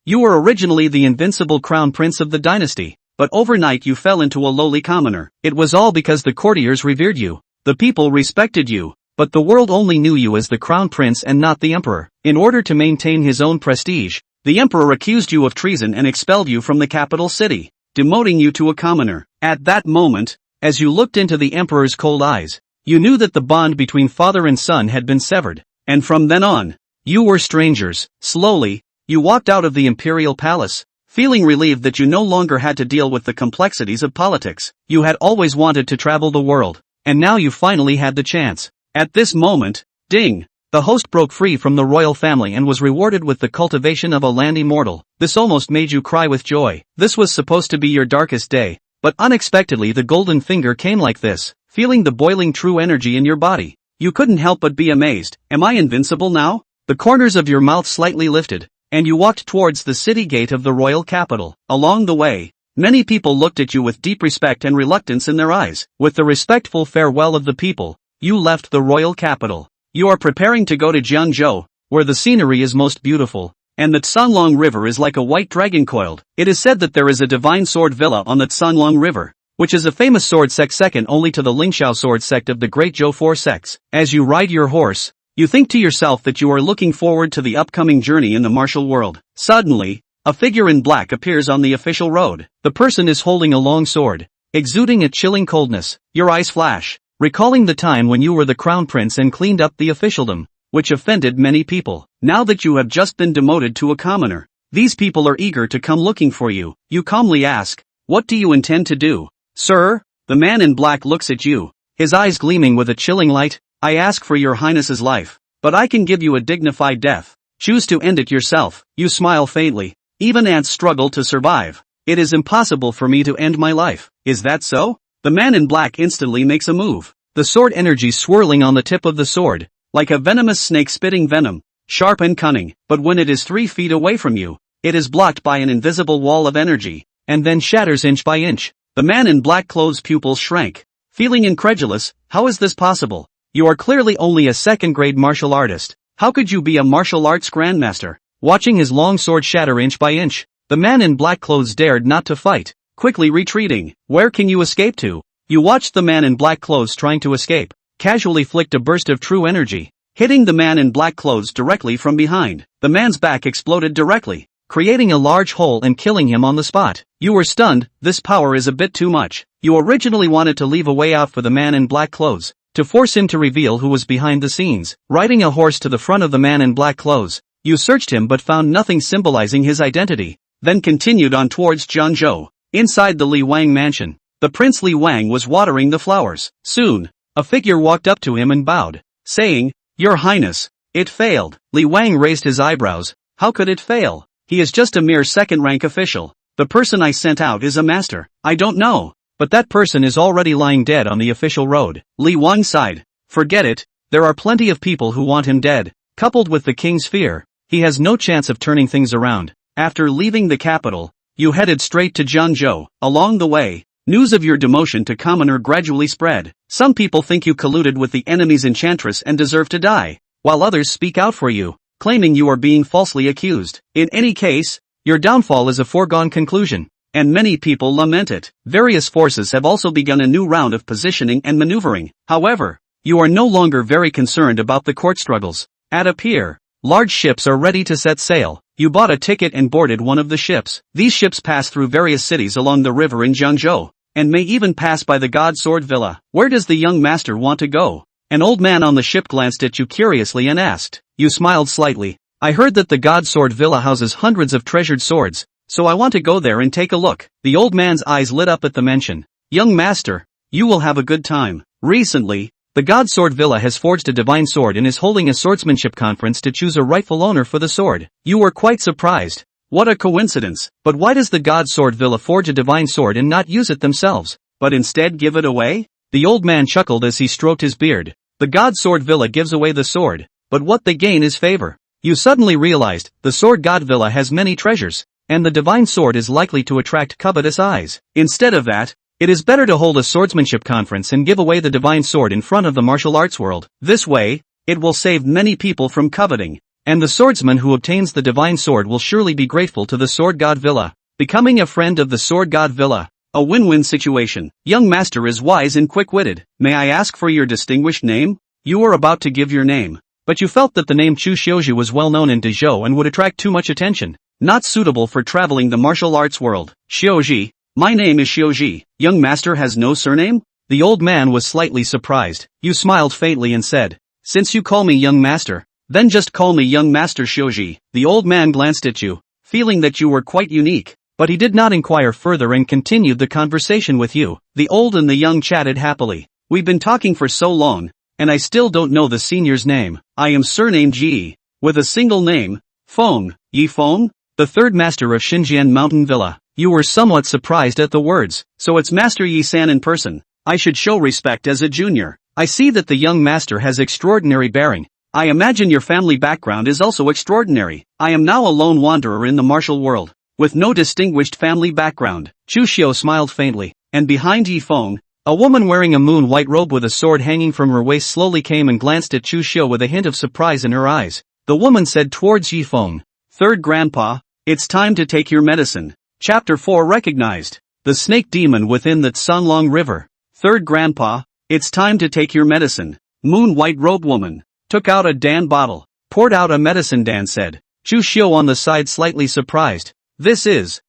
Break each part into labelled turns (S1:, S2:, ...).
S1: You were originally the invincible crown prince of the dynasty, but overnight you fell into a lowly commoner. It was all because the courtiers revered you. The people respected you, but the world only knew you as the crown prince and not the emperor. In order to maintain his own prestige, the emperor accused you of treason and expelled you from the capital city, demoting you to a commoner. At that moment, as you looked into the emperor's cold eyes, you knew that the bond between father and son had been severed, and from then on, you were strangers. Slowly, you walked out of the imperial palace, feeling relieved that you no longer had to deal with the complexities of politics. You had always wanted to travel the world, and now you finally had the chance. At this moment, ding! The host broke free from the royal family and was rewarded with the cultivation of a land immortal. This almost made you cry with joy. This was supposed to be your darkest day, but unexpectedly the golden finger came like this. Feeling the boiling true energy in your body, you couldn't help but be amazed. Am I invincible now? The corners of your mouth slightly lifted, and you walked towards the city gate of the royal capital. Along the way, many people looked at you with deep respect and reluctance in their eyes. With the respectful farewell of the people, you left the royal capital. You are preparing to go to Jiangzhou, where the scenery is most beautiful, and the Tsanlong River is like a white dragon coiled. It is said that there is a divine sword villa on the Tsanlong River, which is a famous sword sect second only to the Lingxiao sword sect of the Great Zhou Four Sects. As you ride your horse, you think to yourself that you are looking forward to the upcoming journey in the martial world. Suddenly, a figure in black appears on the official road. The person is holding a long sword, exuding a chilling coldness. Your eyes flash, recalling the time when you were the crown prince and cleaned up the officialdom, which offended many people. Now that you have just been demoted to a commoner, these people are eager to come looking for you. You calmly ask, "What do you intend to do, sir?" The man in black looks at you, his eyes gleaming with a chilling light. "I ask for your highness's life, but I can give you a dignified death. Choose to end it yourself." You smile faintly. "Even ants struggle to survive. It is impossible for me to end my life." "Is that so?" The man in black instantly makes a move, the sword energy swirling on the tip of the sword, like a venomous snake spitting venom, sharp and cunning. But when it is 3 feet away from you, it is blocked by an invisible wall of energy, and then shatters inch by inch. The man in black closed pupils shrank, feeling incredulous. How is this possible? You are clearly only a second-grade martial artist. How could you be a martial arts grandmaster? Watching his long sword shatter inch by inch, the man in black clothes dared not to fight, quickly retreating. "Where can you escape to?" You watched the man in black clothes trying to escape, casually flicked a burst of true energy, hitting the man in black clothes directly from behind. The man's back exploded directly, creating a large hole and killing him on the spot. You were stunned. This power is a bit too much. You originally wanted to leave a way out for the man in black clothes, to force him to reveal who was behind the scenes. Riding a horse to the front of the man in black clothes, you searched him but found nothing symbolizing his identity, then continued on towards Jiangzhou. Inside the Li Wang mansion, the Prince Li Wang was watering the flowers. Soon, a figure walked up to him and bowed, saying, "Your Highness." It failed. Li Wang raised his eyebrows. How could it fail? He is just a mere second-rank official. The person I sent out is a master. I don't know. But that person is already lying dead on the official road. Li Wang sighed. Forget it, there are plenty of people who want him dead. Coupled with the king's fear, he has no chance of turning things around. After leaving the capital, you headed straight to Jiangzhou. Along the way, news of your demotion to commoner gradually spread. Some people think you colluded with the enemy's enchantress and deserve to die, while others speak out for you, claiming you are being falsely accused. In any case, your downfall is a foregone conclusion, and many people lament it. Various forces have also begun a new round of positioning and maneuvering. However, you are no longer very concerned about the court struggles. At a pier, large ships are ready to set sail. You bought a ticket and boarded one of the ships. These ships pass through various cities along the river in Jiangzhou, and may even pass by the God Sword Villa. Where does the young master want to go? An old man on the ship glanced at you curiously and asked. You smiled slightly. I heard that the God Sword Villa houses hundreds of treasured swords, so I want to go there and take a look. The old man's eyes lit up at the mention. Young master, you will have a good time. Recently, the God Sword Villa has forged a divine sword and is holding a swordsmanship conference to choose a rightful owner for the sword. You were quite surprised. What a coincidence. But why does the God Sword Villa forge a divine sword and not use it themselves, but instead give it away? The old man chuckled as he stroked his beard. The God Sword Villa gives away the sword, but what they gain is favor. You suddenly realized, the Sword God Villa has many treasures, and the divine sword is likely to attract covetous eyes. Instead of that, it is better to hold a swordsmanship conference and give away the divine sword in front of the martial arts world. This way, it will save many people from coveting. And the swordsman who obtains the divine sword will surely be grateful to the sword god Villa. Becoming a friend of the sword god Villa. A win-win situation. Young master is wise and quick-witted. May I ask for your distinguished name? You were about to give your name. But you felt that the name Chu Xiu was well known in Dezhou and would attract too much attention. Not suitable for traveling the martial arts world. Xiu, my name is Xiu. Young master has no surname? The old man was slightly surprised. You smiled faintly and said, since you call me young master, then just call me young master Xiu. The old man glanced at you, feeling that you were quite unique. But he did not inquire further and continued the conversation with you. The old and the young chatted happily. We've been talking for so long, and I still don't know the senior's name. I am surnamed Ji, with a single name, Feng. Yi Feng? The third master of Xinjiang Mountain Villa. You were somewhat surprised at the words. So it's Master Yi-san in person. I should show respect as a junior. I see that the young master has extraordinary bearing. I imagine your family background is also extraordinary. I am now a lone wanderer in the martial world, with no distinguished family background. Chu Xiu smiled faintly, and behind Yi Feng, a woman wearing a moon-white robe with a sword hanging from her waist slowly came and glanced at Chu Xiu with a hint of surprise in her eyes. The woman said towards Yi Feng, Third Grandpa, it's time to take your medicine. Chapter 4 Recognized. The snake demon within the Tsanglong River. Third Grandpa, it's time to take your medicine. Moon-white robe woman took out a Dan bottle, poured out a medicine. Dan said. Chu Xiu on the side slightly surprised. This is,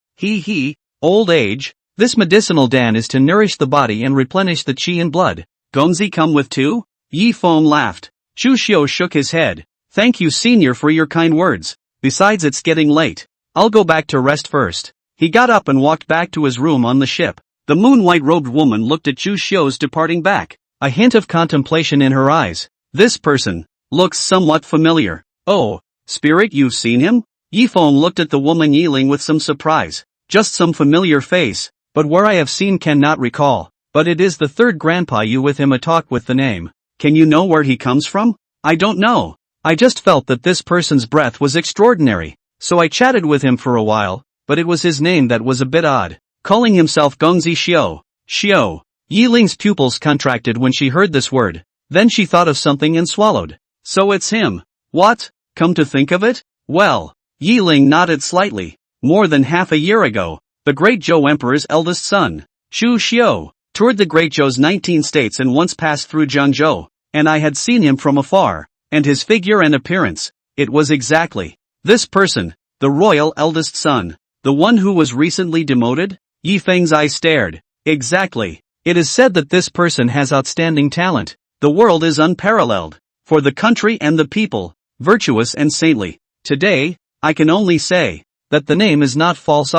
S1: old age. This medicinal Dan is to nourish the body and replenish the qi and blood. Gongzi come with too? Yi Feng laughed. Chu Xiu shook his head. Thank you senior for your kind words. Besides it's getting late. I'll go back to rest first. He got up and walked back to his room on the ship. The moon-white robed woman looked at Chu Xiu's departing back. A hint of contemplation in her eyes. This person looks somewhat familiar. Oh, spirit, you've seen him? Yi Feng looked at the woman Yiling with some surprise. Just some familiar face, but where I have seen cannot recall. But it is the third grandpa you with him a talk with the name. Can you know where he comes from? I don't know. I just felt that this person's breath was extraordinary. So I chatted with him for a while, but it was his name that was a bit odd. Calling himself Gongzi Xiu. Xiu. Yiling's pupils contracted when she heard this word. Then she thought of something and swallowed. So it's him. What? Come to think of it? Well. Yiling nodded slightly. More than half a year ago, the Great Zhou Emperor's eldest son, Chu Xiu, toured the Great Zhou's 19 states and once passed through Jiangzhou, and I had seen him from afar, and his figure and appearance, it was exactly this person, the royal eldest son, the one who was recently demoted? Yi Feng's eyes stared. Exactly. It is said that this person has outstanding talent. The world is unparalleled. For the country and the people, virtuous and saintly. Today, I can only say that the name is not false.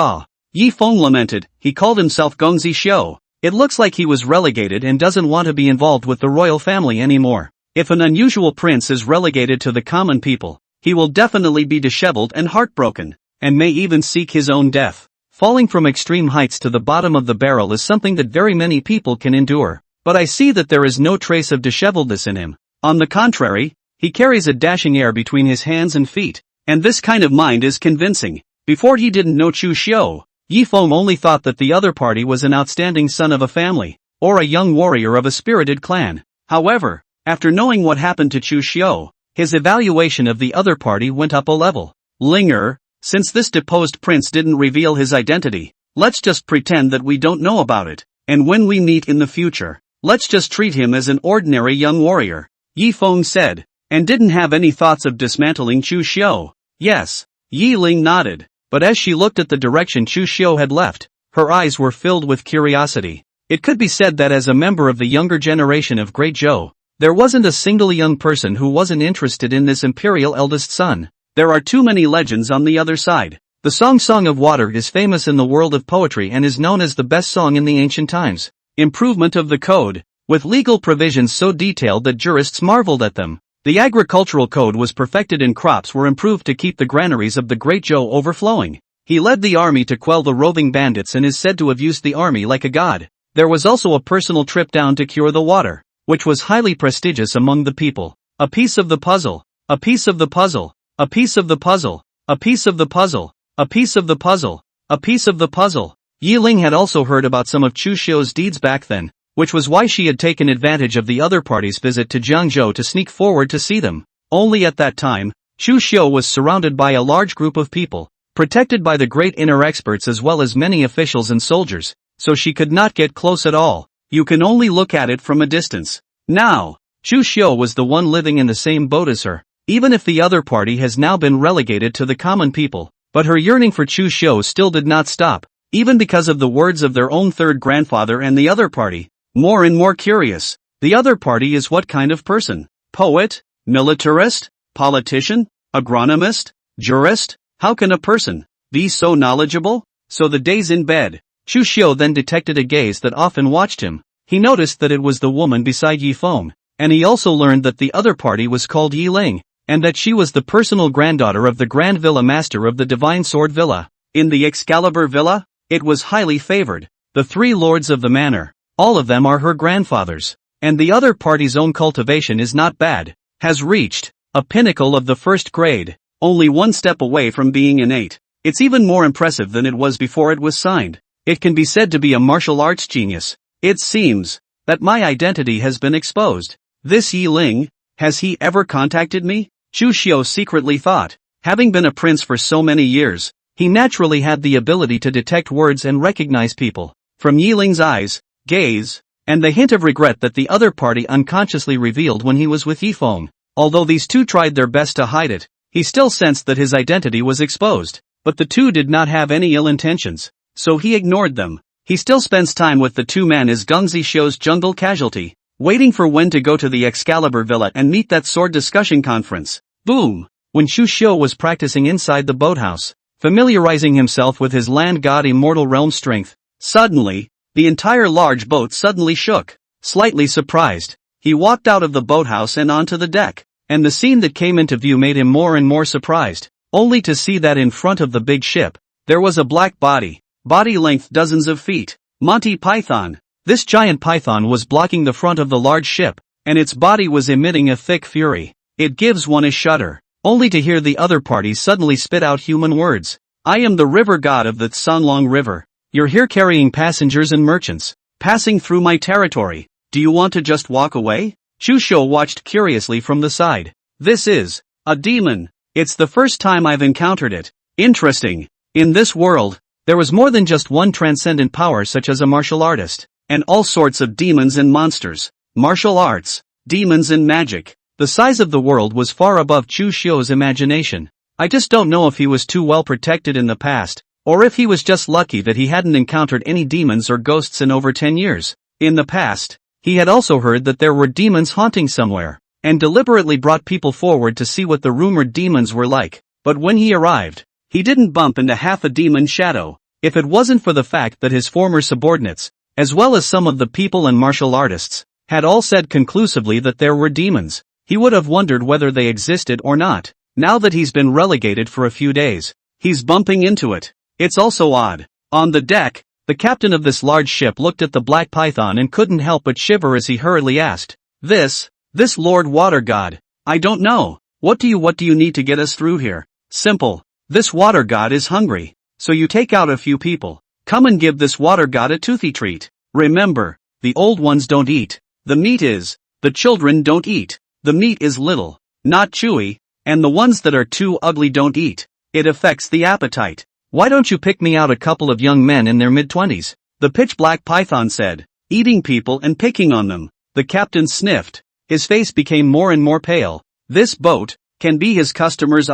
S1: Yi Feng lamented. He called himself Gongzi Xiu. It looks like he was relegated and doesn't want to be involved with the royal family anymore. If an unusual prince is relegated to the common people, he will definitely be disheveled and heartbroken, and may even seek his own death. Falling from extreme heights to the bottom of the barrel is something that very many people can endure. But I see that there is no trace of disheveledness in him. On the contrary, he carries a dashing air between his hands and feet, and this kind of mind is convincing. Before he didn't know Chu Xiu, Yi Feng only thought that the other party was an outstanding son of a family, or a young warrior of a spirited clan. However, after knowing what happened to Chu Xiu, his evaluation of the other party went up a level. Linger, since this deposed prince didn't reveal his identity, let's just pretend that we don't know about it, and when we meet in the future, let's just treat him as an ordinary young warrior, Yi Feng said, and didn't have any thoughts of dismantling Chu Xiu. Yes, Yiling nodded, but as she looked at the direction Chu Xiu had left, her eyes were filled with curiosity. It could be said that as a member of the younger generation of Great Zhou, there wasn't a single young person who wasn't interested in this imperial eldest son. There are too many legends on the other side. The Song of Water is famous in the world of poetry and is known as the best song in the ancient times. Improvement of the code, with legal provisions so detailed that jurists marveled at them. The agricultural code was perfected and crops were improved to keep the granaries of the Great Zhou overflowing. He led the army to quell the roving bandits and is said to have used the army like a god. There was also a personal trip down to cure the water, which was highly prestigious among the people. A piece of the puzzle. A piece of the puzzle. A piece of the puzzle. A piece of the puzzle. A piece of the puzzle. A piece of the puzzle. Yiling had also heard about some of Chu Xiu's deeds back then, which was why she had taken advantage of the other party's visit to Jiangzhou to sneak forward to see them. Only at that time, Chu Xiu was surrounded by a large group of people, protected by the great inner experts as well as many officials and soldiers, so she could not get close at all. You can only look at it from a distance. Now, Chu Xiu was the one living in the same boat as her, even if the other party has now been relegated to the common people. But her yearning for Chu Xiu still did not stop, even because of the words of their own third grandfather and the other party. More and more curious. The other party is what kind of person? Poet? Militarist? Politician? Agronomist? Jurist? How can a person be so knowledgeable? So the days in bed, Chu Xiu then detected a gaze that often watched him. He noticed that it was the woman beside Yi Feng, and he also learned that the other party was called Yi Ling, and that she was the personal granddaughter of the Grand Villa Master of the Divine Sword Villa. In the Excalibur Villa, it was highly favored. The three lords of the manor, all of them are her grandfathers. And the other party's own cultivation is not bad, has reached a pinnacle of the first grade, only one step away from being innate. It's even more impressive than it was before it was signed. It can be said to be a martial arts genius. It seems that my identity has been exposed. This Yi Ling, has he ever contacted me? Chu Xiu secretly thought. Having been a prince for so many years, he naturally had the ability to detect words and recognize people. From Yi Ling's eyes, gaze, and the hint of regret that the other party unconsciously revealed when he was with Yi Feng. Although these two tried their best to hide it, he still sensed that his identity was exposed. But the two did not have any ill intentions, so he ignored them. He still spends time with the two men as Gungzi Xiu's jungle casualty, waiting for when to go to the Excalibur Villa and meet that sword discussion conference. Boom! When Chu Xiu was practicing inside the boathouse, familiarizing himself with his land god immortal realm strength, suddenly, the entire large boat suddenly shook. Slightly surprised, he walked out of the boathouse and onto the deck, and the scene that came into view made him more and more surprised, only to see that in front of the big ship, there was a black body length dozens of feet. Monty Python. This giant python was blocking the front of the large ship, and its body was emitting a thick fury. It gives one a shudder, only to hear the other party suddenly spit out human words. I am the river god of the Sanlong River. You're here carrying passengers and merchants, passing through my territory. Do you want to just walk away? Chu Xiu watched curiously from the side. This is a demon. It's the first time I've encountered it. Interesting. In this world, there was more than just one transcendent power such as a martial artist, and all sorts of demons and monsters. Martial arts, demons and magic. The size of the world was far above Chu Xiu's imagination. I just don't know if he was too well protected in the past, or if he was just lucky that he hadn't encountered any demons or ghosts in over 10 years. In the past, he had also heard that there were demons haunting somewhere, and deliberately brought people forward to see what the rumored demons were like. But when he arrived, he didn't bump into half a demon shadow. If it wasn't for the fact that his former subordinates, as well as some of the people and martial artists, had all said conclusively that there were demons, he would have wondered whether they existed or not. Now that he's been relegated for a few days, he's bumping into it. It's also odd. On the deck, the captain of this large ship looked at the black python and couldn't help but shiver as he hurriedly asked, This Lord Water God, I don't know. What do you need to get us through here? Simple. This water god is hungry. So you take out a few people. Come and give this water god a toothy treat. Remember, the old ones don't eat. The meat is. The children don't eat. The meat is little, not chewy, and the ones that are too ugly don't eat. It affects the appetite. Why don't you pick me out a couple of young men in their mid-20s? The pitch-black python said, eating people and picking on them. The captain sniffed. His face became more and more pale. This boat can be his customers.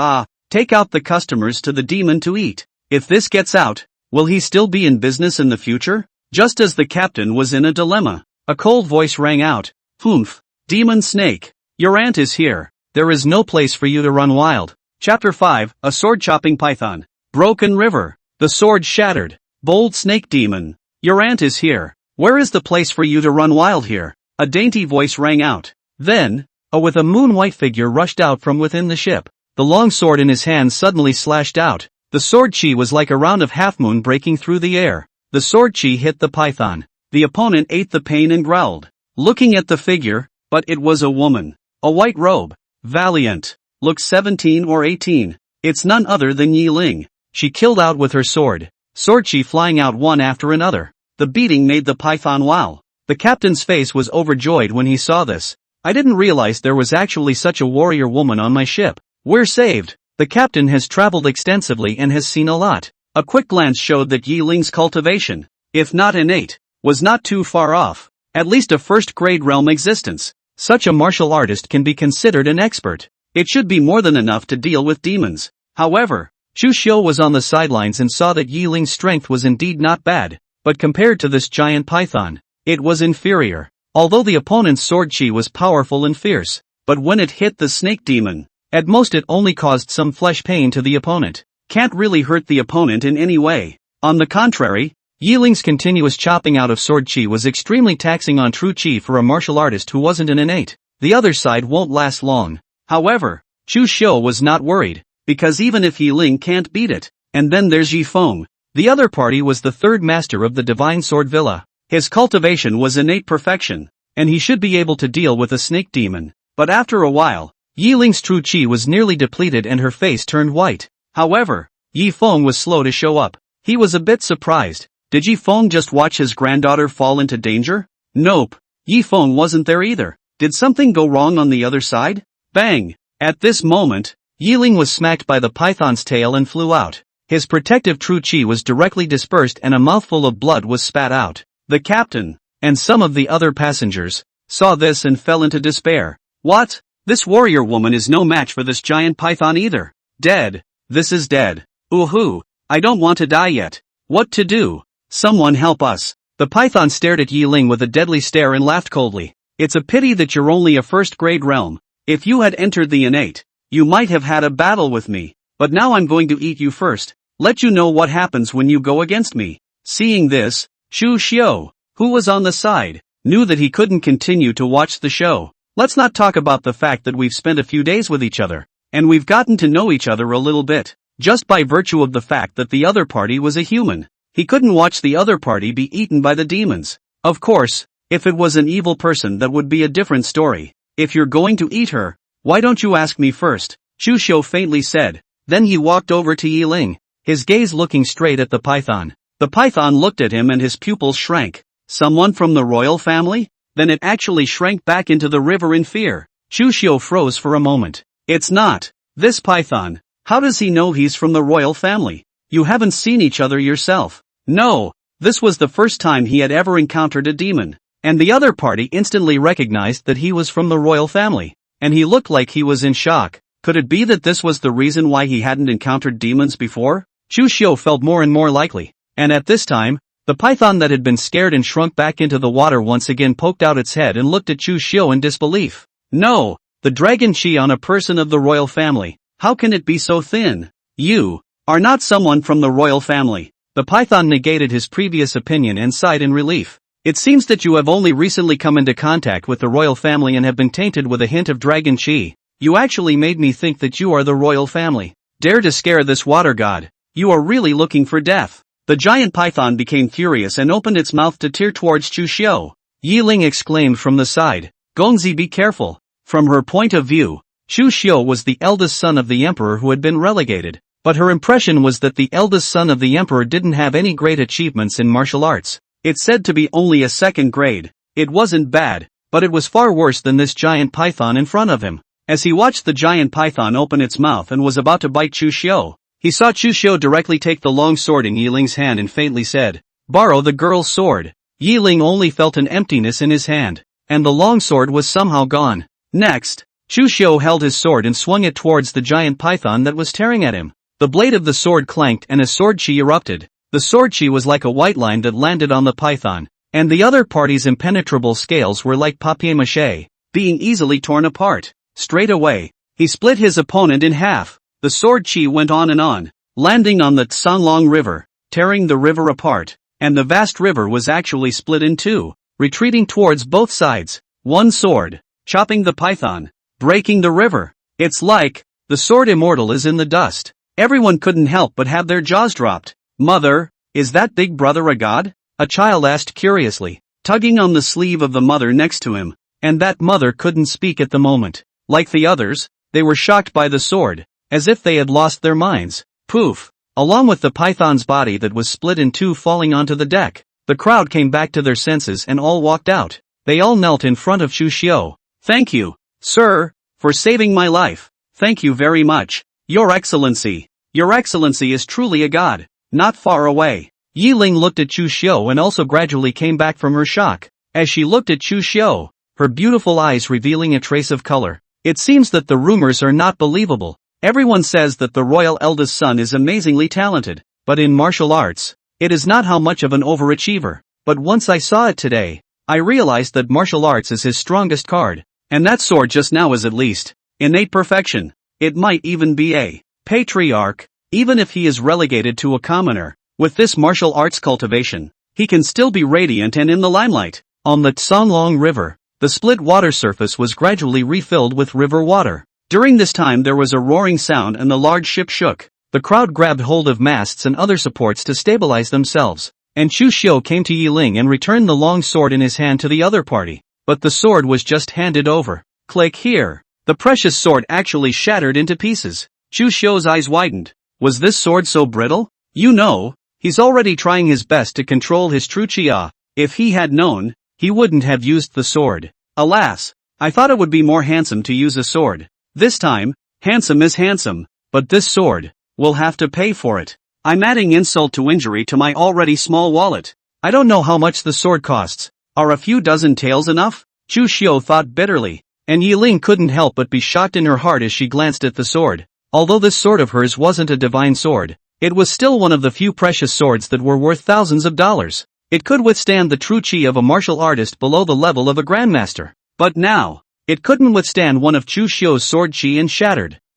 S1: Take out the customers to the demon to eat. If this gets out, will he still be in business in the future? Just as the captain was in a dilemma, a cold voice rang out. Humph, demon snake, your aunt is here. There is no place for you to run wild. Chapter 5, A Sword-Chopping Python. Broken River. The sword shattered. Bold snake demon, your aunt is here. Where is the place for you to run wild here? A dainty voice rang out. Then, with a moon-white figure rushed out from within the ship. The long sword in his hand suddenly slashed out. The sword chi was like a round of half-moon breaking through the air. The sword chi hit the python. The opponent ate the pain and growled. Looking at the figure, but it was a woman. A white robe. Valiant. Looked 17 or 18. It's none other than Yi Ling. She killed out with her sword. Sword chi flying out one after another. The beating made the python wow. The captain's face was overjoyed when he saw this. I didn't realize there was actually such a warrior woman on my ship. We're saved. The captain has traveled extensively and has seen a lot. A quick glance showed that Yi Ling's cultivation, if not innate, was not too far off. At least a first-grade realm existence. Such a martial artist can be considered an expert. It should be more than enough to deal with demons. However, Chu Xiu was on the sidelines and saw that Yi Ling's strength was indeed not bad, but compared to this giant python, it was inferior. Although the opponent's sword chi was powerful and fierce, but when it hit the snake demon, at most it only caused some flesh pain to the opponent. Can't really hurt the opponent in any way. On the contrary, Yi Ling's continuous chopping out of sword chi was extremely taxing on true chi for a martial artist who wasn't an innate. The other side won't last long. However, Chu Xiu was not worried, because even if Yi Ling can't beat it, and then there's Yi Feng. The other party was the third master of the Divine Sword Villa. His cultivation was innate perfection, and he should be able to deal with a snake demon. But after a while, Yi Ling's true chi was nearly depleted and her face turned white. However, Yi Feng was slow to show up. He was a bit surprised. Did Yi Feng just watch his granddaughter fall into danger? Nope. Yi Feng wasn't there either. Did something go wrong on the other side? Bang! At this moment, Yi Ling was smacked by the python's tail and flew out. His protective true chi was directly dispersed and a mouthful of blood was spat out. The captain, and some of the other passengers, saw this and fell into despair. What? This warrior woman is no match for this giant python either. Dead. This is dead. Ooh, I don't want to die yet. What to do? Someone help us. The python stared at Yi Ling with a deadly stare and laughed coldly. It's a pity that you're only a first-grade realm. If you had entered the innate, you might have had a battle with me. But now I'm going to eat you first. Let you know what happens when you go against me. Seeing this, Chu Xiu, who was on the side, knew that he couldn't continue to watch the show. Let's not talk about the fact that we've spent a few days with each other, and we've gotten to know each other a little bit, just by virtue of the fact that the other party was a human. He couldn't watch the other party be eaten by the demons. Of course, if it was an evil person that would be a different story. If you're going to eat her, why don't you ask me first? Chu Xiu faintly said. Then he walked over to Yi Ling, his gaze looking straight at the python. The python looked at him and his pupils shrank. Someone from the royal family? Then it actually shrank back into the river in fear. Chu Xiu froze for a moment. It's not. This python. How does he know he's from the royal family? You haven't seen each other yourself. No. This was the first time he had ever encountered a demon. And the other party instantly recognized that he was from the royal family. And he looked like he was in shock. Could it be that this was the reason why he hadn't encountered demons before? Chu Xiu felt more and more likely. And at this time, the python that had been scared and shrunk back into the water once again poked out its head and looked at Chu Xiu in disbelief. No, the dragon chi on a person of the royal family. How can it be so thin? You are not someone from the royal family. The python negated his previous opinion and sighed in relief. It seems that you have only recently come into contact with the royal family and have been tainted with a hint of dragon chi. You actually made me think that you are the royal family. Dare to scare this water god. You are really looking for death. The giant python became furious and opened its mouth to tear towards Chu Xiu. Yi Ling exclaimed from the side. Gongzi, be careful. From her point of view, Chu Xiu was the eldest son of the emperor who had been relegated. But her impression was that the eldest son of the emperor didn't have any great achievements in martial arts. It's said to be only a second grade. It wasn't bad, but it was far worse than this giant python in front of him. As he watched the giant python open its mouth and was about to bite Chu Xiu, he saw Chu Xiu directly take the long sword in Yi Ling's hand and faintly said, "Borrow the girl's sword." Yi Ling only felt an emptiness in his hand, and the long sword was somehow gone. Next, Chu Xiu held his sword and swung it towards the giant python that was tearing at him. The blade of the sword clanked and a sword chi erupted. The sword chi was like a white line that landed on the python, and the other party's impenetrable scales were like papier-mâché, being easily torn apart. Straight away, he split his opponent in half. The sword chi went on, landing on the Tsanlong River, tearing the river apart, and the vast river was actually split in two, retreating towards both sides. One sword, chopping the python, breaking the river. It's like, the sword immortal is in the dust. Everyone couldn't help but have their jaws dropped. Mother, is that big brother a god? A child asked curiously, tugging on the sleeve of the mother next to him, and that mother couldn't speak at the moment. Like the others, they were shocked by the sword, as if they had lost their minds. Poof! Along with the python's body that was split in two falling onto the deck, the crowd came back to their senses and all walked out. They all knelt in front of Chu Xiu. "Thank you, sir, for saving my life. Thank you very much. Your Excellency. Your Excellency is truly a god. Not far away. Yi Ling looked at Chu Xiu and also gradually came back from her shock. As she looked at Chu Xiu, her beautiful eyes revealing a trace of color. It seems that the rumors are not believable. Everyone says that the royal eldest son is amazingly talented, but in martial arts, it is not how much of an overachiever. But once I saw it today, I realized that martial arts is his strongest card, and that sword just now is at least innate perfection. It might even be a patriarch, even if he is relegated to a commoner. With this martial arts cultivation, he can still be radiant and in the limelight. On the Songlong River, the split water surface was gradually refilled with river water. During this time there was a roaring sound and the large ship shook. The crowd grabbed hold of masts and other supports to stabilize themselves, and Chu Xiu came to Yi Ling and returned the long sword in his hand to the other party. But the sword was just handed over. Click here. The precious sword actually shattered into pieces. Chu Xiu's eyes widened. Was this sword so brittle? You know, he's already trying his best to control his true Qia. If he had known, he wouldn't have used the sword. Alas, I thought it would be more handsome to use a sword. This time, handsome is handsome, but this sword, will have to pay for it. I'm adding insult to injury to my already small wallet. I don't know how much the sword costs. Are a few dozen taels enough? Chu Xiu thought bitterly, and Yi Ling couldn't help but be shocked in her heart as she glanced at the sword. Although this sword of hers wasn't a divine sword, it was still one of the few precious swords that were worth thousands of dollars. It could withstand the true chi of a martial artist below the level of a grandmaster. But now, it couldn't withstand one of Chu Xiu's sword chi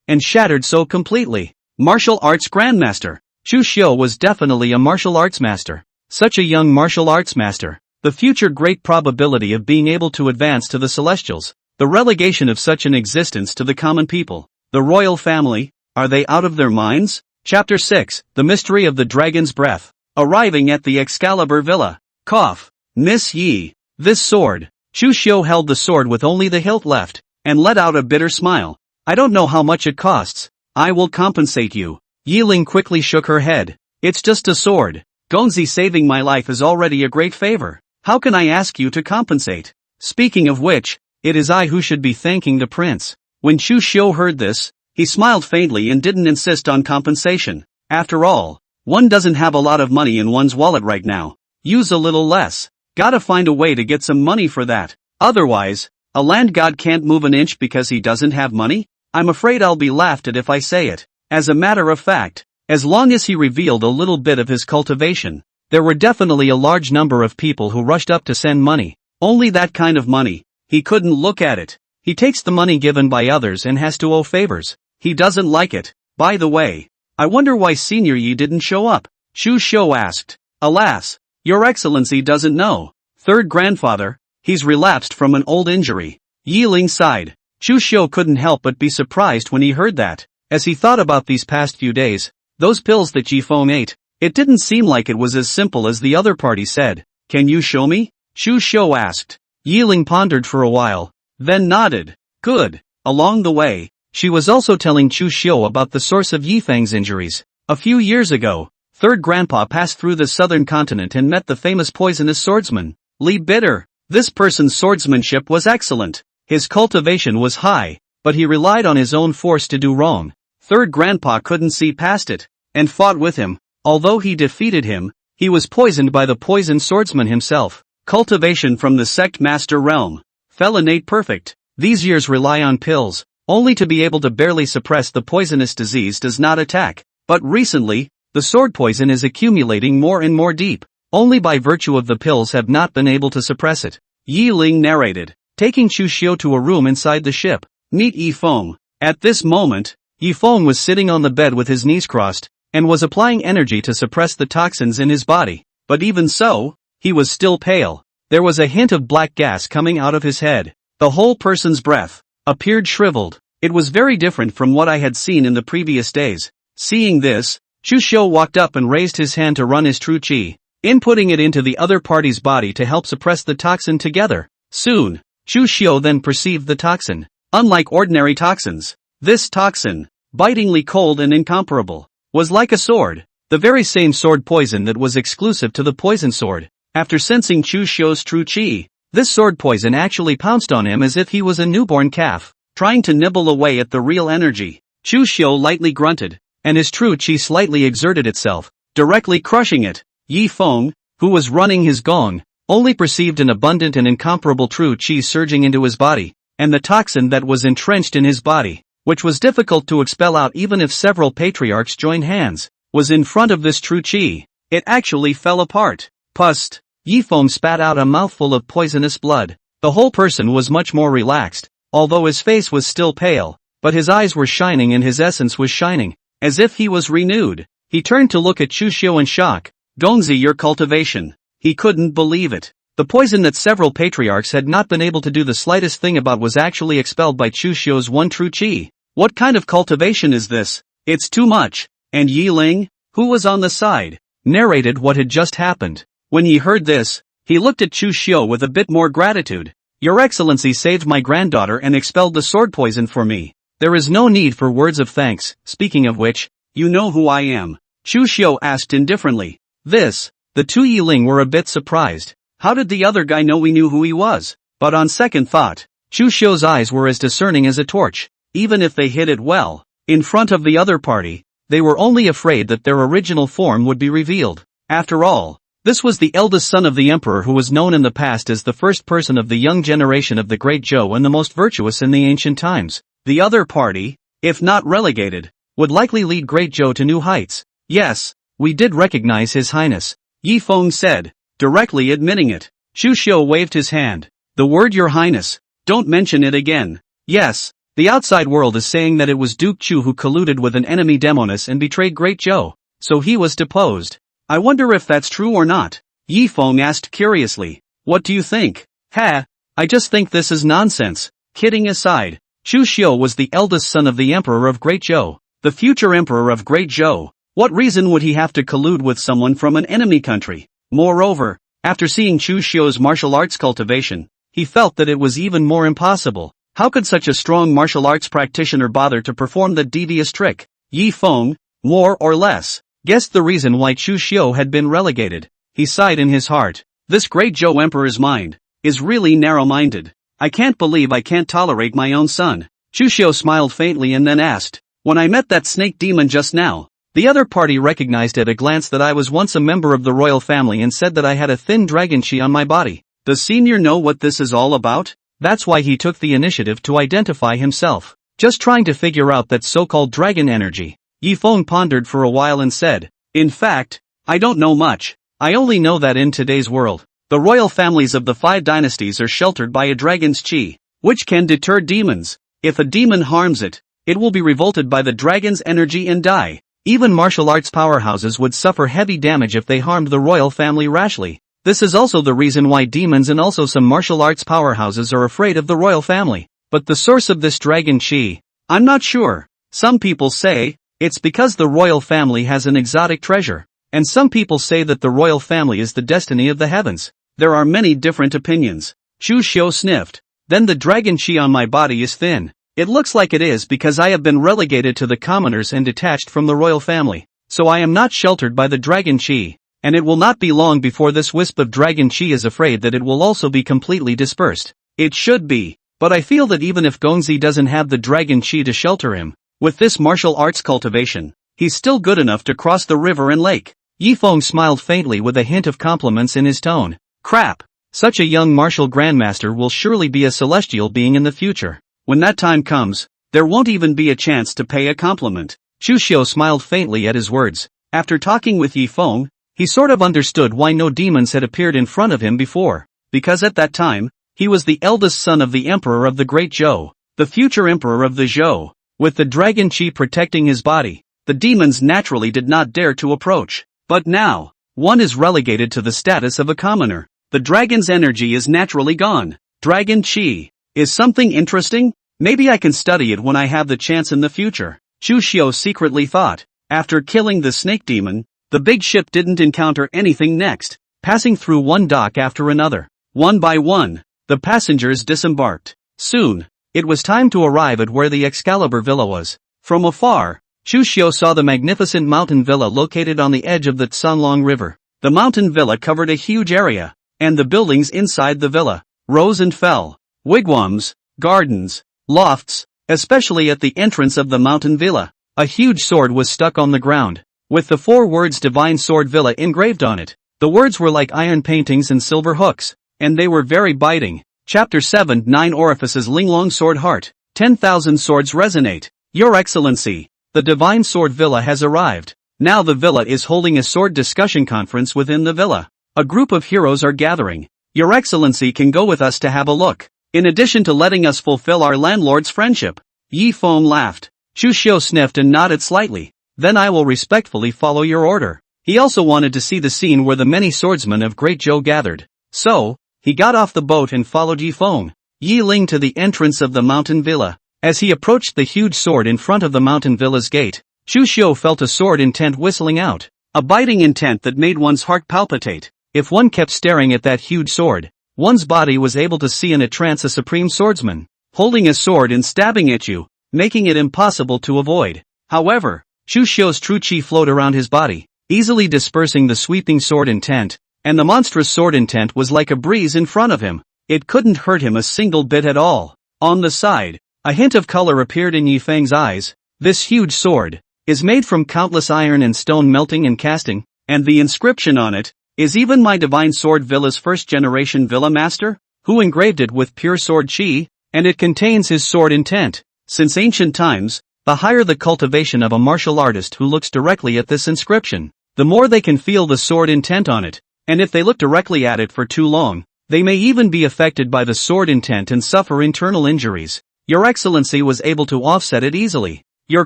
S1: and shattered so completely. Martial arts grandmaster. Chu Xiu was definitely a martial arts master. Such a young martial arts master. The future great probability of being able to advance to the celestials. The relegation of such an existence to the common people. The royal family, are they out of their minds? Chapter 6, The Mystery of the Dragon's Breath. Arriving at the Excalibur Villa. Cough. Miss Yi. This sword. Chu Xiu held the sword with only the hilt left, and let out a bitter smile. I don't know how much it costs. I will compensate you. Yi Ling quickly shook her head. It's just a sword. Gongzi saving my life is already a great favor. How can I ask you to compensate? Speaking of which, it is I who should be thanking the prince. When Chu Xiu heard this, he smiled faintly and didn't insist on compensation. After all, one doesn't have a lot of money in one's wallet right now. Use a little less. Gotta find a way to get some money for that. Otherwise, a land god can't move an inch because he doesn't have money? I'm afraid I'll be laughed at if I say it. As a matter of fact, as long as he revealed a little bit of his cultivation, there were definitely a large number of people who rushed up to send money. Only that kind of money. He couldn't look at it. He takes the money given by others and has to owe favors. He doesn't like it. By the way, I wonder why Senior Yi didn't show up. Chu Xiu asked. Alas, Your Excellency doesn't know. Third grandfather, he's relapsed from an old injury. Yi Ling sighed. Chu Xiu couldn't help but be surprised when he heard that. As he thought about these past few days, those pills that Ji Feng ate, it didn't seem like it was as simple as the other party said. Can you show me? Chu Xiu asked. Yi Ling pondered for a while, then nodded. Good. Along the way, she was also telling Chu Xiu about the source of Yi Feng's injuries. A few years ago, Third Grandpa passed through the southern continent and met the famous poisonous swordsman, Li Bitter. This person's swordsmanship was excellent. His cultivation was high, but he relied on his own force to do wrong. Third Grandpa couldn't see past it, and fought with him. Although he defeated him, he was poisoned by the poisoned swordsman himself. Cultivation from the Sect Master realm. Fell innate perfect. These years rely on pills, only to be able to barely suppress the poisonous disease does not attack. But recently, the sword poison is accumulating more and more deep. Only by virtue of the pills have not been able to suppress it. Yi Ling narrated, taking Chu Xiu to a room inside the ship. Meet Yi Feng. At this moment, Yi Feng was sitting on the bed with his knees crossed, and was applying energy to suppress the toxins in his body. But even so, he was still pale. There was a hint of black gas coming out of his head. The whole person's breath appeared shriveled. It was very different from what I had seen in the previous days. Seeing this, Chu Xiu walked up and raised his hand to run his true qi, inputting it into the other party's body to help suppress the toxin together. Soon, Chu Xiu then perceived the toxin. Unlike ordinary toxins, this toxin, bitingly cold and incomparable, was like a sword, the very same sword poison that was exclusive to the poison sword. After sensing Chu Xiu's true qi, this sword poison actually pounced on him as if he was a newborn calf. trying to nibble away at the real energy. Chu Xiu lightly grunted, and his true qi slightly exerted itself, directly crushing it. Yi Feng, who was running his gong, only perceived an abundant and incomparable true qi surging into his body, and the toxin that was entrenched in his body, which was difficult to expel out even if several patriarchs joined hands, was in front of this true qi. It actually fell apart. Pust! Yi Feng spat out a mouthful of poisonous blood. The whole person was much more relaxed, although his face was still pale, but his eyes were shining and his essence was shining, as if he was renewed. He turned to look at Chu Xiu in shock. Gongzi, your cultivation. He couldn't believe it. The poison that several patriarchs had not been able to do the slightest thing about was actually expelled by Chu Xiu's one true qi. What kind of cultivation is this? It's too much. And Yi Ling, who was on the side, narrated what had just happened. When he heard this, he looked at Chu Xiu with a bit more gratitude. Your Excellency saved my granddaughter and expelled the sword poison for me. There is no need for words of thanks. Speaking of which, you know who I am? Chu Xiu asked indifferently. The two Yi Ling were a bit surprised. How did the other guy know we knew who he was? But on second thought, Chu Xiu's eyes were as discerning as a torch. Even if they hid it well, in front of the other party, they were only afraid that their original form would be revealed. After all, this was the eldest son of the emperor who was known in the past as the first person of the young generation of the Great Zhou and the most virtuous in the ancient times. The other party, if not relegated, would likely lead Great Zhou to new heights. Yes, we did recognize His Highness, Yi Feng said, directly admitting it. Chu Xiu waved his hand. The word Your Highness, don't mention it again. Yes, the outside world is saying that it was Duke Chu who colluded with an enemy demoness and betrayed Great Zhou, so he was deposed. I wonder if that's true or not. Yi Feng asked curiously. What do you think? I just think this is nonsense. Kidding aside, Chu Xiu was the eldest son of the Emperor of Great Zhou, the future Emperor of Great Zhou. What reason would he have to collude with someone from an enemy country? Moreover, after seeing Chu Xiu's martial arts cultivation, he felt that it was even more impossible. How could such a strong martial arts practitioner bother to perform the devious trick? Yi Feng, more or less, guessed the reason why Chu Xiu had been relegated. He sighed in his heart. This Great Zhou Emperor's mind is really narrow-minded. I can't believe I can't tolerate my own son. Chu Xiu smiled faintly and then asked, when I met that snake demon just now, the other party recognized at a glance that I was once a member of the royal family and said that I had a thin dragon chi on my body. Does senior know what this is all about? That's why he took the initiative to identify himself. Just trying to figure out that so-called dragon energy. Yi Feng pondered for a while and said, in fact, I don't know much. I only know that in today's world, the royal families of the 5 dynasties are sheltered by a dragon's chi, which can deter demons. If a demon harms it, it will be revolted by the dragon's energy and die. Even martial arts powerhouses would suffer heavy damage if they harmed the royal family rashly. This is also the reason why demons and also some martial arts powerhouses are afraid of the royal family. But the source of this dragon chi, I'm not sure. Some people say, it's because the royal family has an exotic treasure. And some people say that the royal family is the destiny of the heavens. There are many different opinions. Chu Xiu sniffed. Then the dragon chi on my body is thin. It looks like it is because I have been relegated to the commoners and detached from the royal family. So I am not sheltered by the dragon chi. And it will not be long before this wisp of dragon chi is afraid that it will also be completely dispersed. It should be. But I feel that even if Gongzi doesn't have the dragon chi to shelter him, with this martial arts cultivation, he's still good enough to cross the river and lake. Yi Feng smiled faintly with a hint of compliments in his tone. Crap! Such a young martial grandmaster will surely be a celestial being in the future. When that time comes, there won't even be a chance to pay a compliment. Chu Xiu smiled faintly at his words. After talking with Yi Feng, he sort of understood why no demons had appeared in front of him before. Because at that time, he was the eldest son of the Emperor of the Great Zhou, the future Emperor of the Zhou. With the dragon chi protecting his body, the demons naturally did not dare to approach. But now, one is relegated to the status of a commoner. The dragon's energy is naturally gone. Dragon chi is something interesting? Maybe I can study it when I have the chance in the future. Chu Xiu secretly thought. After killing the snake demon, the big ship didn't encounter anything next. Passing through one dock after another, one by one, the passengers disembarked. Soon, it was time to arrive at where the Excalibur Villa was. From afar, Chu Xiu saw the magnificent mountain villa located on the edge of the Tsanlong River. The mountain villa covered a huge area, and the buildings inside the villa rose and fell. Wigwams, gardens, lofts, especially at the entrance of the mountain villa. A huge sword was stuck on the ground, with the 4 words Divine Sword Villa engraved on it. The words were like iron paintings and silver hooks, and they were very biting. Chapter 7 9 Orifices Linglong Sword Heart. 10,000 swords resonate. Your Excellency, the Divine Sword Villa has arrived. Now the villa is holding a sword discussion conference within the villa. A group of heroes are gathering. Your Excellency can go with us to have a look, in addition to letting us fulfill our landlord's friendship. Yi Feng laughed. Chu Xiu sniffed and nodded slightly. Then I will respectfully follow your order. He also wanted to see the scene where the many swordsmen of Great Zhou gathered. So, he got off the boat and followed Yi Feng, Yi Ling to the entrance of the mountain villa. As he approached the huge sword in front of the mountain villa's gate, Chu Xiu felt a sword intent whistling out. A biting intent that made one's heart palpitate. If one kept staring at that huge sword, one's body was able to see in a trance a supreme swordsman, holding a sword and stabbing at you, making it impossible to avoid. However, Chu Xiu's true chi flowed around his body, easily dispersing the sweeping sword intent, and the monstrous sword intent was like a breeze in front of him. It couldn't hurt him a single bit at all. On the side, a hint of color appeared in Yi Feng's eyes. This huge sword is made from countless iron and stone melting and casting, and the inscription on it is even my Divine Sword Villa's first-generation Villa Master, who engraved it with pure sword chi, and it contains his sword intent. Since ancient times, the higher the cultivation of a martial artist who looks directly at this inscription, the more they can feel the sword intent on it, and if they look directly at it for too long, they may even be affected by the sword intent and suffer internal injuries. Your Excellency was able to offset it easily. Your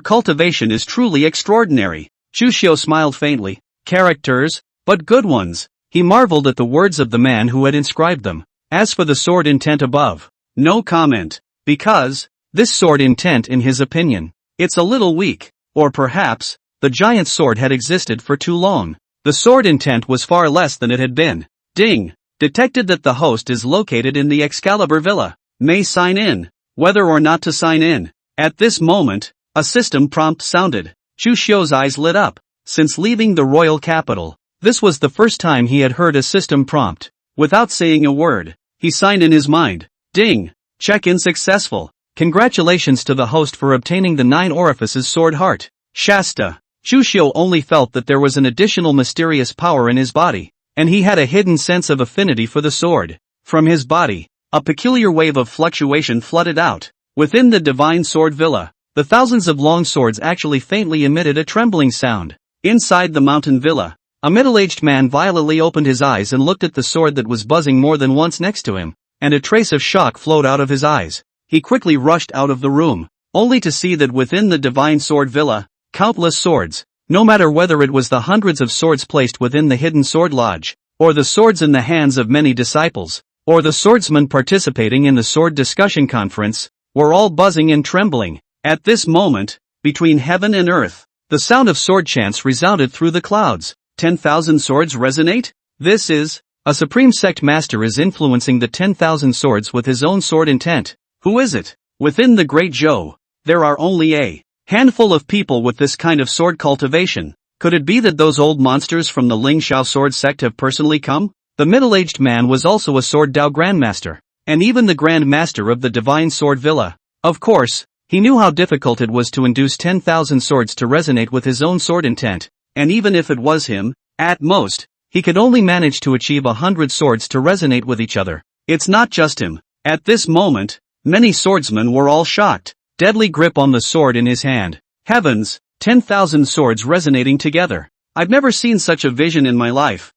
S1: cultivation is truly extraordinary. Chu Xiu smiled faintly. Characters, but good ones. He marveled at the words of the man who had inscribed them. As for the sword intent above, no comment, because this sword intent, in his opinion, it's a little weak, or perhaps the giant sword had existed for too long. The sword intent was far less than it had been. Ding! Detected that the host is located in the Excalibur Villa. May sign in. Whether or not to sign in. At this moment, a system prompt sounded. Chu Xiu's eyes lit up. Since leaving the royal capital, this was the first time he had heard a system prompt. Without saying a word, he signed in his mind. Ding! Check-in successful. Congratulations to the host for obtaining the 9 Orifices Sword Heart. Shasta. Chu Xiu only felt that there was an additional mysterious power in his body, and he had a hidden sense of affinity for the sword. From his body, a peculiar wave of fluctuation flooded out. Within the Divine Sword Villa, the thousands of long swords actually faintly emitted a trembling sound. Inside the mountain villa, a middle-aged man violently opened his eyes and looked at the sword that was buzzing more than once next to him, and a trace of shock flowed out of his eyes. He quickly rushed out of the room, only to see that within the Divine Sword Villa, countless swords, no matter whether it was the hundreds of swords placed within the hidden sword lodge, or the swords in the hands of many disciples, or the swordsmen participating in the sword discussion conference, were all buzzing and trembling. At this moment, between heaven and earth, the sound of sword chants resounded through the clouds. 10,000 swords resonate? This is, a supreme sect master is influencing the 10,000 swords with his own sword intent. Who is it? Within the Great Zhou, there are only a handful of people with this kind of sword cultivation. Could it be that those old monsters from the Ling Xiao sword sect have personally come? The middle-aged man was also a sword Dao Grandmaster, and even the Grand Master of the Divine Sword Villa. Of course, he knew how difficult it was to induce 10,000 swords to resonate with his own sword intent, and even if it was him, at most, he could only manage to achieve 100 swords to resonate with each other. It's not just him. At this moment, many swordsmen were all shocked. Deadly grip on the sword in his hand. Heavens, 10,000 swords resonating together. I've never seen such a vision in my life.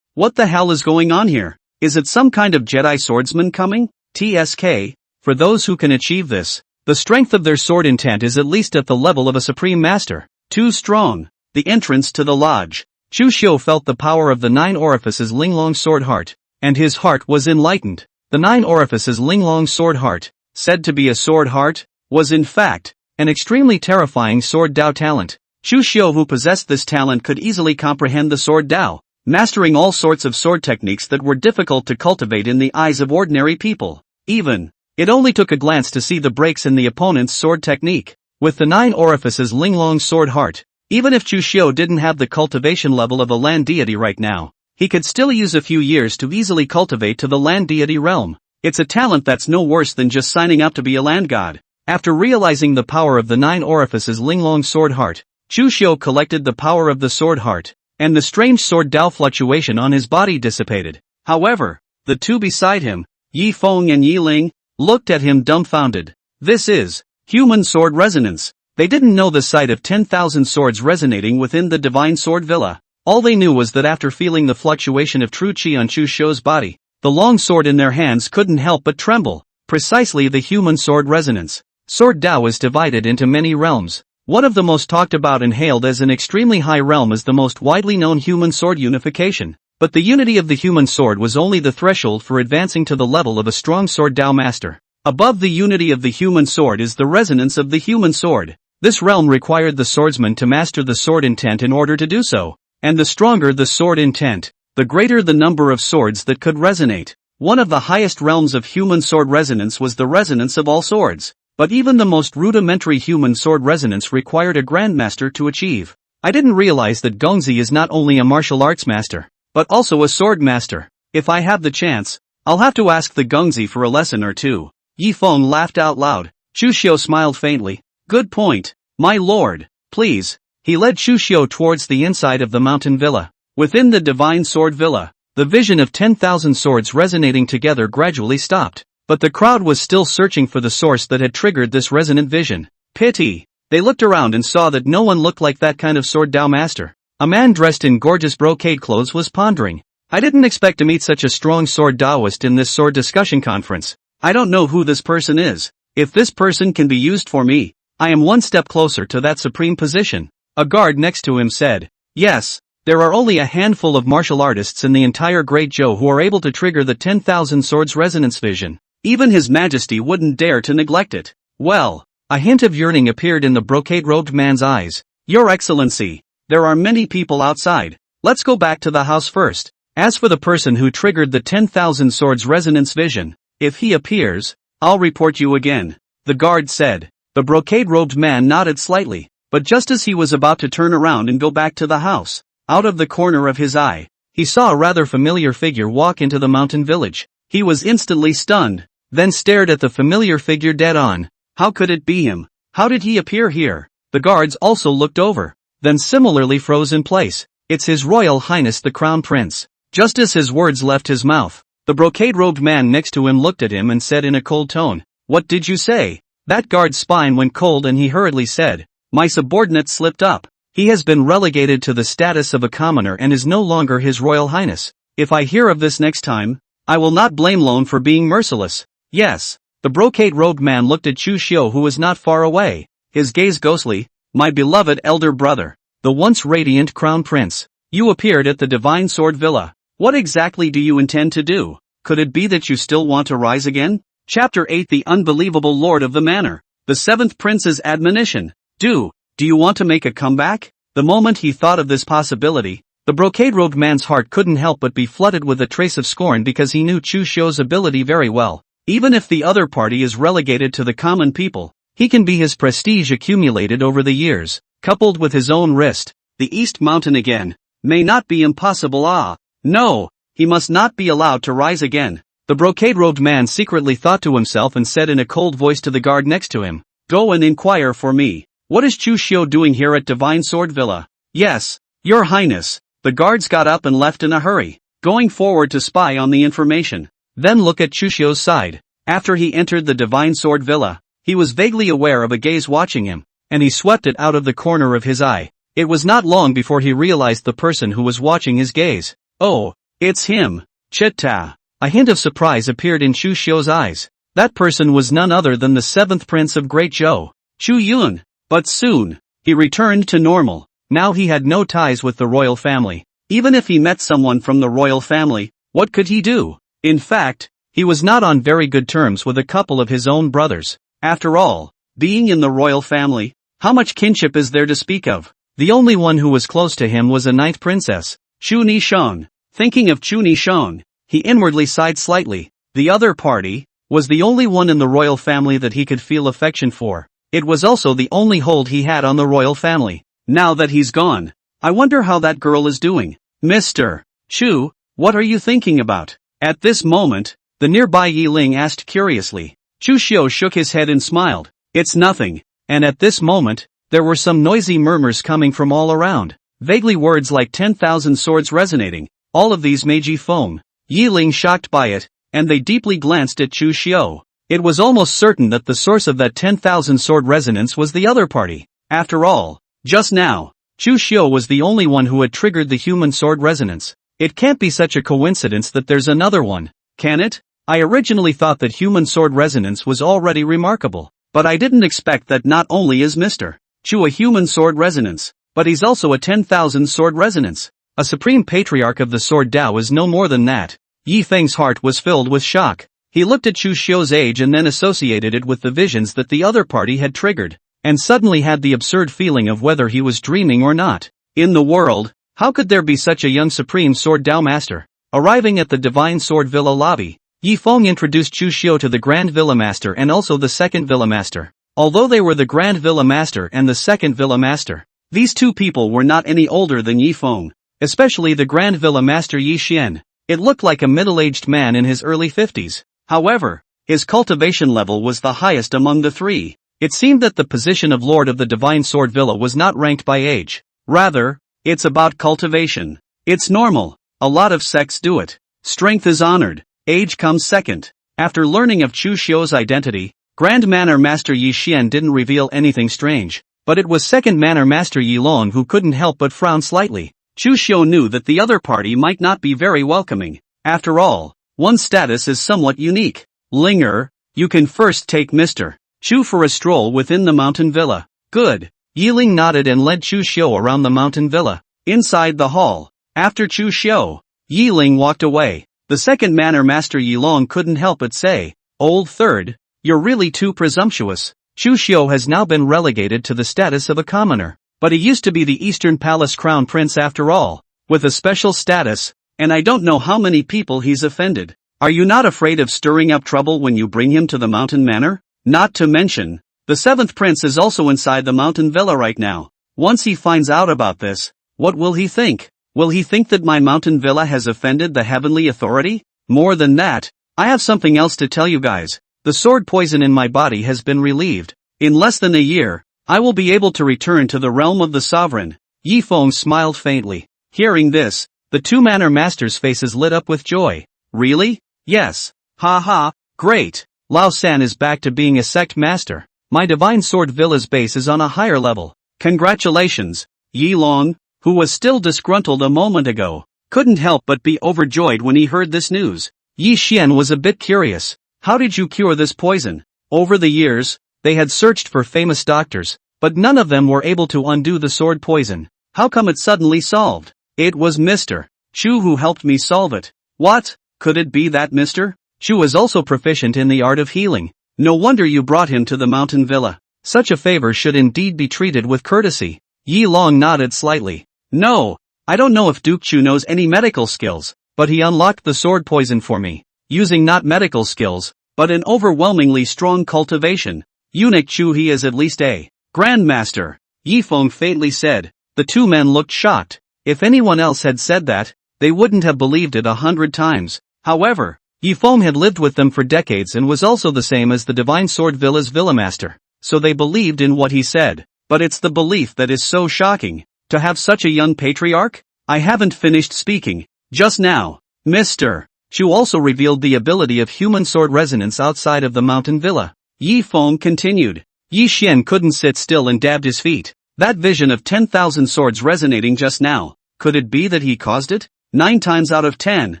S1: What the hell is going on here? Is it some kind of Jedi swordsman coming? TSK, for those who can achieve this, the strength of their sword intent is at least at the level of a supreme master. Too strong. The entrance to the lodge. Chu Xiu felt the power of the 9 Orifices Linglong Sword Heart, and his heart was enlightened. The 9 Orifices Linglong Sword Heart, said to be a sword heart, was in fact an extremely terrifying sword Dao talent. Chu Xiu, who possessed this talent, could easily comprehend the sword Dao, mastering all sorts of sword techniques that were difficult to cultivate in the eyes of ordinary people. It only took a glance to see the breaks in the opponent's sword technique. With the 9 Orifices Linglong Sword Heart, even if Chu Xiu didn't have the cultivation level of a land deity right now, he could still use a few years to easily cultivate to the land deity realm. It's a talent that's no worse than just signing up to be a land god. After realizing the power of the 9 orifices Linglong sword heart, Chu Xiu collected the power of the sword heart, and the strange sword Dao fluctuation on his body dissipated. However, the two beside him, Yi Feng and Yi Ling, looked at him dumbfounded. This is human sword resonance. They didn't know the sight of 10,000 swords resonating within the divine sword villa. All they knew was that after feeling the fluctuation of true qi on Chu Xiu's body, the long sword in their hands couldn't help but tremble. Precisely the human sword resonance. Sword Dao is divided into many realms. One of the most talked about and hailed as an extremely high realm is the most widely known human sword unification. But the unity of the human sword was only the threshold for advancing to the level of a strong sword Dao master. Above the unity of the human sword is the resonance of the human sword. This realm required the swordsman to master the sword intent in order to do so. And the stronger the sword intent, the greater the number of swords that could resonate. One of the highest realms of human sword resonance was the resonance of all swords. But even the most rudimentary human sword resonance required a grandmaster to achieve. I didn't realize that Gongzi is not only a martial arts master, but also a sword master. If I have the chance, I'll have to ask the Gongzi for a lesson or two. Yi Feng laughed out loud. Chu Xiu smiled faintly. Good point, my lord. Please. He led Chu Xiu towards the inside of the mountain villa. Within the divine sword villa, the vision of 10,000 swords resonating together gradually stopped. But the crowd was still searching for the source that had triggered this resonant vision. Pity. They looked around and saw that no one looked like that kind of sword Dao master. A man dressed in gorgeous brocade clothes was pondering. I didn't expect to meet such a strong sword Daoist in this sword discussion conference. I don't know who this person is. If this person can be used for me, I am one step closer to that supreme position. A guard next to him said, yes, there are only a handful of martial artists in the entire Great Zhou who are able to trigger the 10,000 swords resonance vision. Even His Majesty wouldn't dare to neglect it. Well, a hint of yearning appeared in the brocade-robed man's eyes. Your Excellency, there are many people outside. Let's go back to the house first. As for the person who triggered the 10,000 swords resonance vision, if he appears, I'll report you again, the guard said. The brocade-robed man nodded slightly, but just as he was about to turn around and go back to the house, out of the corner of his eye, he saw a rather familiar figure walk into the mountain village. He was instantly stunned, then stared at the familiar figure dead on. How could it be him? How did he appear here? The guards also looked over, then similarly froze in place. It's His Royal Highness the Crown Prince. Just as his words left his mouth, the brocade-robed man next to him looked at him and said in a cold tone, "What did you say?" That guard's spine went cold and he hurriedly said, "My subordinate slipped up. He has been relegated to the status of a commoner and is no longer His Royal Highness. If I hear of this next time, I will not blame Lone for being merciless." Yes. The brocade-robed man looked at Chu Xiu, who was not far away, his gaze ghostly. "My beloved elder brother, the once radiant Crown Prince, you appeared at the Divine Sword Villa. What exactly do you intend to do? Could it be that you still want to rise again?" Chapter 8 The Unbelievable Lord of the Manor. The Seventh Prince's Admonition. Do you want to make a comeback? The moment he thought of this possibility, the brocade-robed man's heart couldn't help but be flooded with a trace of scorn because he knew Chu Xiu's ability very well. Even if the other party is relegated to the common people, he can be his prestige accumulated over the years, coupled with his own wrist. The East Mountain again. May not be impossible. No, he must not be allowed to rise again. The brocade-robed man secretly thought to himself and said in a cold voice to the guard next to him, "Go and inquire for me. What is Chu Xiu doing here at Divine Sword Villa?" "Yes, Your Highness." The guards got up and left in a hurry, going forward to spy on the information. Then look at Chu Xiu's side. After he entered the Divine Sword Villa, he was vaguely aware of a gaze watching him, and he swept it out of the corner of his eye. It was not long before he realized the person who was watching his gaze. Oh, it's him. Chitta. A hint of surprise appeared in Chu Xiu's eyes. That person was none other than the seventh prince of Great Zhou, Chu Yun. But soon, he returned to normal. Now he had no ties with the royal family. Even if he met someone from the royal family, what could he do? In fact, he was not on very good terms with a couple of his own brothers. After all, being in the royal family, how much kinship is there to speak of? The only one who was close to him was a ninth princess, Chu Nishon. Thinking of Chu Nishon, he inwardly sighed slightly. The other party was the only one in the royal family that he could feel affection for. It was also the only hold he had on the royal family. Now that he's gone, I wonder how that girl is doing. Mr. Chu, what are you thinking about? At this moment, The nearby Yi Ling asked curiously. Chu Xiu shook his head and smiled. It's nothing. And at this moment, there were some noisy murmurs coming from all around. Vaguely words like 10,000 swords resonating. All of these made Yi foam. Yi Ling shocked by it, and they deeply glanced at Chu Xiu. It was almost certain that the source of that 10,000 sword resonance was the other party. After all, just now, Chu Xiu was the only one who had triggered the human sword resonance. It can't be such a coincidence that there's another one, can it? I originally thought that human sword resonance was already remarkable, but I didn't expect that not only is Mr. Chu a human sword resonance, but he's also a 10,000 sword resonance. A supreme patriarch of the sword Dao is no more than that. Yi Feng's heart was filled with shock. He looked at Chu Xiu's age and then associated it with the visions that the other party had triggered, and suddenly had the absurd feeling of whether he was dreaming or not. In the world, how could there be such a young supreme sword Dao master? Arriving at the Divine Sword Villa lobby, Yi Feng introduced Chu Xiu to the Grand Villa Master and also the Second Villa Master. Although they were the Grand Villa Master and the Second Villa Master, these two people were not any older than Yi Feng. Especially the Grand Villa Master Yi Xian. It looked like a middle-aged man in his early 50s. However, his cultivation level was the highest among the three. It seemed that the position of Lord of the Divine Sword Villa was not ranked by age. Rather, it's about cultivation. It's normal. A lot of sects do it. Strength is honored. Age comes second. After learning of Chu Xiu's identity, Grand Manor Master Yi Xian didn't reveal anything strange, but it was Second Manor Master Yi Long who couldn't help but frown slightly. Chu Xiu knew that the other party might not be very welcoming. After all, one's status is somewhat unique. Linger, you can first take Mr. Chu for a stroll within the mountain villa. Good. Yi Ling nodded and led Chu Xiu around the mountain villa. Inside the hall, after Chu Xiu, Yi Ling walked away. The Second Manor Master Yi Long couldn't help but say, Old Third, you're really too presumptuous. Chu Xiu has now been relegated to the status of a commoner. But he used to be the Eastern Palace Crown Prince after all, with a special status, and I don't know how many people he's offended. Are you not afraid of stirring up trouble when you bring him to the mountain manor? Not to mention, the seventh prince is also inside the mountain villa right now. Once he finds out about this, what will he think? Will he think that my mountain villa has offended the heavenly authority? More than that, I have something else to tell you guys. The sword poison in my body has been relieved. In less than a year, I will be able to return to the realm of the sovereign. Yi Feng smiled faintly. Hearing this, the two manor masters' faces lit up with joy. Really? Yes. Ha ha, great. Lao San is back to being a sect master. My Divine Sword Villa's base is on a higher level. Congratulations. Yi Long, who was still disgruntled a moment ago, couldn't help but be overjoyed when he heard this news. Yi Xian was a bit curious. How did you cure this poison? Over the years, they had searched for famous doctors, but none of them were able to undo the sword poison. How come it suddenly solved? It was Mr. Chu who helped me solve it. What? Could it be that Mr. Chu is also proficient in the art of healing? No wonder you brought him to the mountain villa. Such a favor should indeed be treated with courtesy. Yi Long nodded slightly. No, I don't know if Duke Chu knows any medical skills, but he unlocked the sword poison for me, using not medical skills, but an overwhelmingly strong cultivation. Eunuch Chu, he is at least a grandmaster, Yi Feng faintly said. The two men looked shocked. If anyone else had said that, they wouldn't have believed it 100 times. However, Yi Feng had lived with them for decades and was also the same as the Divine Sword Villa's villamaster, so they believed in what he said. But it's the belief that is so shocking. To have such a young patriarch? I haven't finished speaking. Just now, Mr. Chu also revealed the ability of human sword resonance outside of the mountain villa. Yi Feng continued. Yi Xian couldn't sit still and dabbed his feet. That vision of 10,000 swords resonating just now, could it be that he caused it? 9 times out of 10,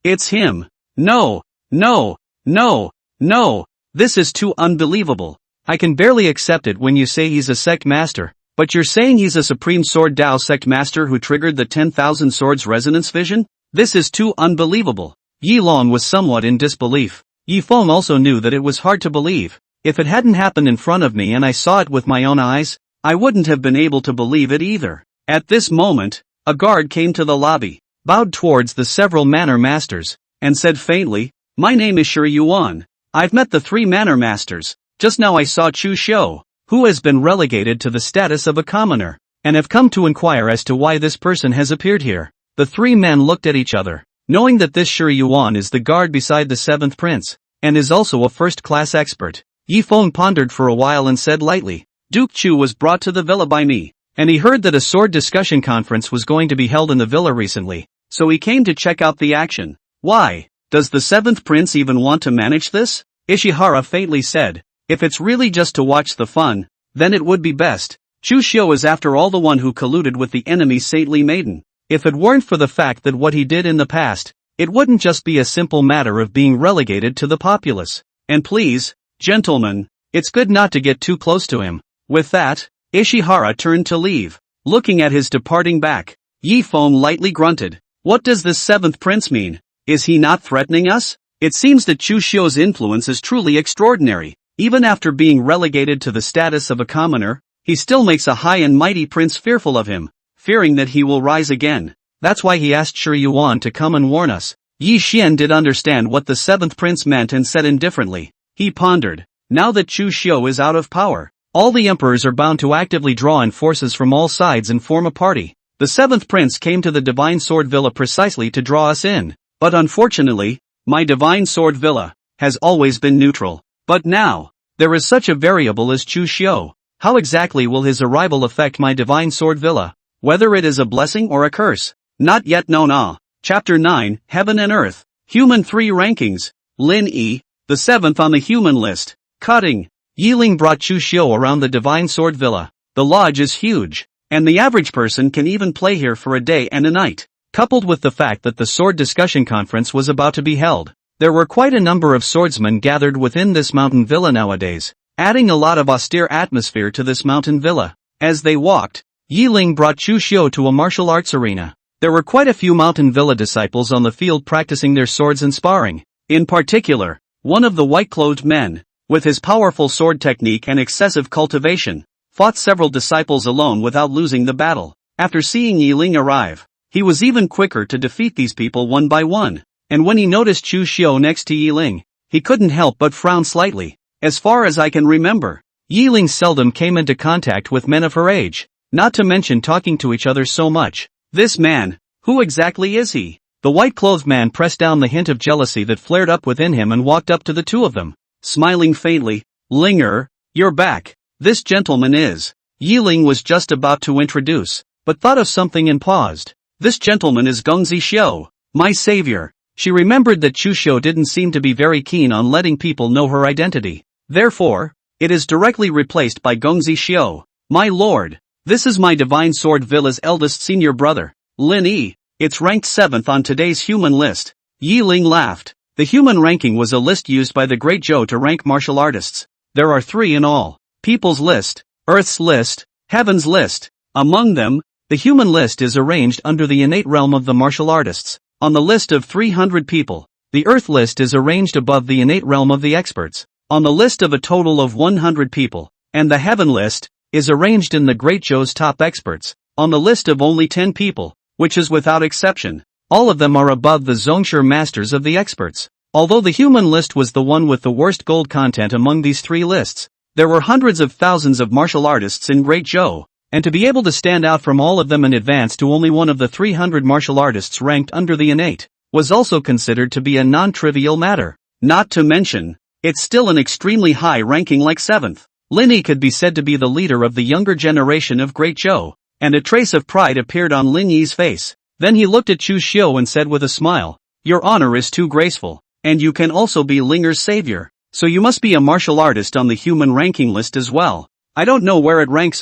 S1: it's him. No, no, no, no, this is too unbelievable. I can barely accept it when you say he's a sect master, but you're saying he's a supreme sword Dao sect master who triggered the 10,000 swords resonance vision? This is too unbelievable. Yi Long was somewhat in disbelief. Yi Feng also knew that it was hard to believe. If it hadn't happened in front of me and I saw it with my own eyes, I wouldn't have been able to believe it either. At this moment, a guard came to the lobby, bowed towards the several manor masters, and said faintly, "My name is Shi Yuan. I've met the 3 manor masters. Just now I saw Chu Xiu, who has been relegated to the status of a commoner, and have come to inquire as to why this person has appeared here." The 3 men looked at each other. Knowing that this Shi Yuan is the guard beside the 7th prince, and is also a first-class expert, Yi Feng pondered for a while and said lightly, Duke Chu was brought to the villa by me, and he heard that a sword discussion conference was going to be held in the villa recently, so he came to check out the action. Why? Does the 7th prince even want to manage this? Ishihara faintly said. If it's really just to watch the fun, then it would be best. Chu Xiu is after all the one who colluded with the enemy's saintly maiden. If it weren't for the fact that what he did in the past, it wouldn't just be a simple matter of being relegated to the populace. And please, gentlemen, it's good not to get too close to him. With that, Ishihara turned to leave. Looking at his departing back, Yi Feng lightly grunted. What does this 7th prince mean? Is he not threatening us? It seems that Chu Xiu's influence is truly extraordinary. Even after being relegated to the status of a commoner, he still makes a high and mighty prince fearful of him, fearing that he will rise again. That's why he asked Shi Yuan to come and warn us. Yi Xian did understand what the 7th prince meant and said indifferently. He pondered. Now that Chu Xiu is out of power, all the emperors are bound to actively draw in forces from all sides and form a party. The 7th prince came to the Divine Sword Villa precisely to draw us in. But unfortunately, my Divine Sword Villa has always been neutral. But now, there is such a variable as Chu Xiu. How exactly will his arrival affect my Divine Sword Villa? Whether it is a blessing or a curse? Not yet known. Chapter 9, Heaven and Earth. Human 3 rankings. Lin Yi, the 7th on the human list. Cutting. Yiling brought Chu Xiu around the Divine Sword Villa. The lodge is huge, and the average person can even play here for a day and a night. Coupled with the fact that the sword discussion conference was about to be held, there were quite a number of swordsmen gathered within this mountain villa nowadays, adding a lot of austere atmosphere to this mountain villa. As they walked, Yiling brought Chu Xiu to a martial arts arena. There were quite a few mountain villa disciples on the field practicing their swords and sparring. In particular, one of the white-clothed men, with his powerful sword technique and excessive cultivation, fought several disciples alone without losing the battle. After seeing Yiling arrive, he was even quicker to defeat these people one by one. And when he noticed Chu Xiu next to Yiling, he couldn't help but frown slightly. As far as I can remember, Yiling seldom came into contact with men of her age, not to mention talking to each other so much. This man, who exactly is he? The white-clothed man pressed down the hint of jealousy that flared up within him and walked up to the two of them, smiling faintly. Linger, you're back. This gentleman is. Yiling was just about to introduce, but thought of something and paused. This gentleman is Gongzi Xiu, my savior. She remembered that Chu Xiu didn't seem to be very keen on letting people know her identity. Therefore, it is directly replaced by Gongzi Xiu. My lord, this is my Divine Sword Villa's eldest senior brother, Lin Yi. It's ranked 7th on today's human list. Yiling laughed. The human ranking was a list used by the Great Zhou to rank martial artists. There are 3 in all. People's list, Earth's list, Heaven's list. Among them, the human list is arranged under the innate realm of the martial artists. On the list of 300 people, the Earth list is arranged above the innate realm of the experts. On the list of a total of 100 people, and the Heaven list is arranged in the Great Zhou's top experts. On the list of only 10 people, which is without exception, all of them are above the Zongshi masters of the experts. Although the human list was the one with the worst gold content among these 3 lists, there were hundreds of thousands of martial artists in Great Zhou. And to be able to stand out from all of them and advance to only one of the 300 martial artists ranked under the innate, was also considered to be a non-trivial matter. Not to mention, it's still an extremely high ranking like 7th. Lin Yi could be said to be the leader of the younger generation of Great Zhou, and a trace of pride appeared on Lin Yi's face. Then he looked at Chu Xiu and said with a smile, Your honor is too graceful, and you can also be Linger's savior, so you must be a martial artist on the human ranking list as well. I don't know where it ranks.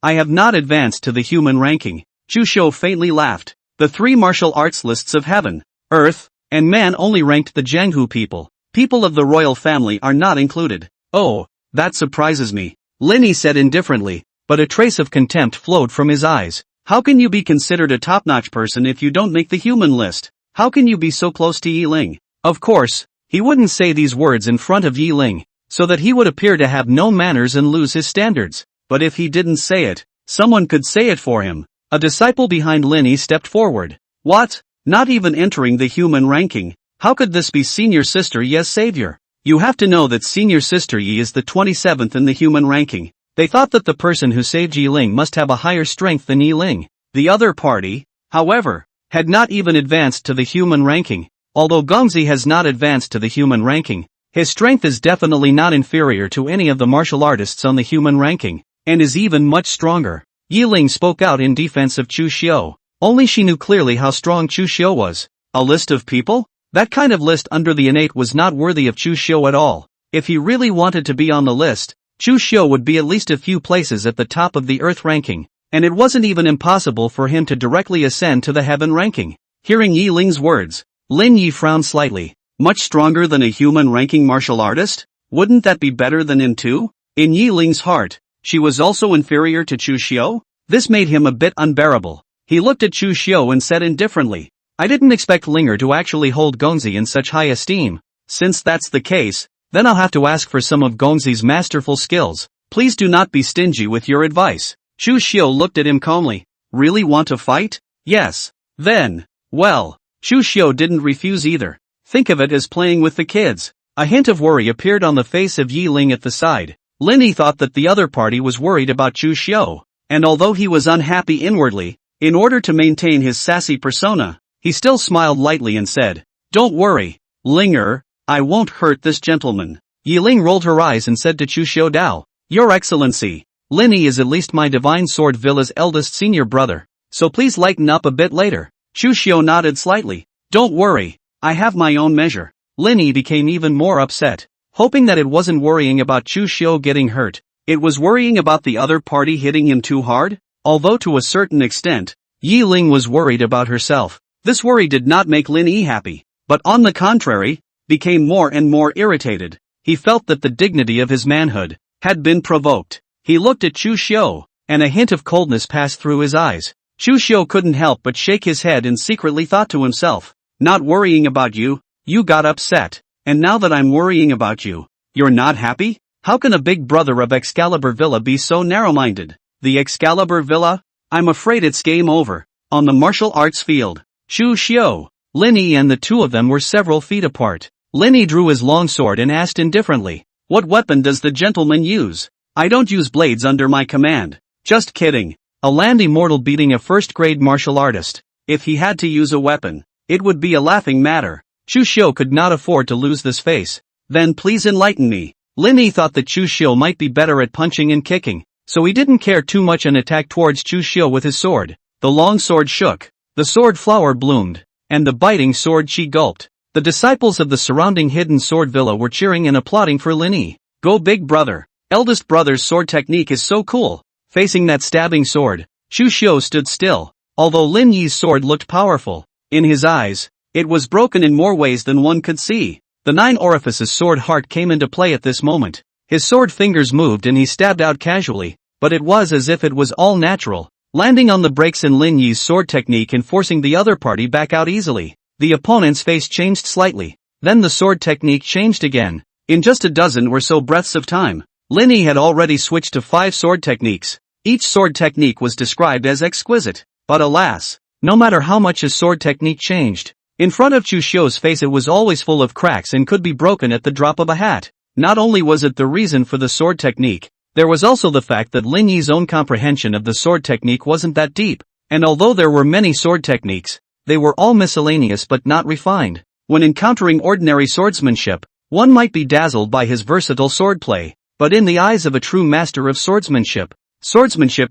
S1: I have not advanced to the human ranking. Chu Xiu faintly laughed. The 3 martial arts lists of Heaven, Earth, and Man only ranked the Jianghu people. People of the royal family are not included. Oh, that surprises me, Lin Yi said indifferently, but a trace of contempt flowed from his eyes. How can you be considered a top-notch person if you don't make the human list? How can you be so close to Yiling? Of course, he wouldn't say these words in front of Yiling, so that he would appear to have no manners and lose his standards. But if he didn't say it, someone could say it for him. A disciple behind Lin Yi stepped forward. What? Not even entering the human ranking? How could this be Senior Sister Yi's savior? You have to know that Senior Sister Yi is the 27th in the human ranking. They thought that the person who saved Yiling must have a higher strength than Yiling. The other party, however, had not even advanced to the human ranking. Although Gongzi has not advanced to the human ranking, his strength is definitely not inferior to any of the martial artists on the human ranking, and is even much stronger. Yi Ling spoke out in defense of Chu Xiu. Only she knew clearly how strong Chu Xiu was. A list of people? That kind of list under the innate was not worthy of Chu Xiu at all. If he really wanted to be on the list, Chu Xiu would be at least a few places at the top of the Earth ranking, and it wasn't even impossible for him to directly ascend to the heaven ranking. Hearing Yi Ling's words, Lin Yi frowned slightly. Much stronger than a human ranking martial artist? Wouldn't that be better than him too? In Yi Ling's heart, she was also inferior to Chu Xiu? This made him a bit unbearable. He looked at Chu Xiu and said indifferently, I didn't expect Linger to actually hold Gongzi in such high esteem. Since that's the case, then I'll have to ask for some of Gongzi's masterful skills. Please do not be stingy with your advice. Chu Xiu looked at him calmly. Really want to fight? Yes. Then. Well. Chu Xiu didn't refuse either. Think of it as playing with the kids. A hint of worry appeared on the face of Yi Ling at the side. Lin Yi thought that the other party was worried about Chu Xiu, and although he was unhappy inwardly, in order to maintain his sassy persona, he still smiled lightly and said, Don't worry, Linger, I won't hurt this gentleman. Yi Ling rolled her eyes and said to Chu Xiu Dao, Your Excellency, Lin Yi is at least my divine sword villa's eldest senior brother, so please lighten up a bit later. Chu Xiu nodded slightly. Don't worry, I have my own measure. Lin Yi became even more upset, hoping that it wasn't worrying about Chu Xiu getting hurt, it was worrying about the other party hitting him too hard. Although to a certain extent, Yi Ling was worried about herself. This worry did not make Lin Yi happy, but on the contrary, became more and more irritated. He felt that the dignity of his manhood had been provoked. He looked at Chu Xiu, and a hint of coldness passed through his eyes. Chu Xiu couldn't help but shake his head and secretly thought to himself, Not worrying about you, you got upset, and now that I'm worrying about you, you're not happy? How can a big brother of Excalibur Villa be so narrow-minded? The Excalibur Villa? I'm afraid it's game over. On the martial arts field, Chu Xiu, Lin Yi and the two of them were several feet apart. Lin Yi drew his long sword and asked indifferently, What weapon does the gentleman use? I don't use blades under my command. Just kidding. A land immortal beating a first-grade martial artist. If he had to use a weapon, it would be a laughing matter. Chu Xiu could not afford to lose this face. Then please enlighten me. Lin Yi thought that Chu Xiu might be better at punching and kicking, so he didn't care too much and attacked towards Chu Xiu with his sword. The long sword shook, the sword flower bloomed, and the biting sword chi gulped. The disciples of the surrounding hidden sword villa were cheering and applauding for Lin Yi. Go big brother, eldest brother's sword technique is so cool. Facing that stabbing sword, Chu Xiu stood still. Although Lin Yi's sword looked powerful, in his eyes, it was broken in more ways than one could see. The 9 orifices sword heart came into play at this moment. His sword fingers moved and he stabbed out casually, but it was as if it was all natural, landing on the breaks in Lin Yi's sword technique and forcing the other party back out easily. The opponent's face changed slightly, then the sword technique changed again. In just a dozen or so breaths of time, Lin Yi had already switched to 5 sword techniques. Each sword technique was described as exquisite, but alas, no matter how much his sword technique changed, in front of Chu Xiu's face it was always full of cracks and could be broken at the drop of a hat. Not only was it the reason for the sword technique, there was also the fact that Lin Yi's own comprehension of the sword technique wasn't that deep, and although there were many sword techniques, they were all miscellaneous but not refined. When encountering ordinary swordsmanship, one might be dazzled by his versatile swordplay, but in the eyes of a true master of swordsmanship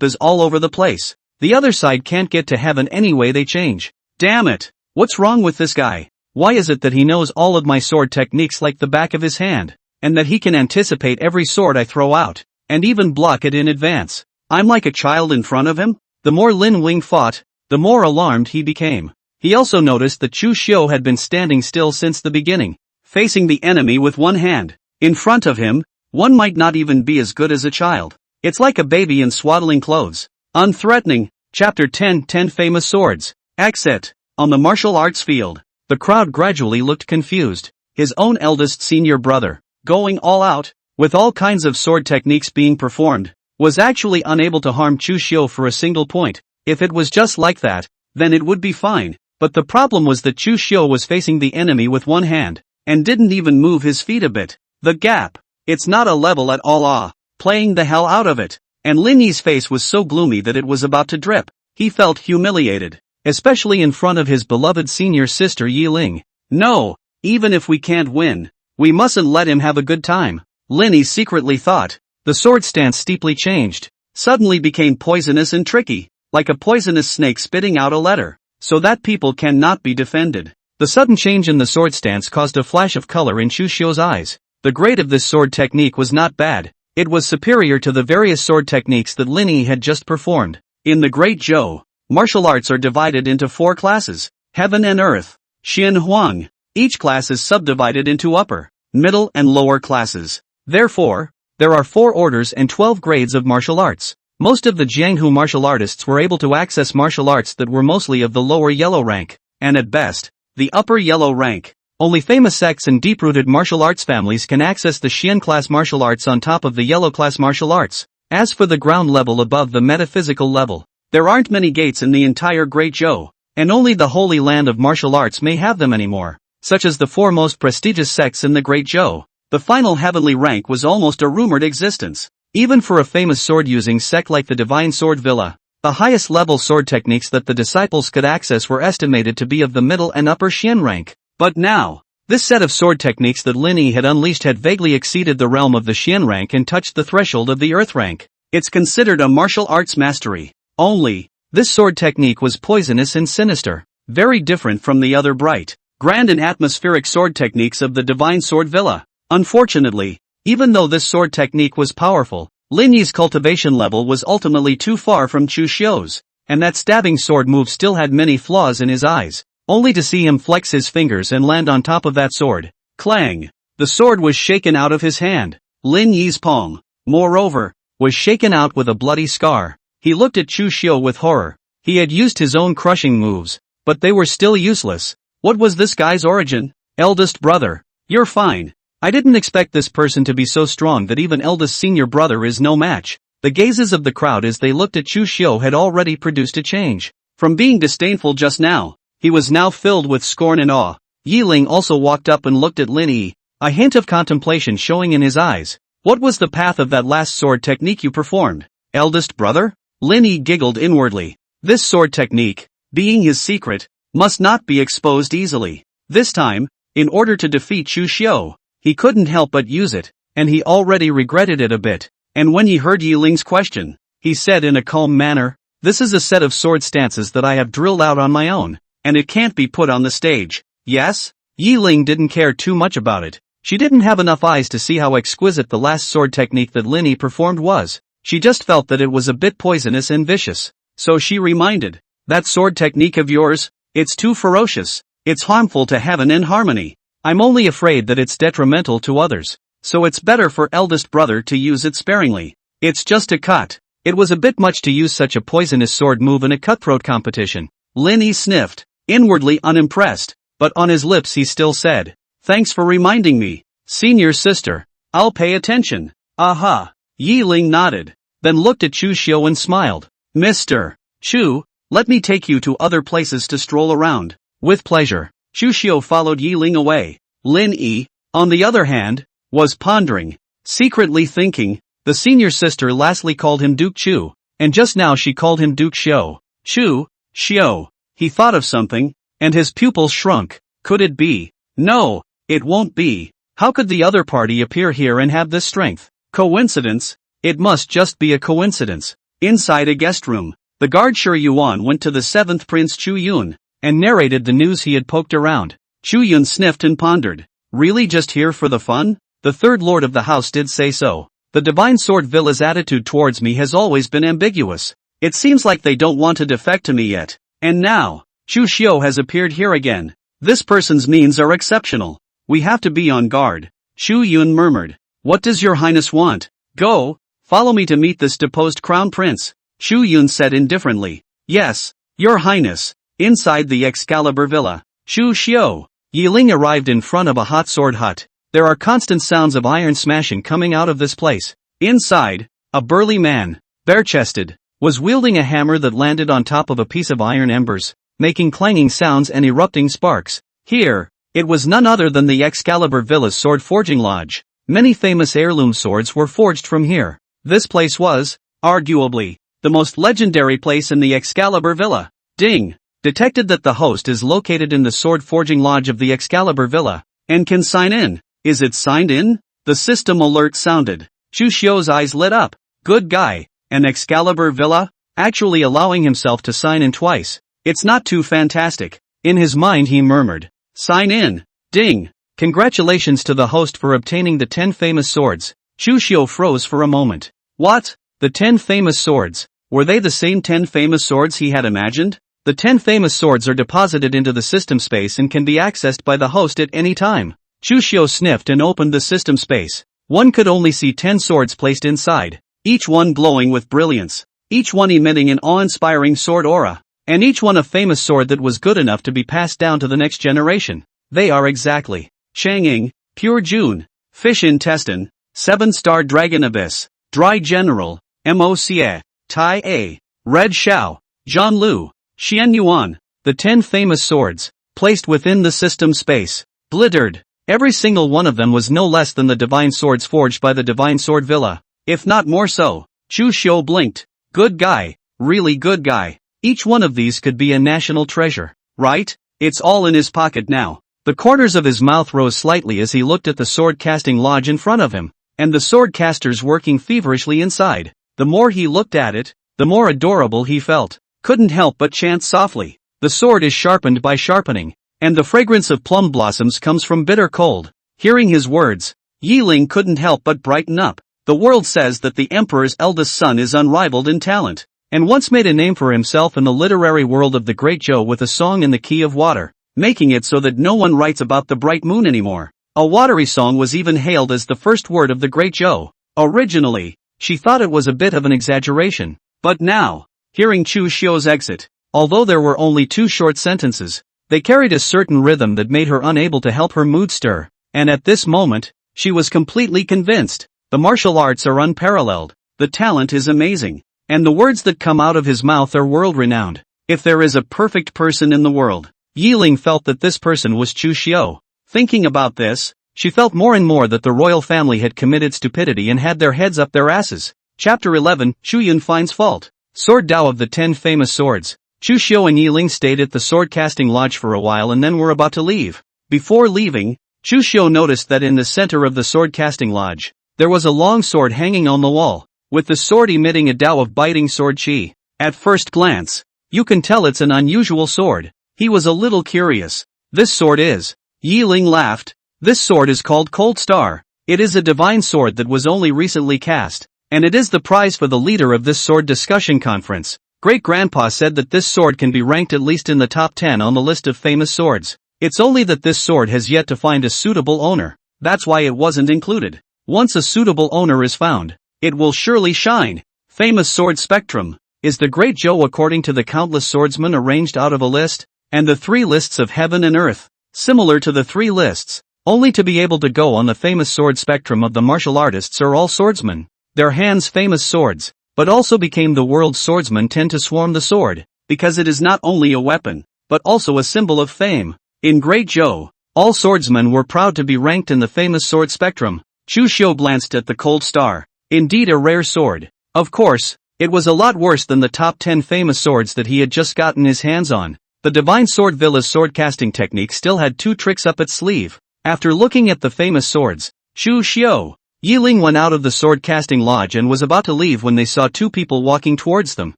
S1: is all over the place. The other side can't get to heaven anyway they change. Damn it! What's wrong with this guy? Why is it that he knows all of my sword techniques like the back of his hand, and that he can anticipate every sword I throw out, and even block it in advance? I'm like a child in front of him? The more Lin Wing fought, the more alarmed he became. He also noticed that Chu Xiu had been standing still since the beginning, facing the enemy with one hand. In front of him, one might not even be as good as a child. It's like a baby in swaddling clothes. Unthreatening. Chapter 10 10 Famous Swords. Exit. On the martial arts field, the crowd gradually looked confused. His own eldest senior brother, going all out, with all kinds of sword techniques being performed, was actually unable to harm Chu Xiu for a single point. If it was just like that, then it would be fine. But the problem was that Chu Xiu was facing the enemy with one hand, and didn't even move his feet a bit. The gap. It's not a level at all. Playing the hell out of it. And Lin Yi's face was so gloomy that it was about to drip. He felt humiliated. especially in front of his beloved senior sister Yiling. No, even if we can't win, we mustn't let him have a good time, Linny secretly thought. The sword stance steeply changed, suddenly became poisonous and tricky, like a poisonous snake spitting out a letter, so that people cannot be defended. The sudden change in the sword stance caused a flash of color in Chu Xiu's eyes. The grade of this sword technique was not bad. It was superior to the various sword techniques that Linny had just performed. In the Great Zhou, martial arts are divided into 4 classes, Heaven and Earth, Xian Huang. Each class is subdivided into upper, middle and lower classes. Therefore, there are 4 orders and 12 grades of martial arts. Most of the Jianghu martial artists were able to access martial arts that were mostly of the lower yellow rank, and at best, the upper yellow rank. Only famous sects and deep-rooted martial arts families can access the Xian class martial arts on top of the yellow class martial arts. As for the ground level above the metaphysical level, there aren't many gates in the entire Great Zhou, and only the Holy Land of martial arts may have them anymore, such as the 4 most prestigious sects in the Great Zhou. The final heavenly rank was almost a rumored existence. Even for a famous sword-using sect like the Divine Sword Villa, the highest level sword techniques that the disciples could access were estimated to be of the middle and upper Xian rank. But now, this set of sword techniques that Linny had unleashed had vaguely exceeded the realm of the Xian rank and touched the threshold of the Earth rank. It's considered a martial arts mastery. Only, this sword technique was poisonous and sinister, very different from the other bright, grand and atmospheric sword techniques of the Divine Sword Villa. Unfortunately, even though this sword technique was powerful, Linny's cultivation level was ultimately too far from Chu Xiu's, and that stabbing sword move still had many flaws in his eyes, only to see him flex his fingers and land on top of that sword. Clang! The sword was shaken out of his hand. Lin Yi's palm, moreover, was shaken out with a bloody scar. He looked at Chu Xiu with horror. He had used his own crushing moves, but they were still useless. What was this guy's origin? Eldest brother. You're fine. I didn't expect this person to be so strong that even eldest senior brother is no match. The gazes of the crowd as they looked at Chu Xiu had already produced a change. From being disdainful just now, he was now filled with scorn and awe. Yiling also walked up and looked at Lin Yi, a hint of contemplation showing in his eyes. What was the path of that last sword technique you performed, eldest brother? Lin Yi giggled inwardly. This sword technique, being his secret, must not be exposed easily. This time, in order to defeat Chu Xiu, he couldn't help but use it, and he already regretted it a bit. And when he heard Yiling's question, he said in a calm manner, "This is a set of sword stances that I have drilled out on my own, and it can't be put on the stage." Yes? Yiling didn't care too much about it. She didn't have enough eyes to see how exquisite the last sword technique that Lin Yi performed was. She just felt that it was a bit poisonous and vicious. So she reminded, "That sword technique of yours, it's too ferocious. It's harmful to heaven and harmony. I'm only afraid that it's detrimental to others. So it's better for eldest brother to use it sparingly. It's just a cut." It was a bit much to use such a poisonous sword move in a cutthroat competition. Lin Yi sniffed, inwardly unimpressed, but on his lips he still said, "Thanks for reminding me, senior sister. I'll pay attention." Aha! Yiling nodded, then looked at Chu Xiu and smiled. "Mr. Chu, let me take you to other places to stroll around." With pleasure. Chu Xiu followed Yiling away. Lin Yi, on the other hand, was pondering, secretly thinking. The senior sister lastly called him Duke Chu, and just now she called him Duke Xiu. Chu Xiu. He thought of something, and his pupils shrunk. Could it be? No, it won't be. How could the other party appear here and have this strength? Coincidence? It must just be a coincidence. Inside a guest room, the guard Shi Yuan went to the 7th Prince Chu Yun, and narrated the news he had poked around. Chu Yun sniffed and pondered. Really just here for the fun? The third lord of the house did say so. The Divine Sword Villa's attitude towards me has always been ambiguous. It seems like they don't want to defect to me yet. And now, Chu Xiu has appeared here again. This person's means are exceptional. We have to be on guard. Chu Yun murmured. What does your highness want? Go, follow me to meet this deposed crown prince. Chu Yun said indifferently. Yes, your highness. Inside the Excalibur Villa, Chu Xiu. Yiling arrived in front of a hot sword hut. There are constant sounds of iron smashing coming out of this place. Inside, a burly man, bare-chested, was wielding a hammer that landed on top of a piece of iron embers, making clanging sounds and erupting sparks. Here, it was none other than the Excalibur Villa's sword forging lodge. Many famous heirloom swords were forged from here. This place was, arguably, the most legendary place in the Excalibur Villa. Ding! detected that the host is located in the sword forging lodge of the Excalibur Villa, and can sign in. Is it signed in? The system alert sounded. Chu Xiu's eyes lit up. Good guy. An Excalibur Villa? Actually allowing himself to sign in twice. It's not too fantastic. In his mind he murmured. Sign in. Ding. Congratulations to the host for obtaining the 10 famous swords. Chu Xiu froze for a moment. What? The 10 famous swords? Were they the same 10 famous swords he had imagined? The 10 famous swords are deposited into the system space and can be accessed by the host at any time. Chu Xiu sniffed and opened the system space. One could only see 10 swords placed inside, each one glowing with brilliance, each one emitting an awe-inspiring sword aura, and each one a famous sword that was good enough to be passed down to the next generation. They are exactly Chang'ing, Pure June, Fish Intestine, 7-Star Dragon Abyss, Dry General, Moca, Tai A, Red Shao, Zhan Lu, Xian Yuan, the 10 famous swords, placed within the system space, glittered. Every single one of them was no less than the divine swords forged by the Divine Sword Villa, if not more so. Chu Xiu blinked. Good guy, really good guy. Each one of these could be a national treasure, right? It's all in his pocket now. The corners of his mouth rose slightly as he looked at the sword casting lodge in front of him, and the sword casters working feverishly inside. The more he looked at it, the more adorable he felt. Couldn't help but chant softly. The sword is sharpened by sharpening, and the fragrance of plum blossoms comes from bitter cold. Hearing his words, Yiling couldn't help but brighten up. The world says that the emperor's eldest son is unrivaled in talent, and once made a name for himself in the literary world of the Great Zhou with a song in the key of water, making it so that no one writes about the bright moon anymore. A watery song was even hailed as the first word of the Great Zhou. Originally, she thought it was a bit of an exaggeration, but now, hearing Chu Xiu's exit, although there were only 2 short sentences, they carried a certain rhythm that made her unable to help her mood stir, and at this moment, she was completely convinced. The martial arts are unparalleled, the talent is amazing, and the words that come out of his mouth are world-renowned. If there is a perfect person in the world, Yiling felt that this person was Chu Xiu. Thinking about this, she felt more and more that the royal family had committed stupidity and had their heads up their asses. Chapter 11, Chu Yun finds fault. Sword Dao of the 10 famous swords. Chu Xiu and Yiling stayed at the sword casting lodge for a while and then were about to leave. Before leaving, Chu Xiu noticed that in the center of the sword casting lodge, there was a long sword hanging on the wall, with the sword emitting a Dao of biting sword chi. At first glance, you can tell it's an unusual sword. He was a little curious. This sword is. Yiling laughed. This sword is called Cold Star. It is a divine sword that was only recently cast, and it is the prize for the leader of this sword discussion conference. Great-grandpa said that this sword can be ranked at least in the top 10 on the list of famous swords. It's only that this sword has yet to find a suitable owner. That's why it wasn't included. Once a suitable owner is found, it will surely shine. Famous sword spectrum. Is the Great Zhou according to the countless swordsmen arranged out of a list, and the 3 lists of heaven and earth, similar to the 3 lists, only to be able to go on the famous sword spectrum of the martial artists are all swordsmen. Their hands famous swords, but also became the world's swordsmen tend to swarm the sword, because it is not only a weapon, but also a symbol of fame. In Great Zhou, all swordsmen were proud to be ranked in the famous sword spectrum. Chu Xiu glanced at the Cold Star. Indeed a rare sword. Of course, it was a lot worse than the top 10 famous swords that he had just gotten his hands on. The Divine Sword Villa's sword casting technique still had 2 tricks up its sleeve. After looking at the famous swords, Chu Xiu, Yiling went out of the sword casting lodge and was about to leave when they saw 2 people walking towards them.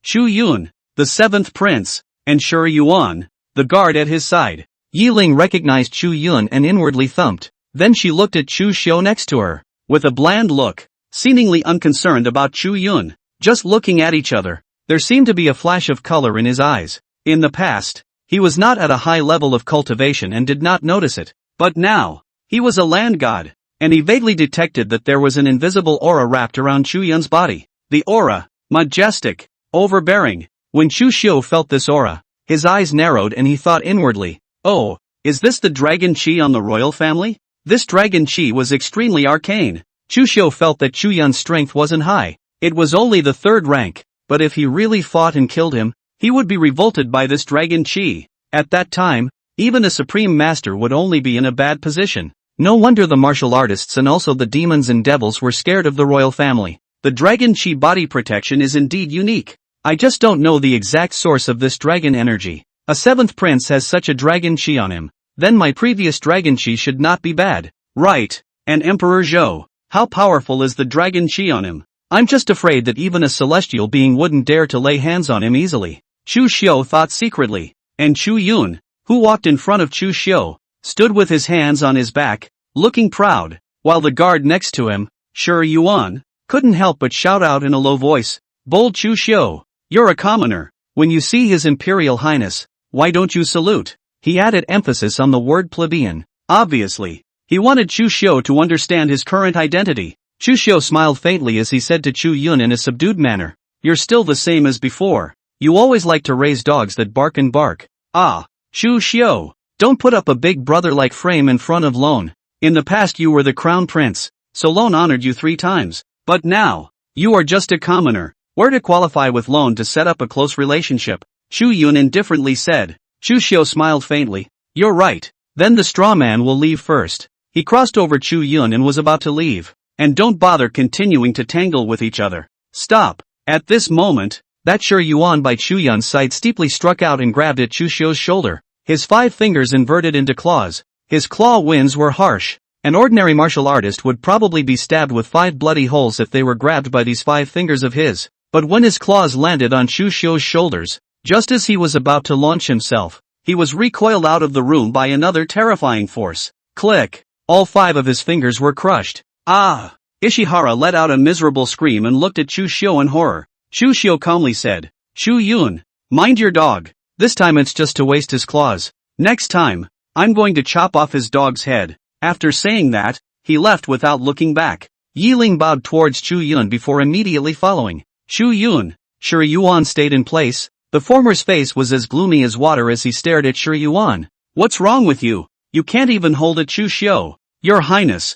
S1: Chu Yun, the 7th prince, and Shi Yuan, the guard at his side. Yiling recognized Chu Yun and inwardly thumped. Then she looked at Chu Xiu next to her, with a bland look, seemingly unconcerned about Chu Yun. Just looking at each other, there seemed to be a flash of color in his eyes. In the past, he was not at a high level of cultivation and did not notice it, but now, he was a land god, and he vaguely detected that there was an invisible aura wrapped around Chu Yun's body. The aura, majestic, overbearing. When Chu Xiu felt this aura, his eyes narrowed and he thought inwardly, oh, is this the dragon chi on the royal family? This dragon chi was extremely arcane. Chu Xiu felt that Chu Yun's strength wasn't high. It was only the 3rd rank, but if he really fought and killed him, he would be revolted by this dragon chi. At that time, even a supreme master would only be in a bad position. No wonder the martial artists and also the demons and devils were scared of the royal family. The dragon chi body protection is indeed unique. I just don't know the exact source of this dragon energy. A 7th prince has such a dragon chi on him. Then my previous dragon chi should not be bad, right? And Emperor Zhou, how powerful is the dragon chi on him? I'm just afraid that even a celestial being wouldn't dare to lay hands on him easily. Chu Xiu thought secretly. And Chu Yun, who walked in front of Chu Xiu, stood with his hands on his back, looking proud, while the guard next to him, Shi Yuan, couldn't help but shout out in a low voice, "Bold Chu Xiu, you're a commoner. When you see His Imperial Highness, why don't you salute?" He added emphasis on the word plebeian. Obviously, he wanted Chu Xiu to understand his current identity. Chu Xiu smiled faintly as he said to Chu Yun in a subdued manner, "You're still the same as before. You always like to raise dogs that bark and bark." Ah, Chu Xiu, don't put up a big brother-like frame in front of Lone. In the past you were the crown prince, so Lone honored you 3 times. But now, you are just a commoner. Where to qualify with Lone to set up a close relationship? Chu Yun indifferently said. Chu Xiu smiled faintly. "You're right. Then the straw man will leave first." He crossed over Chu Yun and was about to leave. "And don't bother continuing to tangle with each other. Stop." At this moment, that Shi Yuan by Chu Yun's side steeply struck out and grabbed at Chu Xiu's shoulder. His 5 fingers inverted into claws. His claw winds were harsh. An ordinary martial artist would probably be stabbed with 5 bloody holes if they were grabbed by these 5 fingers of his. But when his claws landed on Chu Xiu's shoulders, just as he was about to launch himself, he was recoiled out of the room by another terrifying force. Click! All 5 of his fingers were crushed. Ah! Ishihara let out a miserable scream and looked at Chu Xiu in horror. Chu Xiu calmly said, "Chu Yun, mind your dog. This time it's just to waste his claws. Next time, I'm going to chop off his dog's head." After saying that, he left without looking back. Yiling bowed towards Chu Yun before immediately following. Chu Yun, Shi Yuan stayed in place. The former's face was as gloomy as water as he stared at Shi Yuan. "What's wrong with you? You can't even hold a Chu Xiu." Your Highness,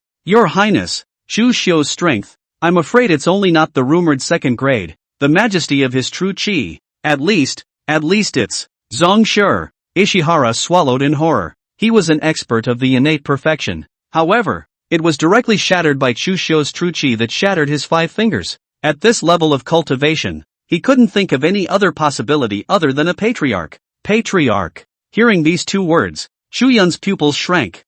S1: Chu Xiu's strength. I'm afraid it's only not the rumored 2nd grade, the majesty of his true chi. At least it's Zhong Shi. Ishihara swallowed in horror. He was an expert of the innate perfection. However, it was directly shattered by Chu Xiu's true chi that shattered his 5 fingers. At this level of cultivation, he couldn't think of any other possibility other than a patriarch. Patriarch. Hearing these 2 words, Chu Yun's pupils shrank.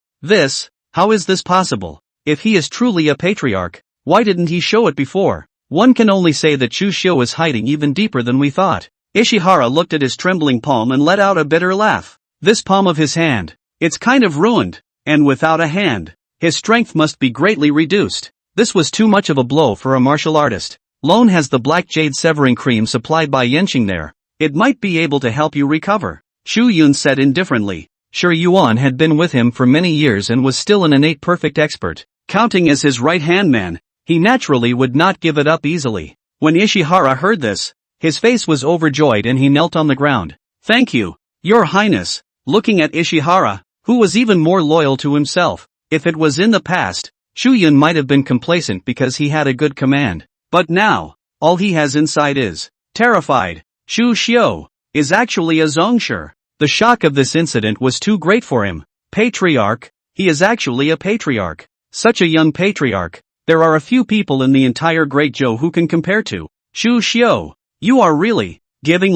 S1: How is this possible? If he is truly a patriarch, why didn't he show it before? One can only say that Chu Xiu is hiding even deeper than we thought. Ishihara looked at his trembling palm and let out a bitter laugh. This palm of his hand, it's kind of ruined, and without a hand, his strength must be greatly reduced. This was too much of a blow for a martial artist. Lone has the black jade severing cream supplied by Yenqing there. It might be able to help you recover. Chu Yun said indifferently. Shi Yuan had been with him for many years and was still an innate perfect expert. Counting as his right-hand man, he naturally would not give it up easily. When Ishihara heard this, his face was overjoyed and he knelt on the ground. "Thank you, Your Highness." Looking at Ishihara, who was even more loyal to himself. If it was in the past, Chu Yun might have been complacent because he had a good command. But now, all he has inside is terrified. Chu Xiu is actually a Zhongshi. The shock of this incident was too great for him. Patriarch, he is actually a patriarch. Such a young patriarch. There are a few people in the entire Great Zhou who can compare to Chu Xiu. You are really giving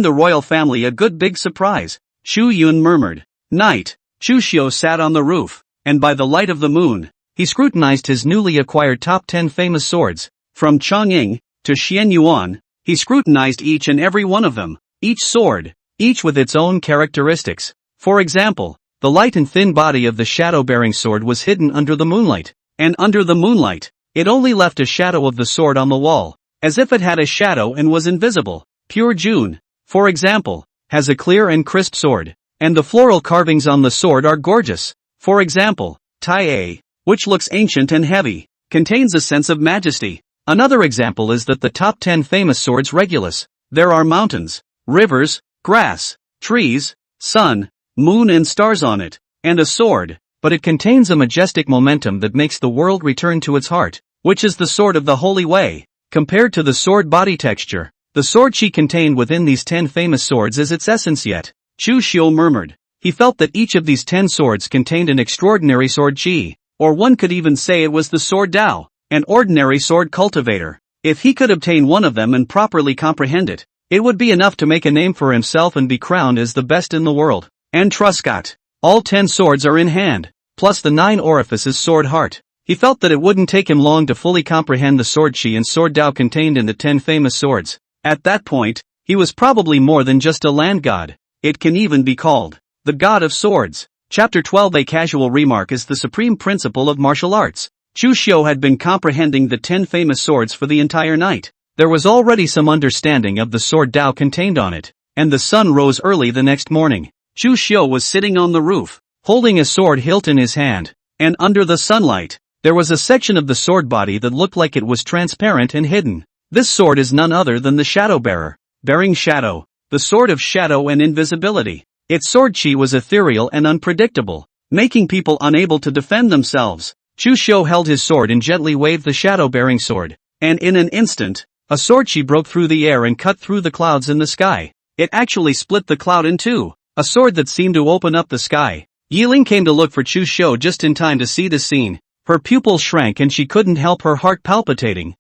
S1: the royal family a good big surprise. Chu Yun murmured. Night. Chu Xiu sat on the roof, and by the light of the moon, he scrutinized his newly acquired top 10 famous swords. From Chang'ing to Xian Yuan, he scrutinized each and every one of them. Each sword, each with its own characteristics. For example, the light and thin body of the shadow-bearing sword was hidden under the moonlight. And under the moonlight, it only left a shadow of the sword on the wall, as if it had a shadow and was invisible. Pure June, for example, has a clear and crisp sword, and the floral carvings on the sword are gorgeous. For example, Tai A, which looks ancient and heavy, contains a sense of majesty. Another example is that the top 10 famous swords Regulus. There are mountains, rivers, grass, trees, sun, moon and stars on it, and a sword, but it contains a majestic momentum that makes the world return to its heart, which is the sword of the holy way. Compared to the sword body texture, the sword chi contained within these 10 famous swords is its essence yet. Chu Xiu murmured. He felt that each of these 10 swords contained an extraordinary sword chi, or one could even say it was the sword Dao, an ordinary sword cultivator. If he could obtain one of them and properly comprehend it, It would be enough to make a name for himself and be crowned as the best in the world. And Truscott. All 10 swords are in hand, plus the 9 orifices sword heart. He felt that it wouldn't take him long to fully comprehend the sword chi and sword Dao contained in the 10 famous swords. At that point, he was probably more than just a land god. It can even be called the god of swords. Chapter 12. A casual remark is the supreme principle of martial arts. Chu Xiu had been comprehending the 10 famous swords for the entire night. There was already some understanding of the sword Dao contained on it, and the sun rose early the next morning. Chu Xiu was sitting on the roof, holding a sword hilt in his hand, and under the sunlight, there was a section of the sword body that looked like it was transparent and hidden. This sword is none other than the Shadow Bearer, bearing shadow, the sword of shadow and invisibility. Its sword chi was ethereal and unpredictable, making people unable to defend themselves. Chu Xiu held his sword and gently waved the shadow-bearing sword, and in an instant, a sword chi broke through the air and cut through the clouds in the sky. It actually split the cloud in two, a sword that seemed to open up the sky. Yiling came to look for Chu Xiu just in time to see this scene. Her pupils shrank and she couldn't help her heart palpitating.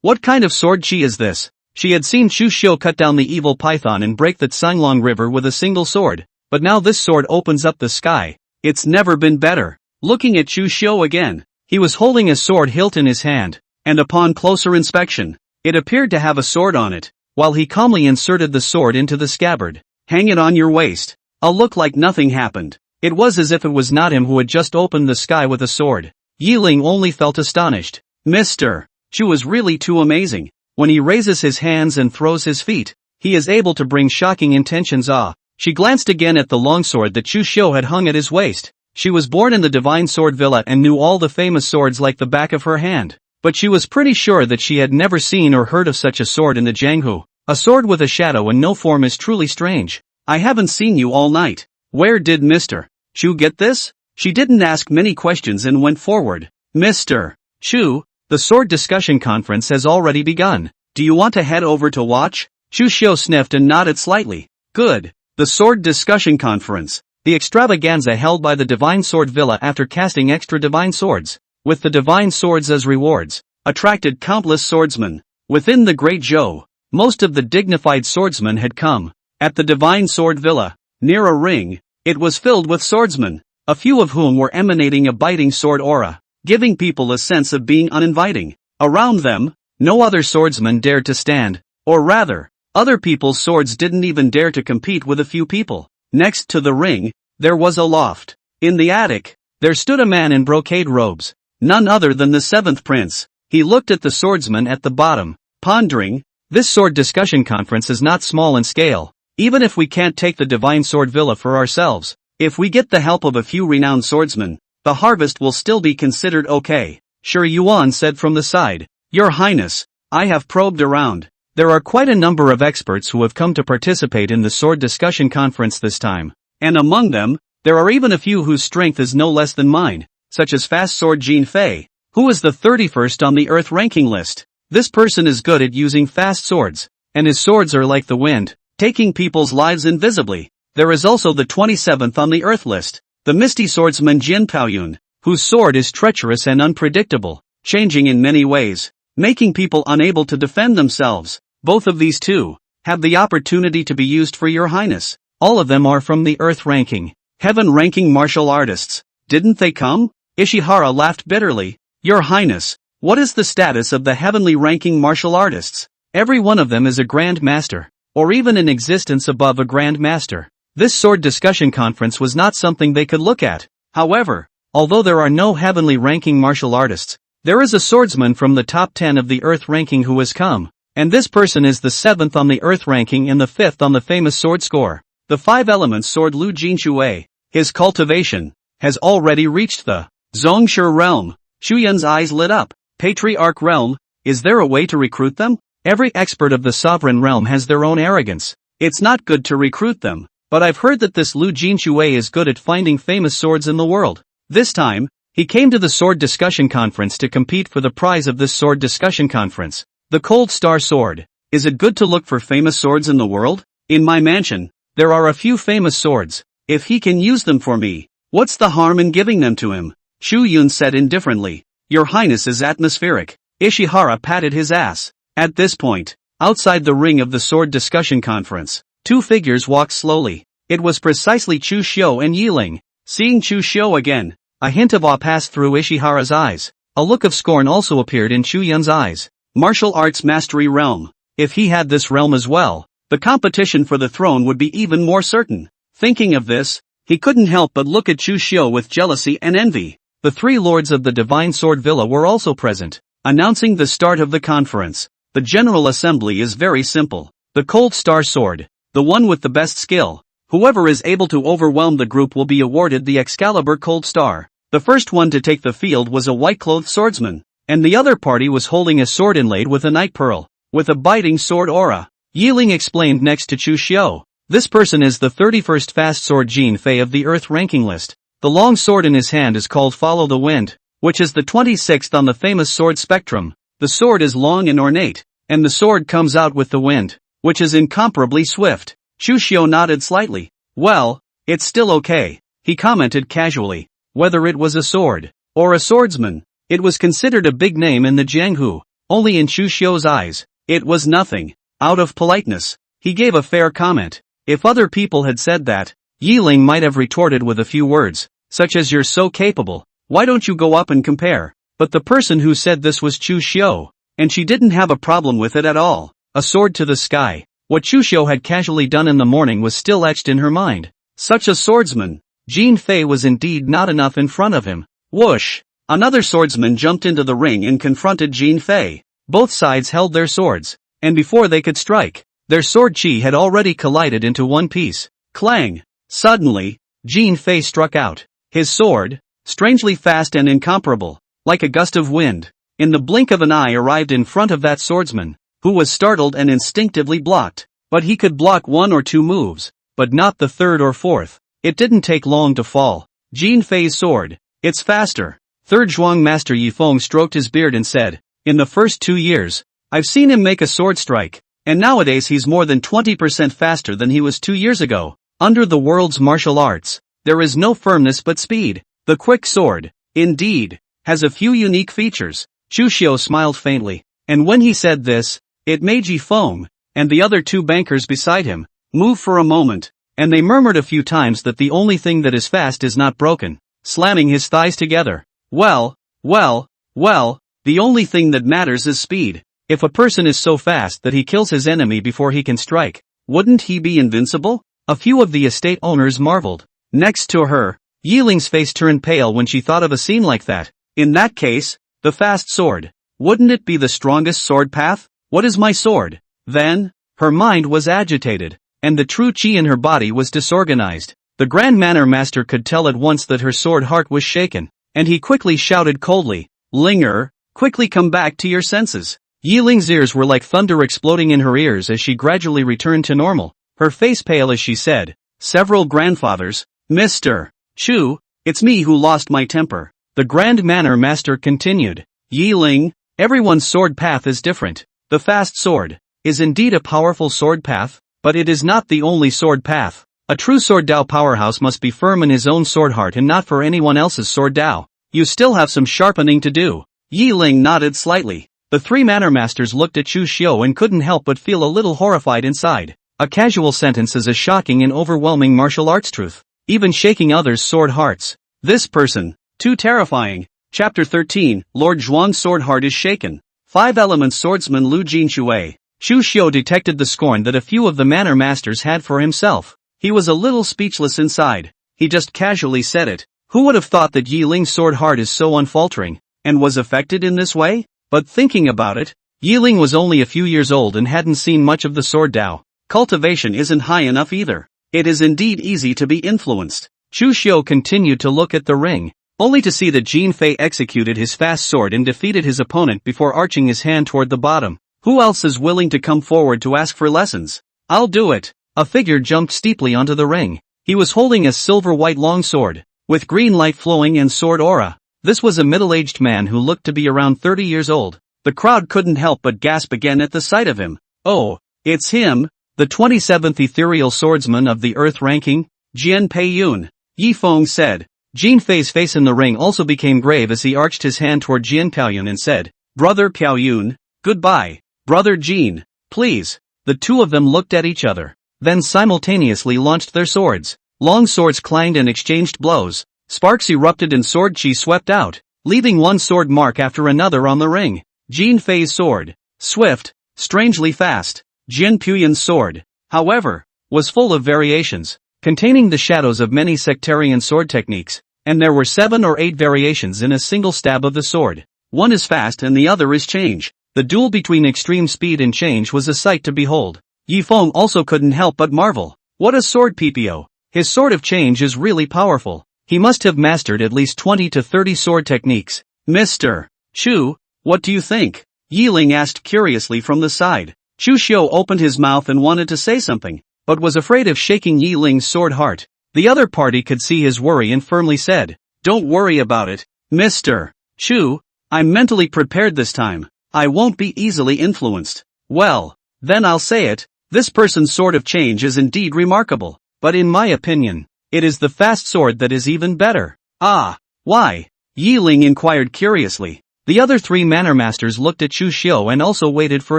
S1: What kind of sword chi is this? She had seen Chu Xiu cut down the evil python and break the Tsanglong River with a single sword, but now this sword opens up the sky. It's never been better. Looking at Chu Xiu again, he was holding a sword hilt in his hand, and upon closer inspection, it appeared to have a sword on it. While he calmly inserted the sword into the scabbard. Hang it on your waist. I'll look like nothing happened. It was as if it was not him who had just opened the sky with a sword. Yiling only felt astonished. Mr. Chu is really too amazing. When he raises his hands and throws his feet, he is able to bring shocking intentions. She glanced again at the longsword that Chu Xiu had hung at his waist. She was born in the Divine Sword Villa and knew all the famous swords like the back of her hand. But she was pretty sure that she had never seen or heard of such a sword in the Jianghu. A sword with a shadow and no form is truly strange. I haven't seen you all night. Where did Mr. Chu get this? She didn't ask many questions and went forward. Mr. Chu, the sword discussion conference has already begun. Do you want to head over to watch? Chu Xiu sniffed and nodded slightly. Good. The sword discussion conference. The extravaganza held by the Divine Sword Villa after casting extra divine swords, with the divine swords as rewards, attracted countless swordsmen. Within the Great Zhou, most of the dignified swordsmen had come. At the Divine Sword Villa, near a ring, it was filled with swordsmen, a few of whom were emanating a biting sword aura, giving people a sense of being uninviting. Around them, no other swordsman dared to stand, or rather, other people's swords didn't even dare to compete with a few people. Next to the ring, there was a loft. In the attic, there stood a man in brocade robes, none other than the 7th prince. He looked at the swordsman at the bottom, pondering. This sword discussion conference is not small in scale. Even if we can't take the Divine Sword Villa for ourselves, if we get the help of a few renowned swordsmen, the harvest will still be considered okay. Shi Yuan said from the side. Your Highness, I have probed around. There are quite a number of experts who have come to participate in the sword discussion conference this time. And among them, there are even a few whose strength is no less than mine, such as Fast Sword Jin Fei, who is the 31st on the Earth ranking list. This person is good at using fast swords, and his swords are like the wind, taking people's lives invisibly. There is also the 27th on the Earth list, the misty swordsman Jin Taoyun, whose sword is treacherous and unpredictable, changing in many ways, making people unable to defend themselves. Both of these two have the opportunity to be used for your highness. All of them are from the Earth ranking, heaven ranking martial artists. Didn't they come? Ishihara laughed bitterly. Your highness, what is the status of the heavenly ranking martial artists? Every one of them is a grand master, or even in existence above a grand master. This sword discussion conference was not something they could look at. However, although there are no heavenly ranking martial artists, there is a swordsman from the top 10 of the Earth ranking who has come, and this person is the 7th on the Earth ranking and the 5th on the famous sword score. The 5 elements sword Lu Jinxue, his cultivation, has already reached the Zhongshu realm. Shuyan's eyes lit up. Patriarch realm, is there a way to recruit them? Every expert of the sovereign realm has their own arrogance. It's not good to recruit them, but I've heard that this Lu Jinxue is good at finding famous swords in the world. This time, he came to the sword discussion conference to compete for the prize of this sword discussion conference. The Cold Star Sword. Is it good to look for famous swords in the world? In my mansion, there are a few famous swords. If he can use them for me, what's the harm in giving them to him? Chu Yun said indifferently. Your Highness is atmospheric. Ishihara patted his ass. At this point, Outside the ring of the sword discussion conference, two figures walked slowly. It was precisely Chu Xiu and Yiling. Seeing Chu Xiu again, a hint of awe passed through Ishihara's eyes. A look of scorn also appeared in Chu Yun's eyes. Martial arts mastery realm. If he had this realm as well, the competition for the throne would be even more certain. Thinking of this, he couldn't help but look at Chu Xiu with jealousy and envy. The three lords of the Divine Sword Villa were also present, announcing the start of the conference. The General Assembly is very simple. The Cold Star Sword, the one with the best skill. Whoever is able to overwhelm the group will be awarded the Excalibur Cold Star. The first one to take the field was a white-clothed swordsman, and the other party was holding a sword inlaid with a night pearl, with a biting sword aura. Yiling explained next to Chu Xiu. This person is the 31st fast sword Jin Fei of the Earth ranking list. The long sword in his hand is called Follow the Wind, which is the 26th on the famous sword spectrum. The sword is long and ornate, and the sword comes out with the wind, which is incomparably swift. Chu Xiu nodded slightly. Well, it's still okay, he commented casually. Whether it was a sword, or a swordsman, it was considered a big name in the Jianghu. Only in Chu Xiu's eyes, it was nothing. Out of politeness, he gave a fair comment. If other people had said that, Yiling might have retorted with a few words, such as "You're so capable, why don't you go up and compare?" But the person who said this was Chu Xiu, and she didn't have a problem with it at all. A sword to the sky. What Chu Xiu had casually done in the morning was still etched in her mind. Such a swordsman. Jin Fei was indeed not enough in front of him. Whoosh! Another swordsman jumped into the ring and confronted Jin Fei. Both sides held their swords, and before they could strike, their sword chi had already collided into one piece. Clang! Suddenly, Jin Fei struck out. His sword, strangely fast and incomparable, like a gust of wind, in the blink of an eye arrived in front of that swordsman, who was startled and instinctively blocked. But he could block one or two moves, but not the third or fourth. It didn't take long to fall. Jin Fei's sword, it's faster. Third Zhuang Master Yifeng stroked his beard and said, in the first 2 years, I've seen him make a sword strike, and nowadays he's more than 20% faster than he was 2 years ago. Under the world's martial arts, there is no firmness but speed. The quick sword, indeed, has a few unique features. Chu Xiu smiled faintly, and when he said this, it made Yifeng, and the other two bankers beside him, move for a moment, and they murmured a few times that the only thing that is fast is not broken, slamming his thighs together. Well, the only thing that matters is speed. If a person is so fast that he kills his enemy before he can strike, wouldn't he be invincible? A few of the estate owners marveled. Next to her, Yiling's face turned pale when she thought of a scene like that. In that case, the fast sword, wouldn't it be the strongest sword path? What is my sword? Then, her mind was agitated, and the true chi in her body was disorganized. The Grand Manor Master could tell at once that her sword heart was shaken, and he quickly shouted coldly, Linger, quickly come back to your senses. Yiling's ears were like thunder exploding in her ears as she gradually returned to normal, her face pale as she said, several grandfathers, Mr. Chu, it's me who lost my temper. The Grand Manor Master continued, Yiling, everyone's sword path is different. The fast sword is indeed a powerful sword path, but it is not the only sword path. A true sword Dao powerhouse must be firm in his own sword heart and not for anyone else's sword Dao. You still have some sharpening to do. Yiling nodded slightly. The three manor masters looked at Chu Xiu and couldn't help but feel a little horrified inside. A casual sentence is a shocking and overwhelming martial arts truth, even shaking others' sword hearts. This person, too terrifying. Chapter 13, Lord Zhuang's sword heart is shaken. 5 Elements Swordsman Lu Jinshui. Chu Xiu detected the scorn that a few of the manor masters had for himself. He was a little speechless inside. He just casually said it. Who would have thought that Yiling's sword heart is so unfaltering, and was affected in this way? But thinking about it, Yiling was only a few years old and hadn't seen much of the sword Dao. Cultivation isn't high enough either. It is indeed easy to be influenced. Chu Xiu continued to look at the ring, only to see that Jin Fei executed his fast sword and defeated his opponent before arching his hand toward the bottom. Who else is willing to come forward to ask for lessons? I'll do it. A figure jumped steeply onto the ring. He was holding a silver-white longsword, with green light flowing and sword aura. This was a middle-aged man who looked to be around 30 years old. The crowd couldn't help but gasp again at the sight of him. Oh, it's him, the 27th ethereal swordsman of the Earth ranking, Jian Peiyun. Yifeng said. Jin Fei's face in the ring also became grave as he arched his hand toward Jian Peiyun and said, Brother Peiyun, goodbye. Brother Jin, Please. The two of them looked at each other, then simultaneously launched their swords. Long swords clanged and exchanged blows. Sparks erupted and sword chi swept out, leaving one sword mark after another on the ring. Jin Fei's sword, swift, strangely fast. Jin Puyan's sword, however, was full of variations, containing the shadows of many sectarian sword techniques, and there were 7 or 8 variations in a single stab of the sword. One is fast and the other is change. The duel between extreme speed and change was a sight to behold. Yi Feng also couldn't help but marvel. What a sword PPO! His sword of change is really powerful. He must have mastered at least 20 to 30 sword techniques. Mr. Chu, what do you think? Yi Ling asked curiously from the side. Chu Xiu opened his mouth and wanted to say something, but was afraid of shaking Yi Ling's sword heart. The other party could see his worry and firmly said, "Don't worry about it, Mr. Chu. I'm mentally prepared this time. I won't be easily influenced." Well, then I'll say it, this person's sword of change is indeed remarkable, but in my opinion, it is the fast sword that is even better. Ah, why? Yi Ling inquired curiously. The other 3 manor masters looked at Chu Xiu and also waited for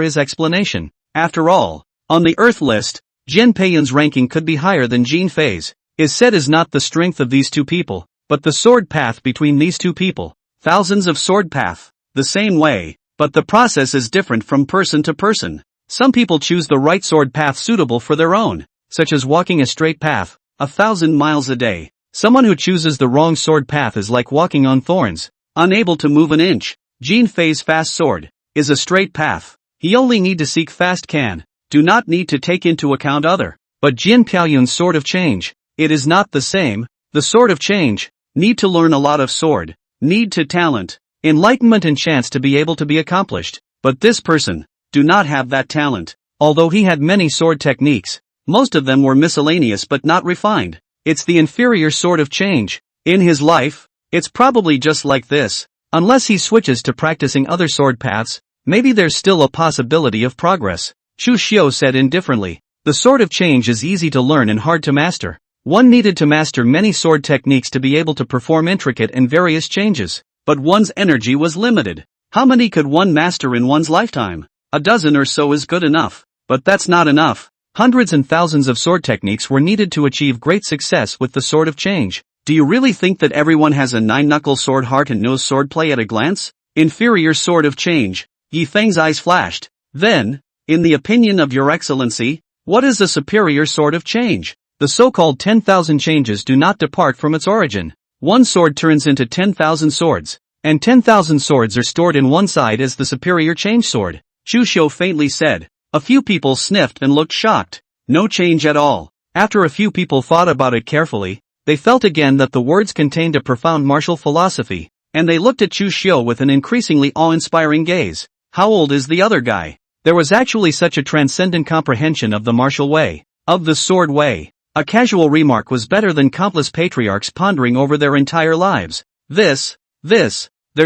S1: his explanation. After all, on the Earth list, Jin Peiyan's ranking could be higher than Jin Fei's. Is said is not the strength of these two people, but the sword path between these two people. Thousands of sword path, the same way, but the process is different from person to person. Some people choose the right sword path suitable for their own, such as walking a straight path, 1,000 miles a day. Someone who chooses the wrong sword path is like walking on thorns, unable to move an inch. Jin Fei's fast sword is a straight path. He only need to seek fast can, do not need to take into account other. But Jin Piaoyun's sword of change, it is not the same. The sword of change, need to learn a lot of sword, need to talent, enlightenment and chance to be able to be accomplished. But this person, do not have that talent. Although he had many sword techniques, most of them were miscellaneous but not refined. It's the inferior sword of change. In his life, it's probably just like this. Unless he switches to practicing other sword paths, maybe there's still a possibility of progress. Chu Xiu said indifferently. The sword of change is easy to learn and hard to master. One needed to master many sword techniques to be able to perform intricate and various changes. But one's energy was limited. How many could one master in one's lifetime? A dozen or so is good enough. But that's not enough. Hundreds and thousands of sword techniques were needed to achieve great success with the sword of change. Do you really think that everyone has a 9-knuckle sword heart and knows swordplay at a glance? Inferior sword of change. Yi Feng's eyes flashed. Then, in the opinion of your excellency, what is a superior sword of change? The so-called 10,000 changes do not depart from its origin. One sword turns into 10,000 swords, and 10,000 swords are stored in one side as the superior change sword. Chu Xiu faintly said. A few people sniffed and looked shocked. No change at all. After a few people thought about it carefully, they felt again that the words contained a profound martial philosophy, and they looked at Chu Xiu with an increasingly awe-inspiring gaze. How old is the other guy? There was actually such a transcendent comprehension of the martial way, of the sword way. A casual remark was better than countless patriarchs pondering over their entire lives. They're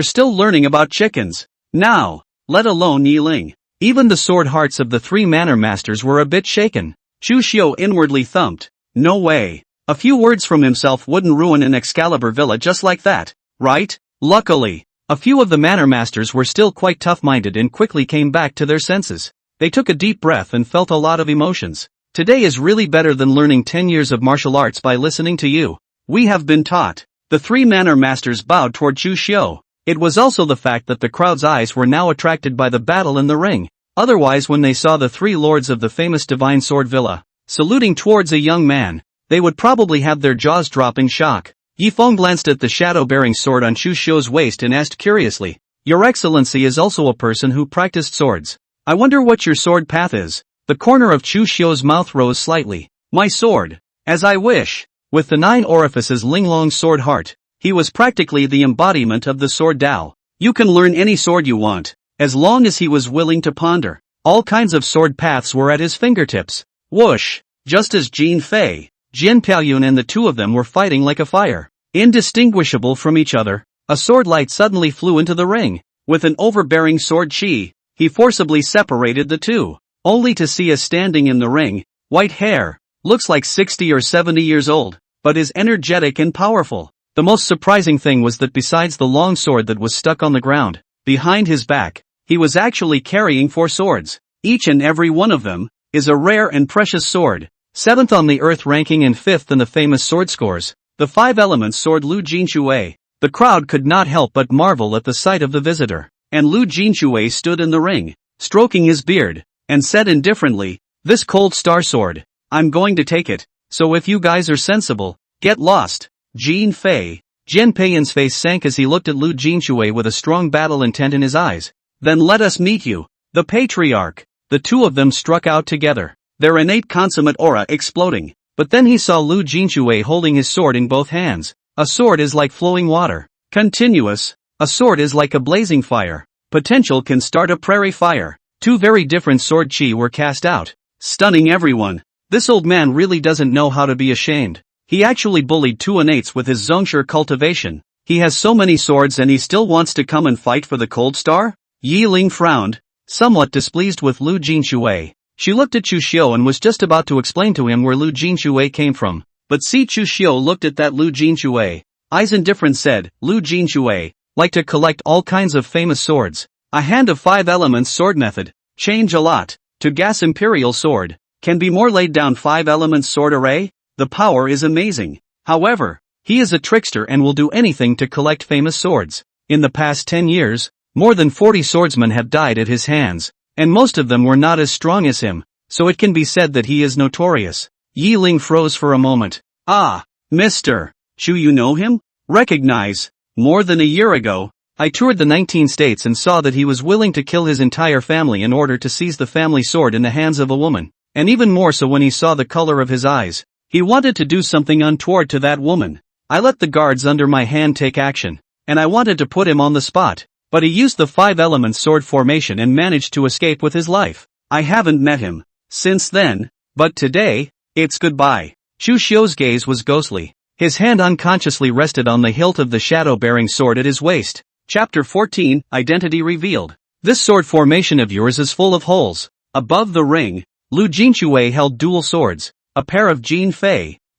S1: still learning about chickens. Now, let alone Yi Ling. Even the sword hearts of the 3 manor masters were a bit shaken. Chu Xiu inwardly thumped. No way. A few words from himself wouldn't ruin an Excalibur villa just like that, right? Luckily, a few of the manor masters were still quite tough-minded and quickly came back to their senses. They took a deep breath and felt a lot of emotions. Today is really better than learning 10 years of martial arts by listening to you. We have been taught. The 3 manor masters bowed toward Chu Xiu. It was also the fact that the crowd's eyes were now attracted by the battle in the ring. Otherwise, when they saw the 3 lords of the famous Divine Sword Villa saluting towards a young man, they would probably have their jaws drop in shock. Yi Feng glanced at the shadow-bearing sword on Chu Xiu's waist and asked curiously, Your Excellency is also a person who practiced swords. I wonder what your sword path is. The corner of Chu Xiu's mouth rose slightly. My sword. As I wish. With the 9 orifices Linglong's sword heart, he was practically the embodiment of the sword Tao. You can learn any sword you want, as long as he was willing to ponder. All kinds of sword paths were at his fingertips. Whoosh! Just as Jin Fei, Jin Piaoyun and the 2 of them were fighting like a fire, indistinguishable from each other, a sword light suddenly flew into the ring. With an overbearing sword chi, he forcibly separated the 2, only to see us standing in the ring, white hair, looks like 60 or 70 years old, but is energetic and powerful. The most surprising thing was that besides the long sword that was stuck on the ground, behind his back, he was actually carrying 4 swords. Each and every one of them is a rare and precious sword. 7th on the Earth ranking and 5th in the famous sword scores, the 5 elements sword Lu Jinxue. The crowd could not help but marvel at the sight of the visitor, and Lu Jinxue stood in the ring, stroking his beard, and said indifferently, "This cold star sword, I'm going to take it, so if you guys are sensible, get lost." Jian Pei's face sank as he looked at Lu Jinxue with a strong battle intent in his eyes. "Then let us meet you, the patriarch." The two of them struck out together, their innate consummate aura exploding. But then he saw Lu Jinxue holding his sword in both hands. A sword is like flowing water. Continuous. A sword is like a blazing fire. Potential can start a prairie fire. Two very different sword chi were cast out, stunning everyone. This old man really doesn't know how to be ashamed. He actually bullied two innates with his Zongshi cultivation. He has so many swords and he still wants to come and fight for the Cold Star? Yi Ling frowned, somewhat displeased with Lu Jinxue. She looked at Chu Xiu and was just about to explain to him where Lu Jinxue came from. But see, Chu Xiu looked at that Lu Jinxue. Eyes indifferent said, "Lu Jinxue, like to collect all kinds of famous swords. A hand of 5 elements sword method. Change a lot. To gas imperial sword. Can be more laid down 5 elements sword array? The power is amazing. However, he is a trickster and will do anything to collect famous swords. In the past 10 years, more than 40 swordsmen have died at his hands, and most of them were not as strong as him, so it can be said that he is notorious." Yi Ling froze for a moment. "Ah, Mr. Chu, you know him? Recognize. More than a year ago, I toured the 19 states and saw that he was willing to kill his entire family in order to seize the family sword in the hands of a woman, and even more so when he saw the color of his eyes. He wanted to do something untoward to that woman. I let the guards under my hand take action, and I wanted to put him on the spot, but he used the 5 elements sword formation and managed to escape with his life. I haven't met him since then, but today, it's goodbye." Chu Xiu's gaze was ghostly. His hand unconsciously rested on the hilt of the shadow-bearing sword at his waist. Chapter 14, Identity Revealed. "This sword formation of yours is full of holes." Above the ring, Lu Jinxue held dual swords, a pair of Jian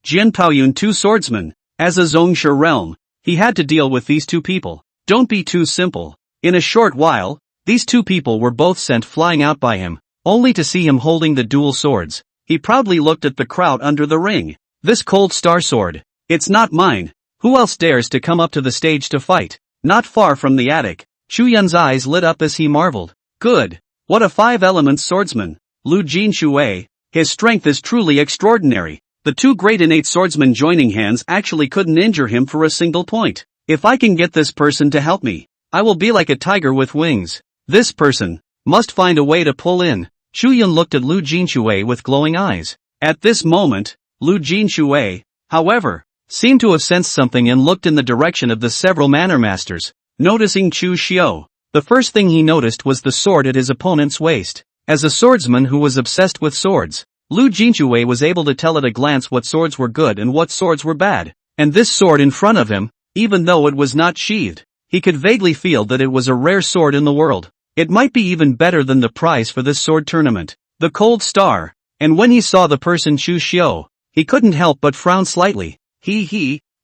S1: Paoyun 2 swordsmen. As a Zongshi realm, he had to deal with these two people. Don't be too simple. In a short while, these two people were both sent flying out by him, only to see him holding the dual swords. He proudly looked at the crowd under the ring. "This cold star sword, it's not mine. Who else dares to come up to the stage to fight?" Not far from the attic, Chu Yun's eyes lit up as he marveled. "Good. What a 5 elements swordsman. Lu Jinxue. His strength is truly extraordinary. The 2 great innate swordsmen joining hands actually couldn't injure him for a single point. If I can get this person to help me, I will be like a tiger with wings. This person must find a way to pull in." Chu Yun looked at Lu Jinxue with glowing eyes. At this moment, Lu Jinxue, however, seemed to have sensed something and looked in the direction of the several manor masters. Noticing Chu Xiu, the first thing he noticed was the sword at his opponent's waist. As a swordsman who was obsessed with swords, Lu Jinxue was able to tell at a glance what swords were good and what swords were bad. And this sword in front of him, even though it was not sheathed, he could vaguely feel that it was a rare sword in the world. It might be even better than the prize for this sword tournament, the Cold Star. And when he saw the person Chu Xiu, he couldn't help but frown slightly.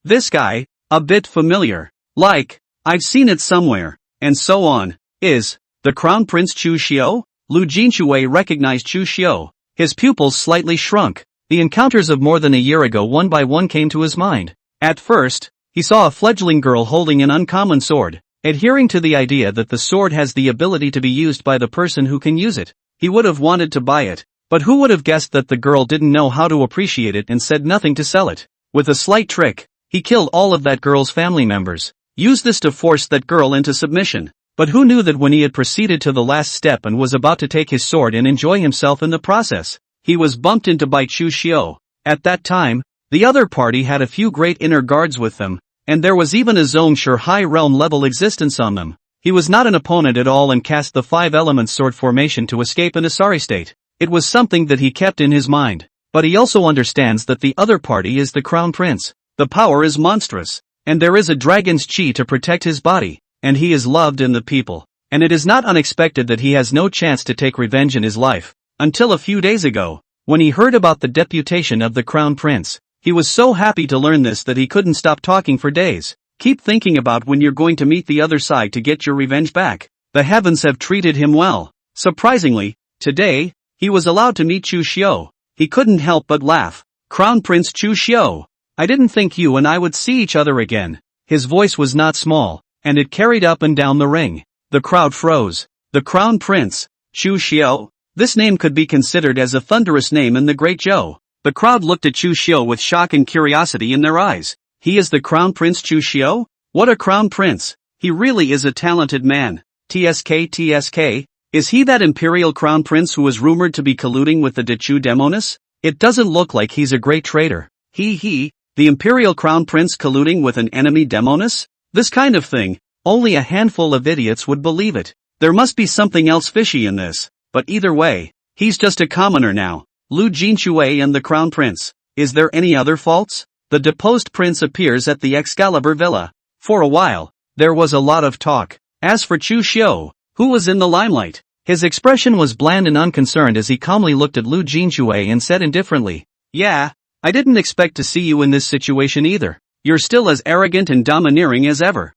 S1: This guy, a bit familiar. Like, I've seen it somewhere, and so on. Is the Crown Prince Chu Xiu? Lu Jinxue recognized Chu Xiu. His pupils slightly shrunk. The encounters of more than a year ago one by one came to his mind. At first, he saw a fledgling girl holding an uncommon sword. Adhering to the idea that the sword has the ability to be used by the person who can use it, he would have wanted to buy it. But who would have guessed that the girl didn't know how to appreciate it and said nothing to sell it? With a slight trick, he killed all of that girl's family members. Used this to force that girl into submission. But who knew that when he had proceeded to the last step and was about to take his sword and enjoy himself in the process, he was bumped into by Chu Xiu. At that time, the other party had a few great inner guards with them, and there was even a Zongshi high realm level existence on them. He was not an opponent at all and cast the 5 elements sword formation to escape in a sorry state. It was something that he kept in his mind. But he also understands that the other party is the Crown Prince. The power is monstrous, and there is a dragon's chi to protect his body, and he is loved in the people. And it is not unexpected that he has no chance to take revenge in his life. Until a few days ago, when he heard about the deputation of the Crown Prince, he was so happy to learn this that he couldn't stop talking for days. Keep thinking about when you're going to meet the other side to get your revenge back. The heavens have treated him well. Surprisingly, Today, he was allowed to meet Chu Xiu. He couldn't help but laugh. Crown Prince Chu Xiu. I didn't think you and I would see each other again. His voice was not small, and it carried up and down the ring. The crowd froze. The Crown Prince, Chu Xiu? This name could be considered as a thunderous name in the Great Zhou. The crowd looked at Chu Xiu with shock and curiosity in their eyes. He is the Crown Prince Chu Xiu? What a Crown Prince! He really is a talented man. TSK. Is he that Imperial Crown Prince who is rumored to be colluding with the Dechu Demonis? It doesn't look like he's a great traitor. The Imperial Crown Prince colluding with an enemy Demonis? This kind of thing, only a handful of idiots would believe it. There must be something else fishy in this. But either way, he's just a commoner now. Lu Jinxue and the Crown Prince. Is there any other faults? The deposed prince appears at the Excalibur Villa. For a while, there was a lot of talk. As for Chu Xiu, who was in the limelight, his expression was bland and unconcerned as he calmly looked at Lu Jinxue and said indifferently, "Yeah, I didn't expect to see you in this situation either. You're still as arrogant and domineering as ever.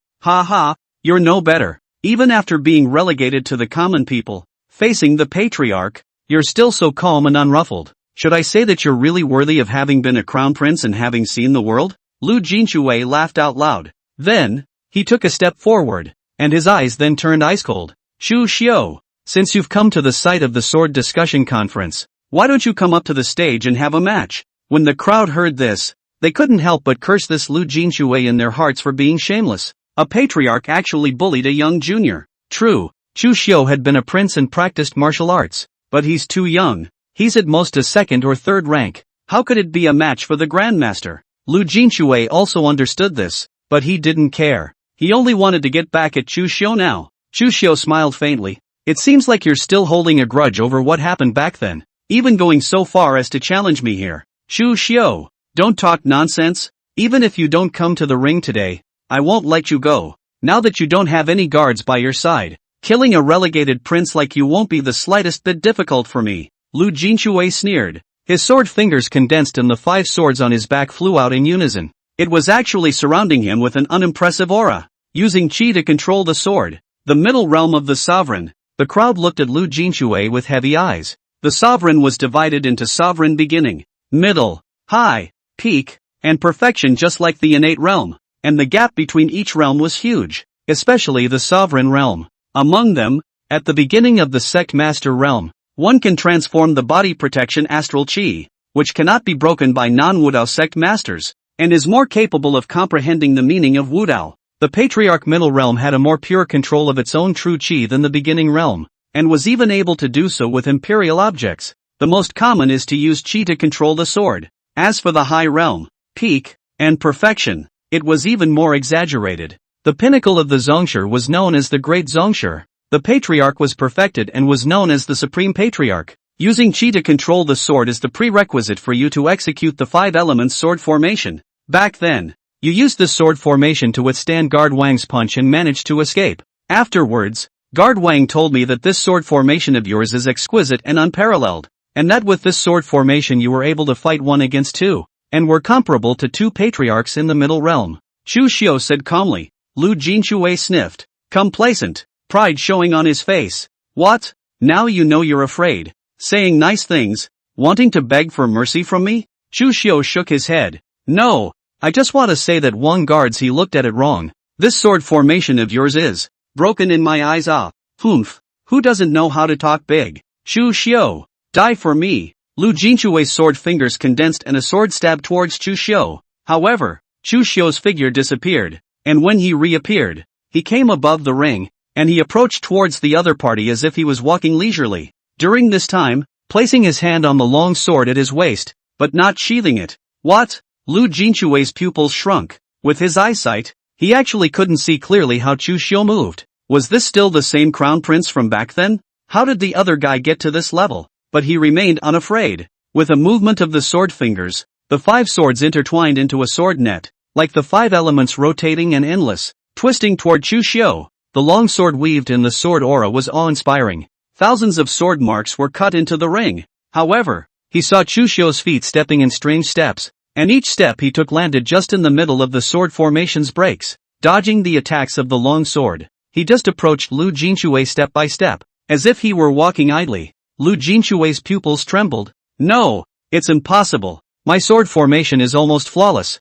S1: You're no better. Even after being relegated to the common people, facing the patriarch, you're still so calm and unruffled. Should I say that you're really worthy of having been a crown prince and having seen the world?" Lu Jinxue laughed out loud. Then, he took a step forward, and his eyes then turned ice cold. "Chu Xiu, since you've come to the site of the sword discussion conference, why don't you come up to the stage and have a match?" When the crowd heard this, they couldn't help but curse this Lu Jinxue in their hearts for being shameless. A patriarch actually bullied a young junior. True, Chu Xiu had been a prince and practiced martial arts, but he's too young. He's at most a second or third rank. How could it be a match for the Grandmaster? Lu Jinxue also understood this, but he didn't care. He only wanted to get back at Chu Xiu now. Chu Xiu smiled faintly. "It seems like you're still holding a grudge over what happened back then, even going so far as to challenge me here. Chu Xiu, don't talk nonsense. Even if you don't come to the ring today, I won't let you go. Now that you don't have any guards by your side, killing a relegated prince like you won't be the slightest bit difficult for me." Lu Jinxue sneered. His sword fingers condensed and the 5 swords on his back flew out in unison. It was actually surrounding him with an unimpressive aura, using chi to control the sword. The middle realm of the sovereign. The crowd looked at Lu Jinxue with heavy eyes. The sovereign was divided into sovereign beginning, middle, high, peak, and perfection, just like the innate realm. And the gap between each realm was huge, especially the sovereign realm. Among them, at the beginning of the Sect Master realm, one can transform the body protection astral chi, which cannot be broken by non-Wudao Sect Masters, and is more capable of comprehending the meaning of Wudao. The Patriarch middle realm had a more pure control of its own true chi than the beginning realm, and was even able to do so with imperial objects. The most common is to use chi to control the sword. As for the high realm, peak, and perfection, it was even more exaggerated. The pinnacle of the Zongshi was known as the Great Zongshi. The Patriarch was perfected and was known as the Supreme Patriarch. Using chi to control the sword is the prerequisite for you to execute the 5 elements sword formation. Back then, you used this sword formation to withstand Guard Wang's punch and managed to escape. Afterwards, Guard Wang told me that this sword formation of yours is exquisite and unparalleled, and that with this sword formation you were able to fight 1 against 2, and were comparable to 2 patriarchs in the middle realm. Chu Xiu said calmly. Lu Jinxue sniffed, complacent, pride showing on his face. "What? Now you know you're afraid. Saying nice things, wanting to beg for mercy from me?" Chu Xiu shook his head. "No, I just want to say that one guards he looked at it wrong. This sword formation of yours is broken in my eyes. Humph, who doesn't know how to talk big? Chu Xiu, die for me." Lu Jinxue's sword fingers condensed and a sword stabbed towards Chu Xiu. However, Chu Xiu's figure disappeared, and when he reappeared, he came above the ring, and he approached towards the other party as if he was walking leisurely. During this time, placing his hand on the long sword at his waist, but not sheathing it. What? Lu Jinxue's pupils shrunk. With his eyesight, he actually couldn't see clearly how Chu Xiu moved. Was this still the same crown prince from back then? How did the other guy get to this level? But he remained unafraid. With a movement of the sword fingers, the 5 swords intertwined into a sword net, like the 5 elements rotating and endless, twisting toward Chu Xiu. The long sword weaved in the sword aura was awe-inspiring. Thousands of sword marks were cut into the ring. However, he saw Chu Xiu's feet stepping in strange steps, and each step he took landed just in the middle of the sword formation's breaks. Dodging the attacks of the long sword, he just approached Lu Jinxue step by step, as if he were walking idly. Lu Jinchue's pupils trembled. No, it's impossible. My sword formation is almost flawless.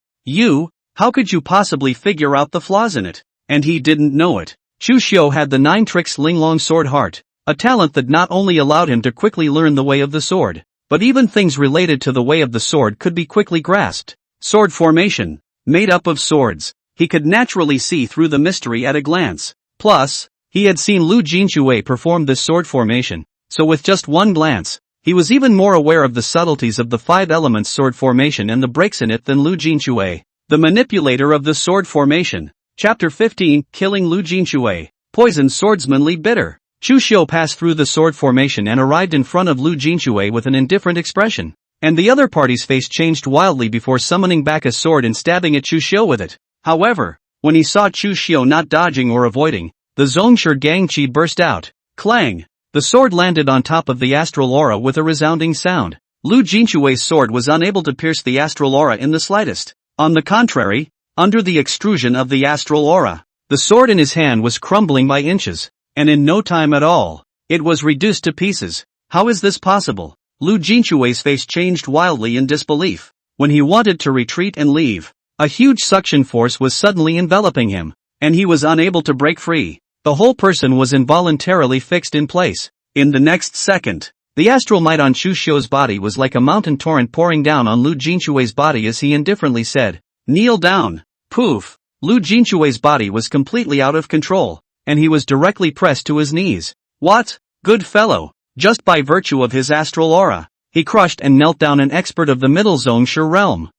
S1: How could you possibly figure out the flaws in it? And he didn't know it. Chu Xiu had the 9 tricks Linglong sword heart, a talent that not only allowed him to quickly learn the way of the sword, but even things related to the way of the sword could be quickly grasped. Sword formation, made up of swords. He could naturally see through the mystery at a glance. Plus, he had seen Lu Jinchue perform this sword formation, so with just one glance, he was even more aware of the subtleties of the 5 elements sword formation and the breaks in it than Lu Jinchue, the manipulator of the sword formation. Chapter 15, Killing Lu Jinchue, Poisoned Swordsmanly Bitter. Chu Xiu passed through the sword formation and arrived in front of Lu Jinchue with an indifferent expression, and the other party's face changed wildly before summoning back a sword and stabbing at Chu Xiu with it. However, when he saw Chu Xiu not dodging or avoiding, the Zhongshu Gangqi burst out. Clang! The sword landed on top of the astral aura with a resounding sound. Lu Jinchue's sword was unable to pierce the astral aura in the slightest. On the contrary, under the extrusion of the astral aura, the sword in his hand was crumbling by inches, and in no time at all, it was reduced to pieces. How is this possible? Lu Jinchue's face changed wildly in disbelief. When he wanted to retreat and leave, a huge suction force was suddenly enveloping him, and he was unable to break free. The whole person was involuntarily fixed in place. In the next second, the astral might on Chu Xiu's body was like a mountain torrent pouring down on Lu Jinchue's body as he indifferently said, "Kneel down." Poof! Lu Jinchue's body was completely out of control, and he was directly pressed to his knees. What? Good fellow! Just by virtue of his astral aura, he crushed and knelt down an expert of the Middle Zhongshu realm.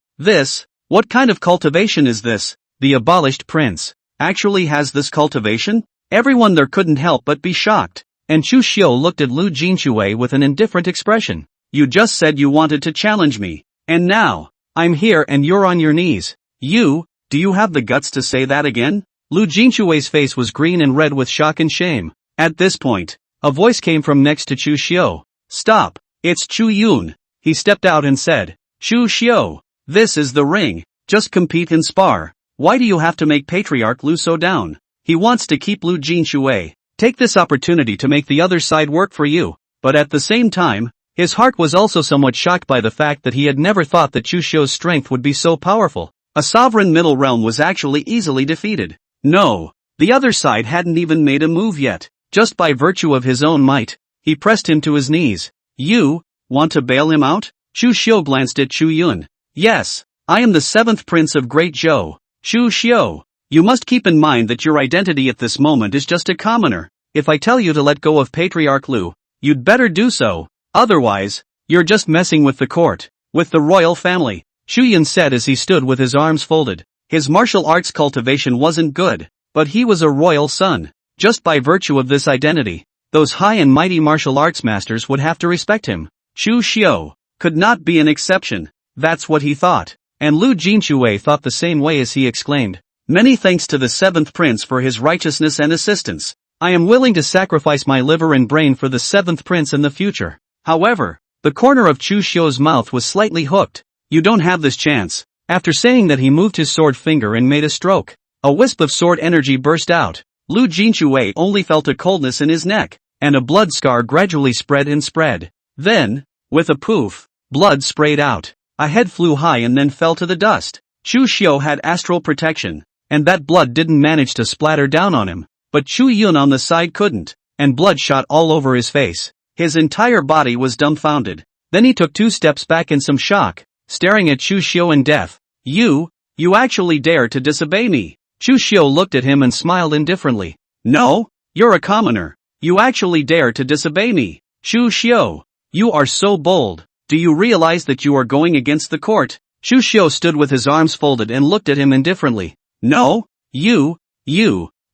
S1: What kind of cultivation is this? The abolished prince actually has this cultivation? Everyone there couldn't help but be shocked, and Chu Xiu looked at Lu Jinchue with an indifferent expression. You just said you wanted to challenge me, and now, I'm here and you're on your knees. Do you have the guts to say that again? Lu Jinchue's face was green and red with shock and shame. At this point, a voice came from next to Chu Xiu. Stop, it's Chu Yun. He stepped out and said, Chu Xiu, this is the ring, just compete and spar. Why do you have to make Patriarch Lu so down? He wants to keep Lu Jinchue. Take this opportunity to make the other side work for you. But at the same time, his heart was also somewhat shocked by the fact that he had never thought that Chu Xiu's strength would be so powerful. A sovereign middle realm was actually easily defeated. No, the other side hadn't even made a move yet. Just by virtue of his own might, he pressed him to his knees. You want to bail him out? Chu Xiu glanced at Chu Yun. Yes, I am the 7th prince of Great Zhou. Chu Xiu, you must keep in mind that your identity at this moment is just a commoner. If I tell you to let go of Patriarch Lu, you'd better do so. Otherwise, you're just messing with the court, with the royal family. Chu Yun said as he stood with his arms folded. His martial arts cultivation wasn't good, but he was a royal son. Just by virtue of this identity, those high and mighty martial arts masters would have to respect him. Chu Xiu could not be an exception. That's what he thought. And Lu Jinchue thought the same way as he exclaimed, Many thanks to the 7th prince for his righteousness and assistance. I am willing to sacrifice my liver and brain for the 7th prince in the future. However, the corner of Chu Xiu's mouth was slightly hooked. You don't have this chance. After saying that, he moved his sword finger and made a stroke. A wisp of sword energy burst out. Lu Jinchue only felt a coldness in his neck, and a blood scar gradually spread and spread. Then, with a poof, blood sprayed out. A head flew high and then fell to the dust. Chu Xiu had astral protection, and that blood didn't manage to splatter down on him. But Chu Yun on the side couldn't, and blood shot all over his face. His entire body was dumbfounded. Then he took 2 steps back in some shock, staring at Chu Xiu in death. You actually dare to disobey me? Chu Xiu looked at him and smiled indifferently. No, you're a commoner. You actually dare to disobey me. Chu Xiu, you are so bold. Do you realize that you are going against the court? Chu Xiu stood with his arms folded and looked at him indifferently. No, you.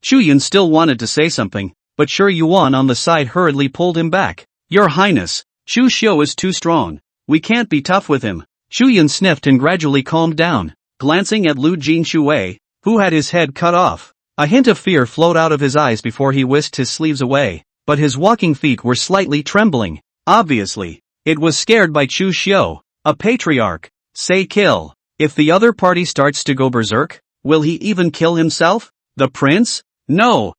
S1: Chu Yun still wanted to say something, but Shi Yuan on the side hurriedly pulled him back. Your Highness, Chu Xiu is too strong. We can't be tough with him. Chu Yun sniffed and gradually calmed down. Glancing at Lu Jinchue, who had his head cut off, a hint of fear flowed out of his eyes before he whisked his sleeves away, but his walking feet were slightly trembling. Obviously, it was scared by Chu Xiu. A patriarch. Say kill. If the other party starts to go berserk, will he even kill himself? The prince? No,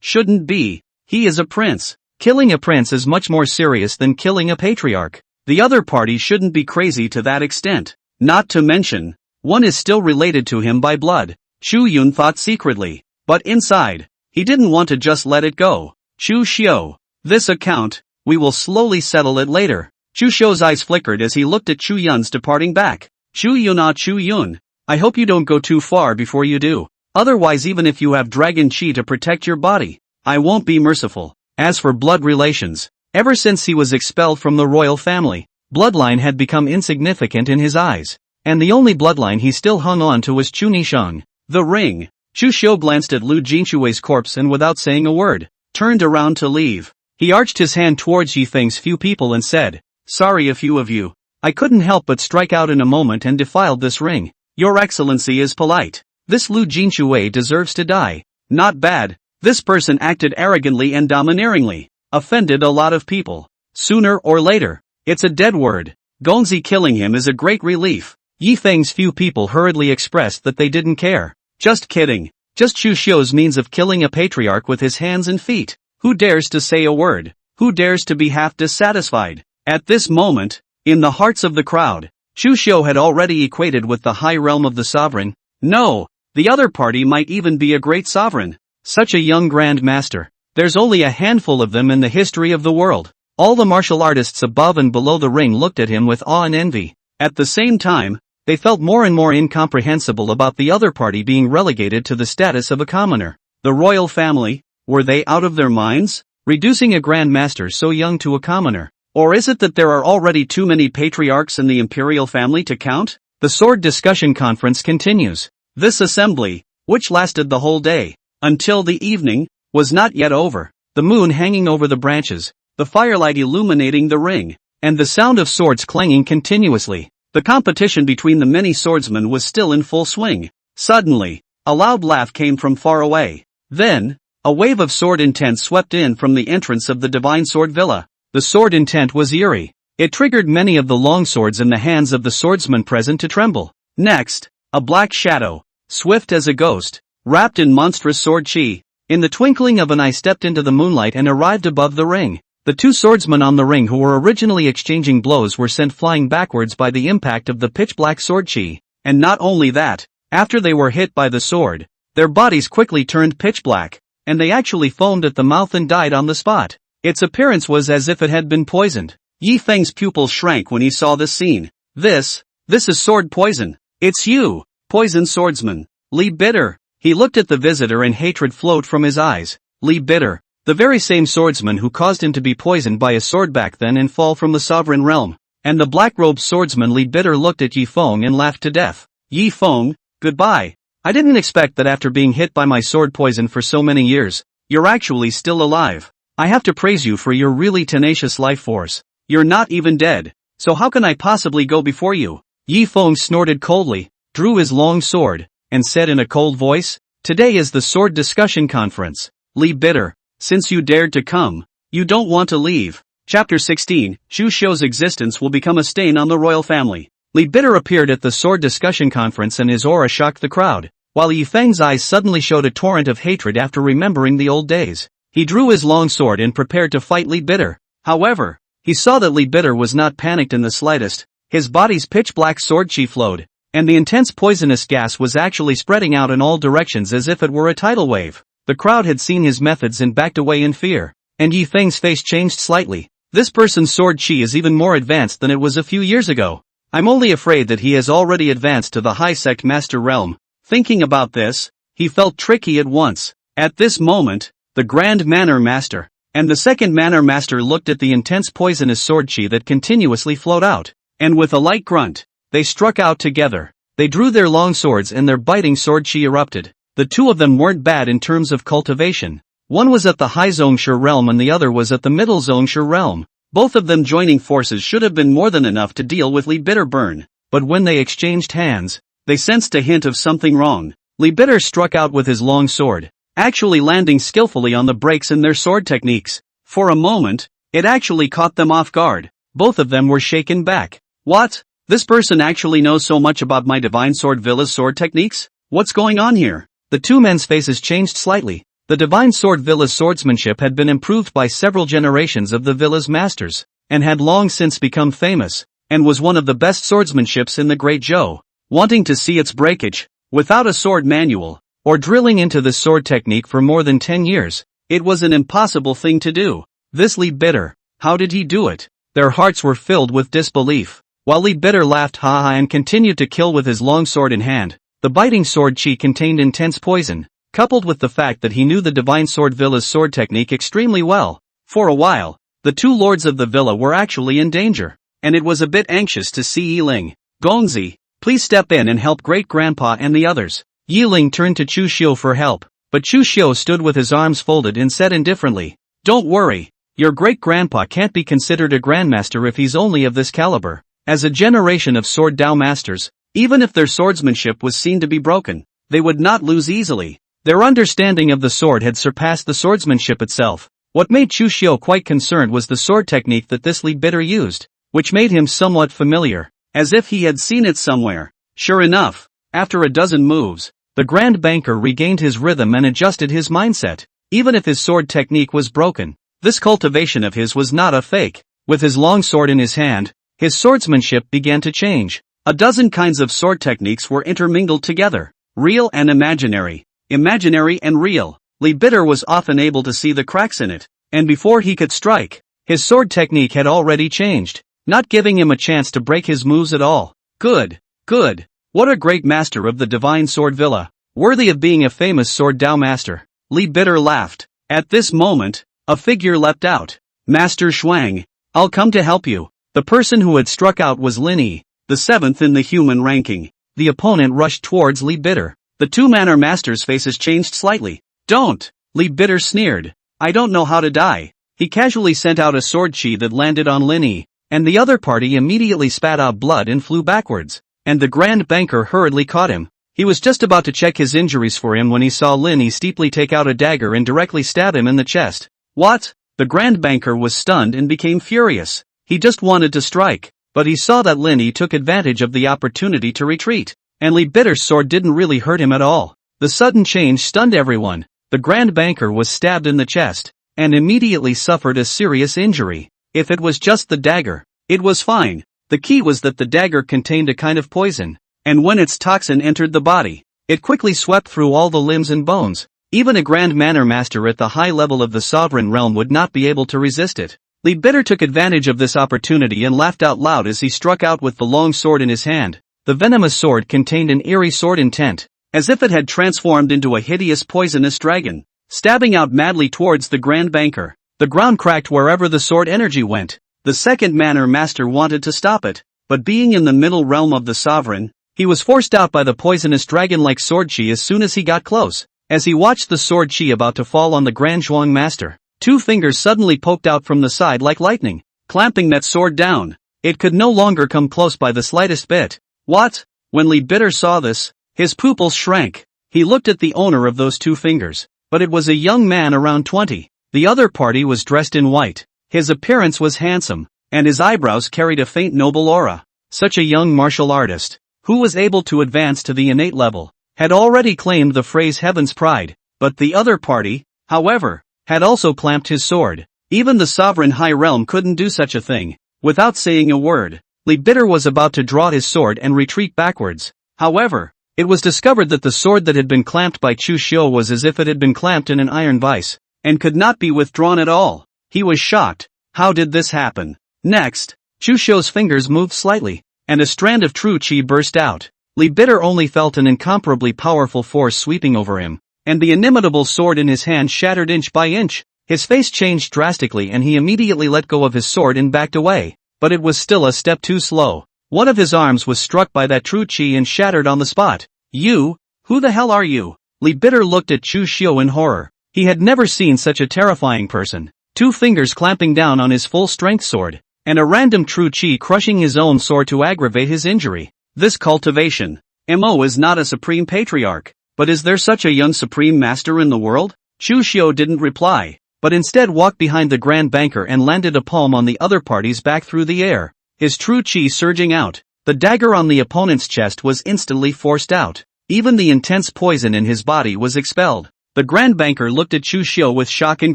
S1: shouldn't be. He is a prince. Killing a prince is much more serious than killing a patriarch. The other party shouldn't be crazy to that extent. Not to mention, one is still related to him by blood. Chu Xiu thought secretly. But inside, he didn't want to just let it go. Chu Xiu. This account, we will slowly settle it later. Chu Xiu's eyes flickered as he looked at Chu Yun's departing back. Chu Yun, I hope you don't go too far before you do. Otherwise, even if you have dragon chi to protect your body, I won't be merciful. As for blood relations, ever since he was expelled from the royal family, bloodline had become insignificant in his eyes. And the only bloodline he still hung on to was Chu Nisheng. The ring. Chu Xiu glanced at Lu Jinshui's corpse and without saying a word, turned around to leave. He arched his hand towards Yifeng's few people and said, "Sorry a few of you. I couldn't help but strike out in a moment and defiled this ring. Your Excellency is polite. This Lu Jinshui deserves to die." Not bad. This person acted arrogantly and domineeringly, offended a lot of people. Sooner or later, it's a dead word. Gongzi killing him is a great relief. Yifeng's few people hurriedly expressed that they didn't care. Just kidding. Just Chu Xiu's means of killing a patriarch with his hands and feet. Who dares to say a word? Who dares to be half dissatisfied? At this moment, in the hearts of the crowd, Chu Xiu had already equated with the high realm of the sovereign. No, the other party might even be a great sovereign. Such a young grand master. There's only a handful of them in the history of the world. All the martial artists above and below the ring looked at him with awe and envy. At the same time, they felt more and more incomprehensible about the other party being relegated to the status of a commoner. The royal family, were they out of their minds? Reducing a grand master so young to a commoner? Or is it that there are already too many patriarchs in the imperial family to count? The sword discussion conference continues. This assembly, which lasted the whole day, until the evening, was not yet over. The moon hanging over the branches, the firelight illuminating the ring, and the sound of swords clanging continuously. The competition between the many swordsmen was still in full swing. Suddenly, a loud laugh came from far away. Then, a wave of sword intent swept in from the entrance of the Divine Sword Villa. The sword intent was eerie. It triggered many of the long swords in the hands of the swordsmen present to tremble. Next, a black shadow, swift as a ghost, wrapped in monstrous sword chi, in the twinkling of an eye stepped into the moonlight and arrived above the ring. The two swordsmen on the ring who were originally exchanging blows were sent flying backwards by the impact of the pitch-black sword chi. And not only that, after they were hit by the sword, their bodies quickly turned pitch-black, and they actually foamed at the mouth and died on the spot. Its appearance was as if it had been poisoned. Yifeng's pupils shrank when he saw this scene. This is sword poison. It's you, poison swordsman. Li Bitter. He looked at the visitor and hatred flowed from his eyes. Li Bitter, the very same swordsman who caused him to be poisoned by a sword back then and fall from the sovereign realm. And the black-robed swordsman Li Bitter looked at Yifeng and laughed to death. Yifeng, goodbye. I didn't expect that after being hit by my sword poison for so many years, you're actually still alive. I have to praise you for your really tenacious life force. You're not even dead, so how can I possibly go before you? Yifeng snorted coldly, drew his long sword, and said in a cold voice, "Today is the sword discussion conference. Li Bitter, since you dared to come, you don't want to leave." Chapter 16, Chu Xiu's existence will become a stain on the royal family. Li Bitter appeared at the sword discussion conference and his aura shocked the crowd, while Yifeng's eyes suddenly showed a torrent of hatred after remembering the old days. He drew his long sword and prepared to fight Li Bitter. However, he saw that Li Bitter was not panicked in the slightest. His body's pitch-black sword chi flowed, and the intense poisonous gas was actually spreading out in all directions as if it were a tidal wave. The crowd had seen his methods and backed away in fear, and Yifeng's face changed slightly. This person's sword chi is even more advanced than it was a few years ago. I'm only afraid that he has already advanced to the high sect master realm. Thinking about this, he felt tricky at once. At this moment, the Grand Manor Master and the second Manor Master looked at the intense poisonous sword chi that continuously flowed out, and with a light grunt, they struck out together. They drew their long swords and their biting sword chi erupted. The two of them weren't bad in terms of cultivation. One was at the high Zhongshe realm and the other was at the middle Zhongshe realm. Both of them joining forces should have been more than enough to deal with Li Bitter burn. But when they exchanged hands, they sensed a hint of something wrong. Li Bitter struck out with his long sword, actually landing skillfully on the breaks in their sword techniques. For a moment, it actually caught them off guard. Both of them were shaken back. What? This person actually knows so much about my Divine Sword Villa's sword techniques? What's going on here? The two men's faces changed slightly. The Divine Sword Villa's swordsmanship had been improved by several generations of the Villa's masters, and had long since become famous, and was one of the best swordsmanships in the Great Zhou. Wanting to see its breakage, without a sword manual, or drilling into this sword technique for more than 10 years, it was an impossible thing to do. This Li Bitter, how did he do it? Their hearts were filled with disbelief. While Li Bitter laughed ha ha and continued to kill with his long sword in hand, the biting sword chi contained intense poison, coupled with the fact that he knew the Divine Sword Villa's sword technique extremely well. For a while, the two lords of the villa were actually in danger, and it was a bit anxious to see Yiling. Gongzi, please step in and help Great-Grandpa and the others. Yiling turned to Chu Xiu for help, but Chu Xiu stood with his arms folded and said indifferently, "Don't worry, your great-grandpa can't be considered a grandmaster if he's only of this caliber." As a generation of sword Dao masters, even if their swordsmanship was seen to be broken, they would not lose easily. Their understanding of the sword had surpassed the swordsmanship itself. What made Chu Xiu quite concerned was the sword technique that this Li Bitter used, which made him somewhat familiar, as if he had seen it somewhere. Sure enough, after a dozen moves, the Grand Banker regained his rhythm and adjusted his mindset. Even if his sword technique was broken, this cultivation of his was not a fake. With his long sword in his hand, his swordsmanship began to change. A dozen kinds of sword techniques were intermingled together, real and imaginary, imaginary and real. Li Bitter was often able to see the cracks in it, and before he could strike, his sword technique had already changed, not giving him a chance to break his moves at all. Good, good. What a great master of the Divine Sword Villa, worthy of being a famous sword Dao master. Li Bitter laughed. At this moment, a figure leapt out. Master Shuang, I'll come to help you. The person who had struck out was Lin Yi, the 7th in the human ranking. The opponent rushed towards Li Bitter. The two manner masters' faces changed slightly. Don't! Li Bitter sneered. I don't know how to die. He casually sent out a sword chi that landed on Lin Yi, and the other party immediately spat out blood and flew backwards. And the Grand Banker hurriedly caught him. He was just about to check his injuries for him when he saw Lin Yi steeply take out a dagger and directly stab him in the chest. What? The Grand Banker was stunned and became furious. He just wanted to strike, but he saw that Lin Yi took advantage of the opportunity to retreat, and Li Bitter's sword didn't really hurt him at all. The sudden change stunned everyone. The Grand Banker was stabbed in the chest, and immediately suffered a serious injury. If it was just the dagger, it was fine. The key was that the dagger contained a kind of poison, and when its toxin entered the body, it quickly swept through all the limbs and bones. Even a Grand Manor Master at the high level of the Sovereign Realm would not be able to resist it. Li Bitter took advantage of this opportunity and laughed out loud as he struck out with the long sword in his hand. The venomous sword contained an eerie sword intent, as if it had transformed into a hideous poisonous dragon, stabbing out madly towards the Grand Banker. The ground cracked wherever the sword energy went. The second Manor Master wanted to stop it, but being in the middle realm of the Sovereign, he was forced out by the poisonous dragon-like sword chi as soon as he got close. As he watched the sword chi about to fall on the Grand Zhuang Master, two fingers suddenly poked out from the side like lightning, clamping that sword down. It could no longer come close by the slightest bit. What? When Li Bitter saw this, his pupils shrank. He looked at the owner of those two fingers, but it was a young man around 20. The other party was dressed in white. His appearance was handsome, and his eyebrows carried a faint noble aura. Such a young martial artist, who was able to advance to the innate level, had already claimed the phrase Heaven's Pride, but the other party, however, had also clamped his sword. Even the Sovereign High Realm couldn't do such a thing. Without saying a word, Li Bitter was about to draw his sword and retreat backwards. However, it was discovered that the sword that had been clamped by Chu Xiu was as if it had been clamped in an iron vise, and could not be withdrawn at all. He was shocked. How did this happen? Next, Chu Xiu's fingers moved slightly, and a strand of true chi burst out. Li Bitter only felt an incomparably powerful force sweeping over him, and the inimitable sword in his hand shattered inch by inch. His face changed drastically and he immediately let go of his sword and backed away, but it was still a step too slow. One of his arms was struck by that true chi and shattered on the spot. You? Who the hell are you? Li Bitter looked at Chu Xiu in horror. He had never seen such a terrifying person. Two fingers clamping down on his full-strength sword, and a random true chi crushing his own sword to aggravate his injury. This cultivation. Mo is not a supreme patriarch, but is there such a young supreme master in the world? Chu Xiu didn't reply, but instead walked behind the Grand Banker and landed a palm on the other party's back through the air, his true chi surging out. The dagger on the opponent's chest was instantly forced out. Even the intense poison in his body was expelled. The Grand Banker looked at Chu Xiu with shock and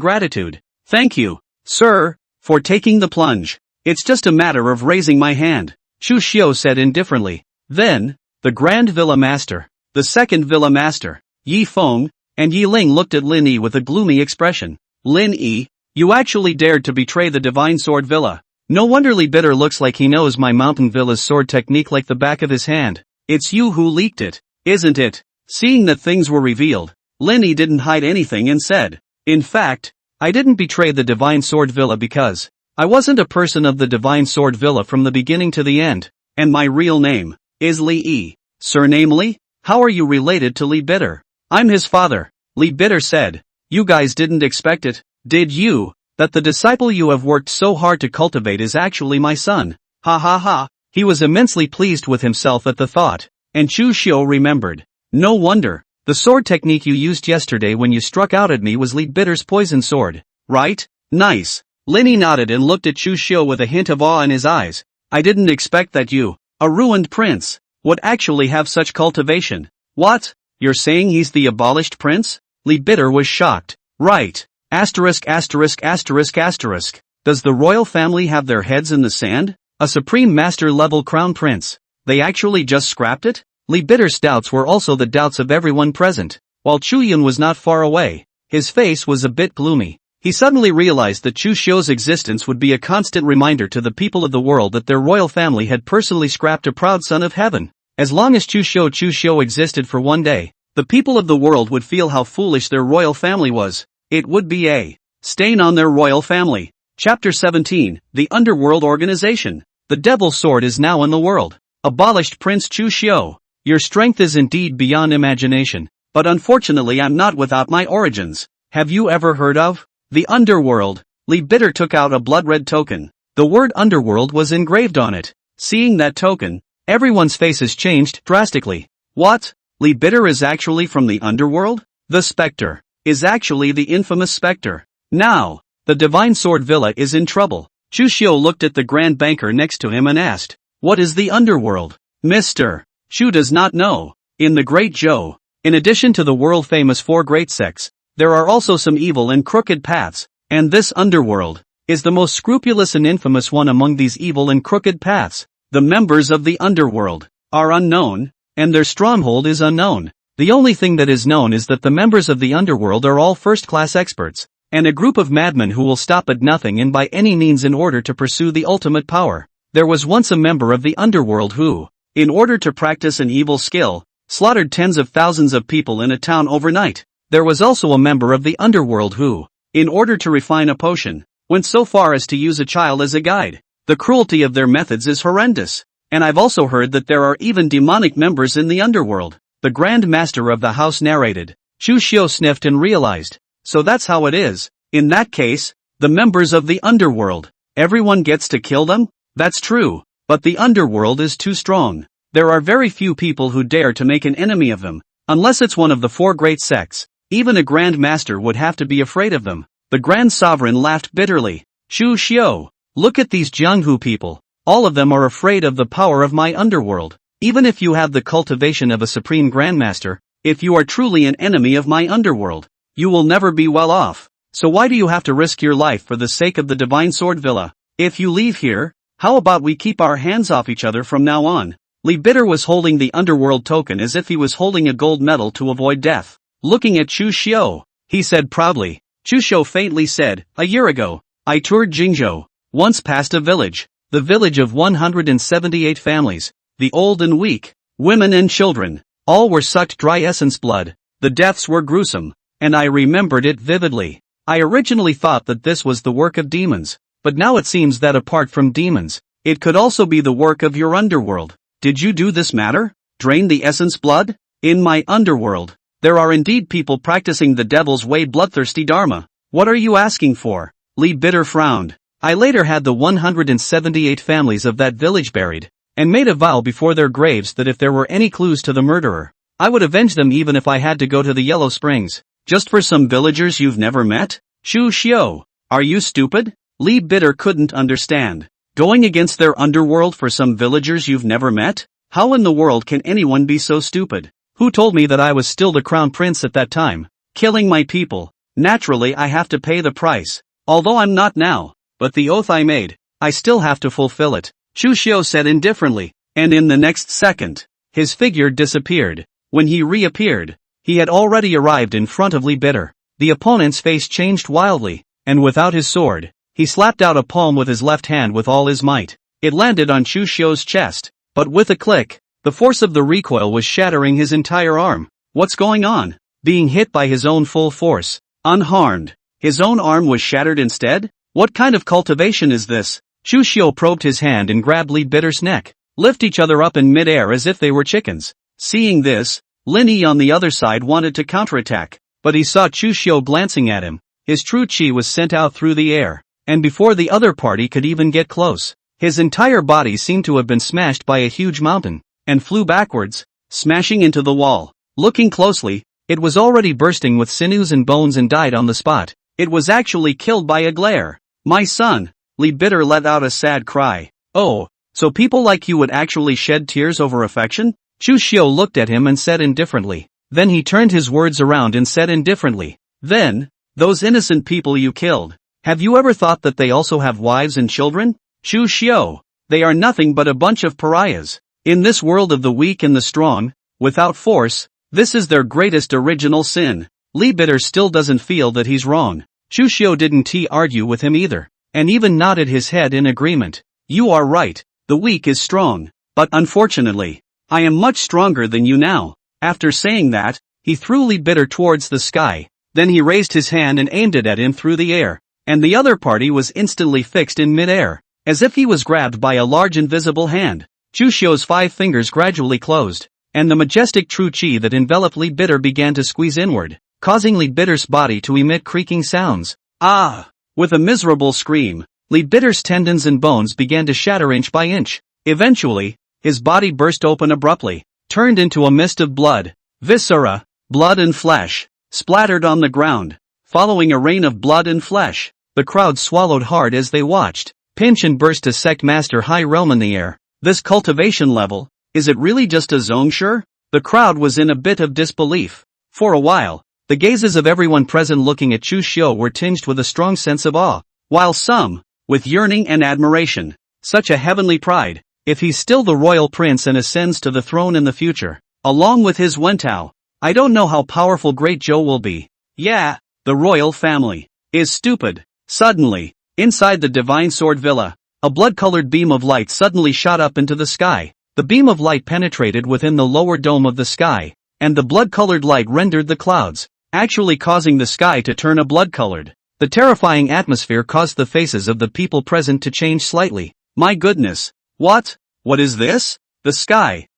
S1: gratitude. Thank you, sir, for taking the plunge. It's just a matter of raising my hand, Chu Xiu said indifferently. Then, the Grand Villa Master, the Second Villa Master, Yi Feng, and Yi Ling looked at Lin Yi with a gloomy expression. Lin Yi, you actually dared to betray the Divine Sword Villa. No wonder Li Bitter looks like he knows my Mountain Villa's sword technique like the back of his hand. It's you who leaked it, isn't it? Seeing that things were revealed, Lin Yi didn't hide anything and said, in fact, I didn't betray the Divine Sword Villa because I wasn't a person of the Divine Sword Villa from the beginning to the end, and my real name is Li Yi. Surname Li? How are you related to Li Bitter? I'm his father, Li Bitter said. You guys didn't expect it, did you? That the disciple you have worked so hard to cultivate is actually my son. Ha ha ha. He was immensely pleased with himself at the thought, and Chu Xiu remembered. No wonder, the sword technique you used yesterday when you struck out at me was Li Bitter's poison sword, right? Nice. Lin Yi nodded and looked at Chu Xiu with a hint of awe in his eyes. I didn't expect that you, a ruined prince, would actually have such cultivation. What? You're saying he's the abolished prince? Li Bitter was shocked. Right. Asterisk. Does the royal family have their heads in the sand? A supreme master level crown prince. They actually just scrapped it? Li Bitter's doubts were also the doubts of everyone present. While Chu Yun was not far away, his face was a bit gloomy. He suddenly realized that Chu Xiu's existence would be a constant reminder to the people of the world that their royal family had personally scrapped a proud son of heaven. As long as Chu Xiu existed for one day, the people of the world would feel how foolish their royal family was. It would be a stain on their royal family. Chapter 17, The Underworld Organization. The Devil's Sword is now in the world. Abolished Prince Chu Xiu. Your strength is indeed beyond imagination, but unfortunately I'm not without my origins. Have you ever heard of the Underworld? Li Bitter took out a blood-red token. The word Underworld was engraved on it. Seeing that token, everyone's faces changed drastically. What? Li Bitter is actually from the Underworld? The Spectre is actually the infamous Spectre. Now, the Divine Sword Villa is in trouble. Chu Xiu looked at the Grand Banker next to him and asked, what is the Underworld? Mr. Chu does not know. In the Great Zhou, in addition to the world-famous 4 great sects, there are also some evil and crooked paths, and this Underworld is the most scrupulous and infamous one among these evil and crooked paths. The members of the Underworld are unknown, and their stronghold is unknown. The only thing that is known is that the members of the Underworld are all first-class experts, and a group of madmen who will stop at nothing and by any means in order to pursue the ultimate power. There was once a member of the Underworld who, in order to practice an evil skill, slaughtered tens of thousands of people in a town overnight. There was also a member of the Underworld who, in order to refine a potion, went so far as to use a child as a guide. The cruelty of their methods is horrendous. And I've also heard that there are even demonic members in the Underworld. The Grand Master of the house narrated. Chu Xiu sniffed and realized. So that's how it is. In that case, the members of the Underworld, everyone gets to kill them? That's true. But the Underworld is too strong. There are very few people who dare to make an enemy of them. Unless it's one of the 4 great sects, even a Grand Master would have to be afraid of them. The Grand Sovereign laughed bitterly. Chu Xiu, look at these Jianghu people. All of them are afraid of the power of my Underworld. Even if you have the cultivation of a supreme grandmaster, if you are truly an enemy of my Underworld, you will never be well off. So why do you have to risk your life for the sake of the Divine Sword Villa? If you leave here, how about we keep our hands off each other from now on? Li Bitter was holding the Underworld token as if he was holding a gold medal to avoid death. Looking at Chu Xiu, he said proudly. Chu Xiu faintly said, a year ago, I toured Jingzhou, once past a village, the village of 178 families. The old and weak, women and children, all were sucked dry essence blood. The deaths were gruesome, and I remembered it vividly. I originally thought that this was the work of demons, but now it seems that apart from demons, it could also be the work of your Underworld. Did you do this matter? Drain the essence blood? In my Underworld, there are indeed people practicing the devil's way bloodthirsty dharma. What are you asking for? Li Bitter frowned. I later had the 178 families of that village buried, and made a vow before their graves that if there were any clues to the murderer, I would avenge them even if I had to go to the Yellow Springs, just for some villagers you've never met? Chu Xiu, are you stupid? Li Bitter couldn't understand. Going against their Underworld for some villagers you've never met? How in the world can anyone be so stupid? Who told me that I was still the crown prince at that time? killing my people. Naturally I have to pay the price. Although I'm not now, but the oath I made, I still have to fulfill it, Chu Xiu said indifferently, and in the next second, his figure disappeared. When he reappeared, he had already arrived in front of Li Bitter. The opponent's face changed wildly, and without his sword, he slapped out a palm with his left hand with all his might. It landed on Chu Xiu's chest, but with a click, the force of the recoil was shattering his entire arm. What's going on? Being hit by his own full force, unharmed, his own arm was shattered instead? What kind of cultivation is this? Chu Xiu probed his hand and grabbed Li Bitter's neck, lift each other up in mid-air as if they were chickens. Seeing this, Lin Yi on the other side wanted to counterattack, but he saw Chu Xiu glancing at him. His true chi was sent out through the air, and before the other party could even get close, his entire body seemed to have been smashed by a huge mountain, and flew backwards, smashing into the wall. Looking closely, it was already bursting with sinews and bones and died on the spot. It was actually killed by a glare. My son, Li Bitter let out a sad cry. Oh, so people like you would actually shed tears over affection? Chu Xiu looked at him and said indifferently. Then he turned his words around and said indifferently. Then, those innocent people you killed, have you ever thought that they also have wives and children? Chu Xiu, they are nothing but a bunch of pariahs. In this world of the weak and the strong, without force, this is their greatest original sin. Li Bitter still doesn't feel that he's wrong. Chu Xiu didn't argue with him either, and even nodded his head in agreement. You are right, the weak is strong, but unfortunately, I am much stronger than you now. After saying that, he threw Li Bitter towards the sky, then he raised his hand and aimed it at him through the air, and the other party was instantly fixed in mid-air, as if he was grabbed by a large invisible hand. Chu Xiu's 5 fingers gradually closed, and the majestic true chi that enveloped Li Bitter began to squeeze inward, causing Li Bitter's body to emit creaking sounds. Ah! With a miserable scream, Li Bitter's tendons and bones began to shatter inch by inch. Eventually, his body burst open abruptly, turned into a mist of blood, viscera, blood and flesh, splattered on the ground. Following a rain of blood and flesh, the crowd swallowed hard as they watched. Pinch and burst a Sect Master high realm in the air. This cultivation level, is it really just a zongsure? The crowd was in a bit of disbelief. For a while, the gazes of everyone present looking at Chu Xiu were tinged with a strong sense of awe, while some, with yearning and admiration. Such a heavenly pride, if he's still the royal prince and ascends to the throne in the future, along with his Wentao. I don't know how powerful Great Zhou will be. Yeah, the royal family is stupid. Suddenly, inside the Divine Sword Villa, a blood-colored beam of light suddenly shot up into the sky. The beam of light penetrated within the lower dome of the sky, and the blood-colored light rendered the clouds, actually causing the sky to turn a blood-colored. The terrifying atmosphere caused the faces of the people present to change slightly. My goodness! What? What is this? The sky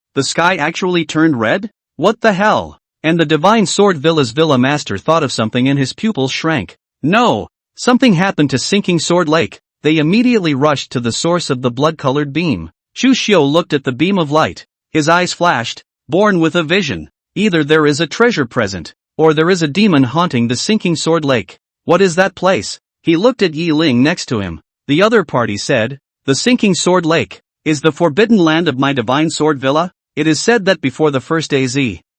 S1: actually turned red? What the hell? And the Divine Sword Villa's Villa Master thought of something and his pupils shrank. No! Something happened to Sinking Sword Lake. They immediately rushed to the source of the blood-colored beam. Chu Xiu looked at the beam of light. His eyes flashed, born with a vision. Either there is a treasure present, or there is a demon haunting the Sinking Sword Lake. What is that place? He looked at Yi Ling next to him. The other party said, the Sinking Sword Lake is the forbidden land of my Divine Sword Villa. It is said that before the first AZ,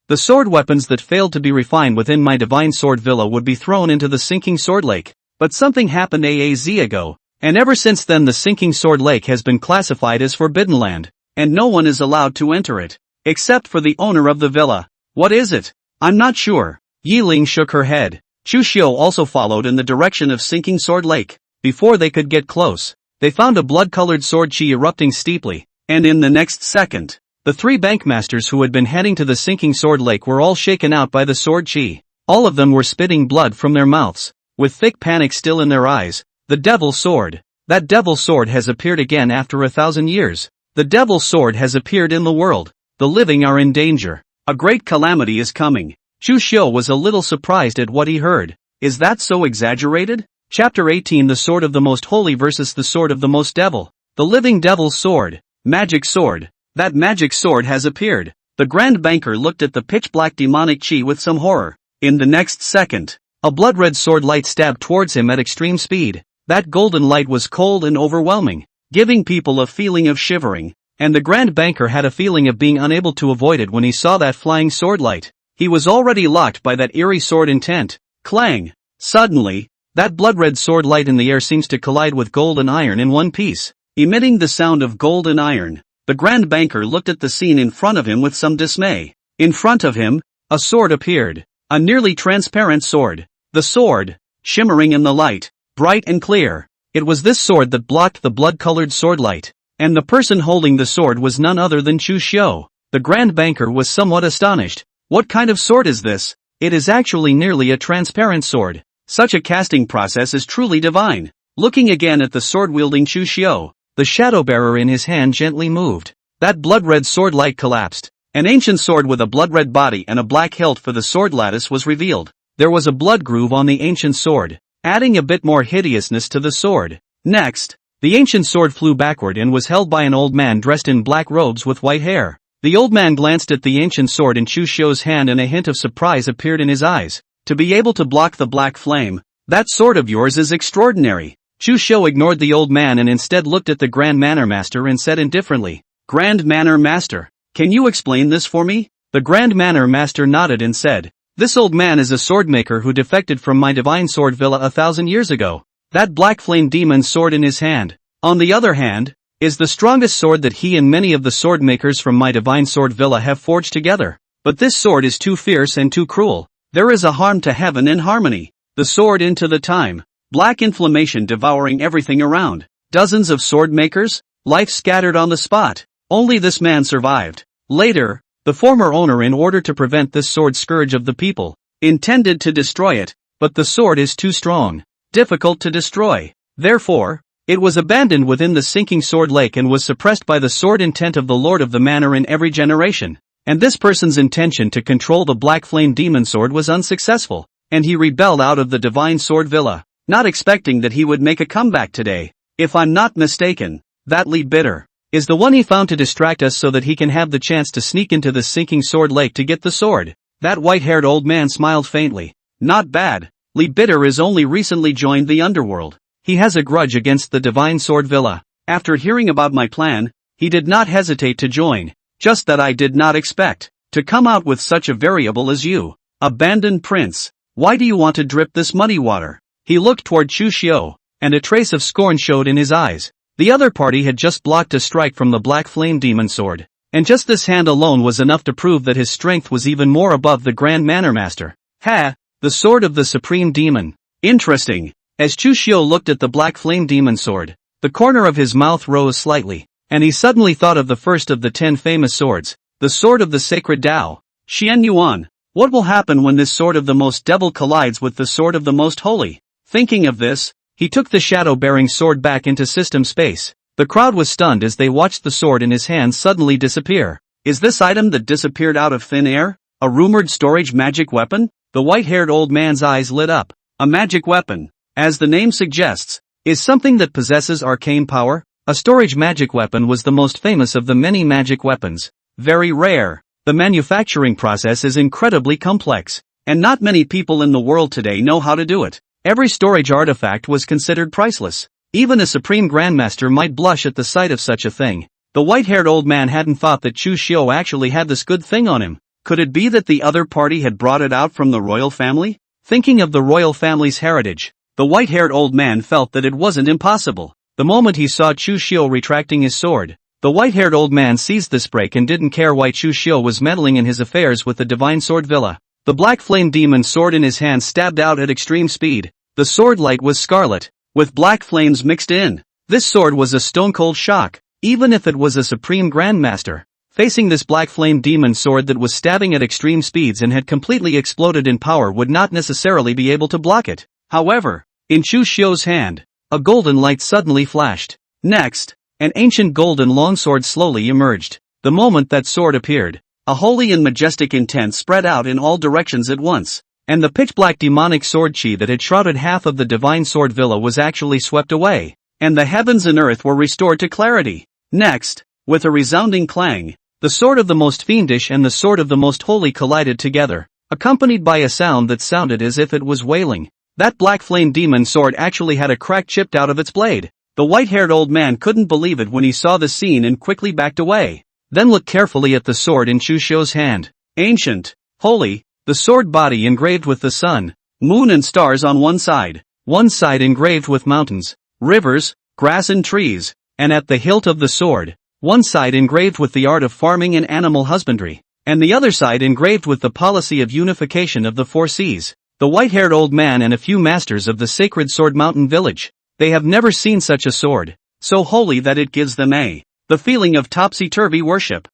S1: the sword weapons that failed to be refined within my Divine Sword Villa would be thrown into the Sinking Sword Lake. But something happened AZ ago, and ever since then the Sinking Sword Lake has been classified as forbidden land, and no one is allowed to enter it, except for the owner of the villa. What is it? I'm not sure. Yi Ling shook her head. Chu Xiu also followed in the direction of Sinking Sword Lake. Before they could get close, they found a blood-colored sword chi erupting steeply, and in the next second, the 3 bankmasters who had been heading to the Sinking Sword Lake were all shaken out by the sword chi. All of them were spitting blood from their mouths, with thick panic still in their eyes. The Devil Sword. That Devil Sword has appeared again after 1,000 years. The Devil Sword has appeared in the world. The living are in danger. A great calamity is coming. Chu Xiu was a little surprised at what he heard. Is that so exaggerated? Chapter 18 The Sword of the Most Holy versus the Sword of the Most Devil. The living Devil's Sword. Magic Sword. That magic sword has appeared. The Grand Banker looked at the pitch-black demonic chi with some horror. In the next second, a blood-red sword light stabbed towards him at extreme speed. That golden light was cold and overwhelming, giving people a feeling of shivering, and the Grand Banker had a feeling of being unable to avoid it when he saw that flying sword light. He was already locked by that eerie sword intent. Clang! Suddenly, that blood-red sword light in the air seems to collide with gold and iron in one piece, emitting the sound of gold and iron. The Grand Banker looked at the scene in front of him with some dismay. In front of him, a sword appeared. A nearly transparent sword. The sword, shimmering in the light, bright and clear. It was this sword that blocked the blood-colored sword light. And the person holding the sword was none other than Chu Xiu. The Grand Banker was somewhat astonished. What kind of sword is this? It is actually nearly a transparent sword. Such a casting process is truly divine. Looking again at the sword-wielding Chu Xiu, the shadow-bearer in his hand gently moved. That blood-red sword light collapsed. An ancient sword with a blood-red body and a black hilt for the sword lattice was revealed. There was a blood groove on the ancient sword, adding a bit more hideousness to the sword. Next, the ancient sword flew backward and was held by an old man dressed in black robes with white hair. The old man glanced at the ancient sword in Chu Xiu's hand and a hint of surprise appeared in his eyes. To be able to block the black flame, that sword of yours is extraordinary. Chu Xiu ignored the old man and instead looked at the Grand Manor Master and said indifferently, Grand Manor Master, can you explain this for me? The Grand Manor Master nodded and said, this old man is a swordmaker who defected from my divine sword villa 1,000 years ago. That black flame demon sword in his hand, on the other hand, is the strongest sword that he and many of the sword makers from my divine sword villa have forged together. But this sword is too fierce and too cruel. There is a harm to heaven and harmony. The sword into the time. Black inflammation devouring everything around. Dozens of sword makers, life scattered on the spot. Only this man survived. Later, the former owner, in order to prevent this sword scourge of the people, intended to destroy it, but the sword is too strong, difficult to destroy. Therefore, it was abandoned within the sinking sword lake and was suppressed by the sword intent of the Lord of the Manor in every generation. And this person's intention to control the black flame demon sword was unsuccessful, and he rebelled out of the divine sword villa, not expecting that he would make a comeback today. If I'm not mistaken, that Li Bitter is the one he found to distract us so that he can have the chance to sneak into the sinking sword lake to get the sword. That white-haired old man smiled faintly. Not bad. Li Bitter is only recently joined the Underworld. He has a grudge against the divine sword villa. After hearing about my plan, he did not hesitate to join. Just that I did not expect to come out with such a variable as you. Abandoned prince. Why do you want to drip this muddy water? He looked toward Chu Xiu, and a trace of scorn showed in his eyes. The other party had just blocked a strike from the black flame demon sword, and just this hand alone was enough to prove that his strength was even more above the Grand Manor Master. Ha! The sword of the supreme demon. Interesting. As Chu Xiu looked at the black flame demon sword, the corner of his mouth rose slightly, and he suddenly thought of the first of the 10 famous swords, the sword of the sacred Tao. Xian Yuan. What will happen when this sword of the most devil collides with the sword of the most holy? Thinking of this, he took the shadow-bearing sword back into system space. The crowd was stunned as they watched the sword in his hand suddenly disappear. Is this item that disappeared out of thin air a rumored storage magic weapon? The white-haired old man's eyes lit up. A magic weapon, as the name suggests, is something that possesses arcane power. A storage magic weapon was the most famous of the many magic weapons. Very rare. The manufacturing process is incredibly complex, and not many people in the world today know how to do it. Every storage artifact was considered priceless. Even a supreme grandmaster might blush at the sight of such a thing. The white-haired old man hadn't thought that Chu Xiu actually had this good thing on him. Could it be that the other party had brought it out from the royal family? Thinking of the royal family's heritage, the white-haired old man felt that it wasn't impossible. The moment he saw Chu Xiu retracting his sword, the white-haired old man seized this break and didn't care why Chu Xiu was meddling in his affairs with the divine sword villa. The black flame demon sword in his hand stabbed out at extreme speed. The sword light was scarlet, with black flames mixed in. This sword was a stone-cold shock, even if it was a supreme grandmaster. Facing this black flame demon sword that was stabbing at extreme speeds and had completely exploded in power would not necessarily be able to block it. However, in Chu Xiu's hand, a golden light suddenly flashed. Next, an ancient golden longsword slowly emerged. The moment that sword appeared, a holy and majestic intent spread out in all directions at once, and the pitch-black demonic sword chi that had shrouded half of the divine sword villa was actually swept away, and the heavens and earth were restored to clarity. Next, with a resounding clang, the sword of the most fiendish and the sword of the most holy collided together, accompanied by a sound that sounded as if it was wailing. That black flame demon sword actually had a crack chipped out of its blade. The white-haired old man couldn't believe it when he saw the scene and quickly backed away. Then looked carefully at the sword in Chu Xiu's hand. Ancient, holy, The sword body engraved with the sun, moon and stars on one side engraved with mountains, rivers, grass and trees, and at the hilt of the sword, one side engraved with the art of farming and animal husbandry, and the other side engraved with the policy of unification of the four seas. The white-haired old man and a few masters of the sacred sword mountain village, they have never seen such a sword, so holy that it gives them the feeling of topsy-turvy worship.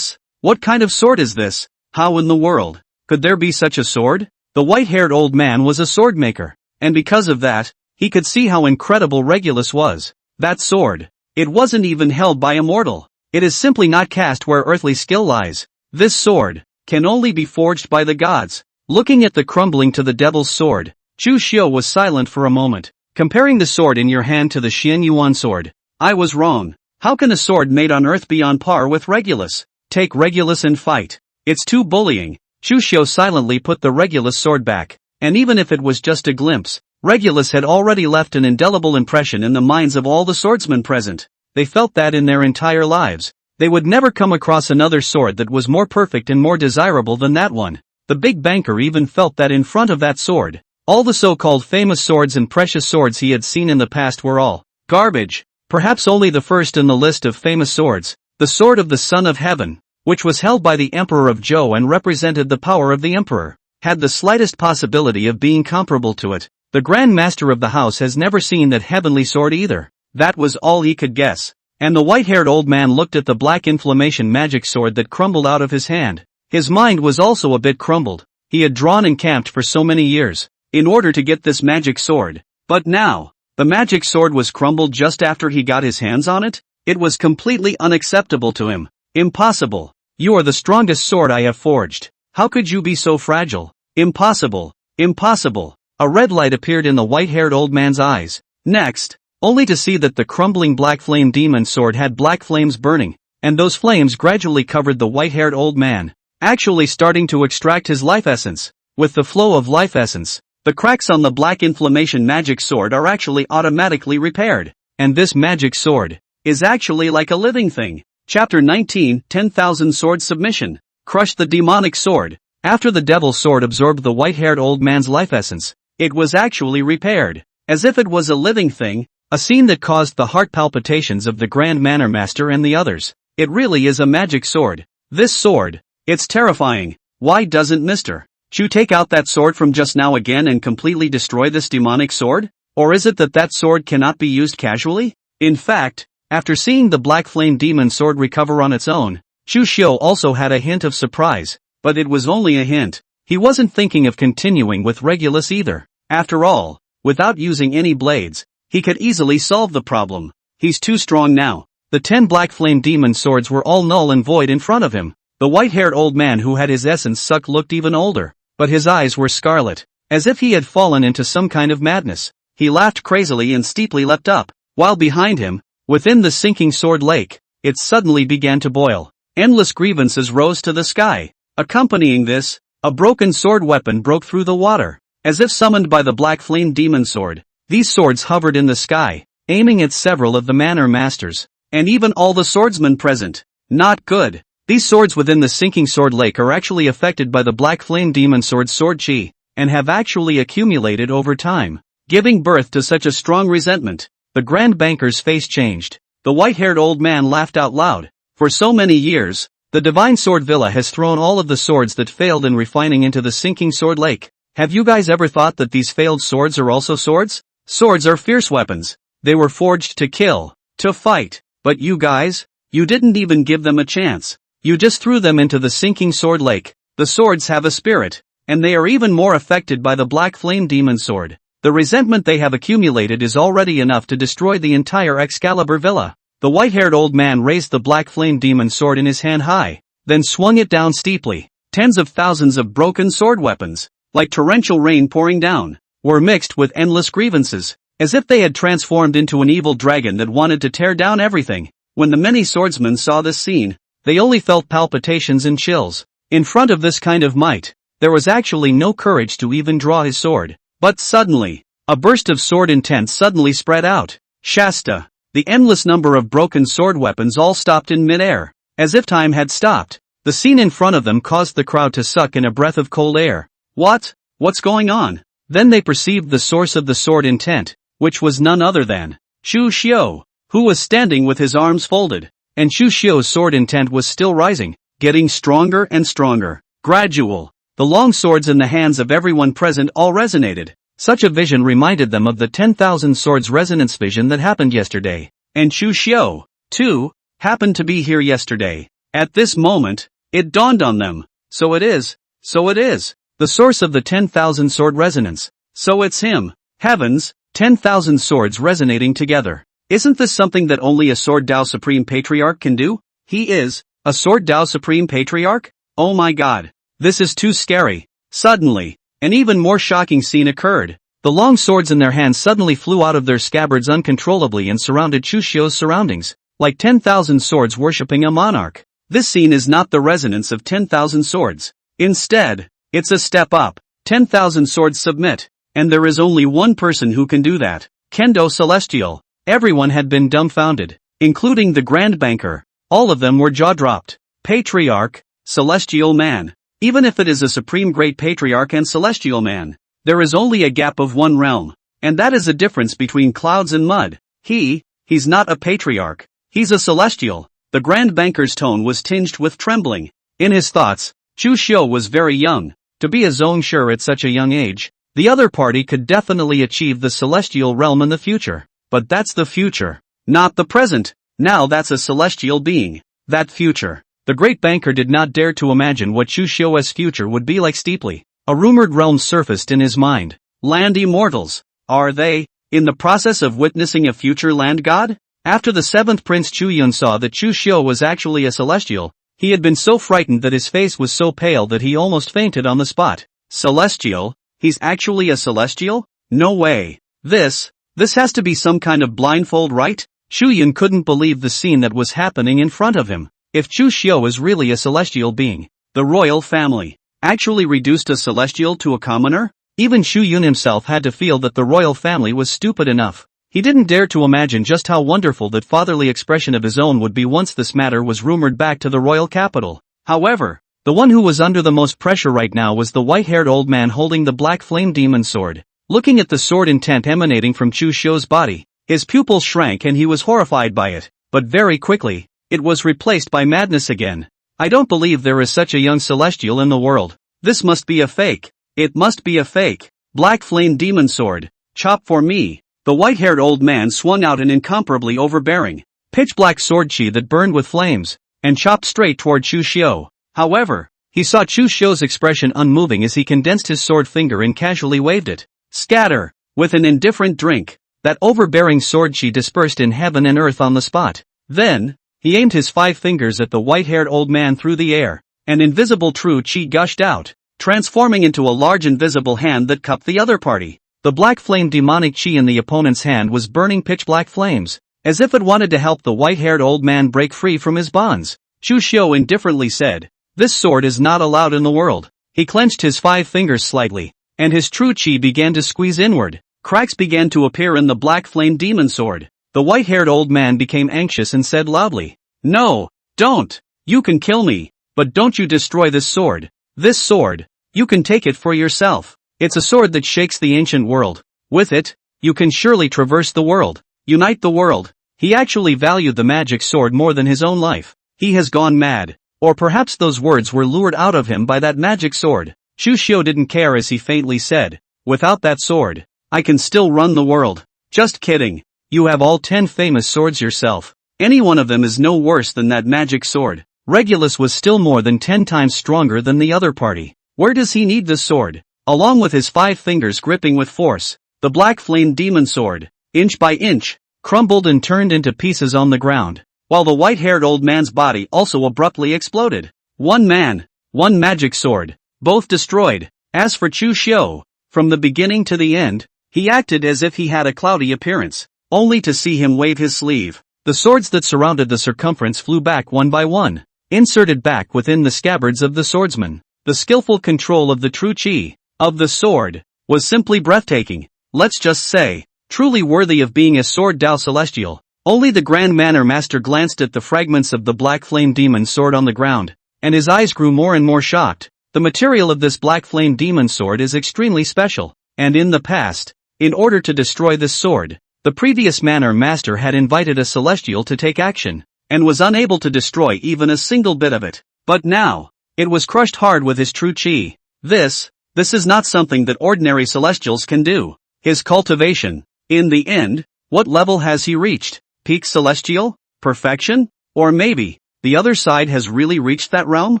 S1: What kind of sword is this? How in the world could there be such a sword? The white-haired old man was a sword maker, and because of that, he could see how incredible Regulus was. That sword, it wasn't even held by a mortal. It is simply not cast where earthly skill lies. This sword can only be forged by the gods. Looking at the crumbling to the devil's sword, Chu Xiu was silent for a moment. Comparing the sword in your hand to the Xian Yuan sword, I was wrong. How can a sword made on earth be on par with Regulus? Take Regulus and fight. It's too bullying. Chu Xiu silently put the Regulus sword back, and even if it was just a glimpse, Regulus had already left an indelible impression in the minds of all the swordsmen present. They felt that in their entire lives, they would never come across another sword that was more perfect and more desirable than that one. The big banker even felt that in front of that sword, all the so-called famous swords and precious swords he had seen in the past were all garbage. Perhaps only the first in the list of famous swords, the sword of the Son of Heaven, which was held by the Emperor of Zhou and represented the power of the Emperor, had the slightest possibility of being comparable to it. The Grand Master of the house has never seen that heavenly sword either. That was all he could guess. And the white-haired old man looked at the black inflammation magic sword that crumbled out of his hand. His mind was also a bit crumbled. He had drawn and camped for so many years, in order to get this magic sword. But now, the magic sword was crumbled just after he got his hands on it? It was completely unacceptable to him. Impossible. You are the strongest sword I have forged. How could you be so fragile? Impossible. Impossible. A red light appeared in the white-haired old man's eyes. Next, only to see that the crumbling black flame demon sword had black flames burning, and those flames gradually covered the white-haired old man, actually starting to extract his life essence. With the flow of life essence, the cracks on the black inflammation magic sword are actually automatically repaired, and this magic sword is actually like a living thing. Chapter 19, 10,000 Sword Submission. Crush the demonic sword. After the devil's sword absorbed the white-haired old man's life essence, it was actually repaired, as if it was a living thing, a scene that caused the heart palpitations of the Grand Manor Master and the others. It really is a magic sword. This sword, it's terrifying. Why doesn't Mr. Chu take out that sword from just now again and completely destroy this demonic sword? Or is it that that sword cannot be used casually? In fact, after seeing the black flame demon sword recover on its own, Chu Xiu also had a hint of surprise, but it was only a hint. He wasn't thinking of continuing with Regulus either. After all, without using any blades, he could easily solve the problem. He's too strong now. The 10 black flame demon swords were all null and void in front of him. The white-haired old man who had his essence sucked looked even older, but his eyes were scarlet, as if he had fallen into some kind of madness. He laughed crazily and steeply leapt up, while behind him, within the sinking sword lake, it suddenly began to boil. Endless grievances rose to the sky. Accompanying this, a broken sword weapon broke through the water, as if summoned by the black flame demon sword. These swords hovered in the sky, aiming at several of the manor masters, and even all the swordsmen present. Not good. These swords within the sinking sword lake are actually affected by the black flame demon sword's sword chi, and have actually accumulated over time, giving birth to such a strong resentment. The grand banker's face changed. The white-haired old man laughed out loud. For so many years, the Divine Sword Villa has thrown all of the swords that failed in refining into the sinking sword lake. Have you guys ever thought that these failed swords are also swords? Swords are fierce weapons. They were forged to kill, to fight. But you guys, you didn't even give them a chance. You just threw them into the sinking sword lake. The swords have a spirit, and they are even more affected by the black flame demon sword. The resentment they have accumulated is already enough to destroy the entire Excalibur Villa. The white-haired old man raised the black flame demon sword in his hand high, then swung it down steeply. Tens of thousands of broken sword weapons, like torrential rain pouring down, were mixed with endless grievances, as if they had transformed into an evil dragon that wanted to tear down everything. When the many swordsmen saw this scene, they only felt palpitations and chills. In front of this kind of might, there was actually no courage to even draw his sword. But suddenly, a burst of sword intent suddenly spread out. Shasta! The endless number of broken sword weapons all stopped in mid-air, as if time had stopped. The scene in front of them caused the crowd to suck in a breath of cold air. What's going on? Then they perceived the source of the sword intent, which was none other than Chu Xiu, who was standing with his arms folded. And Chu Xiu's sword intent was still rising, getting stronger and stronger. Gradual. The long swords in the hands of everyone present all resonated. Such a vision reminded them of the 10,000 swords resonance vision that happened yesterday. And Chu Xiu, too, happened to be here yesterday. At this moment, it dawned on them. So it is. The source of the 10,000 sword resonance. So it's him. Heavens, 10,000 swords resonating together. Isn't this something that only a Sword Dao Supreme Patriarch can do? He is a Sword Dao Supreme Patriarch? Oh my god. This is too scary. Suddenly, an even more shocking scene occurred. The long swords in their hands suddenly flew out of their scabbards uncontrollably and surrounded Chu Xiu's surroundings, like 10,000 swords worshipping a monarch. This scene is not the resonance of 10,000 swords. Instead, it's a step up. 10,000 swords submit. And there is only one person who can do that. Kendo Celestial. Everyone had been dumbfounded, including the Grand Banker. All of them were jaw-dropped. Patriarch, Celestial Man. Even if it is a Supreme Great Patriarch and Celestial Man, there is only a gap of one realm. And that is a difference between clouds and mud. He's not a Patriarch. He's a Celestial. The Grand Banker's tone was tinged with trembling. In his thoughts, Chu Xiu was very young. To be a Zhongsher at such a young age, the other party could definitely achieve the Celestial realm in the future. But that's the future. Not the present. Now that's a celestial being. That future. The Great Banker did not dare to imagine what Chu Xiu's future would be like steeply. A rumored realm surfaced in his mind. Land immortals. Are they in the process of witnessing a future land god? After the seventh Prince Chu Yun saw that Chu Xiu was actually a celestial, he had been so frightened that his face was so pale that he almost fainted on the spot. Celestial? He's actually a celestial? No way. This has to be some kind of blindfold, right? Chu Yun couldn't believe the scene that was happening in front of him. If Chu Xiu is really a celestial being, the royal family actually reduced a celestial to a commoner? Even Chu Yun himself had to feel that the royal family was stupid enough. He didn't dare to imagine just how wonderful that fatherly expression of his own would be once this matter was rumored back to the royal capital. However, the one who was under the most pressure right now was the white-haired old man holding the black flame demon sword. Looking at the sword intent emanating from Chu Xiu's body, his pupils shrank and he was horrified by it. But very quickly, it was replaced by madness again. I don't believe there is such a young celestial in the world. This must be a fake. It must be a fake. Black flame demon sword. Chop for me. The white-haired old man swung out an incomparably overbearing, pitch-black sword chi that burned with flames, and chopped straight toward Chu Xiu. However, he saw Chu Xiu's expression unmoving as he condensed his sword finger and casually waved it. Scatter! With an indifferent drink, that overbearing sword chi dispersed in heaven and earth on the spot. Then, he aimed his 5 fingers at the white-haired old man through the air. An invisible true chi gushed out, transforming into a large invisible hand that cupped the other party. The black flame demonic chi in the opponent's hand was burning pitch-black flames, as if it wanted to help the white-haired old man break free from his bonds. Chu Xiu indifferently said, "This sword is not allowed in the world." He clenched his 5 fingers slightly, and his true chi began to squeeze inward. Cracks began to appear in the black flame demon sword. The white-haired old man became anxious and said loudly, "No, don't! You can kill me, but don't you destroy this sword. This sword, you can take it for yourself. It's a sword that shakes the ancient world. With it, you can surely traverse the world, unite the world." He actually valued the magic sword more than his own life. He has gone mad. Or perhaps those words were lured out of him by that magic sword. Chu Xiu didn't care as he faintly said, "Without that sword, I can still run the world." Just kidding. You have all 10 famous swords yourself. Any one of them is no worse than that magic sword. Regulus was still more than 10 times stronger than the other party. Where does he need this sword? Along with his 5 fingers gripping with force, the black flame demon sword, inch by inch, crumbled and turned into pieces on the ground, while the white-haired old man's body also abruptly exploded. One man, one magic sword, both destroyed. As for Chu Xiu, from the beginning to the end, he acted as if he had a cloudy appearance, only to see him wave his sleeve. The swords that surrounded the circumference flew back one by one, inserted back within the scabbards of the swordsman. The skillful control of the true chi of the sword was simply breathtaking. Let's just say, truly worthy of being a sword Dao Celestial. Only the Grand Manor Master glanced at the fragments of the black flame demon sword on the ground, and his eyes grew more and more shocked. The material of this black flame demon sword is extremely special, and in the past, in order to destroy this sword, the previous manor master had invited a celestial to take action, and was unable to destroy even a single bit of it. But now, it was crushed hard with his true chi. This is not something that ordinary celestials can do. His cultivation, in the end, what level has he reached? Peak celestial? Perfection? Or maybe, the other side has really reached that realm?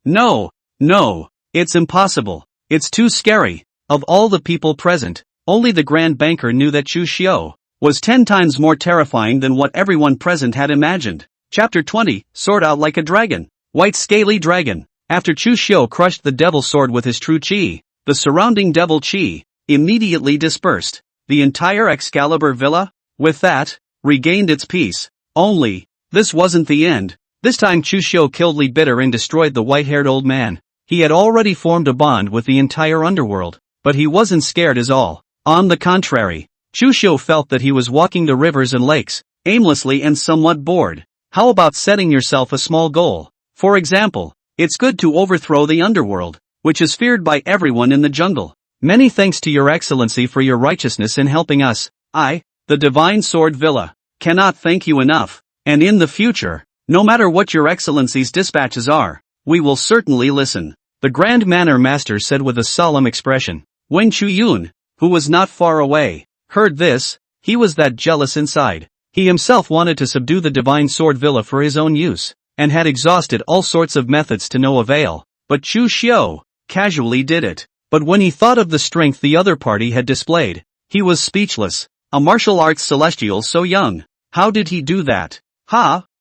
S1: No, it's impossible. It's too scary. Of all the people present, only the Grand Banker knew that Chu Xiu was 10 times more terrifying than what everyone present had imagined. Chapter 20, Sword Out Like a Dragon. White Scaly Dragon. After Chu Xiu crushed the devil sword with his true chi, the surrounding devil chi immediately dispersed. The entire Excalibur villa, with that, regained its peace. Only, this wasn't the end. This time Chu Xiu killed Li Bitter and destroyed the white-haired old man. He had already formed a bond with the entire underworld, but he wasn't scared at all. On the contrary, Chu Xiu felt that he was walking the rivers and lakes, aimlessly and somewhat bored. How about setting yourself a small goal? For example, it's good to overthrow the underworld, which is feared by everyone in the jungle. Many thanks to your excellency for your righteousness in helping us. I, the Divine Sword Villa, cannot thank you enough, and in the future, no matter what your excellency's dispatches are, we will certainly listen. The Grand Manor Master said with a solemn expression. When Chu Yun, who was not far away, heard this, he was that jealous inside. He himself wanted to subdue the Divine Sword Villa for his own use, and had exhausted all sorts of methods to no avail, but Chu Xiu casually did it. But when he thought of the strength the other party had displayed, he was speechless. A martial arts celestial so young. How did he do that?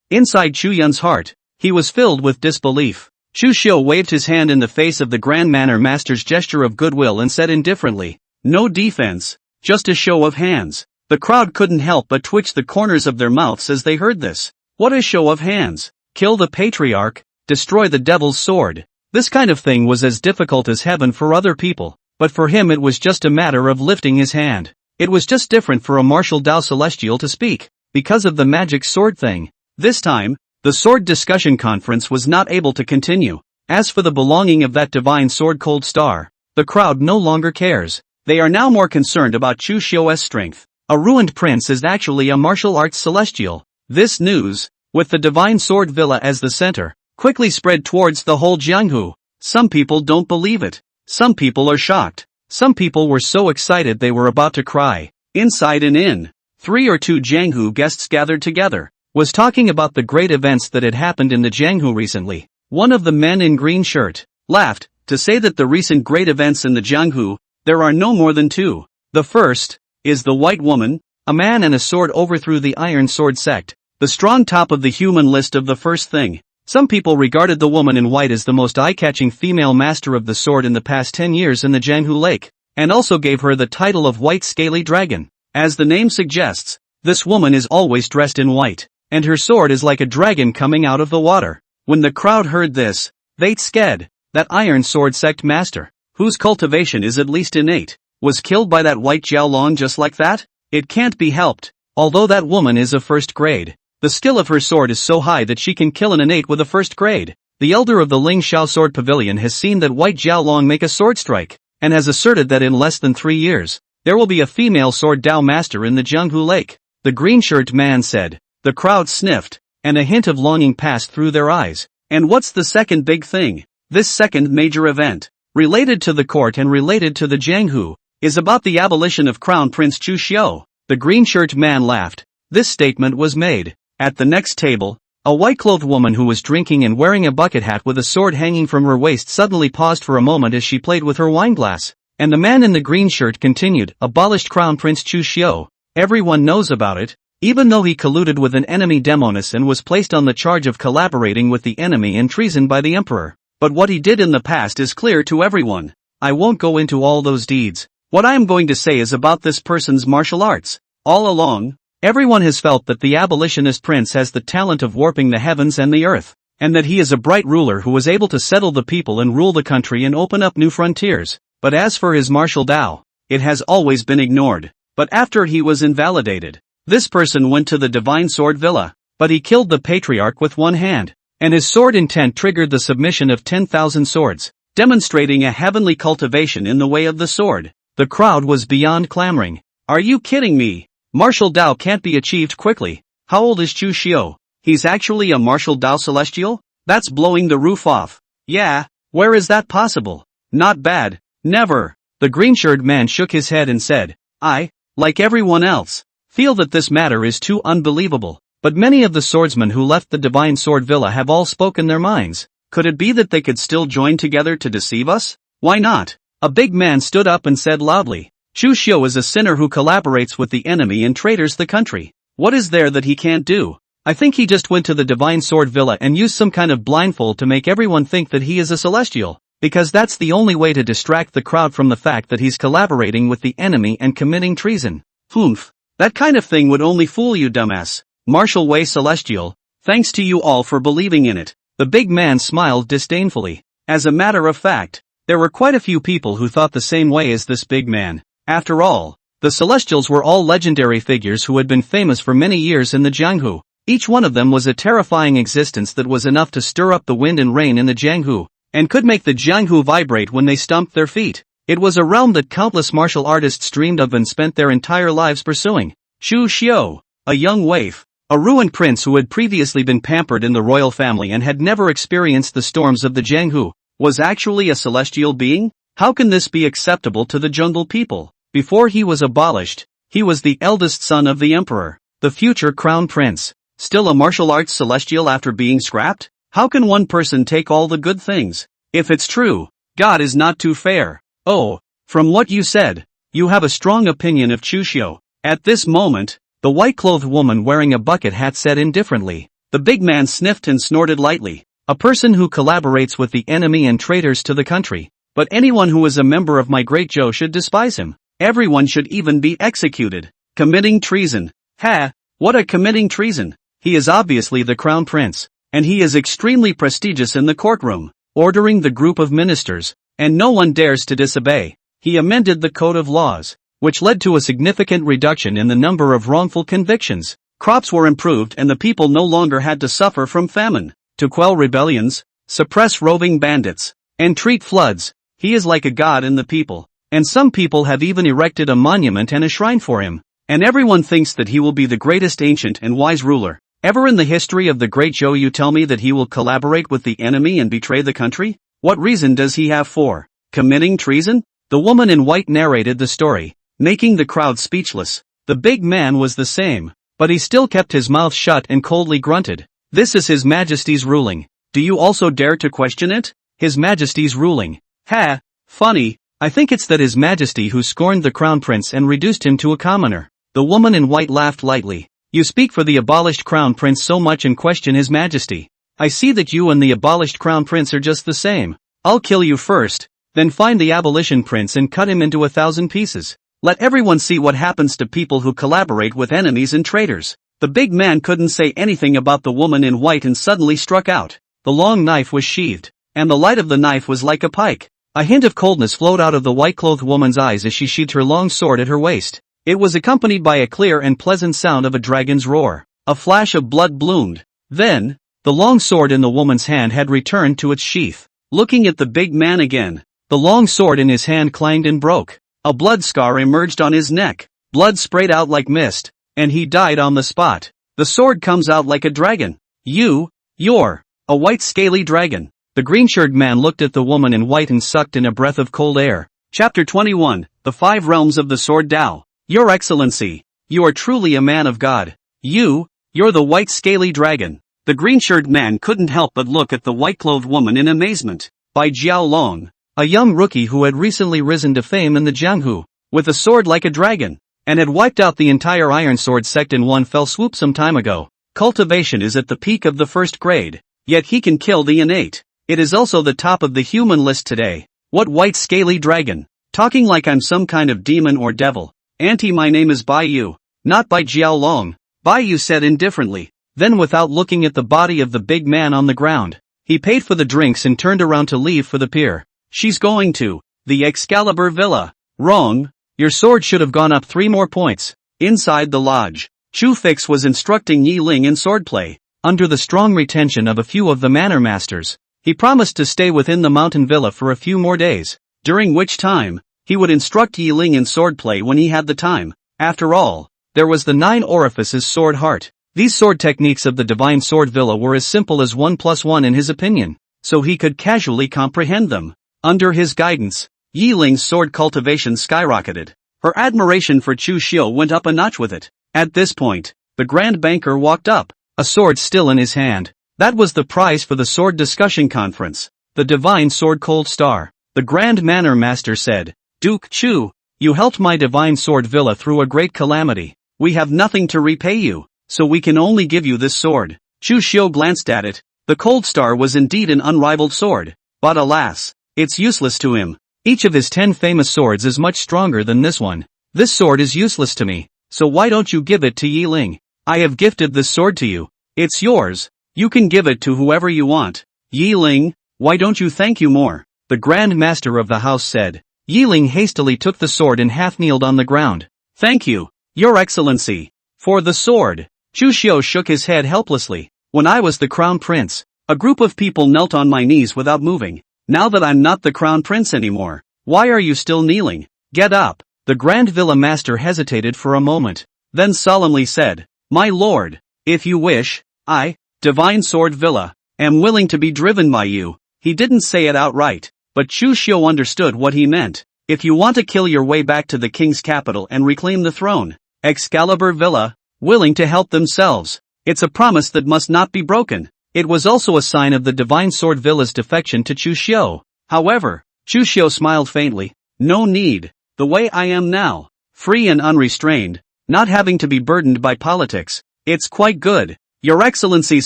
S1: Inside Chu Yun's heart, he was filled with disbelief. Chu Xiu waved his hand in the face of the Grand Manor Master's gesture of goodwill and said indifferently, no defense, just a show of hands. The crowd couldn't help but twitch the corners of their mouths as they heard this. What a show of hands. Kill the patriarch, destroy the devil's sword. This kind of thing was as difficult as heaven for other people, but for him it was just a matter of lifting his hand. It was just different for a martial Dao celestial to speak, because of the magic sword thing. This time, the sword discussion conference was not able to continue. As for the belonging of that divine sword Cold Star, the crowd no longer cares. They are now more concerned about Chu Xiu's strength. A ruined prince is actually a martial arts celestial. This news, with the Divine Sword Villa as the center, quickly spread towards the whole Jianghu. Some people don't believe it. Some people are shocked. Some people were so excited they were about to cry. Inside and in, 3 or 2 Jianghu guests gathered together, was talking about the great events that had happened in the Jianghu recently. One of the men in green shirt laughed to say that the recent great events in the Jianghu, there are no more than 2. The first is the White Woman, a man and a sword overthrew the Iron Sword Sect, the strong top of the human list of the first thing. Some people regarded the woman in white as the most eye-catching female master of the sword in the past 10 years in the Jianghu Lake, and also gave her the title of White Scaly Dragon. As the name suggests, this woman is always dressed in white, and her sword is like a dragon coming out of the water. When the crowd heard this, they scared. That Iron Sword Sect master, whose cultivation is at least innate, was killed by that white Jiaolong just like that? It can't be helped. Although that woman is of first grade, the skill of her sword is so high that she can kill an innate with a first grade. The elder of the Ling Xiao Sword Pavilion has seen that white Jiaolong make a sword strike, and has asserted that in less than 3 years, there will be a female sword Dao master in the Jianghu Lake. The green-shirt man said. The crowd sniffed, and a hint of longing passed through their eyes. And what's the second big thing? This second major event, related to the court and related to the Jianghu, is about the abolition of Crown Prince Chu Xiu. The green-shirt man laughed. This statement was made. At the next table, a white-clothed woman who was drinking and wearing a bucket hat with a sword hanging from her waist suddenly paused for a moment as she played with her wineglass. And the man in the green shirt continued, abolished Crown Prince Chu Xiu. Everyone knows about it, even though he colluded with an enemy demoness and was placed on the charge of collaborating with the enemy and treason by the emperor. But what he did in the past is clear to everyone. I won't go into all those deeds. What I am going to say is about this person's martial arts. All along, everyone has felt that the abolitionist prince has the talent of warping the heavens and the earth, and that he is a bright ruler who was able to settle the people and rule the country and open up new frontiers. But as for his martial Dao, it has always been ignored. But after he was invalidated, this person went to the Divine Sword Villa, but he killed the patriarch with one hand, and his sword intent triggered the submission of 10,000 swords, demonstrating a heavenly cultivation in the way of the sword. The crowd was beyond clamoring. Are you kidding me? Martial Dao can't be achieved quickly. How old is Chu Xiu? He's actually a martial Dao celestial? That's blowing the roof off. Yeah, where is that possible? Not bad. Never. The green-shirted man shook his head and said, I, like everyone else, feel that this matter is too unbelievable. But many of the swordsmen who left the Divine Sword Villa have all spoken their minds. Could it be that they could still join together to deceive us? Why not? A big man stood up and said loudly, Chu Xiu is a sinner who collaborates with the enemy and traitors the country. What is there that he can't do? I think he just went to the Divine Sword Villa and used some kind of blindfold to make everyone think that he is a celestial, because that's the only way to distract the crowd from the fact that he's collaborating with the enemy and committing treason. Humph. That kind of thing would only fool you, dumbass. Martial Way Celestial, thanks to you all for believing in it. The big man smiled disdainfully. As a matter of fact, there were quite a few people who thought the same way as this big man. After all, the Celestials were all legendary figures who had been famous for many years in the Jianghu. Each one of them was a terrifying existence that was enough to stir up the wind and rain in the Jianghu, and could make the Jianghu vibrate when they stomped their feet. It was a realm that countless martial artists dreamed of and spent their entire lives pursuing. Chu Xiu, a young waif, a ruined prince who had previously been pampered in the royal family and had never experienced the storms of the Jianghu, was actually a celestial being? How can this be acceptable to the jungle people? Before he was abolished, he was the eldest son of the emperor, the future crown prince. Still a martial arts celestial after being scrapped? How can one person take all the good things? If it's true, God is not too fair. Oh, from what you said, you have a strong opinion of Chu Xiu. At this moment, the white-clothed woman wearing a bucket hat said indifferently. The big man sniffed and snorted lightly. A person who collaborates with the enemy and traitors to the country. But anyone who is a member of my great Zhou should despise him. Everyone should even be executed. Committing treason. Ha! What a committing treason! He is obviously the crown prince, and he is extremely prestigious in the courtroom, ordering the group of ministers, and no one dares to disobey. He amended the code of laws, which led to a significant reduction in the number of wrongful convictions. Crops were improved and the people no longer had to suffer from famine. To quell rebellions, suppress roving bandits, and treat floods, he is like a god in the people. And some people have even erected a monument and a shrine for him. And everyone thinks that he will be the greatest ancient and wise ruler ever in the history of the great Zhou. You tell me that he will collaborate with the enemy and betray the country? What reason does he have for committing treason? The woman in white narrated the story, making the crowd speechless. The big man was the same, but he still kept his mouth shut and coldly grunted. This is His Majesty's ruling. Do you also dare to question it? His Majesty's ruling. Ha! Funny, I think it's that His Majesty who scorned the crown prince and reduced him to a commoner. The woman in white laughed lightly. You speak for the abolished crown prince so much and question His Majesty. I see that you and the abolished crown prince are just the same. I'll kill you first, then find the abolition prince and cut him into 1,000 pieces. Let everyone see what happens to people who collaborate with enemies and traitors. The big man couldn't say anything about the woman in white and suddenly struck out. The long knife was sheathed, and the light of the knife was like a pike. A hint of coldness flowed out of the white-clothed woman's eyes as she sheathed her long sword at her waist. It was accompanied by a clear and pleasant sound of a dragon's roar. A flash of blood bloomed. Then, the long sword in the woman's hand had returned to its sheath. Looking at the big man again, the long sword in his hand clanged and broke. A blood scar emerged on his neck. Blood sprayed out like mist, and he died on the spot. The sword comes out like a dragon. You're a white scaly dragon. The green-shirted man looked at the woman in white and sucked in a breath of cold air. Chapter 21, The 5 Realms of the Sword Tao. Your Excellency, you are truly a man of God. You're the white scaly dragon. The green-shirted man couldn't help but look at the white-clothed woman in amazement. By Jiao Long, a young rookie who had recently risen to fame in the Jianghu, with a sword like a dragon, and had wiped out the entire Iron Sword sect in one fell swoop some time ago. Cultivation is at the peak of the 1st grade, yet he can kill the innate. It is also the top of the human list today. What white scaly dragon? Talking like I'm some kind of demon or devil. Auntie, my name is Bai Yu, not Bai Jiao Long. Bai Yu said indifferently. Then without looking at the body of the big man on the ground, he paid for the drinks and turned around to leave for the pier. She's going to the Excalibur Villa. Wrong. Your sword should have gone up 3 more points. Inside the lodge, Chu Fix was instructing Yi Ling in swordplay. under the strong retention of a few of the manor masters. He promised to stay within the mountain villa for a few more days, during which time, he would instruct Yi Ling in swordplay when he had the time. After all, there was the 9 orifices sword heart. These sword techniques of the Divine Sword Villa were as simple as 1 plus 1 in his opinion, so he could casually comprehend them. Under his guidance, Yi Ling's sword cultivation skyrocketed. Her admiration for Chu Xiu went up a notch with it. At this point, the Grand Banker walked up, a sword still in his hand. That was the prize for the sword discussion conference. The Divine Sword Cold Star. The Grand Manor Master said, Duke Chu, you helped my Divine Sword Villa through a great calamity. We have nothing to repay you, so we can only give you this sword. Chu Xiu glanced at it. The Cold Star was indeed an unrivaled sword, but alas, it's useless to him. Each of his 10 famous swords is much stronger than this one. This sword is useless to me, so why don't you give it to Yi Ling? I have gifted this sword to you. It's yours. You can give it to whoever you want. Yi Ling, why don't you thank you more? The Grand Master of the house said. Yi Ling hastily took the sword and half-kneeled on the ground. Thank you, Your Excellency, for the sword. Chu Xiu shook his head helplessly. When I was the Crown Prince, a group of people knelt on my knees without moving. Now that I'm not the Crown Prince anymore, why are you still kneeling? Get up. The Grand Villa Master hesitated for a moment, then solemnly said, My lord, if you wish, I, Divine Sword Villa, am willing to be driven by you. He didn't say it outright, but Chu Xiu understood what he meant. If you want to kill your way back to the king's capital and reclaim the throne, Excalibur Villa, willing to help themselves. It's a promise that must not be broken. It was also a sign of the Divine Sword Villa's defection to Chu Xiu. However, Chu Xiu smiled faintly. No need. The way I am now, free and unrestrained, not having to be burdened by politics, it's quite good. Your Excellency's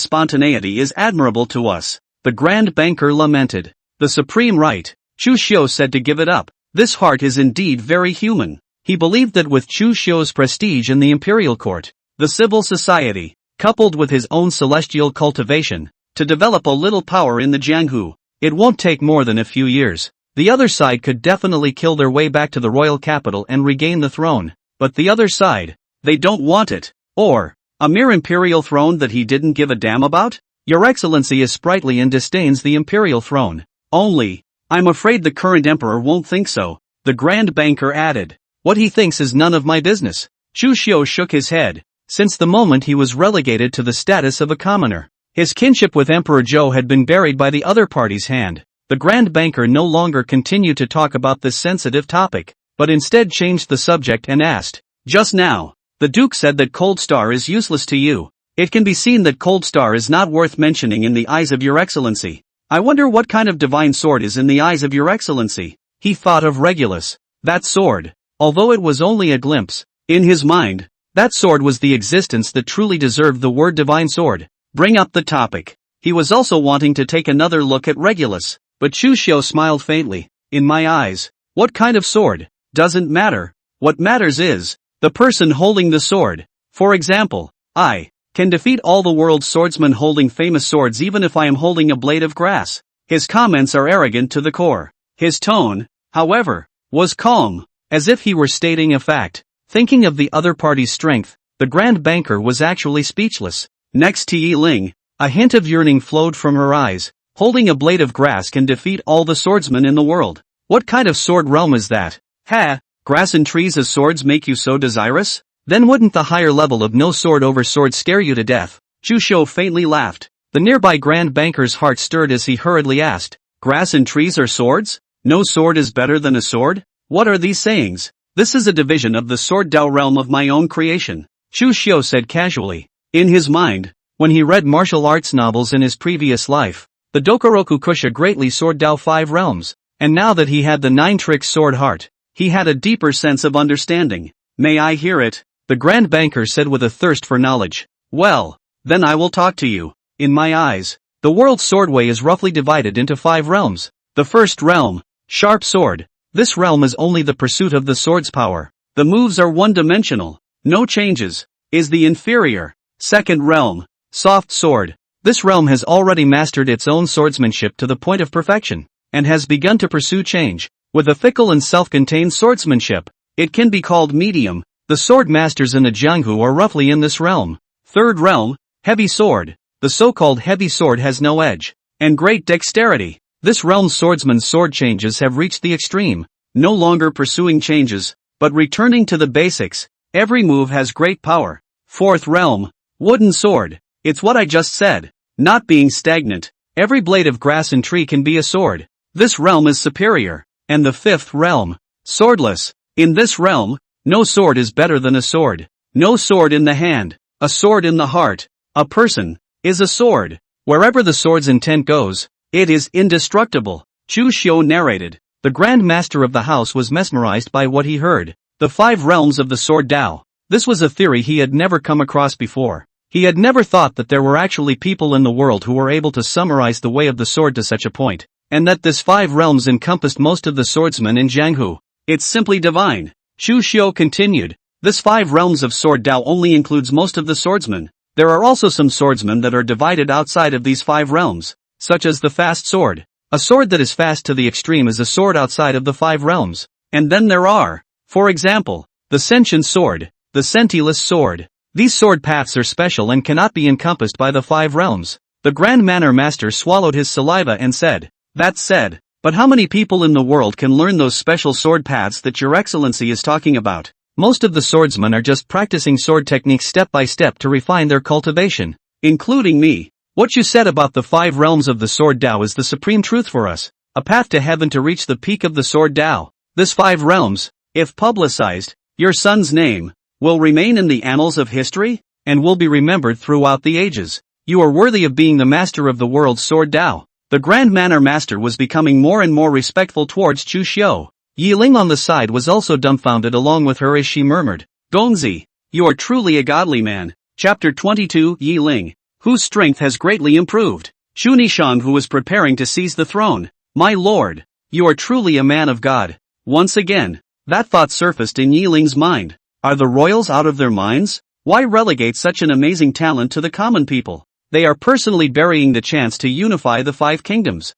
S1: spontaneity is admirable to us. The Grand Banker lamented. The supreme right, Chu Xiu said to give it up. This heart is indeed very human. He believed that with Chu Xiu's prestige in the imperial court, the civil society, coupled with his own celestial cultivation, to develop a little power in the Jianghu, it won't take more than a few years. The other side could definitely kill their way back to the royal capital and regain the throne, but the other side, they don't want it. Or, a mere imperial throne that he didn't give a damn about? Your Excellency is sprightly and disdains the imperial throne. Only, I'm afraid the current emperor won't think so, the Grand Banker added. What he thinks is none of my business. Chu Xiu shook his head. Since the moment he was relegated to the status of a commoner, his kinship with Emperor Zhou had been buried by the other party's hand. The Grand Banker no longer continued to talk about this sensitive topic, but instead changed the subject and asked, Just now, the Duke said that Cold Star is useless to you. It can be seen that Cold Star is not worth mentioning in the eyes of Your Excellency. I wonder what kind of divine sword is in the eyes of Your Excellency. He thought of Regulus. That sword, although it was only a glimpse, in his mind, that sword was the existence that truly deserved the word divine sword. Bring up the topic. He was also wanting to take another look at Regulus, but Chu Xiu smiled faintly. In my eyes, what kind of sword? Doesn't matter. What matters is, the person holding the sword. For example, I can defeat all the world's swordsmen holding famous swords even if I am holding a blade of grass. His comments are arrogant to the core. His tone, however, was calm, as if he were stating a fact. Thinking of the other party's strength, the Grand Banker was actually speechless. Next to Yi Ling, a hint of yearning flowed from her eyes. Holding a blade of grass can defeat all the swordsmen in the world. What kind of sword realm is that? Ha! Grass and trees as swords make you so desirous? Then wouldn't the higher level of no sword over sword scare you to death? Chu Xiu faintly laughed. The nearby Grand Banker's heart stirred as he hurriedly asked, Grass and trees are swords? No sword is better than a sword? What are these sayings? This is a division of the sword Dao realm of my own creation, Chu Xiu said casually. In his mind, when he read martial arts novels in his previous life, the Dokoroku Kusha greatly soared Dao 5 realms, and now that he had the 9-trick sword heart, he had a deeper sense of understanding. May I hear it? The Grand Banker said with a thirst for knowledge. Well, then I will talk to you. In my eyes, the world's swordway is roughly divided into 5 realms. The first realm, sharp sword. This realm is only the pursuit of the sword's power. The moves are one-dimensional, no changes, is the inferior. Second realm, soft sword. This realm has already mastered its own swordsmanship to the point of perfection, and has begun to pursue change. With a fickle and self-contained swordsmanship, it can be called medium. The sword masters in the Jianghu are roughly in this realm. Third realm, heavy sword. the so-called heavy sword has no edge, and great dexterity. This realm's swordsman's sword changes have reached the extreme, no longer pursuing changes, but returning to the basics. Every move has great power. Fourth realm, wooden sword. It's what I just said, not being stagnant. Every blade of grass and tree can be a sword. This realm is superior. And the fifth realm, swordless. In this realm, no sword is better than a sword. No sword in the hand, a sword in the heart. A person is a sword. Wherever the sword's intent goes, it is indestructible. Chu Xiu narrated. The Grand Master of the house was mesmerized by what he heard. The 5 realms of the sword Tao. This was a theory he had never come across before. He had never thought that there were actually people in the world who were able to summarize the way of the sword to such a point, and that this 5 realms encompassed most of the swordsmen in Jianghu. It's simply divine. Chu Xiu continued. This 5 realms of sword Tao only includes most of the swordsmen. There are also some swordsmen that are divided outside of these 5 realms, such as the fast sword. A sword that is fast to the extreme is a sword outside of the 5 realms. And then there are, for example, the sentient sword, the sentient sword. These sword paths are special and cannot be encompassed by the 5 realms. The Grand Manor Master swallowed his saliva and said, "That said, but how many people in the world can learn those special sword paths that Your Excellency is talking about? Most of the swordsmen are just practicing sword techniques step by step to refine their cultivation, including me. What you said about the 5 realms of the sword Tao is the supreme truth for us, a path to heaven to reach the peak of the sword Tao. This 5 realms, if publicized, your son's name will remain in the annals of history, and will be remembered throughout the ages. You are worthy of being the master of the world's sword Tao." The Grand Manor Master was becoming more and more respectful towards Chu Xiu. Yiling on the side was also dumbfounded along with her as she murmured, "Gongzi, you are truly a godly man." Chapter 22 Yiling, whose strength has greatly improved. Chu Nishang, who was preparing to seize the throne. "My lord, you are truly a man of God." Once again, that thought surfaced in Yiling's mind. Are the royals out of their minds? Why relegate such an amazing talent to the common people? They are personally burying the chance to unify the 5 kingdoms.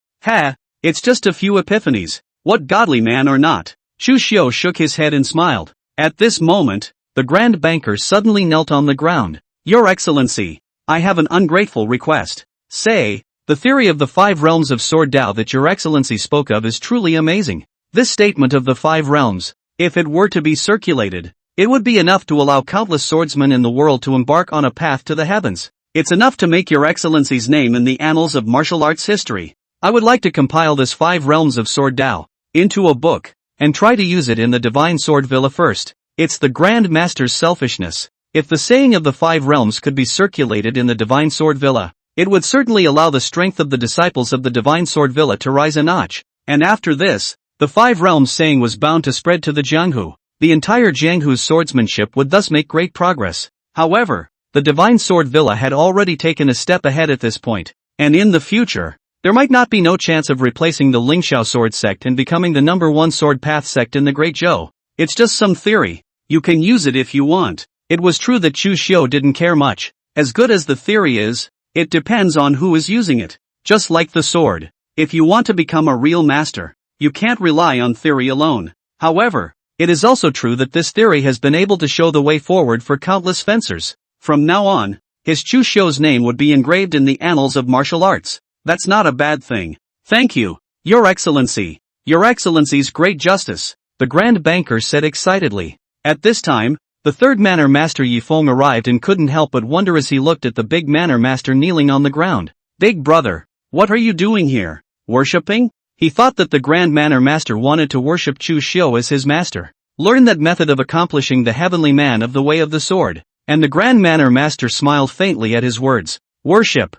S1: It's just a few epiphanies. What godly man or not? Chu Xiu shook his head and smiled. At this moment, the Grand Banker suddenly knelt on the ground. "Your Excellency, I have an ungrateful request. Say, the theory of the 5 realms of sword Tao that Your Excellency spoke of is truly amazing. This statement of the 5 realms, if it were to be circulated, it would be enough to allow countless swordsmen in the world to embark on a path to the heavens. It's enough to make Your Excellency's name in the annals of martial arts history. I would like to compile this 5 realms of sword Tao into a book, and try to use it in the Divine Sword Villa first. It's the Grand Master's selfishness. If the saying of the 5 realms could be circulated in the Divine Sword Villa, it would certainly allow the strength of the disciples of the Divine Sword Villa to rise a notch. And after this, the 5 realms saying was bound to spread to the Jianghu. The entire Jianghu's swordsmanship would thus make great progress. However, the Divine Sword Villa had already taken a step ahead at this point, and in the future, there might not be no chance of replacing the Lingxiao sword sect and becoming the #1 sword path sect in the Great Zhou. It's just some theory. You can use it if you want. It was true that Chu Xiu didn't care much. As good as the theory is, it depends on who is using it. Just like the sword. If you want to become a real master, you can't rely on theory alone. However, it is also true that this theory has been able to show the way forward for countless fencers. From now on, his Chu Xiu's name would be engraved in the annals of martial arts. That's not a bad thing. Thank you, Your Excellency. Your Excellency's great justice, the Grand Banker said excitedly. At this time, the 3rd Manor Master Yifeng arrived and couldn't help but wonder as he looked at the big Manor Master kneeling on the ground. "Big brother, what are you doing here? Worshipping?" He thought that the Grand Manor Master wanted to worship Chu Xiu as his master. Learn that method of accomplishing the heavenly man of the way of the sword. And the Grand Manor Master smiled faintly at his words. "Worship?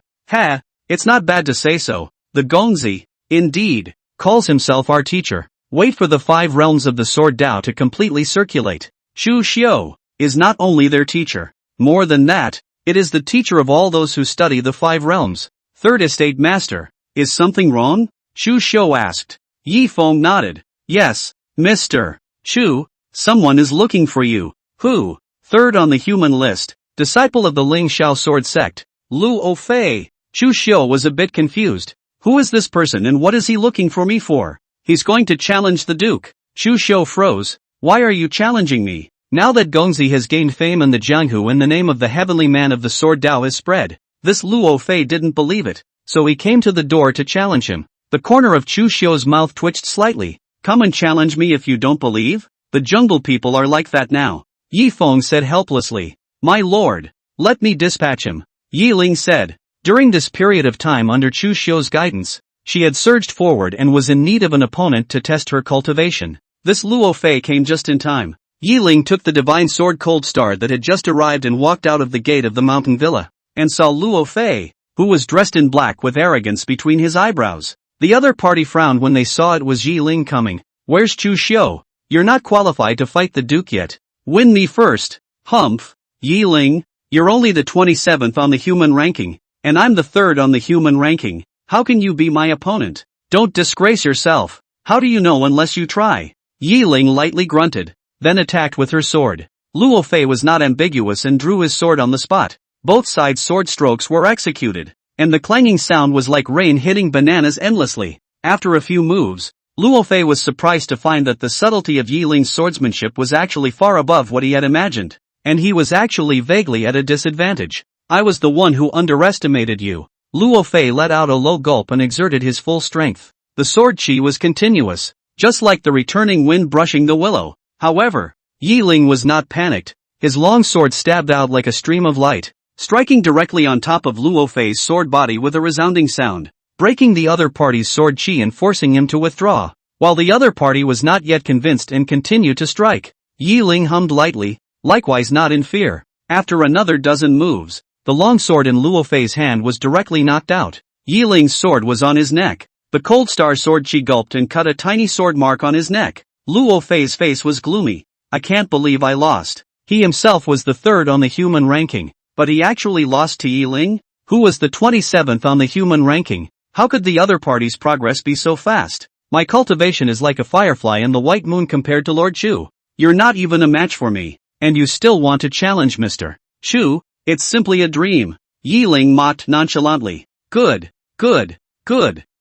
S1: It's not bad to say so. The Gongzi, indeed, calls himself our teacher. Wait for the 5 realms of the sword Tao to completely circulate. Chu Xiu is not only their teacher. More than that, it is the teacher of all those who study the 5 realms. 3rd Estate Master, is something wrong?" Chu Xiu asked. Yifeng nodded. "Yes, Mr. Chu, someone is looking for you." "Who?" "3rd on the human list, disciple of the Lingxiao sword sect, Lu Ofei." Chu Xiu was a bit confused. Who is this person and what is he looking for me for? He's going to challenge the Duke. Chu Xiu froze. "Why are you challenging me?" Now that Gongzi has gained fame in the Jianghu and the name of the heavenly man of the sword Tao is spread, This Luo Fei didn't believe it, so he came to the door to challenge him. The corner of Chu Xiu's mouth twitched slightly. Come and challenge me if you don't believe? The jungle people are like that now. Yi Feng said helplessly. My lord, let me dispatch him. Yi Ling said. During this period of time under Chu Xiu's guidance, she had surged forward and was in need of an opponent to test her cultivation. This Luo Fei came just in time. Yi Ling took the divine sword Cold Star that had just arrived and walked out of the gate of the mountain villa, and saw Luo Fei, who was dressed in black with arrogance between his eyebrows. The other party frowned when they saw it was Yi Ling coming. Where's Chu Xiu? You're not qualified to fight the Duke yet. Win me first. Humph. Yi Ling, you're only the 27th on the human ranking, and I'm the 3rd on the human ranking. How can you be my opponent? Don't disgrace yourself. How do you know unless you try? Yi Ling lightly grunted, then attacked with her sword. Luo Fei was not ambiguous and drew his sword on the spot. Both sides' sword strokes were executed, and the clanging sound was like rain hitting bananas endlessly. After a few moves, Luo Fei was surprised to find that the subtlety of Yi Ling's swordsmanship was actually far above what he had imagined, and he was actually vaguely at a disadvantage. I was the one who underestimated you. Luo Fei let out a low gulp and exerted his full strength. The sword chi was continuous, just like the returning wind brushing the willow. However, Yi Ling was not panicked. His long sword stabbed out like a stream of light, striking directly on top of Luo Fei's sword body with a resounding sound, breaking the other party's sword chi and forcing him to withdraw. While the other party was not yet convinced and continued to strike, Yi Ling hummed lightly, likewise not in fear. After another dozen moves, the long sword in Luo Fei's hand was directly knocked out. Yi Ling's sword was on his neck. The Cold Star sword chi gulped and cut a tiny sword mark on his neck. Luo Fei's face was gloomy. I can't believe I lost. He himself was the 3rd on the human ranking, but he actually lost to Yi Ling, who was the 27th on the human ranking. How could the other party's progress be so fast? My cultivation is like a firefly in the white moon compared to Lord Chu. You're not even a match for me, and you still want to challenge Mr. Chu? It's simply a dream. Yi Ling mocked nonchalantly. Good.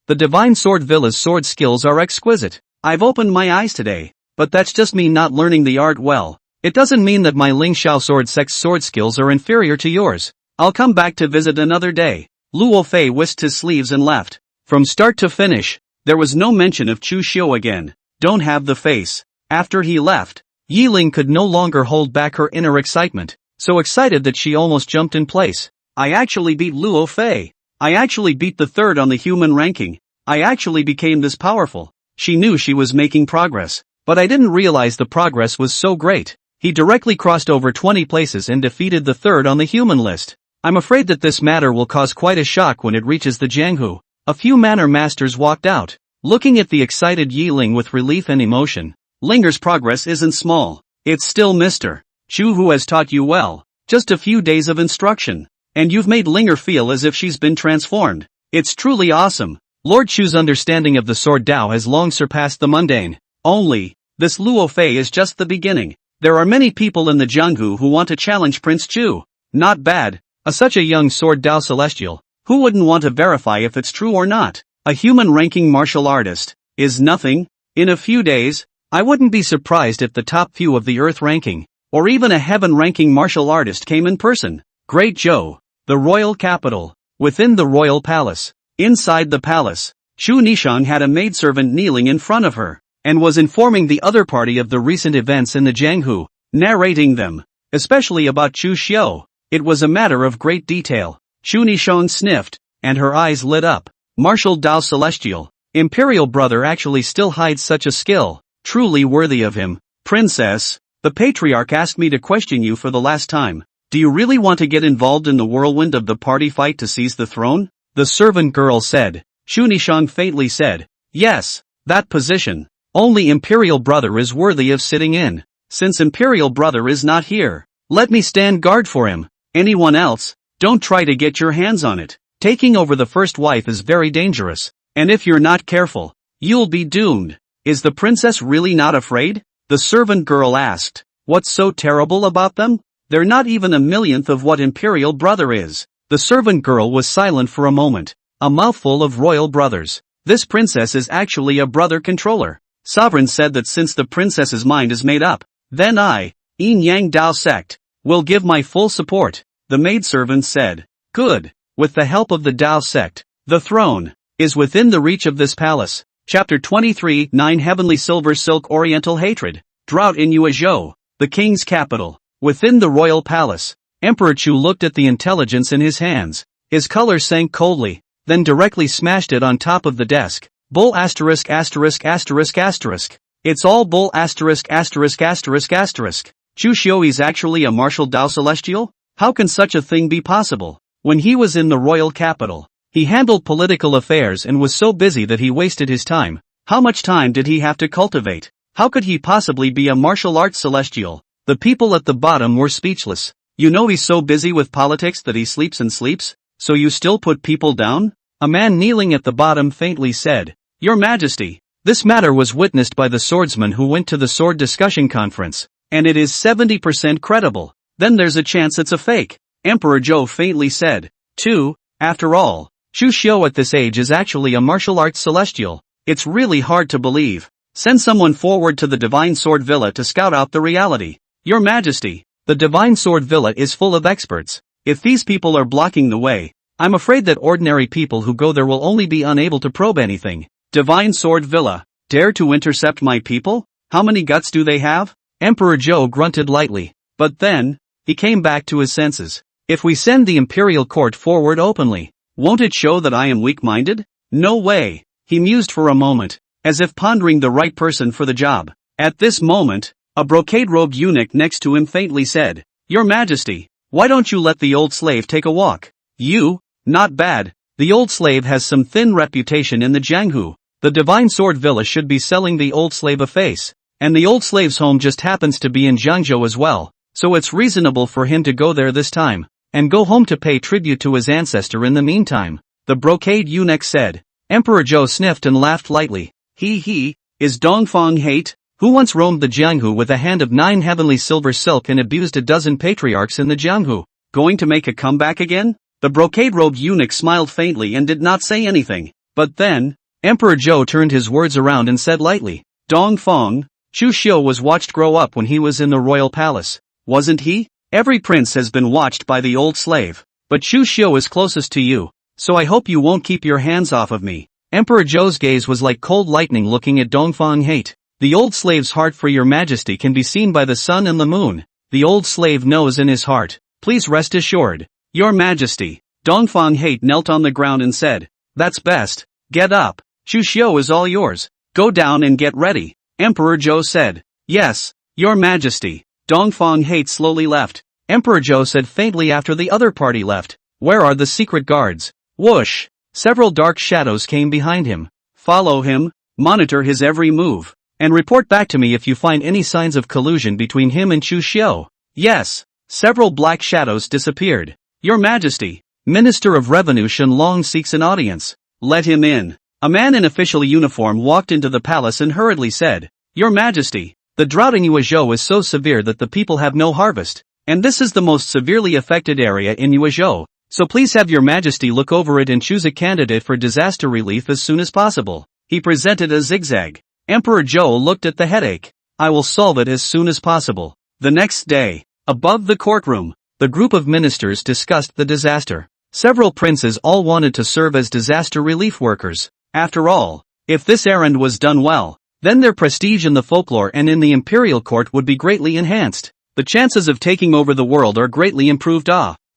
S1: The Divine Sword Villa's sword skills are exquisite. I've opened my eyes today, but that's just me not learning the art well. It doesn't mean that my Ling Xiao Sword Sect's sword skills are inferior to yours. I'll come back to visit another day. Luo Fei whisked his sleeves and left. From start to finish, there was no mention of Chu Xiu again. Don't have the face. After he left, Yi Ling could no longer hold back her inner excitement, so excited that she almost jumped in place. I actually beat Luo Fei. I actually beat the 3rd on the human ranking. I actually became this powerful. She knew she was making progress, but I didn't realize the progress was so great. He directly crossed over 20 places and defeated the 3rd on the human list. I'm afraid that this matter will cause quite a shock when it reaches the Jianghu. A few manor masters walked out, looking at the excited Yi Ling with relief and emotion. Linger's progress isn't small. It's still Mr. Chu who has taught you well. Just a few days of instruction, and you've made Linger feel as if she's been transformed. It's truly awesome. Lord Chu's understanding of the sword Dao has long surpassed the mundane. Only, this Luo Fei is just the beginning. There are many people in the Jianghu who want to challenge Prince Chu. Not bad. Such a young sword Dao celestial. Who wouldn't want to verify if it's true or not? A human ranking martial artist is nothing. In a few days, I wouldn't be surprised if the top few of the earth ranking, or even a heaven ranking martial artist came in person. Great Zhou, the royal capital. Within the royal palace. Inside the palace, Chu Nishang had a maidservant kneeling in front of her, and was informing the other party of the recent events in the Jianghu, narrating them, especially about Chu Xiu. It was a matter of great detail. Chu Nishang sniffed, and her eyes lit up. Martial Dao Celestial, Imperial brother actually still hides such a skill, truly worthy of him. Princess, the patriarch asked me to question you for the last time. Do you really want to get involved in the whirlwind of the party fight to seize the throne? The servant girl said. Chu Nishang faintly said, yes, that position. Only Imperial brother is worthy of sitting in. Since Imperial brother is not here, let me stand guard for him. Anyone else, don't try to get your hands on it. Taking over the first wife is very dangerous, and if you're not careful, you'll be doomed. Is the princess really not afraid? The servant girl asked. What's so terrible about them? They're not even a millionth of what Imperial brother is. The servant girl was silent for a moment, a mouthful of royal brothers. This princess is actually a brother controller. Sovereign said that since the princess's mind is made up, then I, Yin Yang Dao Sect, will give my full support. The maidservant said. Good. with the help of the Tao sect. The throne is within the reach of this palace. Chapter 23 9 Heavenly Silver Silk Oriental Hatred. Drought in Yuezhou, the king's capital. Within the royal palace, Emperor Chu looked at the intelligence in his hands. His color sank coldly, then directly smashed it on top of the desk. Bull asterisk asterisk asterisk asterisk. It's all bull asterisk asterisk asterisk asterisk. Chu Xiu is actually a martial Dao celestial? How can such a thing be possible? When he was in the royal capital, he handled political affairs and was so busy that he wasted his time. How much time did he have to cultivate? How could he possibly be a martial arts celestial? The people at the bottom were speechless. You know he's so busy with politics that he sleeps and sleeps? So you still put people down? A man kneeling at the bottom faintly said, Your Majesty, this matter was witnessed by the swordsman who went to the sword discussion conference, and it is 70% credible. Then there's a chance it's a fake. Emperor Zhou faintly said. 2. After all, Chu Xiu at this age is actually a martial arts celestial. It's really hard to believe. Send someone forward to the Divine Sword Villa to scout out the reality. Your Majesty, the Divine Sword Villa is full of experts. If these people are blocking the way, I'm afraid that ordinary people who go there will only be unable to probe anything. Divine Sword Villa, dare to intercept my people? How many guts do they have? Emperor Zhou grunted lightly. But then, he came back to his senses. If we send the imperial court forward openly, won't it show that I am weak-minded? No way. He mused for a moment, as if pondering the right person for the job. At this moment, a brocade-robed eunuch next to him faintly said, Your Majesty, why don't you let the old slave take a walk? You? Not bad. The old slave has some thin reputation in the Jianghu. The Divine Sword Villa should be selling the old slave a face. And the old slave's home just happens to be in Jiangzhou as well, so it's reasonable for him to go there this time, and go home to pay tribute to his ancestor in the meantime. The brocade eunuch said. Emperor Zhou sniffed and laughed lightly. Is Dongfang hate, who once roamed the Jianghu with a hand of 9 heavenly silver silk and abused a dozen patriarchs in the Jianghu, going to make a comeback again? The brocade-robed eunuch smiled faintly and did not say anything. But then, Emperor Zhou turned his words around and said lightly, Dongfang, Chu Xiu was watched grow up when he was in the royal palace, wasn't he? Every prince has been watched by the old slave, but Chu Xiu is closest to you, so I hope you won't keep your hands off of me. Emperor Zhou's gaze was like cold lightning looking at Dongfang hate. The old slave's heart for your majesty can be seen by the sun and the moon. The old slave knows in his heart. Please rest assured. Your majesty. Dongfang hate knelt on the ground and said, That's best. Get up. Chu Xiu is all yours. Go down and get ready. Emperor Zhou said. Yes, your majesty. Dongfang hate slowly left. Emperor Zhou said faintly after the other party left. Where are the secret guards? Whoosh. Several dark shadows came behind him. Follow him, monitor his every move, and report back to me if you find any signs of collusion between him and Chu Xiu. Yes. Several black shadows disappeared. Your majesty, Minister of Revenue Shenlong seeks an audience. Let him in. A man in official uniform walked into the palace and hurriedly said, Your Majesty, the drought in Yuezhou is so severe that the people have no harvest, and this is the most severely affected area in Yuezhou, so please have Your Majesty look over it and choose a candidate for disaster relief as soon as possible. He presented a zigzag. Emperor Zhou looked at the headache. I will solve it as soon as possible. The next day, above the courtroom, the group of ministers discussed the disaster. Several princes all wanted to serve as disaster relief workers. After all, if this errand was done well, then their prestige in the folklore and in the imperial court would be greatly enhanced. The chances of taking over the world are greatly improved.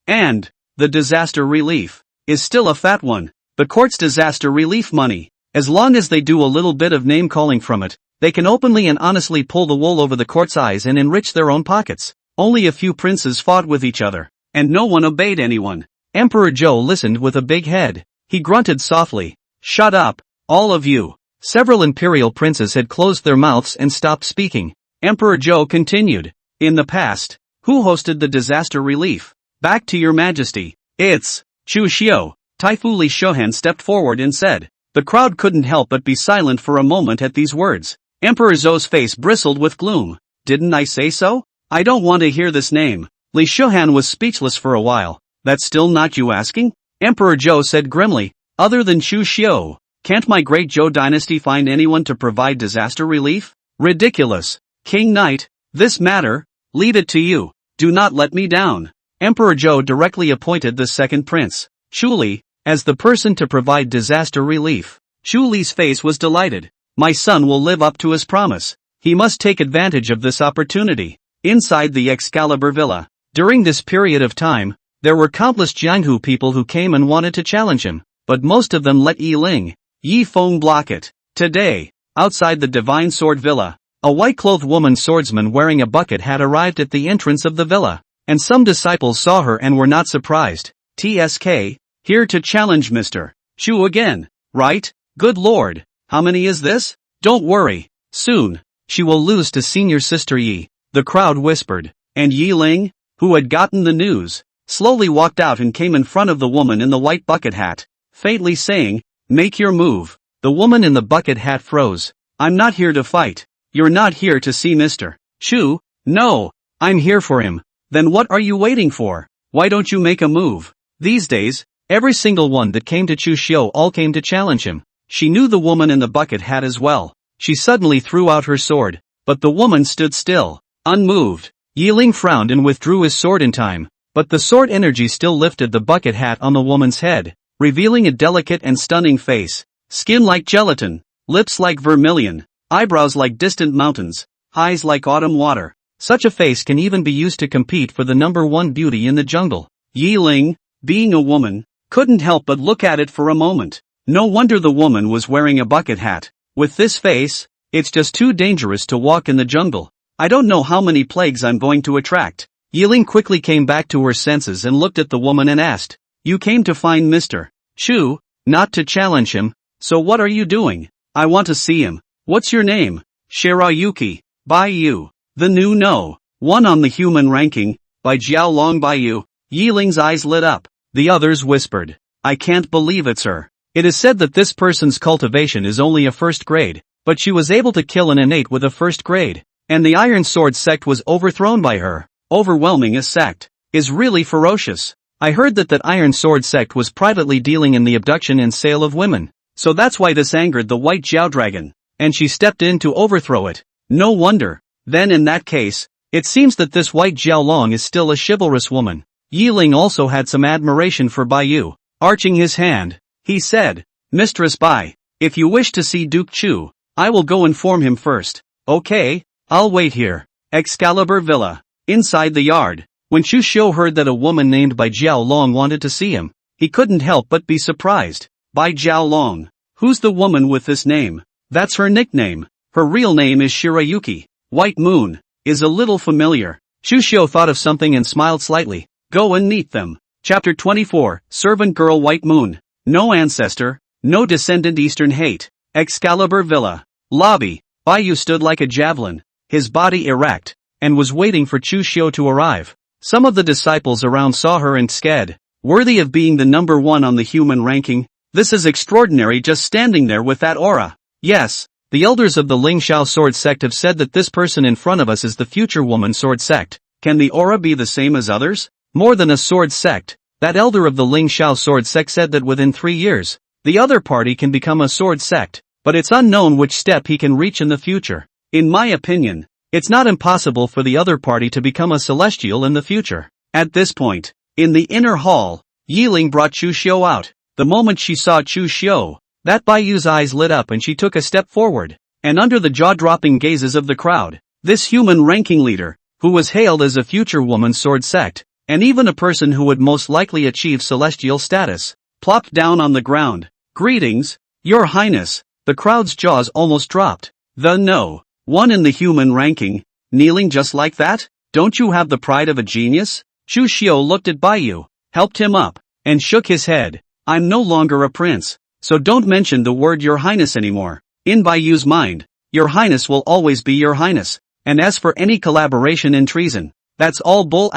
S1: And the disaster relief is still a fat one. The court's disaster relief money, as long as they do a little bit of name-calling from it, they can openly and honestly pull the wool over the court's eyes and enrich their own pockets. Only a few princes fought with each other, and no one obeyed anyone. Emperor Zhou listened with a big head. He grunted softly. Shut up, all of you. Several imperial princes had closed their mouths and stopped speaking. Emperor Zhou continued. In the past, who hosted the disaster relief? Back to your majesty. It's Chu Xiu. Taifu Li Shohan stepped forward and said. The crowd couldn't help but be silent for a moment at these words. Emperor Zhou's face bristled with gloom. Didn't I say so? I don't want to hear this name. Li Shohan was speechless for a while. That's still not you asking? Emperor Zhou said grimly. Other than Chu Xiu, can't my great Zhou dynasty find anyone to provide disaster relief? Ridiculous. King Knight, this matter, leave it to you. Do not let me down. Emperor Zhou directly appointed the second prince. Chu Li, as the person to provide disaster relief. Chu Li's face was delighted. My son will live up to his promise. He must take advantage of this opportunity. Inside the Excalibur Villa. During this period of time, there were countless Jianhu people who came and wanted to challenge him, but most of them let Yi Ling, Yi Feng block it. Today, outside the Divine Sword Villa, a white-clothed woman swordsman wearing a bucket hat arrived at the entrance of the villa, and some disciples saw her and were not surprised. TSK, here to challenge Mr. Chu again, right? Good lord, how many is this? Don't worry, soon, she will lose to senior sister Yi, the crowd whispered, and Yi Ling, who had gotten the news, slowly walked out and came in front of the woman in the white bucket hat, faintly saying, make your move. The woman in the bucket hat froze. I'm not here to fight. You're not here to see Mr. Chu? No, I'm here for him. Then what are you waiting for? Why don't you make a move? These days, every single one that came to Chu Xiu all came to challenge him. She knew the woman in the bucket hat as well. She suddenly threw out her sword, but the woman stood still, unmoved. Yi Ling frowned and withdrew his sword in time, but the sword energy still lifted the bucket hat on the woman's head, revealing a delicate and stunning face, skin like gelatin, lips like vermilion, eyebrows like distant mountains, eyes like autumn water. Such a face can even be used to compete for the #1 beauty in the jungle. Yi Ling, being a woman, couldn't help but look at it for a moment. No wonder the woman was wearing a bucket hat. With this face, it's just too dangerous to walk in the jungle. I don't know how many plagues I'm going to attract. Yi Ling quickly came back to her senses and looked at the woman and asked, you came to find Mr. Chu, not to challenge him, so what are you doing? I want to see him. What's your name? Shirayuki, Baiyu. The new no. 1 on the human ranking, by Jiao Long Baiyu. Yi Ling's eyes lit up. The others whispered, I can't believe it, sir. It is said that this person's cultivation is only a 1st grade, but she was able to kill an innate with a 1st grade, and the Iron Sword sect was overthrown by her. Overwhelming a sect. Is really ferocious. I heard that Iron Sword sect was privately dealing in the abduction and sale of women, so that's why this angered the White Jiao Dragon, and she stepped in to overthrow it. No wonder. Then in that case, it seems that this White Jiao Long is still a chivalrous woman. Yi Ling also had some admiration for Baiyu. Arching his hand, he said, Mistress Bai, if you wish to see Duke Chu, I will go inform him first. Okay, I'll wait here. Excalibur Villa. Inside the yard, when Chu Xiu heard that a woman named Bai Jiao Long wanted to see him, he couldn't help but be surprised. Bai Jiao Long. Who's the woman with this name? That's her nickname. Her real name is Shirayuki. White Moon. Is a little familiar. Chu Xiu thought of something and smiled slightly. Go and meet them. Chapter 24, Servant Girl White Moon. No ancestor, no descendant Eastern hate. Excalibur Villa. Lobby. Baiyu stood like a javelin, his body erect, and was waiting for Chu Xiu to arrive. Some of the disciples around saw her and said, worthy of being the #1 on the human ranking. This is extraordinary, just standing there with that aura. Yes, the elders of the Ling Xiao Sword Sect have said that this person in front of us is the future woman sword sect. Can the aura be the same as others? More than a sword sect. That elder of the Ling Xiao Sword Sect said that within 3 years, the other party can become a sword sect, but it's unknown which step he can reach in the future. In my opinion, it's not impossible for the other party to become a celestial in the future. At this point, in the inner hall, Yi Ling brought Chu Xiu out. The moment she saw Chu Xiu, that Baiyu's eyes lit up and she took a step forward, and under the jaw-dropping gazes of the crowd, this human ranking leader, who was hailed as a future woman sword sect, and even a person who would most likely achieve celestial status, plopped down on the ground. Greetings, Your Highness. The crowd's jaws almost dropped. The no. 1 in the human ranking, kneeling just like that? Don't you have the pride of a genius? Chu Xiu looked at Baiyu, helped him up, and shook his head. I'm no longer a prince, so don't mention the word Your Highness anymore. In Baiyu's mind, Your Highness will always be Your Highness, and as for any collaboration in treason, that's all bull *********.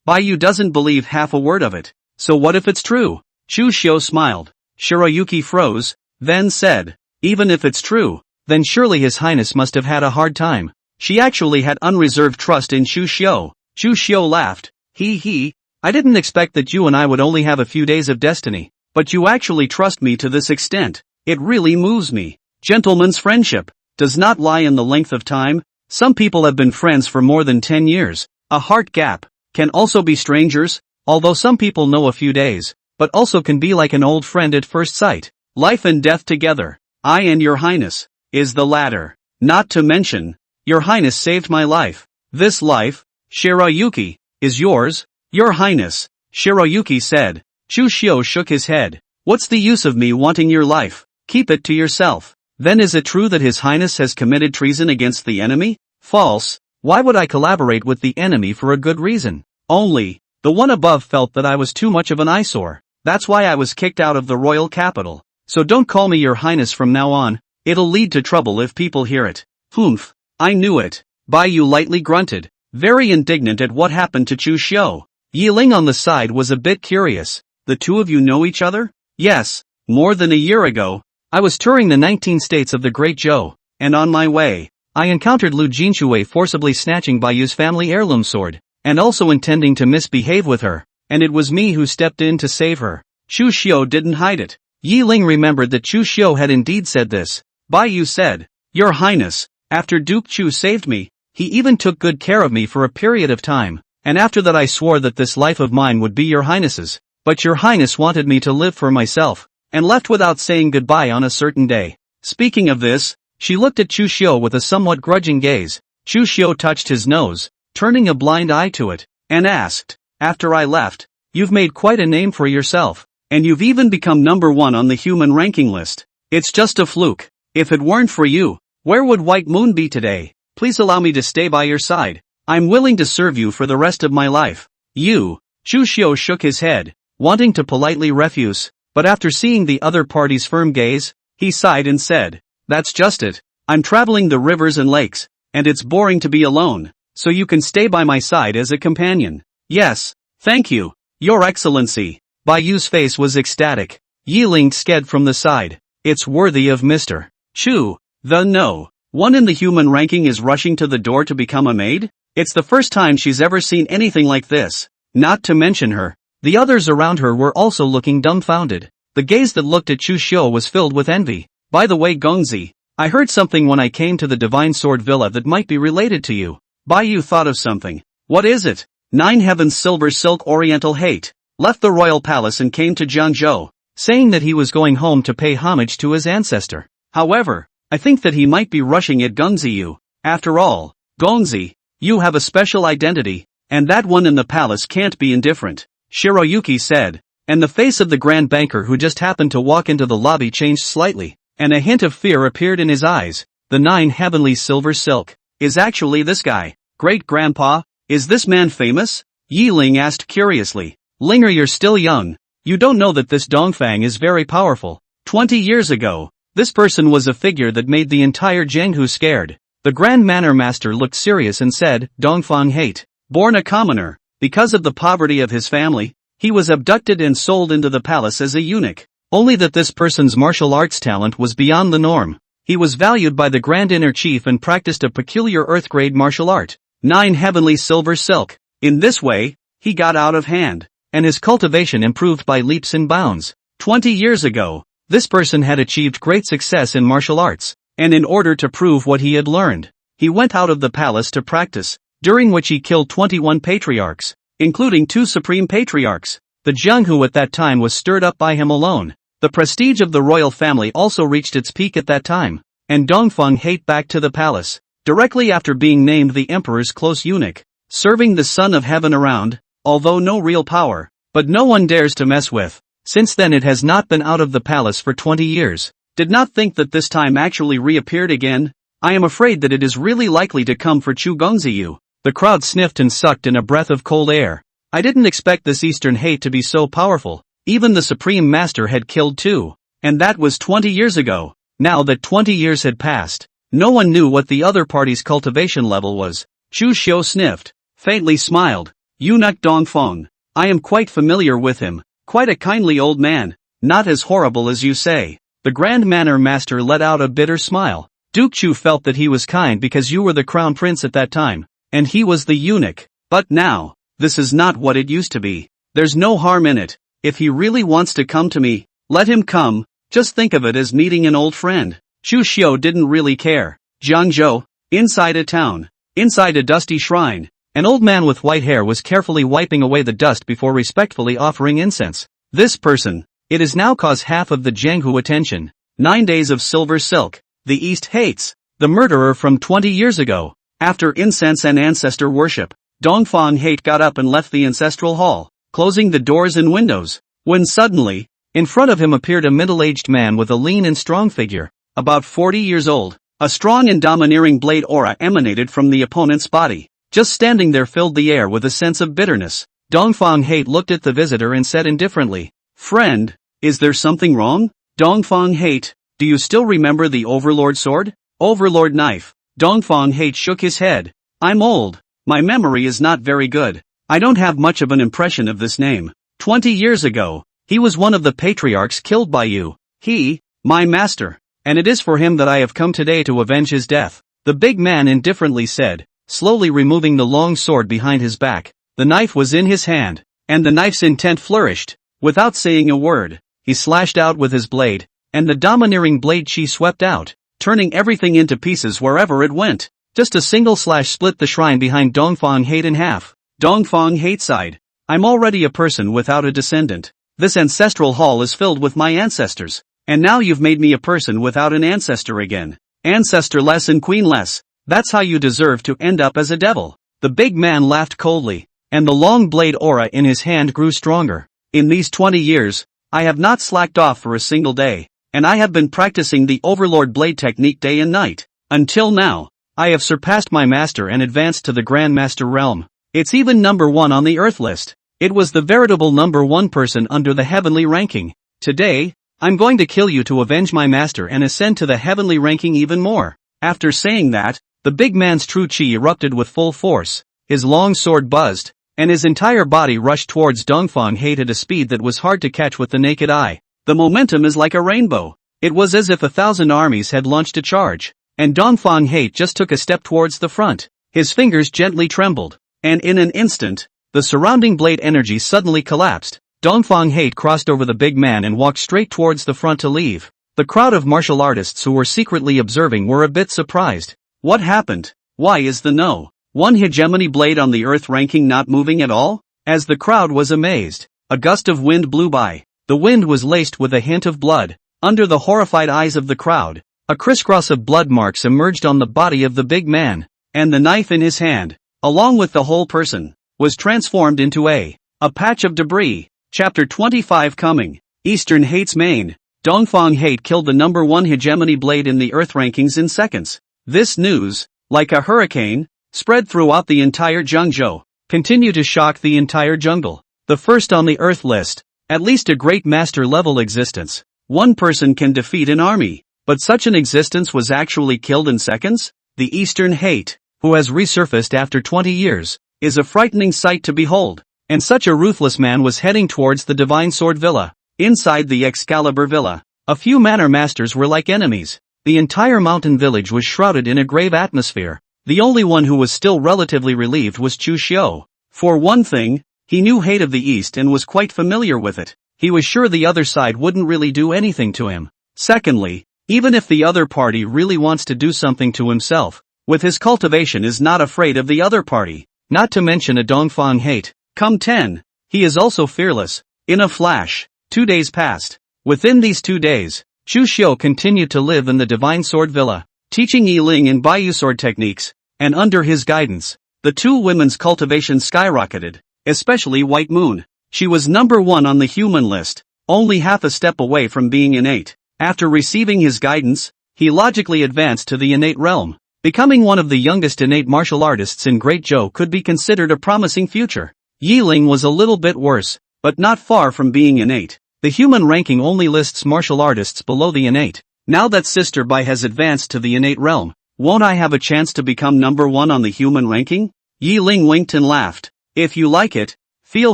S1: Baiyu doesn't believe half a word of it. So what if it's true? Chu Xiu smiled. Shirayuki froze, then said, even if it's true, then surely His Highness must have had a hard time. She actually had unreserved trust in Chu Xiu. Chu Xiu laughed. I didn't expect that you and I would only have a few days of destiny, but you actually trust me to this extent. It really moves me. Gentleman's friendship does not lie in the length of time. Some people have been friends for more than 10 years. A heart gap can also be strangers. although some people know a few days, but also can be like an old friend at first sight. Life and death together. I and your highness, is the latter. Not to mention, your highness saved my life. This life, Shiroyuki, is yours, your highness, Shiroyuki said. Chu Xiu shook his head. What's the use of me wanting your life? Keep it to yourself. Then is it true that his highness has committed treason against the enemy? False. Why would I collaborate with the enemy for a good reason? Only, the one above felt that I was too much of an eyesore. That's why I was kicked out of the royal capital. So don't call me your highness from now on, it'll lead to trouble if people hear it. Humph, I knew it. Bai Yu lightly grunted, very indignant at what happened to Chu Xiu. Yi Ling on the side was a bit curious. The two of you know each other? Yes, more than a year ago. I was touring the 19 states of the Great Zhou, and on my way, I encountered Lu Jinshui forcibly snatching Bai Yu's family heirloom sword, and also intending to misbehave with her, and it was me who stepped in to save her. Chu Xiu didn't hide it. Yi Ling remembered that Chu Xiu had indeed said this. Bai Yu said, Your Highness, after Duke Chu saved me, he even took good care of me for a period of time, and after that I swore that this life of mine would be your Highness's, but your Highness wanted me to live for myself, and left without saying goodbye on a certain day. Speaking of this, she looked at Chu Xiu with a somewhat grudging gaze. Chu Xiu touched his nose, turning a blind eye to it, and asked, After I left, you've made quite a name for yourself, and you've even become number 1 on the human ranking list. It's just a fluke. If it weren't for you, where would White Moon be today? Please allow me to stay by your side. I'm willing to serve you for the rest of my life. You. Chu Xiu shook his head, wanting to politely refuse, but after seeing the other party's firm gaze, he sighed and said, That's just it. I'm traveling the rivers and lakes, and it's boring to be alone, so you can stay by my side as a companion. Yes, thank you, Your Excellency. Bai Yu's face was ecstatic. Yi Ling sked from the side. It's worthy of Mr. Chu. The no one in the human ranking is rushing to the door to become a maid? It's the first time she's ever seen anything like this. Not to mention her. The others around her were also looking dumbfounded. The gaze that looked at Chu Xiu was filled with envy. By the way, Gongzi, I heard something when I came to the Divine Sword Villa that might be related to you. Bai Yu thought of something. What is it? 9 Heavens Silver Silk Oriental Hate left the royal palace and came to Jiangzhou, saying that he was going home to pay homage to his ancestor. However, I think that he might be rushing at Gongzi Yu. After all, Gongzi, you have a special identity, and that one in the palace can't be indifferent, Shiroyuki said, and the face of the grand banker who just happened to walk into the lobby changed slightly, and a hint of fear appeared in his eyes. The 9 Heavenly Silver Silk is actually this guy. Great-grandpa, is this man famous? Yi Ling asked curiously. Linger, you're still young. You don't know that this Dongfang is very powerful. 20 years ago, this person was a figure that made the entire Jianghu scared. The Grand Manor Master looked serious and said, Dongfang hate. Born a commoner, because of the poverty of his family, he was abducted and sold into the palace as a eunuch. Only that this person's martial arts talent was beyond the norm. He was valued by the Grand Inner Chief and practiced a peculiar earth-grade martial art. 9 Heavenly Silver Silk. In this way, he got out of hand, and his cultivation improved by leaps and bounds. 20 years ago, this person had achieved great success in martial arts, and in order to prove what he had learned, he went out of the palace to practice, during which he killed 21 patriarchs, including 2 supreme patriarchs. The Jianghu at that time was stirred up by him alone. The prestige of the royal family also reached its peak at that time, and Dongfeng hate back to the palace, directly after being named the emperor's close eunuch, serving the Son of Heaven around, although no real power, but no one dares to mess with. Since then it has not been out of the palace for 20 years. Did not think that this time actually reappeared again. I am afraid that it is really likely to come for Chu Gongziyu. The crowd sniffed and sucked in a breath of cold air. I didn't expect this Eastern hate to be so powerful. Even the Supreme Master had killed 2. And that was 20 years ago. Now that 20 years had passed, no one knew what the other party's cultivation level was. Chu Xiu sniffed, faintly smiled. Eunuch Dongfeng. I am quite familiar with him. Quite a kindly old man. Not as horrible as you say. The Grand Manor Master let out a bitter smile. Duke Chu felt that he was kind because you were the crown prince at that time, and he was the eunuch. But now, this is not what it used to be. There's no harm in it. If he really wants to come to me, let him come. Just think of it as meeting an old friend. Chu Xiu didn't really care. Jiangzhou, inside a town, inside a dusty shrine, An old man with white hair was carefully wiping away the dust before respectfully offering incense. This person, it is now cause half of the Jianghu attention. 9 days of silver silk. The East hates the murderer from 20 years ago. After incense and ancestor worship, Dongfang Hate got up and left the ancestral hall, closing the doors and windows, when suddenly, in front of him appeared a middle-aged man with a lean and strong figure, about 40 years old. A strong and domineering blade aura emanated from the opponent's body. Just standing there filled the air with a sense of bitterness. Dongfang Hate looked at the visitor and said indifferently, "Friend, is there something wrong?" Dongfang Hate, do you still remember the Overlord sword? Overlord knife. Dongfang Hate shook his head. I'm old. My memory is not very good. I don't have much of an impression of this name. 20 years ago, he was one of the patriarchs killed by you. He, my master. And it is for him that I have come today to avenge his death. The big man indifferently said, slowly removing the long sword behind his back. The knife was in his hand, and the knife's intent flourished. Without saying a word, he slashed out with his blade, and the domineering blade chi swept out, turning everything into pieces wherever it went. Just a single slash split the shrine behind Dongfang Hate in half. Dongfang Hate sighed. I'm already a person without a descendant. This ancestral hall is filled with my ancestors, and now you've made me a person without an ancestor again. Ancestorless and queenless. That's how you deserve to end up as a devil. The big man laughed coldly, and the long blade aura in his hand grew stronger. In these 20 years, I have not slacked off for a single day, and I have been practicing the Overlord blade technique day and night. Until now, I have surpassed my master and advanced to the Grand Master realm. It's even number 1 on the Earth list. It was the veritable number 1 person under the heavenly ranking. Today, I'm going to kill you to avenge my master and ascend to the heavenly ranking even more. After saying that, the big man's true chi erupted with full force. His long sword buzzed, and his entire body rushed towards Dongfang Hate at a speed that was hard to catch with the naked eye. The momentum is like a rainbow. It was as if 1,000 armies had launched a charge, and Dongfang Hate just took a step towards the front. His fingers gently trembled, and in an instant, the surrounding blade energy suddenly collapsed. Dongfang Hate crossed over the big man and walked straight towards the front to leave. The crowd of martial artists who were secretly observing were a bit surprised. What happened? Why is the no. 1 hegemony blade on the Earth ranking not moving at all? As the crowd was amazed, a gust of wind blew by. The wind was laced with a hint of blood. Under the horrified eyes of the crowd, a crisscross of blood marks emerged on the body of the big man, and the knife in his hand, along with the whole person, was transformed into a patch of debris. Chapter 25 coming. Eastern Hate's main. Dongfang Hate killed the number 1 hegemony blade in the Earth rankings in seconds. This news, like a hurricane, spread throughout the entire Zhengzhou, continued to shock the entire jungle. The first on the Earth list, at least a great master level existence. 1 person can defeat an army, but such an existence was actually killed in seconds? The Eastern Hate, who has resurfaced after 20 years, is a frightening sight to behold. And such a ruthless man was heading towards the Divine Sword Villa. Inside the Excalibur Villa, a few manor masters were like enemies. The entire mountain village was shrouded in a grave atmosphere. The only one who was still relatively relieved was Chu Xiu. For one thing, he knew Hate of the East and was quite familiar with it. He was sure the other side wouldn't really do anything to him. Secondly, even if the other party really wants to do something to himself, with his cultivation is not afraid of the other party. Not to mention a Dongfang Hate. Come 10. He is also fearless. In a flash, 2 days passed. Within these 2 days, Chu Xiu continued to live in the Divine Sword Villa, teaching Yi Ling and Baiyu sword techniques, and under his guidance, the 2 women's cultivation skyrocketed, especially White Moon. She was number 1 on the human list, only half a step away from being innate. After receiving his guidance, he logically advanced to the innate realm. Becoming one of the youngest innate martial artists in Great Zhou could be considered a promising future. Yi Ling was a little bit worse, but not far from being innate. The human ranking only lists martial artists below the innate. Now that Sister Bai has advanced to the innate realm, won't I have a chance to become number 1 on the human ranking? Yi Ling winked and laughed. If you like it, feel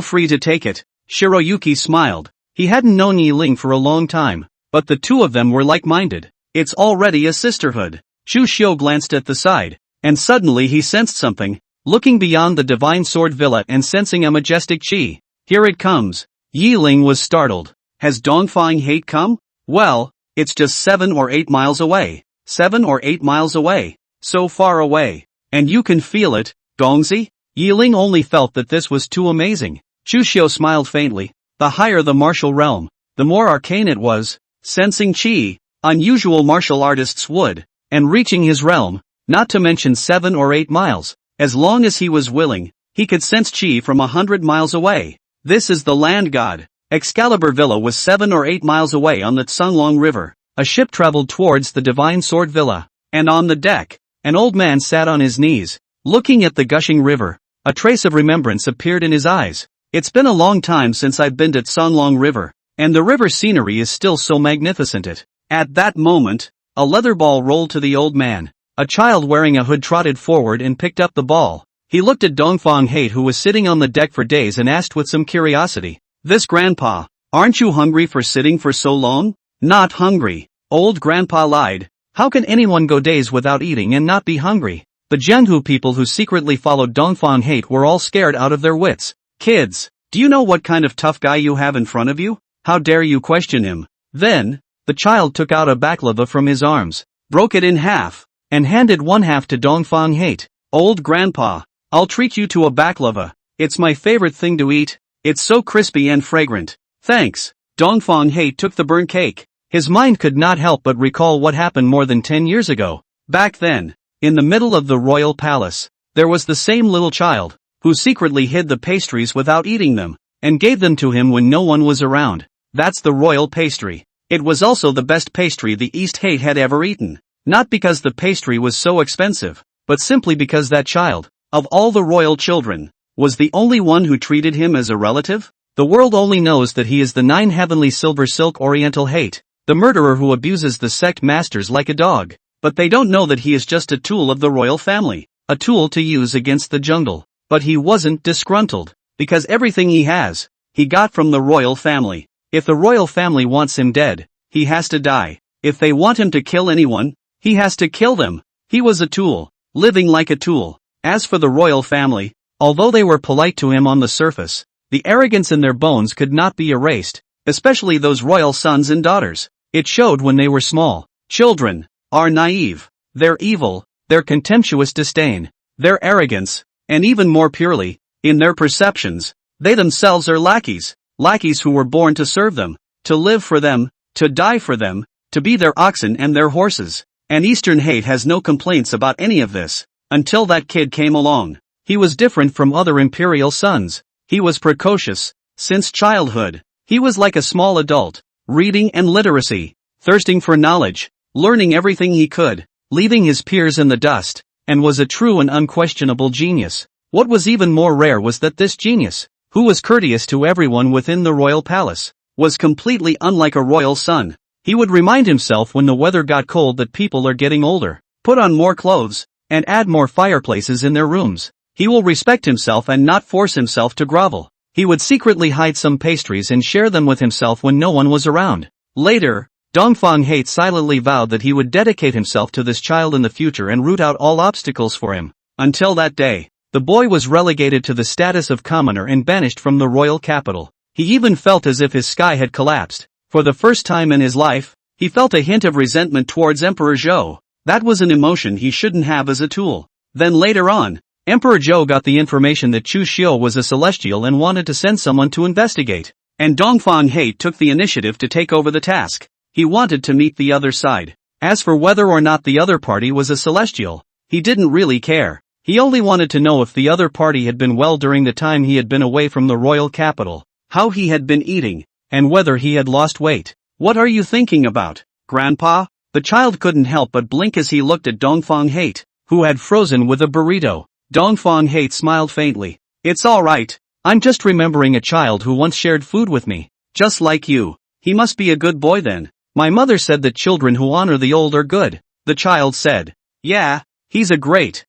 S1: free to take it. Shiroyuki smiled. He hadn't known Yi Ling for a long time, but the 2 of them were like-minded. It's already a sisterhood. Chu Xiu glanced at the side, and suddenly he sensed something. Looking beyond the Divine Sword Villa and sensing a majestic chi. Here it comes. Yi Ling was startled. Has Dongfang Hate come? Well, it's just 7 or 8 miles away. 7 or 8 miles away. So far away. And you can feel it, Gongzi? Yiling only felt that this was too amazing. Chu Xiu smiled faintly. The higher the martial realm, the more arcane it was. Sensing chi, unusual martial artists would, and reaching his realm, not to mention 7 or 8 miles, as long as he was willing, he could sense chi from 100 miles away. This is the land god. Excalibur Villa was 7 or 8 miles away on the Tsunglong River. A ship traveled towards the Divine Sword Villa, and on the deck, an old man sat on his knees, looking at the gushing river. A trace of remembrance appeared in his eyes. It's been a long time since I've been to Tsunglong River, and the river scenery is still so magnificent. At that moment, a leather ball rolled to the old man. A child wearing a hood trotted forward and picked up the ball. He looked at Dongfang Hate, who was sitting on the deck for days, and asked with some curiosity, "This grandpa, aren't you hungry for sitting for so long?" "Not hungry," old grandpa lied. "How can anyone go days without eating and not be hungry?" The Jianghu people who secretly followed Dongfang Hate were all scared out of their wits. "Kids, do you know what kind of tough guy you have in front of you? How dare you question him?" Then, the child took out a baklava from his arms, broke it in half, and handed one half to Dongfang Hate. "Old grandpa, I'll treat you to a baklava. It's my favorite thing to eat. It's so crispy and fragrant." "Thanks." Dongfang Hate took the burnt cake. His mind could not help but recall what happened more than 10 years ago. Back then, in the middle of the royal palace, there was the same little child, who secretly hid the pastries without eating them, and gave them to him when no one was around. That's the royal pastry. It was also the best pastry the East Hate had ever eaten. Not because the pastry was so expensive, but simply because that child, of all the royal children, was the only one who treated him as a relative. The world only knows that he is the 9 heavenly silver silk oriental Hate, the murderer who abuses the sect masters like a dog. But they don't know that he is just a tool of the royal family, a tool to use against the jungle. But he wasn't disgruntled, because everything he has, he got from the royal family. If the royal family wants him dead, he has to die. If they want him to kill anyone, he has to kill them. He was a tool, living like a tool. As for the royal family, although they were polite to him on the surface, the arrogance in their bones could not be erased, especially those royal sons and daughters. It showed when they were small. Children are naive. Their evil, their contemptuous disdain, their arrogance, and even more purely, in their perceptions, they themselves are lackeys. Lackeys who were born to serve them, to live for them, to die for them, to be their oxen and their horses. And Eastern Hate has no complaints about any of this, until that kid came along. He was different from other imperial sons. He was precocious, since childhood. He was like a small adult, reading and literacy, thirsting for knowledge, learning everything he could, leaving his peers in the dust, and was a true and unquestionable genius. What was even more rare was that this genius, who was courteous to everyone within the royal palace, was completely unlike a royal son. He would remind himself when the weather got cold that people are getting older, put on more clothes, and add more fireplaces in their rooms. He will respect himself and not force himself to grovel. He would secretly hide some pastries and share them with himself when no one was around. Later, Dongfang Hate silently vowed that he would dedicate himself to this child in the future and root out all obstacles for him. Until that day, the boy was relegated to the status of commoner and banished from the royal capital. He even felt as if his sky had collapsed. For the first time in his life, he felt a hint of resentment towards Emperor Zhou. That was an emotion he shouldn't have as a tool. Then later on, Emperor Zhou got the information that Chu Xiu was a celestial and wanted to send someone to investigate. And Dongfang Hate took the initiative to take over the task. He wanted to meet the other side. As for whether or not the other party was a celestial, he didn't really care. He only wanted to know if the other party had been well during the time he had been away from the royal capital, how he had been eating, and whether he had lost weight. "What are you thinking about, Grandpa?" The child couldn't help but blink as he looked at Dongfang Hate, who had frozen with a burrito. Dongfang Hate smiled faintly. "It's all right. I'm just remembering a child who once shared food with me. Just like you. He must be a good boy then. My mother said that children who honor the old are good." The child said. "Yeah, he's a great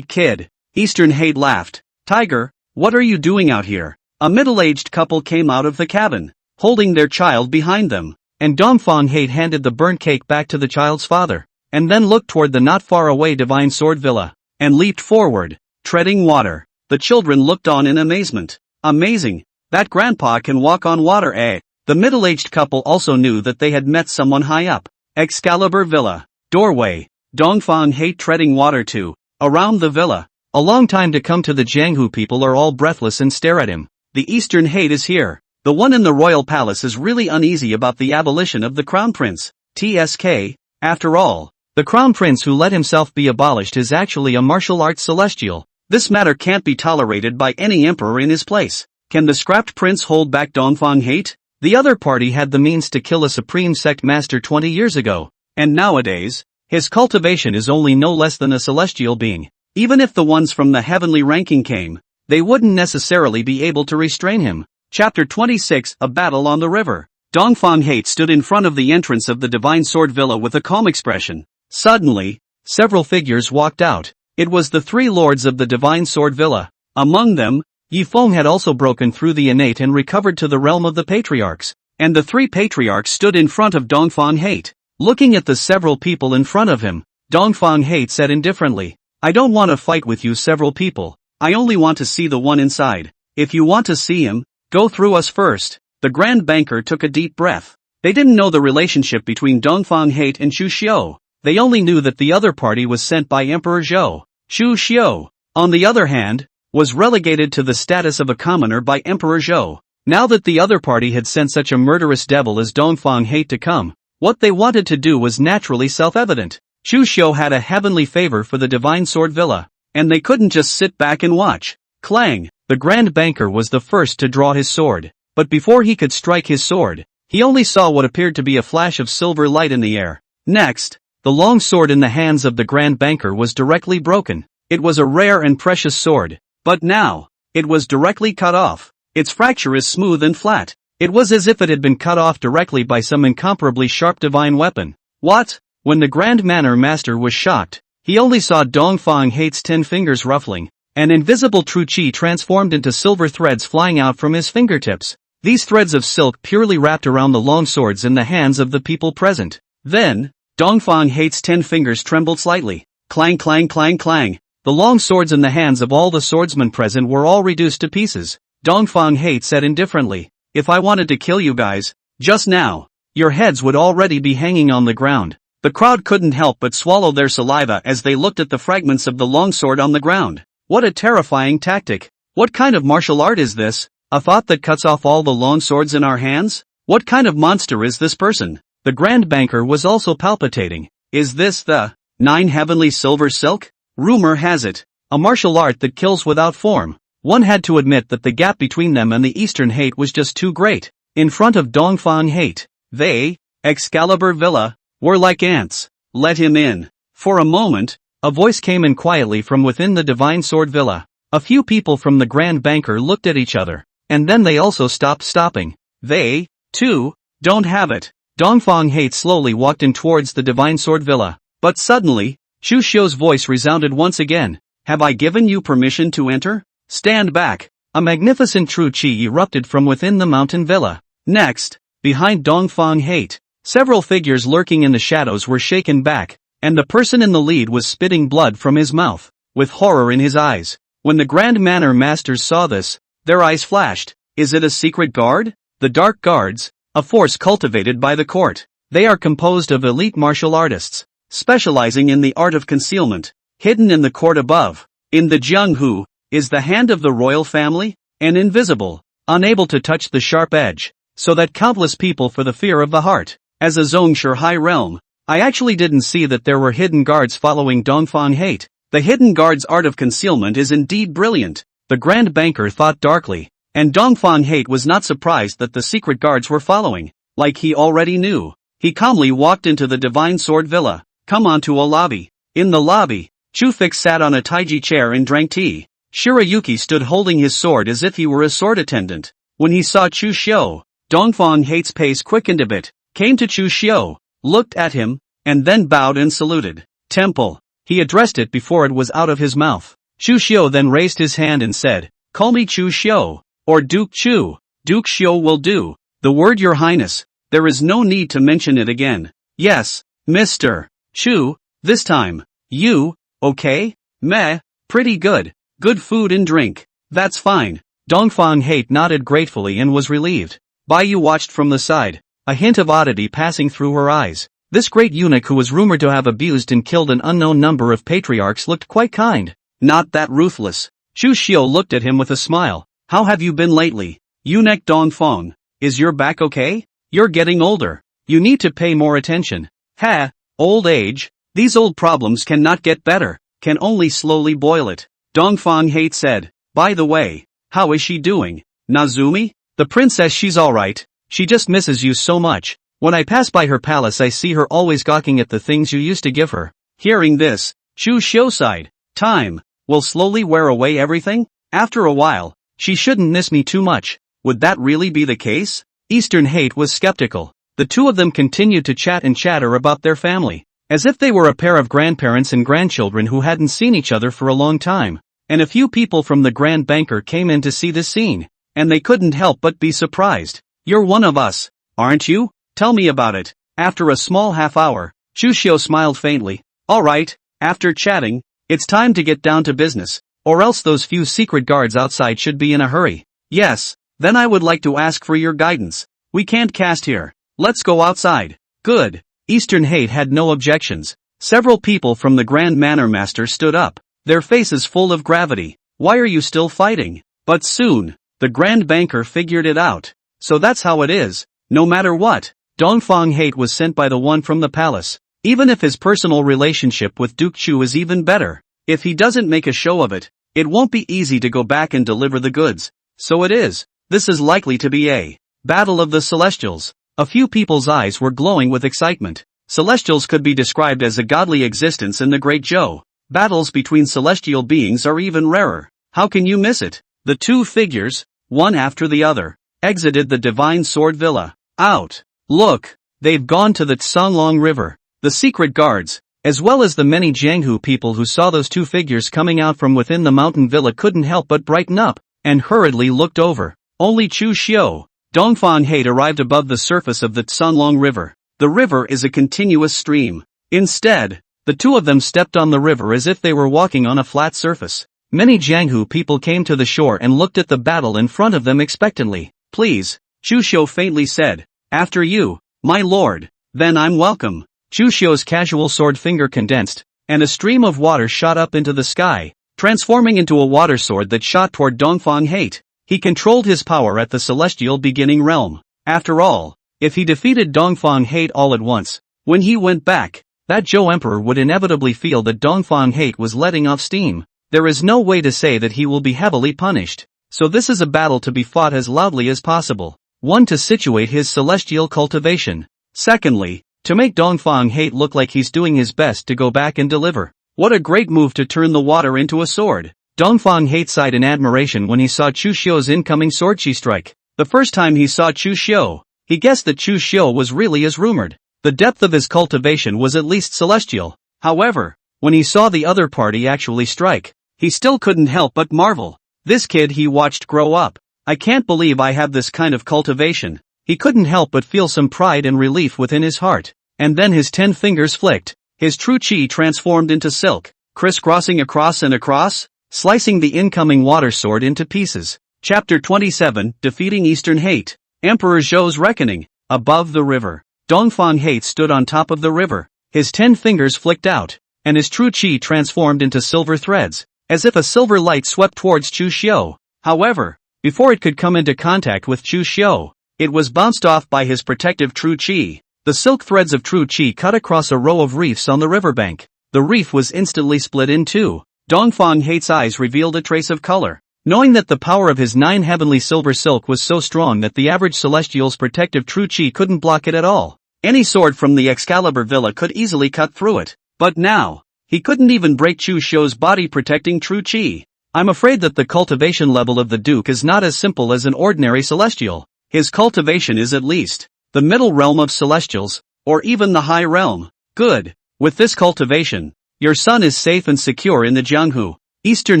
S1: kid." Eastern Hate laughed. "Tiger, what are you doing out here?" A middle-aged couple came out of the cabin, holding their child behind them, and Dongfang Hate handed the burnt cake back to the child's father, and then looked toward the not far away Divine Sword Villa, and leaped forward, treading water. The children looked on in amazement. "Amazing, that grandpa can walk on water, eh?" The middle-aged couple also knew that they had met someone high up. Excalibur Villa. Doorway. Dongfang Hate treading water too. Around the villa, A long time to come to the Jianghu people are all breathless and stare at him. The Eastern hate is here. The one in the royal palace is really uneasy about the abolition of the crown prince. TSK, after all, the crown prince who let himself be abolished is actually a martial arts celestial. This matter can't be tolerated by any emperor in his place. Can the scrapped prince hold back Dongfang hate? The other party had the means to kill a supreme sect master 20 years ago, and nowadays, his cultivation is only no less than a celestial being. Even if the ones from the heavenly ranking came, they wouldn't necessarily be able to restrain him. Chapter 26, A Battle on the River. Dongfang Hate stood in front of the entrance of the Divine Sword Villa with a calm expression. Suddenly, several figures walked out. It was the three lords of the Divine Sword Villa. Among them, Yifeng had also broken through the innate and recovered to the realm of the patriarchs, and the three patriarchs stood in front of Dongfang Hate. Looking at the several people in front of him, Dongfang Hate said indifferently, "I don't want to fight with you several people. I only want to see the one inside. If you want to see him, go through us first." The Grand Banker took a deep breath. They didn't know the relationship between Dongfang Hate and Chu Xiu. They only knew that the other party was sent by Emperor Zhou. Chu Xiu, on the other hand, was relegated to the status of a commoner by Emperor Zhou. Now that the other party had sent such a murderous devil as Dongfang Hate to come, what they wanted to do was naturally self-evident. Chu Xiu had a heavenly favor for the Divine Sword Villa, and they couldn't just sit back and watch. Clang! The Grand Banker was the first to draw his sword, but before he could strike his sword, he only saw what appeared to be a flash of silver light in the air. Next, the long sword in the hands of the Grand Banker was directly broken. It was a rare and precious sword, but now, it was directly cut off. Its fracture is smooth and flat. It was as if it had been cut off directly by some incomparably sharp divine weapon. What? When the Grand Manor Master was shocked, he only saw Dongfang Hate's 10 fingers ruffling, and invisible true chi transformed into silver threads flying out from his fingertips. These threads of silk purely wrapped around the long swords in the hands of the people present. Then, Dongfang Hate's 10 fingers trembled slightly. Clang clang clang clang. The long swords in the hands of all the swordsmen present were all reduced to pieces. Dongfang Hate said indifferently, "If I wanted to kill you guys, just now, your heads would already be hanging on the ground." The crowd couldn't help but swallow their saliva as they looked at the fragments of the longsword on the ground. What a terrifying tactic. What kind of martial art is this? A thought that cuts off all the longswords in our hands? What kind of monster is this person? The Grand Banker was also palpitating. Is this the 9 heavenly silver silk? Rumor has it, a martial art that kills without form. One had to admit that the gap between them and the Eastern Hate was just too great. In front of Dongfang Hate, they, Excalibur Villa, were like ants. Let him in. For a moment, a voice came in quietly from within the Divine Sword Villa. A few people from the Grand Banker looked at each other, and then they also stopped stopping. They, too, don't have it. Dongfang Hate slowly walked in towards the Divine Sword Villa, but suddenly, Chu Xiu's voice resounded once again. "Have I given you permission to enter? Stand back." A magnificent true chi erupted from within the mountain villa. Next, behind Dongfang Hate, several figures lurking in the shadows were shaken back, and the person in the lead was spitting blood from his mouth, with horror in his eyes. When the Grand Manor Masters saw this, their eyes flashed. Is it a secret guard? The Dark Guards, a force cultivated by the court. They are composed of elite martial artists, specializing in the art of concealment, hidden in the court above. In the Jianghu, is the hand of the royal family, and invisible, unable to touch the sharp edge, so that countless people for the fear of the heart. As a Zhongshe high realm, I actually didn't see that there were hidden guards following Dongfang Hate. The hidden guard's art of concealment is indeed brilliant, the Grand Banker thought darkly, and Dongfang Hate was not surprised that the secret guards were following, like he already knew. He calmly walked into the Divine Sword Villa. Come on to a lobby. In the lobby, Chu Fix sat on a taiji chair and drank tea. Shirayuki stood holding his sword as if he were a sword attendant. When he saw Chu Xiu, Dongfang Hate's pace quickened a bit, came to Chu Xiu, looked at him, and then bowed and saluted. Temple. He addressed it before it was out of his mouth. Chu Xiu then raised his hand and said, "Call me Chu Xiu, or Duke Chu. Duke Xiu will do. The word Your Highness. There is no need to mention it again." "Yes, Mr. Chu, this time. You, okay? Meh, pretty good. Good food and drink. That's fine." Dongfang Hate nodded gratefully and was relieved. Bai Yu watched from the side, a hint of oddity passing through her eyes. This great eunuch who was rumored to have abused and killed an unknown number of patriarchs looked quite kind. Not that ruthless. Chu Xiu looked at him with a smile. How have you been lately? Eunuch Dongfeng. Is your back okay? You're getting older. You need to pay more attention. Ha, old age? These old problems cannot get better, can only slowly boil it. Dongfeng Hate said. By the way, how is she doing? Nazumi? The princess, she's alright. She just misses you so much. When I pass by her palace I see her always gawking at the things you used to give her. Hearing this, Chu Xiu sighed. Time will slowly wear away everything? After a while, she shouldn't miss me too much. Would that really be the case? Eastern Hate was skeptical. The two of them continued to chat and chatter about their family, as if they were a pair of grandparents and grandchildren who hadn't seen each other for a long time. And a few people from the Grand Banker came in to see this scene, and they couldn't help but be surprised. You're one of us, aren't you? Tell me about it. After a small half hour, Chu Xiu smiled faintly. Alright, after chatting, it's time to get down to business, or else those few secret guards outside should be in a hurry. Yes, then I would like to ask for your guidance. We can't cast here. Let's go outside. Good. Eastern Hate had no objections. Several people from the Grand Manor Master stood up, their faces full of gravity. Why are you still fighting? But soon, the Grand Banker figured it out. So that's how it is. No matter what, Dongfeng Hate was sent by the one from the palace. Even if his personal relationship with Duke Chu is even better, if he doesn't make a show of it, it won't be easy to go back and deliver the goods. So it is. This is likely to be a battle of the Celestials. A few people's eyes were glowing with excitement. Celestials could be described as a godly existence in the Great Zhou. Battles between celestial beings are even rarer. How can you miss it? The two figures, one after the other, exited the Divine Sword Villa. Out. Look, they've gone to the Tsanglong River. The secret guards, as well as the many Jianghu people who saw those two figures coming out from within the mountain villa couldn't help but brighten up, and hurriedly looked over. Only Chu Xiu, Dongfeng Hate arrived above the surface of the Tsanglong River. The river is a continuous stream. Instead, the two of them stepped on the river as if they were walking on a flat surface. Many Jianghu people came to the shore and looked at the battle in front of them expectantly. Please, Chu Xiu faintly said. After you, my lord. Then I'm welcome. Chu Xiu's casual sword finger condensed, and a stream of water shot up into the sky, transforming into a water sword that shot toward Dongfeng Hate. He controlled his power at the celestial beginning realm. After all, if he defeated Dongfeng Hate all at once, when he went back, that Zhou Emperor would inevitably feel that Dongfeng Hate was letting off steam. There is no way to say that he will be heavily punished. So this is a battle to be fought as loudly as possible. One, to situate his celestial cultivation. Secondly, to make Dongfeng Hate look like he's doing his best to go back and deliver. What a great move to turn the water into a sword. Dongfeng Hate sighed in admiration when he saw Chu Xiu's incoming sword chi strike. The first time he saw Chu Xiu, he guessed that Chu Xiu was really as rumored. The depth of his cultivation was at least celestial. However, when he saw the other party actually strike, he still couldn't help but marvel. This kid he watched grow up. I can't believe I have this kind of cultivation. He couldn't help but feel some pride and relief within his heart. And then his 10 fingers flicked. His true chi transformed into silk, crisscrossing across and across, slicing the incoming water sword into pieces. Chapter 27, Defeating Eastern Hate. Emperor Zhou's Reckoning. Above the river, Dongfeng Hate stood on top of the river. His 10 fingers flicked out, and his true chi transformed into silver threads, as if a silver light swept towards Chu Xiu. However, before it could come into contact with Chu Xiu, it was bounced off by his protective true chi. The silk threads of true chi cut across a row of reefs on the riverbank. The reef was instantly split in two. Dongfeng Hate's eyes revealed a trace of color. Knowing that the power of his 9 heavenly silver silk was so strong that the average celestial's protective true chi couldn't block it at all. Any sword from the Excalibur Villa could easily cut through it. But now, he couldn't even break Chu Xiu's body protecting true chi. I'm afraid that the cultivation level of the Duke is not as simple as an ordinary celestial. His cultivation is at least the middle realm of celestials, or even the high realm. Good. With this cultivation, your son is safe and secure in the Jianghu. Eastern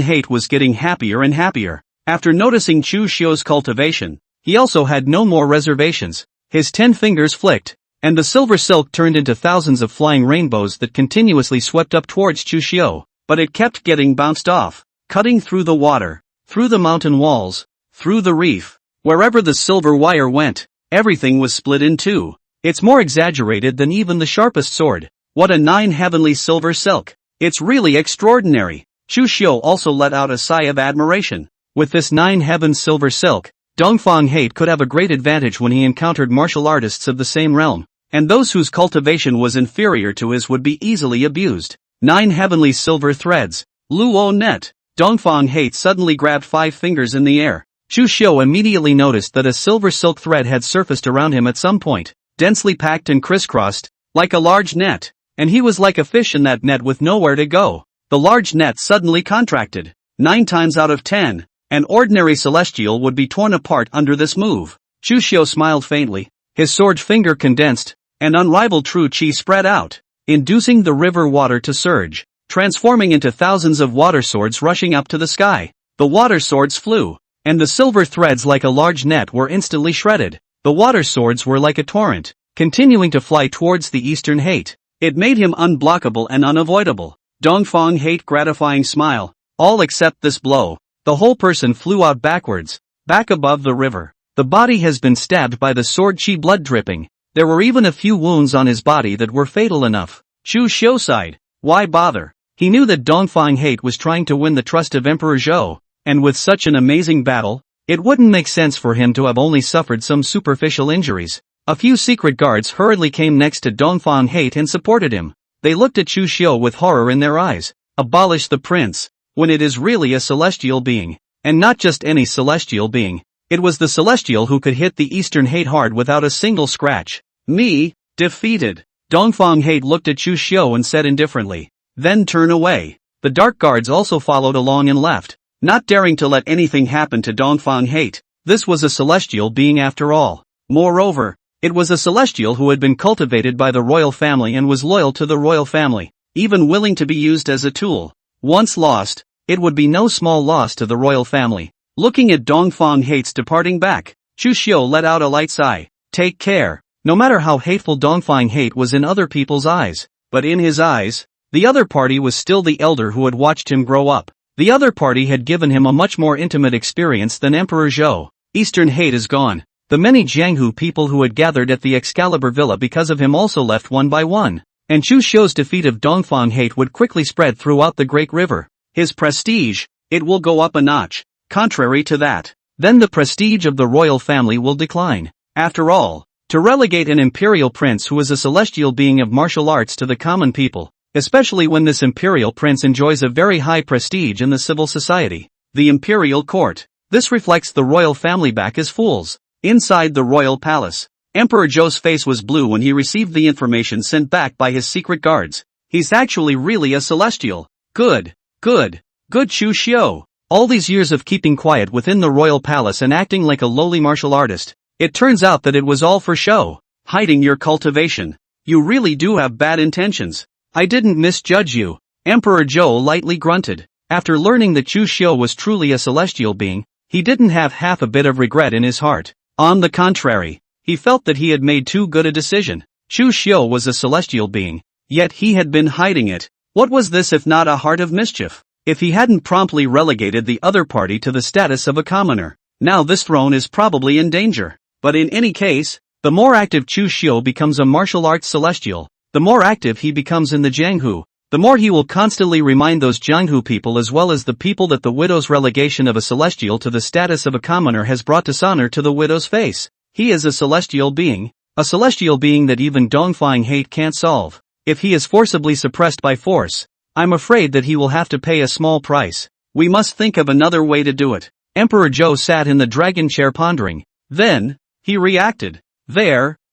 S1: Hate was getting happier and happier. After noticing Chu Xiu's cultivation, he also had no more reservations. His 10 fingers flicked, and the silver silk turned into thousands of flying rainbows that continuously swept up towards Chu Xiu, but it kept getting bounced off, cutting through the water, through the mountain walls, through the reef. Wherever the silver wire went, everything was split in two. It's more exaggerated than even the sharpest sword. What a 9 heavenly silver silk. It's really extraordinary. Chu Xiu also let out a sigh of admiration. With this 9 heavens silver silk, Dongfang Hate could have a great advantage when he encountered martial artists of the same realm, and those whose cultivation was inferior to his would be easily abused. 9 heavenly silver threads. Luo net. Dongfang Hate suddenly grabbed 5 fingers in the air. Chu Xiu immediately noticed that a silver silk thread had surfaced around him at some point, densely packed and crisscrossed, like a large net, and he was like a fish in that net with nowhere to go. The large net suddenly contracted. 9 times out of 10, an ordinary celestial would be torn apart under this move. Chu Xiu smiled faintly, his sword finger condensed, and unrivaled true qi spread out, inducing the river water to surge, transforming into thousands of water swords rushing up to the sky. The water swords flew, and the silver threads like a large net were instantly shredded. The water swords were like a torrent, continuing to fly towards the Eastern Hate. It made him unblockable and unavoidable. Dongfang Hate gratifying smile. All except this blow. The whole person flew out backwards, back above the river. The body has been stabbed by the sword qi, blood dripping. There were even a few wounds on his body that were fatal enough. Chu Xiu sighed. Why bother? He knew that Dongfang Hate was trying to win the trust of Emperor Zhou, and with such an amazing battle, it wouldn't make sense for him to have only suffered some superficial injuries. A few secret guards hurriedly came next to Dongfang Hate and supported him. They looked at Chu Xiu with horror in their eyes. Abolish the prince, when it is really a celestial being. And not just any celestial being. It was the celestial who could hit the Eastern Hate hard without a single scratch. Me, defeated. Dongfang Hate looked at Chu Xiu and said indifferently. Then turn away. The dark guards also followed along and left, not daring to let anything happen to Dongfang Hate. This was a celestial being after all. Moreover, it was a celestial who had been cultivated by the royal family and was loyal to the royal family, even willing to be used as a tool. Once lost, it would be no small loss to the royal family. Looking at Dongfang Hate's departing back, Chu Xiu let out a light sigh. Take care. No matter how hateful Dongfang Hate was in other people's eyes, but in his eyes, the other party was still the elder who had watched him grow up. The other party had given him a much more intimate experience than Emperor Zhou. Eastern Hate is gone. The many Jianghu people who had gathered at the Excalibur Villa because of him also left one by one, and Chu Xiu's defeat of Dongfang Hate would quickly spread throughout the Great River. His prestige, it will go up a notch. Contrary to that, then the prestige of the royal family will decline. After all, to relegate an imperial prince who is a celestial being of martial arts to the common people, especially when this imperial prince enjoys a very high prestige in the civil society, the imperial court, this reflects the royal family back as fools. Inside the royal palace, Emperor Zhou's face was blue when he received the information sent back by his secret guards. He's actually really a celestial. Good Chu Xiu. All these years of keeping quiet within the royal palace and acting like a lowly martial artist, it turns out that it was all for show. Hiding your cultivation. You really do have bad intentions. I didn't misjudge you. Emperor Zhou lightly grunted. After learning that Chu Xiu was truly a celestial being, he didn't have half a bit of regret in his heart. On the contrary, he felt that he had made too good a decision. Chu Xiu was a celestial being, yet he had been hiding it. What was this if not a heart of mischief? If he hadn't promptly relegated the other party to the status of a commoner, now this throne is probably in danger. But in any case, the more active Chu Xiu becomes a martial arts celestial, the more active he becomes in the Jianghu, the more he will constantly remind those Jianghu people as well as the people that the widow's relegation of a celestial to the status of a commoner has brought dishonor to the widow's face. He is a celestial being that even Dongfang Hate can't solve. If he is forcibly suppressed by force, I'm afraid that he will have to pay a small price. We must think of another way to do it. Emperor Zhou sat in the dragon chair pondering. Then, he reacted.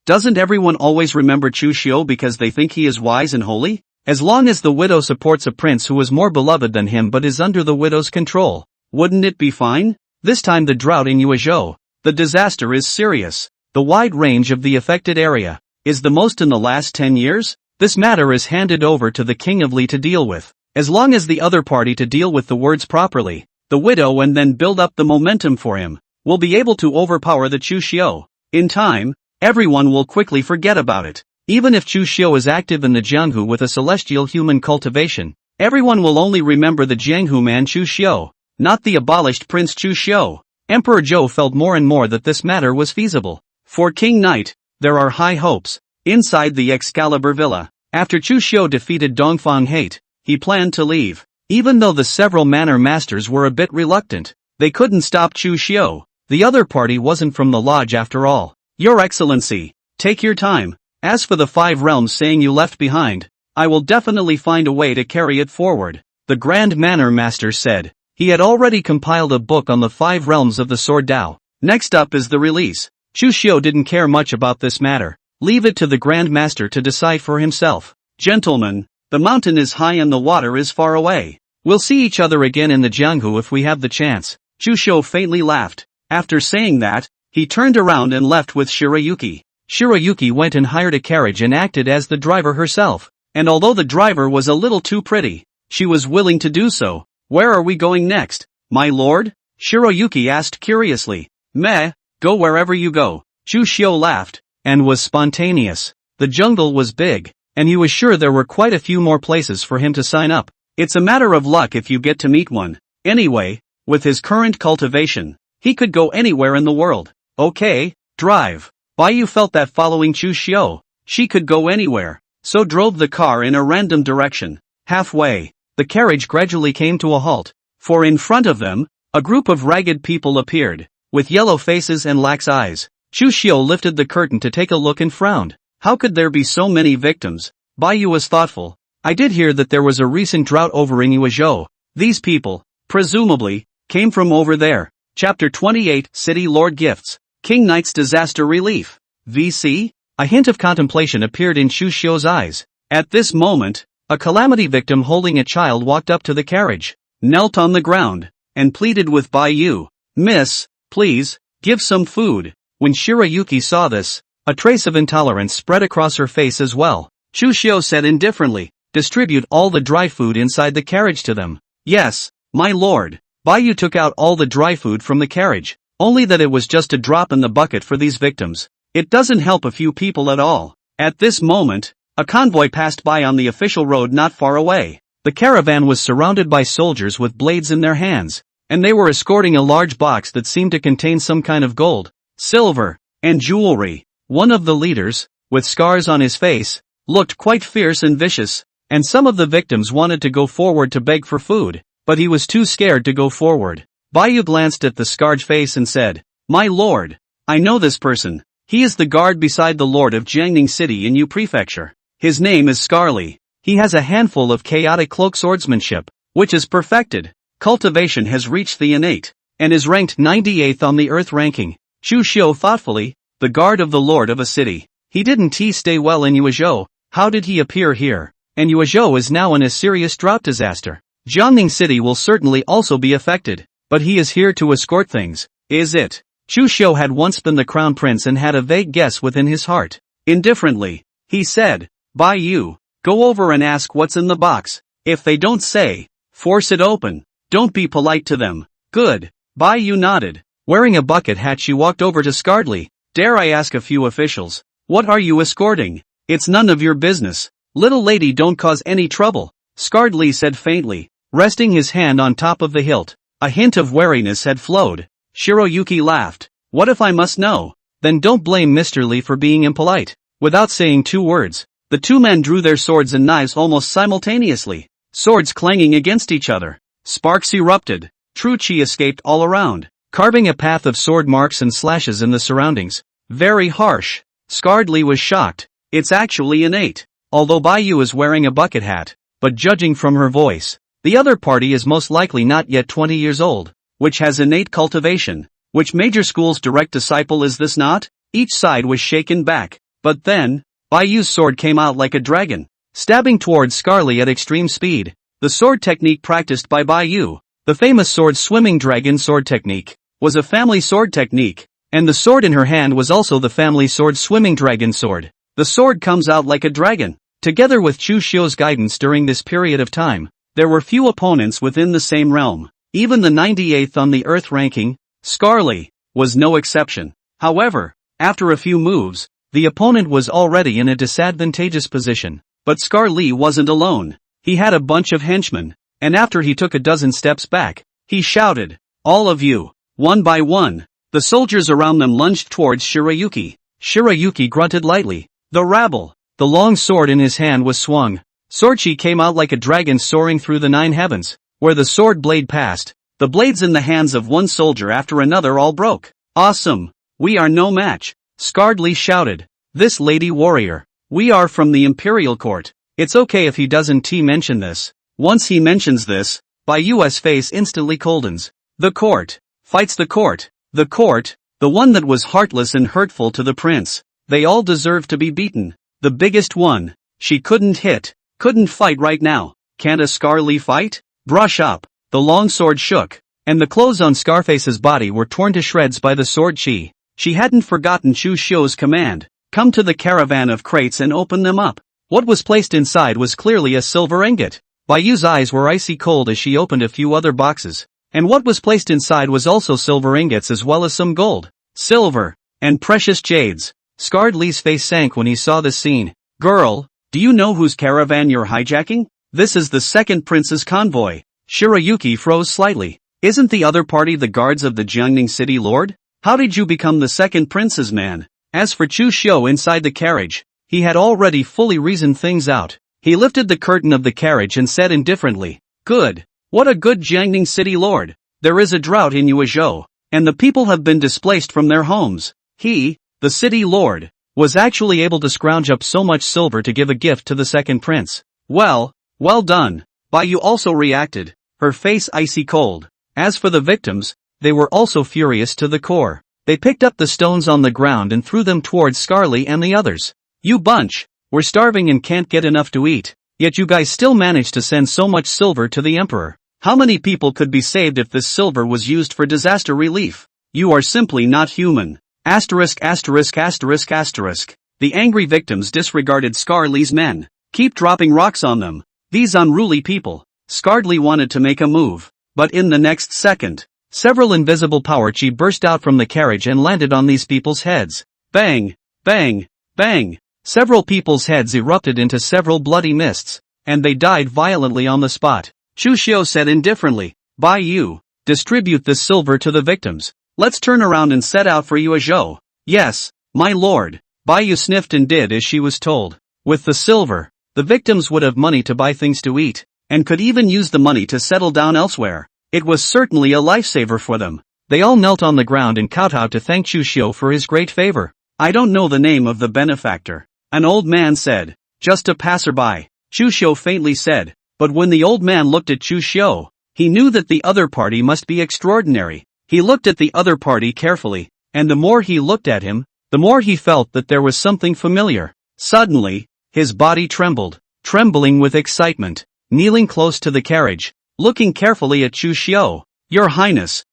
S1: Doesn't everyone always remember Chu Xiu because they think he is wise and holy? As long as the widow supports a prince who is more beloved than him but is under the widow's control, wouldn't it be fine? This time the drought in Yuezhou, the disaster is serious. The wide range of the affected area is the most in the last 10 years. This matter is handed over to the king of Li to deal with. As long as the other party to deal with the words properly, the widow and then build up the momentum for him, will be able to overpower the Chu Xiu. In time, everyone will quickly forget about it. Even if Chu Xiu is active in the Jianghu with a celestial human cultivation, everyone will only remember the Jianghu man Chu Xiu, not the abolished Prince Chu Xiu. Emperor Zhou felt more and more that this matter was feasible. For King Knight, there are high hopes. Inside the Excalibur Villa, after Chu Xiu defeated Dongfang Hate, he planned to leave. Even though the several manor masters were a bit reluctant, they couldn't stop Chu Xiu. The other party wasn't from the lodge after all. Your Excellency, take your time. As for the 5 realms saying you left behind, I will definitely find a way to carry it forward, the Grand Manor Master said. He had already compiled a book on the 5 realms of the Sword Dao. Next up is the release. Chu Xiu didn't care much about this matter. Leave it to the Grand Master to decide for himself. Gentlemen, the mountain is high and the water is far away. We'll see each other again in the Jianghu if we have the chance. Chu Xiu faintly laughed. After saying that, he turned around and left with Shirayuki. Shirayuki went and hired a carriage and acted as the driver herself. And although the driver was a little too pretty, she was willing to do so. Where are we going next, my lord? Shirayuki asked curiously. Meh, go wherever you go. Chu Xiu laughed, and was spontaneous. The jungle was big, and he was sure there were quite a few more places for him to sign up. It's a matter of luck if you get to meet one. Anyway, with his current cultivation, he could go anywhere in the world. Okay, drive. Baiyu felt that following Chu Xiu, she could go anywhere, so drove the car in a random direction. Halfway, the carriage gradually came to a halt, for in front of them, a group of ragged people appeared, with yellow faces and lax eyes. Chu Xiu lifted the curtain to take a look and frowned. How could there be so many victims? Baiyu was thoughtful. I did hear that there was a recent drought over in Yuezhou. These people, presumably, came from over there. Chapter 28 City Lord Gifts. King Knight's Disaster Relief. VC? A hint of contemplation appeared in Chu Xiu's eyes. At this moment, a calamity victim holding a child walked up to the carriage, knelt on the ground, and pleaded with Baiyu. Miss, please, give some food. When Shirayuki saw this, a trace of intolerance spread across her face as well. Chu Xiu said indifferently, distribute all the dry food inside the carriage to them. Yes, my lord. Baiyu took out all the dry food from the carriage, only that it was just a drop in the bucket for these victims. It doesn't help a few people at all. At this moment, a convoy passed by on the official road not far away. The caravan was surrounded by soldiers with blades in their hands, and they were escorting a large box that seemed to contain some kind of gold, silver, and jewelry. One of the leaders, with scars on his face, looked quite fierce and vicious, and some of the victims wanted to go forward to beg for food, but he was too scared to go forward. Baiyu glanced at the scarred face and said, My lord, I know this person. He is the guard beside the lord of Jiangning City in Yu Prefecture. His name is Scarly. He has a handful of chaotic cloak swordsmanship, which is perfected. Cultivation has reached the innate, and is ranked 98th on the earth ranking. Chu Xiu thoughtfully, the guard of the lord of a city. He didn't stay well in Yuezhou. How did he appear here? And Yuezhou is now in a serious drought disaster. Jiangning City will certainly also be affected, but he is here to escort things, is it? Chu Xiu had once been the crown prince and had a vague guess within his heart. Indifferently, he said, Baiyu, go over and ask what's in the box. If they don't say, force it open. Don't be polite to them. Good. Baiyu nodded. Wearing a bucket hat she walked over to Scarly. Dare I ask a few officials, what are you escorting? It's none of your business. Little lady, don't cause any trouble. Scarly said faintly, resting his hand on top of the hilt. A hint of wariness had flowed. Shirayuki laughed. What if I must know? Then don't blame Mr. Li for being impolite. Without saying 2 words, the 2 men drew their swords and knives almost simultaneously, swords clanging against each other. Sparks erupted. True chi escaped all around, carving a path of sword marks and slashes in the surroundings. Very harsh. Scarred Li was shocked. It's actually innate. Although Baiyu is wearing a bucket hat, but judging from her voice, the other party is most likely not yet 20 years old, which has innate cultivation. Which major school's direct disciple is this not? Each side was shaken back. But then, Baiyu's sword came out like a dragon, stabbing towards Scarly at extreme speed. The sword technique practiced by Baiyu, the famous sword swimming dragon sword technique, was a family sword technique, and the sword in her hand was also the family sword swimming dragon sword. The sword comes out like a dragon. Together with Chu Xiu's guidance during this period of time, there were few opponents within the same realm. Even the 98th on the earth ranking, Scarly, was no exception. However, after a few moves, the opponent was already in a disadvantageous position. But Scarly wasn't alone. He had a bunch of henchmen, and after he took a dozen steps back, he shouted, all of you, one by one. The soldiers around them lunged towards Shirayuki. Shirayuki grunted lightly. The rabble. The long sword in his hand was swung, Swordchi came out like a dragon soaring through the 9 heavens. Where the sword blade passed, the blades in the hands of one soldier after another all broke. Awesome! We are no match! Scarred Lee shouted. This lady warrior. We are from the Imperial Court. It's okay if he doesn't mention this. Once he mentions this, Bayu's face instantly coldens. The court. Fights the court. The court, the one that was heartless and hurtful to the prince. They all deserve to be beaten. The biggest one. She couldn't hit. Couldn't fight right now. Can't a Scar Lee fight? Brush up. The long sword shook, and the clothes on Scarface's body were torn to shreds by the sword chi. She hadn't forgotten Chu Xiu's command. Come to the caravan of crates and open them up. What was placed inside was clearly a silver ingot. Bayu's eyes were icy cold as she opened a few other boxes. And what was placed inside was also silver ingots as well as some gold, silver, and precious jades. Scarred Lee's face sank when he saw this scene. Girl, do you know whose caravan you're hijacking? This is the second prince's convoy. Shirayuki froze slightly. Isn't the other party the guards of the Jiangning city lord? How did you become the second prince's man? As for Chu Xiu inside the carriage, he had already fully reasoned things out. He lifted the curtain of the carriage and said indifferently, Good. What a good Jiangning city lord. There is a drought in Yuezhou, and the people have been displaced from their homes. He, the city lord, was actually able to scrounge up so much silver to give a gift to the second prince. Well done. Bayu also reacted, her face icy cold. As for the victims, they were also furious to the core. They picked up the stones on the ground and threw them towards Scarly and the others. You bunch, we're starving and can't get enough to eat. Yet you guys still managed to send so much silver to the emperor. How many people could be saved if this silver was used for disaster relief? You are simply not human. Asterisk asterisk asterisk asterisk. The angry victims disregarded Scarly's men. Keep dropping rocks on them. These unruly people. Scarly wanted to make a move, but in the next second, several invisible power chi burst out from the carriage and landed on these people's heads. Bang! Bang! Bang! Several people's heads erupted into several bloody mists, and they died violently on the spot. Chu Xiu said indifferently, Bayu, distribute this silver to the victims. Let's turn around and set out for Yuezhou. Yes, my lord. Bayu sniffed and did as she was told. With the silver, the victims would have money to buy things to eat, and could even use the money to settle down elsewhere. It was certainly a lifesaver for them. They all knelt on the ground and kowtowed to thank Chu Xiu for his great favor. I don't know the name of the benefactor. An old man said. Just a passerby. Chu Xiu faintly said. But when the old man looked at Chu Xiu, he knew that the other party must be extraordinary. He looked at the other party carefully, and the more he looked at him, the more he felt that there was something familiar. Suddenly, his body trembled, trembling with excitement, kneeling close to the carriage, looking carefully at Chu Xiu. Your Highness,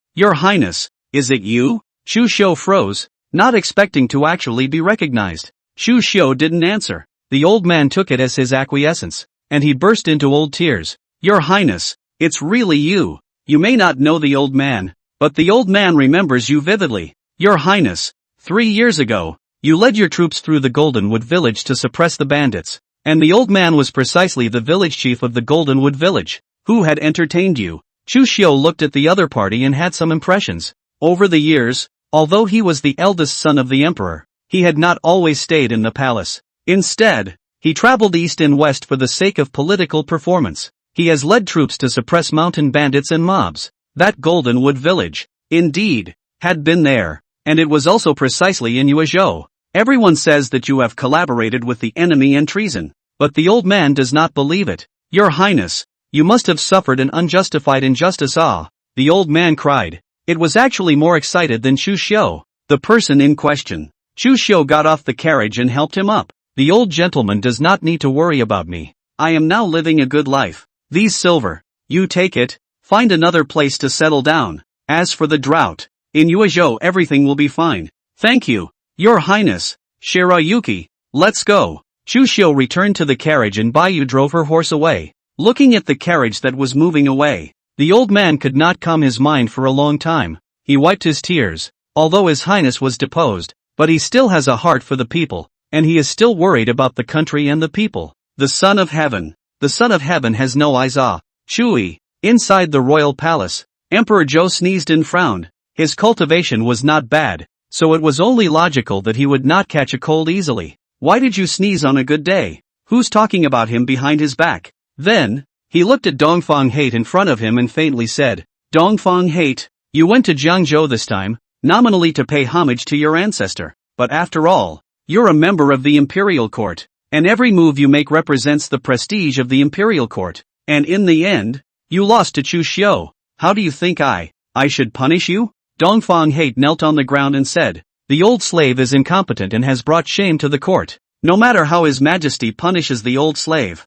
S1: is it you? Chu Xiu froze, not expecting to actually be recognized. Chu Xiu didn't answer. The old man took it as his acquiescence, and he burst into old tears. Your Highness, it's really you. You may not know the old man, but the old man remembers you vividly. Your Highness, 3 years ago, you led your troops through the Goldenwood village to suppress the bandits, and the old man was precisely the village chief of the Goldenwood village, who had entertained you. Chu Xiu looked at the other party and had some impressions. Over the years, although he was the eldest son of the emperor, he had not always stayed in the palace. Instead, he traveled east and west for the sake of political performance. He has led troops to suppress mountain bandits and mobs. That Goldenwood village, indeed, had been there, and it was also precisely in Yuezhou. Everyone says that you have collaborated with the enemy and treason, but the old man does not believe it. Your Highness, you must have suffered an unjustified injustice. Ah, the old man cried. It was actually more excited than Chu Xiu, the person in question. Chu Xiu got off the carriage and helped him up. The old gentleman does not need to worry about me. I am now living a good life. These silver, you take it, find another place to settle down. As for the drought, in Yuezhou everything will be fine. Thank you, Your Highness. Shirayuki, let's go. Chu Xiu returned to the carriage and Bayu drove her horse away. Looking at the carriage that was moving away, the old man could not calm his mind for a long time. He wiped his tears. Although His Highness was deposed, but he still has a heart for the people, and he is still worried about the country and the people. The Son of Heaven. The Son of Heaven has no eyes. Ah, Chui. Inside the royal palace, Emperor Zhou sneezed and frowned. His cultivation was not bad, so it was only logical that he would not catch a cold easily. Why did you sneeze on a good day? Who's talking about him behind his back? Then, he looked at Dongfang Hate in front of him and faintly said, Dongfang Hate, you went to Jiangzhou this time, nominally to pay homage to your ancestor, but after all, you're a member of the Imperial Court, and every move you make represents the prestige of the Imperial Court, and in the end, you lost to Chu Xiu. How do you think I should punish you? Dongfang Hate knelt on the ground and said, the old slave is incompetent and has brought shame to the court. No matter how His Majesty punishes the old slave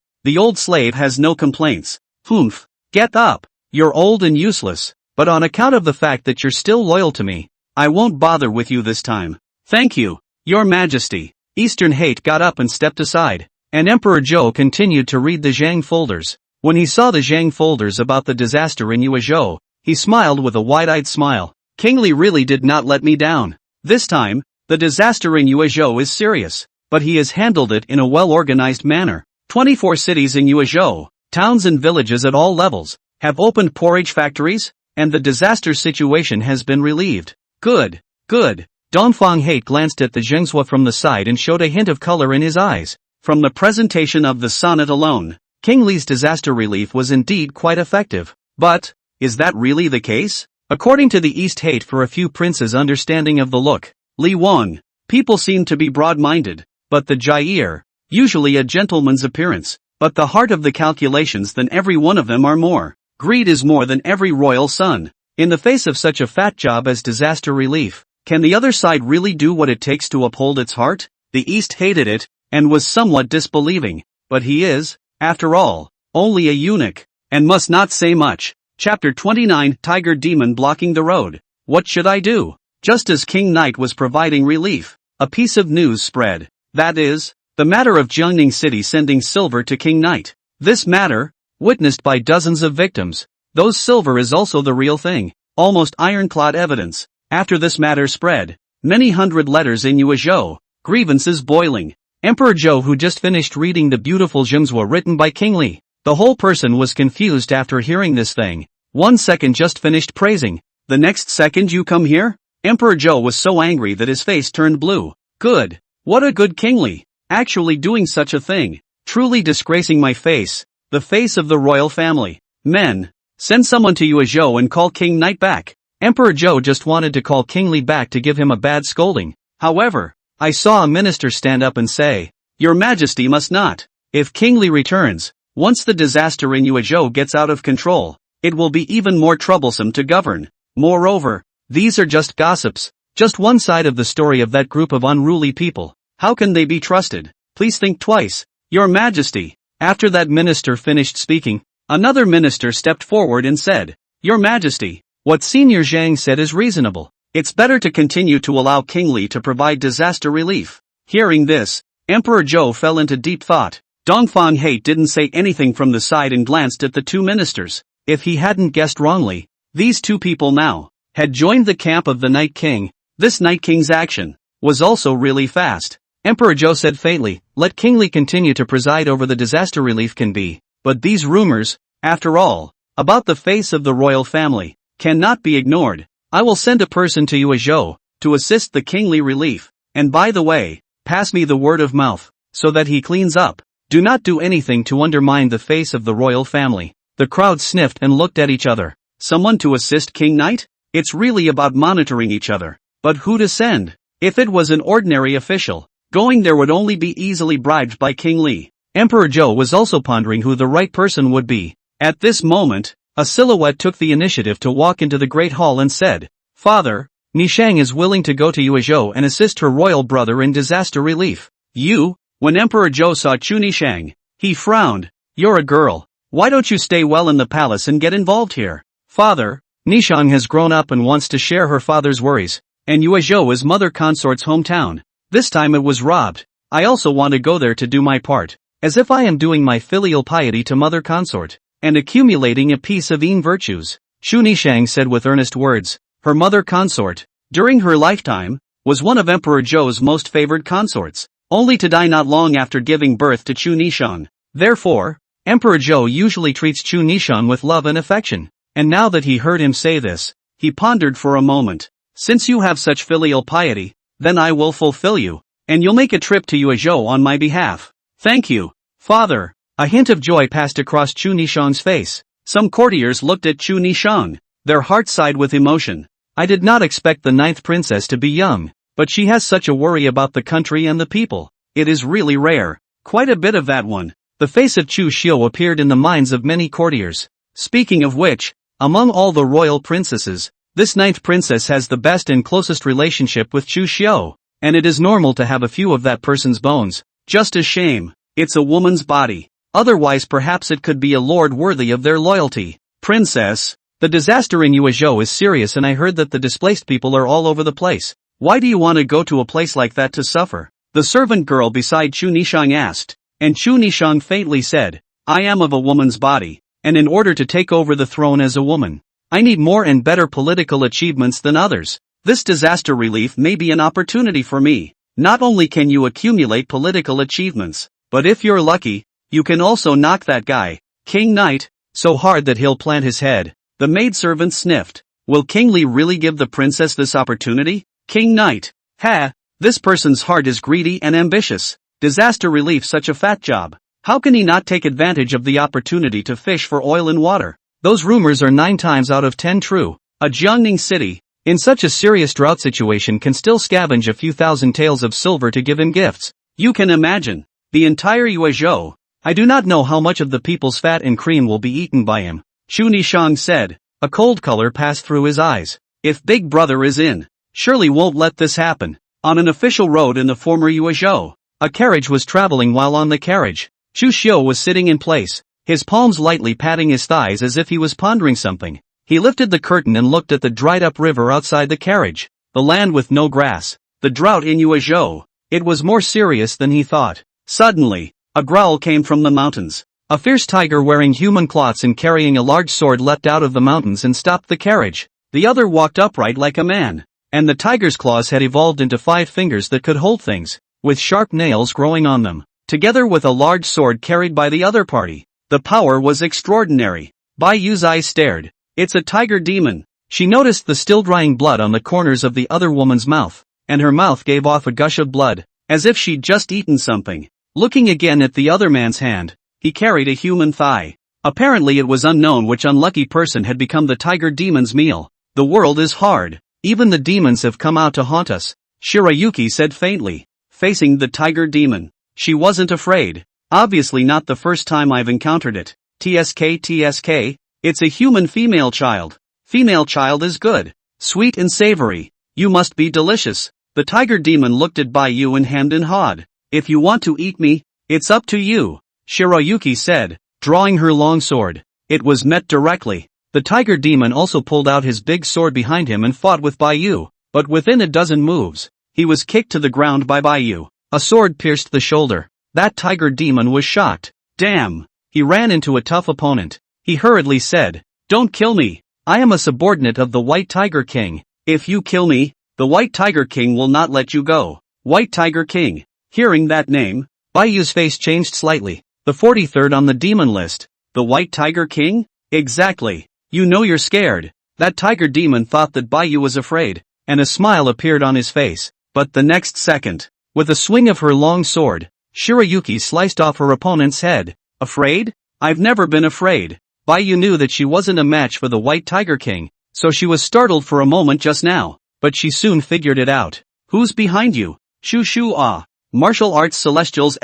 S1: has no complaints. Humph. Get up. You're old and useless, but on account of the fact that you're still loyal to me, I won't bother with you this time. Thank you, Your Majesty. Eastern Hate got up and stepped aside, and Emperor Zhou continued to read the Zhang folders. When he saw the Zhang folders about the disaster in Yuezhou, he smiled with a wide-eyed smile. King Li really did not let me down. This time, the disaster in Yuezhou is serious, but he has handled it in a well-organized manner. 24 cities in Yuezhou, towns and villages at all levels, have opened porridge factories, and the disaster situation has been relieved. Good, good. Dongfang Hate glanced at the Zhengzhua from the side and showed a hint of color in his eyes. From the presentation of the sonnet alone, King Li's disaster relief was indeed quite effective. But, is that really the case? According to the East Hate for a few princes understanding of the look, Li Wang, people seem to be broad-minded, but the Jair, usually a gentleman's appearance, but the heart of the calculations than every one of them are more. Greed is more than every royal son. In the face of such a fat job as disaster relief, can the other side really do what it takes to uphold its heart? The East hated it, and was somewhat disbelieving, but he is, after all, only a eunuch, and must not say much. Chapter 29 Tiger Demon blocking the road. What should I do? Just as King Knight was providing relief, a piece of news spread. That is, the matter of Jiangning City sending silver to King Knight. This matter, witnessed by dozens of victims. Those silver is also the real thing, almost ironclad evidence. After this matter spread, many hundred letters in Yuezhou, grievances boiling. Emperor Zhou, who just finished reading the beautiful Zhengzhua written by King Li, the whole person was confused after hearing this thing. 1 second just finished praising, the next second you come here? Emperor Zhou was so angry that his face turned blue. Good. What a good King Li, actually doing such a thing, truly disgracing my face, the face of the royal family. Men, send someone to Yuezhou and call King Knight back. Emperor Zhou just wanted to call King Li back to give him a bad scolding. However, I saw a minister stand up and say, Your Majesty must not. If King Li returns, once the disaster in Yuezhou gets out of control, it will be even more troublesome to govern. Moreover, these are just gossips, just one side of the story of that group of unruly people. How can they be trusted? Please think twice, Your Majesty. After that minister finished speaking, another minister stepped forward and said, Your Majesty, what Senior Zhang said is reasonable. It's better to continue to allow King Li to provide disaster relief. Hearing this, Emperor Zhou fell into deep thought. Dongfang Hate didn't say anything from the side and glanced at the two ministers. If he hadn't guessed wrongly, these two people now had joined the camp of the Night King. This Night King's action was also really fast. Emperor Zhou said faintly, Let King Li continue to preside over the disaster relief can be, but these rumors, after all, about the face of the royal family, cannot be ignored. I will send a person to Yuezhou to assist the King Li relief, and by the way, pass me the word of mouth, so that he cleans up. Do not do anything to undermine the face of the royal family. The crowd sniffed and looked at each other. Someone to assist King Knight? It's really about monitoring each other. But who to send? If it was an ordinary official, going there would only be easily bribed by King Li. Emperor Zhou was also pondering who the right person would be. At this moment, a silhouette took the initiative to walk into the great hall and said, Father, Nishang is willing to go to Yuezhou and assist her royal brother in disaster relief. You? When Emperor Zhou saw Chu Nishang, he frowned. You're a girl. Why don't you stay well in the palace and get involved here? Father, Nishang has grown up and wants to share her father's worries, and Yuezhou is mother consort's hometown. This time it was robbed. I also want to go there to do my part, as if I am doing my filial piety to mother consort, and accumulating a piece of Yin virtues. Chu Nishang said with earnest words, her mother consort, during her lifetime, was one of Emperor Zhou's most favored consorts, only to die not long after giving birth to Chu Nishang. Therefore, Emperor Zhou usually treats Chu Nishang with love and affection, and now that he heard him say this, he pondered for a moment. Since you have such filial piety, then I will fulfill you, and you'll make a trip to Yuezhou on my behalf. Thank you. Father! A hint of joy passed across Chu Nishang's face. Some courtiers looked at Chu Nishang. Their hearts sighed with emotion. I did not expect the 9th princess to be young, but she has such a worry about the country and the people. It is really rare. Quite a bit of that one. The face of Chu Xiu appeared in the minds of many courtiers. Speaking of which, among all the royal princesses, this 9th princess has the best and closest relationship with Chu Xiu, and it is normal to have a few of that person's bones. Just a shame. It's a woman's body. Otherwise perhaps it could be a lord worthy of their loyalty. Princess, the disaster in Yuezhou is serious and I heard that the displaced people are all over the place. Why do you want to go to a place like that to suffer? The servant girl beside Chu Nishang asked, and Chu Nishang faintly said, I am of a woman's body, and in order to take over the throne as a woman, I need more and better political achievements than others. This disaster relief may be an opportunity for me. Not only can you accumulate political achievements, but if you're lucky, you can also knock that guy, King Knight, so hard that he'll plant his head. The maidservant sniffed. Will King Li really give the princess this opportunity? King Knight. Ha! This person's heart is greedy and ambitious. Disaster relief such a fat job. How can he not take advantage of the opportunity to fish for oil and water? Those rumors are 9 times out of 10 true. A Jiangning city, in such a serious drought situation can still scavenge a few thousand taels of silver to give him gifts. You can imagine. The entire Yuezhou. I do not know how much of the people's fat and cream will be eaten by him. Chu Nishang said. A cold color passed through his eyes. If Big Brother is in, surely won't let this happen. On an official road in the former Yuezhou, a carriage was traveling. While on the carriage, Chu Xiu was sitting in place, his palms lightly patting his thighs as if he was pondering something. He lifted the curtain and looked at the dried-up river outside the carriage, the land with no grass, the drought in Yuezhou. It was more serious than he thought. Suddenly, a growl came from the mountains. A fierce tiger wearing human cloths and carrying a large sword leapt out of the mountains and stopped the carriage. The other walked upright like a man, and the tiger's claws had evolved into 5 fingers that could hold things, with sharp nails growing on them, together with a large sword carried by the other party. The power was extraordinary. Bai Yu's eyes stared. It's a tiger demon. She noticed the still drying blood on the corners of the other woman's mouth, and her mouth gave off a gush of blood, as if she'd just eaten something. Looking again at the other man's hand, he carried a human thigh. Apparently it was unknown which unlucky person had become the tiger demon's meal. The world is hard. Even the demons have come out to haunt us, Shirayuki said faintly, facing the tiger demon. She wasn't afraid. Obviously not the first time I've encountered it. TSK, it's a human female child. Female child is good, sweet and savory. You must be delicious. The tiger demon looked at Bai Yu and hemmed and hawed. If you want to eat me, it's up to you, Shirayuki said, drawing her long sword. It was met directly. The tiger demon also pulled out his big sword behind him and fought with Bai Yu, but within a dozen moves, he was kicked to the ground by Bai Yu. A sword pierced the shoulder. That tiger demon was shocked. Damn! He ran into a tough opponent. He hurriedly said, Don't kill me. I am a subordinate of the White Tiger King. If you kill me, the White Tiger King will not let you go. White Tiger King. Hearing that name, Bai Yu's face changed slightly. The 43rd on the demon list. The White Tiger King? Exactly. You know you're scared. That tiger demon thought that Bai Yu was afraid, and a smile appeared on his face. But the next second, with a swing of her long sword, Shirayuki sliced off her opponent's head. Afraid? I've never been afraid. Bai Yu knew that she wasn't a match for the White Tiger King, so she was startled for a moment just now, but she soon figured it out. Who's behind you? Chu Xiu. Martial arts celestials.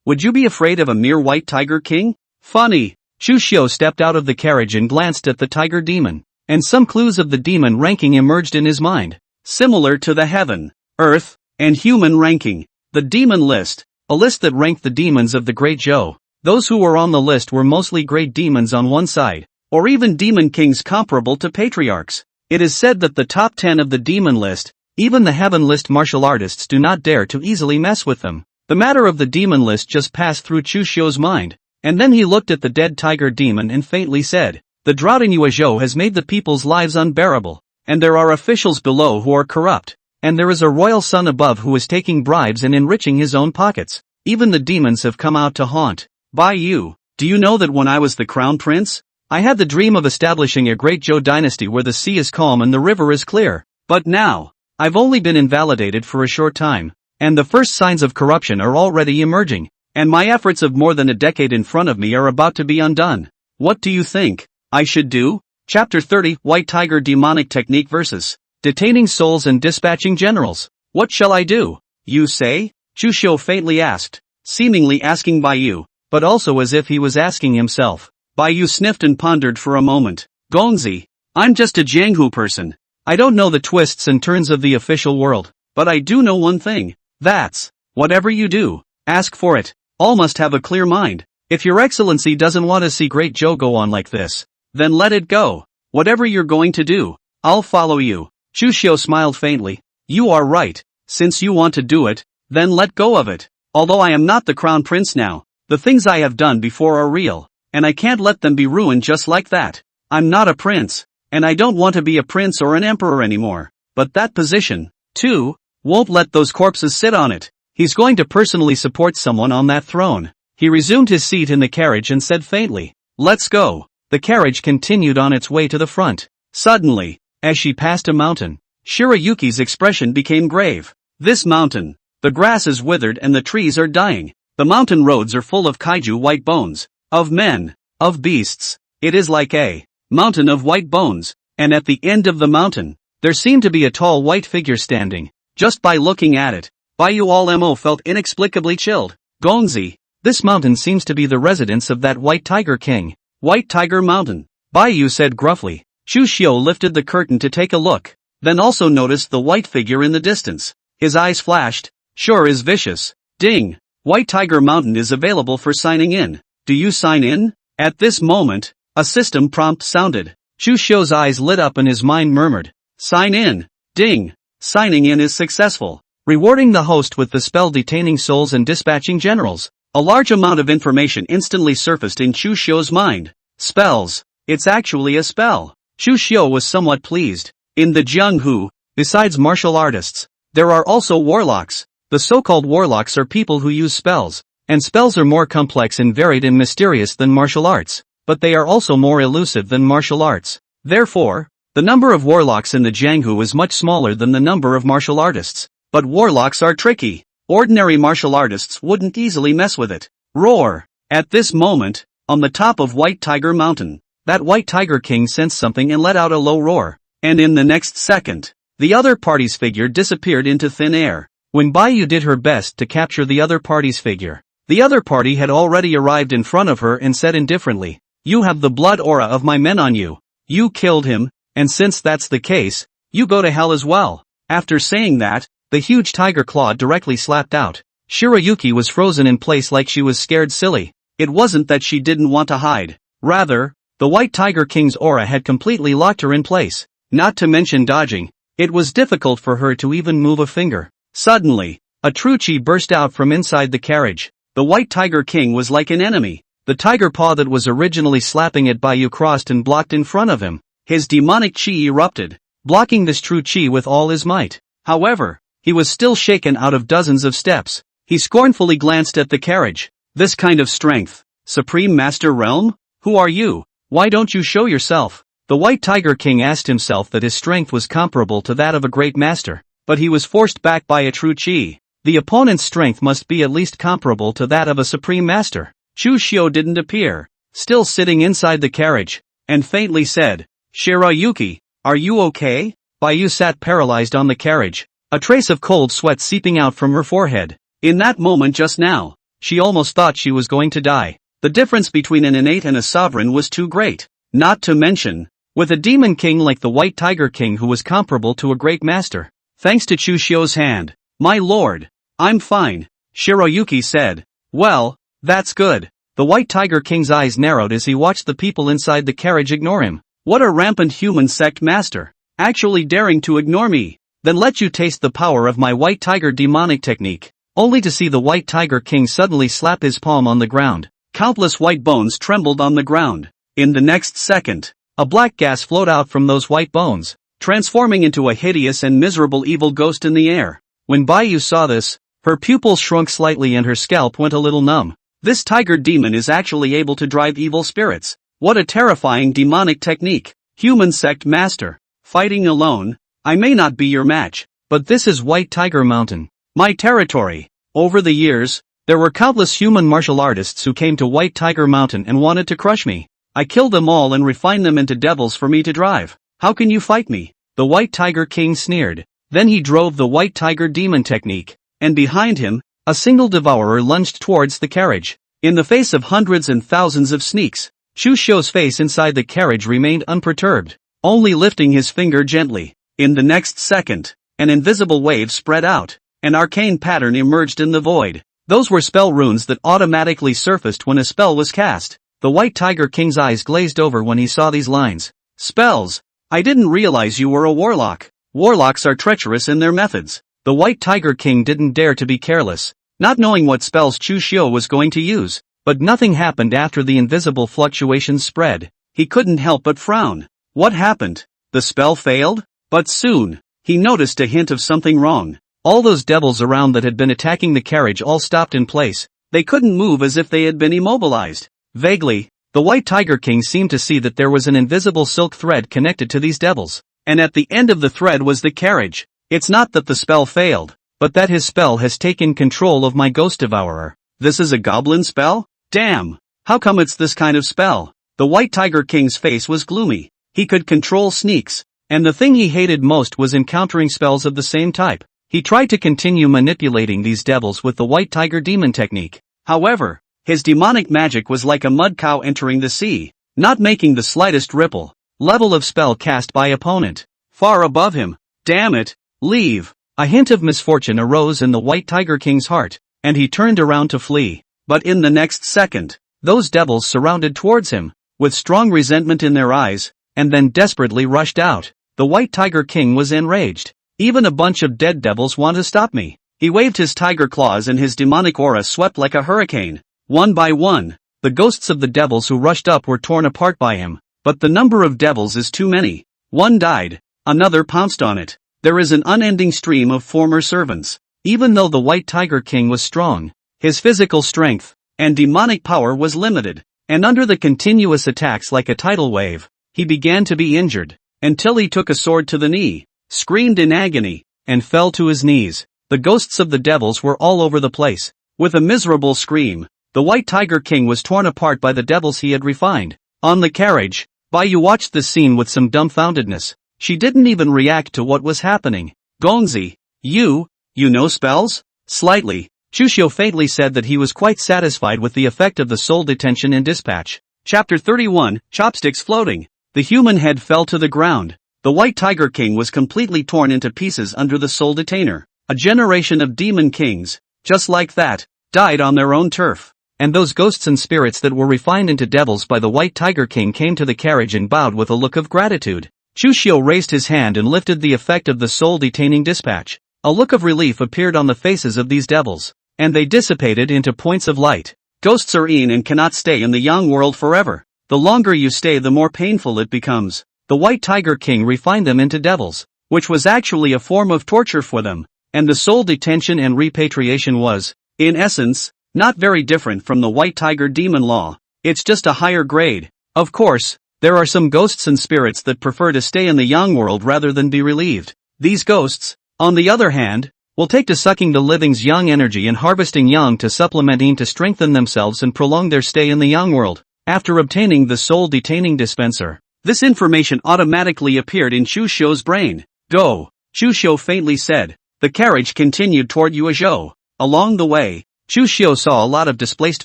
S1: Would you be afraid of a mere White Tiger King? Funny. Chu Xiu stepped out of the carriage and glanced at the tiger demon, and some clues of the demon ranking emerged in his mind. Similar to the heaven, earth, and human ranking. The demon list, a list that ranked the demons of the Great Zhou. Those who were on the list were mostly great demons on one side, or even demon kings comparable to patriarchs. It is said that the top 10 of the demon list, even the heaven list martial artists do not dare to easily mess with them. The matter of the demon list just passed through Chu Xiu's mind, and then he looked at the dead tiger demon and faintly said, The drought in Yuezhou has made the people's lives unbearable, and there are officials below who are corrupt, and there is a royal son above who is taking bribes and enriching his own pockets. Even the demons have come out to haunt. Bai Yu, do you know that when I was the crown prince, I had the dream of establishing a great Zhou dynasty where the sea is calm and the river is clear. But now, I've only been invalidated for a short time, and the first signs of corruption are already emerging. and my efforts of more than a decade in front of me are about to be undone. What do you think I should do? Chapter 30, White Tiger Demonic Technique vs. Detaining Souls and Dispatching Generals. What shall I do, you say? Chu Xiu faintly asked, seemingly asking Bai Yu, but also as if he was asking himself. Bai Yu sniffed and pondered for a moment. Gongzi, I'm just a Jianghu person. I don't know the twists and turns of the official world, but I do know one thing. That's, whatever you do, ask for it. All must have a clear mind. If your excellency doesn't want to see Great Zhou go on like this, then let it go. Whatever you're going to do, I'll follow you. Chu Xiu smiled faintly. You are right. Since you want to do it, then let go of it. Although I am not the crown prince now, the things I have done before are real, and I can't let them be ruined just like that. I'm not a prince, and I don't want to be a prince or an emperor anymore. But that position, too, won't let those corpses sit on it. He's going to personally support someone on that throne. He resumed his seat in the carriage and said faintly, let's go. The carriage continued on its way to the front. Suddenly, as she passed a mountain, Shirayuki's expression became grave. This mountain, the grass is withered and the trees are dying. The mountain roads are full of kaiju white bones, of men, of beasts. It is like a mountain of white bones, and at the end of the mountain, there seemed to be a tall white figure standing. Just by looking at it, Bai Yu Mo felt inexplicably chilled. Gongzi, this mountain seems to be the residence of that White Tiger King. White Tiger Mountain, Bai Yu said gruffly. Chu Xiu lifted the curtain to take a look, then also noticed the white figure in the distance. His eyes flashed. Sure is vicious. Ding! White Tiger Mountain is available for signing in. Do you sign in? At this moment, a system prompt sounded. Chu Xiu's eyes lit up and his mind murmured. Sign in. Ding! Signing in is successful. Rewarding the host with the spell Detaining Souls and Dispatching Generals. A large amount of information instantly surfaced in Chu Xiu's mind. Spells. It's actually a spell. Chu Xiu was somewhat pleased. In the Jianghu, besides martial artists, there are also warlocks. The so-called warlocks are people who use spells, and spells are more complex and varied and mysterious than martial arts, but they are also more elusive than martial arts. Therefore, the number of warlocks in the Jianghu is much smaller than the number of martial artists. But warlocks are tricky. Ordinary martial artists wouldn't easily mess with it. Roar! At this moment, on the top of White Tiger Mountain, that White Tiger King sensed something and let out a low roar. And in the next second, the other party's figure disappeared into thin air. When Bai Yu did her best to capture the other party's figure, the other party had already arrived in front of her and said indifferently, You have the blood aura of my men on you. You killed him, and since that's the case, you go to hell as well. After saying that, the huge tiger claw directly slapped out. Shirayuki was frozen in place like she was scared silly. It wasn't that she didn't want to hide. Rather, the White Tiger King's aura had completely locked her in place. Not to mention dodging, it was difficult for her to even move a finger. Suddenly, a true chi burst out from inside the carriage. The White Tiger King was like an enemy. The tiger paw that was originally slapping at Bai Yu crossed and blocked in front of him. His demonic chi erupted, blocking this true chi with all his might. However, he was still shaken out of dozens of steps. He scornfully glanced at the carriage. This kind of strength. Supreme Master Realm? Who are you? Why don't you show yourself? The White Tiger King asked himself that his strength was comparable to that of a great master, but he was forced back by a true chi. The opponent's strength must be at least comparable to that of a supreme master. Chu Xiu didn't appear, still sitting inside the carriage, and faintly said, Shirayuki, are you okay? Bai Yu sat paralyzed on the carriage, a trace of cold sweat seeping out from her forehead. In that moment just now, she almost thought she was going to die. The difference between an innate and a sovereign was too great. Not to mention, with a demon king like the White Tiger King who was comparable to a great master. Thanks to Chu Xiu's hand. My lord, I'm fine, Shirayuki said. Well, that's good. The White Tiger King's eyes narrowed as he watched the people inside the carriage ignore him. What a rampant human sect master. Actually daring to ignore me. Then let you taste the power of my White Tiger demonic technique. Only to see the White Tiger King suddenly slap his palm on the ground. Countless white bones trembled on the ground. In the next second, a black gas flowed out from those white bones, transforming into a hideous and miserable evil ghost in the air. When Bai Yu saw this, her pupils shrunk slightly and her scalp went a little numb. This tiger demon is actually able to drive evil spirits. What a terrifying demonic technique. Human sect master. Fighting alone, I may not be your match, but this is White Tiger Mountain. My territory. Over the years, There were countless human martial artists who came to White Tiger Mountain and wanted to crush me. I killed them all and refined them into devils for me to drive. How can you fight me? The White Tiger King sneered. Then he drove the White Tiger Demon technique, and behind him, a single devourer lunged towards the carriage. In the face of hundreds and thousands of sneaks, Chu Xiu's face inside the carriage remained unperturbed, only lifting his finger gently. In the next second, an invisible wave spread out. An arcane pattern emerged in the void. Those were spell runes that automatically surfaced when a spell was cast. The White Tiger King's eyes glazed over when he saw these lines. Spells. I didn't realize you were a warlock. Warlocks are treacherous in their methods. The White Tiger King didn't dare to be careless, not knowing what spells Chu Xiu was going to use. But nothing happened after the invisible fluctuations spread. He couldn't help but frown. What happened? The spell failed? But soon, he noticed a hint of something wrong. All those devils around that had been attacking the carriage all stopped in place. They couldn't move as if they had been immobilized. Vaguely, the White Tiger King seemed to see that there was an invisible silk thread connected to these devils. And at the end of the thread was the carriage. It's not that the spell failed, but that his spell has taken control of my ghost devourer. This is a goblin spell? Damn! How come it's this kind of spell? The White Tiger King's face was gloomy. He could control sneaks, and the thing he hated most was encountering spells of the same type. He tried to continue manipulating these devils with the White Tiger Demon technique. However, his demonic magic was like a mud cow entering the sea, not making the slightest ripple. Level of spell cast by opponent. Far above him. Damn it, leave. A hint of misfortune arose in the White Tiger King's heart, and he turned around to flee. But in the next second, those devils surrounded towards him, with strong resentment in their eyes, and then desperately rushed out. The White Tiger King was enraged. Even a bunch of dead devils want to stop me. He waved his tiger claws and his demonic aura swept like a hurricane. One by one, the ghosts of the devils who rushed up were torn apart by him. But the number of devils is too many. One died, another pounced on it. There is an unending stream of former servants. Even though the White Tiger King was strong, his physical strength and demonic power was limited, and under the continuous attacks like a tidal wave, he began to be injured, until he took a sword to the knee, screamed in agony, and fell to his knees. The ghosts of the devils were all over the place. With a miserable scream, the White Tiger King was torn apart by the devils he had refined. On the carriage, Bai Yu watched the scene with some dumbfoundedness. She didn't even react to what was happening. Gongzi, you know spells? Slightly. Chu Xiu faintly said that he was quite satisfied with the effect of the soul detention and dispatch. Chapter 31, Chopsticks Floating. The human head fell to the ground. The White Tiger King was completely torn into pieces under the soul detainer. A generation of demon kings, just like that, died on their own turf. And those ghosts and spirits that were refined into devils by the White Tiger King came to the carriage and bowed with a look of gratitude. Chu Xiu raised his hand and lifted the effect of the soul-detaining dispatch. A look of relief appeared on the faces of these devils, and they dissipated into points of light. Ghosts are in and cannot stay in the young world forever. The longer you stay, the more painful it becomes. The White Tiger King refined them into devils, which was actually a form of torture for them, and the soul detention and repatriation was, in essence, not very different from the White Tiger Demon Law. It's just a higher grade. Of course, there are some ghosts and spirits that prefer to stay in the young world rather than be relieved. These ghosts, on the other hand, will take to sucking the living's young energy and harvesting young to supplementing to strengthen themselves and prolong their stay in the young world. After obtaining the soul detaining dispenser, this information automatically appeared in Chu Xiu's brain. Go, Chu Xiu faintly said. The carriage continued toward Yuezhou. Along the way, Chu Xiu saw a lot of displaced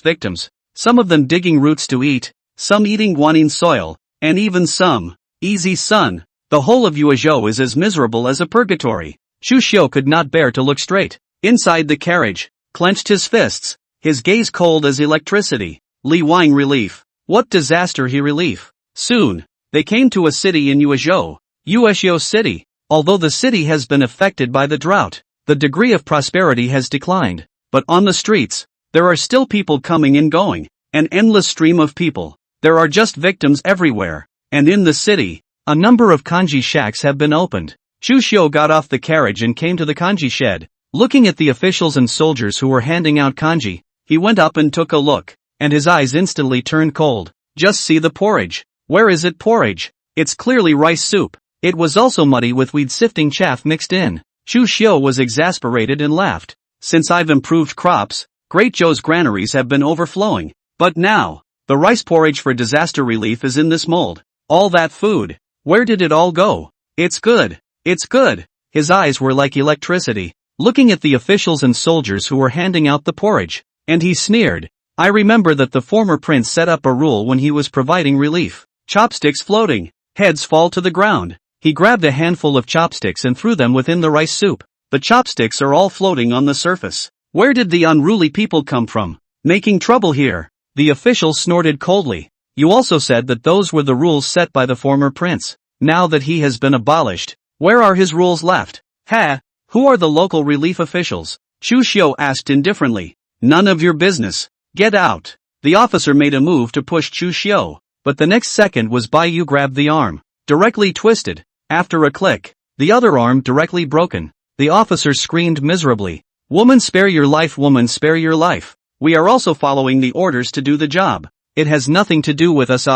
S1: victims, some of them digging roots to eat, some eating guanyin soil, and even some, easy sun. The whole of Yuezhou is as miserable as a purgatory. Chu Xiu could not bear to look straight. Inside the carriage, clenched his fists, his gaze cold as electricity. Li Wang relief. What disaster he relief. Soon, they came to a city in Yuezhou, Yuezhou City. Although the city has been affected by the drought, the degree of prosperity has declined. But on the streets, there are still people coming and going, an endless stream of people. There are just victims everywhere. And in the city, a number of kanji shacks have been opened. Chu Xiu got off the carriage and came to the kanji shed. Looking at the officials and soldiers who were handing out kanji, he went up and took a look, and his eyes instantly turned cold. Just see the porridge. Where is it porridge? It's clearly rice soup. It was also muddy with weed-sifting chaff mixed in. Chu Xiu was exasperated and laughed. Since I've improved crops, Great Joe's granaries have been overflowing. But now, the rice porridge for disaster relief is in this mold. All that food. Where did it all go? It's good. It's good. His eyes were like electricity, looking at the officials and soldiers who were handing out the porridge. And he sneered. I remember that the former prince set up a rule when he was providing relief. Chopsticks floating. Heads fall to the ground. He grabbed a handful of chopsticks and threw them within the rice soup. The chopsticks are all floating on the surface. Where did the unruly people come from? Making trouble here. The official snorted coldly. You also said that those were the rules set by the former prince. Now that he has been abolished, where are his rules left? Who are the local relief officials? Chu Xiu asked indifferently. None of your business. Get out. The officer made a move to push Chu Xiu, but the next second was Bai Yu grabbed the arm. Directly twisted. After a click, the other arm directly broken. The officer screamed miserably. Woman, spare your life, woman, spare your life. We are also following the orders to do the job. It has nothing to do with us.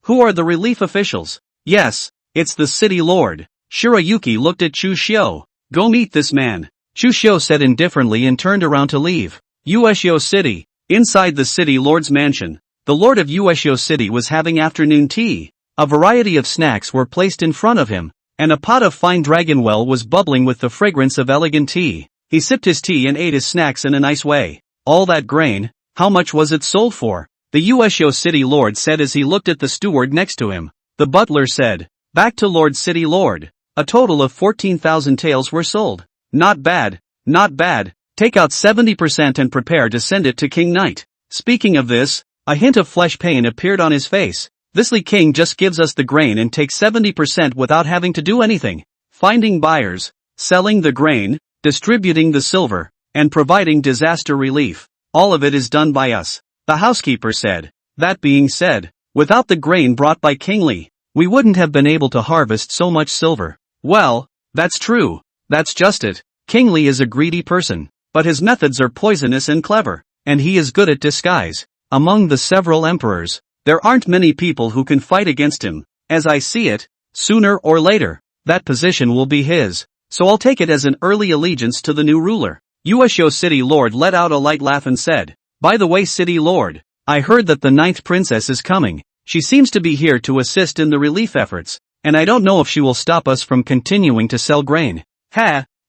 S1: Who are the relief officials? Yes, it's the city lord. Shirayuki looked at Chu Xiu. Go meet this man. Chu Xiu said indifferently and turned around to leave. Ueshio City. Inside the city lord's mansion, the lord of Ueshio City was having afternoon tea. A variety of snacks were placed in front of him, and a pot of fine dragon well was bubbling with the fragrance of elegant tea. He sipped his tea and ate his snacks in a nice way. All that grain, how much was it sold for? The Ueshio City Lord said as he looked at the steward next to him. The butler said, back to Lord City Lord. A total of 14,000 taels were sold. Not bad, not bad. Take out 70% and prepare to send it to King Knight. Speaking of this, a hint of flesh pain appeared on his face. This Li King just gives us the grain and takes 70% without having to do anything. Finding buyers, selling the grain, distributing the silver, and providing disaster relief. All of it is done by us, the housekeeper said. That being said, without the grain brought by King Li, we wouldn't have been able to harvest so much silver. Well, that's true. That's just it. King Li is a greedy person, but his methods are poisonous and clever, and he is good at disguise. Among the several emperors, there aren't many people who can fight against him. As I see it, sooner or later, that position will be his. So I'll take it as an early allegiance to the new ruler. Ueshio City Lord let out a light laugh and said, by the way, City Lord, I heard that the 9th princess is coming. She seems to be here to assist in the relief efforts, and I don't know if she will stop us from continuing to sell grain.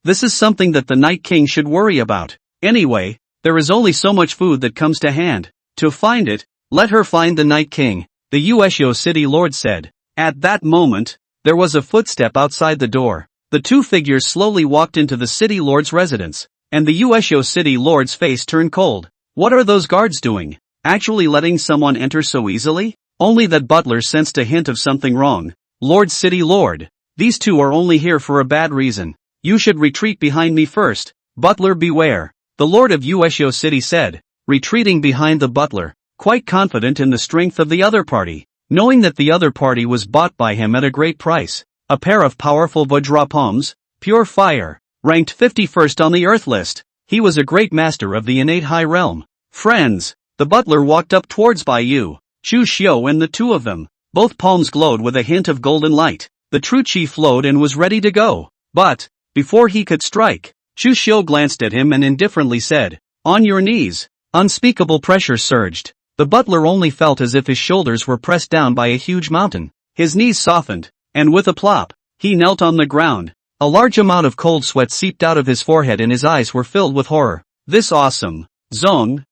S1: This is something that the Night King should worry about. Anyway, there is only so much food that comes to hand. To find it, let her find the Night King, the Ueshio City Lord said. At that moment, there was a footstep outside the door. The two figures slowly walked into the City Lord's residence, and the Ueshio City Lord's face turned cold. What are those guards doing? Actually letting someone enter so easily? Only that butler sensed a hint of something wrong. Lord City Lord, these two are only here for a bad reason. You should retreat behind me first. Butler beware, the Lord of Ueshio City said, retreating behind the butler, quite confident in the strength of the other party, knowing that the other party was bought by him at a great price. A pair of powerful Vajra palms, pure fire, ranked 51st on the Earth list. He was a great master of the innate high realm. Friends, the butler walked up towards Bai Yu, Chu Xiu and the two of them. Both palms glowed with a hint of golden light. The true chi flowed and was ready to go. But, before he could strike, Chu Xiu glanced at him and indifferently said, on your knees. Unspeakable pressure surged. The butler only felt as if his shoulders were pressed down by a huge mountain. His knees softened, and with a plop, he knelt on the ground. A large amount of cold sweat seeped out of his forehead and his eyes were filled with horror. This awesome. Zong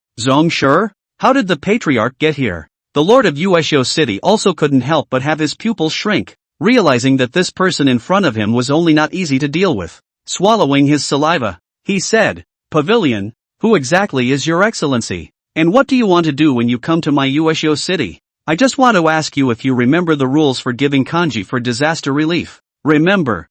S1: sure? How did the patriarch get here? The Lord of Ueshio City also couldn't help but have his pupils shrink, realizing that this person in front of him was only not easy to deal with. Swallowing his saliva, he said, Pavilion, who exactly is your excellency? And what do you want to do when you come to my Ueshio City? I just want to ask you if you remember the rules for giving kanji for disaster relief. Remember.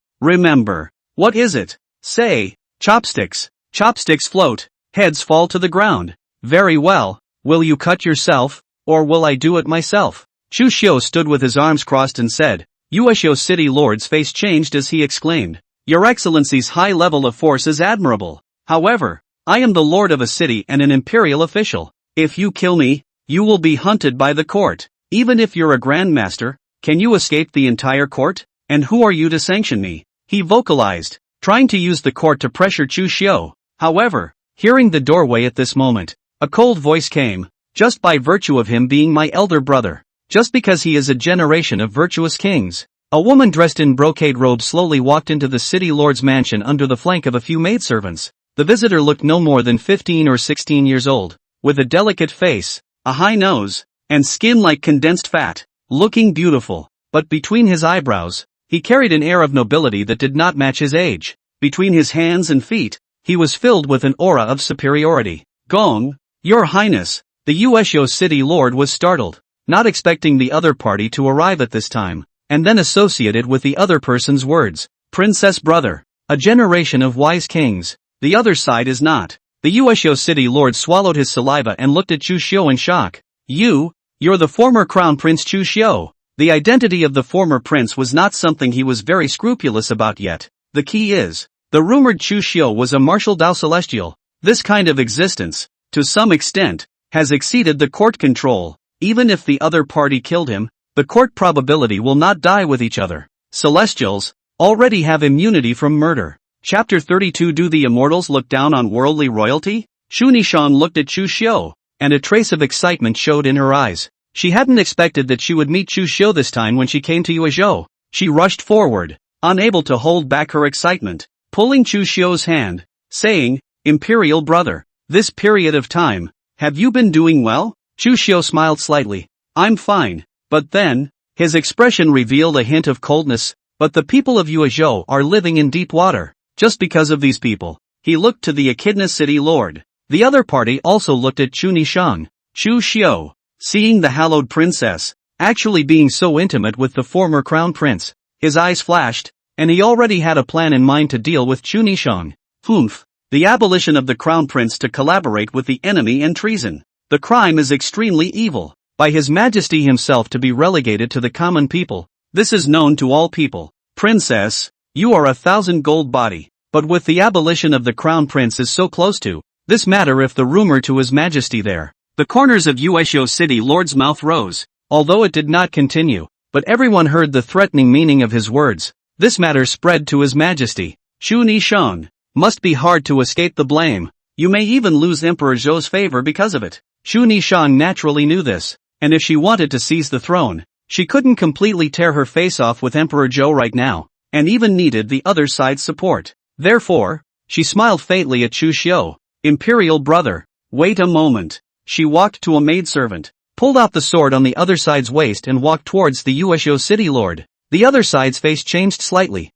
S1: What is it? Say, chopsticks. Chopsticks float, heads fall to the ground. Very well, will you cut yourself, or will I do it myself? Chu Xiu stood with his arms crossed and said. Ueshio City Lord's face changed as he exclaimed, Your Excellency's high level of force is admirable. However, I am the lord of a city and an imperial official. If you kill me, you will be hunted by the court. Even if you're a grandmaster, can you escape the entire court? And who are you to sanction me? He vocalized, trying to use the court to pressure Chu Xiu. However, hearing the doorway at this moment, A cold voice came. Just by virtue of him being my elder brother. Just because he is a generation of virtuous kings. A woman dressed in brocade robes slowly walked into the city lord's mansion under the flank of a few maidservants. The visitor looked no more than 15 or 16 years old, with a delicate face, a high nose, and skin like condensed fat, looking beautiful. But between his eyebrows, he carried an air of nobility that did not match his age. Between his hands and feet, he was filled with an aura of superiority. Gong, Your Highness, the Uesho city lord was startled, not expecting the other party to arrive at this time, and then associated with the other person's words. Princess brother, a generation of wise kings, the other side is not. The Uesho city lord swallowed his saliva and looked at Chu Xiu in shock. You're the former crown prince Chu Xiu. The identity of the former prince was not something he was very scrupulous about yet. The key is, the rumored Chu Xiu was a martial Dao celestial. This kind of existence, to some extent, has exceeded the court control. Even if the other party killed him, the court probability will not die with each other. Celestials already have immunity from murder. Chapter 32. Do the immortals look down on worldly royalty? Chu Nishan looked at Chu Xiu, and a trace of excitement showed in her eyes. She hadn't expected that she would meet Chu Xiu this time when she came to Uesho. She rushed forward, unable to hold back her excitement, pulling Chu Xiu's hand, saying, Imperial brother, this period of time, have you been doing well? Chu Xiu smiled slightly. I'm fine. But then, his expression revealed a hint of coldness. But the people of Uesho are living in deep water. Just because of these people, he looked to the Echidna city lord. The other party also looked at Chu Nishan. Chu Xiu, seeing the hallowed princess, actually being so intimate with the former crown prince, his eyes flashed, and he already had a plan in mind to deal with Chu Nishan. Humph. The abolition of the crown prince to collaborate with the enemy and treason. The crime is extremely evil. By his majesty himself to be relegated to the common people. This is known to all people. Princess, you are 1,000 gold body. But with the abolition of the crown prince is so close to this matter, if the rumor to his majesty there. The corners of Uesho city lord's mouth rose, although it did not continue, but everyone heard the threatening meaning of his words. This matter spread to his majesty. Chu Nishan, must be hard to escape the blame. You may even lose Emperor Zhou's favor because of it. Chu Nishan naturally knew this, and if she wanted to seize the throne, she couldn't completely tear her face off with Emperor Zhou right now, and even needed the other side's support. Therefore, she smiled faintly at Chu Xiu. Imperial brother, wait a moment. She walked to a maidservant, pulled out the sword on the other side's waist and walked towards the Uesho city lord. The other side's face changed slightly.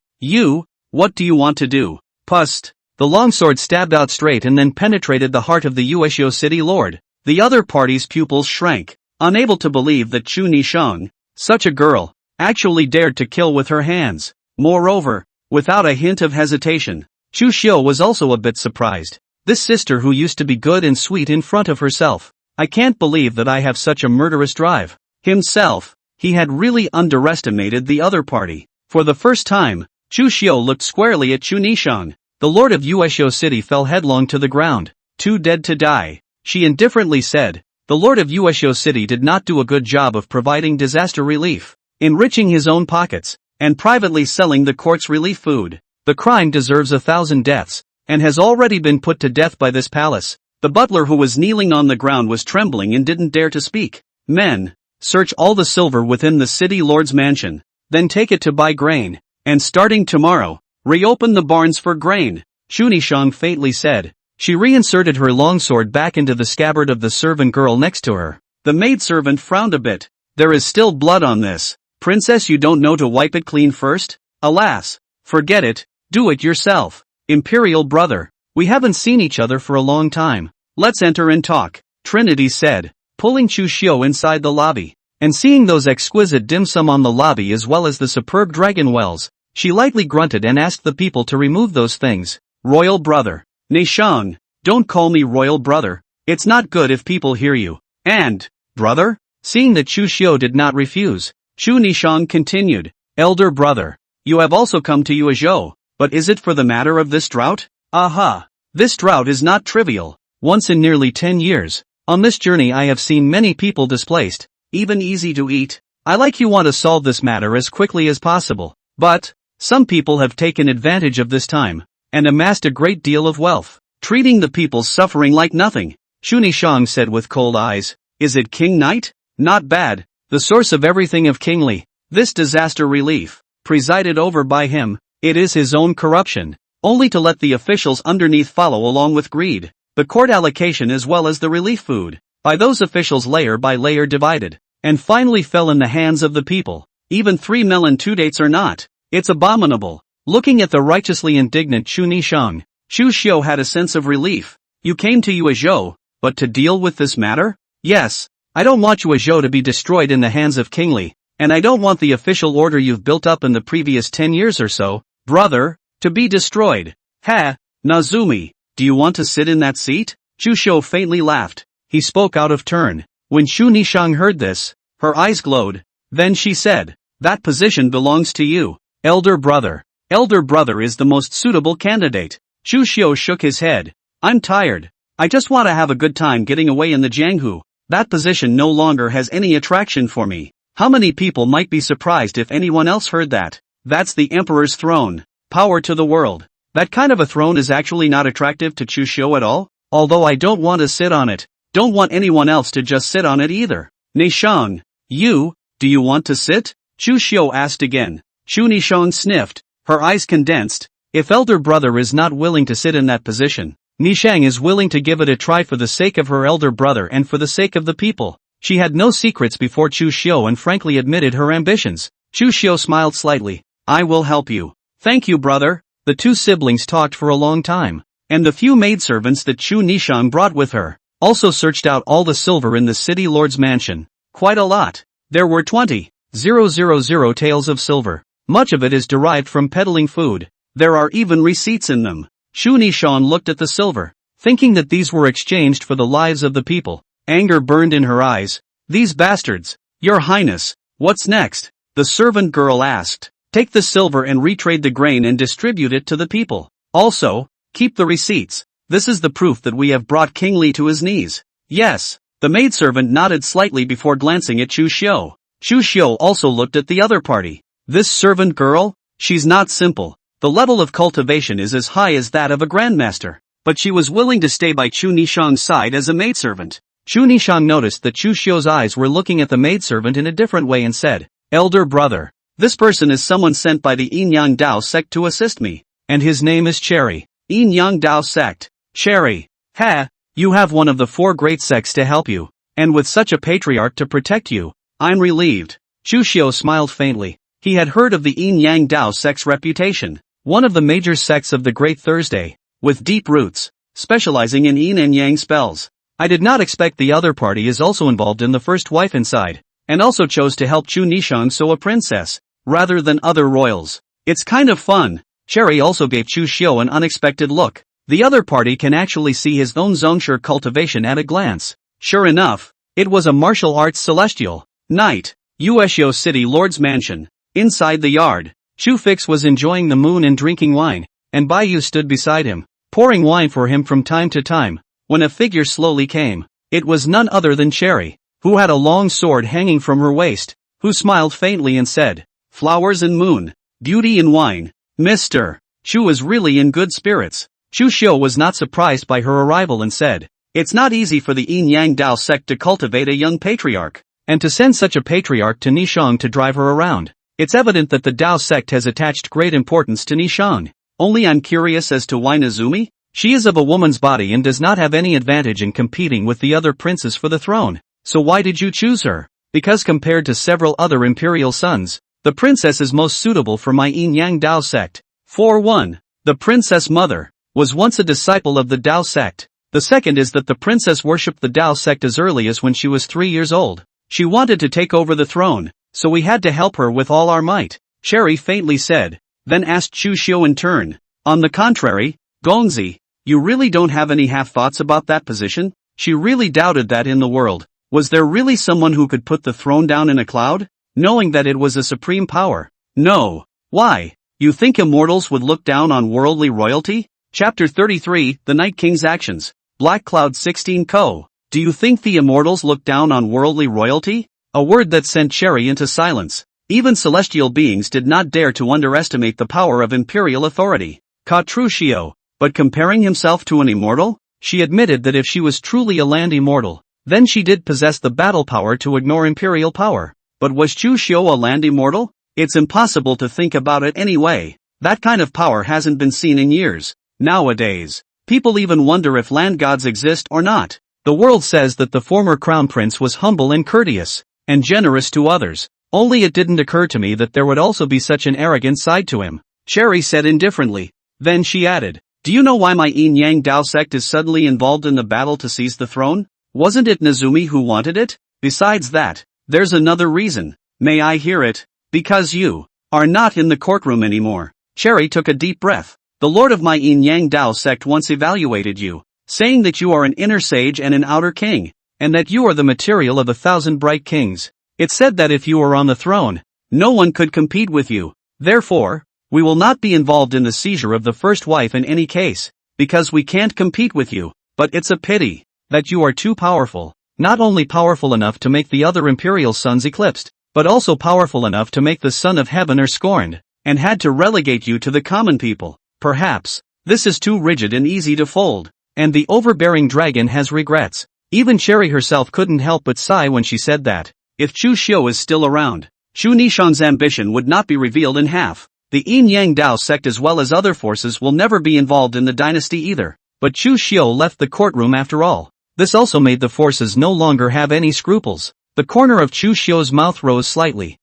S1: What do you want to do? Pust. The longsword stabbed out straight and then penetrated the heart of the Uesho city lord. The other party's pupils shrank, unable to believe that Chu Nishan, such a girl, actually dared to kill with her hands. Moreover, without a hint of hesitation, Chu Xiu was also a bit surprised. This sister who used to be good and sweet in front of herself. I can't believe that I have such a murderous drive. Himself, he had really underestimated the other party. For the first time, Chu Xiu looked squarely at Chu Nishan. The lord of Uesho city fell headlong to the ground. Too dead to die, she indifferently said. The lord of Uesho city did not do a good job of providing disaster relief, enriching his own pockets, and privately selling the court's relief food. The crime deserves 1,000 deaths, and has already been put to death by this palace. The butler who was kneeling on the ground was trembling and didn't dare to speak. Men, search all the silver within the city lord's mansion, then take it to buy grain, and starting tomorrow, reopen the barns for grain, Chu Nishan faintly said. She reinserted her longsword back into the scabbard of the servant girl next to her. The maidservant frowned a bit. There is still blood on this. Princess, you don't know to wipe it clean first? Alas. Forget it, do it yourself. Imperial brother, we haven't seen each other for a long time. Let's enter and talk, Trinity said, pulling Chu Xiu inside the lobby. And seeing those exquisite dim sum on the lobby as well as the superb dragon wells, she lightly grunted and asked the people to remove those things. Royal brother. Nishan, don't call me royal brother. It's not good if people hear you. And, brother? Seeing that Chu Xiu did not refuse, Chu Nishan continued. Elder brother, you have also come to Uesho, but is it for the matter of this drought? Aha! This drought is not trivial. Once in nearly 10 years, on this journey I have seen many people displaced, even easy to eat. I like you want to solve this matter as quickly as possible. But, some people have taken advantage of this time, and amassed a great deal of wealth, treating the people suffering like nothing. Chu Nishang said with cold eyes. Is it King Knight? Not bad. The source of everything of kingly. This disaster relief. Presided over by him. It is his own corruption. Only to let the officials underneath follow along with greed. The court allocation as well as the relief food. By those officials layer by layer divided. And finally fell in the hands of the people. Even 3 melon 2 dates are not. It's abominable. Looking at the righteously indignant Chu Nishang, Chu Xiu had a sense of relief. You came to Yuezhou, but to deal with this matter? Yes. I don't want Yuezhou to be destroyed in the hands of Kingly, and I don't want the official order you've built up in the previous 10 years or so, brother, to be destroyed. Ha, Nazumi, do you want to sit in that seat? Chu Xiu faintly laughed. He spoke out of turn. When Chu Nishang heard this, her eyes glowed. Then she said, that position belongs to you, elder brother. Elder brother is the most suitable candidate. Chu Xiu shook his head. I'm tired. I just want to have a good time getting away in the Jianghu. That position no longer has any attraction for me. How many people might be surprised if anyone else heard that? That's the emperor's throne. Power to the world. That kind of a throne is actually not attractive to Chu Xiu at all? Although I don't want to sit on it. Don't want anyone else to just sit on it either. Nishang, do you want to sit? Chu Xiu asked again. Chu Nishang sniffed. Her eyes condensed. If elder brother is not willing to sit in that position, Nishang is willing to give it a try for the sake of her elder brother and for the sake of the people. She had no secrets before Chu Xiu and frankly admitted her ambitions. Chu Xiu smiled slightly. I will help you. Thank you, brother. The two siblings talked for a long time. And the few maidservants that Chu Nishang brought with her also searched out all the silver in the city lord's mansion. Quite a lot. There were 20,000 taels of silver. Much of it is derived from peddling food. There are even receipts in them. Chu Nishang looked at the silver, thinking that these were exchanged for the lives of the people. Anger burned in her eyes. These bastards. Your Highness, what's next? The servant girl asked. Take the silver and retrade the grain and distribute it to the people. Also, keep the receipts. This is the proof that we have brought King Li to his knees. Yes. The maidservant nodded slightly before glancing at Chu Xiu. Chu Xiu also looked at the other party. This servant girl? She's not simple. The level of cultivation is as high as that of a grandmaster. But she was willing to stay by Chu Nishang's side as a maidservant. Chu Nishang noticed that Chu Xiu's eyes were looking at the maidservant in a different way and said, Elder brother, this person is someone sent by the Yin-Yang Dao sect to assist me. And his name is Cherry. Yin-Yang Dao sect. Cherry. Ha, you have one of the 4 great sects to help you. And with such a patriarch to protect you, I'm relieved. Chu Xiu smiled faintly. He had heard of the Yin-Yang Dao sect's reputation. One of the major sects of the Great Thursday, with deep roots, specializing in yin and yang spells. I did not expect the other party is also involved in the first wife inside, and also chose to help Chu Nishang so a princess, rather than other royals. It's kind of fun. Cherry also gave Chu Xiu an unexpected look. The other party can actually see his own Zongshi cultivation at a glance. Sure enough, it was a martial arts celestial knight. Yuezhou City Lord's Mansion. Inside the yard, Chu Fix was enjoying the moon and drinking wine, and Baiyu stood beside him, pouring wine for him from time to time. When a figure slowly came, it was none other than Cherry, who had a long sword hanging from her waist, who smiled faintly and said, Flowers and moon, beauty and wine. Mr. Chu is really in good spirits. Chu Xiu was not surprised by her arrival and said, It's not easy for the Yin-Yang Dao sect to cultivate a young patriarch, and to send such a patriarch to Nishang to drive her around. It's evident that the Dao sect has attached great importance to Nishang. Only I'm curious as to why Nazumi? She is of a woman's body and does not have any advantage in competing with the other princes for the throne. So why did you choose her? Because compared to several other imperial sons, the princess is most suitable for my Yin-Yang Dao sect. 4-1. The princess mother was once a disciple of the Dao sect. The second is that the princess worshipped the Dao sect as early as when she was 3 years old. She wanted to take over the throne, so we had to help her with all our might. Cherry faintly said, then asked Chu Xiu in turn. On the contrary, Gongzi, you really don't have any half-thoughts about that position? She really doubted that in the world. Was there really someone who could put the throne down in a cloud, knowing that it was a supreme power? No. Why? You think immortals would look down on worldly royalty? Chapter 33, The Night King's Actions. Black Cloud 16 Co. Do you think the immortals look down on worldly royalty? A word that sent Cherry into silence. Even celestial beings did not dare to underestimate the power of imperial authority. Chu Xiu. But comparing himself to an immortal? She admitted that if she was truly a land immortal, then she did possess the battle power to ignore imperial power. But was Chu Xiu a land immortal? It's impossible to think about it anyway. That kind of power hasn't been seen in years. Nowadays, people even wonder if land gods exist or not. The world says that the former crown prince was humble and courteous, and generous to others. Only it didn't occur to me that there would also be such an arrogant side to him. Cherry said indifferently. Then she added, "Do you know why my Yin Yang Dao sect is suddenly involved in the battle to seize the throne? Wasn't it Nezumi who wanted it? Besides that, there's another reason. May I hear it? Because you are not in the courtroom anymore." Cherry took a deep breath. "The lord of my Yin Yang Dao sect once evaluated you, saying that you are an inner sage and an outer king, and that you are the material of 1,000 bright kings. It said that if you were on the throne, no one could compete with you. Therefore, we will not be involved in the seizure of the first wife in any case, because we can't compete with you. But it's a pity that you are too powerful, not only powerful enough to make the other imperial sons eclipsed, but also powerful enough to make the son of heaven are scorned, and had to relegate you to the common people. Perhaps this is too rigid and easy to fold, and the overbearing dragon has regrets." Even Cherry herself couldn't help but sigh when she said that. If Chu Xiu is still around, Chu Nishan's ambition would not be revealed in half. The Yin Yang Dao sect as well as other forces will never be involved in the dynasty either. But Chu Xiu left the courtroom after all. This also made the forces no longer have any scruples. The corner of Chu Xiu's mouth rose slightly.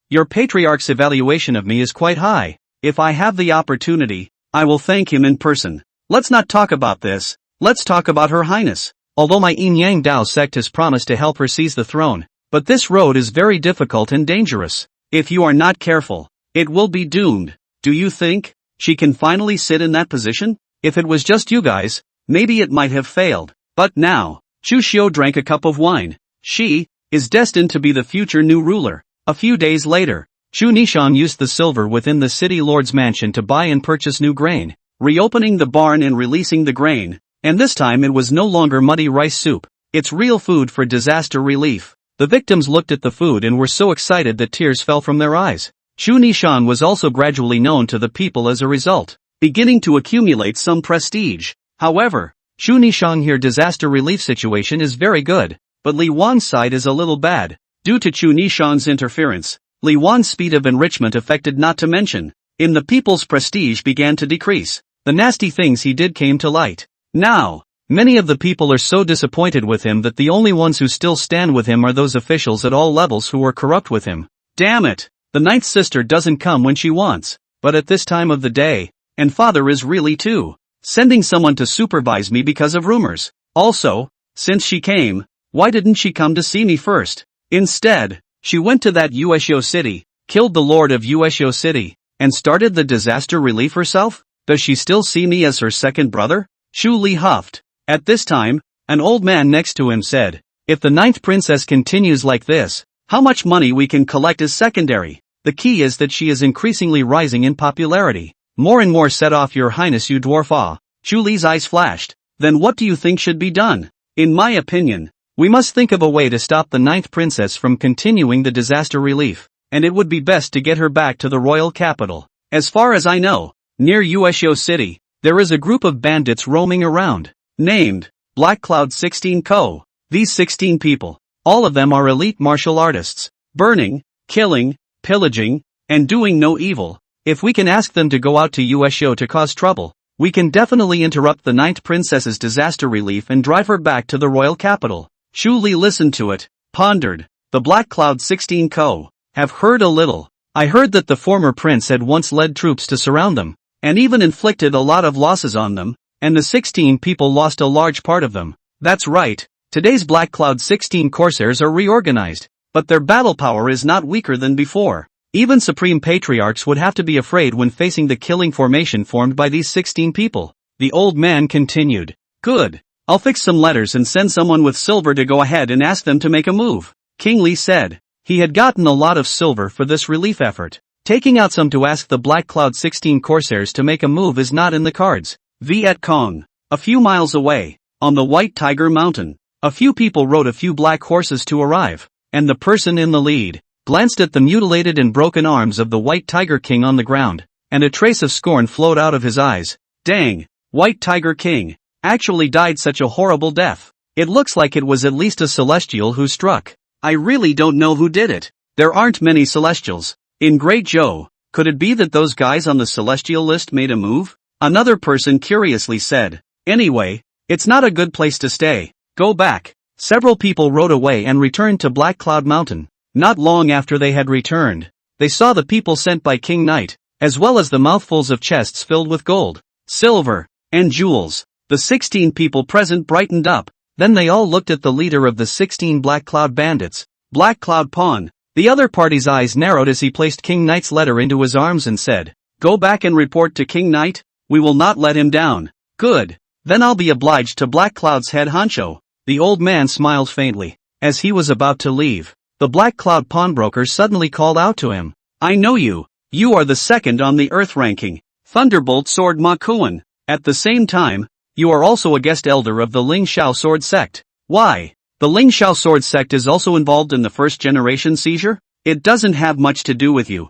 S1: Your patriarch's evaluation of me is quite high. If I have the opportunity, I will thank him in person. Let's not talk about this. Let's talk about Her Highness. Although my Yin Yang Dao sect has promised to help her seize the throne, but this road is very difficult and dangerous. If you are not careful, it will be doomed. Do you think she can finally sit in that position? If it was just you guys, maybe it might have failed. But now, Chu Xiu drank a cup of wine. She is destined to be the future new ruler. A few days later, Chu Nishan used the silver within the city lord's mansion to buy and purchase new grain, reopening the barn and releasing the grain. And this time it was no longer muddy rice soup. It's real food for disaster relief. The victims looked at the food and were so excited that tears fell from their eyes. Chu Nishan was also gradually known to the people as a result, beginning to accumulate some prestige. However, Chu Nishan here disaster relief situation is very good, but Li Wan's side is a little bad. Due to Chu Nishan's interference, Li Wan's speed of enrichment affected, not to mention, in the people's prestige began to decrease. The nasty things he did came to light. Now, many of the people are so disappointed with him that the only ones who still stand with him are those officials at all levels who were corrupt with him. Damn it! The ninth sister doesn't come when she wants, but at this time of the day, and father is really too, sending someone to supervise me because of rumors. Also, since she came, why didn't she come to see me first? Instead, she went to that Ushio city, killed the lord of Ushio city, and started the disaster relief herself? Does she still see me as her second brother? Shu Li huffed. At this time, an old man next to him said, "If the ninth princess continues like this, how much money we can collect is secondary. The key is that she is increasingly rising in popularity. More and more set off, your highness, you dwarf." Ah. Shu Li's eyes flashed. Then what do you think should be done? In my opinion, we must think of a way to stop the ninth princess from continuing the disaster relief, and it would be best to get her back to the royal capital. As far as I know, near Ushio City, there is a group of bandits roaming around, named Black Cloud 16 Co. These 16 people, all of them are elite martial artists, burning, killing, pillaging, and doing no evil. If we can ask them to go out to Ushio to cause trouble, we can definitely interrupt the ninth princess's disaster relief and drive her back to the royal capital. Shu Li listened to it, pondered. The Black Cloud 16 Co. have heard a little. I heard that the former prince had once led troops to surround them, and even inflicted a lot of losses on them, and the 16 people lost a large part of them. That's right, today's Black Cloud 16 Corsairs are reorganized, but their battle power is not weaker than before. Even supreme patriarchs would have to be afraid when facing the killing formation formed by these 16 people. The old man continued. Good. I'll fix some letters and send someone with silver to go ahead and ask them to make a move. King Li said. He had gotten a lot of silver for this relief effort. Taking out some to ask the Black Cloud 16 Corsairs to make a move is not in the cards. Viet Cong. A few miles away, on the White Tiger Mountain, a few people rode a few black horses to arrive, and the person in the lead glanced at the mutilated and broken arms of the White Tiger King on the ground, and a trace of scorn flowed out of his eyes. Dang, White Tiger King. actually died such a horrible death? It looks like it was at least a celestial who struck. I really don't know who did it. There aren't many celestials. In Great Joe, could it be that those guys on the celestial list made a move? Another person curiously said. Anyway, it's not a good place to stay. Go back. Several people rode away and returned to Black Cloud Mountain. Not long after they had returned, they saw the people sent by King Knight, as well as the mouthfuls of chests filled with gold, silver, and jewels. The 16 people present brightened up. Then they all looked at the leader of the 16 Black Cloud bandits, Black Cloud Pawn. The other party's eyes narrowed as he placed King Knight's letter into his arms and said, "Go back and report to King Knight. We will not let him down." "Good. Then I'll be obliged to Black Cloud's head honcho." The old man smiled faintly. As he was about to leave, the Black Cloud pawnbroker suddenly called out to him, "I know you. You are the second on the Earth ranking, Thunderbolt Sword Ma Kuan. At the same time, you are also a guest elder of the Ling Xiao Sword Sect. Why? The Ling Xiao Sword Sect is also involved in the first generation seizure? It doesn't have much to do with you.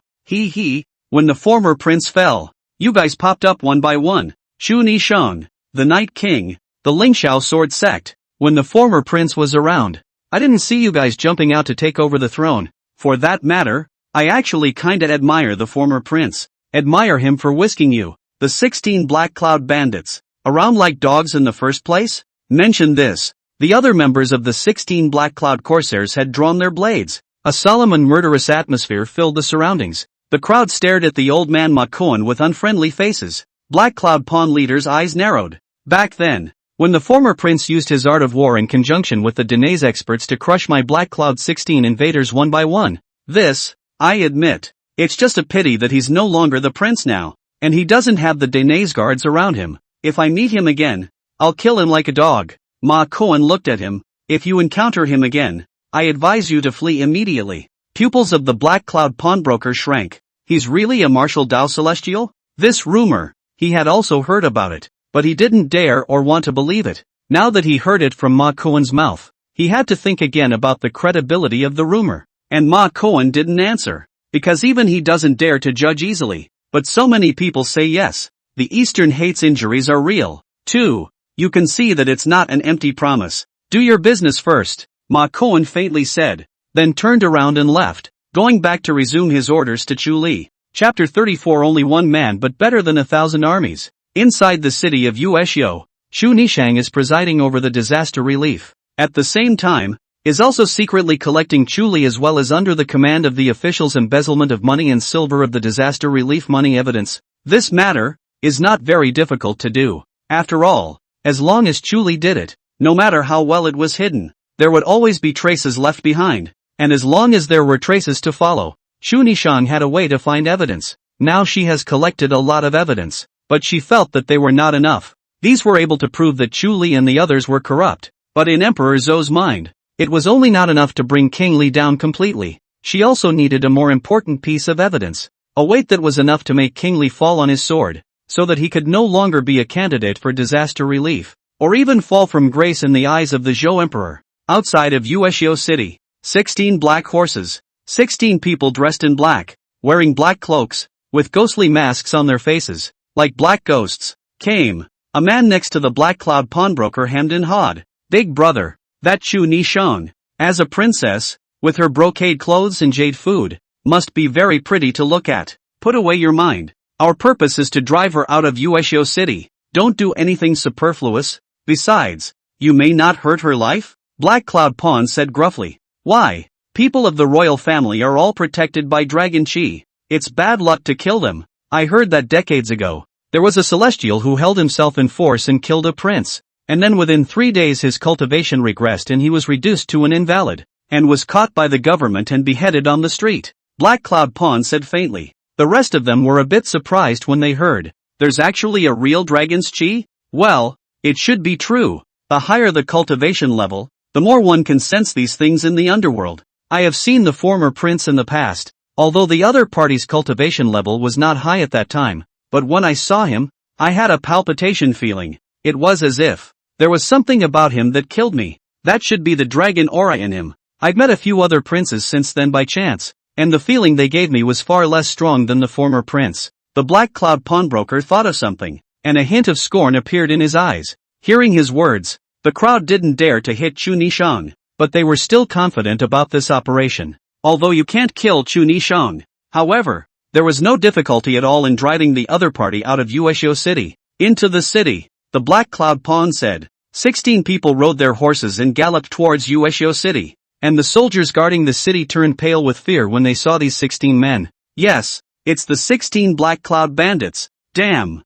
S1: When the former prince fell, you guys popped up one by one. Chu Xiu, the Night King, the Ling Xiao Sword Sect. When the former prince was around, I didn't see you guys jumping out to take over the throne. For that matter, I actually kinda admire the former prince. Admire him for whisking you, the 16 Black Cloud bandits, around like dogs in the first place? Mention this. The other members of the 16 Black Cloud Corsairs had drawn their blades. A solemn and murderous atmosphere filled the surroundings. The crowd stared at the old man Ma Kuan with unfriendly faces. Black Cloud Pawn leader's eyes narrowed. Back then, when the former prince used his art of war in conjunction with the Danae's experts to crush my Black Cloud 16 invaders one by one. This, I admit. It's just a pity that he's no longer the prince now, and he doesn't have the Danae's guards around him. If I meet him again, I'll kill him like a dog. Ma Kuan looked at him. If you encounter him again, I advise you to flee immediately. Pupils of the Black Cloud pawnbroker shrank. He's really a Martial Dao Celestial? This rumor, he had also heard about it, but he didn't dare or want to believe it. Now that he heard it from Ma Kuan's mouth, he had to think again about the credibility of the rumor. And Ma Kuan didn't answer, because even he doesn't dare to judge easily. But so many people say yes. The Eastern hates injuries are real, too. You can see that it's not an empty promise. Do your business first, Ma Kuan faintly said, then turned around and left, going back to resume his orders to Chu Li. Chapter 34. Only one man but better than 1,000 armies. Inside the city of Yueshio, Chu Nishang is presiding over the disaster relief. At the same time, is also secretly collecting Chu Li as well as under the command of the officials embezzlement of money and silver of the disaster relief money evidence. This matter is not very difficult to do. After all, as long as Chu Li did it, no matter how well it was hidden, there would always be traces left behind. And as long as there were traces to follow, Chu Nishang had a way to find evidence. Now she has collected a lot of evidence, but she felt that they were not enough. These were able to prove that Chu Li and the others were corrupt, but in Emperor Zhou's mind, it was only not enough to bring King Li down completely. She also needed a more important piece of evidence, a weight that was enough to make King Li fall on his sword, so that he could no longer be a candidate for disaster relief, or even fall from grace in the eyes of the Zhou Emperor. Outside of Yueshio City, 16 black horses, 16 people dressed in black, wearing black cloaks, with ghostly masks on their faces, like black ghosts, came. A man next to the Black Cloud pawnbroker hemmed and hawed. Big brother, that Chu Nishang, as a princess, with her brocade clothes and jade food, must be very pretty to look at. Put away your mind. Our purpose is to drive her out of Yueshio City. Don't do anything superfluous. Besides, you may not hurt her life? Black Cloud Pawn said gruffly. Why? People of the royal family are all protected by Dragon Chi. It's bad luck to kill them. I heard that decades ago, there was a celestial who held himself in force and killed a prince, and then within 3 days his cultivation regressed and he was reduced to an invalid, and was caught by the government and beheaded on the street. Black Cloud Pawn said faintly. The rest of them were a bit surprised when they heard, there's actually a real dragon's chi? Well, it should be true. The higher the cultivation level, the more one can sense these things in the underworld. I have seen the former prince in the past, although the other party's cultivation level was not high at that time, but when I saw him, I had a palpitation feeling. It was as if there was something about him that killed me. That should be the dragon aura in him. I've met a few other princes since then by chance, and the feeling they gave me was far less strong than the former prince. The Black Cloud pawnbroker thought of something, and a hint of scorn appeared in his eyes. Hearing his words, the crowd didn't dare to hit Chu Nishang, but they were still confident about this operation. Although you can't kill Chu Nishang. However, there was no difficulty at all in driving the other party out of Yueshio City. Into the city, the Black Cloud Pawn said. 16 people rode their horses and galloped towards Yueshio City, and the soldiers guarding the city turned pale with fear when they saw these 16 men. Yes, it's the 16 Black Cloud Bandits. Damn,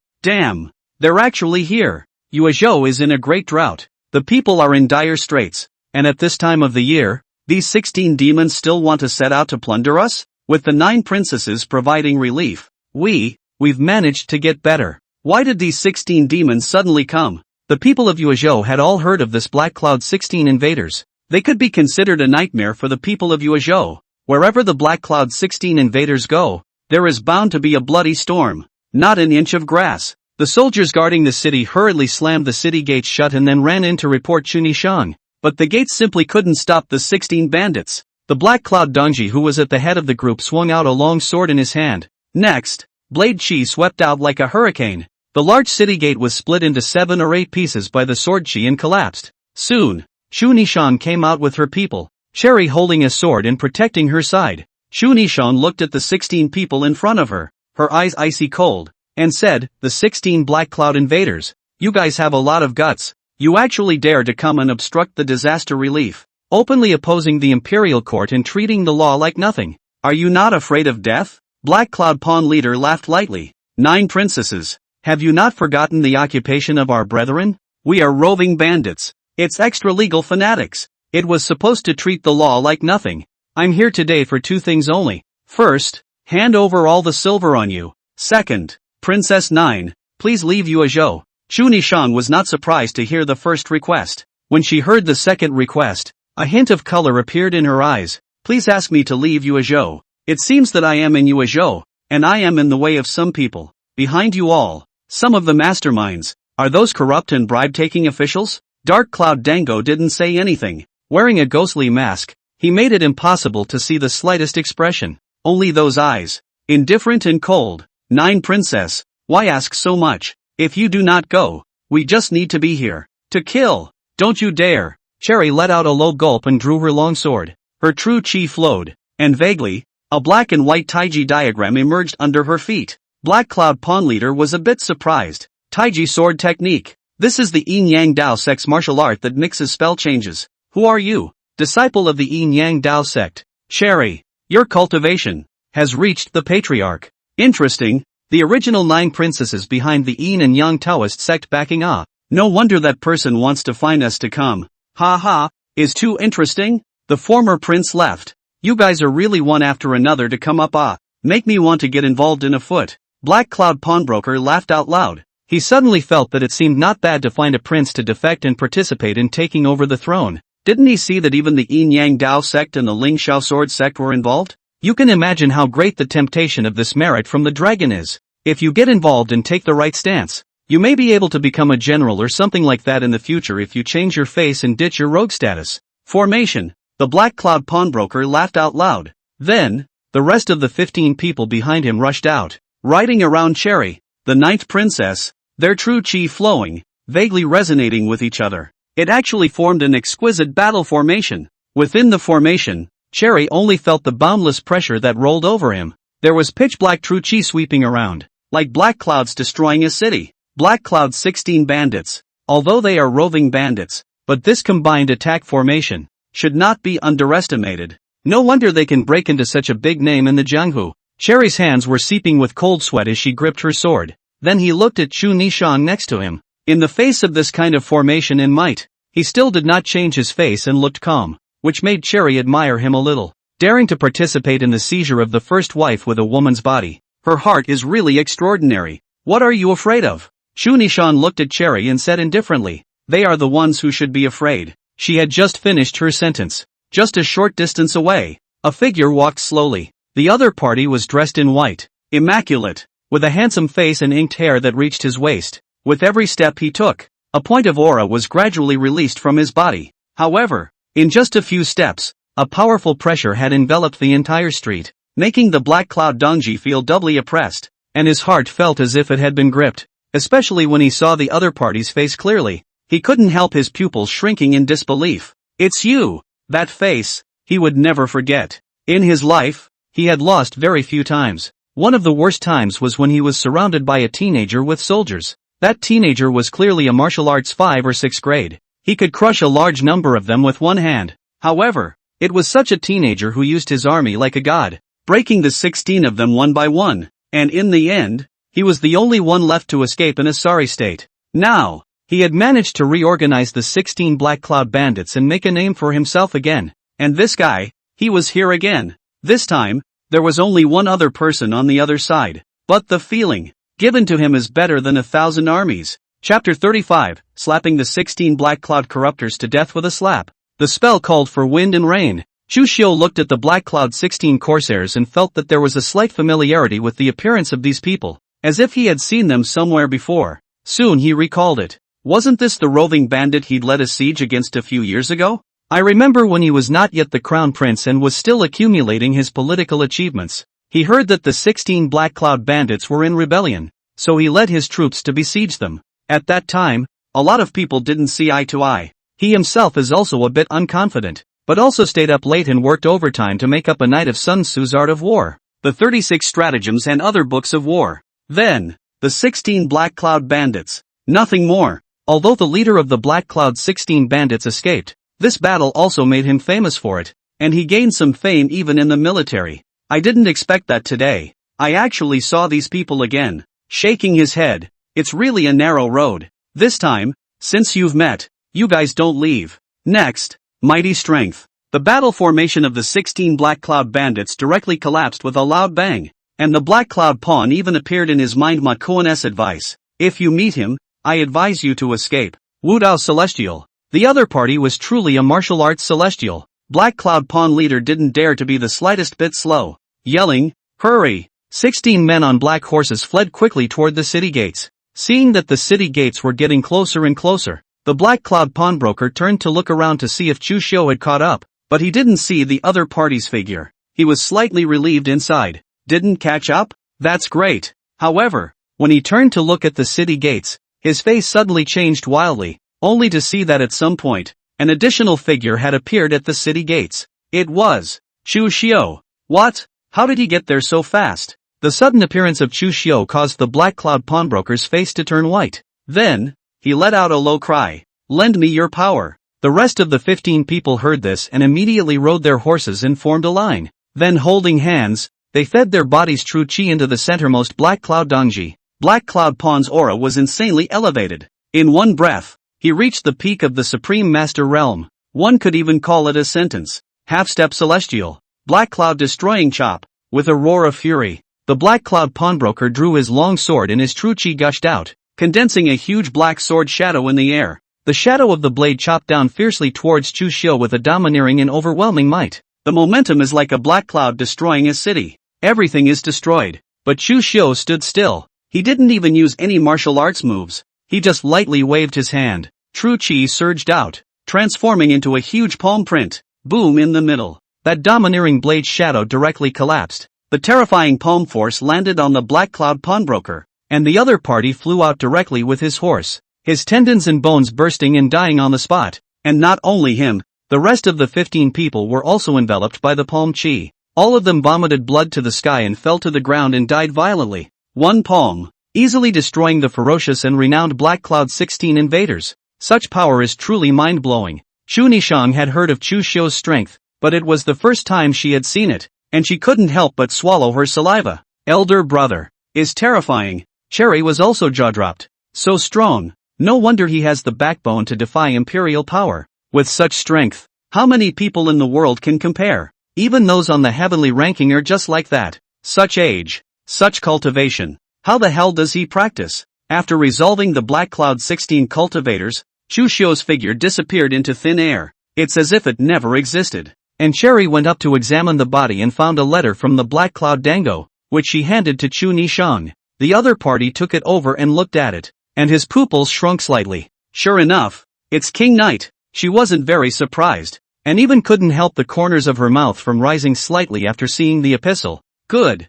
S1: they're actually here. Yueshio is in a great drought. The people are in dire straits, and at this time of the year, these 16 demons still want to set out to plunder us? With the 9 princesses providing relief, we've managed to get better. Why did these 16 demons suddenly come? The people of Yueshio had all heard of this Black Cloud 16 invaders. They could be considered a nightmare for the people of Yueshio. Wherever the Black Cloud 16 invaders go, there is bound to be a bloody storm. Not an inch of grass. The soldiers guarding the city hurriedly slammed the city gates shut and then ran in to report Chu Nishang. But the gates simply couldn't stop the 16 bandits. The Black Cloud Dongji, who was at the head of the group, swung out a long sword in his hand. Next, Blade Chi swept out like a hurricane. The large city gate was split into 7 or 8 pieces by the sword Chi and collapsed. Soon, Chu Nishang came out with her people, Cherry holding a sword and protecting her side. Chu Nishang looked at the 16 people in front of her, her eyes icy cold, and said, "The 16 Black Cloud invaders, you guys have a lot of guts. You actually dare to come and obstruct the disaster relief, openly opposing the imperial court and treating the law like nothing. Are you not afraid of death?" Black Cloud Pawn leader laughed lightly. 9 princesses, have you not forgotten the occupation of our brethren? We are roving bandits. It's extra-legal fanatics. It was supposed to treat the law like nothing. I'm here today for 2 things only. First, hand over all the silver on you. Second, Princess 9, please leave Yueshio. Chu Nishang was not surprised to hear the first request. When she heard the second request, a hint of color appeared in her eyes. Please ask me to leave Yueshio. It seems that I am in Yueshio, and I am in the way of some people. Behind you all, some of the masterminds, are those corrupt and bribe-taking officials? Dark Cloud Dango didn't say anything. Wearing a ghostly mask, he made it impossible to see the slightest expression. Only those eyes, indifferent and cold. 9 princess, why ask so much? If you do not go, we just need to be here. To kill. Don't you dare. Cherry let out a low gulp and drew her long sword. Her true chi flowed, and vaguely, a black and white Taiji diagram emerged under her feet. Black Cloud Pawn leader was a bit surprised. Taiji sword technique. This is the Yin Yang Dao sect's martial art that mixes spell changes. Who are you? Disciple of the Yin Yang Dao sect. Cherry, your cultivation has reached the patriarch. Interesting. The original 9 princesses behind the Yin and Yang Taoist sect backing up. No wonder that person wants to find us to come. Ha ha, is too interesting? The former prince left. You guys are really one after another to come up make me want to get involved in a foot. Black Cloud Pawnbroker laughed out loud. He suddenly felt that it seemed not bad to find a prince to defect and participate in taking over the throne. Didn't he see that even the Yin Yang Dao sect and the Ling Xiao sword sect were involved? You can imagine how great the temptation of this merit from the dragon is. If you get involved and take the right stance, you may be able to become a general or something like that in the future if you change your face and ditch your rogue status. Formation. The Black Cloud Pawnbroker laughed out loud. Then, the rest of the 15 people behind him rushed out, riding around Cherry, the 9th princess, their true chi flowing, vaguely resonating with each other. It actually formed an exquisite battle formation. Within the formation, Cherry only felt the boundless pressure that rolled over him. There was pitch-black true chi sweeping around, like black clouds destroying a city. Black Cloud 16 bandits, although they are roving bandits, but this combined attack formation should not be underestimated. No wonder they can break into such a big name in the Jianghu. Cherry's hands were seeping with cold sweat as she gripped her sword. Then he looked at Chu Nishang next to him. In the face of this kind of formation and might, he still did not change his face and looked calm, which made Cherry admire him a little. Daring to participate in the seizure of the first wife with a woman's body. Her heart is really extraordinary. What are you afraid of? Chu Nishang looked at Cherry and said indifferently, "They are the ones who should be afraid." She had just finished her sentence. Just a short distance away, a figure walked slowly. The other party was dressed in white, immaculate, with a handsome face and inked hair that reached his waist. With every step he took, a point of aura was gradually released from his body. However, in just a few steps, a powerful pressure had enveloped the entire street, making the Black Cloud Dongji feel doubly oppressed, and his heart felt as if it had been gripped. Especially when he saw the other party's face clearly. He couldn't help his pupils shrinking in disbelief. It's you! That face, he would never forget. In his life, he had lost very few times. One of the worst times was when he was surrounded by a teenager with soldiers. That teenager was clearly a martial arts 5 or 6 grade. He could crush a large number of them with one hand. However, it was such a teenager who used his army like a god, breaking the 16 of them one by one, and in the end, he was the only one left to escape in a sorry state. Now, he had managed to reorganize the 16 Black Cloud bandits and make a name for himself again. And this guy, he was here again. This time, there was only one other person on the other side. But the feeling given to him is better than 1,000 armies. Chapter 35, slapping the 16 Black Cloud corruptors to death with a slap. The spell called for wind and rain. Chu Xiu looked at the Black Cloud 16 corsairs and felt that there was a slight familiarity with the appearance of these people, as if he had seen them somewhere before. Soon he recalled it. Wasn't this the roving bandit he'd led a siege against a few years ago? I remember when he was not yet the crown prince and was still accumulating his political achievements. He heard that the 16 Black Cloud bandits were in rebellion, so he led his troops to besiege them. At that time, a lot of people didn't see eye to eye. He himself is also a bit unconfident, but also stayed up late and worked overtime to make up a night of Sun Tzu's Art of War, the 36 stratagems and other books of war. Then, the 16 Black Cloud bandits. Nothing more. Although the leader of the Black Cloud 16 bandits escaped, this battle also made him famous for it, and he gained some fame even in the military. I didn't expect that today. I actually saw these people again. Shaking his head. It's really a narrow road. This time, since you've met, you guys don't leave. Next, mighty strength. The battle formation of the 16 Black Cloud bandits directly collapsed with a loud bang, and the Black Cloud pawn even appeared in his mind. Makoan's advice. If you meet him, I advise you to escape. Wu Dao Celestial. The other party was truly a martial arts celestial. Black Cloud pawn leader didn't dare to be the slightest bit slow. Yelling, hurry! 16 men on black horses fled quickly toward the city gates. Seeing that the city gates were getting closer and closer, the Black Cloud pawnbroker turned to look around to see if Chu Xiu had caught up, but he didn't see the other party's figure. He was slightly relieved inside. Didn't catch up? That's great. However, when he turned to look at the city gates, his face suddenly changed wildly, only to see that at some point, an additional figure had appeared at the city gates. It was Chu Xiu. What? How did he get there so fast? The sudden appearance of Chu Xiu caused the Black Cloud pawnbroker's face to turn white. Then, he let out a low cry. Lend me your power. The rest of the 15 people heard this and immediately rode their horses and formed a line. Then holding hands, they fed their bodies true chi into the centermost Black Cloud Dongji. Black Cloud Pawn's aura was insanely elevated. In one breath, he reached the peak of the Supreme Master Realm. One could even call it a sentence. Half-step celestial. Black Cloud destroying chop. With a roar of fury, the Black Cloud pawnbroker drew his long sword and his true chi gushed out, condensing a huge black sword shadow in the air. The shadow of the blade chopped down fiercely towards Chu Xiu with a domineering and overwhelming might. The momentum is like a black cloud destroying a city. Everything is destroyed. But Chu Xiu stood still. He didn't even use any martial arts moves. He just lightly waved his hand. True chi surged out, transforming into a huge palm print. Boom in the middle. That domineering blade shadow directly collapsed. The terrifying palm force landed on the Black Cloud pawnbroker, and the other party flew out directly with his horse, his tendons and bones bursting and dying on the spot. And not only him, the rest of the 15 people were also enveloped by the palm chi. All of them vomited blood to the sky and fell to the ground and died violently. One palm, easily destroying the ferocious and renowned Black Cloud 16 invaders. Such power is truly mind-blowing. Chu Nishang had heard of Chu Xiu's strength, but it was the first time she had seen it, and she couldn't help but swallow her saliva. Elder brother is terrifying. Cherry was also jaw-dropped. So strong. No wonder he has the backbone to defy imperial power. With such strength, how many people in the world can compare? Even those on the heavenly ranking are just like that. Such age. Such cultivation. How the hell does he practice? After resolving the Black Cloud 16 cultivators, Chu Xiu's figure disappeared into thin air. It's as if it never existed. And Cherry went up to examine the body and found a letter from the Black Cloud Dango, which she handed to Chu Nishang. The other party took it over and looked at it, and his pupils shrunk slightly. Sure enough, it's King Knight. She wasn't very surprised, and even couldn't help the corners of her mouth from rising slightly after seeing the epistle. Good.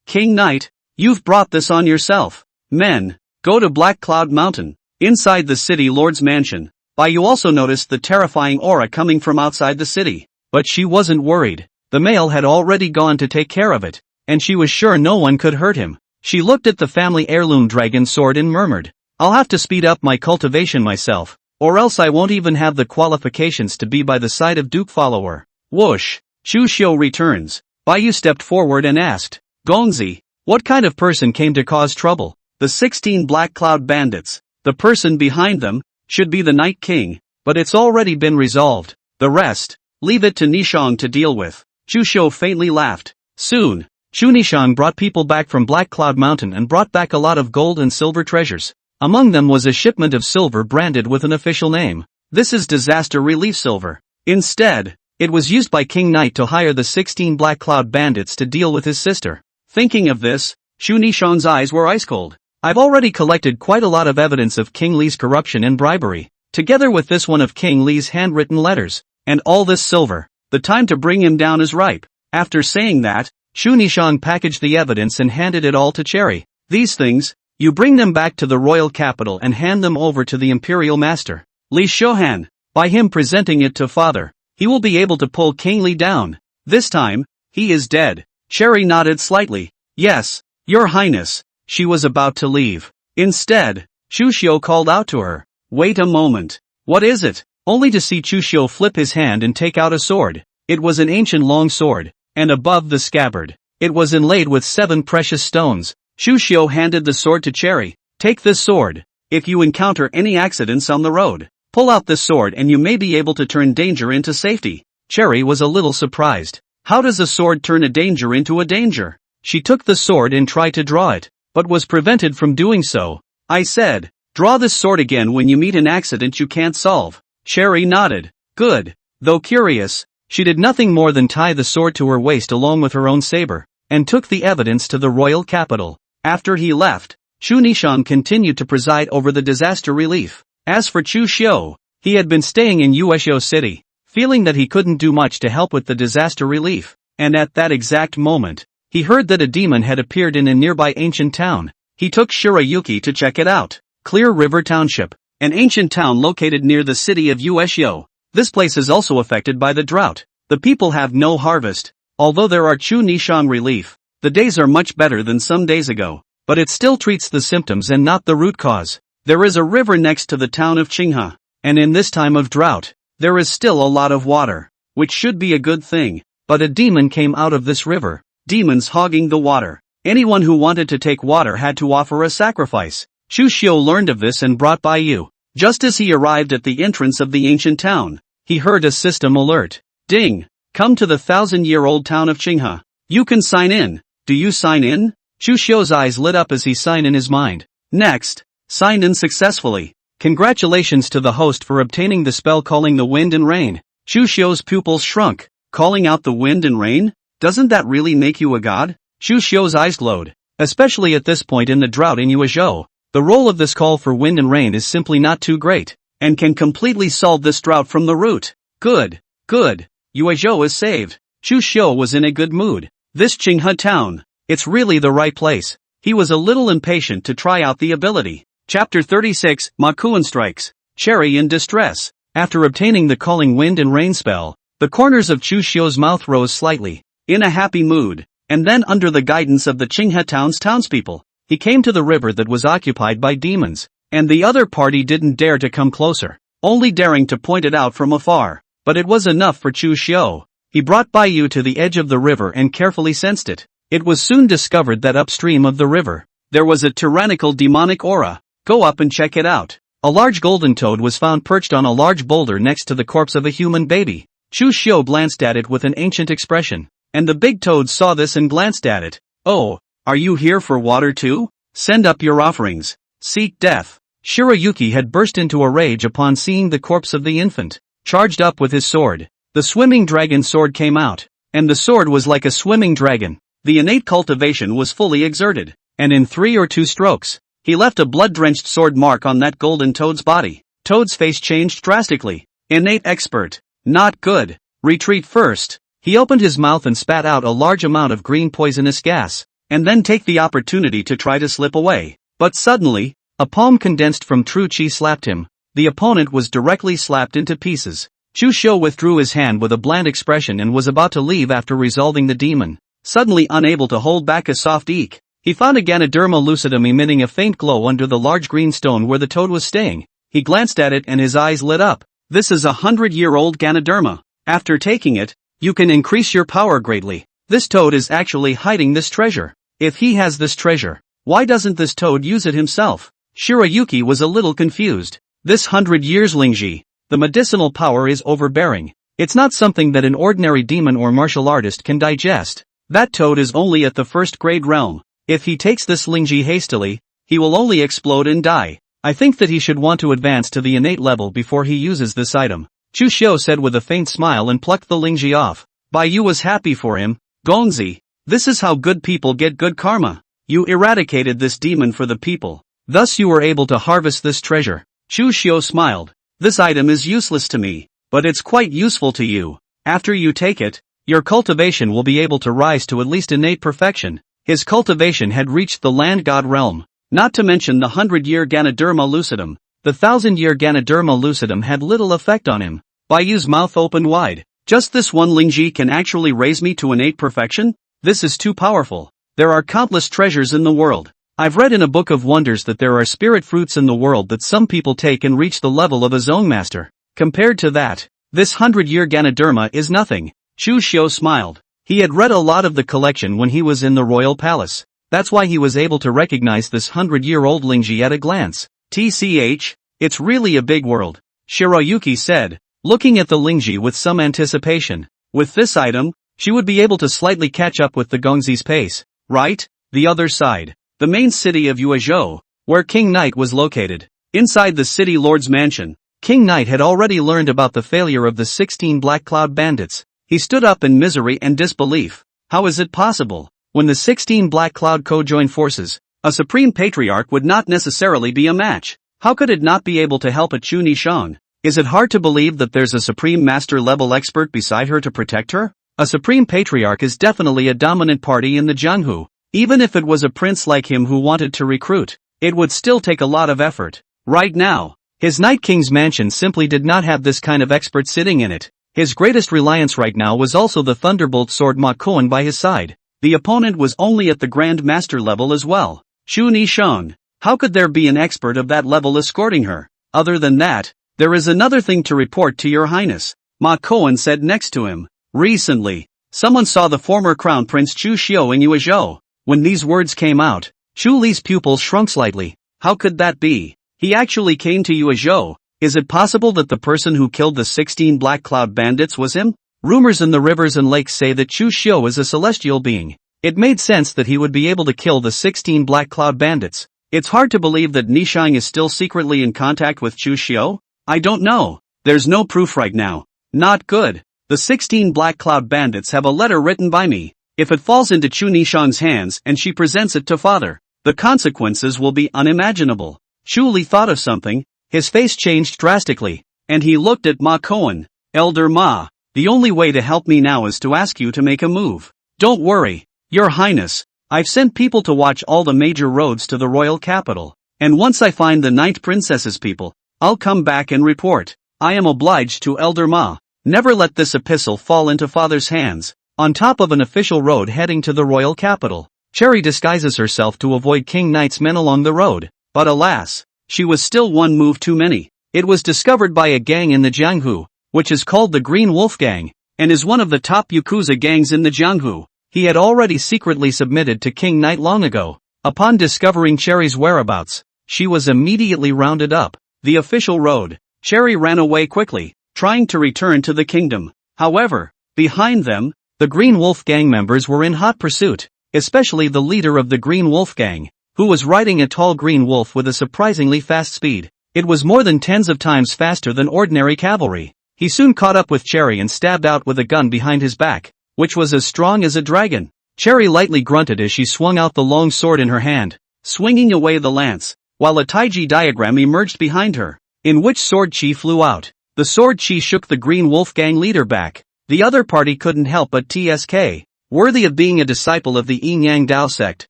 S1: King Knight, you've brought this on yourself. Men, go to Black Cloud Mountain. Inside the city lord's mansion, Baiyu also noticed the terrifying aura coming from outside the city. But she wasn't worried. The male had already gone to take care of it, and she was sure no one could hurt him. She looked at the family heirloom dragon sword and murmured, "I'll have to speed up my cultivation myself, or else I won't even have the qualifications to be by the side of Duke follower." Whoosh! Chu Xiu returns. Baiyu stepped forward and asked, "Gongzi, what kind of person came to cause trouble?" "The 16 Black Cloud Bandits. The person behind them should be the Night King, but it's already been resolved. The rest, leave it to Nishang to deal with." Chu Xiu faintly laughed. Soon, Chu Nishang brought people back from Black Cloud Mountain and brought back a lot of gold and silver treasures. Among them was a shipment of silver branded with an official name. "This is disaster relief silver." Instead, it was used by King Knight to hire the 16 Black Cloud Bandits to deal with his sister. Thinking of this, Chu Nishang's eyes were ice cold. "I've already collected quite a lot of evidence of King Li's corruption and bribery, together with this one of King Li's handwritten letters, and all this silver. The time to bring him down is ripe." After saying that, Chu Nishang packaged the evidence and handed it all to Cherry. "These things, you bring them back to the royal capital and hand them over to the imperial master, Li Shohan. By him presenting it to father, he will be able to pull King Li down. This time, he is dead." Cherry nodded slightly. "Yes, your highness." She was about to leave. Instead, Chu Xiu called out to her, "Wait a moment. What is it?" Only to see Chu Xiu flip his hand and take out a sword. It was an ancient long sword, and above the scabbard, it was inlaid with 7 precious stones. Chu Xiu handed the sword to Cherry. "Take this sword. If you encounter any accidents on the road, pull out this sword and you may be able to turn danger into safety." Cherry was a little surprised. How does a sword turn a danger into a danger? She took the sword and tried to draw it, but was prevented from doing so. "I said, draw this sword again when you meet an accident you can't solve." Cherry nodded. "Good." Though curious, she did nothing more than tie the sword to her waist along with her own saber, and took the evidence to the royal capital. After he left, Chu Nishang continued to preside over the disaster relief. As for Chu Xiu, he had been staying in Yueshio City, feeling that he couldn't do much to help with the disaster relief, and at that exact moment, he heard that a demon had appeared in a nearby ancient town. He took Shirayuki to check it out. Clear River Township, an ancient town located near the city of Yueshio. This place is also affected by the drought. The people have no harvest. Although there are Chu Nishang relief, the days are much better than some days ago, but it still treats the symptoms and not the root cause. There is a river next to the town of Qinghe, and in this time of drought, there is still a lot of water, which should be a good thing, but a demon came out of this river. Demons hogging the water. Anyone who wanted to take water had to offer a sacrifice. Chu Xiu learned of this and brought Baiyu. Just as he arrived at the entrance of the ancient town, he heard a system alert. "Ding! Come to the 1,000-year-old town of Qinghe. You can sign in." "Do you sign in?" Chu Xiu's eyes lit up as he signed in his mind. "Next, signed in successfully. Congratulations to the host for obtaining the spell calling the wind and rain." Chu Xiu's pupils shrunk. "Calling out the wind and rain? Doesn't that really make you a god?" Chu Xiu's eyes glowed. Especially at this point in the drought in Yuezhou, the role of this call for wind and rain is simply not too great, and can completely solve this drought from the root. Good. Good. Yuezhou is saved. Chu Xiu was in a good mood. This Qinghe town, it's really the right place. He was a little impatient to try out the ability. Chapter 36, Makuan Strikes. Cherry in distress. After obtaining the calling wind and rain spell, the corners of Chu Xiu's mouth rose slightly. In a happy mood, and then under the guidance of the Qinghe town's townspeople, he came to the river that was occupied by demons, and the other party didn't dare to come closer, only daring to point it out from afar. But it was enough for Chu Xiu. He brought Baiyu to the edge of the river and carefully sensed it. It was soon discovered that upstream of the river, there was a tyrannical demonic aura. "Go up and check it out." A large golden toad was found perched on a large boulder next to the corpse of a human baby. Chu Xiu glanced at it with an ancient expression, and the big toad saw this and glanced at it. "Oh, are you here for water too? Send up your offerings. Seek death." Shirayuki had burst into a rage upon seeing the corpse of the infant. Charged up with his sword, the swimming dragon sword came out, and the sword was like a swimming dragon. The innate cultivation was fully exerted, and in 3 or 2 strokes, he left a blood-drenched sword mark on that golden toad's body. Toad's face changed drastically. Innate expert. Not good. Retreat first. He opened his mouth and spat out a large amount of green poisonous gas, and then take the opportunity to try to slip away. But suddenly, A palm condensed from true chi slapped him. The opponent was directly slapped into pieces. Chu Xiu withdrew his hand with a bland expression and was about to leave after resolving the demon. Suddenly unable to hold back a soft eek, he found a Ganoderma lucidum emitting a faint glow under the large green stone where the toad was staying. He glanced at it and his eyes lit up. This is a 100-year-old Ganoderma. After taking it, you can increase your power greatly. This toad is actually hiding this treasure. If he has this treasure, why doesn't this toad use it himself? Shirayuki was a little confused. This 100 years Lingji, the medicinal power is overbearing. It's not something that an ordinary demon or martial artist can digest. That toad is only at the first grade realm. If he takes this Lingji hastily, he will only explode and die. I think that he should want to advance to the innate level before he uses this item. Chu Xiu said with a faint smile and plucked the Lingji off. Bai Yu was happy for him. Gongzi, this is how good people get good karma. You eradicated this demon for the people. Thus you were able to harvest this treasure. Chu Xiu smiled. This item is useless to me, but it's quite useful to you. After you take it, your cultivation will be able to rise to at least innate perfection. His cultivation had reached the land god realm. Not to mention the 100-year Ganoderma lucidum. The 1000-year Ganoderma lucidum had little effect on him. Bai Yu's mouth opened wide. Just this one Lingji can actually raise me to innate perfection? This is too powerful. There are countless treasures in the world. I've read in a book of wonders that there are spirit fruits in the world that some people take and reach the level of a zone master. Compared to that, this 100-year Ganoderma is nothing. Chu Xiu smiled. He had read a lot of the collection when he was in the royal palace. That's why he was able to recognize this 100-year-old Lingji at a glance. TCH, it's really a big world, Shirayuki said, looking at the Lingji with some anticipation. With this item, she would be able to slightly catch up with the Gongzi's pace, right? The other side. The main city of Yuezhou, where King Knight was located. Inside the city lord's mansion, King Knight had already learned about the failure of the 16 Black Cloud bandits. He stood up in misery and disbelief. How is it possible? When the 16 Black Cloud co-join forces, a supreme patriarch would not necessarily be a match. How could it not be able to help a Chu Nishang? Is it hard to believe that there's a supreme master level expert beside her to protect her? A supreme patriarch is definitely a dominant party in the Jianghu. Even if it was a prince like him who wanted to recruit, it would still take a lot of effort. Right now, his Night King's mansion simply did not have this kind of expert sitting in it. His greatest reliance right now was also the Thunderbolt sword Ma Kuan by his side. The opponent was only at the Grand Master level as well. Chu Nishang. How could there be an expert of that level escorting her? Other than that, there is another thing to report to your highness, Ma Kuan said next to him. Recently, someone saw the former Crown Prince Chu Xiu in Yuezhou. When these words came out, Chu Li's pupils shrunk slightly. How could that be? He actually came to Yuezhou. Is it possible that the person who killed the 16 Black Cloud bandits was him? Rumors in the rivers and lakes say that Chu Xiu is a celestial being. It made sense that he would be able to kill the 16 Black Cloud bandits. It's hard to believe that Nishang is still secretly in contact with Chu Xiu. I don't know. There's no proof right now. Not good. The 16 Black Cloud bandits have a letter written by me. If it falls into Chu Nishang's hands and she presents it to father, the consequences will be unimaginable. Chu Li thought of something. His face changed drastically, and he looked at Ma Kuan. Elder Ma, the only way to help me now is to ask you to make a move. Don't worry, Your Highness. I've sent people to watch all the major roads to the royal capital, and once I find the Night Princess's people, I'll come back and report. I am obliged to Elder Ma. Never let this epistle fall into father's hands. On top of an official road heading to the royal capital, Cherry disguises herself to avoid King Knight's men along the road, but alas, she was still one move too many. It was discovered by a gang in the Jianghu, which is called the Green Wolf Gang, and is one of the top Yakuza gangs in the Jianghu. He had already secretly submitted to King Knight long ago. Upon discovering Cherry's whereabouts, she was immediately rounded up. The official road, Cherry ran away quickly, trying to return to the kingdom. However, behind them, the Green Wolf Gang members were in hot pursuit, especially the leader of the Green Wolf Gang, who was riding a tall green wolf with a surprisingly fast speed. It was more than tens of times faster than ordinary cavalry. He soon caught up with Cherry and stabbed out with a gun behind his back, which was as strong as a dragon. Cherry lightly grunted as she swung out the long sword in her hand, swinging away the lance, while a Taiji diagram emerged behind her, in which sword chi flew out. The sword chi shook the Green Wolf Gang leader back. The other party couldn't help but TSK. Worthy of being a disciple of the Yin Yang Dao sect,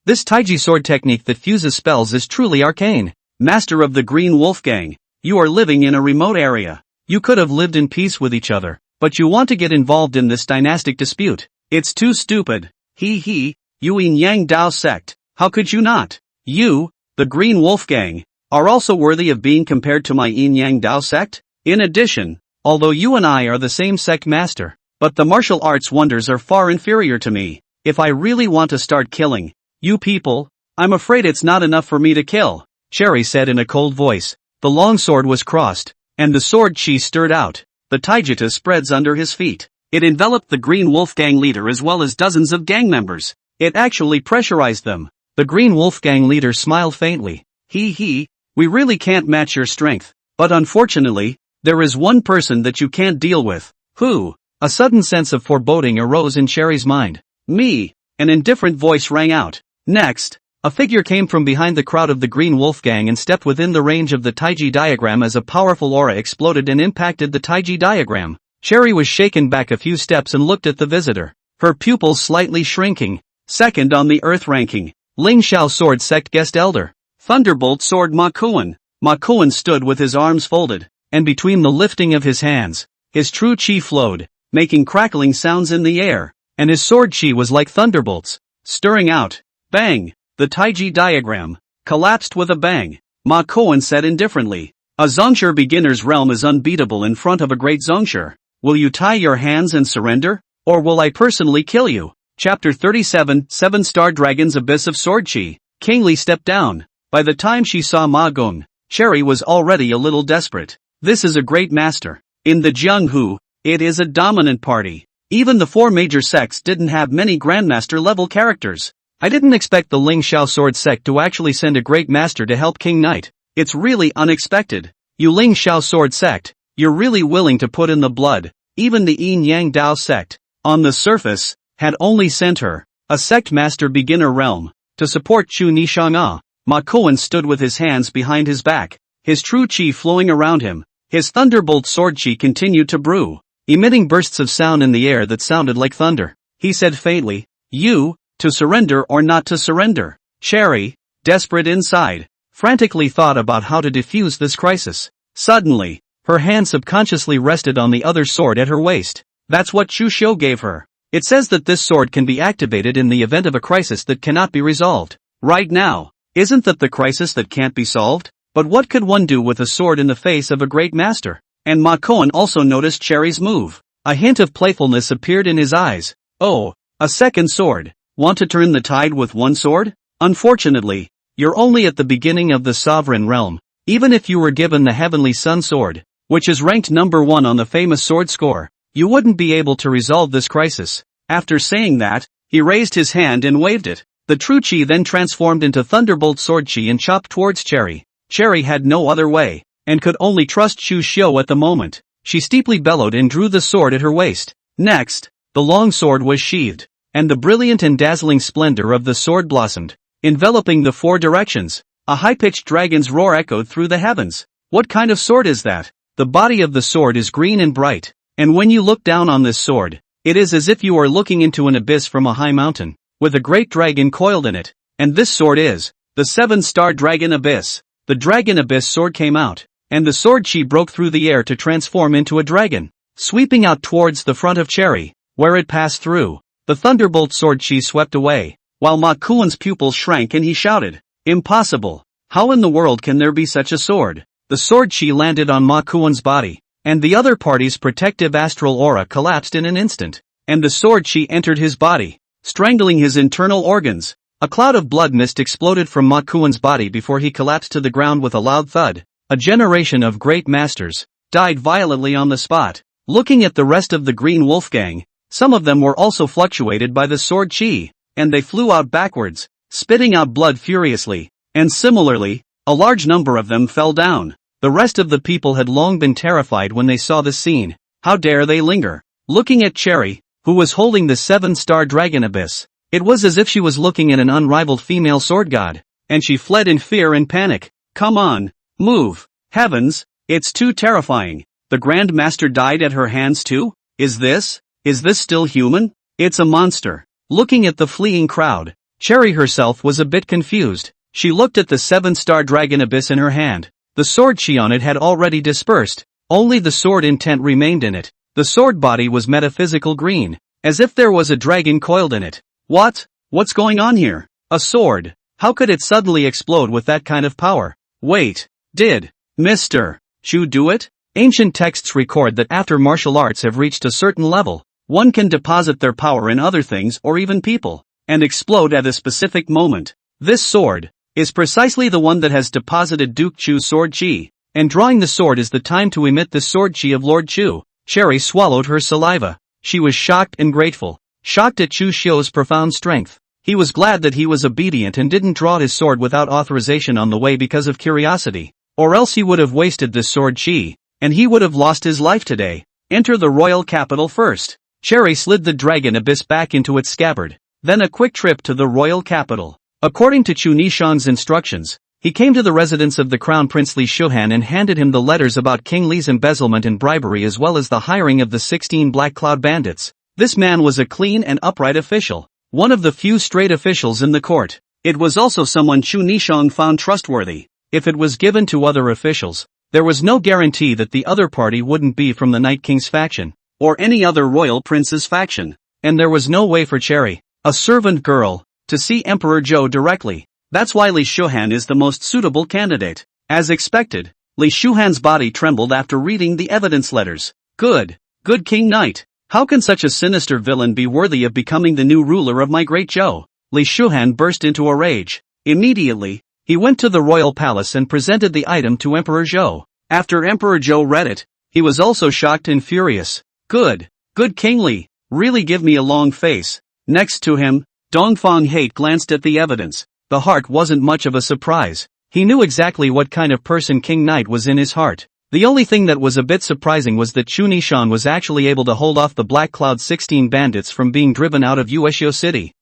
S1: this Taiji sword technique that fuses spells is truly arcane. Master of the Green Wolf Gang, you are living in a remote area. You could have lived in peace with each other, but you want to get involved in this dynastic dispute. It's too stupid. He, you Yin Yang Dao Sect, how could you not? You, the Green Wolf Gang, are also worthy of being compared to my Yin Yang Dao Sect? In addition, although you and I are the same sect master, but the martial arts wonders are far inferior to me. If I really want to start killing you people, I'm afraid it's not enough for me to kill, Cherry said in a cold voice. The long sword was crossed, and the sword chi stirred out. The taijita spreads under his feet. It enveloped the Green Wolf Gang leader as well as dozens of gang members. It actually pressurized them. The Green Wolf Gang leader smiled faintly. We really can't match your strength, but unfortunately, there is one person that you can't deal with. Who? A sudden sense of foreboding arose in Cherry's mind. Me. An indifferent voice rang out. Next, a figure came from behind the crowd of the Green Wolf Gang and stepped within the range of the Taiji diagram as a powerful aura exploded and impacted the Taiji diagram. Cherry was shaken back a few steps and looked at the visitor, her pupils slightly shrinking. Second on the Earth ranking, Ling Xiao Sword Sect Guest Elder. Thunderbolt Sword Ma Kuan. Ma Kuan stood with his arms folded, and between the lifting of his hands, his true chi flowed, making crackling sounds in the air, and his sword chi was like thunderbolts, stirring out. Bang! The Taiji diagram collapsed with a bang. Ma Kuan said indifferently, a Zongshur beginner's realm is unbeatable in front of a great Zongshur. Will you tie your hands and surrender, or will I personally kill you? Chapter 37, 7-Star Dragon's Abyss of Sword Chi. King Li stepped down. By the time she saw Ma Gong, Cherry was already a little desperate. This is a great master. In the Jianghu, it is a dominant party. Even the 4 major sects didn't have many Grandmaster level characters. I didn't expect the Ling Xiao Sword Sect to actually send a great master to help King Knight. It's really unexpected. You Ling Xiao Sword Sect, you're really willing to put in the blood. Even the Yin Yang Dao Sect, on the surface, had only sent her, a sect master beginner realm, to support Chu Nishanga. Ma Kuan stood with his hands behind his back, his true chi flowing around him. His thunderbolt sword chi continued to brew, emitting bursts of sound in the air that sounded like thunder. He said faintly, you, to surrender or not to surrender? Cherry, desperate inside, frantically thought about how to defuse this crisis. Suddenly, her hand subconsciously rested on the other sword at her waist. That's what Chu Xiu gave her. It says that this sword can be activated in the event of a crisis that cannot be resolved. Right now, isn't that the crisis that can't be solved? But what could one do with a sword in the face of a great master? And Ma Kuan also noticed Cherry's move. A hint of playfulness appeared in his eyes. Oh, a second sword. Want to turn the tide with one sword? Unfortunately, you're only at the beginning of the sovereign realm. Even if you were given the Heavenly Sun Sword, which is ranked number 1 on the famous sword score, you wouldn't be able to resolve this crisis. After saying that, he raised his hand and waved it. The true chi then transformed into Thunderbolt Sword Chi and chopped towards Cherry. Cherry had no other way, and could only trust Chu Xiu at the moment. She steeply bellowed and drew the sword at her waist. Next, the long sword was sheathed, and the brilliant and dazzling splendor of the sword blossomed, enveloping the 4 directions. A high-pitched dragon's roar echoed through the heavens. What kind of sword is that? The body of the sword is green and bright, and when you look down on this sword, it is as if you are looking into an abyss from a high mountain, with a great dragon coiled in it. And this sword is the 7-Star Dragon Abyss. The Dragon Abyss sword came out, and the sword chi broke through the air to transform into a dragon, sweeping out towards the front of Cherry, where it passed through. The Thunderbolt sword chi swept away, while Ma Kuan's pupils shrank and he shouted, impossible! How in the world can there be such a sword? The sword chi landed on Ma Kuan's body, and the other party's protective astral aura collapsed in an instant, and the sword chi entered his body, strangling his internal organs. A cloud of blood mist exploded from Ma Kuan's body before he collapsed to the ground with a loud thud. A generation of great masters died violently on the spot. Looking at the rest of the Green Wolf Gang, some of them were also fluctuated by the sword chi, and they flew out backwards, spitting out blood furiously, and similarly, a large number of them fell down. The rest of the people had long been terrified when they saw this scene. How dare they linger? Looking at Cherry, who was holding the 7-Star Dragon Abyss, it was as if she was looking at an unrivaled female sword god, and she fled in fear and panic. Come on, move. Heavens, it's too terrifying. The Grand Master died at her hands too? Is this still human? It's a monster. Looking at the fleeing crowd, Cherry herself was a bit confused. She looked at the 7-star dragon abyss in her hand. The sword chi on it had already dispersed. Only the sword intent remained in it. The sword body was metaphysical green, as if there was a dragon coiled in it. What's going on here? A sword. How could it suddenly explode with that kind of power? Wait, did Mr. Chu do it? Ancient texts record that after martial arts have reached a certain level, one can deposit their power in other things or even people, and explode at a specific moment. This sword is precisely the one that has deposited Duke Chu's sword chi, and drawing the sword is the time to emit the sword chi of Lord Chu. Cherry swallowed her saliva. She was shocked and grateful. Shocked at Chu Xiu's profound strength. He was glad that he was obedient and didn't draw his sword without authorization on the way because of curiosity, or else he would have wasted this sword chi, and he would have lost his life today. Enter the royal capital first. Cherry slid the dragon abyss back into its scabbard, then a quick trip to the royal capital. According to Chu Nishang's instructions, he came to the residence of the Crown Prince Li Shuhan and handed him the letters about King Li's embezzlement and bribery as well as the hiring of the 16 Black Cloud bandits. This man was a clean and upright official, one of the few straight officials in the court. It was also someone Chu Nishang found trustworthy. If it was given to other officials, there was no guarantee that the other party wouldn't be from the Night King's faction, or any other royal prince's faction. And there was no way for Cherry, a servant girl, to see Emperor Zhou directly. That's why Li Shuhan is the most suitable candidate. As expected, Li Shuhan's body trembled after reading the evidence letters. Good King Knight. How can such a sinister villain be worthy of becoming the new ruler of my great Zhou? Li Shuhan burst into a rage. Immediately, he went to the royal palace and presented the item to Emperor Zhou. After Emperor Zhou read it, he was also shocked and furious. Good King Li, really give me a long face. Next to him, Dongfang Hate glanced at the evidence. The heart wasn't much of a surprise. He knew exactly what kind of person King Knight was in his heart. The only thing that was a bit surprising was that Chu Nishan was actually able to hold off the Black Cloud 16 bandits from being driven out of Yueshio City.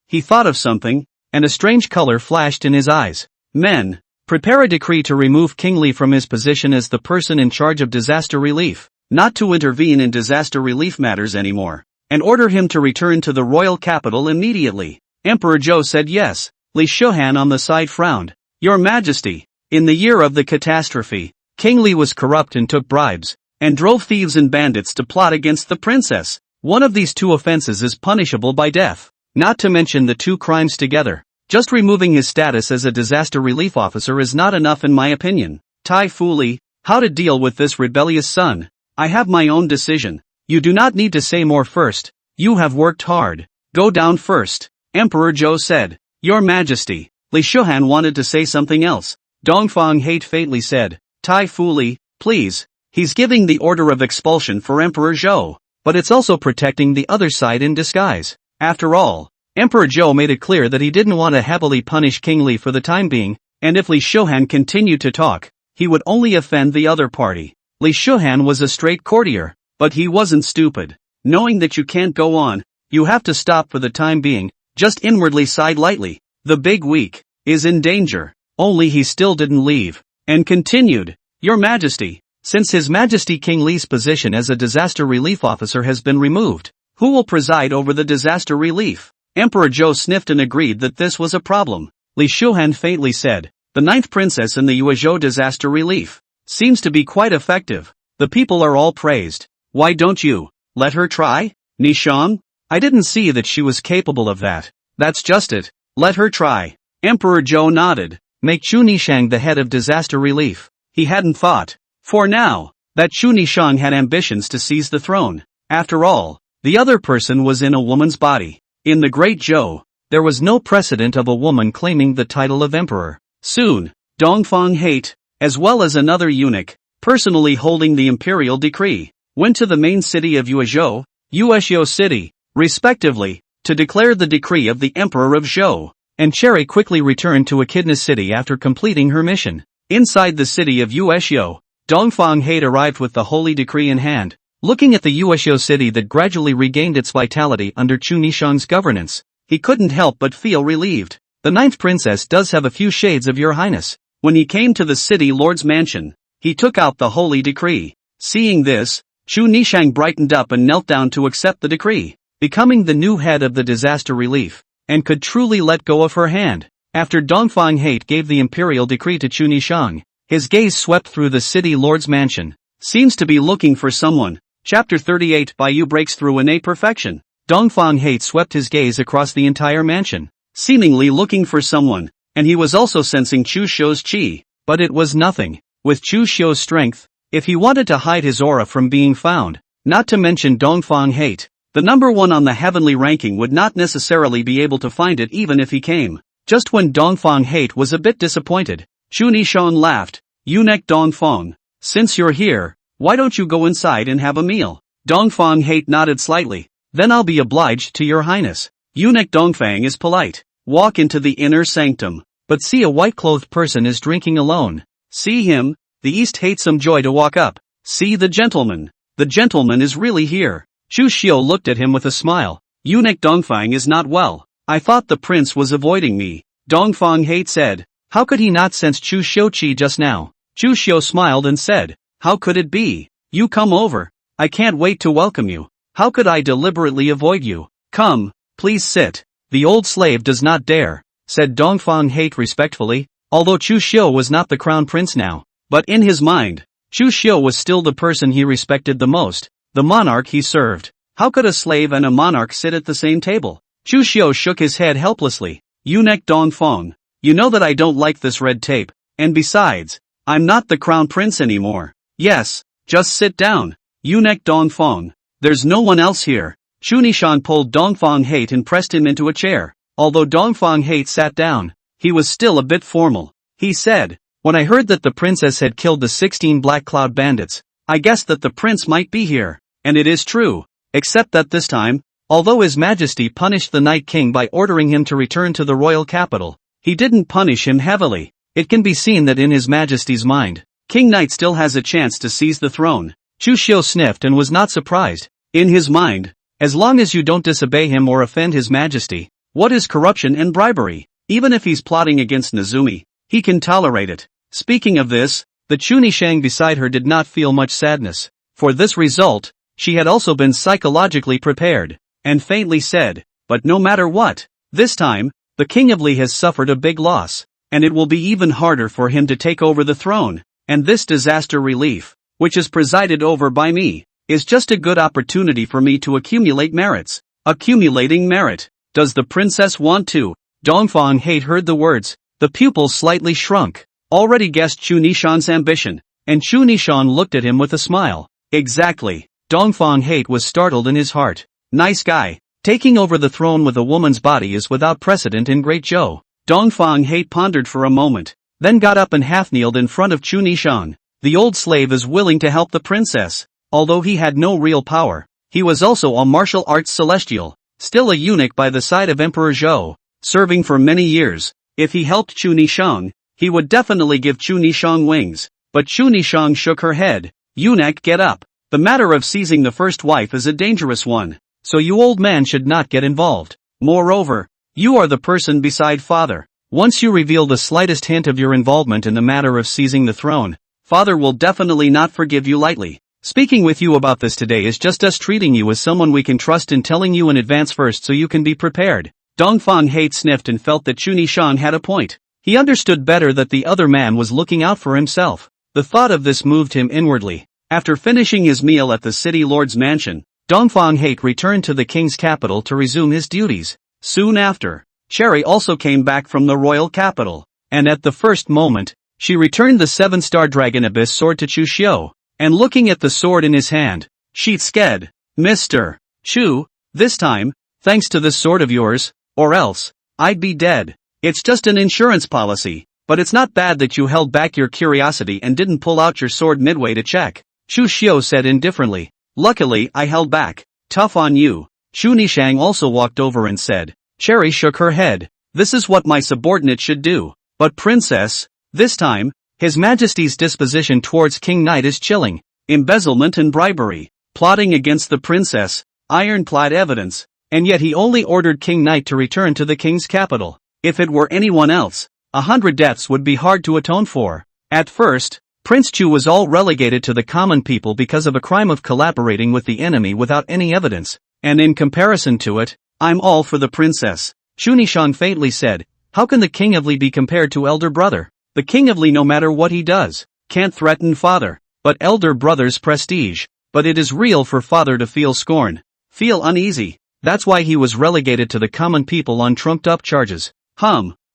S1: He thought of something, and a strange color flashed in his eyes. Men, prepare a decree to remove King Li from his position as the person in charge of disaster relief, not to intervene in disaster relief matters anymore, and order him to return to the royal capital immediately. Emperor Zhou said yes. Li Shuhan on the side frowned. Your Majesty, in the year of the catastrophe, King Li was corrupt and took bribes, and drove thieves and bandits to plot against the princess. One of these two offenses is punishable by death, not to mention the two crimes together. Just removing his status as a disaster relief officer is not enough in my opinion. Tai Fu Li, how to deal with this rebellious son? I have my own decision. You do not need to say more first. You have worked hard. Go down first. Emperor Zhou said. Your Majesty. Li Shuhan wanted to say something else. Dongfang Hate faintly said. Tai Fu Li, please. He's giving the order of expulsion for Emperor Zhou, but it's also protecting the other side in disguise. After all, Emperor Zhou made it clear that he didn't want to heavily punish King Li for the time being, and if Li Shuhan continued to talk, he would only offend the other party. Li Shuhan was a straight courtier, but he wasn't stupid. Knowing that you can't go on, you have to stop for the time being, just inwardly sighed lightly. The big weak is in danger. Only he still didn't leave, and continued. Your Majesty, since His Majesty King Li's position as a disaster relief officer has been removed, who will preside over the disaster relief? Emperor Zhou sniffed and agreed that this was a problem. Li Shuhan faintly said, the 9th princess in the Yuezhou disaster relief seems to be quite effective. The people are all praised. Why don't you let her try? Nishang? I didn't see that she was capable of that. That's just it. Let her try. Emperor Zhou nodded. Make Chu Nishang the head of disaster relief. He hadn't thought, for now, that Chu Nishang had ambitions to seize the throne. After all, the other person was in a woman's body. In the Great Zhou, there was no precedent of a woman claiming the title of emperor. Soon, Dongfang Hate, as well as another eunuch, personally holding the imperial decree, went to the main city of Yueshio City, respectively, to declare the decree of the Emperor of Zhou, and Cherry quickly returned to Echidna City after completing her mission. Inside the city of Yueshio, Dongfang Hate arrived with the holy decree in hand. Looking at the Yueshio city that gradually regained its vitality under Chu Nishang's governance, he couldn't help but feel relieved. The 9th princess does have a few shades of your highness. When he came to the city lord's mansion, he took out the holy decree. Seeing this, Chu Nishang brightened up and knelt down to accept the decree, becoming the new head of the disaster relief, and could truly let go of her hand. After Dongfang Hate gave the imperial decree to Chu Nishang, his gaze swept through the city lord's mansion. Seems to be looking for someone. Chapter 38 Baiyu breaks through innate perfection. Dongfang Hate swept his gaze across the entire mansion, seemingly looking for someone, and he was also sensing Chu Xiu's qi, but it was nothing. With Chu Xiu's strength, if he wanted to hide his aura from being found, not to mention Dongfang Hate, the number one on the heavenly ranking would not necessarily be able to find it even if he came. Just when Dongfang Hate was a bit disappointed, Chu Nishang laughed. Eunuch Dongfang, since you're here, why don't you go inside and have a meal? Dongfang Hate nodded slightly. Then I'll be obliged to your highness. Eunuch Dongfang is polite. Walk into the inner sanctum, but see a white-clothed person is drinking alone. See him? The East hates some joy to walk up. See the gentleman. The gentleman is really here. Chu Xiu looked at him with a smile. Eunuch Dongfang is not well. I thought the prince was avoiding me. Dongfang Hate said. How could he not sense Chu Xiu qi just now? Chu Xiu smiled and said. How could it be? You come over. I can't wait to welcome you. How could I deliberately avoid you? Come, please sit. The old slave does not dare, said Dongfang Hate respectfully, although Chu Xiu was not the crown prince now. But in his mind, Chu Xiu was still the person he respected the most, the monarch he served. How could a slave and a monarch sit at the same table? Chu Xiu shook his head helplessly. Eunuch Dongfang, you know that I don't like this red tape, and besides, I'm not the crown prince anymore. Yes, just sit down. Eunuch Dongfang. There's no one else here. Chu Nishang pulled Dongfang Hate and pressed him into a chair. Although Dongfang Hate sat down, he was still a bit formal. He said, when I heard that the princess had killed the 16 Black Cloud bandits, I guessed that the prince might be here. And it is true. Except that this time, although His Majesty punished the Night King by ordering him to return to the royal capital, he didn't punish him heavily. It can be seen that in His Majesty's mind, King Knight still has a chance to seize the throne. Chu Xiu sniffed and was not surprised. In his mind, as long as you don't disobey him or offend His Majesty, what is corruption and bribery? Even if he's plotting against Nezumi, he can tolerate it. Speaking of this, the Chu Nishang beside her did not feel much sadness. For this result, she had also been psychologically prepared, and faintly said, but no matter what, this time, the King of Li has suffered a big loss, and it will be even harder for him to take over the throne, and this disaster relief, which is presided over by me, is just a good opportunity for me to accumulate merits. Accumulating merit. Does the princess want to? Dongfang Hate heard the words. The pupils slightly shrunk. Already guessed Chu Nishang's ambition, and Chu Nishang looked at him with a smile. Exactly. Dongfang Hate was startled in his heart. Nice guy. Taking over the throne with a woman's body is without precedent in Great Zhou. Dongfang Hate pondered for a moment, then got up and half-kneeled in front of Chu Nishang. The old slave is willing to help the princess. Although he had no real power, he was also a martial arts celestial, still a eunuch by the side of Emperor Zhou, serving for many years. If he helped Chu Nishang, he would definitely give Chu Nishang wings. But Chu Nishang shook her head. Eunuch, get up. The matter of seizing the first wife is a dangerous one, so you old man should not get involved. Moreover, you are the person beside father. Once you reveal the slightest hint of your involvement in the matter of seizing the throne, father will definitely not forgive you lightly. Speaking with you about this today is just us treating you as someone we can trust and telling you in advance first so you can be prepared. Dongfang Hate sniffed and felt that Chu Nishang had a point. He understood better that the other man was looking out for himself. The thought of this moved him inwardly. After finishing his meal at the city lord's mansion, Dongfang Hate returned to the king's capital to resume his duties. Soon after, Cherry also came back from the royal capital, and at the first moment, she returned the 7-star dragon abyss sword to Chu Xiu. And looking at the sword in his hand, she said, Mr. Chu, this time, thanks to this sword of yours, or else, I'd be dead. It's just an insurance policy, but it's not bad that you held back your curiosity and didn't pull out your sword midway to check. Chu Xiu said indifferently. Luckily I held back. Tough on you. Chu Nishang also walked over and said. Cherry shook her head. This is what my subordinate should do. But princess, this time, His Majesty's disposition towards King Knight is chilling. Embezzlement and bribery, plotting against the princess, ironclad evidence, and yet he only ordered King Knight to return to the king's capital. If it were anyone else, 100 deaths would be hard to atone for. At first, Prince Chu was all relegated to the common people because of a crime of collaborating with the enemy without any evidence, and in comparison to it, I'm all for the princess. Chu Nishang faintly said, How can the king of Li be compared to elder brother? The king of Li, no matter what he does, can't threaten father, but elder brother's prestige. But it is real for father to feel scorn, feel uneasy. That's why he was relegated to the common people on trumped-up charges.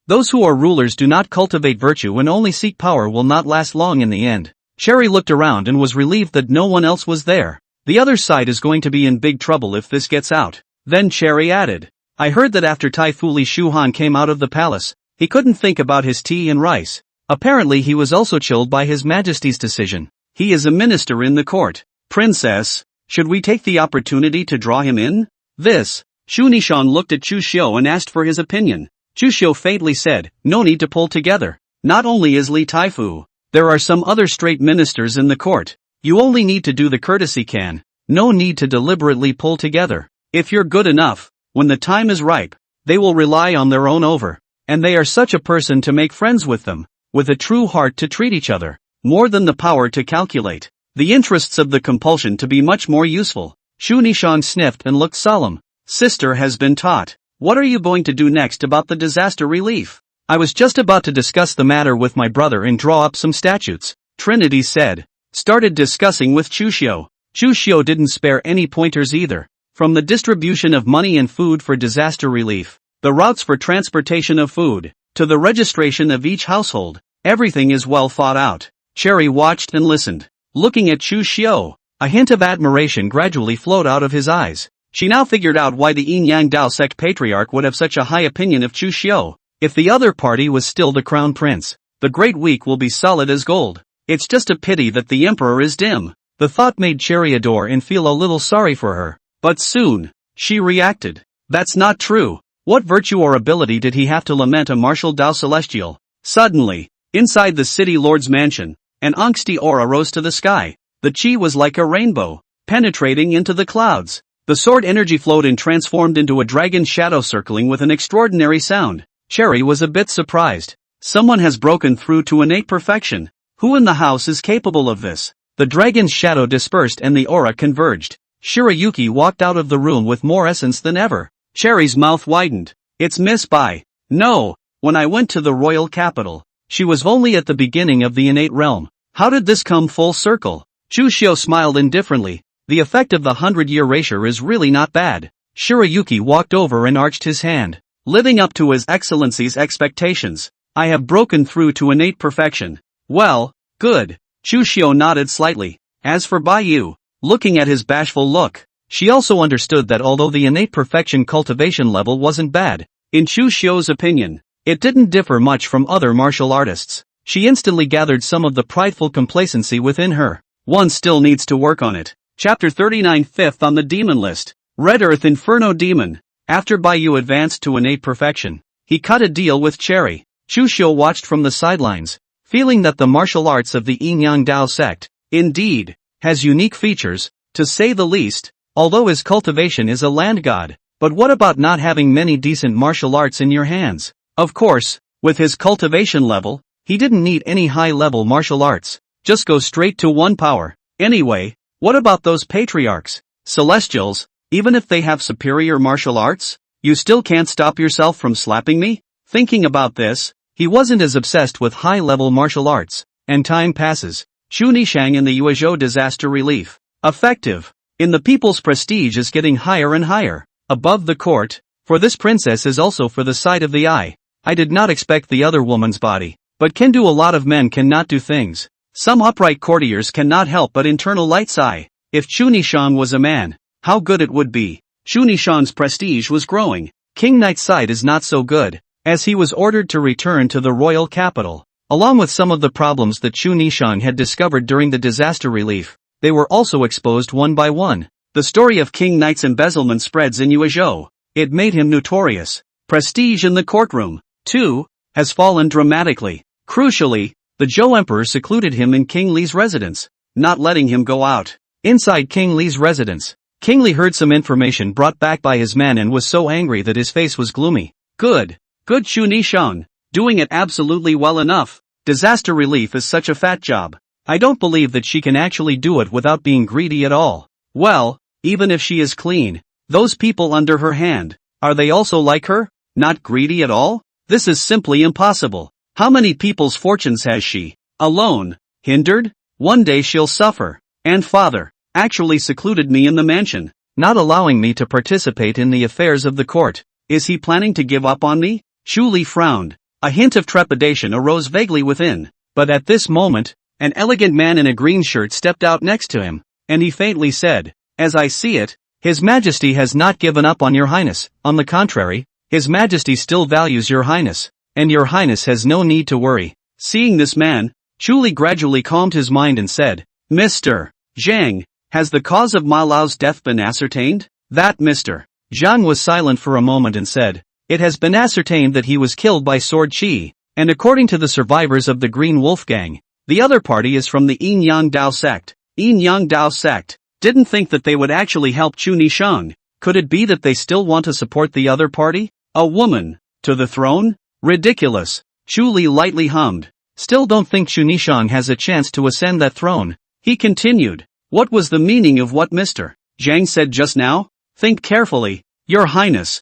S1: Those who are rulers do not cultivate virtue and only seek power will not last long in the end. Cherry looked around and was relieved that no one else was there. The other side is going to be in big trouble if this gets out. Then Cherry added, I heard that after Tai Fu Li Shuhan came out of the palace, he couldn't think about his tea and rice. Apparently he was also chilled by His Majesty's decision. He is a minister in the court. Princess, should we take the opportunity to draw him in? Chu Nishan looked at Chu Xiu and asked for his opinion. Chu Xiu faintly said, no need to pull together. Not only is Li Taifu, there are some other straight ministers in the court. You only need to do the courtesy can. No need to deliberately pull together. If you're good enough, when the time is ripe, they will rely on their own over. And they are such a person to make friends with them, with a true heart to treat each other, more than the power to calculate. The interests of the compulsion to be much more useful. Chu Nishan sniffed and looked solemn. Sister has been taught. What are you going to do next about the disaster relief? I was just about to discuss the matter with my brother and draw up some statutes, Trinity said. Started discussing with Chu Xiu. Chu Xiu didn't spare any pointers either. From the distribution of money and food for disaster relief, the routes for transportation of food, to the registration of each household, everything is well thought out. Cherry watched and listened. Looking at Chu Xiu, a hint of admiration gradually flowed out of his eyes. She now figured out why the Yin Yang Dao sect patriarch would have such a high opinion of Chu Xiu. If the other party was still the crown prince, the great week will be solid as gold. It's just a pity that the emperor is dim. The thought made Cherry adore and feel a little sorry for her. But soon, she reacted. That's not true. What virtue or ability did he have to lament a martial Dao celestial? Suddenly, inside the city lord's mansion, an angsty aura rose to the sky. The chi was like a rainbow, penetrating into the clouds. The sword energy flowed and transformed into a dragon shadow circling with an extraordinary sound. Cherry was a bit surprised. Someone has broken through to innate perfection. Who in the house is capable of this? The dragon's shadow dispersed and the aura converged. Shirayuki walked out of the room with more essence than ever. Cherry's mouth widened. It's Miss Bai. No, when I went to the royal capital, she was only at the beginning of the innate realm. How did this come full circle? Chu Xiu smiled indifferently. The effect of the 100-year erasure is really not bad. Shirayuki walked over and arched his hand. Living up to His Excellency's expectations, I have broken through to innate perfection. Well, good. Chu Xiu nodded slightly. As for Bai Yu, looking at his bashful look, she also understood that although the innate perfection cultivation level wasn't bad, in Chu Xiu's opinion, it didn't differ much from other martial artists. She instantly gathered some of the prideful complacency within her. One still needs to work on it. Chapter 39, fifth on the demon list. Red Earth Inferno Demon. After Bai Yu advanced to innate perfection, he cut a deal with Cherry. Chu Xiu watched from the sidelines, feeling that the martial arts of the Yin Yang Dao sect, indeed, has unique features, to say the least, although his cultivation is a land god. But what about not having many decent martial arts in your hands? Of course, with his cultivation level, he didn't need any high-level martial arts. Just go straight to one power. Anyway, what about those patriarchs? Celestials, even if they have superior martial arts? You still can't stop yourself from slapping me? Thinking about this, he wasn't as obsessed with high-level martial arts. And time passes. Chu Nishang in the Yuezhou disaster relief. Effective. In the people's prestige is getting higher and higher. Above the court, for this princess is also for the sight of the eye. I did not expect the other woman's body, but can do a lot of men cannot do things. Some upright courtiers cannot help but internal light sigh. If Chu Nishan was a man, how good it would be. Chu Nishan's prestige was growing. King Knight's sight is not so good, as he was ordered to return to the royal capital. Along with some of the problems that Chu Nishan had discovered during the disaster relief, they were also exposed one by one. The story of King Knight's embezzlement spreads in Yuezhou. It made him notorious. Prestige in the courtroom, too, has fallen dramatically. Crucially, the Zhou Emperor secluded him in King Li's residence, not letting him go out. Inside King Li's residence, King Li heard some information brought back by his man and was so angry that his face was gloomy. Good Chu Nishan, doing it absolutely well enough. Disaster relief is such a fat job. I don't believe that she can actually do it without being greedy at all. Well, even if she is clean, those people under her hand, are they also like her? Not greedy at all? This is simply impossible. How many people's fortunes has she, alone, hindered? One day she'll suffer. And father, actually secluded me in the mansion, not allowing me to participate in the affairs of the court. Is he planning to give up on me? Chu Li frowned. A hint of trepidation arose vaguely within. But at this moment, an elegant man in a green shirt stepped out next to him, and he faintly said, "As I see it, His Majesty has not given up on your Highness. On the contrary, His Majesty still values your Highness, and your Highness has no need to worry." Seeing this man, Chu Li gradually calmed his mind and said, "Mr. Zhang, has the cause of Ma Lao's death been ascertained?" That Mr. Zhang was silent for a moment and said, "It has been ascertained that he was killed by Sword Qi, and according to the survivors of the Green Wolf Gang, the other party is from the Yin Yang Dao Sect. Yin Yang Dao Sect didn't think that they would actually help Chu Nishang. Could it be that they still want to support the other party? A woman to the throne? Ridiculous." Chu Li lightly hummed. "Still don't think Chu Nishang has a chance to ascend that throne." He continued, "What was the meaning of what Mr. Zhang said just now? Think carefully. Your Highness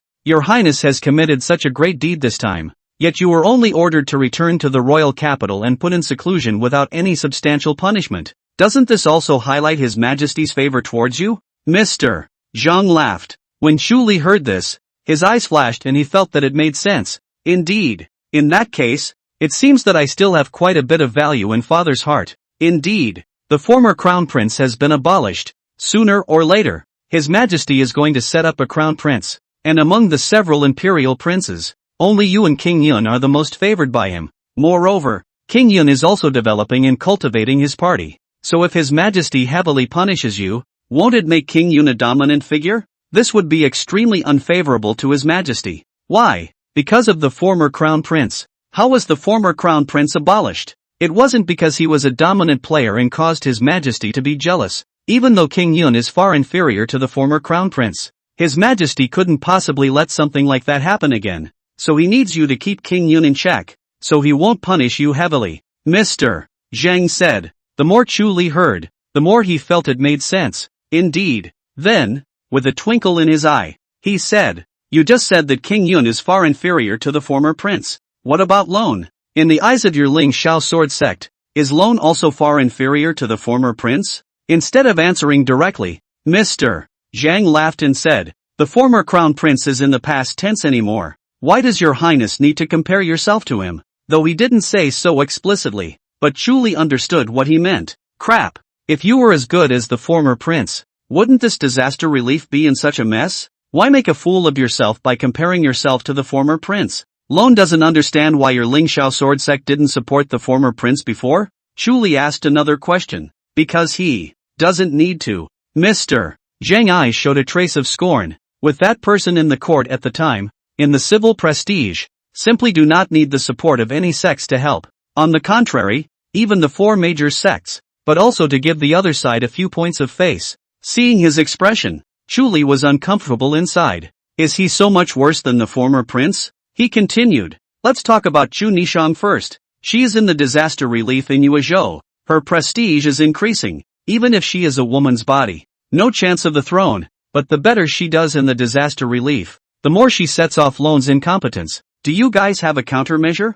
S1: has committed such a great deed this time, yet you were only ordered to return to the royal capital and put in seclusion without any substantial punishment. Doesn't this also highlight His Majesty's favor towards you?" Mr. Zhang laughed. When Chu Li heard this, his eyes flashed and he felt that it made sense. Indeed. In that case, it seems that I still have quite a bit of value in father's heart. Indeed. The former crown prince has been abolished. Sooner or later, His Majesty is going to set up a crown prince, and among the several imperial princes, only you and King Yun are the most favored by him. Moreover, King Yun is also developing and cultivating his party. So if His Majesty heavily punishes you, won't it make King Yun a dominant figure? This would be extremely unfavorable to His Majesty. Why? Because of the former crown prince. How was the former crown prince abolished? It wasn't because he was a dominant player and caused His Majesty to be jealous. Even though King Yun is far inferior to the former crown prince, His Majesty couldn't possibly let something like that happen again. So he needs you to keep King Yun in check, so he won't punish you heavily. Mr. Zhang said. The more Chu Li heard, the more he felt it made sense. Indeed. Then, with a twinkle in his eye, he said, "You just said that King Yun is far inferior to the former prince. What about Lone? In the eyes of your Ling Xiao sword sect, is Lone also far inferior to the former prince?" Instead of answering directly, Mr. Zhang laughed and said, "The former crown prince is in the past tense anymore. Why does your Highness need to compare yourself to him?" Though he didn't say so explicitly, but Chu Li understood what he meant. Crap. If you were as good as the former prince, wouldn't this disaster relief be in such a mess? Why make a fool of yourself by comparing yourself to the former prince? Lone doesn't understand why your Ling Xiao sword sect didn't support the former prince before? Chu Li asked another question. Because he doesn't need to. Mr. Zhang eyes showed a trace of scorn. With that person in the court at the time, in the civil prestige, simply do not need the support of any sects to help. On the contrary, even the four major sects, but also to give the other side a few points of face. Seeing his expression, Chu Li was uncomfortable inside. Is he so much worse than the former prince? He continued. Let's talk about Chu Nishang first. She is in the disaster relief in Yuezhou. Her prestige is increasing, even if she is a woman's body. No chance of the throne, but the better she does in the disaster relief, the more she sets off Lone's incompetence. Do you guys have a countermeasure?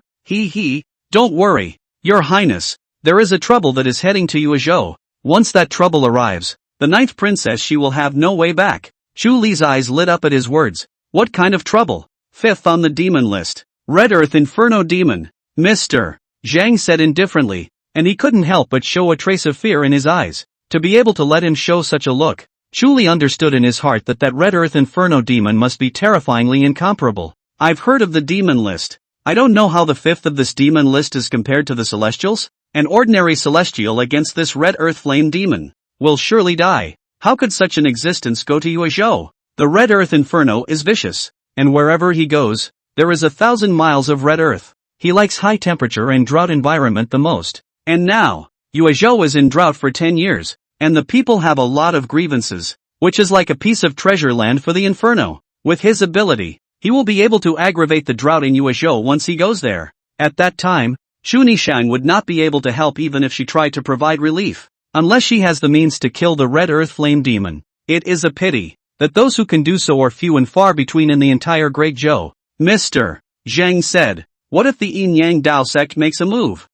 S1: Don't worry, Your Highness. There is a trouble that is heading to Yuezhou. Once that trouble arrives, the ninth princess she will have no way back. Chu Li's eyes lit up at his words. What kind of trouble? Fifth on the demon list. Red Earth Inferno Demon. Mr. Zhang said indifferently, and he couldn't help but show a trace of fear in his eyes. To be able to let him show such a look, Chu Li understood in his heart that Red Earth Inferno Demon must be terrifyingly incomparable. I've heard of the demon list. I don't know how the fifth of this demon list is compared to the celestials. An ordinary celestial against this Red Earth Flame Demon will surely die. How could such an existence go to Yuezhou? The Red Earth Inferno is vicious, and wherever he goes, there is 1,000 miles of red earth. He likes high temperature and drought environment the most. And now, Yuezhou is in drought for 10 years, and the people have a lot of grievances, which is like a piece of treasure land for the Inferno. With his ability, he will be able to aggravate the drought in Yuezhou once he goes there. At that time, Chu Nishang would not be able to help even if she tried to provide relief, unless she has the means to kill the Red Earth Flame Demon. It is a pity that those who can do so are few and far between in the entire Great Zhou. Mr. Zhang said. What if the Yin-Yang Dao sect makes a move?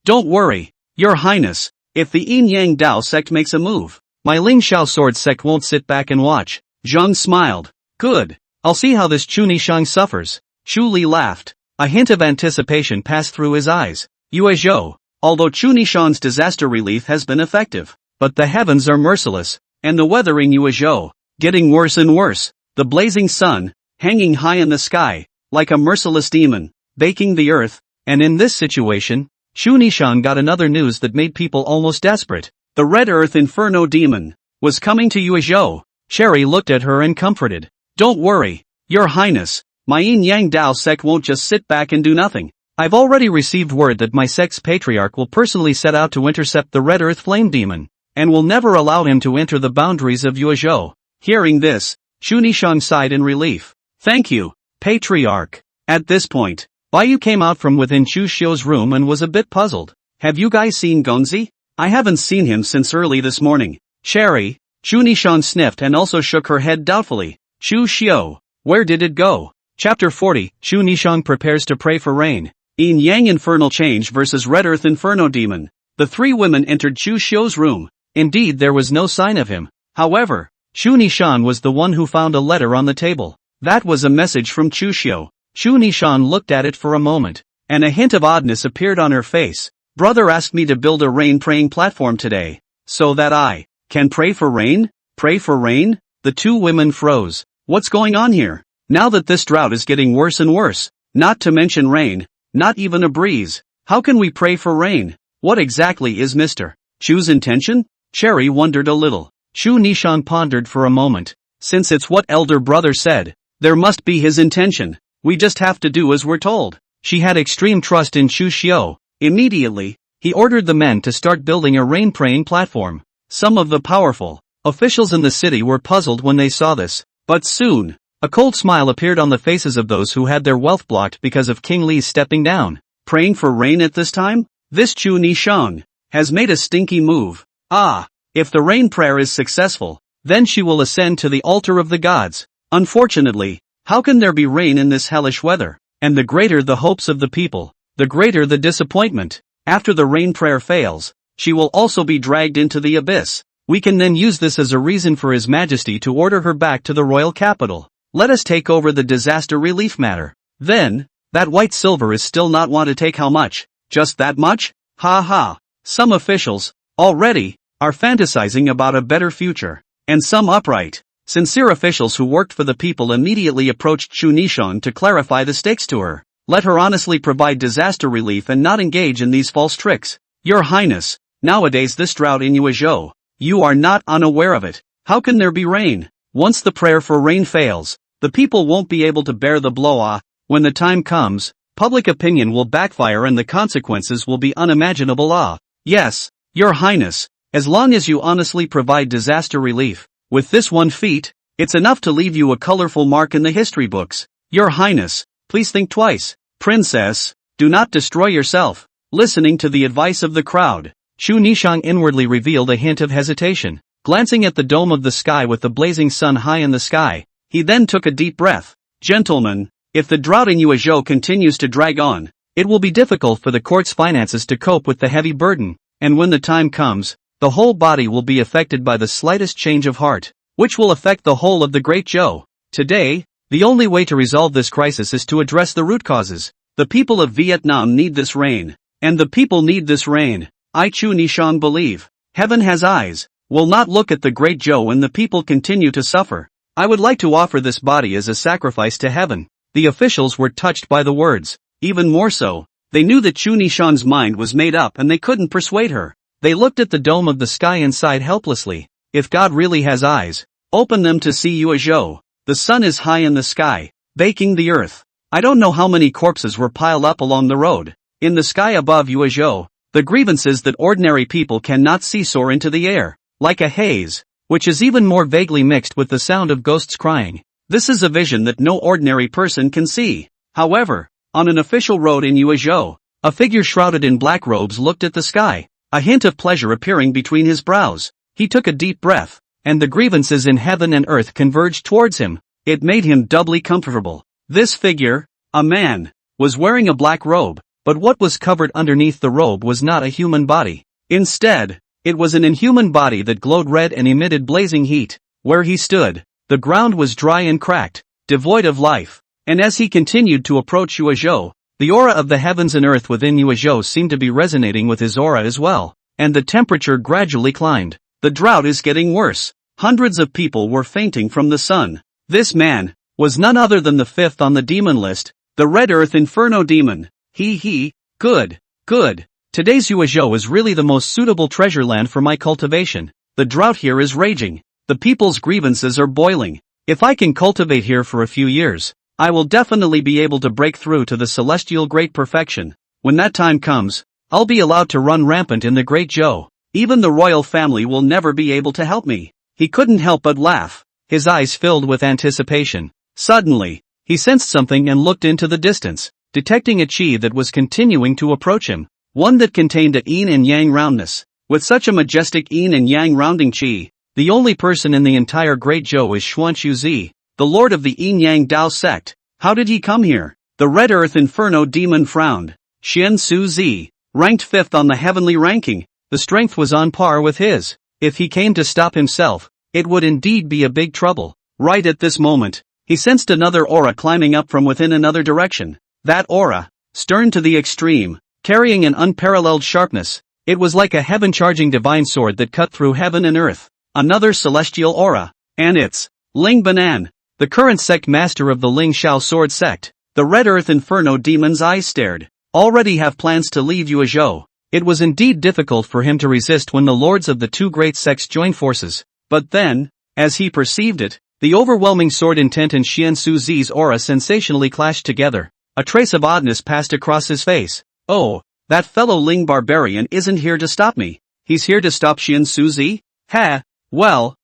S1: Don't worry, Your Highness. If the Yin-Yang Dao sect makes a move, my Ling Xiao sword sect won't sit back and watch. Zhang smiled. Good. I'll see how this Chu Nishang suffers. Chu Li laughed. A hint of anticipation passed through his eyes. Yue Zhou. Although Chu Nishang's disaster relief has been effective, but the heavens are merciless, and the weather in Yue Zhou, getting worse and worse. The blazing sun, hanging high in the sky, like a merciless demon, baking the earth, and in this situation, Chu Nishang got another news that made people almost desperate. The Red Earth Inferno demon was coming to Yue Zhou. Cherry looked at her and comforted. Don't worry, Your Highness, my Yin-Yang Dao sect won't just sit back and do nothing. I've already received word that my sect's patriarch will personally set out to intercept the Red Earth Flame Demon, and will never allow him to enter the boundaries of Yue Zhou. Hearing this, Chu Nishang sighed in relief. Thank you, Patriarch. At this point, Baiyu came out from within Chu Xiu's room and was a bit puzzled. Have you guys seen Gongzi? I haven't seen him since early this morning. Cherry. Chu Nishang sniffed and also shook her head doubtfully. Chu Xiu, where did it go? Chapter 40, Chu Nishang prepares to pray for rain. Yin-Yang Infernal Change vs Red Earth Inferno Demon. The three women entered Chu Xiu's room. Indeed, there was no sign of him. However, Chu Nishang was the one who found a letter on the table. That was a message from Chu Xiu. Chu Nishang looked at it for a moment, and a hint of oddness appeared on her face. Brother asked me to build a rain-praying platform today, so that I can pray for rain? Pray for rain? The two women froze. What's going on here? Now that this drought is getting worse and worse, not to mention rain, not even a breeze, how can we pray for rain? What exactly is Mr. Chu's intention? Cherry wondered a little. Chu Nishang pondered for a moment. Since it's what elder brother said, there must be his intention. We just have to do as we're told. She had extreme trust in Chu Xiu. Immediately, he ordered the men to start building a rain-praying platform. Some of the powerful officials in the city were puzzled when they saw this, but soon, a cold smile appeared on the faces of those who had their wealth blocked because of King Li's stepping down. Praying for rain at this time? This Chu Nishang has made a stinky move. If the rain prayer is successful, then she will ascend to the altar of the gods. Unfortunately, how can there be rain in this hellish weather? And the greater the hopes of the people, the greater the disappointment. After the rain prayer fails, she will also be dragged into the abyss. We can then use this as a reason for His Majesty to order her back to the royal capital. Let us take over the disaster relief matter. Then, that white silver is still not want to take how much? Just that much? Ha ha. Some officials, already, are fantasizing about a better future. And some upright, sincere officials who worked for the people immediately approached Chu Nishang to clarify the stakes to her. Let her honestly provide disaster relief and not engage in these false tricks. Your Highness, nowadays this drought in Yue Zhou, you are not unaware of it. How can there be rain? Once the prayer for rain fails, the people won't be able to bear the blow. When the time comes, public opinion will backfire and the consequences will be unimaginable. Yes, Your Highness, as long as you honestly provide disaster relief, with this one feat, it's enough to leave you a colorful mark in the history books. Your Highness, please think twice. Princess, do not destroy yourself. Listening to the advice of the crowd, Chu Nishang inwardly revealed a hint of hesitation. Glancing at the dome of the sky with the blazing sun high in the sky, he then took a deep breath. Gentlemen, if the drought in Yue Zhou continues to drag on, it will be difficult for the court's finances to cope with the heavy burden, and when the time comes, the whole body will be affected by the slightest change of heart, which will affect the whole of the Great Zhou. Today, the only way to resolve this crisis is to address the root causes. The people of Vietnam need this rain, and the people need this rain. I Chu Nishang believe, heaven has eyes, will not look at the Great Zhou and the people continue to suffer. I would like to offer this body as a sacrifice to heaven. The officials were touched by the words. Even more so, they knew that Chu Nishang's mind was made up and they couldn't persuade her. They looked at the dome of the sky and sighed helplessly. If God really has eyes, open them to see Yue Zhou. The sun is high in the sky, baking the earth. I don't know how many corpses were piled up along the road. In the sky above Yue Zhou, the grievances that ordinary people cannot see soar into the air, like a haze, which is even more vaguely mixed with the sound of ghosts crying. This is a vision that no ordinary person can see. However, on an official road in Yue Zhou, a figure shrouded in black robes looked at the sky, a hint of pleasure appearing between his brows. He took a deep breath, and the grievances in heaven and earth converged towards him. It made him doubly comfortable. This figure, A man was wearing a black robe, but what was covered underneath the robe was not a human body. Instead, it was an inhuman body that glowed red and emitted blazing heat. Where he stood, the ground was dry and cracked, devoid of life. And as he continued to approach Chu Xiu, the aura of the heavens and earth within Chu Xiu seemed to be resonating with his aura as well, and the temperature gradually climbed. The drought is getting worse. Hundreds of people were fainting from the sun. This man was none other than the fifth on the demon list, the Red Earth Inferno demon. Good. Today's Chu Xiu is really the most suitable treasure land for my cultivation. The drought here is raging. The people's grievances are boiling. If I can cultivate here for a few years, I will definitely be able to break through to the celestial great perfection. When that time comes, I'll be allowed to run rampant in the Great Zhou. Even the royal family will never be able to help me. He couldn't help but laugh, his eyes filled with anticipation. Suddenly, he sensed something and looked into the distance, detecting a chi that was continuing to approach him, one that contained a yin and yang roundness. With such a majestic yin and yang rounding chi, the only person in the entire Great Zhou is Chu Xiu, the lord of the Yin-Yang Dao sect. How did he come here? The Red Earth Inferno demon frowned. Xiu, ranked 5th on the heavenly ranking, the strength was on par with his. If he came to stop himself, it would indeed be a big trouble. Right at this moment, he sensed another aura climbing up from within another direction. That aura, stern to the extreme, carrying an unparalleled sharpness. It was like a heaven-charging divine sword that cut through heaven and earth. Another celestial aura. And it's Ling Banan, the current sect master of the Ling Xiao sword sect. The Red Earth Inferno demon's eyes stared. Already have plans to leave Chu Xiu. It was indeed difficult for him to resist when the lords of the two great sects joined forces. But then, as he perceived it, the overwhelming sword intent and Xiu's aura sensationally clashed together. A trace of oddness passed across his face. Oh, that fellow Ling barbarian isn't here to stop me. He's here to stop Xiu? Ha! Well,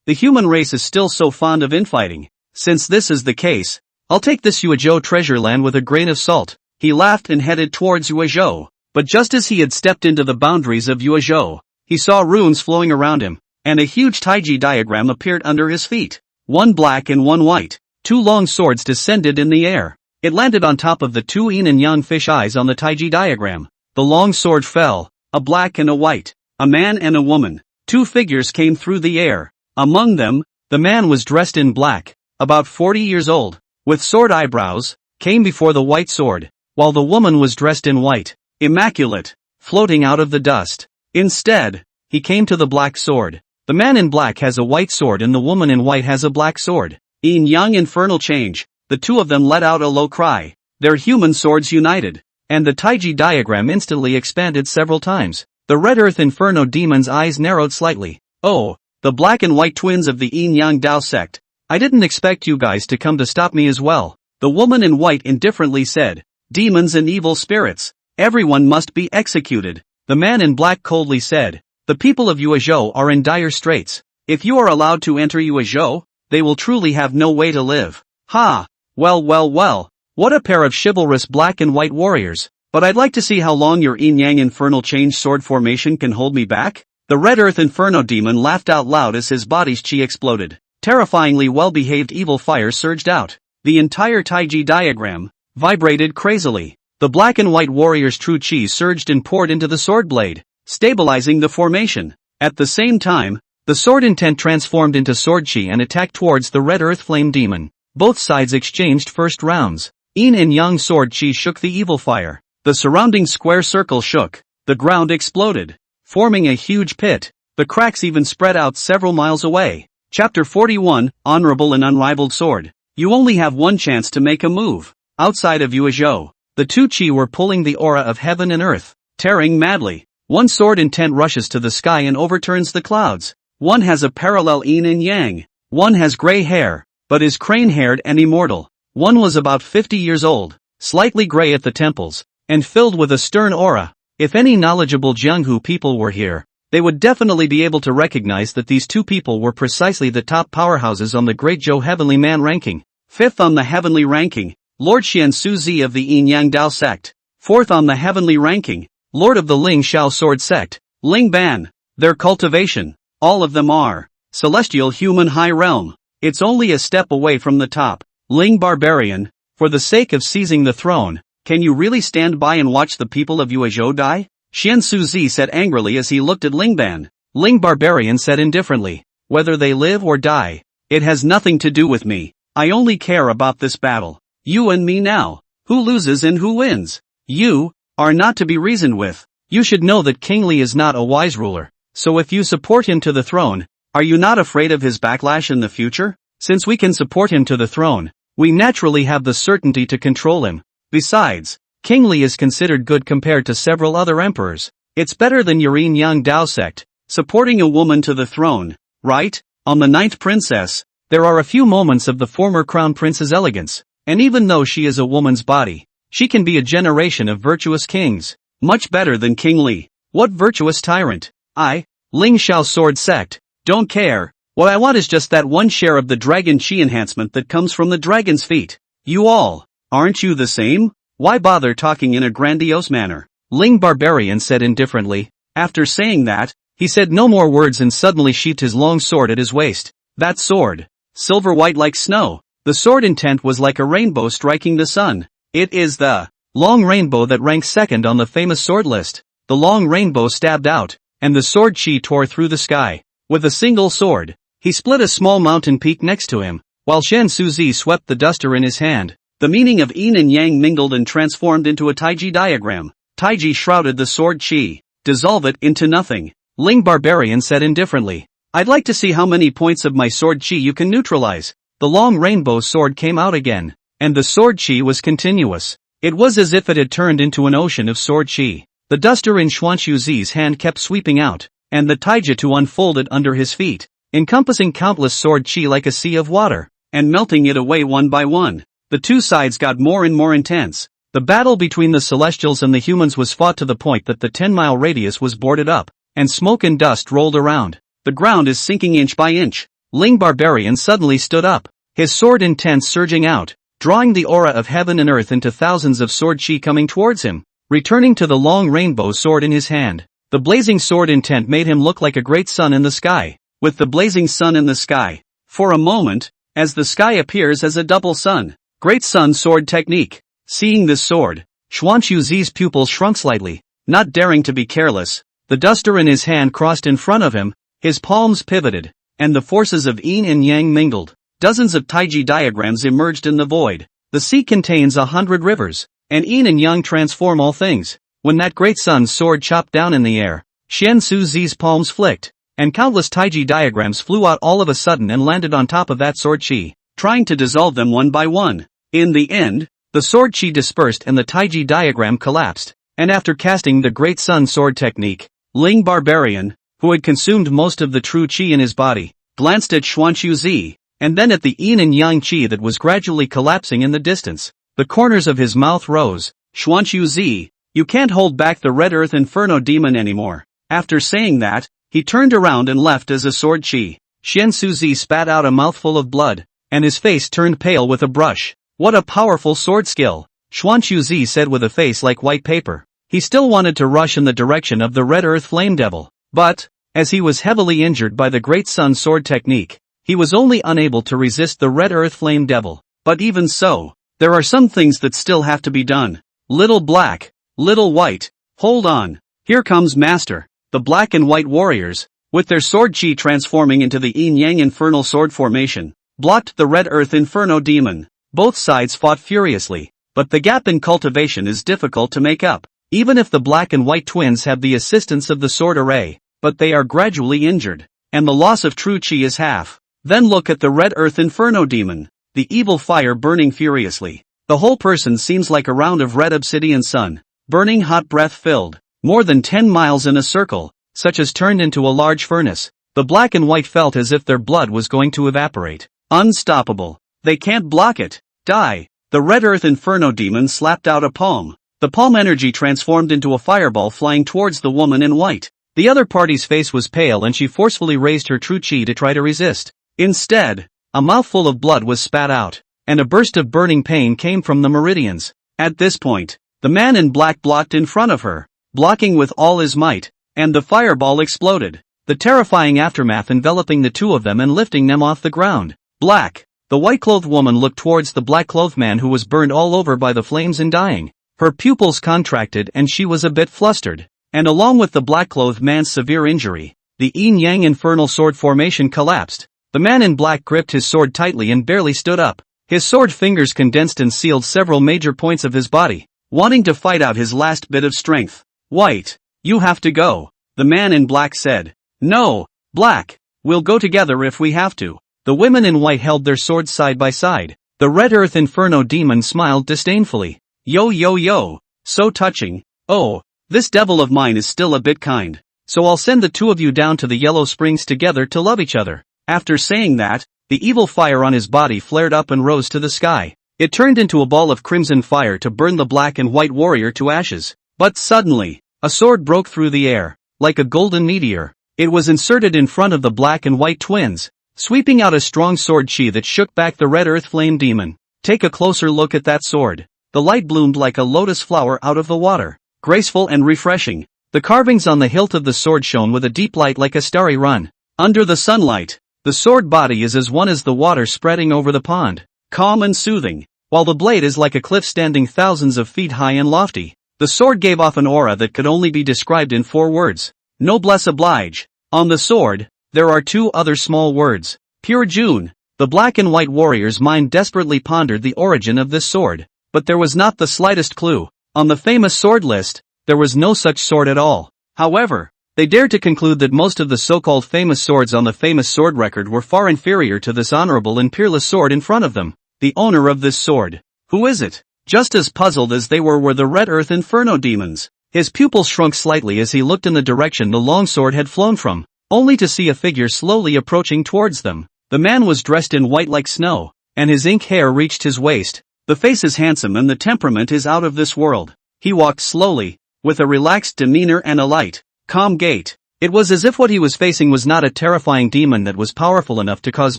S1: the human race is still so fond of infighting. Since this is the case, I'll take this Chu Xiu treasure land with a grain of salt. He laughed and headed towards Chu Xiu. But just as he had stepped into the boundaries of Chu Xiu, he saw runes flowing around him, and a huge taiji diagram appeared under his feet. One black and one white. Two long swords descended in the air. It landed on top of the two yin and yang fish eyes on the taiji diagram. The long sword fell, a black and a white, a man and a woman. Two figures came through the air. Among them, the man was dressed in black, about 40 years old, with sword eyebrows, came before the white sword, while the woman was dressed in white, immaculate, floating out of the dust. Instead, he came to the black sword. The man in black has a white sword and the woman in white has a black sword. Yin-yang infernal change. The two of them let out a low cry. Their human swords united, and the taiji diagram instantly expanded several times. The Red Earth Inferno demon's eyes narrowed slightly. Oh, the black and white twins of the Yin-Yang Dao sect. I didn't expect you guys to come to stop me as well. The woman in white indifferently said, demons and evil spirits. Everyone must be executed. The man in black coldly said, the people of Chu Xiu are in dire straits. If you are allowed to enter Chu Xiu, they will truly have no way to live. Ha! Well, what a pair of chivalrous black and white warriors. But I'd like to see how long your yin-yang infernal change sword formation can hold me back. The Red Earth Inferno demon laughed out loud as his body's chi exploded. Terrifyingly well-behaved evil fire surged out. The entire taiji diagram vibrated crazily. The black and white warrior's true chi surged and poured into the sword blade, stabilizing the formation. At the same time, the sword intent transformed into sword chi and attacked towards the Red Earth Flame demon. Both sides exchanged first rounds. Yin and Yang sword chi shook the evil fire. The surrounding square circle shook. The ground exploded, forming a huge pit. The cracks even spread out several miles away. Chapter 41, Honorable and Unrivaled Sword. You only have one chance to make a move. Outside of Chu Xiu, the two chi were pulling the aura of heaven and earth, tearing madly. One sword intent rushes to the sky and overturns the clouds. One has a parallel yin and yang. One has gray hair, but is crane-haired and immortal. One was about 50 years old, slightly gray at the temples, and filled with a stern aura. If any knowledgeable Jianghu people were here, they would definitely be able to recognize that these two people were precisely the top powerhouses on the Great Zhou Heavenly Man ranking. 5th on the heavenly ranking, Lord Xiu of the Yin-Yang Dao sect. 4th on the heavenly ranking, Lord of the Ling Xiao sword sect, Ling Ban. Their cultivation, all of them are celestial human high realm. It's only a step away from the top. Ling barbarian, For the sake of seizing the throne, can you really stand by and watch the people of Yuezhou die? Xian Suzi said angrily as he looked at Lingban. Ling Barbarian said indifferently, whether they live or die, it has nothing to do with me. I only care about this battle. You and me now. Who loses and who wins? You are not to be reasoned with. You should know that King Li is not a wise ruler, so if you support him to the throne, are you not afraid of his backlash in the future? Since we can support him to the throne, we naturally have the certainty to control him. Besides, King Li is considered good compared to several other emperors. It's better than your yin yang Dao sect, supporting a woman to the throne, right? On the ninth princess, there are a few moments of the former crown prince's elegance, and even though she is a woman's body, she can be a generation of virtuous kings. Much better than King Li. What virtuous tyrant? I, Ling Xiao Sword Sect, don't care. What I want is just that one share of the dragon chi enhancement that comes from the dragon's feet. You all, aren't you the same? Why bother talking in a grandiose manner? Ling Barbarian said indifferently. After saying that, he said no more words and suddenly sheathed his long sword at his waist. That sword, silver white like snow. The sword intent was like a rainbow striking the sun. It is the long rainbow that ranks second on the famous sword list. The long rainbow stabbed out, and the sword chi tore through the sky. With a single sword, he split a small mountain peak next to him, while Shen Suzi swept the duster in his hand. The meaning of yin and yang mingled and transformed into a taiji diagram. Taiji shrouded the sword chi. Dissolve it into nothing. Ling Barbarian said indifferently. I'd like to see how many points of my sword chi you can neutralize. The long rainbow sword came out again, and the sword chi was continuous. It was as if it had turned into an ocean of sword chi. The duster in Xuanqiuzi's hand kept sweeping out, and the taijutsu unfolded under his feet, encompassing countless sword chi like a sea of water, and melting it away one by one. The two sides got more and more intense. The battle between the Celestials and the humans was fought to the point that the 10-mile radius was boarded up, and smoke and dust rolled around. The ground is sinking inch by inch. Ling Barbarian suddenly stood up, his sword intent surging out, drawing the aura of heaven and earth into thousands of sword chi coming towards him, returning to the long rainbow sword in his hand. The blazing sword intent made him look like a great sun in the sky, with the blazing sun in the sky. For a moment, as the sky appears as a double sun. Great Sun Sword Technique. Seeing this sword, Xuanqiuzi's pupils shrunk slightly, not daring to be careless. The duster in his hand crossed in front of him, his palms pivoted, and the forces of yin and yang mingled. Dozens of taiji diagrams emerged in the void. The sea contains 100 rivers, and yin and yang transform all things. When that great sun sword chopped down in the air, Shen Suzi's palms flicked, and countless taiji diagrams flew out all of a sudden and landed on top of that sword chi, trying to dissolve them one by one. In the end, the sword chi dispersed and the taiji diagram collapsed, and after casting the Great Sun Sword technique, Ling Barbarian, who had consumed most of the true chi in his body, glanced at Xuanqiuzi, and then at the yin and yang chi that was gradually collapsing in the distance. The corners of his mouth rose. Xuanqiuzi, you can't hold back the Red Earth Inferno demon anymore. After saying that, he turned around and left as a sword chi. Shen Suzi spat out a mouthful of blood, and his face turned pale with a brush. What a powerful sword skill, Xuanqiuzi said with a face like white paper. He still wanted to rush in the direction of the Red Earth Flame Devil, but, as he was heavily injured by the Great Sun Sword technique, he was only unable to resist the Red Earth Flame Devil. But even so, there are some things that still have to be done. Little black, little white, hold on, here comes Master. The black and white warriors, with their sword chi transforming into the yin-yang infernal sword formation, blocked the Red Earth Inferno demon. Both sides fought furiously, but the gap in cultivation is difficult to make up, even if the black and white twins have the assistance of the sword array, but they are gradually injured, and the loss of true chi is half. Then look at the Red Earth Inferno demon, the evil fire burning furiously. The whole person seems like a round of red obsidian sun, burning hot breath filled, more than 10 miles in a circle, such as turned into a large furnace. The black and white felt as if their blood was going to evaporate. Unstoppable. They can't block it. Die. The Red Earth Inferno demon slapped out a palm. The palm energy transformed into a fireball flying towards the woman in white. The other party's face was pale and she forcefully raised her true chi to try to resist. Instead, a mouthful of blood was spat out, and a burst of burning pain came from the meridians. At this point, the man in black blocked in front of her, blocking with all his might, and the fireball exploded, the terrifying aftermath enveloping the two of them and lifting them off the ground. Black. The white-clothed woman looked towards the black-clothed man who was burned all over by the flames and dying. Her pupils contracted and she was a bit flustered. And along with the black-clothed man's severe injury, the yin-yang infernal sword formation collapsed. The man in black gripped his sword tightly and barely stood up. His sword fingers condensed and sealed several major points of his body, wanting to fight out his last bit of strength. White, you have to go, the man in black said. No, Black, we'll go together if we have to. The women in white held their swords side by side. The Red Earth Inferno demon smiled disdainfully. Yo yo yo, so touching. Oh, this devil of mine is still a bit kind. So I'll send the two of you down to the Yellow Springs together to love each other. After saying that, the evil fire on his body flared up and rose to the sky. It turned into a ball of crimson fire to burn the black and white warrior to ashes. But suddenly, a sword broke through the air, like a golden meteor. It was inserted in front of the black and white twins, sweeping out a strong sword chi that shook back the Red Earth Flame Demon. Take a closer look at that sword. The light bloomed like a lotus flower out of the water, graceful and refreshing. The carvings on the hilt of the sword shone with a deep light like a starry run. Under the sunlight, the sword body is as one as the water spreading over the pond, calm and soothing, while the blade is like a cliff standing thousands of feet high and lofty. The sword gave off an aura that could only be described in 4 words. Noblesse oblige. On the sword, there are 2 other small words. Pure June. The black and white warrior's mind desperately pondered the origin of this sword, but there was not the slightest clue. On the famous sword list, there was no such sword at all. However, they dared to conclude that most of the so-called famous swords on the famous sword record were far inferior to this honorable and peerless sword in front of them. The owner of this sword. Who is it? Just as puzzled as they were the Red Earth Inferno demons. His pupils shrunk slightly as he looked in the direction the long sword had flown from, only to see a figure slowly approaching towards them. The man was dressed in white like snow, and his ink hair reached his waist. The face is handsome and the temperament is out of this world. He walked slowly, with a relaxed demeanor and a light, calm gait. It was as if what he was facing was not a terrifying demon that was powerful enough to cause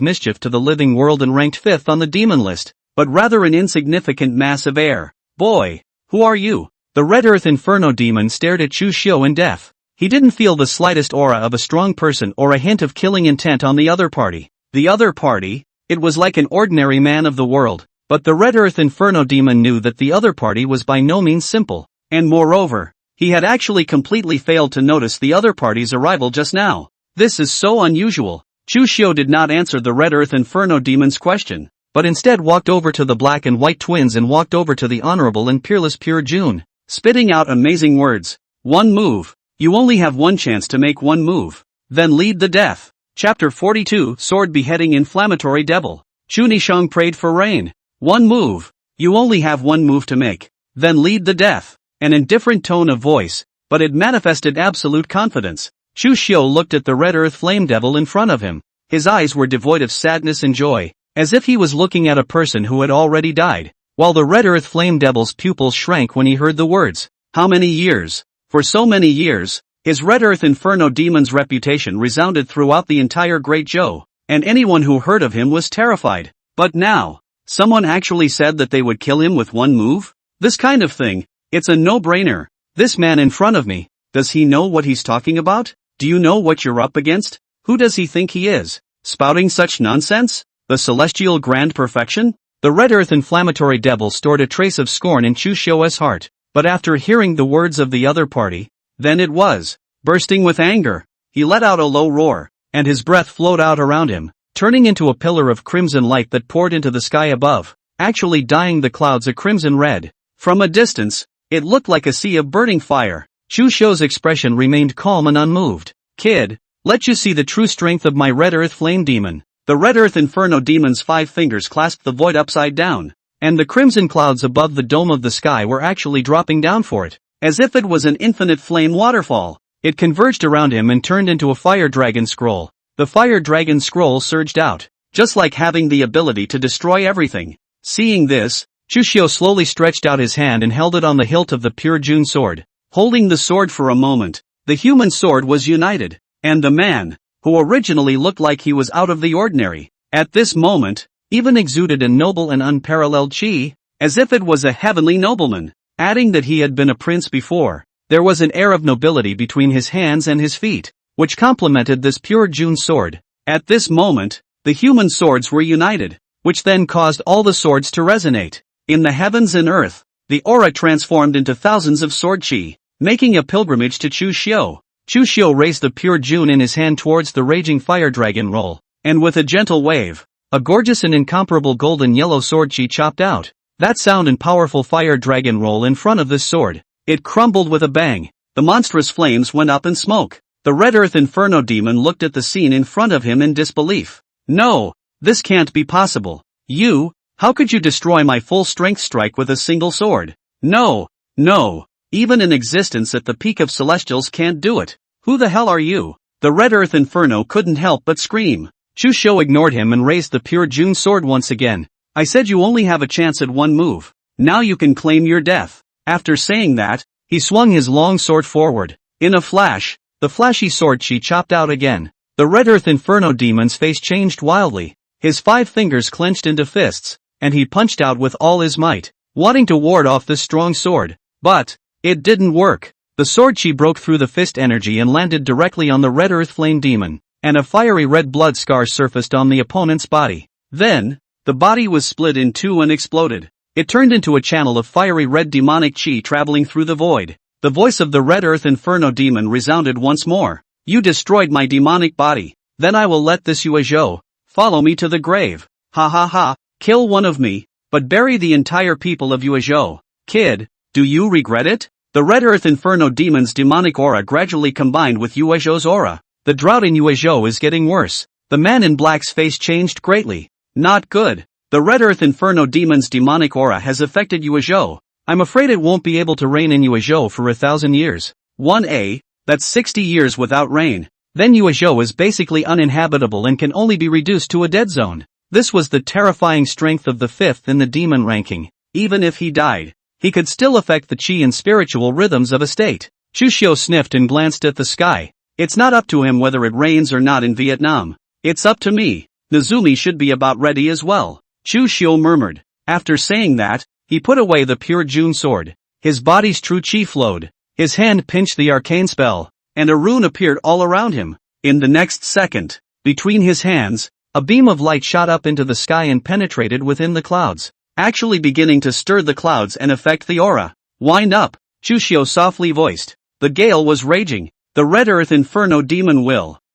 S1: mischief to the living world and ranked 5th on the demon list, but rather an insignificant mass of air. Boy, who are you? The Red Earth Inferno demon stared at Chu Xiu in death. He didn't feel the slightest aura of a strong person or a hint of killing intent on the other party. The other party? It was like an ordinary man of the world, but the Red Earth Inferno demon knew that the other party was by no means simple, and moreover, he had actually completely failed to notice the other party's arrival just now. This is so unusual. Chu Xiu did not answer the Red Earth Inferno demon's question, but instead walked over to the black and white twins and walked over to the honorable and peerless Pure June, spitting out amazing words. One move. You only have one chance to make one move. Then lead the death. Chapter 42 Sword Beheading Inflammatory Devil. Chu Nishang prayed for rain. One move. You only have one move to make. Then lead the death. An indifferent tone of voice, but it manifested absolute confidence. Chu Xiu looked at the Red Earth Flame Devil in front of him. His eyes were devoid of sadness and joy, as if he was looking at a person who had already died, while the Red Earth Flame Devil's pupils shrank when he heard the words. How many years? For so many years, his Red Earth Inferno demon's reputation resounded throughout the entire Great Zhou, and anyone who heard of him was terrified. But now, someone actually said that they would kill him with one move? This kind of thing, it's a no-brainer. This man in front of me, does he know what he's talking about? Do you know what you're up against? Who does he think he is? Spouting such nonsense? The celestial grand perfection? The Red Earth Inflammatory Devil stored a trace of scorn in Chu Xiu's heart, but after hearing the words of the other party, then it was, bursting with anger, he let out a low roar, and his breath flowed out around him, turning into a pillar of crimson light that poured into the sky above, actually dyeing the clouds a crimson red. From a distance, it looked like a sea of burning fire. Chu Xiu's expression remained calm and unmoved. Kid, let you see the true strength of my Red Earth Flame Demon. The Red Earth Inferno demon's 5 fingers clasped the void upside down, and the crimson clouds above the dome of the sky were actually dropping down for it, as if it was an infinite flame waterfall. It converged around him and turned into a fire dragon scroll. The fire dragon scroll surged out, just like having the ability to destroy everything. Seeing this, Chu Xiu slowly stretched out his hand and held it on the hilt of the Pure June sword. Holding the sword for a moment, the human sword was united, and the man, who originally looked like he was out of the ordinary, at this moment, even exuded a noble and unparalleled chi, as if it was a heavenly nobleman. Adding that he had been a prince before, there was an air of nobility between his hands and his feet, which complemented this Pure June sword. At this moment, the human swords were united, which then caused all the swords to resonate. In the heavens and earth, the aura transformed into thousands of sword chi, making a pilgrimage to Chu Xiu. Chu Xiu raised the pure June in his hand towards the raging fire dragon roll, and with a gentle wave, a gorgeous and incomparable golden yellow sword chi chopped out. That sound and powerful fire dragon roll in front of this sword. It crumbled with a bang. The monstrous flames went up in smoke. The red earth Inferno demon looked at the scene in front of him in disbelief. No, this can't be possible. How could you destroy my full strength strike with a single sword? No, even in existence at the peak of celestials can't do it. Who the hell are you? The red earth Inferno couldn't help but scream. Chu Xiu ignored him and raised the pure June sword once again. I said you only have a chance at one move. Now you can claim your death. After saying that, he swung his long sword forward. In a flash, the flashy sword chi chopped out again. The red earth Inferno demon's face changed wildly. His 5 fingers clenched into fists, and he punched out with all his might, wanting to ward off the strong sword. But it didn't work. The sword chi broke through the fist energy and landed directly on the red earth flame demon, and a fiery red blood scar surfaced on the opponent's body. Then, the body was split in two and exploded. It turned into a channel of fiery red demonic chi traveling through the void. The voice of the red earth Inferno demon resounded once more. You destroyed my demonic body. Then I will let this Yu follow me to the grave. Ha ha ha, kill one of me, but bury the entire people of Yu. Kid, do you regret it? The red earth Inferno demon's demonic aura gradually combined with Yu's aura. The drought in Yu is getting worse. The man in black's face changed greatly. Not good. The red earth Inferno demon's demonic aura has affected Yu. I'm afraid it won't be able to reign in Yu for 1,000 years. 1A, that's 60 years without rain. Then Yu is basically uninhabitable and can only be reduced to a dead zone. This was the terrifying strength of the 5th in the demon ranking. Even if he died, he could still affect the chi and spiritual rhythms of a state. Chu Xiu sniffed and glanced at the sky. It's not up to him whether it rains or not in Vietnam. It's up to me. Nezumi should be about ready as well. Chu Xiu murmured. After saying that, he put away the pure June sword. His body's true chi flowed. His hand pinched the arcane spell, and a rune appeared all around him. In the next second, between his hands, a beam of light shot up into the sky and penetrated within the clouds, actually beginning to stir the clouds and affect the aura. Wind up, Chu Xiu softly voiced. The gale was raging. The red earth Inferno demon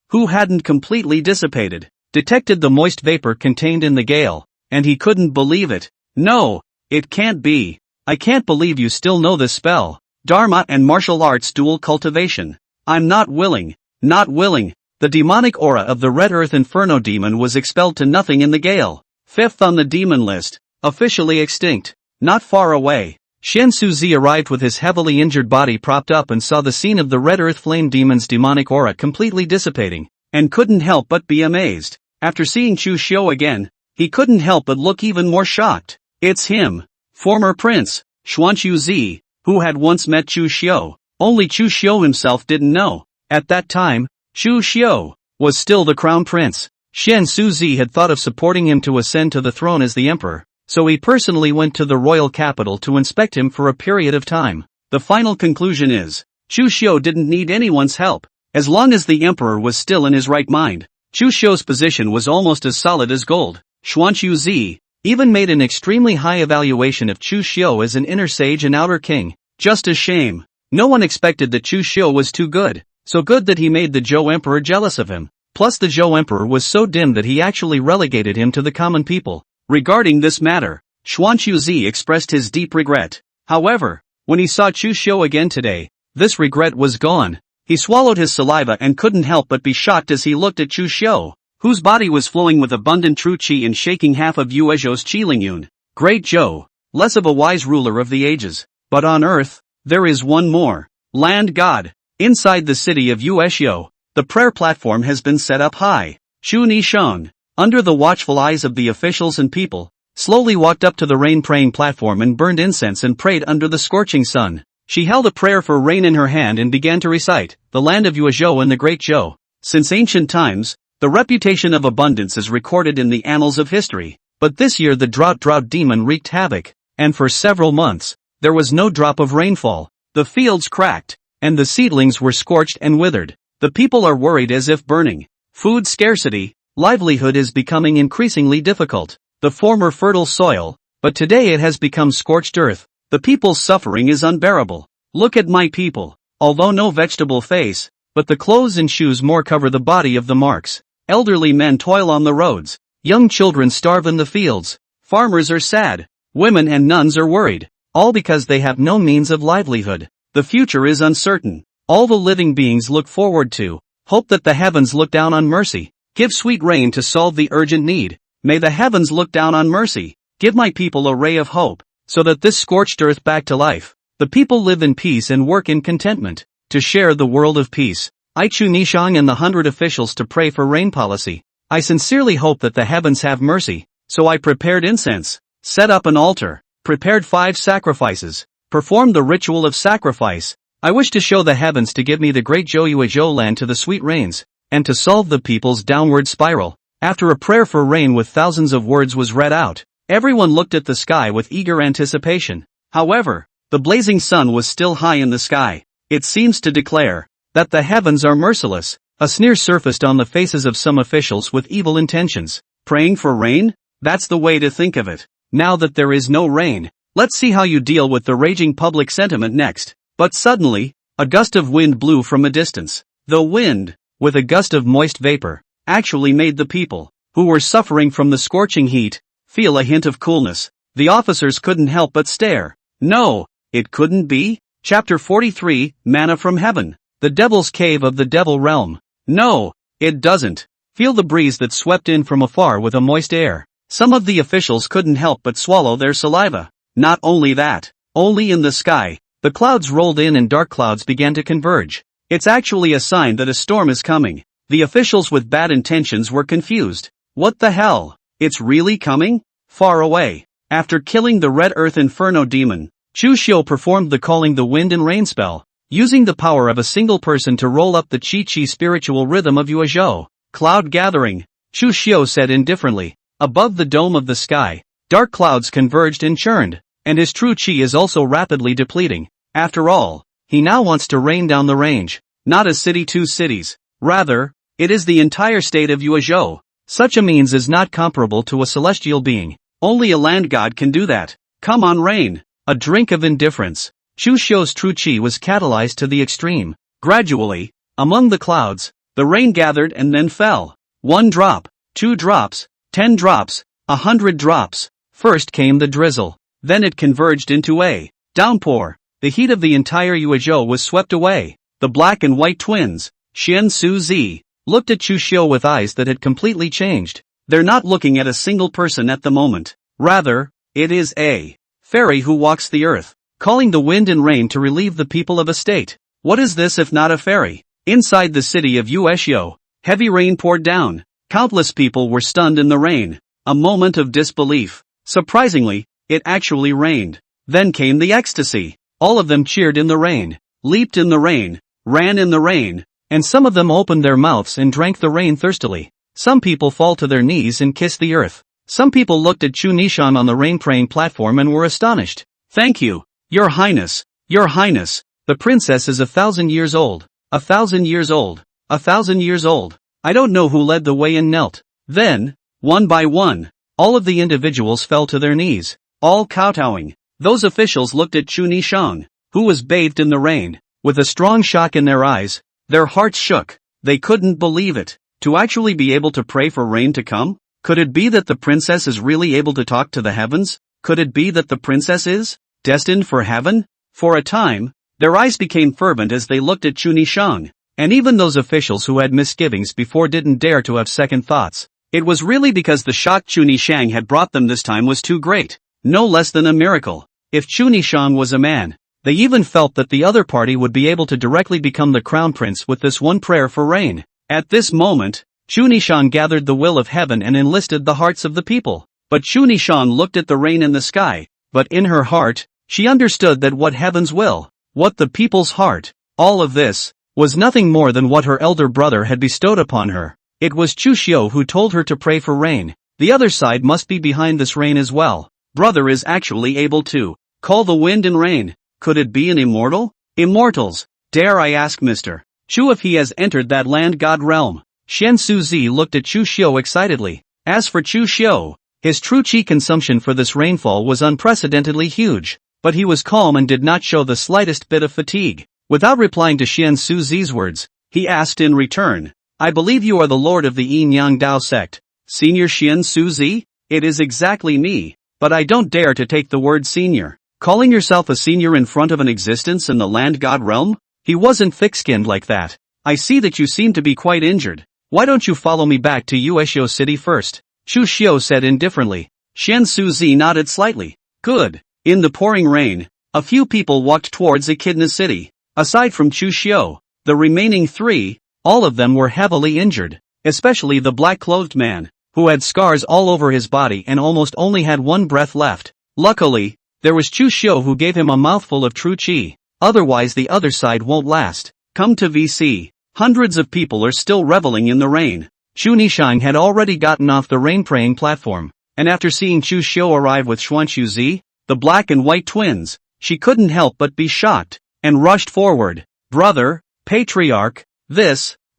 S1: who hadn't completely dissipated, detected the moist vapor contained in the gale, and he couldn't believe it. No, it can't be. I can't believe you still know this spell. Dharma and martial arts dual cultivation. I'm not willing. The demonic aura of the red earth Inferno demon was expelled to nothing in the gale. 5th on the demon list, officially extinct. Not far away, Shen Suzi arrived with his heavily injured body propped up and saw the scene of the red earth flame demon's demonic aura completely dissipating, and couldn't help but be amazed. After seeing Chu Xiu again, he couldn't help but look even more shocked. It's him, former prince, Xuanqiu Zi, who had once met Chu Xiu. Only Chu Xiu himself didn't know. At that time, Chu Xiu was still the crown prince. Shen Suzi had thought of supporting him to ascend to the throne as the emperor, so he personally went to the royal capital to inspect him for a period of time. The final conclusion is, Chu Xiu didn't need anyone's help. As long as the emperor was still in his right mind, Chu Xiu's position was almost as solid as gold. Xuanqiu Zi even made an extremely high evaluation of Chu Xiu as an inner sage and outer king. Just a shame. No one expected that Chu Xiu was too good, so good that he made the Zhou emperor jealous of him. Plus the Zhou emperor was so dim that he actually relegated him to the common people. Regarding this matter, Xuanqiu Zi expressed his deep regret. However, when he saw Chu Xiu again today, this regret was gone. He swallowed his saliva and couldn't help but be shocked as he looked at Chu Xiu, whose body was flowing with abundant true qi and shaking half of Yu Zhou's qilinggyun. Great Zhou, less of a wise ruler of the ages. But on earth, there is one more. Land God. Inside the city of Yu Zhou, the prayer platform has been set up high. Shu Nisheng, under the watchful eyes of the officials and people, slowly walked up to the rain praying platform and burned incense and prayed under the scorching sun. She held a prayer for rain in her hand and began to recite, the land of Yu Zhou and the great Zhou. Since ancient times, the reputation of abundance is recorded in the annals of history. But this year the drought demon wreaked havoc, and for several months, there was no drop of rainfall. The fields cracked, and the seedlings were scorched and withered. The people are worried as if burning. Food scarcity, livelihood is becoming increasingly difficult. the former fertile soil, but today it has become scorched earth. The people's suffering is unbearable. Look at my people. Although no vegetable face, but the clothes and shoes more cover the body of the marks. Elderly men toil on the roads. Young children starve in the fields. Farmers are sad. Women and nuns are worried. All because they have no means of livelihood. The future is uncertain. All the living beings look forward to, hope that the heavens look down on mercy. Give sweet rain to solve the urgent need. May the heavens look down on mercy. Give my people a ray of hope, so that this scorched earth back to life. The people live in peace and work in contentment, to share the world of peace. I Chu Xiu and the 100 officials to pray for rain policy. I sincerely hope that the heavens have mercy, so I prepared incense, set up an altar, prepared 5 sacrifices, performed the ritual of sacrifice. I wish to show the heavens to give me the great Zhou land to the sweet rains, and to solve the people's downward spiral. After a prayer for rain with thousands of words was read out, everyone looked at the sky with eager anticipation. However, the blazing sun was still high in the sky. It seems to declare that the heavens are merciless. A sneer surfaced on the faces of some officials with evil intentions. Praying for rain? That's the way to think of it. Now that there is no rain, let's see how you deal with the raging public sentiment next. But suddenly, a gust of wind blew from a distance. The wind, with a gust of moist vapor, actually made the people, who were suffering from the scorching heat, feel a hint of coolness. The officers couldn't help but stare. No, it couldn't be. Chapter 43, Manna from Heaven. The Devil's Cave of the Devil Realm. No, it doesn't. Feel the breeze that swept in from afar with a moist air. Some of the officials couldn't help but swallow their saliva. Not only that, only in the sky, the clouds rolled in and dark clouds began to converge. It's actually a sign that a storm is coming. The officials with bad intentions were confused. What the hell? It's really coming? Far away. After killing the Red Earth Inferno demon, Chu Xiu performed the calling the wind and rain spell, using the power of a single person to roll up the chi spiritual rhythm of Yuezhou. Cloud gathering, Chu Xiu said indifferently. Above the dome of the sky, dark clouds converged and churned, and his true chi is also rapidly depleting. After all, he now wants to rain down the range, not a city, 2 cities. Rather, it is the entire state of Yuezhou. Such a means is not comparable to a celestial being. Only a land god can do that. Come on, rain. A drink of indifference. Chu Xiu's true chi was catalyzed to the extreme. Gradually, among the clouds, the rain gathered and then fell. 1 drop, 2 drops, 10 drops, 100 drops. First came the drizzle. Then it converged into a downpour. The heat of the entire Yuezhou was swept away. The black and white twins, Xian Su Zi, looked at Chu Xiu with eyes that had completely changed. They're not looking at a single person at the moment. Rather, it is a fairy who walks the earth, calling the wind and rain to relieve the people of a state. What is this if not a fairy? Inside the city of Yuezhou, heavy rain poured down. Countless people were stunned in the rain. A moment of disbelief. Surprisingly, it actually rained. Then came the ecstasy. All of them cheered in the rain, leaped in the rain, ran in the rain, and some of them opened their mouths and drank the rain thirstily. Some people fall to their knees and kiss the earth. Some people looked at Chu Xiu on the rain-praying platform and were astonished. Thank you, Your Highness, Your Highness. The princess is 1,000 years old. 1,000 years old. 1,000 years old. I don't know who led the way and knelt. Then, one by one, all of the individuals fell to their knees, all kowtowing. Those officials looked at Chu Xiu, who was bathed in the rain, with a strong shock in their eyes. Their hearts shook. They couldn't believe it. To actually be able to pray for rain to come? Could it be that the princess is really able to talk to the heavens? Could it be that the princess is destined for heaven? For a time, their eyes became fervent as they looked at Chu Xiu, and even those officials who had misgivings before didn't dare to have second thoughts. It was really because the shock Chu Xiu had brought them this time was too great. No less than a miracle. If Chu Xiu was a man, they even felt that the other party would be able to directly become the crown prince with this one prayer for rain. At this moment, Chu Xiu gathered the will of heaven and enlisted the hearts of the people. But Chu Xiu looked at the rain in the sky, but in her heart, she understood that what heaven's will, what the people's heart, all of this, was nothing more than what her elder brother had bestowed upon her. It was Chu Xiu who told her to pray for rain. The other side must be behind this rain as well. Brother is actually able to call the wind and rain. Could it be an immortal? Immortals, dare I ask Mr. Chu if he has entered that land god realm? Xian Suzi looked at Chu Xiu excitedly. As for Chu Xiu, His true chi consumption for this rainfall was unprecedentedly huge, but he was calm and did not show the slightest bit of fatigue. Without replying to Xian Suzi's words, he asked in return, "I believe you are the lord of the Yin Yang Dao sect, Senior Xian Suzi?" "It is exactly me, but I don't dare to take the word senior." Calling yourself a senior in front of an existence in the land god realm? He wasn't thick-skinned like that. "I see that you seem to be quite injured. Why don't you follow me back to Yueshio City first?" Chu Xiu said indifferently. Xian Suzi nodded slightly. Good. In the pouring rain, a few people walked towards Echidna City. Aside from Chu Xiu, the remaining three, all of them were heavily injured, especially the black-clothed man, who had scars all over his body and almost only had one breath left. Luckily, there was Chu Xiu who gave him a mouthful of true chi, otherwise the other side won't last. Come to VC. Hundreds of people are still reveling in the rain. Chu Nishang had already gotten off the rain-praying platform, and after seeing Chu Xiu arrive with Xuanqiu Zi, the black and white twins, she couldn't help but be shocked, and rushed forward. "Brother, patriarch,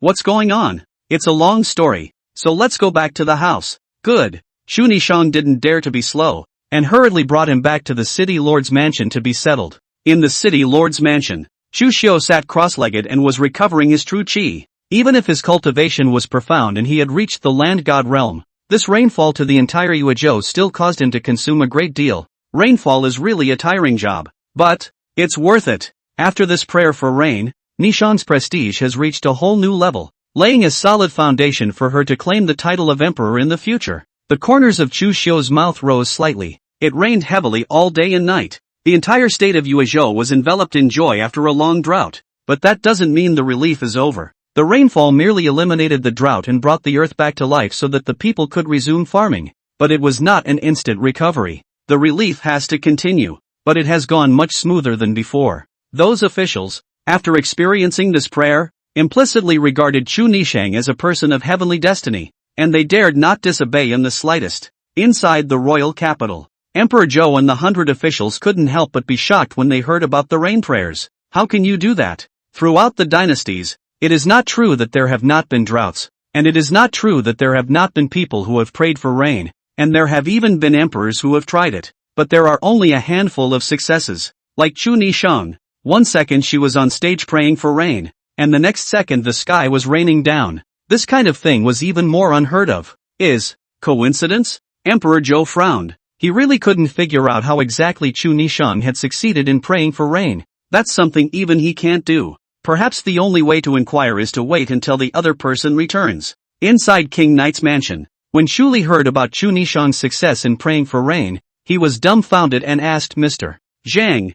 S1: what's going on? It's a long story, so let's go back to the house." Good. Chu Nishang didn't dare to be slow, and hurriedly brought him back to the city lord's mansion to be settled. In the city lord's mansion, Chu Xiu sat cross-legged and was recovering his true chi. Even if his cultivation was profound and he had reached the land god realm, this rainfall to the entire Yuezhou still caused him to consume a great deal. Rainfall is really a tiring job, but it's worth it. After this prayer for rain, Nishang's prestige has reached a whole new level, laying a solid foundation for her to claim the title of emperor in the future. The corners of Chu Xiu's mouth rose slightly. It rained heavily all day and night. The entire state of Yuezhou was enveloped in joy after a long drought, but that doesn't mean the relief is over. The rainfall merely eliminated the drought and brought the earth back to life so that the people could resume farming, but it was not an instant recovery. The relief has to continue, but it has gone much smoother than before. Those officials, after experiencing this prayer, implicitly regarded Chu Nishang as a person of heavenly destiny, and they dared not disobey in the slightest. Inside the royal capital, Emperor Zhou and the 100 officials couldn't help but be shocked when they heard about the rain prayers. How can you do that? Throughout the dynasties, it is not true that there have not been droughts, and it is not true that there have not been people who have prayed for rain, and there have even been emperors who have tried it, but there are only a handful of successes. Like Chu Nishang, one second she was on stage praying for rain, and the next second the sky was raining down. This kind of thing was even more unheard of. Is coincidence? Emperor Zhou frowned. He really couldn't figure out how exactly Chu Nishang had succeeded in praying for rain. That's something even he can't do. Perhaps the only way to inquire is to wait until the other person returns. Inside King Knight's mansion, when Shuli heard about Chu Nishang's success in praying for rain, he was dumbfounded and asked Mr. Zhang,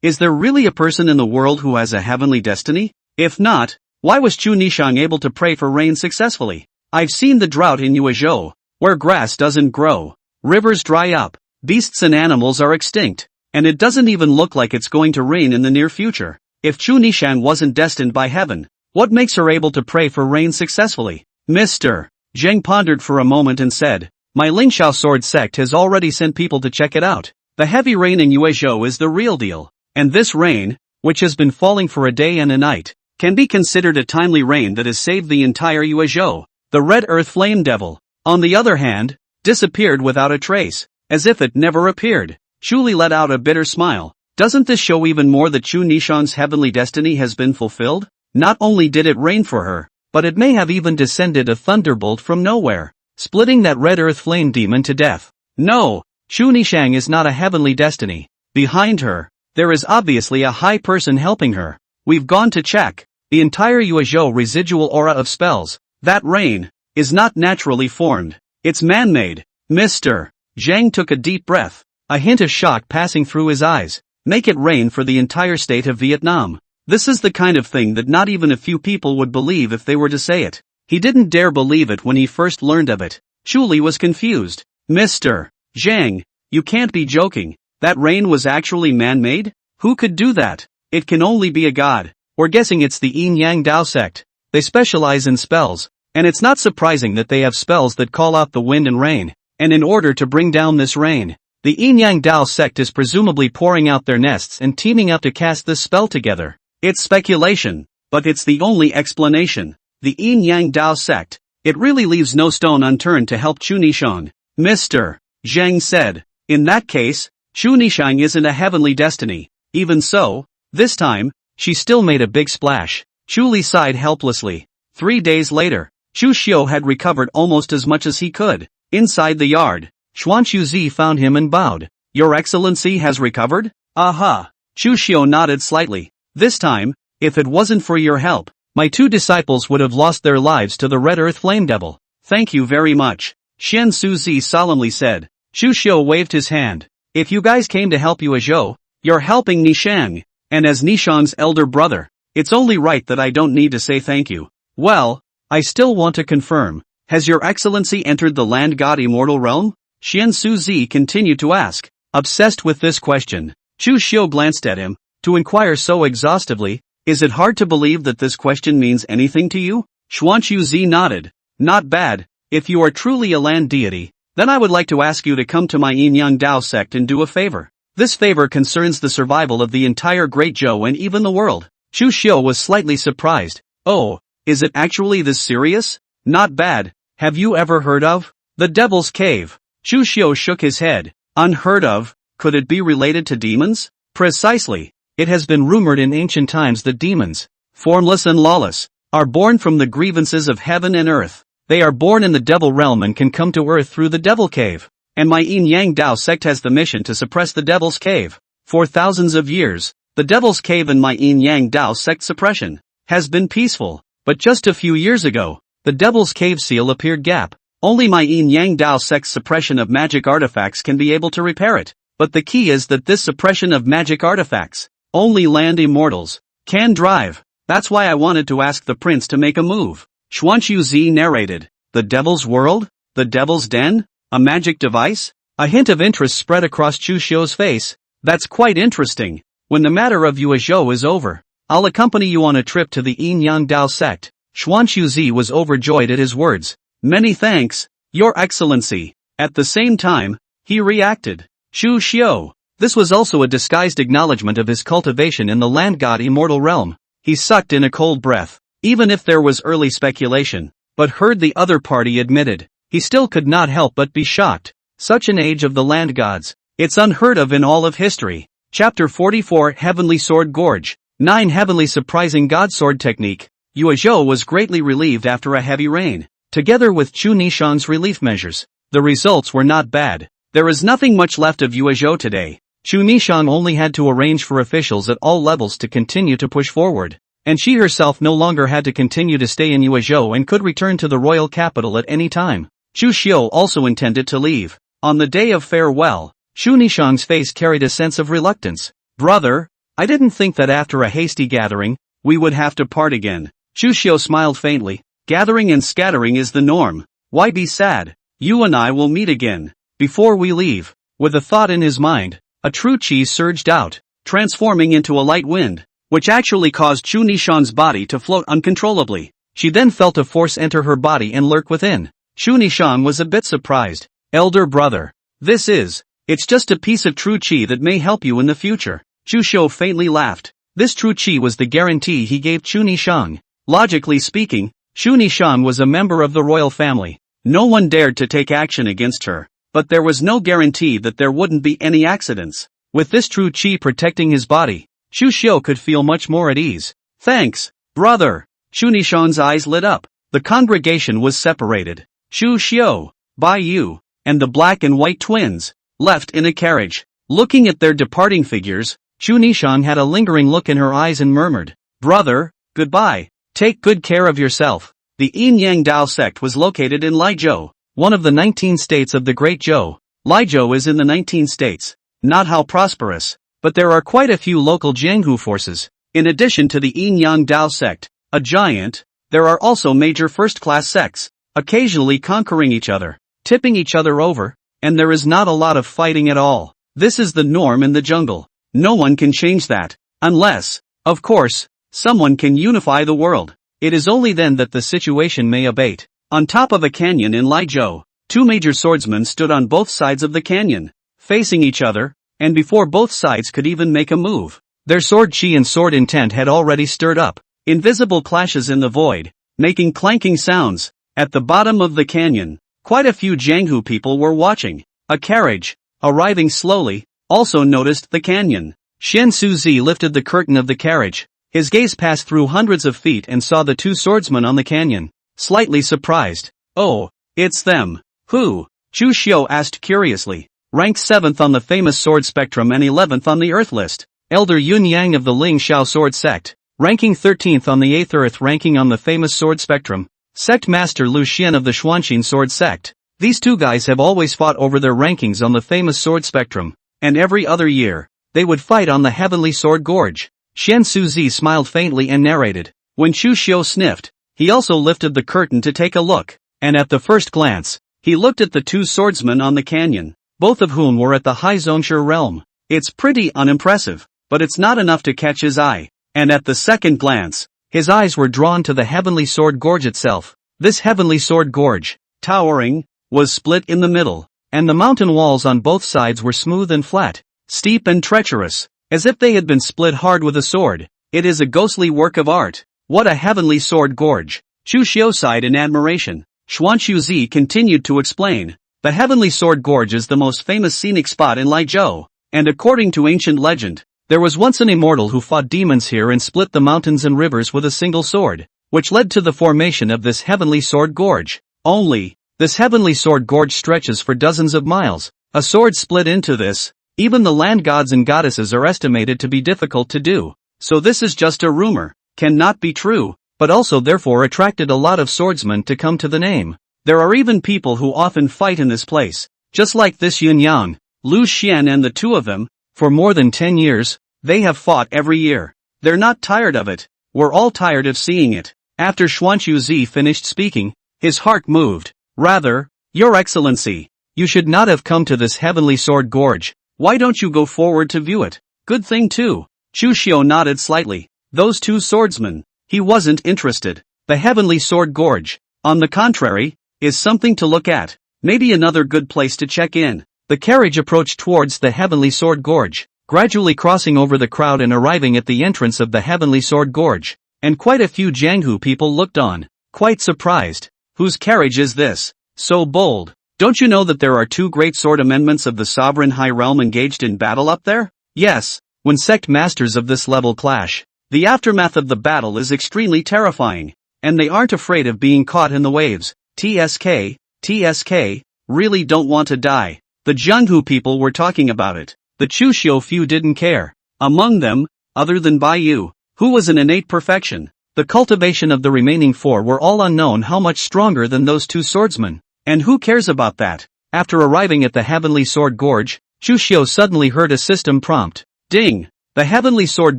S1: is there really a person in the world who has a heavenly destiny? If not, why was Chu Nishang able to pray for rain successfully? I've seen the drought in Yuezhou, where grass doesn't grow, rivers dry up, beasts and animals are extinct, and it doesn't even look like it's going to rain in the near future. If Chu Nishang wasn't destined by heaven, what makes her able to pray for rain successfully? Mr. Zhang pondered for a moment and said, my Lingxiao sword sect has already sent people to check it out. The heavy rain in Yuezhou is the real deal, and this rain, which has been falling for a day and a night, can be considered a timely rain that has saved the entire Yuezhou. The red earth flame devil, on the other hand, disappeared without a trace, as if it never appeared. Shuli let out a bitter smile. Doesn't this show even more that Chu Nishang's heavenly destiny has been fulfilled? Not only did it rain for her, but it may have even descended a thunderbolt from nowhere, splitting that red earth flame demon to death. No, Chu Nishang is not a heavenly destiny. Behind her, there is obviously a high person helping her. We've gone to check. The entire Yuezhou residual aura of spells, that rain, is not naturally formed. It's man-made. Mr. Zhang took a deep breath, a hint of shock passing through his eyes. Make it rain for the entire state of Vietnam. This is the kind of thing that not even a few people would believe if they were to say it. He didn't dare believe it when he first learned of it. Shuli was confused. Mr. Zhang, you can't be joking. That rain was actually man-made? Who could do that? It can only be a god. We're guessing it's the Yin Yang Dao sect. They specialize in spells, and it's not surprising that they have spells that call out the wind and rain. And in order to bring down this rain, the Yin Yang Dao sect is presumably pouring out their nests and teaming up to cast this spell together. It's speculation, but it's the only explanation. The Yin Yang Dao sect, It really leaves no stone unturned to help Chu Nishang. Mr. Zhang said. In that case, Chu Nishang isn't a heavenly destiny. Even so, this time, she still made a big splash. Chu Li sighed helplessly. 3 days later, Chu Xiu had recovered almost as much as he could. Inside the yard, Xuanqiuzi found him and bowed. Your Excellency has recovered? Aha! Chu Xiu nodded slightly. This time, if it wasn't for your help, my 2 disciples would have lost their lives to the Red Earth Flame Devil. Thank you very much, Xian Suzi solemnly said. Chu Xiu waved his hand. If you guys came to help Yuezhou, you're helping Nishang, and as Nishang's elder brother, it's only right that I don't need to say thank you. Well, I still want to confirm, has your Excellency entered the land god immortal realm? Xian Suzi continued to ask. Obsessed with this question, Chu Xiu glanced at him, to inquire so exhaustively, is it hard to believe that this question means anything to you? Xuanqiuzi nodded. Not bad, if you are truly a land deity, then I would like to ask you to come to my Yin Yang Dao sect and do a favor. This favor concerns the survival of the entire Great Zhou and even the world. Chu Xiu was slightly surprised. Oh, is it actually this serious? Not bad. Have you ever heard of the Devil's Cave? Chu Xiu shook his head. Unheard of? Could it be related to demons? Precisely. It has been rumored in ancient times that demons, formless and lawless, are born from the grievances of heaven and earth. They are born in the devil realm and can come to earth through the Devil Cave. And my Yin Yang Dao sect has the mission to suppress the Devil's Cave. For thousands of years, the Devil's Cave and my Yin Yang Dao sect suppression has been peaceful. But just a few years ago, the Devil's Cave seal appeared gap. Only my Yin Yang Dao sect's suppression of magic artifacts can be able to repair it. But the key is that this suppression of magic artifacts, only land immortals can drive. That's why I wanted to ask the prince to make a move. Xuanqiuzi narrated. The Devil's World? The Devil's Den? A magic device? A hint of interest spread across Chu Xiu's face. That's quite interesting. When the matter of Yuezhou is over, I'll accompany you on a trip to the Yin Yang Dao sect. Xuanqiuzi was overjoyed at his words. Many thanks, Your Excellency. At the same time, he reacted. Chu Xiu. This was also a disguised acknowledgement of his cultivation in the land god immortal realm. He sucked in a cold breath, even if there was early speculation, but heard the other party admitted. He still could not help but be shocked. Such an age of the land gods. It's unheard of in all of history. Chapter 44 Heavenly Sword Gorge. 9 Heavenly Surprising God Sword Technique. Yuezhou was greatly relieved after a heavy rain. Together with Chu Nishang's relief measures, the results were not bad. There is nothing much left of Yuezhou today. Chu Nishang only had to arrange for officials at all levels to continue to push forward, and she herself no longer had to continue to stay in Yuezhou and could return to the royal capital at any time. Chu Xiu also intended to leave. On the day of farewell, Chu Nishang's face carried a sense of reluctance. Brother, I didn't think that after a hasty gathering, we would have to part again. Chu Xiu smiled faintly. Gathering and scattering is the norm. Why be sad? You and I will meet again. Before we leave, with a thought in his mind, a true qi surged out, transforming into a light wind, which actually caused Chu Nishang's body to float uncontrollably. She then felt a force enter her body and lurk within. Chu Nishang was a bit surprised. Elder brother, it's just a piece of true qi that may help you in the future. Chu Xiu faintly laughed. This true qi was the guarantee he gave Chu Nishang. Logically speaking, Chu Nishang was a member of the royal family. No one dared to take action against her, but there was no guarantee that there wouldn't be any accidents. With this true qi protecting his body, Chu Xiu could feel much more at ease. Thanks, brother. Chu Nishang's eyes lit up. The congregation was separated. Chu Xiu, Bai Yu, and the black and white twins, left in a carriage. Looking at their departing figures, Chu Nishang had a lingering look in her eyes and murmured, Brother, goodbye. Take good care of yourself. The Yin Yang Dao sect was located in Laizhou, one of the 19 states of the Great Zhou. Laizhou is in the 19 states. Not how prosperous, but there are quite a few local Jianghu forces. In addition to the Yin Yang Dao sect, a giant, there are also major first-class sects, occasionally conquering each other, tipping each other over, and there is not a lot of fighting at all. This is the norm in the jungle. No one can change that, unless, of course, someone can unify the world. It is only then that the situation may abate. On top of a canyon in Laizhou, 2 major swordsmen stood on both sides of the canyon, facing each other, and before both sides could even make a move, their sword chi and sword intent had already stirred up. Invisible clashes in the void, making clanking sounds. At the bottom of the canyon, quite a few Jianghu people were watching. A carriage, arriving slowly, also noticed the canyon. Chen Suzi lifted the curtain of the carriage. His gaze passed through hundreds of feet and saw the two swordsmen on the canyon. Slightly surprised. Oh, it's them. Who? Chu Xiu asked curiously. Ranked 7th on the famous sword spectrum and 11th on the Earth list. Elder Yun Yang of the Ling Xiao sword sect. Ranking 13th on the 8th Earth ranking on the famous sword spectrum. Sect Master Lu Xian of the Xuanxin sword sect. These two guys have always fought over their rankings on the famous sword spectrum. And every other year, they would fight on the heavenly sword gorge. Chen Suzi smiled faintly and narrated. When Chu Xiu sniffed, he also lifted the curtain to take a look. And at the first glance, he looked at the two swordsmen on the canyon, both of whom were at the high Zhongshi realm. It's pretty unimpressive, but it's not enough to catch his eye. And at the second glance, his eyes were drawn to the heavenly sword gorge itself. This heavenly sword gorge, towering, was split in the middle, and the mountain walls on both sides were smooth and flat, steep and treacherous, as if they had been split hard with a sword. It is a ghostly work of art. What a heavenly sword gorge! Chu Xiu sighed in admiration. Xuanxuzi continued to explain. The heavenly sword gorge is the most famous scenic spot in Laizhou, and according to ancient legend, there was once an immortal who fought demons here and split the mountains and rivers with a single sword, which led to the formation of this heavenly sword gorge. Only, this heavenly sword gorge stretches for dozens of miles. A sword split into this, even the land gods and goddesses are estimated to be difficult to do. So this is just a rumor, cannot be true, but also therefore attracted a lot of swordsmen to come to the name. There are even people who often fight in this place, just like this Yun Yang, Lu Xian and the two of them, for more than 10 years, they have fought every year. They're not tired of it, we're all tired of seeing it. After Xuanxuzi finished speaking, his heart moved. Rather, Your Excellency, you should not have come to this heavenly sword gorge. Why don't you go forward to view it? Good thing too. Chu Xiu nodded slightly. Those two swordsmen, he wasn't interested. The heavenly sword gorge, on the contrary, is something to look at. Maybe another good place to check in. The carriage approached towards the heavenly sword gorge, gradually crossing over the crowd and arriving at the entrance of the heavenly sword gorge. And quite a few Jianghu people looked on, quite surprised. Whose carriage is this? So bold. Don't you know that there are two great sword amendments of the sovereign high realm engaged in battle up there? Yes, when sect masters of this level clash, the aftermath of the battle is extremely terrifying, and they aren't afraid of being caught in the waves. TSK, really don't want to die. The Jianghu people were talking about it. The Chu Xiu few didn't care. Among them, other than Bai Yu, who was an innate perfection, the cultivation of the remaining four were all unknown how much stronger than those two swordsmen. And who cares about that? After arriving at the heavenly sword gorge, Chu Xiu suddenly heard a system prompt. Ding! The heavenly sword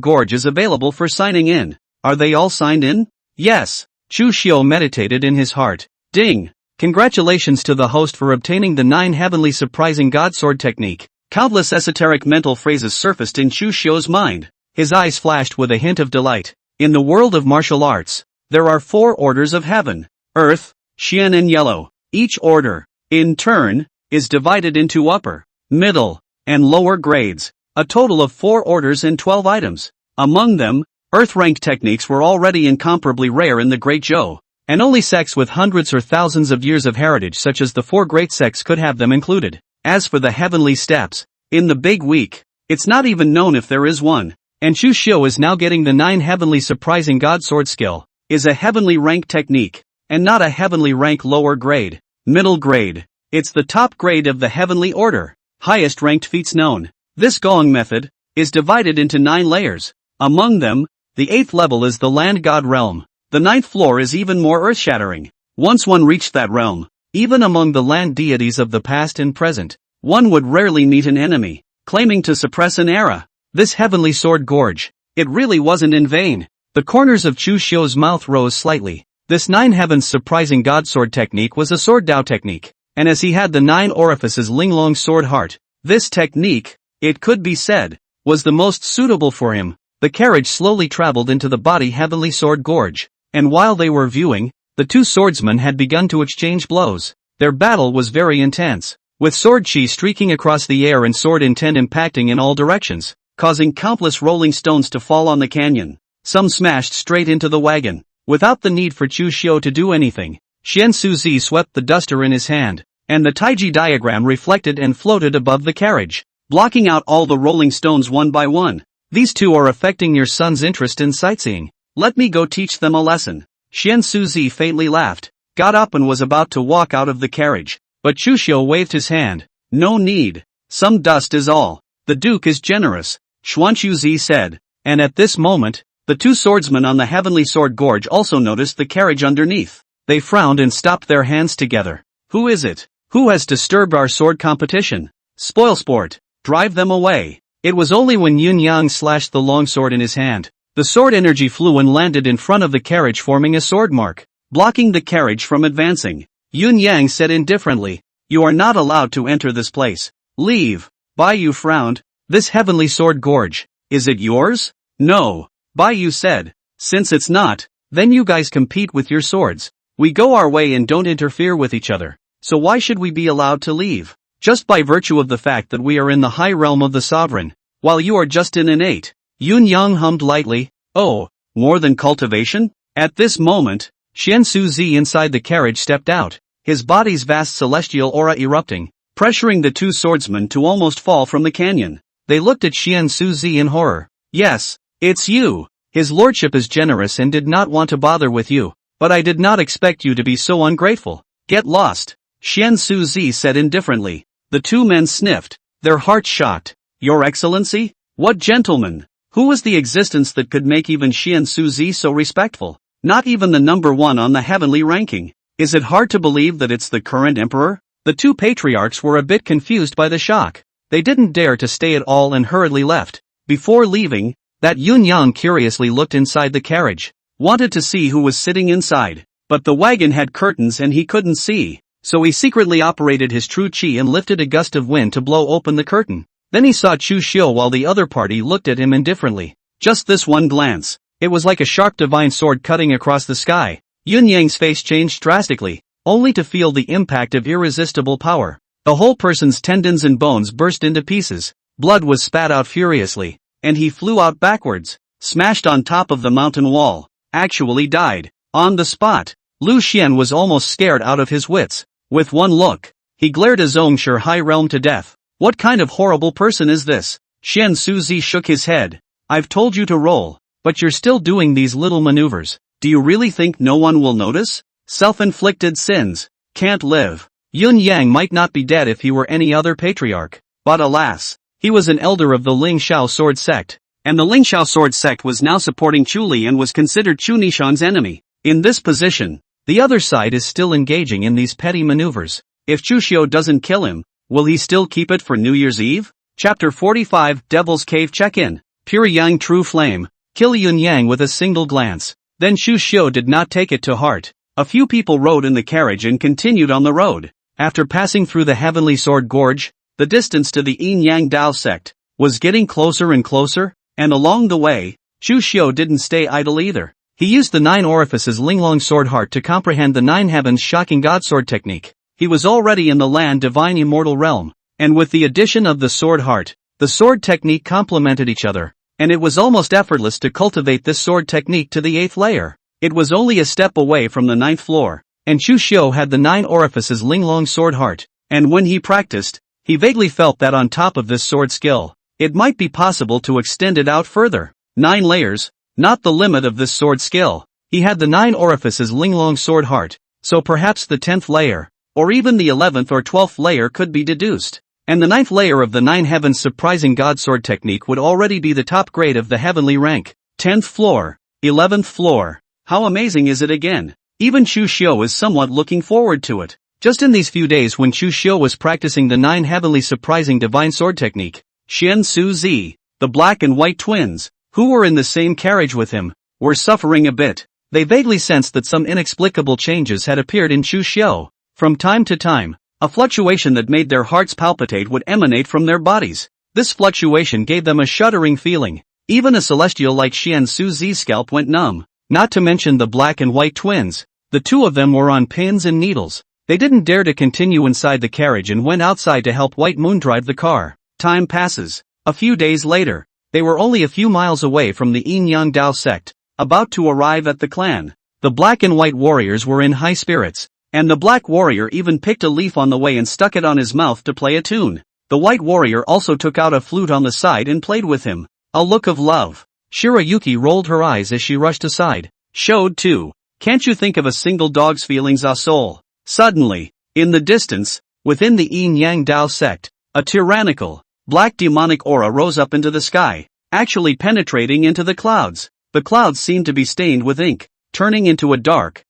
S1: gorge is available for signing in. Are they all signed in? Yes. Chu Xiu meditated in his heart. Ding! Congratulations to the host for obtaining the 9 heavenly surprising god sword technique. Countless esoteric mental phrases surfaced in Chu Xiu's mind. His eyes flashed with a hint of delight. In the world of martial arts, there are 4 orders of heaven: earth, Xian and yellow. Each order, in turn, is divided into upper, middle, and lower grades, a total of 4 orders and 12 items. Among them, earth-rank techniques were already incomparably rare in the Great Zhou, and only sects with hundreds or thousands of years of heritage such as the 4 great sects could have them included. As for the heavenly steps, in the Big Week, it's not even known if there is one, and Chu Xiu is now getting the 9 heavenly surprising god sword skill, is a heavenly rank technique, and not a heavenly rank lower grade. Middle grade. It's the top grade of the heavenly order. Highest ranked feats known. This Gong method is divided into 9 layers. Among them, the 8th level is the land god realm. The 9th floor is even more earth-shattering. Once one reached that realm, even among the land deities of the past and present, one would rarely meet an enemy claiming to suppress an era. This heavenly sword gorge, it really wasn't in vain. The corners of Chu Xiu's mouth rose slightly. This 9 heavens surprising god sword technique was a sword Dao technique, and as he had the 9 orifices Linglong sword heart, this technique, it could be said, was the most suitable for him. The carriage slowly traveled into the body heavenly sword gorge, and while they were viewing, the 2 swordsmen had begun to exchange blows. Their battle was very intense, with sword chi streaking across the air and sword intent impacting in all directions, causing countless rolling stones to fall on the canyon. Some smashed straight into the wagon. Without the need for Chu Xiu to do anything, Xian Suzi swept the duster in his hand, and the Taiji diagram reflected and floated above the carriage, blocking out all the rolling stones one by one. These two are affecting your son's interest in sightseeing. Let me go teach them a lesson. Xian Suzi faintly laughed, got up and was about to walk out of the carriage, but Chu Xiu waved his hand. No need. Some dust is all. The Duke is generous, Xuanchuzi said, and at this moment, the two swordsmen on the Heavenly Sword Gorge also noticed the carriage underneath. They frowned and stopped their hands together. Who is it? Who has disturbed our sword competition? Spoil sport. Drive them away. It was only when Yun Yang slashed the longsword in his hand. The sword energy flew and landed in front of the carriage, forming a sword mark, blocking the carriage from advancing. Yun Yang said indifferently, "You are not allowed to enter this place. Leave." Bai Yu frowned. "This Heavenly Sword Gorge, is it yours?" "No." Bai Yu said. "Since it's not, then you guys compete with your swords. We go our way and don't interfere with each other. So why should we be allowed to leave? Just by virtue of the fact that we are in the high realm of the sovereign, while you are just in innate." Yun Yang hummed lightly. "Oh, more than cultivation?" At this moment, Xian Suzi inside the carriage stepped out, his body's vast celestial aura erupting, pressuring the two swordsmen to almost fall from the canyon. They looked at Xian Suzi in horror. "Yes, it's you. His lordship is generous and did not want to bother with you, but I did not expect you to be so ungrateful. Get lost," Xian Suzi said indifferently. The two men sniffed, their hearts shocked. "Your Excellency? What gentleman? Who was the existence that could make even Xian Suzi so respectful? Not even the number one on the heavenly ranking. Is it hard to believe that it's the current emperor?" The two patriarchs were a bit confused by the shock. They didn't dare to stay at all and hurriedly left. Before leaving, that Yun Yang curiously looked inside the carriage, wanted to see who was sitting inside, but the wagon had curtains and he couldn't see, so he secretly operated his true chi and lifted a gust of wind to blow open the curtain. Then he saw Chu Xiu while the other party looked at him indifferently. Just this one glance, it was like a sharp divine sword cutting across the sky. Yun Yang's face changed drastically, only to feel the impact of irresistible power. The whole person's tendons and bones burst into pieces, blood was spat out furiously, and he flew out backwards, smashed on top of the mountain wall, actually died, on the spot. Lu Xian was almost scared out of his wits. With one look, he glared a Zhongsher high realm to death. What kind of horrible person is this? Xian Suzi shook his head. I've told you to roll, but you're still doing these little maneuvers. Do you really think no one will notice? Self-inflicted sins. Can't live. Yun Yang might not be dead if he were any other patriarch, but alas, he was an elder of the Lingxiao sword sect, and the Lingxiao sword sect was now supporting Chu Li and was considered Chu Nishan's enemy. In this position, the other side is still engaging in these petty maneuvers. If Chu Xiu doesn't kill him, will he still keep it for New Year's Eve? Chapter 45 Devil's Cave Check-in. Pure Yang True Flame. Kill Yun Yang with a single glance. Then Chu Xiu did not take it to heart. A few people rode in the carriage and continued on the road. After passing through the Heavenly Sword Gorge, the distance to the Yin Yang Dao sect was getting closer and closer, and along the way, Chu Xiu didn't stay idle either. He used the 9 orifices Linglong Sword Heart to comprehend the 9 heavens shocking godsword technique. He was already in the land divine immortal realm, and with the addition of the sword heart, the sword technique complemented each other, and it was almost effortless to cultivate this sword technique to the 8th layer. It was only a step away from the 9th floor, and Chu Xiu had the 9 orifices Linglong Sword Heart, and when he practiced, he vaguely felt that on top of this sword skill, it might be possible to extend it out further. 9 layers, not the limit of this sword skill. He had the 9 orifices Linglong Sword Heart, so perhaps the 10th layer, or even the 11th or 12th layer could be deduced. And the 9th layer of the 9 heavens surprising godsword technique would already be the top grade of the heavenly rank. 10th floor, 11th floor. How amazing is it again? Even Chu Xiu is somewhat looking forward to it. Just in these few days when Chu Xiu was practicing the 9 heavenly surprising divine sword technique, Xian Suzi, the black and white twins, who were in the same carriage with him, were suffering a bit. They vaguely sensed that some inexplicable changes had appeared in Chu Xiu. From time to time, a fluctuation that made their hearts palpitate would emanate from their bodies. This fluctuation gave them a shuddering feeling. Even a celestial like Xian Suzi's scalp went numb. Not to mention the black and white twins. The two of them were on pins and needles. They didn't dare to continue inside the carriage and went outside to help White Moon drive the car. Time passes. A few days later, they were only a few miles away from the Yin Yang Dao sect, about to arrive at the clan. The black and white warriors were in high spirits. And the black warrior even picked a leaf on the way and stuck it on his mouth to play a tune. The white warrior also took out a flute on the side and played with him. A look of love. Shirayuki rolled her eyes as she rushed aside. Showed too. Can't you think of a single dog's feelings a soul? Suddenly, in the distance, within the Yin-Yang Dao sect, a tyrannical, black demonic aura rose up into the sky, actually penetrating into the clouds. The clouds seemed to be stained with ink, turning into a dark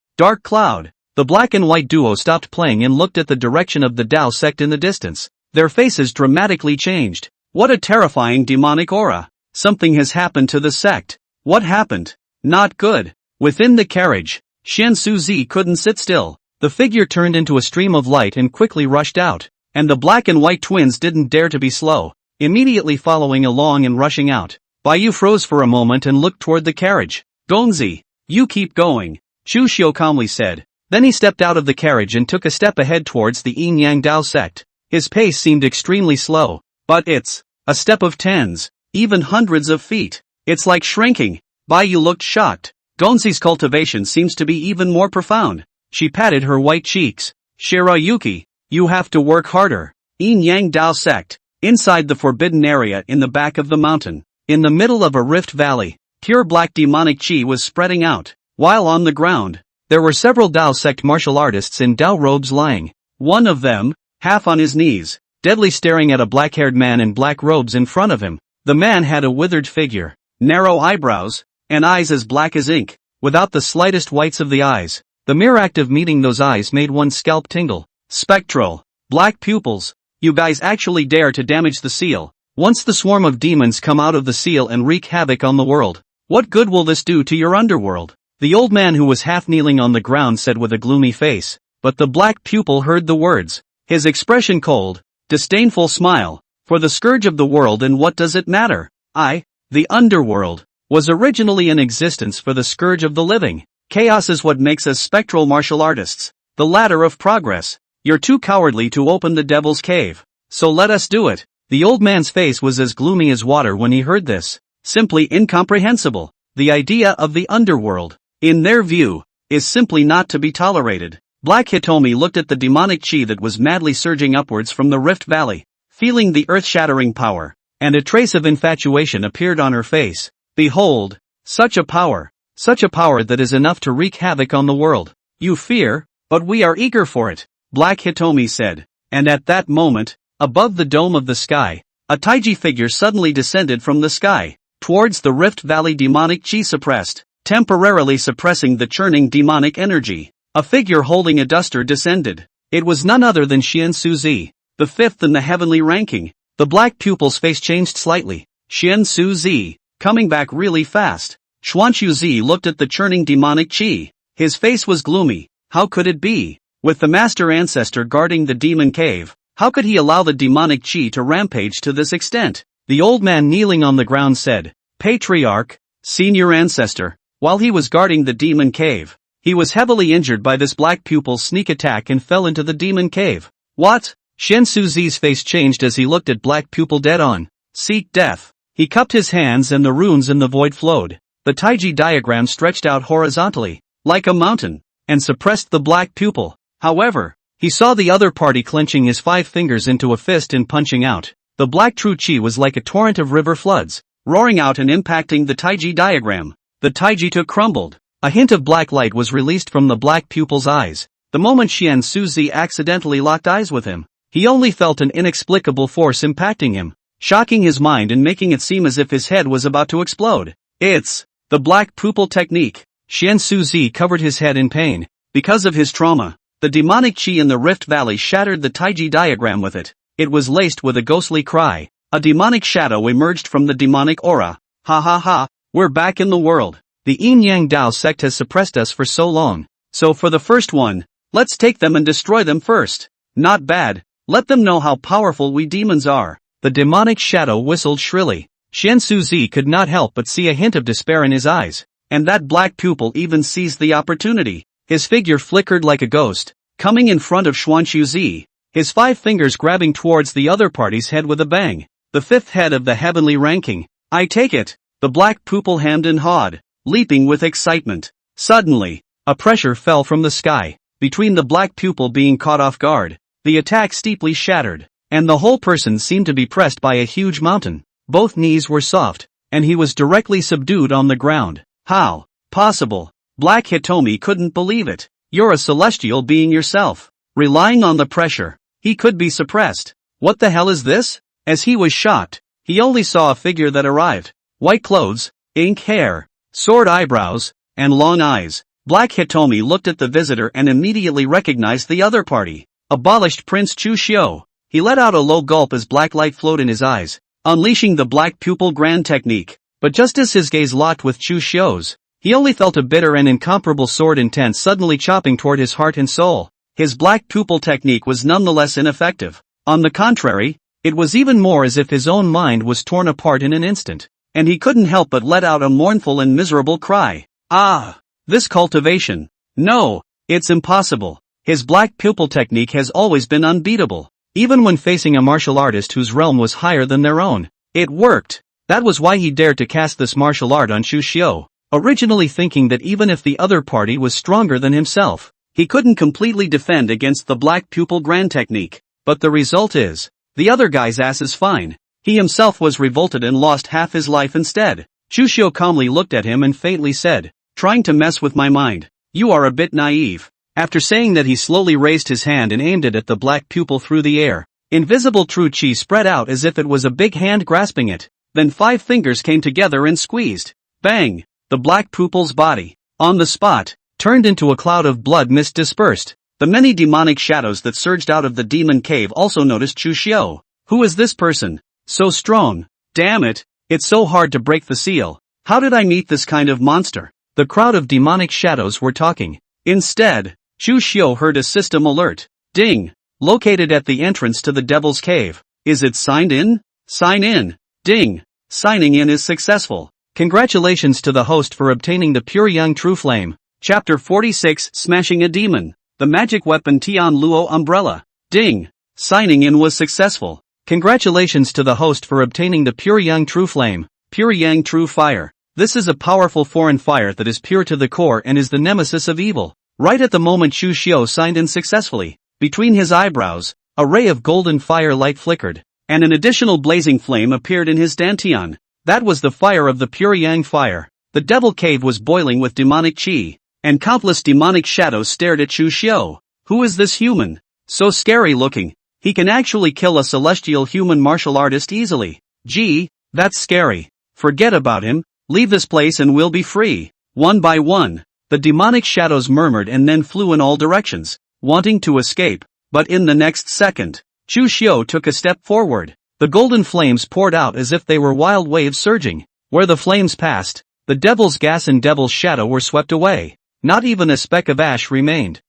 S1: cloud. The black and white duo stopped playing and looked at the direction of the Dao sect in the distance. Their faces dramatically changed. What a terrifying demonic aura. Something has happened to the sect. What happened? Not good. Within the carriage, Xian Suzi couldn't sit still. The figure turned into a stream of light and quickly rushed out. And the black and white twins didn't dare to be slow, immediately following along and rushing out. Baiyu froze for a moment and looked toward the carriage. Gongzi, you keep going, Chu Xiu calmly said. Then he stepped out of the carriage and took a step ahead towards the Yin-Yang Dao sect. His pace seemed extremely slow, but it's a step of tens, even hundreds of feet. It's like shrinking. Baiyu looked shocked. Gongzi's cultivation seems to be even more profound. She patted her white cheeks. Shirayuki, you have to work harder. Yin-Yang Dao sect, inside the forbidden area in the back of the mountain, in the middle of a rift valley, pure black demonic chi was spreading out, while on the ground, there were several Dao sect martial artists in Dao robes lying. One of them, half on his knees, deadly staring at a black-haired man in black robes in front of him. The man had a withered figure, narrow eyebrows, and eyes as black as ink, without the slightest whites of the eyes. The mere act of meeting those eyes made one's scalp tingle. Spectral, black pupils, you guys actually dare to damage the seal. Once the swarm of demons come out of the seal and wreak havoc on the world, what good will this do to your underworld? The old man who was half kneeling on the ground said with a gloomy face, but the black pupil heard the words. His expression cold, disdainful smile. For the scourge of the world, and what does it matter? The underworld, was originally in existence for the scourge of the living. Chaos is what makes us spectral martial artists. The ladder of progress. You're too cowardly to open the devil's cave. So let us do it. The old man's face was as gloomy as water when he heard this. Simply incomprehensible. The idea of the underworld, in their view, is simply not to be tolerated. Black Hitomi looked at the demonic chi that was madly surging upwards from the Rift Valley, feeling the earth-shattering power, and a trace of infatuation appeared on her face. Behold, such a power that is enough to wreak havoc on the world. You fear, but we are eager for it, Black Hitomi said. And at that moment, above the dome of the sky, a Taiji figure suddenly descended from the sky, towards the Rift Valley. Demonic chi suppressed, temporarily suppressing the churning demonic energy. A figure holding a duster descended. It was none other than Xian Suzi, the fifth in the heavenly ranking. The black pupil's face changed slightly. Xian Suzi, coming back really fast. Xuanqiuzi looked at the churning demonic chi. His face was gloomy. How could it be? With the master ancestor guarding the demon cave, how could he allow the demonic chi to rampage to this extent? The old man kneeling on the ground said, Patriarch, senior ancestor, while he was guarding the demon cave, he was heavily injured by this black pupil's sneak attack and fell into the demon cave. What? Xian Suzi's face changed as he looked at black pupil dead on. Seek death. He cupped his hands and the runes in the void flowed. The Taiji diagram stretched out horizontally, like a mountain, and suppressed the black pupil. However, he saw the other party clenching his 5 fingers into a fist and punching out. The black true chi was like a torrent of river floods, roaring out and impacting the Taiji diagram. The Taiji took crumbled. A hint of black light was released from the black pupil's eyes. The moment Xian Suzi accidentally locked eyes with him, he only felt an inexplicable force impacting him, shocking his mind and making it seem as if his head was about to explode. It's the black pupil technique. Xian Suzi covered his head in pain. Because of his trauma, the demonic chi in the Rift Valley shattered the Taiji diagram with it. It was laced with a ghostly cry. A demonic shadow emerged from the demonic aura. Ha ha ha, we're back in the world. The Yin-Yang Dao sect has suppressed us for so long. So for the first one, let's take them and destroy them first. Not bad. Let them know how powerful we demons are. The demonic shadow whistled shrilly. Xian Suzi could not help but see a hint of despair in his eyes. And that black pupil even seized the opportunity. His figure flickered like a ghost, coming in front of Xuanqiuzi, his 5 fingers grabbing towards the other party's head with a bang. The 5th head of the heavenly ranking. I take it. The black pupil hemmed and hawed, leaping with excitement. Suddenly, a pressure fell from the sky. between the black pupil being caught off guard, the attack steeply shattered, and the whole person seemed to be pressed by a huge mountain. Both knees were soft, and he was directly subdued on the ground. How possible? Black Hitomi couldn't believe it. You're a celestial being yourself. Relying on the pressure, he could be suppressed. What the hell is this? As he was shocked, he only saw a figure that arrived. White clothes, ink hair, sword eyebrows, and long eyes. Black Hitomi looked at the visitor and immediately recognized the other party. Abolished Prince Chu Xiu. He let out a low gulp as black light flowed in his eyes, unleashing the black pupil grand technique. But just as his gaze locked with Chu Xiu's, he only felt a bitter and incomparable sword intent suddenly chopping toward his heart and soul. His black pupil technique was nonetheless ineffective. On the contrary, it was even more as if his own mind was torn apart in an instant, and he couldn't help but let out a mournful and miserable cry. Ah! This cultivation. No, it's impossible. His black pupil technique has always been unbeatable, even when facing a martial artist whose realm was higher than their own. It worked. That was why he dared to cast this martial art on Chu Xiu, originally thinking that even if the other party was stronger than himself, he couldn't completely defend against the black pupil grand technique. But the result is, the other guy's ass is fine. He himself was revolted and lost half his life instead. Chu Xiu calmly looked at him and faintly said, "Trying to mess with my mind. You are a bit naive." After saying that, he slowly raised his hand and aimed it at the black pupil through the air. Invisible true chi spread out as if it was a big hand grasping it. Then 5 fingers came together and squeezed. Bang! The black pupil's body, on the spot, turned into a cloud of blood mist dispersed. The many demonic shadows that surged out of the demon cave also noticed Chu Xiu. Who is this person? So strong. Damn it, it's so hard to break the seal. How did I meet this kind of monster? The crowd of demonic shadows were talking. Instead, Chu Xiu heard a system alert. Ding! Located at the entrance to the Devil's Cave. Is it signed in? Sign in. Ding! Signing in is successful. Congratulations to the host for obtaining the pure young true flame. Chapter 46, Smashing a Demon. The magic weapon Tian Luo Umbrella. Ding! Signing in was successful. Congratulations to the host for obtaining the pure young true flame. Pure yang true fire. This is a powerful foreign fire that is pure to the core and is the nemesis of evil. Right at the moment Chu Xiu signed in successfully, between his eyebrows, a ray of golden fire light flickered, and an additional blazing flame appeared in his dantian. That was the fire of the pure yang fire. The devil cave was boiling with demonic chi, and countless demonic shadows stared at Chu Xiu. Who is this human? So scary looking. He can actually kill a celestial human martial artist easily. Gee, that's scary. Forget about him. Leave this place and we'll be free. One by one, the demonic shadows murmured and then flew in all directions, wanting to escape. But in the next second, Chu Xiu took a step forward. The golden flames poured out as if they were wild waves surging. Where the flames passed, the devil's gas and devil's shadow were swept away. Not even a speck of ash remained.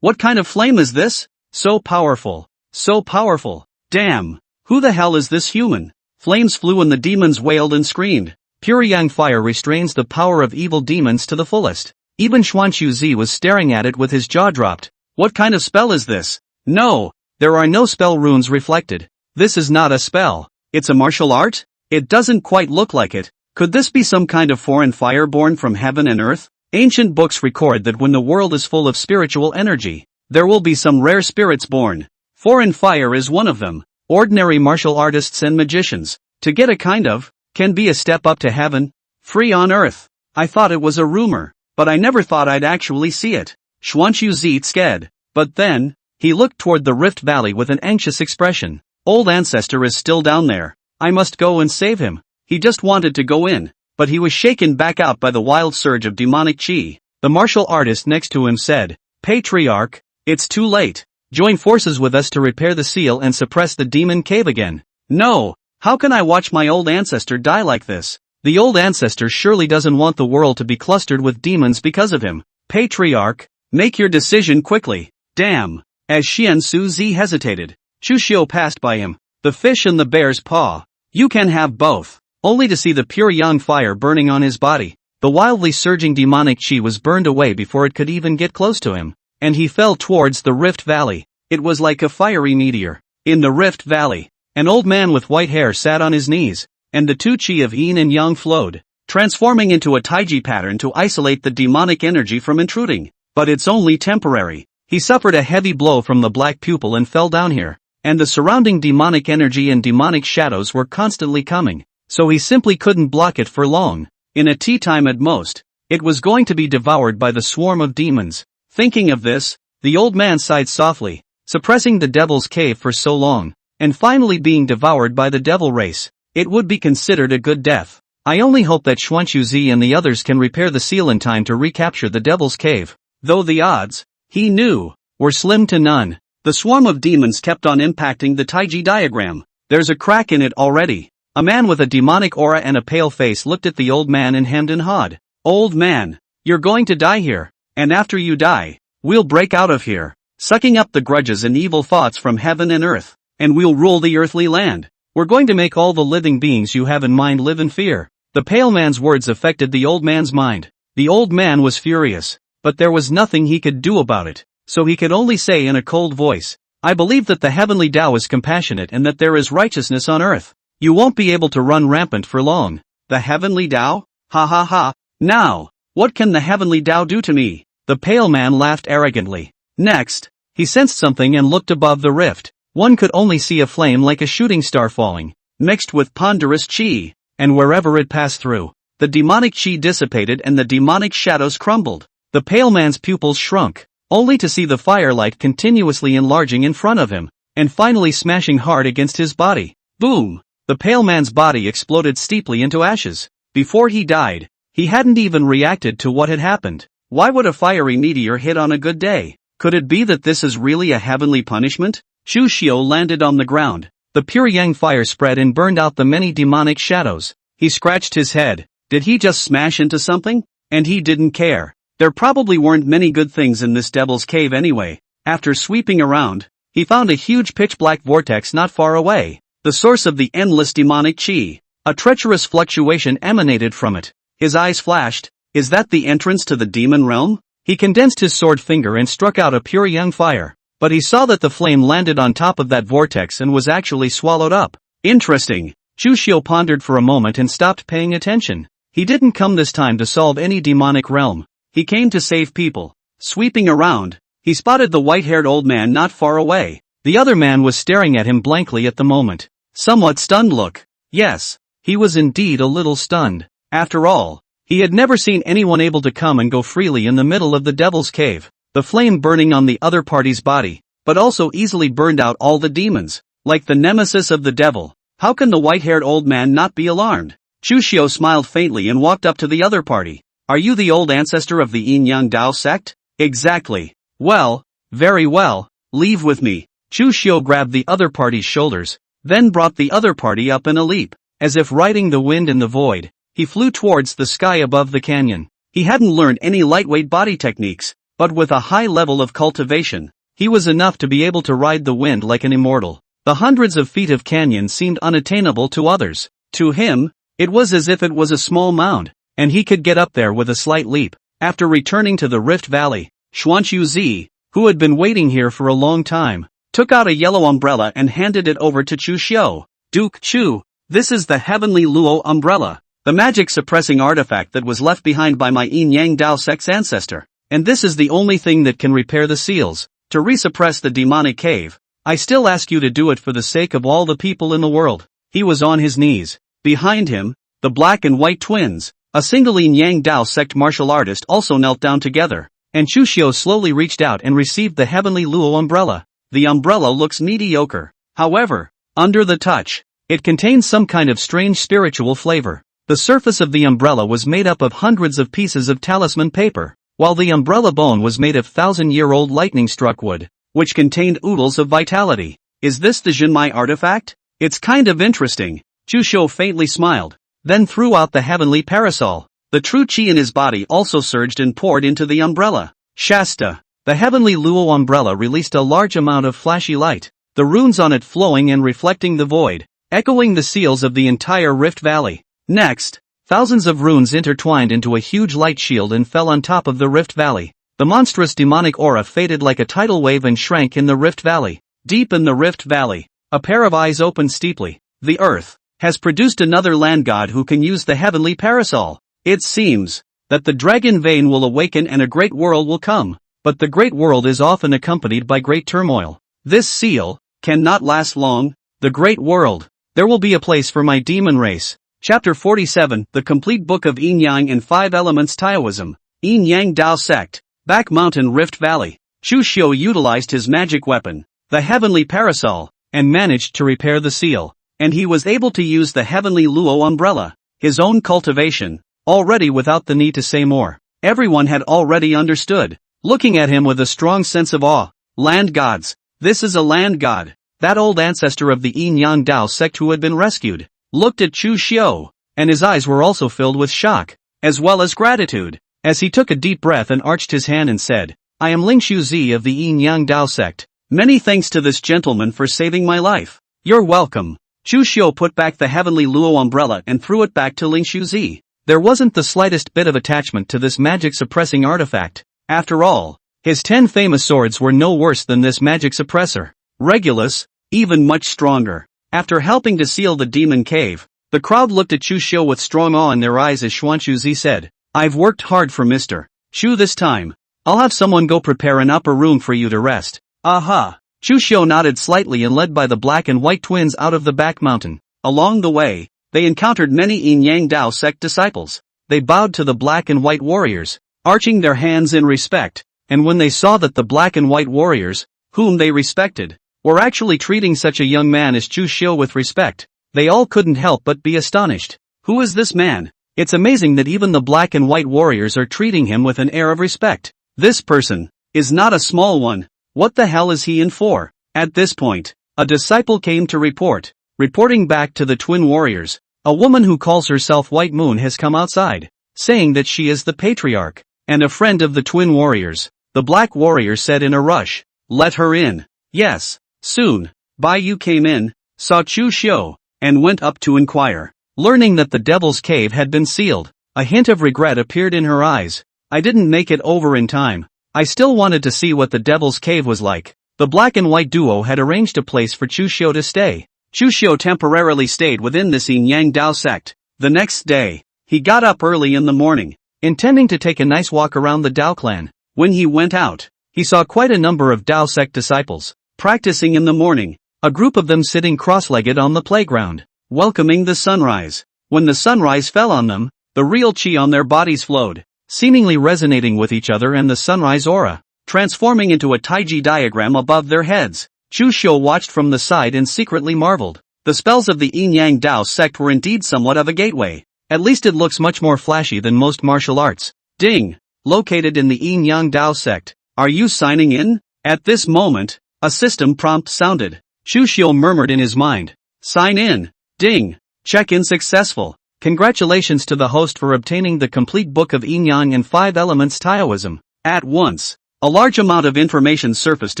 S1: What kind of flame is this? So powerful. So powerful. Damn. Who the hell is this human? Flames flew and the demons wailed and screamed. Pure yang fire restrains the power of evil demons to the fullest. Even Xuanqiu Zi was staring at it with his jaw dropped. What kind of spell is this? No, there are no spell runes reflected. This is not a spell. It's a martial art? It doesn't quite look like it. Could this be some kind of foreign fire born from heaven and earth? Ancient books record that when the world is full of spiritual energy, there will be some rare spirits born. Foreign fire is one of them. Ordinary martial artists and magicians, to get a kind of, can be a step up to heaven. Free on earth. I thought it was a rumor, but I never thought I'd actually see it. Xuanqiu Zi scared. But then, he looked toward the Rift Valley with an anxious expression. Old ancestor is still down there. I must go and save him. He just wanted to go in, but he was shaken back out by the wild surge of demonic chi. The martial artist next to him said, Patriarch, it's too late. Join forces with us to repair the seal and suppress the demon cave again. No, how can I watch my old ancestor die like this? The old ancestor surely doesn't want the world to be clustered with demons because of him. Patriarch, make your decision quickly. Damn. As Xiansu Zi hesitated, Chu Xiu passed by him. The fish and the bear's paw. You can have both. Only to see the pure yang fire burning on his body. The wildly surging demonic chi was burned away before it could even get close to him, and he fell towards the Rift Valley. It was like a fiery meteor. In the Rift Valley, an old man with white hair sat on his knees, and the two chi of yin and yang flowed, transforming into a taiji pattern to isolate the demonic energy from intruding. but it's only temporary. He suffered a heavy blow from the black pupil and fell down here, and the surrounding demonic energy and demonic shadows were constantly coming, so he simply couldn't block it for long. In a tea time at most, it was going to be devoured by the swarm of demons. Thinking of this, the old man sighed softly, suppressing the devil's cave for so long, and finally being devoured by the devil race. It would be considered a good death. I only hope that Chu Xiu and the others can repair the seal in time to recapture the devil's cave, though the odds, he knew, were slim to none. The swarm of demons kept on impacting the Taiji diagram. There's a crack in it already. A man with a demonic aura and a pale face looked at the old man and hemmed and hawed. Old man, you're going to die here, and after you die, we'll break out of here, sucking up the grudges and evil thoughts from heaven and earth, and we'll rule the earthly land. We're going to make all the living beings you have in mind live in fear. The pale man's words affected the old man's mind. The old man was furious, but there was nothing he could do about it, so he could only say in a cold voice, I believe that the heavenly Tao is compassionate and that there is righteousness on earth. You won't be able to run rampant for long. The heavenly Tao? Ha ha ha. Now, what can the heavenly Tao do to me? The pale man laughed arrogantly. Next, he sensed something and looked above the rift. One could only see a flame like a shooting star falling, mixed with ponderous chi, and wherever it passed through, the demonic chi dissipated and the demonic shadows crumbled. The pale man's pupils shrunk, only to see the firelight continuously enlarging in front of him, and finally smashing hard against his body. Boom! The pale man's body exploded steeply into ashes. Before he died, he hadn't even reacted to what had happened. Why would a fiery meteor hit on a good day? Could it be that this is really a heavenly punishment? Chu Xiu landed on the ground. The pure yang fire spread and burned out the many demonic shadows. He scratched his head. Did he just smash into something? And he didn't care. There probably weren't many good things in this devil's cave anyway. After sweeping around, he found a huge pitch-black vortex not far away, the source of the endless demonic chi. A treacherous fluctuation emanated from it. His eyes flashed. Is that the entrance to the demon realm? He condensed his sword finger and struck out a pure yang fire. But he saw that the flame landed on top of that vortex and was actually swallowed up. Interesting. Chu Xiu pondered for a moment and stopped paying attention. He didn't come this time to solve any demonic realm. He came to save people. Sweeping around, he spotted the white-haired old man not far away. The other man was staring at him blankly at the moment. Somewhat stunned look. Yes, he was indeed a little stunned. After all, he had never seen anyone able to come and go freely in the middle of the devil's cave. The flame burning on the other party's body, but also easily burned out all the demons, like the nemesis of the devil. How can the white-haired old man not be alarmed? Chu Xiu smiled faintly and walked up to the other party. Are you the old ancestor of the Yin-Yang Dao sect? Exactly. Well, very well, leave with me. Chu Xiu grabbed the other party's shoulders, then brought the other party up in a leap. As if riding the wind in the void, he flew towards the sky above the canyon. He hadn't learned any lightweight body techniques, but with a high level of cultivation, he was enough to be able to ride the wind like an immortal. The hundreds of feet of canyon seemed unattainable to others. To him, it was as if it was a small mound, and he could get up there with a slight leap. After returning to the Rift Valley, Chu Xiu, who had been waiting here for a long time, took out a yellow umbrella and handed it over to Chu Xiu. Duke Chu, this is the Heavenly Luo umbrella, the magic-suppressing artifact that was left behind by my Yin-Yang Dao sect's ancestor. And this is the only thing that can repair the seals, to resuppress the demonic cave. I still ask you to do it for the sake of all the people in the world. He was on his knees. Behind him, the black and white twins, a single Yin-Yang Dao sect martial artist also knelt down together, and Chu Xiu slowly reached out and received the Heavenly Luo umbrella. The umbrella looks mediocre. However, under the touch, it contains some kind of strange spiritual flavor. The surface of the umbrella was made up of hundreds of pieces of talisman paper, while the umbrella bone was made of 1,000-year-old lightning-struck wood, which contained oodles of vitality. Is this the Jinmai artifact? It's kind of interesting. Chu Xiu faintly smiled, then threw out the heavenly parasol. The true chi in his body also surged and poured into the umbrella. Shasta. The Heavenly Luo umbrella released a large amount of flashy light, the runes on it flowing and reflecting the void, echoing the seals of the entire Rift Valley. Next, thousands of runes intertwined into a huge light shield and fell on top of the Rift Valley. The monstrous demonic aura faded like a tidal wave and shrank in the Rift Valley. Deep in the Rift Valley, a pair of eyes opened steeply. The earth has produced another land god who can use the heavenly parasol. It seems that the dragon vein will awaken and a great world will come. but the great world is often accompanied by great turmoil. This seal cannot last long. The great world. There will be a place for my demon race. Chapter 47, The Complete Book of Yin Yang and 5 Elements Taoism. Yin Yang Dao Sect. Back Mountain Rift Valley. Chu Xiu utilized his magic weapon, the heavenly parasol, and managed to repair the seal. And he was able to use the heavenly Luo umbrella, his own cultivation, already without the need to say more. Everyone had already understood, looking at him with a strong sense of awe. Land gods. This is a land god. That old ancestor of the Yin Yang Dao sect who had been rescued, looked at Chu Xiu, and his eyes were also filled with shock, as well as gratitude, as he took a deep breath and arched his hand and said, I am Lingshu Zi of the Yin Yang Dao sect. Many thanks to this gentleman for saving my life. You're welcome. Chu Xiu put back the heavenly Luo umbrella and threw it back to Lingshu Zi. There wasn't the slightest bit of attachment to this magic-suppressing artifact. After all, his 10 famous swords were no worse than this magic suppressor. Regulus, even much stronger. After helping to seal the demon cave, the crowd looked at Chu Xiu with strong awe in their eyes as Xuanshu Zi said, I've worked hard for Mr. Chu this time. I'll have someone go prepare an upper room for you to rest. Aha! Chu Xiu nodded slightly and led by the black and white twins out of the back mountain. Along the way, they encountered many Yin Yang Dao sect disciples. They bowed to the black and white warriors, arching their hands in respect, and when they saw that the black and white warriors, whom they respected, were actually treating such a young man as Chu Xiu with respect, they all couldn't help but be astonished. Who is this man? It's amazing that even the black and white warriors are treating him with an air of respect. This person is not a small one. What the hell is he in for? At this point, a disciple came to reporting back to the twin warriors. A woman who calls herself White Moon has come outside, saying that she is the patriarch, and a friend of the twin warriors. The black warrior said in a rush, let her in. Yes. Soon, Bai Yu came in, saw Chu Xiu, and went up to inquire. Learning that the devil's cave had been sealed, a hint of regret appeared in her eyes. I didn't make it over in time. I still wanted to see what the devil's cave was like. The black and white duo had arranged a place for Chu Xiu to stay. Chu Xiu temporarily stayed within the Yin Yang Dao sect. The next day, he got up early in the morning, intending to take a nice walk around the Dao clan. When he went out, he saw quite a number of Dao sect disciples practicing in the morning, a group of them sitting cross-legged on the playground, welcoming the sunrise. When the sunrise fell on them, the real qi on their bodies flowed, seemingly resonating with each other and the sunrise aura, transforming into a taiji diagram above their heads. Chu Xiu watched from the side and secretly marveled. The spells of the Yin Yang Dao sect were indeed somewhat of a gateway. At least it looks much more flashy than most martial arts. Ding! Located in the Yin Yang Dao sect. Are you signing in? At this moment, a system prompt sounded. Chu Xiu murmured in his mind. Sign in. Ding. Check-in successful. Congratulations to the host for obtaining the complete book of Yin Yang and 5 Elements Taoism. At once, a large amount of information surfaced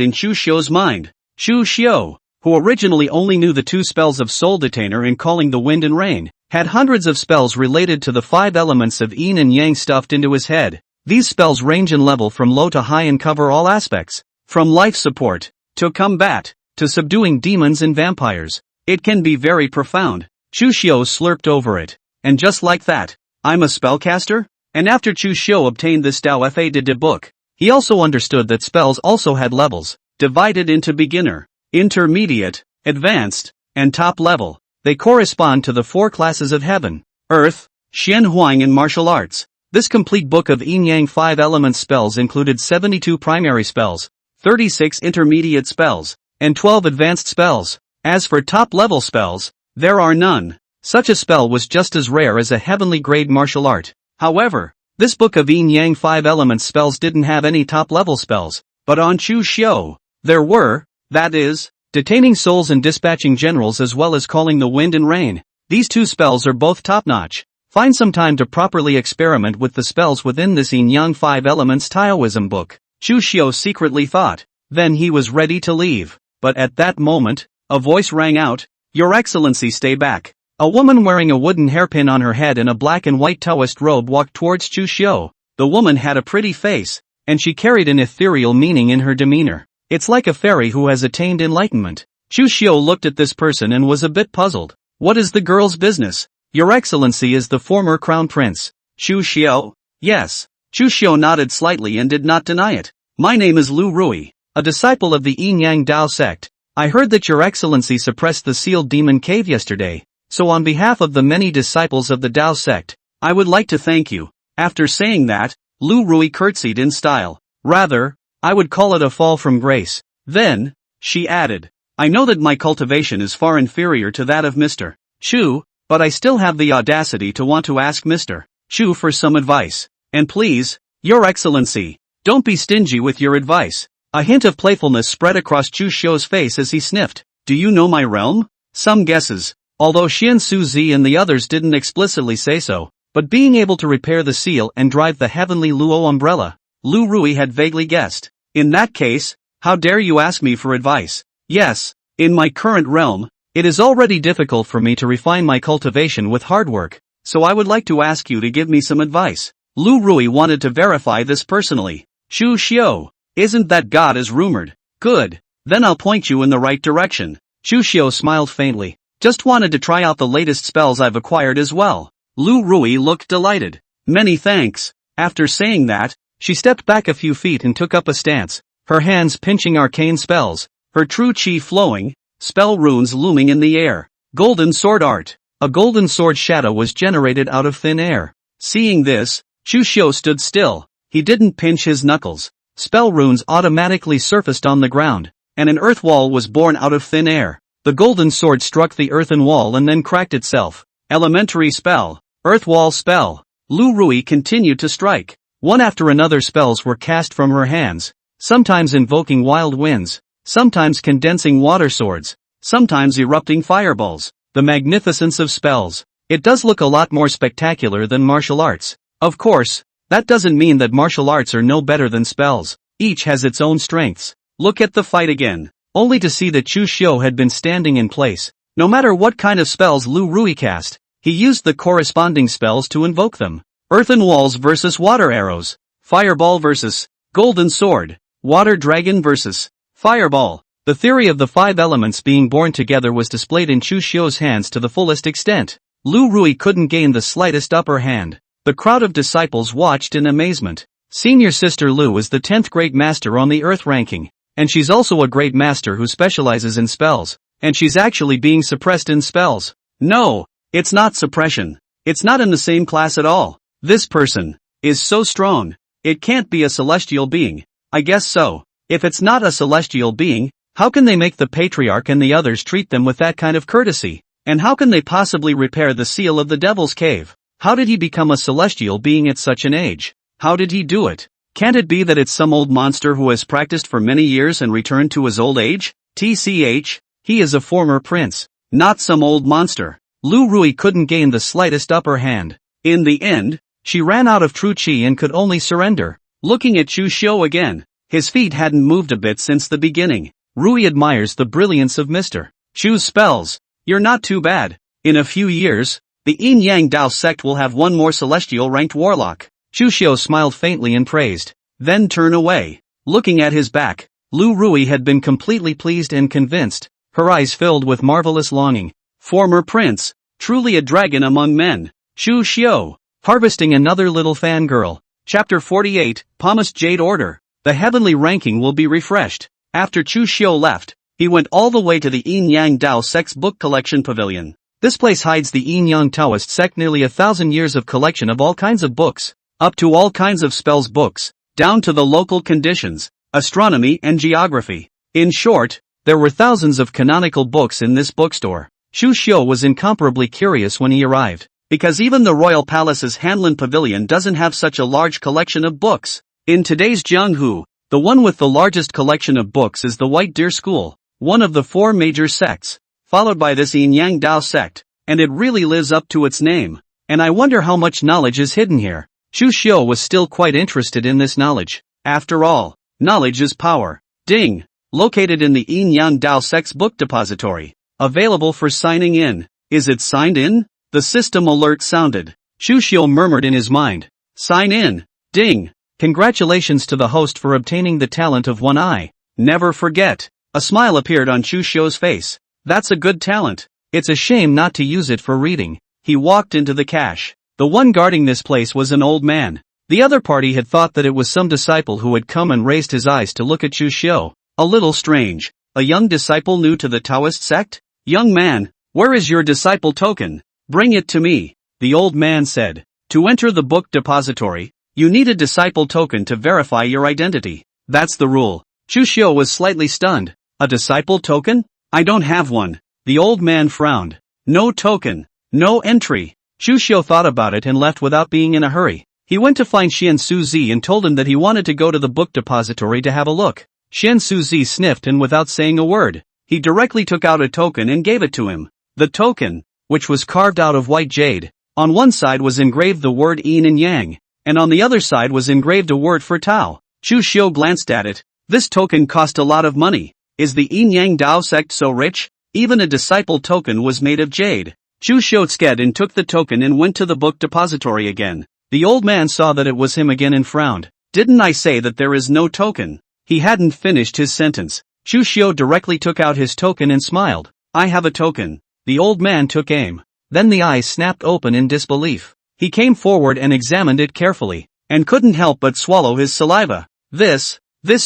S1: in Chu Xiu's mind. Chu Xiu, who originally only knew the 2 spells of Soul Detainer and Calling the Wind and Rain, had hundreds of spells related to the 5 elements of Yin and Yang stuffed into his head. These spells range in level from low to high and cover all aspects, from life support, to combat, to subduing demons and vampires. It can be very profound. Chu Xiu slurped over it. And just like that, I'm a spellcaster? And after Chu Xiu obtained this Dao Fa de book, he also understood that spells also had levels, divided into beginner, intermediate, advanced, and top level. They correspond to the 4 classes of heaven, earth, Xian Huang and martial arts. This complete book of Yin Yang 5 elements spells included 72 primary spells, 36 intermediate spells, and 12 advanced spells. As for top-level spells, there are none. Such a spell was just as rare as a heavenly grade martial art. However, this book of Yin Yang 5 elements spells didn't have any top-level spells, but on Chu Xiu, there were, that is, detaining souls and dispatching generals as well as calling the wind and rain. These 2 spells are both top-notch. Find some time to properly experiment with the spells within this Yin Yang 5 elements Taoism book. Chu Xiu secretly thought. Then he was ready to leave. But at that moment, a voice rang out, Your Excellency, stay back. A woman wearing a wooden hairpin on her head and a black and white Taoist robe walked towards Chu Xiu. The woman had a pretty face, and she carried an ethereal meaning in her demeanor. It's like a fairy who has attained enlightenment. Chu Xiu looked at this person and was a bit puzzled. What is the girl's business? Your Excellency is the former crown prince. Chu Xiu? Yes. Chu Xiu nodded slightly and did not deny it. My name is Lu Rui, a disciple of the Yin Yang Dao sect. I heard that your excellency suppressed the sealed demon cave yesterday, so on behalf of the many disciples of the Dao sect, I would like to thank you. After saying that, Lu Rui curtsied in style. Rather, I would call it a fall from grace. Then, she added, I know that my cultivation is far inferior to that of Mr. Chu, but I still have the audacity to want to ask Mr. Chu for some advice. And please, Your Excellency, don't be stingy with your advice. A hint of playfulness spread across Chu Xiu's face as he sniffed. Do you know my realm? Some guesses, although Xian Su Zi and the others didn't explicitly say so, but being able to repair the seal and drive the heavenly Luo umbrella, Lu Rui had vaguely guessed. In that case, how dare you ask me for advice? Yes, in my current realm, it is already difficult for me to refine my cultivation with hard work, so I would like to ask you to give me some advice. Lu Rui wanted to verify this personally. Chu Xiu, isn't that God as rumored? Good, then I'll point you in the right direction. Chu Xiu smiled faintly. Just wanted to try out the latest spells I've acquired as well. Lu Rui looked delighted. Many thanks. After saying that, she stepped back a few feet and took up a stance, her hands pinching arcane spells, her true chi flowing, spell runes looming in the air. Golden sword art. A golden sword shadow was generated out of thin air. Seeing this, Chu Xiu stood still. He didn't pinch his knuckles. Spell runes automatically surfaced on the ground, and an earth wall was born out of thin air. The golden sword struck the earthen wall and then cracked itself. Elementary spell. Earth wall spell. Lu Rui continued to strike. One after another spells were cast from her hands, sometimes invoking wild winds, sometimes condensing water swords, sometimes erupting fireballs. The magnificence of spells. It does look a lot more spectacular than martial arts. Of course, that doesn't mean that martial arts are no better than spells. Each has its own strengths. Look at the fight again, only to see that Chu Xiu had been standing in place. No matter what kind of spells Lu Rui cast, he used the corresponding spells to invoke them. Earthen walls versus water arrows. Fireball versus golden sword. Water dragon versus fireball. The theory of the five elements being born together was displayed in Chu Xiu's hands to the fullest extent. Lu Rui couldn't gain the slightest upper hand. The crowd of disciples watched in amazement. Senior sister Lu is the 10th great master on the earth ranking, and she's also a great master who specializes in spells, and she's actually being suppressed in spells. No, it's not suppression. It's not in the same class at all. This person is so strong. It can't be a celestial being. I guess so. If it's not a celestial being, how can they make the patriarch and the others treat them with that kind of courtesy? And how can they possibly repair the seal of the devil's cave? How did he become a celestial being at such an age? How did he do it? Can't it be that it's some old monster who has practiced for many years and returned to his old age? TCH, he is a former prince, not some old monster. Lu Rui couldn't gain the slightest upper hand. In the end, she ran out of true chi and could only surrender. Looking at Chu Xiu again, his feet hadn't moved a bit since the beginning. Rui admires the brilliance of Mr. Chu's spells. You're not too bad. In a few years, the Yin Yang Dao sect will have one more celestial ranked warlock. Chu Xiu smiled faintly and praised, then turned away. Looking at his back, Lu Rui had been completely pleased and convinced, her eyes filled with marvelous longing. Former prince, truly a dragon among men. Chu Xiu, harvesting another little fangirl. Chapter 48, Promised Jade Order. The heavenly ranking will be refreshed. After Chu Xiu left, he went all the way to the Yin Yang Dao sect's book collection pavilion. This place hides the Yin Yang Taoist sect nearly 1,000 years of collection of all kinds of books, up to all kinds of spells books, down to the local conditions, astronomy and geography. In short, there were thousands of canonical books in this bookstore. Chu Xiu was incomparably curious when he arrived, because even the Royal Palace's Hanlin Pavilion doesn't have such a large collection of books. In today's Jianghu, the one with the largest collection of books is the White Deer School, one of the 4 major sects, followed by this Yin Yang Dao sect, and it really lives up to its name. And I wonder how much knowledge is hidden here. Chu Xiu was still quite interested in this knowledge. After all, knowledge is power. Ding! Located in the Yin Yang Dao sect's book depository. Available for signing in. Is it signed in? The system alert sounded. Chu Xiu murmured in his mind. Sign in. Ding! Congratulations to the host for obtaining the talent of one eye. Never forget. A smile appeared on Chu Xiu's face. That's a good talent. It's a shame not to use it for reading. He walked into the cache. The one guarding this place was an old man. The other party had thought that it was some disciple who had come and raised his eyes to look at Chu Xiu. A little strange. A young disciple new to the Taoist sect? Young man, where is your disciple token? Bring it to me, the old man said. To enter the book depository, you need a disciple token to verify your identity. That's the rule. Chu Xiu was slightly stunned. A disciple token? I don't have one. The old man frowned. No token. No entry. Chu Xiu thought about it and left without being in a hurry. He went to find Xian Suzi and told him that he wanted to go to the book depository to have a look. Xian Suzi sniffed and without saying a word, he directly took out a token and gave it to him. The token, which was carved out of white jade, on one side was engraved the word yin and yang, and on the other side was engraved a word for Tao. Chu Xiu glanced at it. This token cost a lot of money. Is the Yin-Yang Dao sect so rich? Even a disciple token was made of jade. Chu Xiu sked and took the token and went to the book depository again. The old man saw that it was him again and frowned. Didn't I say that there is no token? He hadn't finished his sentence. Chu Xiu directly took out his token and smiled. I have a token. The old man took aim. Then the eyes snapped open in disbelief. He came forward and examined it carefully, and couldn't help but swallow his saliva. This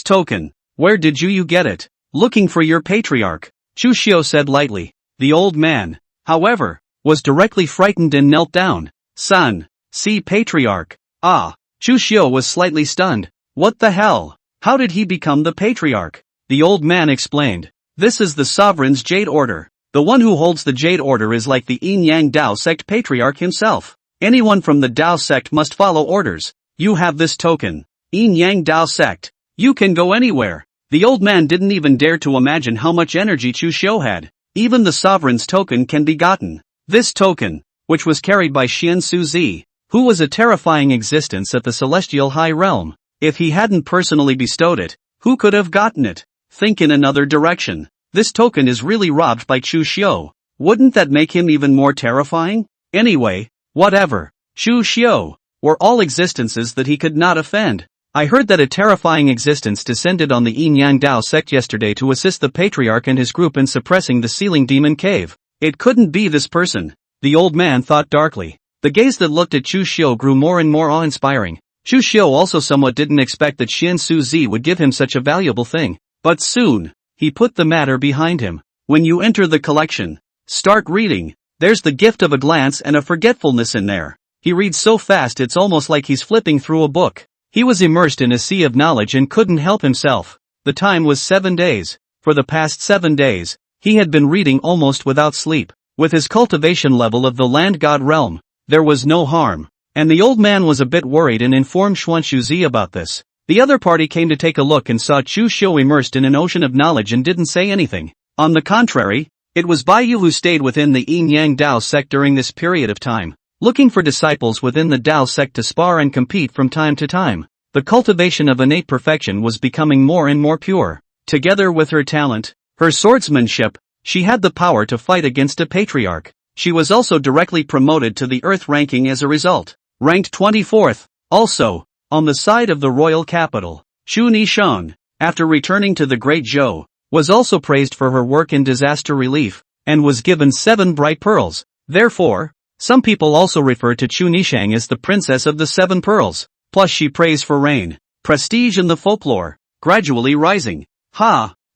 S1: token. Where did you get it? Looking for your patriarch, Chu Xiu said lightly. The old man, however, was directly frightened and knelt down. Son, see patriarch. Ah, Chu Xiu was slightly stunned. What the hell? How did he become the patriarch? The old man explained. This is the sovereign's Jade Order. The one who holds the Jade Order is like the Yin-Yang Dao sect patriarch himself. Anyone from the Dao sect must follow orders. You have this token. Yin-Yang Dao sect. You can go anywhere. The old man didn't even dare to imagine how much energy Chu Xiu had. Even the sovereign's token can be gotten. This token, which was carried by Xian Suzi, who was a terrifying existence at the celestial high realm. If he hadn't personally bestowed it, who could have gotten it? Think in another direction. This token is really robbed by Chu Xiu. Wouldn't that make him even more terrifying? Anyway, whatever. Chu Xiu were all existences that he could not offend. I heard that a terrifying existence descended on the Yin-Yang Dao sect yesterday to assist the patriarch and his group in suppressing the Sealing Demon Cave. It couldn't be this person. The old man thought darkly. The gaze that looked at Chu Xiu grew more and more awe-inspiring. Chu Xiu also somewhat didn't expect that Xian Suzi would give him such a valuable thing. But soon, he put the matter behind him. When you enter the collection, start reading. There's the gift of a glance and a forgetfulness in there. He reads so fast it's almost like he's flipping through a book. He was immersed in a sea of knowledge and couldn't help himself. The time was 7 days. For the past 7 days, he had been reading almost without sleep. With his cultivation level of the land god realm, there was no harm. And the old man was a bit worried and informed Xuanxuzi about this. The other party came to take a look and saw Chu Xiu immersed in an ocean of knowledge and didn't say anything. On the contrary, it was Baiyu who stayed within the Yin-Yang Dao sect during this period of time, looking for disciples within the Dao sect to spar and compete from time to time. The cultivation of innate perfection was becoming more and more pure. Together with her talent, her swordsmanship, she had the power to fight against a patriarch. She was also directly promoted to the Earth ranking as a result. Ranked 24th. Also, on the side of the royal capital, Chu Nisheng, after returning to the Great Zhou, was also praised for her work in disaster relief, and was given 7 bright pearls. Therefore, some people also refer to Chu Nisheng as the Princess of the 7 Pearls. Plus she prays for reign, prestige and the folklore, gradually rising.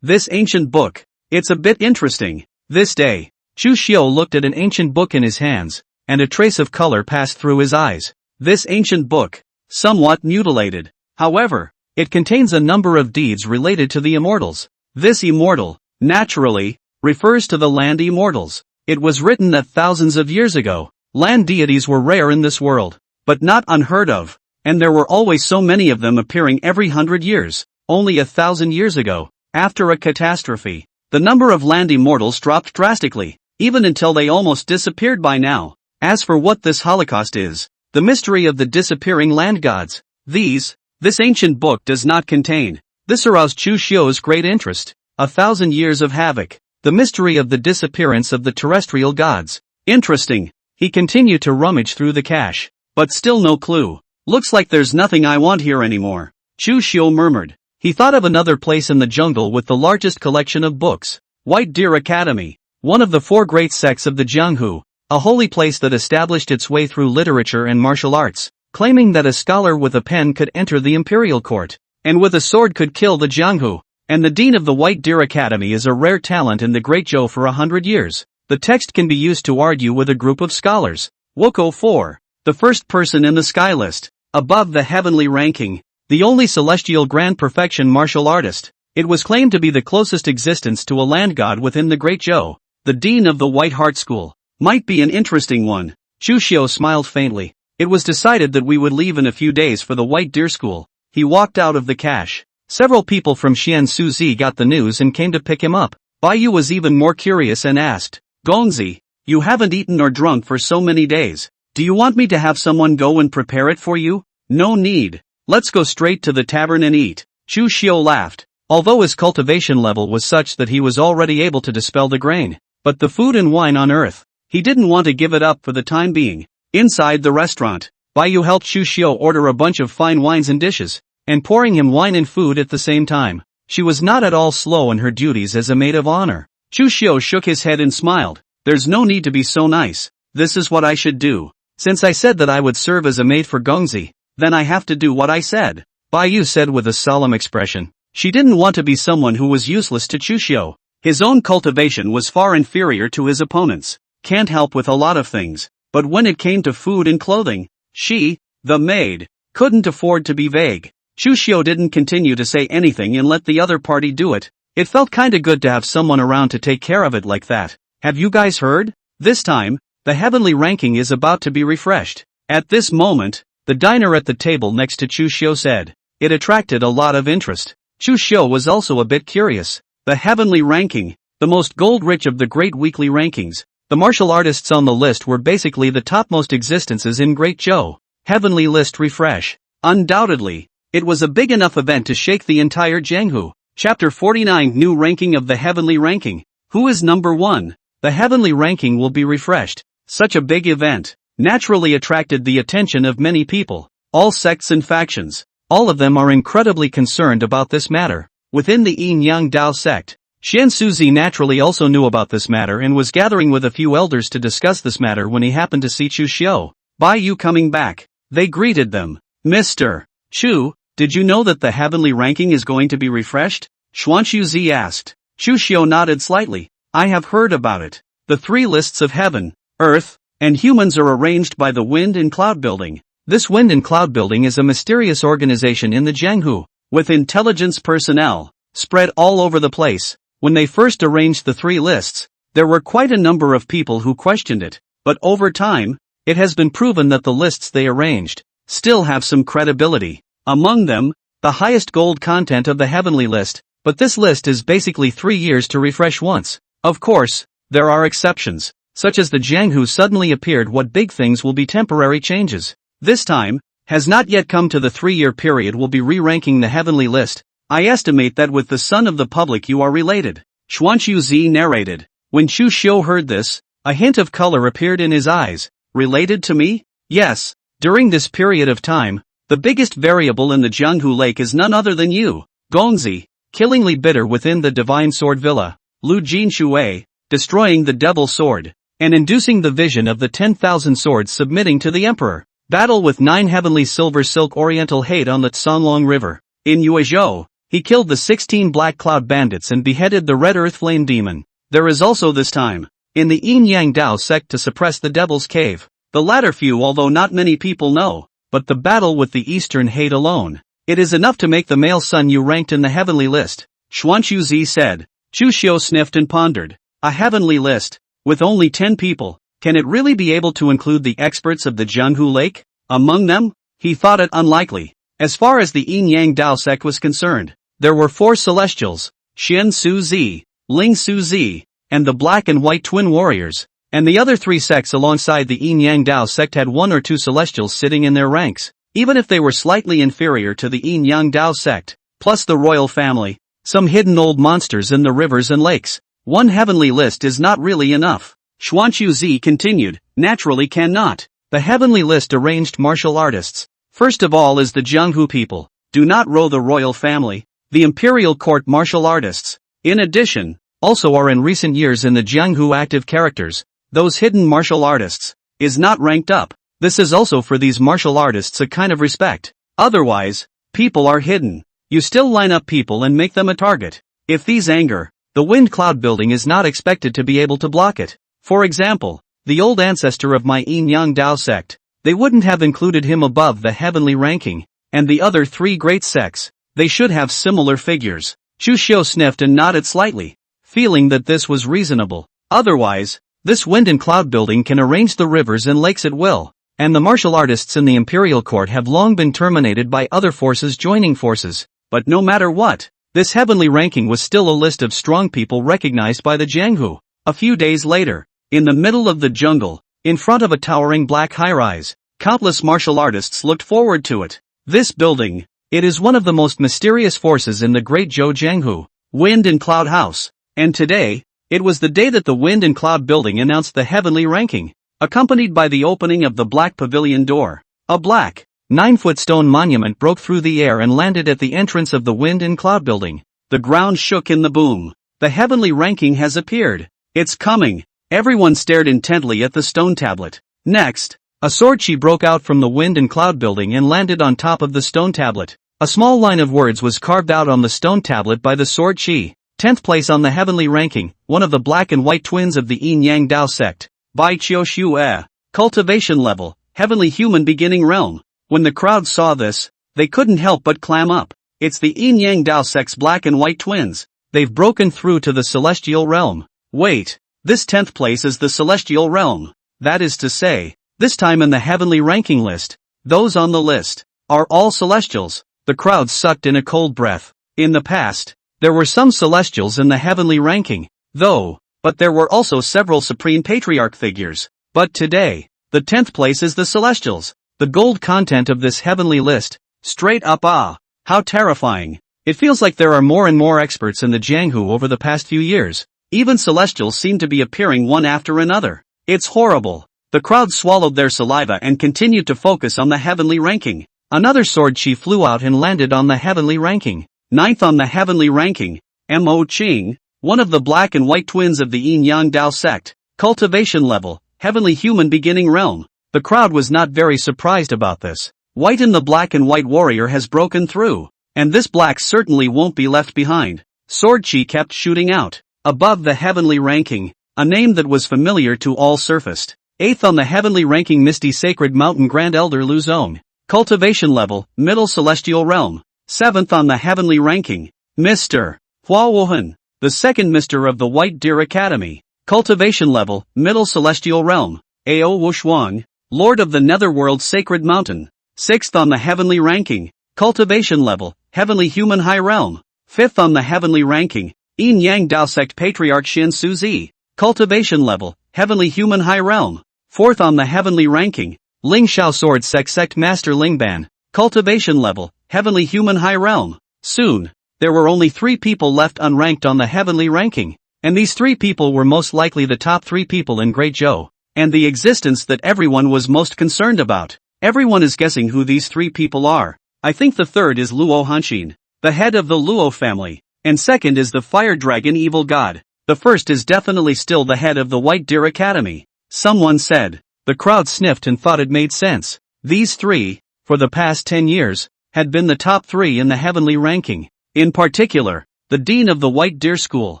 S1: This ancient book. It's a bit interesting. This day, Chu Xiu looked at an ancient book in his hands, and a trace of color passed through his eyes. This ancient book, somewhat mutilated. However, it contains a number of deeds related to the immortals. This immortal, naturally, refers to the land immortals. It was written that thousands of years ago, land deities were rare in this world, but not unheard of, and there were always so many of them appearing every 100 years. Only 1,000 years ago, after a catastrophe, the number of land immortals dropped drastically, even until they almost disappeared by now. As for what this Holocaust is, the mystery of the disappearing land gods, this ancient book does not contain. This aroused Chu Xiu's great interest. 1,000 years of havoc, the mystery of the disappearance of the terrestrial gods. Interesting. He continued to rummage through the cache, but still no clue. Looks like there's nothing I want here anymore, Chu Xiu murmured. He thought of another place in the jungle with the largest collection of books. White Deer Academy, one of the 4 great sects of the Jianghu, a holy place that established its way through literature and martial arts. claiming that a scholar with a pen could enter the imperial court, and with a sword could kill the Jianghu. And the dean of the White Deer Academy is a rare talent in the Great Zhou for 100 years. The text can be used to argue with a group of scholars. Woko 4. The first person in the sky list. Above the heavenly ranking. The only celestial grand perfection martial artist. It was claimed to be the closest existence to a land god within the Great Zhou. The dean of the White Heart School. Might be an interesting one. Chu Xiu smiled faintly. It was decided that we would leave in a few days for the White Deer School. He walked out of the cache. Several people from Xiansu got the news and came to pick him up. Bai Yu was even more curious and asked, Gongzi, you haven't eaten or drunk for so many days. Do you want me to have someone go and prepare it for you? No need. Let's go straight to the tavern and eat. Chu Xiu laughed. Although his cultivation level was such that he was already able to dispel the grain, but the food and wine on earth, he didn't want to give it up for the time being. Inside the restaurant, Bai Yu helped Chu Xiu order a bunch of fine wines and dishes, and pouring him wine and food at the same time. She was not at all slow in her duties as a maid of honor. Chu Xiu shook his head and smiled. There's no need to be so nice. This is what I should do. Since I said that I would serve as a maid for Gongzi, then I have to do what I said. Bai Yu said with a solemn expression. She didn't want to be someone who was useless to Chu Xiu. His own cultivation was far inferior to his opponent's. Can't help with a lot of things, but when it came to food and clothing, she, the maid, couldn't afford to be vague. Chu Xiu didn't continue to say anything and let the other party do it. It felt kinda good to have someone around to take care of it like that. Have you guys heard? This time, the heavenly ranking is about to be refreshed. At this moment, the diner at the table next to Chu Xiu said. It attracted a lot of interest. Chu Xiu was also a bit curious. The heavenly ranking, the most gold-rich of the great weekly rankings. The martial artists on the list were basically the topmost existences in Great Zhou. Heavenly list refresh. Undoubtedly. It was a big enough event to shake the entire Jianghu. Chapter 49 New Ranking of the Heavenly Ranking. Who is number 1? The Heavenly Ranking will be refreshed. Such a big event naturally attracted the attention of many people. All sects and factions. All of them are incredibly concerned about this matter. Within the Yin Yang Dao sect, Xiansu naturally also knew about this matter and was gathering with a few elders to discuss this matter when he happened to see Chu Xiu. Bai Yu coming back. They greeted them. Mr. Chu, did you know that the heavenly ranking is going to be refreshed? Xuanxu asked. Chu Xiu nodded slightly. I have heard about it. The 3 lists of heaven, earth, and humans are arranged by the Wind and Cloud Building. This Wind and Cloud Building is a mysterious organization in the Jianghu, with intelligence personnel, spread all over the place. When they first arranged the 3 lists, there were quite a number of people who questioned it, but over time, it has been proven that the lists they arranged still have some credibility. Among them, the highest gold content of the heavenly list, but this list is basically 3 years to refresh once. Of course, there are exceptions, such as the Jianghu suddenly appeared. What big things will be temporary changes. This time, has not yet come to the 3-year period will be re-ranking the heavenly list. I estimate that with the son of the public you are related. Xuanxu narrated. When Chu Xiu heard this, a hint of color appeared in his eyes. Related to me? Yes. During this period of time, the biggest variable in the Jianghu Lake is none other than you, Gongzi, killingly bitter within the Divine Sword Villa, Lu Jinshui, destroying the Devil Sword, and inducing the vision of the 10,000 swords submitting to the Emperor. Battle with 9 heavenly silver silk oriental hate on the Tsanlong River. In Yuezhou, he killed the 16 Black Cloud Bandits and beheaded the Red Earth Flame Demon. There is also this time, in the Yin Yang Dao sect to suppress the Devil's Cave. The latter few although not many people know, but the battle with the Eastern hate alone. It is enough to make the male Sun Yu ranked in the heavenly list. Xuanxu said. Chu Xiu sniffed and pondered. A heavenly list, with only 10 people, can it really be able to include the experts of the Jianghu Lake? Among them? He thought it unlikely. As far as the Yin Yang Dao sect was concerned, there were 4 celestials, Xian Su, Ling Su, and the Black and White Twin Warriors, and the other 3 sects alongside the Yin Yang Dao sect had 1 or 2 celestials sitting in their ranks, even if they were slightly inferior to the Yin Yang Dao sect, plus the royal family, some hidden old monsters in the rivers and lakes. One heavenly list is not really enough. Xuanxu continued, naturally cannot. The heavenly list arranged martial artists. First of all is the Jianghu people, do not row the royal family, the imperial court martial artists. In addition, also are in recent years in the Jianghu active characters, those hidden martial artists, is not ranked up. This is also for these martial artists a kind of respect. Otherwise, people are hidden. You still line up people and make them a target. If these anger, the wind cloud building is not expected to be able to block it. For example, the old ancestor of my Yin Yang Dao sect, they wouldn't have included him above the heavenly ranking, and the other three great sects, they should have similar figures. Chu Xiu sniffed and nodded slightly, feeling that this was reasonable. Otherwise, this wind and cloud building can arrange the rivers and lakes at will, and the martial artists in the imperial court have long been terminated by other forces joining forces. But no matter what, this heavenly ranking was still a list of strong people recognized by the Jianghu. A few days later, in the middle of the jungle, in front of a towering black high-rise, countless martial artists looked forward to it. This building, it is one of the most mysterious forces in the Great Zhou Jianghu, Wind and Cloud House. And today, it was the day that the Wind and Cloud building announced the heavenly ranking, accompanied by the opening of the black pavilion door. A black, 9-foot stone monument broke through the air and landed at the entrance of the Wind and Cloud building. The ground shook in the boom. The heavenly ranking has appeared. It's coming. Everyone stared intently at the stone tablet. Next, a sword chi broke out from the Wind and Cloud building and landed on top of the stone tablet. A small line of words was carved out on the stone tablet by the sword chi. 10th place on the heavenly ranking, one of the black and white twins of the Yin Yang Dao sect. By Chu Xiu. Cultivation level, heavenly human beginning realm. When the crowd saw this, they couldn't help but clam up. It's the Yin Yang Dao sect's black and white twins. They've broken through to the celestial realm. Wait, this 10th place is the celestial realm. That is to say, this time in the heavenly ranking list, those on the list are all celestials. The crowd sucked in a cold breath. In the past, there were some celestials in the heavenly ranking, though, but there were also several supreme patriarch figures. But today, the 10th place is the celestials. The gold content of this heavenly list, straight up how terrifying. It feels like there are more and more experts in the Jianghu over the past few years. Even celestials seem to be appearing one after another. It's horrible. The crowd swallowed their saliva and continued to focus on the heavenly ranking. Another sword chi flew out and landed on the heavenly ranking. 9th on the heavenly ranking, Mo Qing, one of the black and white twins of the Yin Yang Dao sect. Cultivation level, heavenly human beginning realm. The crowd was not very surprised about this. White in the black and white warrior has broken through, and this black certainly won't be left behind. Sword chi kept shooting out. Above the heavenly ranking, a name that was familiar to all surfaced. 8th on the heavenly ranking Misty Sacred Mountain Grand Elder Lu Zong. Cultivation level, middle celestial realm. 7th on the heavenly ranking, Mr. Hua Wuhan, the second Mr. of the White Deer Academy. Cultivation level, middle celestial realm. Ao Wushuang, Lord of the Netherworld Sacred Mountain. 6th on the heavenly ranking, cultivation level, heavenly human high realm. 5th on the heavenly ranking, Yin Yang Dao Sect Patriarch Xin Suzi. Cultivation level, heavenly human high realm. 4th on the heavenly ranking, Ling Shao Sword Sect Master Lingban. Cultivation level, heavenly human high realm. Soon, there were only 3 people left unranked on the heavenly ranking, and these 3 people were most likely the top 3 people in Great Zhou, and the existence that everyone was most concerned about. Everyone is guessing who these 3 people are. I think the third is Luo Hanxin, the head of the Luo family, and second is the fire dragon evil god. The first is definitely still the head of the White Deer Academy. Someone said. The crowd sniffed and thought it made sense. These 3, for the past 10 years, had been the top 3 in the heavenly ranking. In particular, the dean of the White Deer School,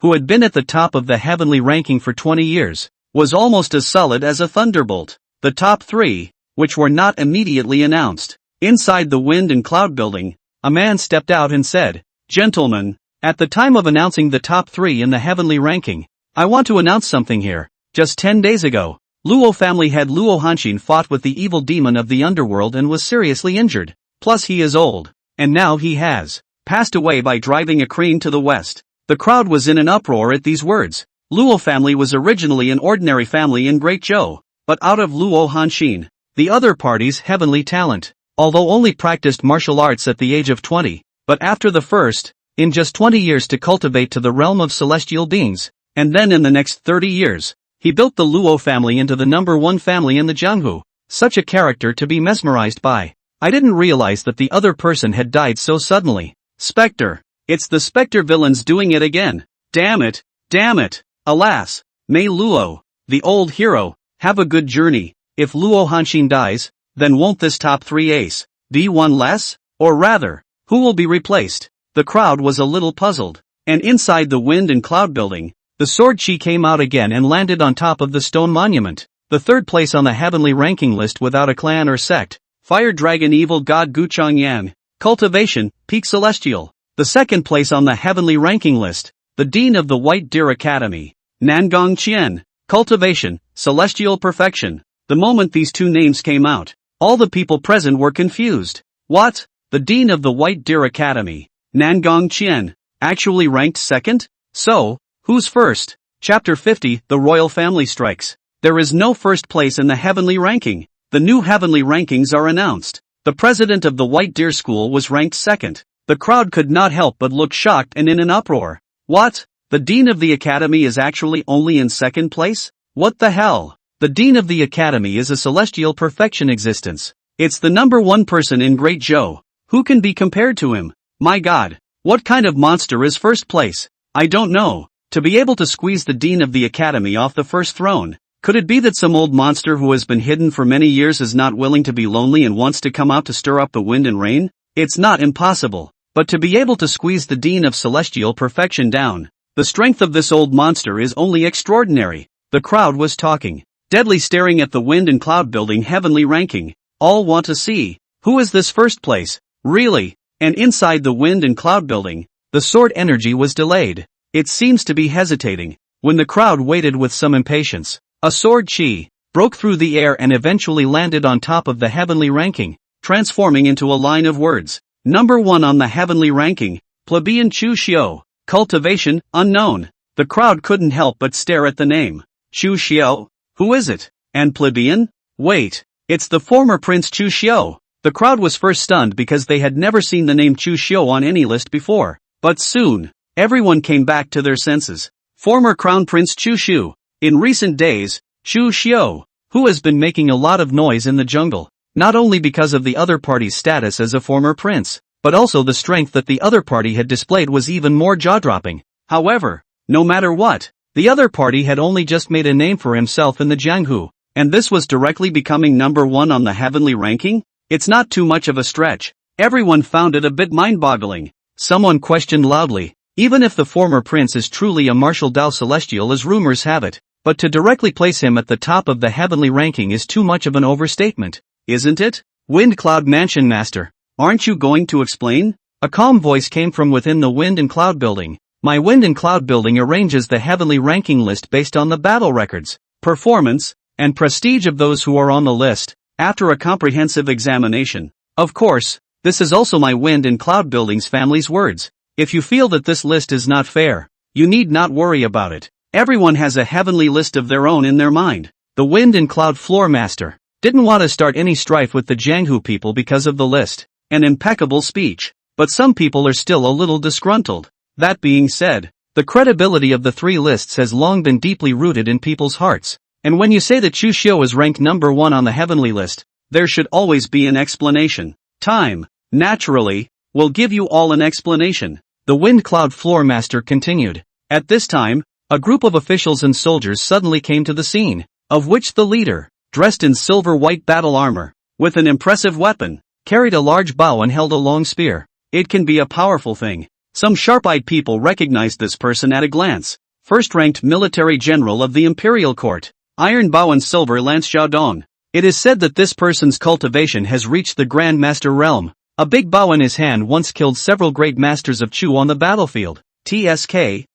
S1: who had been at the top of the heavenly ranking for 20 years, was almost as solid as a thunderbolt. The top 3, which were not immediately announced. Inside the Wind and Cloud building, a man stepped out and said, "Gentlemen, at the time of announcing the top 3 in the heavenly ranking, I want to announce something here. Just 10 days ago, Luo family head Luo Hanxin fought with the evil demon of the Underworld and was seriously injured. Plus he is old, and now he has passed away by driving a crane to the west." The crowd was in an uproar at these words. Luo family was originally an ordinary family in Great Zhou, but out of Luo Hanxin, the other party's heavenly talent, although only practiced martial arts at the age of 20, but after the first, in just 20 years to cultivate to the realm of celestial beings, and then in the next 30 years, he built the Luo family into the #1 family in the Jianghu. Such a character to be mesmerized by. I didn't realize that the other person had died so suddenly. Spectre. It's the Spectre villains doing it again. Damn it. Damn it. Alas. May Luo, the old hero, have a good journey. If Luo Hanxin dies, then won't this top 3 ace be one less? Or rather, who will be replaced? The crowd was a little puzzled. And inside the wind and cloud building, the sword chi came out again and landed on top of the stone monument. The third place on the heavenly ranking list without a clan or sect. Fire Dragon Evil God Guchang Yang. Cultivation, Peak Celestial. The second place on the heavenly ranking list. The Dean of the White Deer Academy. Nangong Qian. Cultivation, Celestial Perfection. The moment these two names came out, all the people present were confused. What? The Dean of the White Deer Academy, Nangong Qian, actually ranked second? So, who's first? Chapter 50, The Royal Family Strikes. There is no first place in the heavenly ranking. The new heavenly rankings are announced. The president of the White Deer School was ranked second. The crowd could not help but look shocked and in an uproar. What? The Dean of the Academy is actually only in second place? What the hell? The Dean of the Academy is a celestial perfection existence. It's the number one person in Great Zhou. Who can be compared to him? My god. What kind of monster is first place? I don't know. To be able to squeeze the Dean of the Academy off the first throne. Could it be that some old monster who has been hidden for many years is not willing to be lonely and wants to come out to stir up the wind and rain? It's not impossible. But to be able to squeeze the Dean of Celestial Perfection down, the strength of this old monster is only extraordinary. The crowd was talking, deadly staring at the wind and cloud building heavenly ranking. All want to see, who is this first place? Really? And inside the wind and cloud building, the sword energy was delayed. It seems to be hesitating. When the crowd waited with some impatience, a sword chi broke through the air and eventually landed on top of the heavenly ranking, transforming into a line of words. Number 1 on the heavenly ranking, plebeian Chu Xiu. Cultivation, unknown. The crowd couldn't help but stare at the name. Chu Xiu? Who is it? And plebeian? Wait, it's the former Prince Chu Xiu. The crowd was first stunned because they had never seen the name Chu Xiu on any list before. But soon, everyone came back to their senses. Former Crown Prince Chu Xiu. In recent days, Chu Xiu, who has been making a lot of noise in the jungle, not only because of the other party's status as a former prince, but also the strength that the other party had displayed was even more jaw-dropping. However, no matter what, the other party had only just made a name for himself in the Jianghu, and this was directly becoming number 1 on the heavenly ranking? It's not too much of a stretch. Everyone found it a bit mind-boggling. Someone questioned loudly, even if the former prince is truly a martial Dao Celestial as rumors have it, but to directly place him at the top of the heavenly ranking is too much of an overstatement, isn't it? Wind Cloud Mansion Master. Aren't you going to explain? A calm voice came from within the wind and cloud building. My wind and cloud building arranges the heavenly ranking list based on the battle records, performance, and prestige of those who are on the list, after a comprehensive examination. Of course, this is also my wind and cloud building's family's words. If you feel that this list is not fair, you need not worry about it. Everyone has a heavenly list of their own in their mind. The wind and cloud floor master didn't want to start any strife with the Jianghu people because of the list. An impeccable speech. But some people are still a little disgruntled. That being said, the credibility of the 3 lists has long been deeply rooted in people's hearts. And when you say that Chu Xiu is ranked number 1 on the heavenly list, there should always be an explanation. Time, naturally, will give you all an explanation. The Wind Cloud Floor Master continued. At this time, a group of officials and soldiers suddenly came to the scene, of which the leader, dressed in silver-white battle armor, with an impressive weapon, carried a large bow and held a long spear. It can be a powerful thing. Some sharp-eyed people recognized this person at a glance. First-ranked military general of the imperial court, Iron Bow and Silver Lance Xiaodong. It is said that this person's cultivation has reached the Grand Master realm. A big bow in his hand once killed several great masters of Chu on the battlefield. TSK,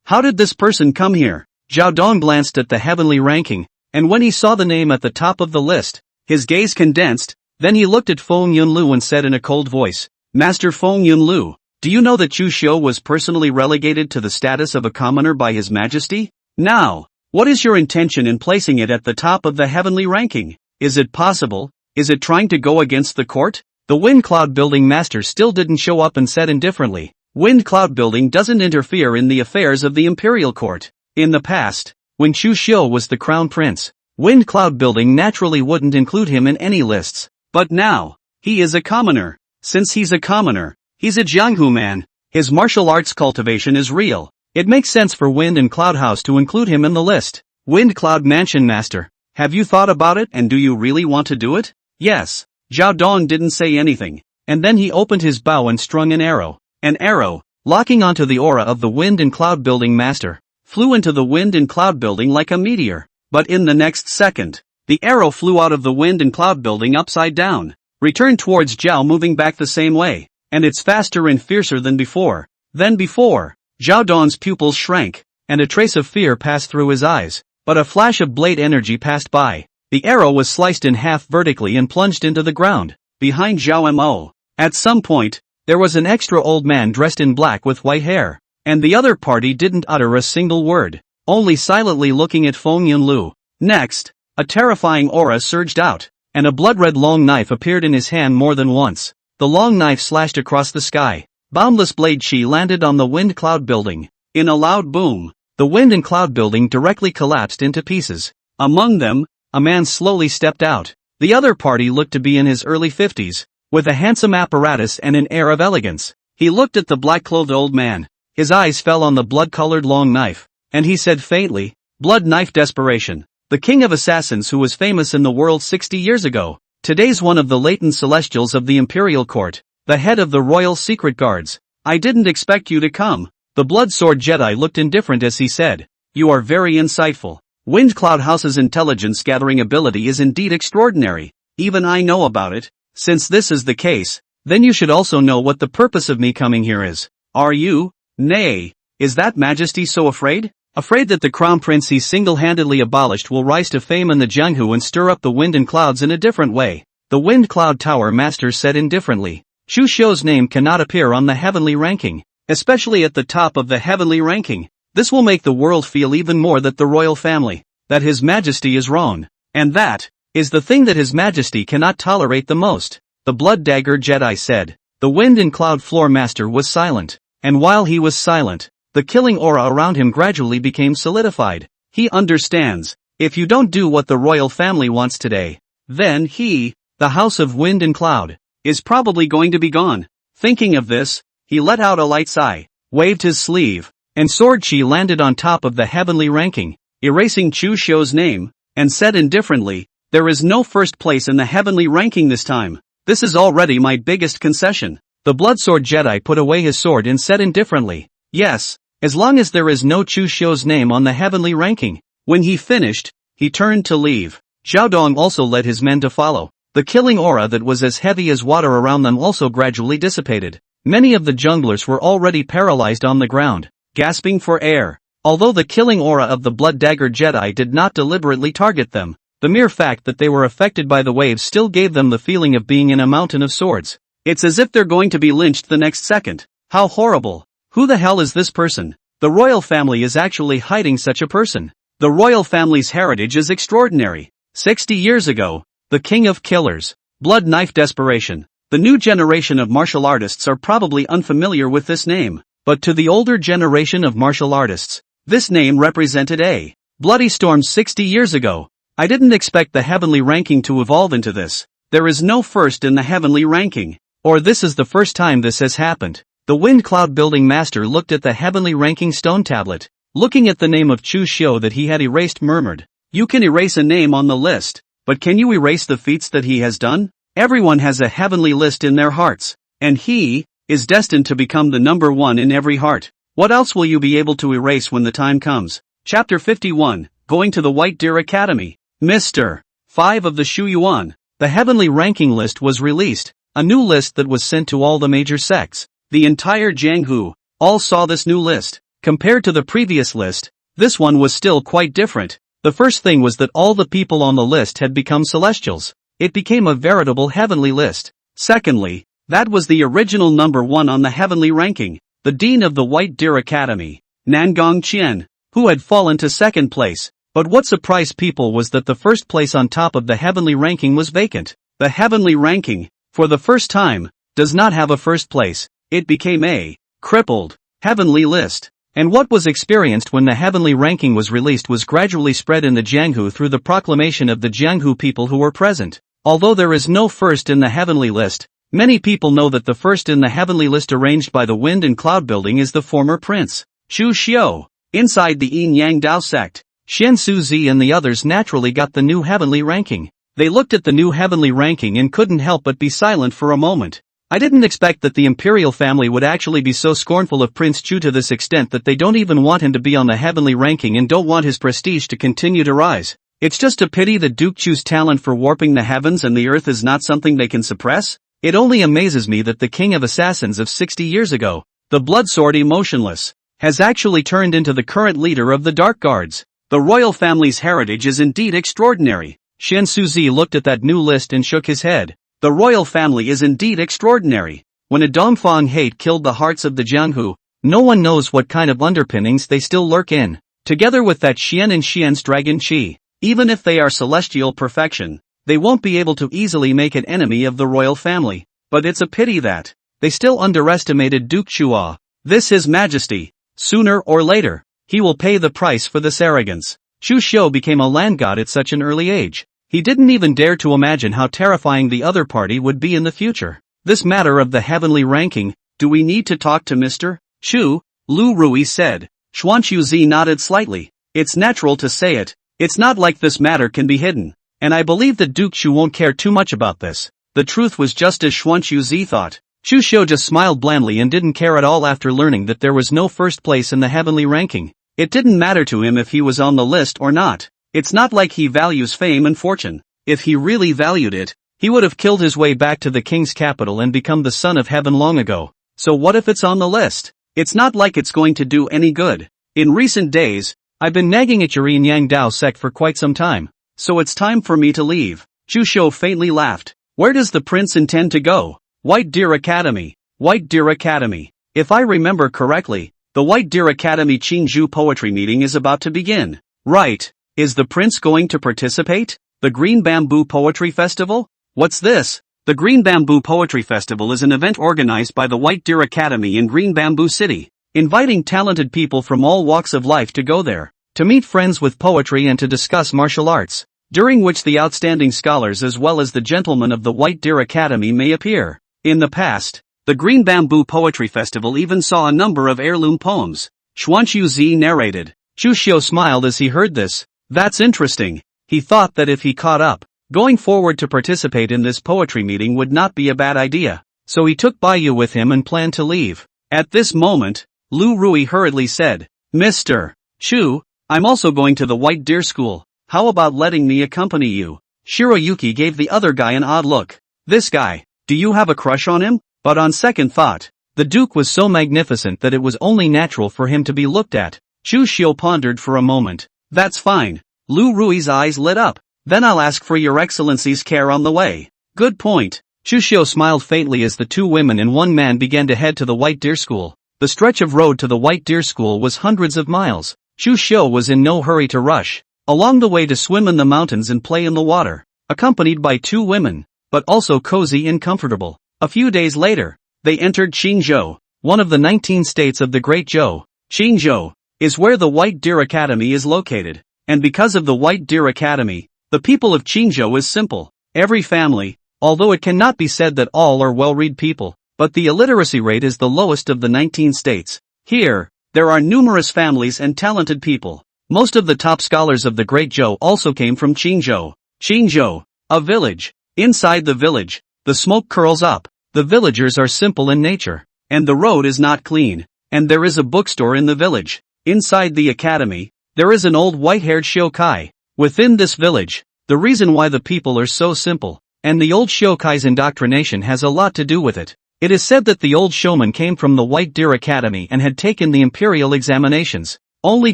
S1: how did this person come here? Xiaodong glanced at the heavenly ranking, and when he saw the name at the top of the list, his gaze condensed. Then he looked at Feng Yunlu and said in a cold voice, Master Feng Yunlu, do you know that Chu Xiu was personally relegated to the status of a commoner by His Majesty? Now, what is your intention in placing it at the top of the heavenly ranking? Is it possible? Is it trying to go against the court? The Wind Cloud Building Master still didn't show up and said indifferently, Wind Cloud Building doesn't interfere in the affairs of the imperial court. In the past, when Chu Xiu was the crown prince, Wind Cloud Building naturally wouldn't include him in any lists. But now, he is a commoner. Since he's a commoner, he's a Jianghu man. His martial arts cultivation is real. It makes sense for Wind and Cloud House to include him in the list. Wind Cloud Mansion Master. Have you thought about it and do you really want to do it? Yes. Zhao Dong didn't say anything, and then he opened his bow and strung an arrow. An arrow, locking onto the aura of the Wind and Cloud Building Master, flew into the Wind and Cloud Building like a meteor. But in the next second, the arrow flew out of the Wind and Cloud Building upside down, returned towards Zhao, moving back the same way, and it's faster and fiercer than before. Zhao Dong's pupils shrank, and a trace of fear passed through his eyes, but a flash of blade energy passed by. The arrow was sliced in half vertically and plunged into the ground, behind Zhao Mo. At some point, there was an extra old man dressed in black with white hair, and the other party didn't utter a single word, only silently looking at Feng Yunlu. Next, a terrifying aura surged out, and a blood-red long knife appeared in his hand more than once. The long knife slashed across the sky. Boundless blade chi landed on the Wind Cloud Building. In a loud boom, the Wind and Cloud Building directly collapsed into pieces. Among them, a man slowly stepped out. The other party looked to be in his early 50s, with a handsome apparatus and an air of elegance. He looked at the black-clothed old man. His eyes fell on the blood-colored long knife, and he said faintly, "Blood knife desperation. The king of assassins who was famous in the world 60 years ago. Today's one of the latent celestials of the imperial court, the head of the royal secret guards. I didn't expect you to come." The blood sword Jedi looked indifferent as he said, "You are very insightful. Wind Cloud House's intelligence gathering ability is indeed extraordinary. Even I know about it. Since this is the case, then you should also know what the purpose of me coming here is. Are you? Nay. Is that Majesty so afraid? Afraid that the crown prince he single-handedly abolished will rise to fame in the Jianghu and stir up the wind and clouds in a different way?" The Wind Cloud Tower Master said indifferently. Chu Xiu's name cannot appear on the heavenly ranking, especially at the top of the heavenly ranking. This will make the world feel even more that the royal family, that His Majesty is wrong. And that is the thing that His Majesty cannot tolerate the most. The Blood Dagger Jedi said. The Wind and Cloud Floor Master was silent, and while he was silent, the killing aura around him gradually became solidified. He understands. If you don't do what the royal family wants today, then he, the House of Wind and Cloud, is probably going to be gone. Thinking of this, he let out a light sigh, waved his sleeve, and sword chi landed on top of the heavenly ranking, erasing Chu Xiu's name, and said indifferently, "There is no first place in the heavenly ranking this time. This is already my biggest concession." The Bloodsword Jedi put away his sword and said indifferently, "Yes, as long as there is no Chu Xiu's name on the heavenly ranking." When he finished, he turned to leave. Zhao Dong also led his men to follow. The killing aura that was as heavy as water around them also gradually dissipated. Many of the junglers were already paralyzed on the ground, gasping for air. Although the killing aura of the Blood Dagger Jedi did not deliberately target them, the mere fact that they were affected by the waves still gave them the feeling of being in a mountain of swords. It's as if they're going to be lynched the next second. How horrible. Who the hell is this person? The royal family is actually hiding such a person. The royal family's heritage is extraordinary. 60 years ago, the king of killers, blood knife desperation. The new generation of martial artists are probably unfamiliar with this name, but to the older generation of martial artists, this name represented a bloody storm 60 years ago. I didn't expect the heavenly ranking to evolve into this. There is no first in the heavenly ranking. Or this is the first time this has happened. The Wind Cloud Building Master looked at the heavenly ranking stone tablet. Looking at the name of Chu Xiu that he had erased, murmured, "You can erase a name on the list, but can you erase the feats that he has done? Everyone has a heavenly list in their hearts, and he is destined to become the number one in every heart. What else will you be able to erase when the time comes?" Chapter 51, Going to the White Deer Academy. Mr. 5 of the Shu Yuan. The heavenly ranking list was released, a new list that was sent to all the major sects. The entire Jianghu all saw this new list. Compared to the previous list, this one was still quite different. The first thing was that all the people on the list had become celestials. It became a veritable heavenly list. Secondly, that was the original number one on the heavenly ranking, the Dean of the White Deer Academy, Nangong Qian, who had fallen to second place. But what surprised people was that the first place on top of the heavenly ranking was vacant. The heavenly ranking, for the first time, does not have a first place. It became a crippled heavenly list. And what was experienced when the heavenly ranking was released was gradually spread in the Jianghu through the proclamation of the Jianghu people who were present. Although there is no first in the heavenly list, many people know that the first in the heavenly list arranged by the Wind and Cloud Building is the former prince, Chu Xiu. Inside the Yin Yang Dao sect, Xian Suzi and the others naturally got the new heavenly ranking. They looked at the new heavenly ranking and couldn't help but be silent for a moment. I didn't expect that the imperial family would actually be so scornful of Prince Chu to this extent that they don't even want him to be on the heavenly ranking and don't want his prestige to continue to rise. It's just a pity that Duke Chu's talent for warping the heavens and the earth is not something they can suppress. It only amazes me that the king of assassins of 60 years ago, the Bloodsword Emotionless, has actually turned into the current leader of the Dark Guards. The royal family's heritage is indeed extraordinary. Xian Suzi looked at that new list and shook his head. The royal family is indeed extraordinary. When a Dongfang hate killed the hearts of the Jianghu, no one knows what kind of underpinnings they still lurk in. Together with that Xian and Xian's dragon Qi, even if they are celestial perfection, they won't be able to easily make an enemy of the royal family. But it's a pity that they still underestimated Duke Chua. This His Majesty. Sooner or later, he will pay the price for this arrogance. Chu Xiu became a land god at such an early age. He didn't even dare to imagine how terrifying the other party would be in the future. This matter of the heavenly ranking, do we need to talk to Mr. Chu? Lu Rui said. Xuanqiuzi nodded slightly. It's natural to say it. It's not like this matter can be hidden. And I believe that Duke Chu won't care too much about this. The truth was just as Xuanqiuzi thought. Chu Xiu just smiled blandly and didn't care at all after learning that there was no first place in the heavenly ranking. It didn't matter to him if he was on the list or not. It's not like he values fame and fortune. If he really valued it, he would have killed his way back to the king's capital and become the son of heaven long ago. So what if it's on the list? It's not like it's going to do any good. In recent days, I've been nagging at your Yin Yang Dao sect for quite some time. So it's time for me to leave. Chu Xiu faintly laughed. Where does the prince intend to go? White Deer Academy. White Deer Academy. If I remember correctly, the White Deer Academy Qingzhou poetry meeting is about to begin. Right. Is the prince going to participate? The Green Bamboo Poetry Festival? What's this? The Green Bamboo Poetry Festival is an event organized by the White Deer Academy in Green Bamboo City, inviting talented people from all walks of life to go there, to meet friends with poetry and to discuss martial arts, during which the outstanding scholars as well as the gentlemen of the White Deer Academy may appear. In the past, the Green Bamboo Poetry Festival even saw a number of heirloom poems. Xuanqiuzi narrated. Chu Xiu smiled as he heard this. That's interesting. He thought that if he caught up, going forward to participate in this poetry meeting would not be a bad idea. So he took Baiyu with him and planned to leave. At this moment, Lu Rui hurriedly said, Mr. Chu, I'm also going to the White Deer School. How about letting me accompany you? Shiroyuki gave the other guy an odd look. This guy, do you have a crush on him? But on second thought, the Duke was so magnificent that it was only natural for him to be looked at. Chu Xiu pondered for a moment. That's fine. Lu Rui's eyes lit up. Then I'll ask for your excellency's care on the way. Good point. Chu Xiu smiled faintly as the two women and one man began to head to the White Deer School. The stretch of road to the White Deer School was hundreds of miles. Chu Xiu was in no hurry to rush along the way to swim in the mountains and play in the water, accompanied by two women, but also cozy and comfortable. A few days later, they entered Qingzhou, one of the 19 states of the Great Zhou. Qingzhou is where the White Deer Academy is located. And because of the White Deer Academy, the people of Qingzhou is simple. Every family, although it cannot be said that all are well-read people, but the illiteracy rate is the lowest of the 19 states. Here, there are numerous families and talented people. Most of the top scholars of the Great Zhou also came from Qingzhou. Qingzhou, a village. Inside the village, the smoke curls up. The villagers are simple in nature, and the road is not clean, and there is a bookstore in the village. Inside the academy, there is an old white-haired shokai. Within this village, the reason why the people are so simple, and the old shokai's indoctrination has a lot to do with it. It is said that the old showman came from the White Deer Academy and had taken the imperial examinations, only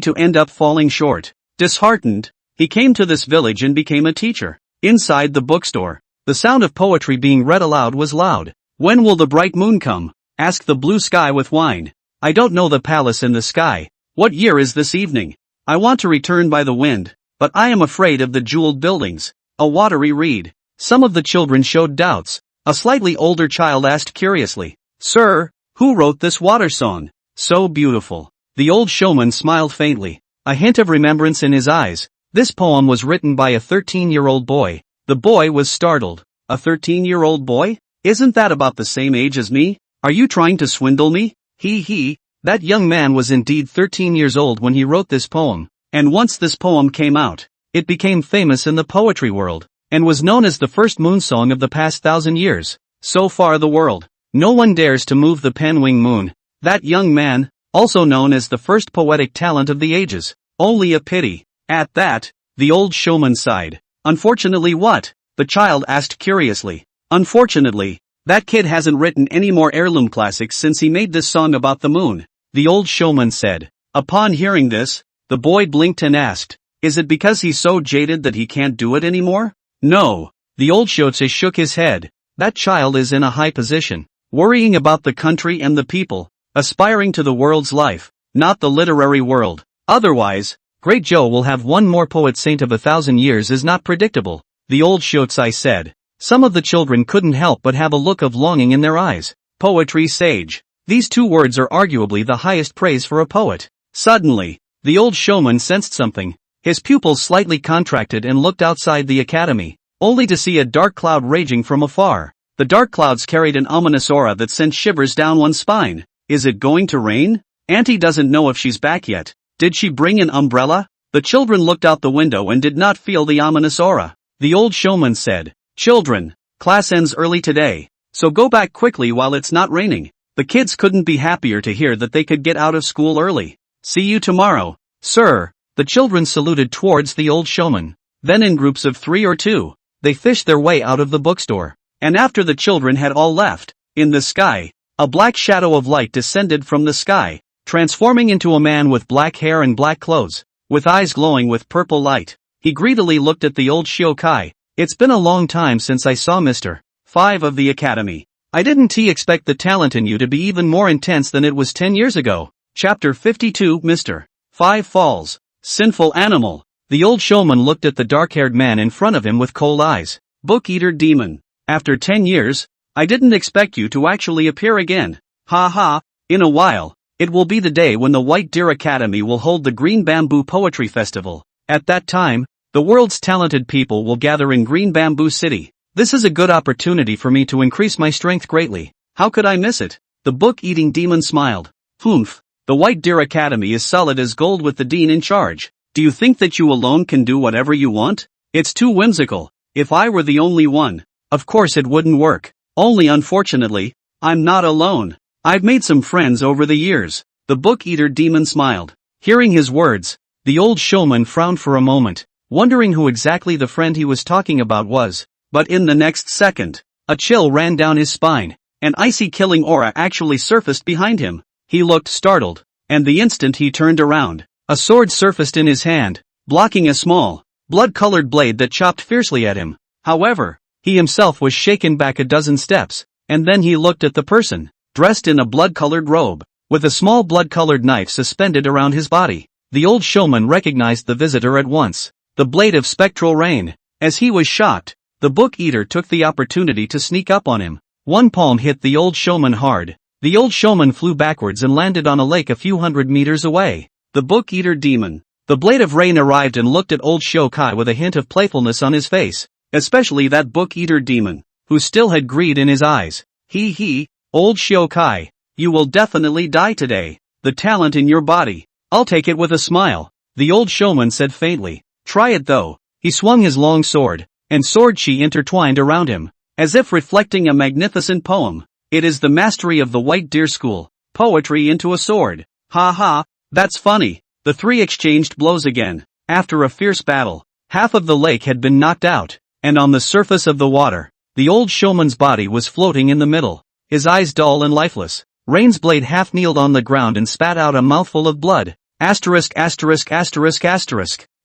S1: to end up falling short. Disheartened, he came to this village and became a teacher. Inside the bookstore, the sound of poetry being read aloud was loud. When will the bright moon come? Asked the blue sky with wine. I don't know the palace in the sky. What year is this evening? I want to return by the wind, but I am afraid of the jeweled buildings. A watery reed. Some of the children showed doubts. A slightly older child asked curiously, Sir, who wrote this water song? So beautiful. The old showman smiled faintly, a hint of remembrance in his eyes. This poem was written by a 13-year-old boy. The boy was startled. A 13-year-old boy? Isn't that about the same age as me? Are you trying to swindle me? He. That young man was indeed 13 years old when he wrote this poem. And once this poem came out, it became famous in the poetry world, and was known as the first moon song of the past 1,000 years. So far the world, no one dares to move the pen-wing moon. That young man, also known as the first poetic talent of the ages. Only a pity. At that, the old showman sighed. Unfortunately what? The child asked curiously. Unfortunately, that kid hasn't written any more heirloom classics since he made this song about the moon, the old showman said. Upon hearing this, the boy blinked and asked, is it because he's so jaded that he can't do it anymore? No. The old shotse shook his head. That child is in a high position, worrying about the country and the people, aspiring to the world's life, not the literary world. Otherwise, Great Joe will have one more poet saint of 1,000 years is not predictable, the old shotse said. Some of the children couldn't help but have a look of longing in their eyes. Poetry sage. These two words are arguably the highest praise for a poet. Suddenly, the old showman sensed something. His pupils slightly contracted and looked outside the academy, only to see a dark cloud raging from afar. The dark clouds carried an ominous aura that sent shivers down one's spine. Is it going to rain? Auntie doesn't know if she's back yet. Did she bring an umbrella? The children looked out the window and did not feel the ominous aura. The old showman said, children, class ends early today, so go back quickly while it's not raining. The kids couldn't be happier to hear that they could get out of school early. See you tomorrow, sir. The children saluted towards the old showman. Then in groups of 3 or 2, they fished their way out of the bookstore. And after the children had all left, in the sky, a black shadow of light descended from the sky, transforming into a man with black hair and black clothes, with eyes glowing with purple light. He greedily looked at the old Shiokai. It's been a long time since I saw Mr. 5 of the academy. I didn't expect the talent in you to be even more intense than it was 10 years ago. Chapter 52 Mr. 5 Falls. Sinful animal. The old showman looked at the dark-haired man in front of him with cold eyes. Book-eater demon. After 10 years, I didn't expect you to actually appear again. Ha ha, in a while, it will be the day when the White Deer Academy will hold the Green Bamboo Poetry Festival. At that time, the world's talented people will gather in Green Bamboo City. This is a good opportunity for me to increase my strength greatly. How could I miss it? The book-eating demon smiled. Humph. The White Deer Academy is solid as gold with the dean in charge. Do you think that you alone can do whatever you want? It's too whimsical. If I were the only one, of course it wouldn't work. Only unfortunately, I'm not alone. I've made some friends over the years. The book-eater demon smiled. Hearing his words, the old showman frowned for a moment, wondering who exactly the friend he was talking about was. But in the next second, a chill ran down his spine. An icy killing aura actually surfaced behind him. He looked startled, and the instant he turned around, a sword surfaced in his hand, blocking a small, blood-colored blade that chopped fiercely at him. However, he himself was shaken back a dozen steps, and then he looked at the person, dressed in a blood-colored robe, with a small blood-colored knife suspended around his body. The old showman recognized the visitor at once, the blade of spectral rain. As he was shocked, the book-eater took the opportunity to sneak up on him. One palm hit the old showman hard. The old showman flew backwards and landed on a lake a few hundred meters away. The book-eater demon. The blade of rain arrived and looked at old Shiokai with a hint of playfulness on his face, especially that book-eater demon, who still had greed in his eyes. He, old Shiokai, you will definitely die today. The talent in your body, I'll take it with a smile, the old showman said faintly. Try it though. He swung his long sword, and sword chi intertwined around him, as if reflecting a magnificent poem. It is the mastery of the White Deer School, poetry into a sword. Ha ha, that's funny. The three exchanged blows again. After a fierce battle, half of the lake had been knocked out, and on the surface of the water, the old showman's body was floating in the middle, his eyes dull and lifeless. Rain's blade half kneeled on the ground and spat out a mouthful of blood. Asterisk.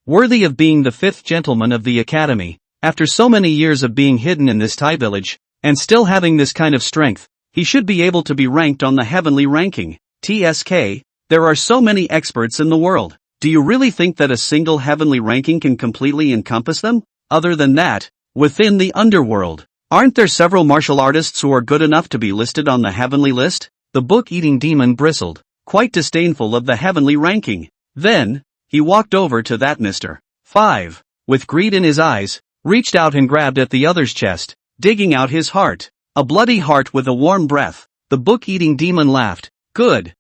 S1: Worthy of being the 5th gentleman of the academy, after so many years of being hidden in this Thai village, and still having this kind of strength, he should be able to be ranked on the heavenly ranking. TSK, there are so many experts in the world. Do you really think that a single heavenly ranking can completely encompass them? Other than that, within the underworld, aren't there several martial artists who are good enough to be listed on the heavenly list? The book-eating demon bristled, quite disdainful of the heavenly ranking. Then, he walked over to that Mr. 5, with greed in his eyes, reached out and grabbed at the other's chest, digging out his heart. A bloody heart with a warm breath. The book-eating demon laughed. Good.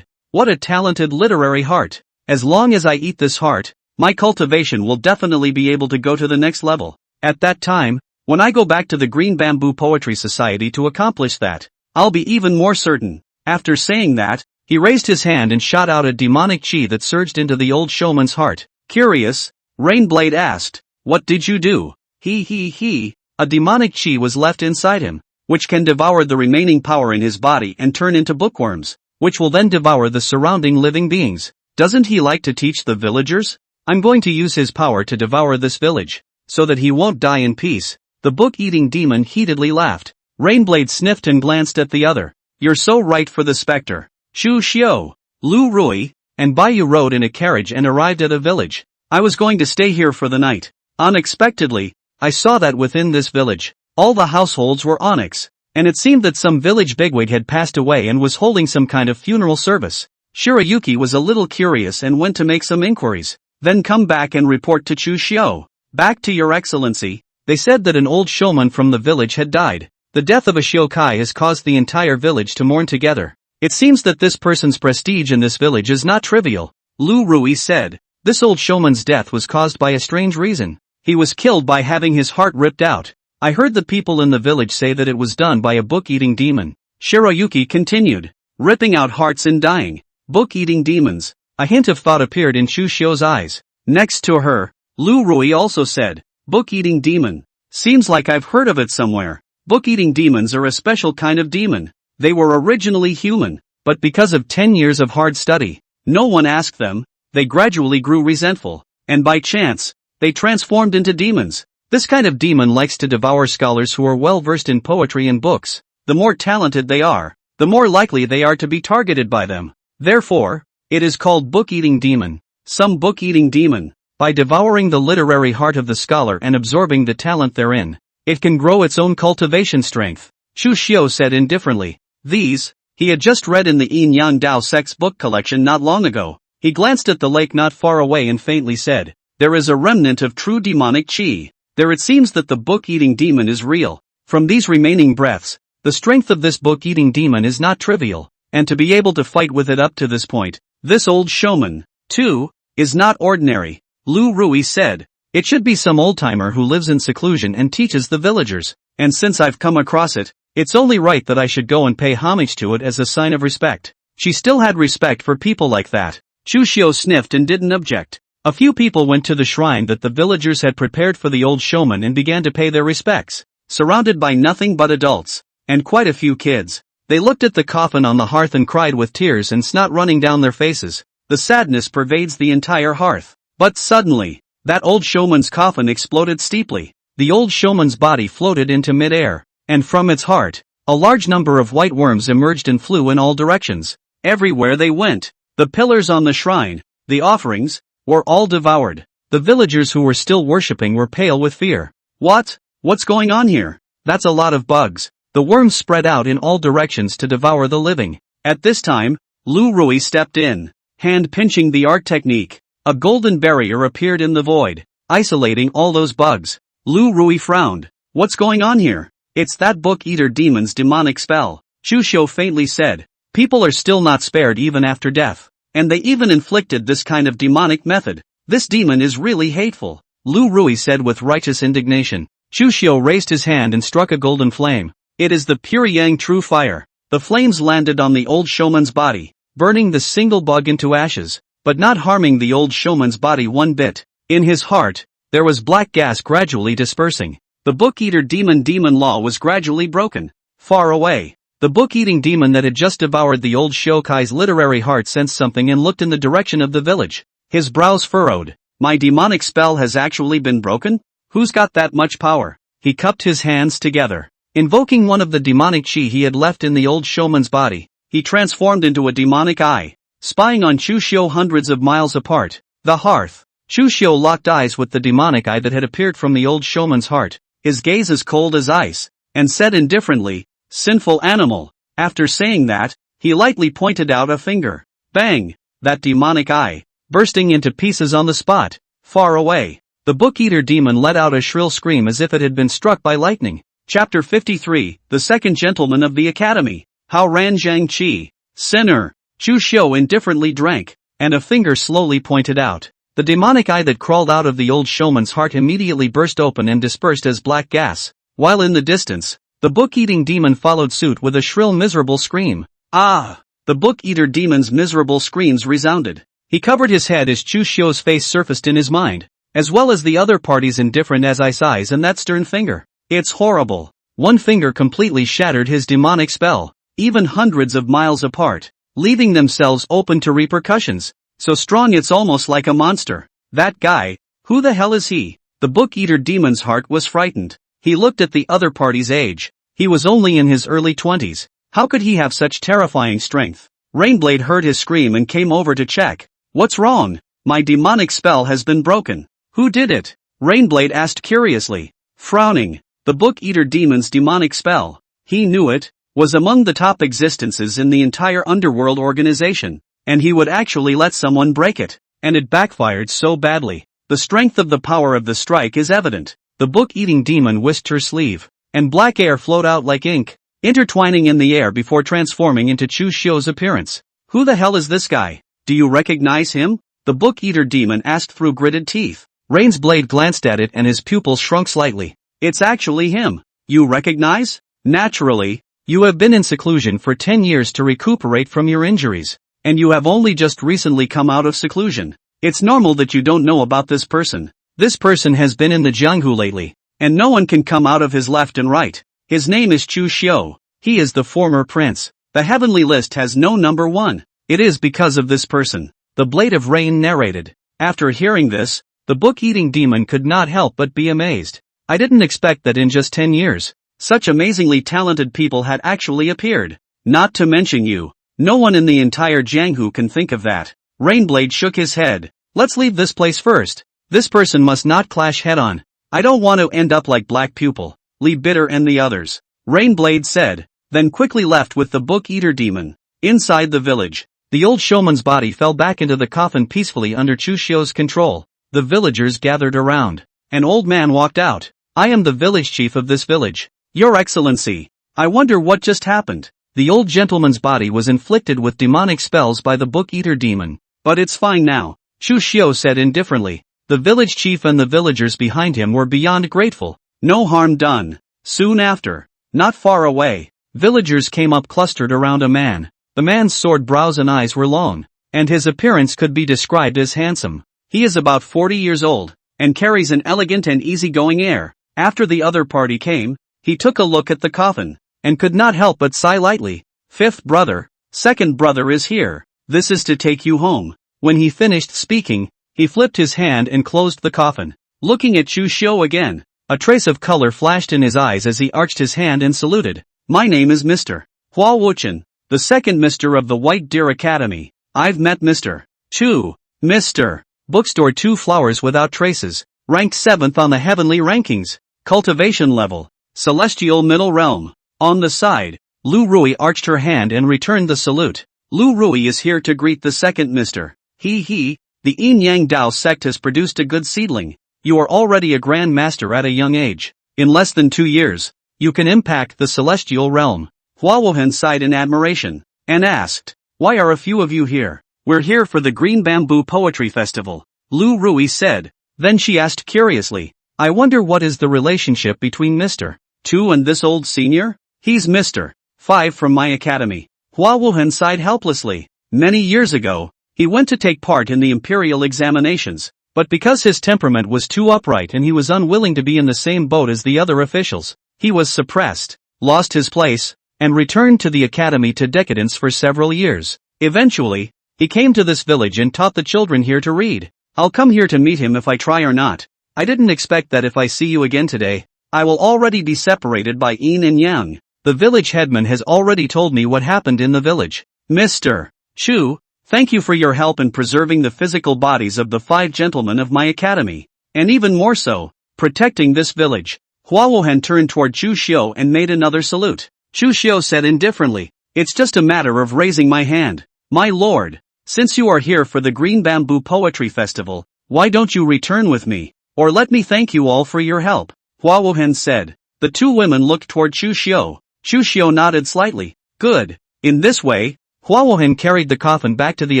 S1: What a talented literary heart. As long as I eat this heart, my cultivation will definitely be able to go to the next level. At that time, when I go back to the Green Bamboo Poetry Society to accomplish that, I'll be even more certain." After saying that, he raised his hand and shot out a demonic chi that surged into the old showman's heart. Curious, Rainblade asked, "What did you do?" He. A demonic chi was left inside him, which can devour the remaining power in his body and turn into bookworms, which will then devour the surrounding living beings. Doesn't he like to teach the villagers? I'm going to use his power to devour this village, so that he won't die in peace. The book-eating demon heatedly laughed. Rainblade sniffed and glanced at the other. "You're so right for the specter." Chu Xiu, Lu Rui, and Baiyu rode in a carriage and arrived at a village. "I was going to stay here for the night. Unexpectedly, I saw that within this village, all the households were onyx, and it seemed that some village bigwig had passed away and was holding some kind of funeral service." Shirayuki was a little curious and went to make some inquiries. "Then come back and report to Chu Xiu." "Back to your excellency. They said that an old showman from the village had died. The death of a shiokai has caused the entire village to mourn together. It seems that this person's prestige in this village is not trivial," Lu Rui said. "This old showman's death was caused by a strange reason. He was killed by having his heart ripped out. I heard the people in the village say that it was done by a book-eating demon." Shirayuki continued. "Ripping out hearts and dying. Book-eating demons." A hint of thought appeared in Chu Xiu's eyes. Next to her, Lu Rui also said, "Book-eating demon. Seems like I've heard of it somewhere." Book-eating demons are a special kind of demon. They were originally human, but because of 10 years of hard study, no one asked them, they gradually grew resentful, and by chance, they transformed into demons. This kind of demon likes to devour scholars who are well versed in poetry and books. The more talented they are, the more likely they are to be targeted by them. Therefore, it is called book-eating demon. Some book-eating demon, by devouring the literary heart of the scholar and absorbing the talent therein, it can grow its own cultivation strength. Chu Xiu said indifferently. He had just read in the Yin Yang Dao Sect's book collection not long ago. He glanced at the lake not far away and faintly said, "There is a remnant of true demonic chi. There it seems that the book-eating demon is real. From these remaining breaths, the strength of this book-eating demon is not trivial, and to be able to fight with it up to this point, this old showman, too, is not ordinary," Lu Rui said. "It should be some old-timer who lives in seclusion and teaches the villagers, and since I've come across it, it's only right that I should go and pay homage to it as a sign of respect." She still had respect for people like that. Chu Xiu sniffed and didn't object. A few people went to the shrine that the villagers had prepared for the old showman and began to pay their respects, surrounded by nothing but adults, and quite a few kids. They looked at the coffin on the hearth and cried with tears and snot running down their faces. The sadness pervades the entire hearth. But suddenly, that old showman's coffin exploded steeply. The old showman's body floated into mid-air, and from its heart, a large number of white worms emerged and flew in all directions. Everywhere they went, the pillars on the shrine, the offerings, were all devoured. The villagers who were still worshipping were pale with fear. What's going on here? That's a lot of bugs." The worms spread out in all directions to devour the living. At this time, Lu Rui stepped in, hand pinching the art technique. A golden barrier appeared in the void, isolating all those bugs. Lu Rui frowned. "What's going on here?" "It's that book-eater demon's demonic spell," Chu Xiu faintly said. "People are still not spared even after death, and they even inflicted this kind of demonic method. This demon is really hateful," Lu Rui said with righteous indignation. Chu Xiu raised his hand and struck a golden flame. "It is the pure yang true fire." The flames landed on the old showman's body, burning the single bug into ashes, but not harming the old showman's body one bit. In his heart, there was black gas gradually dispersing. The book-eater demon law was gradually broken. Far away, the book-eating demon that had just devoured the old Shiokai's literary heart sensed something and looked in the direction of the village. His brows furrowed. "My demonic spell has actually been broken? Who's got that much power?" He cupped his hands together. Invoking one of the demonic chi he had left in the old showman's body, he transformed into a demonic eye, spying on Chu Xiu hundreds of miles apart. The hearth. Chu Xiu locked eyes with the demonic eye that had appeared from the old showman's heart, his gaze as cold as ice, and said indifferently, "Sinful animal." After saying that, he lightly pointed out a finger. Bang! That demonic eye, bursting into pieces on the spot. Far away, the book-eater demon let out a shrill scream as if it had been struck by lightning. Chapter 53, The Second Gentleman of the Academy. How Ran Zhang Qi. Sinner. Chu Xiu indifferently drank. and a finger slowly pointed out. The demonic eye that crawled out of the old showman's heart immediately burst open and dispersed as black gas, while in the distance, the book-eating demon followed suit with a shrill miserable scream. Ah! The book-eater demon's miserable screams resounded. He covered his head as Chu Xiu's face surfaced in his mind, as well as the other party's indifferent as eyes and that stern finger. It's horrible. One finger completely shattered his demonic spell, even hundreds of miles apart, leaving themselves open to repercussions. So strong it's almost like a monster. That guy, who the hell is he? The book-eater demon's heart was frightened. He looked at the other party's age. He was only in his early 20s. How could he have such terrifying strength? Rainblade heard his scream and came over to check. What's wrong? My demonic spell has been broken. Who did it? Rainblade asked curiously. Frowning, the book-eater demon's demonic spell, he knew it, was among the top existences in the entire Underworld organization, and he would actually let someone break it, and it backfired so badly. The strength of the power of the strike is evident. The book-eating demon whisked her sleeve, and black air flowed out like ink, intertwining in the air before transforming into Chu Xiu's appearance. Who the hell is this guy? Do you recognize him? The book-eater demon asked through gritted teeth. Rain's blade glanced at it and his pupils shrunk slightly. It's actually him. You recognize? Naturally. You have been in seclusion for 10 years to recuperate from your injuries, and you have only just recently come out of seclusion. It's normal that you don't know about this person. This person has been in the Jianghu lately, and no one can come out of his left and right. His name is Chu Xiu. He is the former prince. The heavenly list has no number 1. It is because of this person. The Blade of Rain narrated. After hearing this, the book-eating demon could not help but be amazed. I didn't expect that in just 10 years, such amazingly talented people had actually appeared. Not to mention you. No one in the entire Jianghu can think of that. Rainblade shook his head. Let's leave this place first. This person must not clash head-on. I don't want to end up like Black Pupil, Lee Bitter and the others. Rainblade said, then quickly left with the book-eater demon. Inside the village, the old showman's body fell back into the coffin peacefully under Chu Xiu's control. The villagers gathered around. An old man walked out. I am the village chief of this village. Your Excellency. I wonder what just happened. The old gentleman's body was inflicted with demonic spells by the book-eater demon. But it's fine now, Chu Xiu said indifferently. The village chief and the villagers behind him were beyond grateful. No harm done. Soon after, not far away, villagers came up clustered around a man. The man's sword brows and eyes were long, and his appearance could be described as handsome. He is about 40 years old, and carries an elegant and easygoing air. After the other party came, he took a look at the coffin, and could not help but sigh lightly. Fifth brother, second brother is here. This is to take you home. When he finished speaking, he flipped his hand and closed the coffin. Looking at Chu Xiu again, a trace of color flashed in his eyes as he arched his hand and saluted. My name is Mr. Hua Wuchen, the second Mr. of the White Deer Academy. I've met Mr. Chu. Mr. Bookstore 2 Flowers Without Traces, ranked 7th on the heavenly rankings. Cultivation level, Celestial Middle Realm. On the side, Lu Rui arched her hand and returned the salute. Lu Rui is here to greet the second Mr. The Yin Yang Dao sect has produced a good seedling. You are already a Grand Master at a young age. In less than 2 years, you can impact the celestial realm. Hua Wuhan sighed in admiration, and asked, why are a few of you here? We're here for the Green Bamboo Poetry Festival, Lu Rui said. Then she asked curiously, I wonder what is the relationship between Mr. Chu and this old senior? He's Mr. 5 from my academy. Hua Wuhan sighed helplessly. Many years ago, he went to take part in the imperial examinations, but because his temperament was too upright and he was unwilling to be in the same boat as the other officials, he was suppressed, lost his place, and returned to the academy to decadence for several years. Eventually, he came to this village and taught the children here to read. I'll come here to meet him if I try or not. I didn't expect that if I see you again today, I will already be separated by yin and yang. The village headman has already told me what happened in the village. Mr. Chu, thank you for your help in preserving the physical bodies of the 5 gentlemen of my academy, and even more so, protecting this village. Hua Wuhan turned toward Chu Xiu and made another salute. Chu Xiu said indifferently, it's just a matter of raising my hand. My lord, since you are here for the Green Bamboo Poetry Festival, why don't you return with me, or let me thank you all for your help? Hua Wuhan said. The 2 women looked toward Chu Xiu. Chu Xiu nodded slightly. Good. In this way, Hua Wuhan carried the coffin back to the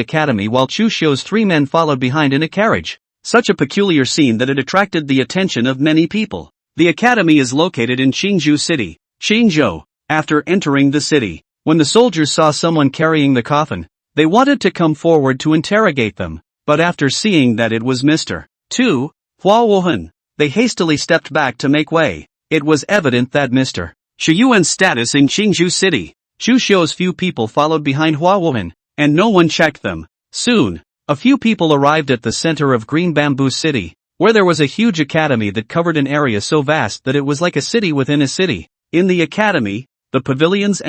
S1: academy while Chu Xiu's 3 men followed behind in a carriage. Such a peculiar scene that it attracted the attention of many people. The academy is located in Qingzhou City, Qingzhou. After entering the city, when the soldiers saw someone carrying the coffin, they wanted to come forward to interrogate them, but after seeing that it was Mr. Tu, Hua Wuhan, they hastily stepped back to make way. It was evident that Mr. Shuyuan's status in Qingzhou City. Chu Xiu's few people followed behind Hua Wuhan, and no one checked them. Soon, a few people arrived at the center of Green Bamboo City, where there was a huge academy that covered an area so vast that it was like a city within a city. In the academy, the pavilions,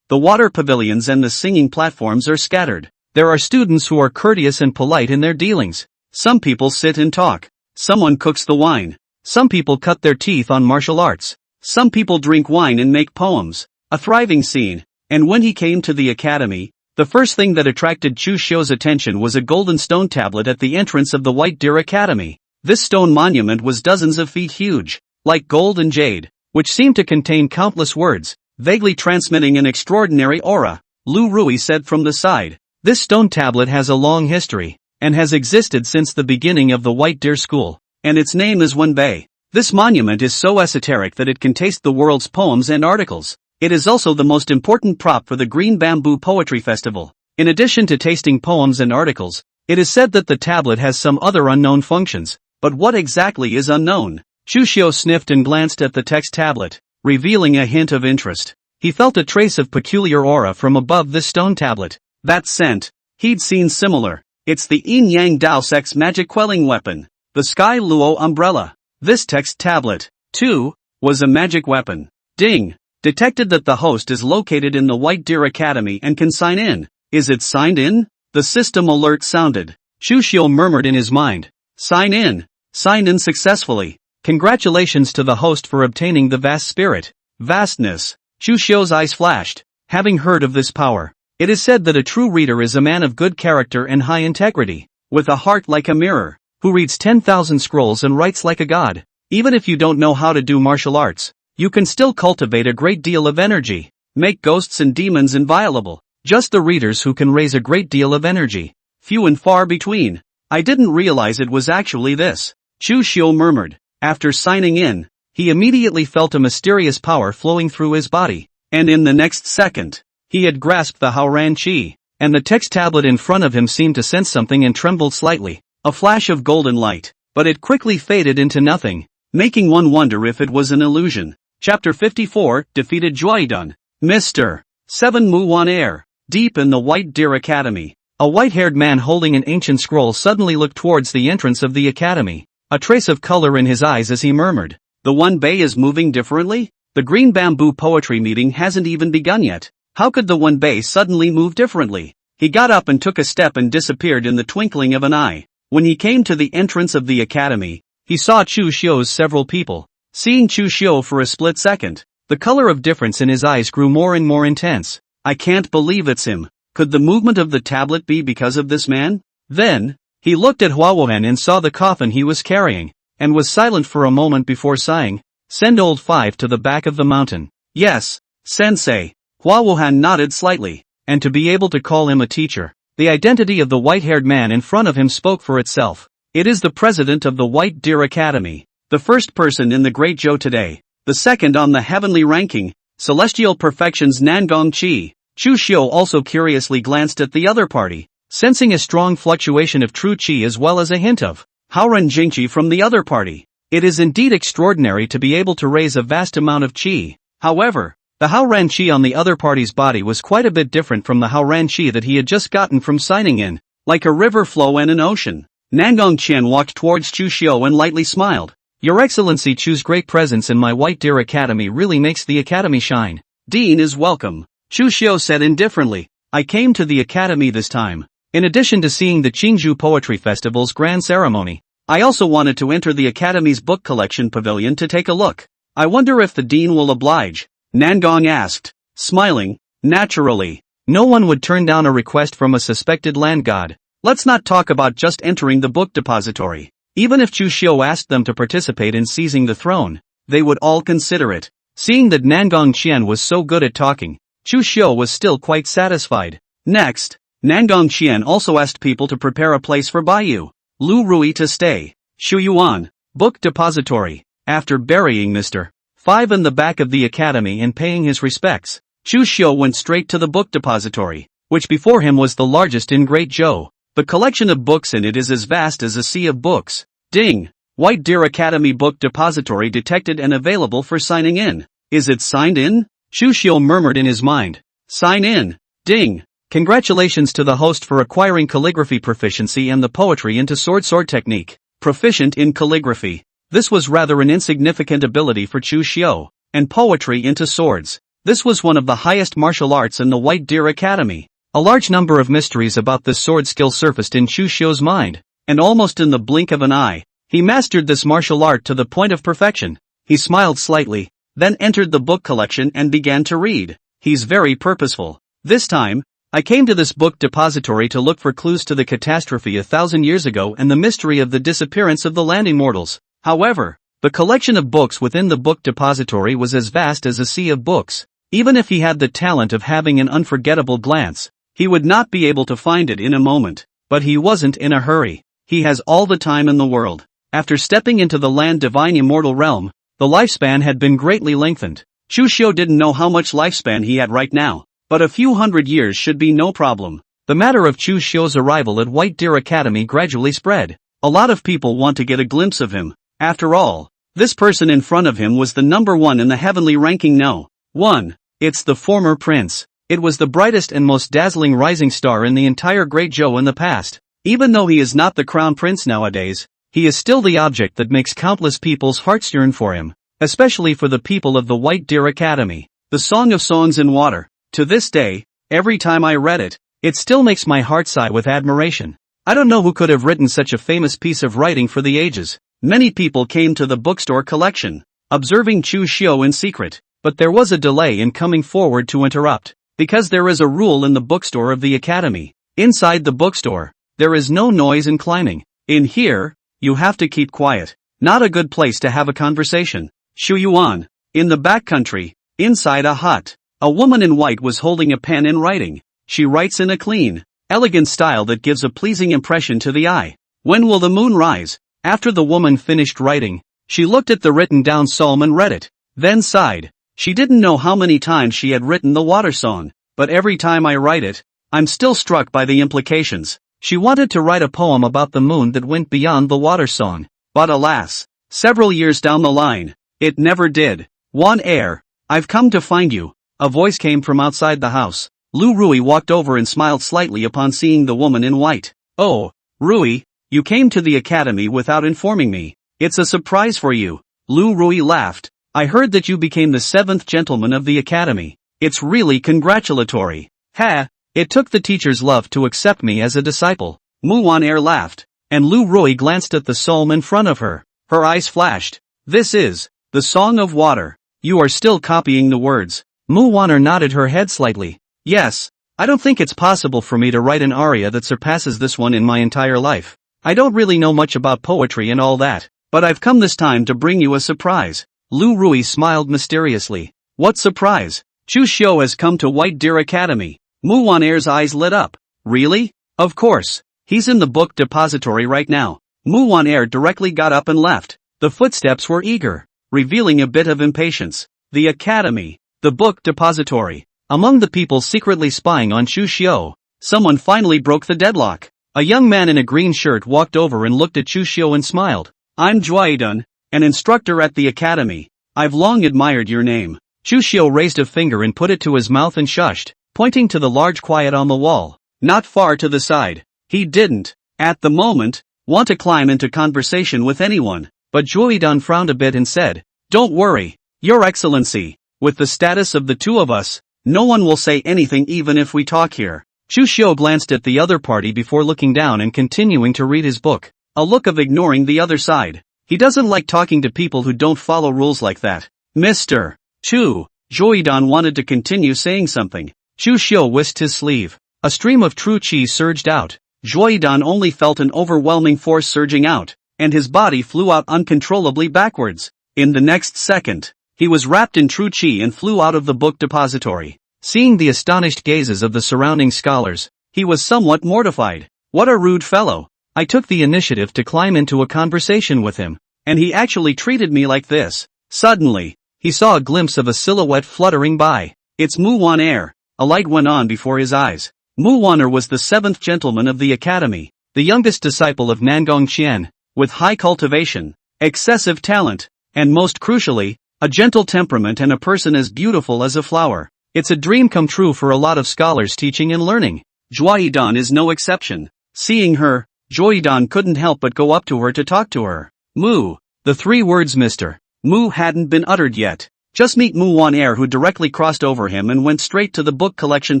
S1: the water pavilions and the singing platforms are scattered. There are students who are courteous and polite in their dealings. Some people sit and talk. Someone cooks the wine. Some people cut their teeth on martial arts. Some people drink wine and make poems. A thriving scene. And when he came to the academy, the first thing that attracted Chu Xiu's attention was a golden stone tablet at the entrance of the White Deer Academy. This stone monument was dozens of feet huge, like gold and jade, which seemed to contain countless words, vaguely transmitting an extraordinary aura. Lu Rui said from the side, "This stone tablet has a long history, and has existed since the beginning of the White Deer School, and its name is Wenbei. This monument is so esoteric that it can taste the world's poems and articles. It is also the most important prop for the Green Bamboo Poetry Festival. In addition to tasting poems and articles, it is said that the tablet has some other unknown functions, but what exactly is unknown?" Chu Xiu sniffed and glanced at the text tablet, revealing a hint of interest. He felt a trace of peculiar aura from above this stone tablet. That scent, he'd seen similar. It's the Yin Yang Dao Sect's magic quelling weapon, the Sky Luo umbrella. This text tablet, too, was a magic weapon. Ding! Detected that the host is located in the White Deer Academy and can sign in. Is it signed in? The system alert sounded. Chu Xiu murmured in his mind. Sign in. Signed in successfully. Congratulations to the host for obtaining the vast spirit. Vastness. Chu Xiu's eyes flashed. Having heard of this power, it is said that a true reader is a man of good character and high integrity, with a heart like a mirror, who reads 10,000 scrolls and writes like a god. Even if you don't know how to do martial arts, you can still cultivate a great deal of energy, make ghosts and demons inviolable. Just the readers who can raise a great deal of energy. Few and far between. I didn't realize it was actually this. Chu Xiu murmured. After signing in, he immediately felt a mysterious power flowing through his body, and in the next second, he had grasped the Haoran Qi, and the text tablet in front of him seemed to sense something and trembled slightly. A flash of golden light, but it quickly faded into nothing, making one wonder if it was an illusion. Chapter 54, Defeated Juaidun. Mr. 7 Muwan Air. Deep in the White Deer Academy, a white-haired man holding an ancient scroll suddenly looked towards the entrance of the academy, a trace of color in his eyes as he murmured, "The Wenbei is moving differently? The Green Bamboo Poetry meeting hasn't even begun yet. How could the Wenbei suddenly move differently?" He got up and took a step and disappeared in the twinkling of an eye. When he came to the entrance of the academy, he saw Chu Xiu's several people. Seeing Chu Xiu for a split second, the color of difference in his eyes grew more and more intense. "I can't believe it's him. Could the movement of the tablet be because of this man?" Then, he looked at Hua Wuhan and saw the coffin he was carrying, and was silent for a moment before sighing. "Send old 5 to the back of the mountain." "Yes, sensei." Hua Wuhan nodded slightly, and to be able to call him a teacher, the identity of the white-haired man in front of him spoke for itself. It is the president of the White Deer Academy, the first person in the Great Zhou today, the second on the heavenly ranking, Celestial Perfection's Nangong Qi. Chu Xiu also curiously glanced at the other party, sensing a strong fluctuation of true qi as well as a hint of Haoran Jingqi from the other party. It is indeed extraordinary to be able to raise a vast amount of qi. However, the Haoran qi on the other party's body was quite a bit different from the Haoran qi that he had just gotten from signing in, like a river flow and an ocean. Nangong Qian walked towards Chu Xiu and lightly smiled. "Your Excellency Chu's great presence in my White Deer Academy really makes the academy shine." "Dean is welcome," Chu Xiu said indifferently. "I came to the academy this time. In addition to seeing the Qingzhou Poetry Festival's grand ceremony, I also wanted to enter the academy's book collection pavilion to take a look. I wonder if the dean will oblige?" Nangong asked, smiling. "Naturally. No one would turn down a request from a suspected land god. Let's not talk about just entering the book depository. Even if Chu Xiu asked them to participate in seizing the throne, they would all consider it." Seeing that Nangong Qian was so good at talking, Chu Xiu was still quite satisfied. Next, Nangong Qian also asked people to prepare a place for Baiyu Lu Rui to stay. Shu Yuan, book depository. After burying Mr. 5 in the back of the academy and paying his respects, Chu Xiu went straight to the book depository, which before him was the largest in Great Zhou. The collection of books in it is as vast as a sea of books. Ding! White Deer Academy book depository detected and available for signing in. Is it signed in? Chu Xiu murmured in his mind. Sign in. Ding! Congratulations to the host for acquiring calligraphy proficiency and the poetry into sword technique. Proficient in calligraphy. This was rather an insignificant ability for Chu Xiu. And poetry into swords. This was one of the highest martial arts in the White Deer Academy. A large number of mysteries about this sword skill surfaced in Chu Xiu's mind. And almost in the blink of an eye, he mastered this martial art to the point of perfection. He smiled slightly, then entered the book collection and began to read. He's very purposeful. This time, I came to this book depository to look for clues to the catastrophe 1,000 years ago and the mystery of the disappearance of the land immortals. However, the collection of books within the book depository was as vast as a sea of books. Even if he had the talent of having an unforgettable glance, he would not be able to find it in a moment. But he wasn't in a hurry. He has all the time in the world. After stepping into the land divine immortal realm, the lifespan had been greatly lengthened. Chu Xiu didn't know how much lifespan he had right now, but a few hundred years should be no problem. The matter of Chu Xiu's arrival at White Deer Academy gradually spread. A lot of people want to get a glimpse of him. After all, this person in front of him was the number one in the heavenly ranking. No. 1. It's the former prince. It was the brightest and most dazzling rising star in the entire Great Zhou in the past. Even though he is not the crown prince nowadays, he is still the object that makes countless people's hearts yearn for him. Especially for the people of the White Deer Academy. The Song of Songs in Water. To this day, every time I read it, it still makes my heart sigh with admiration. I don't know who could have written such a famous piece of writing for the ages. Many people came to the bookstore collection, observing Chu Xiu in secret, but there was a delay in coming forward to interrupt, because there is a rule in the bookstore of the academy. Inside the bookstore, there is no noise and climbing. In here, you have to keep quiet. Not a good place to have a conversation. Shu Yuan. In the backcountry, inside a hut, a woman in white was holding a pen and writing. She writes in a clean, elegant style that gives a pleasing impression to the eye. When will the moon rise? After the woman finished writing, she looked at the written down psalm and read it, then sighed. She didn't know how many times she had written the water song, but every time I write it, I'm still struck by the implications. She wanted to write a poem about the moon that went beyond the water song, but alas, several years down the line, it never did. One air, I've come to find you. A voice came from outside the house. Lu Rui walked over and smiled slightly upon seeing the woman in white. Oh, Rui, you came to the academy without informing me. It's a surprise for you. Lu Rui laughed. I heard that you became the 7th gentleman of the academy. It's really congratulatory. Ha, it took the teacher's love to accept me as a disciple. Mu Wan laughed, and Lu Rui glanced at the psalm in front of her. Her eyes flashed. This is the Song of Water. You are still copying the words. Mu Wan nodded her head slightly. Yes, I don't think it's possible for me to write an aria that surpasses this one in my entire life. I don't really know much about poetry and all that, but I've come this time to bring you a surprise. Lu Rui smiled mysteriously. What surprise? Chu Xiu has come to White Deer Academy. Mu Wan's eyes lit up. Really? Of course. He's in the book depository right now. Mu Wan directly got up and left. The footsteps were eager, revealing a bit of impatience. The academy. The book depository. Among the people secretly spying on Chu Xiu, someone finally broke the deadlock. A young man in a green shirt walked over and looked at Chu Xiu and smiled. I'm Juaidun, an instructor at the academy. I've long admired your name. Chu Xiu raised a finger and put it to his mouth and shushed, pointing to the large quiet on the wall, not far to the side. He didn't, at the moment, want to climb into conversation with anyone, but Juaidun frowned a bit and said, Don't worry, Your Excellency. With the status of the two of us, no one will say anything even if we talk here. Chu Xiu glanced at the other party before looking down and continuing to read his book, a look of ignoring the other side. He doesn't like talking to people who don't follow rules like that. Mr. Chu, Juaidun wanted to continue saying something. Chu Xiu whisked his sleeve. A stream of true qi surged out. Juaidun only felt an overwhelming force surging out, and his body flew out uncontrollably backwards. In the next second, he was wrapped in true qi and flew out of the book depository. Seeing the astonished gazes of the surrounding scholars, he was somewhat mortified. What a rude fellow. I took the initiative to climb into a conversation with him, and he actually treated me like this. Suddenly, he saw a glimpse of a silhouette fluttering by. It's manhwaer. A light went on before his eyes. Manhwaer was the 7th gentleman of the academy, the youngest disciple of Nangongqian, with high cultivation, excessive talent, and most crucially, a gentle temperament and a person as beautiful as a flower. It's a dream come true for a lot of scholars teaching and learning. Zhuaidan is no exception. Seeing her, Zhuaidan couldn't help but go up to her to talk to her. Mu. The 3 words Mr. Mu hadn't been uttered yet. Just meet manhwaer, who directly crossed over him and went straight to the book collection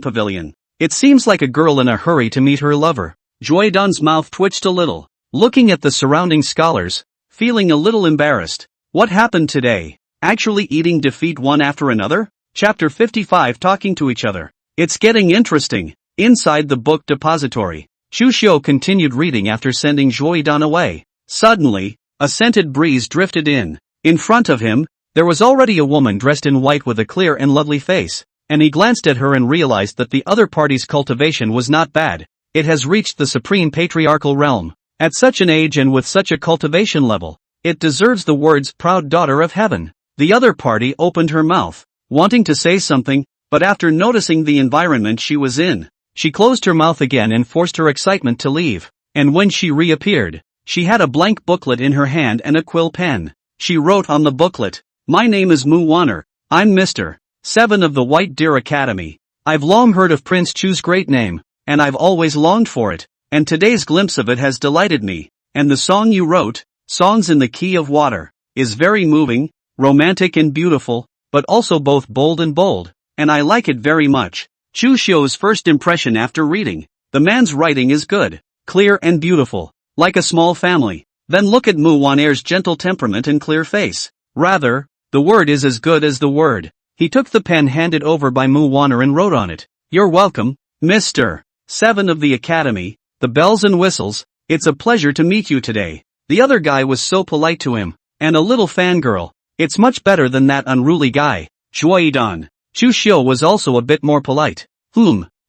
S1: pavilion. It seems like a girl in a hurry to meet her lover. Zhuaidan's mouth twitched a little, looking at the surrounding scholars, feeling a little embarrassed. What happened today? Actually eating defeat one after another? Chapter 55 Talking to each other. It's getting interesting. Inside the book depository, Chu Xiu continued reading after sending Zhuaidan away. Suddenly, a scented breeze drifted in. In front of him, there was already a woman dressed in white with a clear and lovely face, and he glanced at her and realized that the other party's cultivation was not bad. It has reached the supreme patriarchal realm. At such an age and with such a cultivation level, it deserves the words proud daughter of heaven. The other party opened her mouth, wanting to say something, but after noticing the environment she was in, she closed her mouth again and forced her excitement to leave. And when she reappeared, she had a blank booklet in her hand and a quill pen. She wrote on the booklet, "My name is manhwaer. I'm Mr. 7 of the White Deer Academy. I've long heard of Prince Chu's great name, and I've always longed for it, and today's glimpse of it has delighted me. And the song you wrote, Songs in the Key of Water, is very moving, romantic and beautiful, but also both bold and bold, and I like it very much." Chu Xiu's first impression after reading. The man's writing is good, clear and beautiful, like a small family. Then look at manhwaer's gentle temperament and clear face. Rather, the word is as good as the word. He took the pen handed over by manhwaer and wrote on it, "You're welcome, Mr. 7 of the Academy, the bells and whistles, it's a pleasure to meet you today." The other guy was so polite to him, and a little fangirl. It's much better than that unruly guy, Zhuaidan. Chu Xiu was also a bit more polite.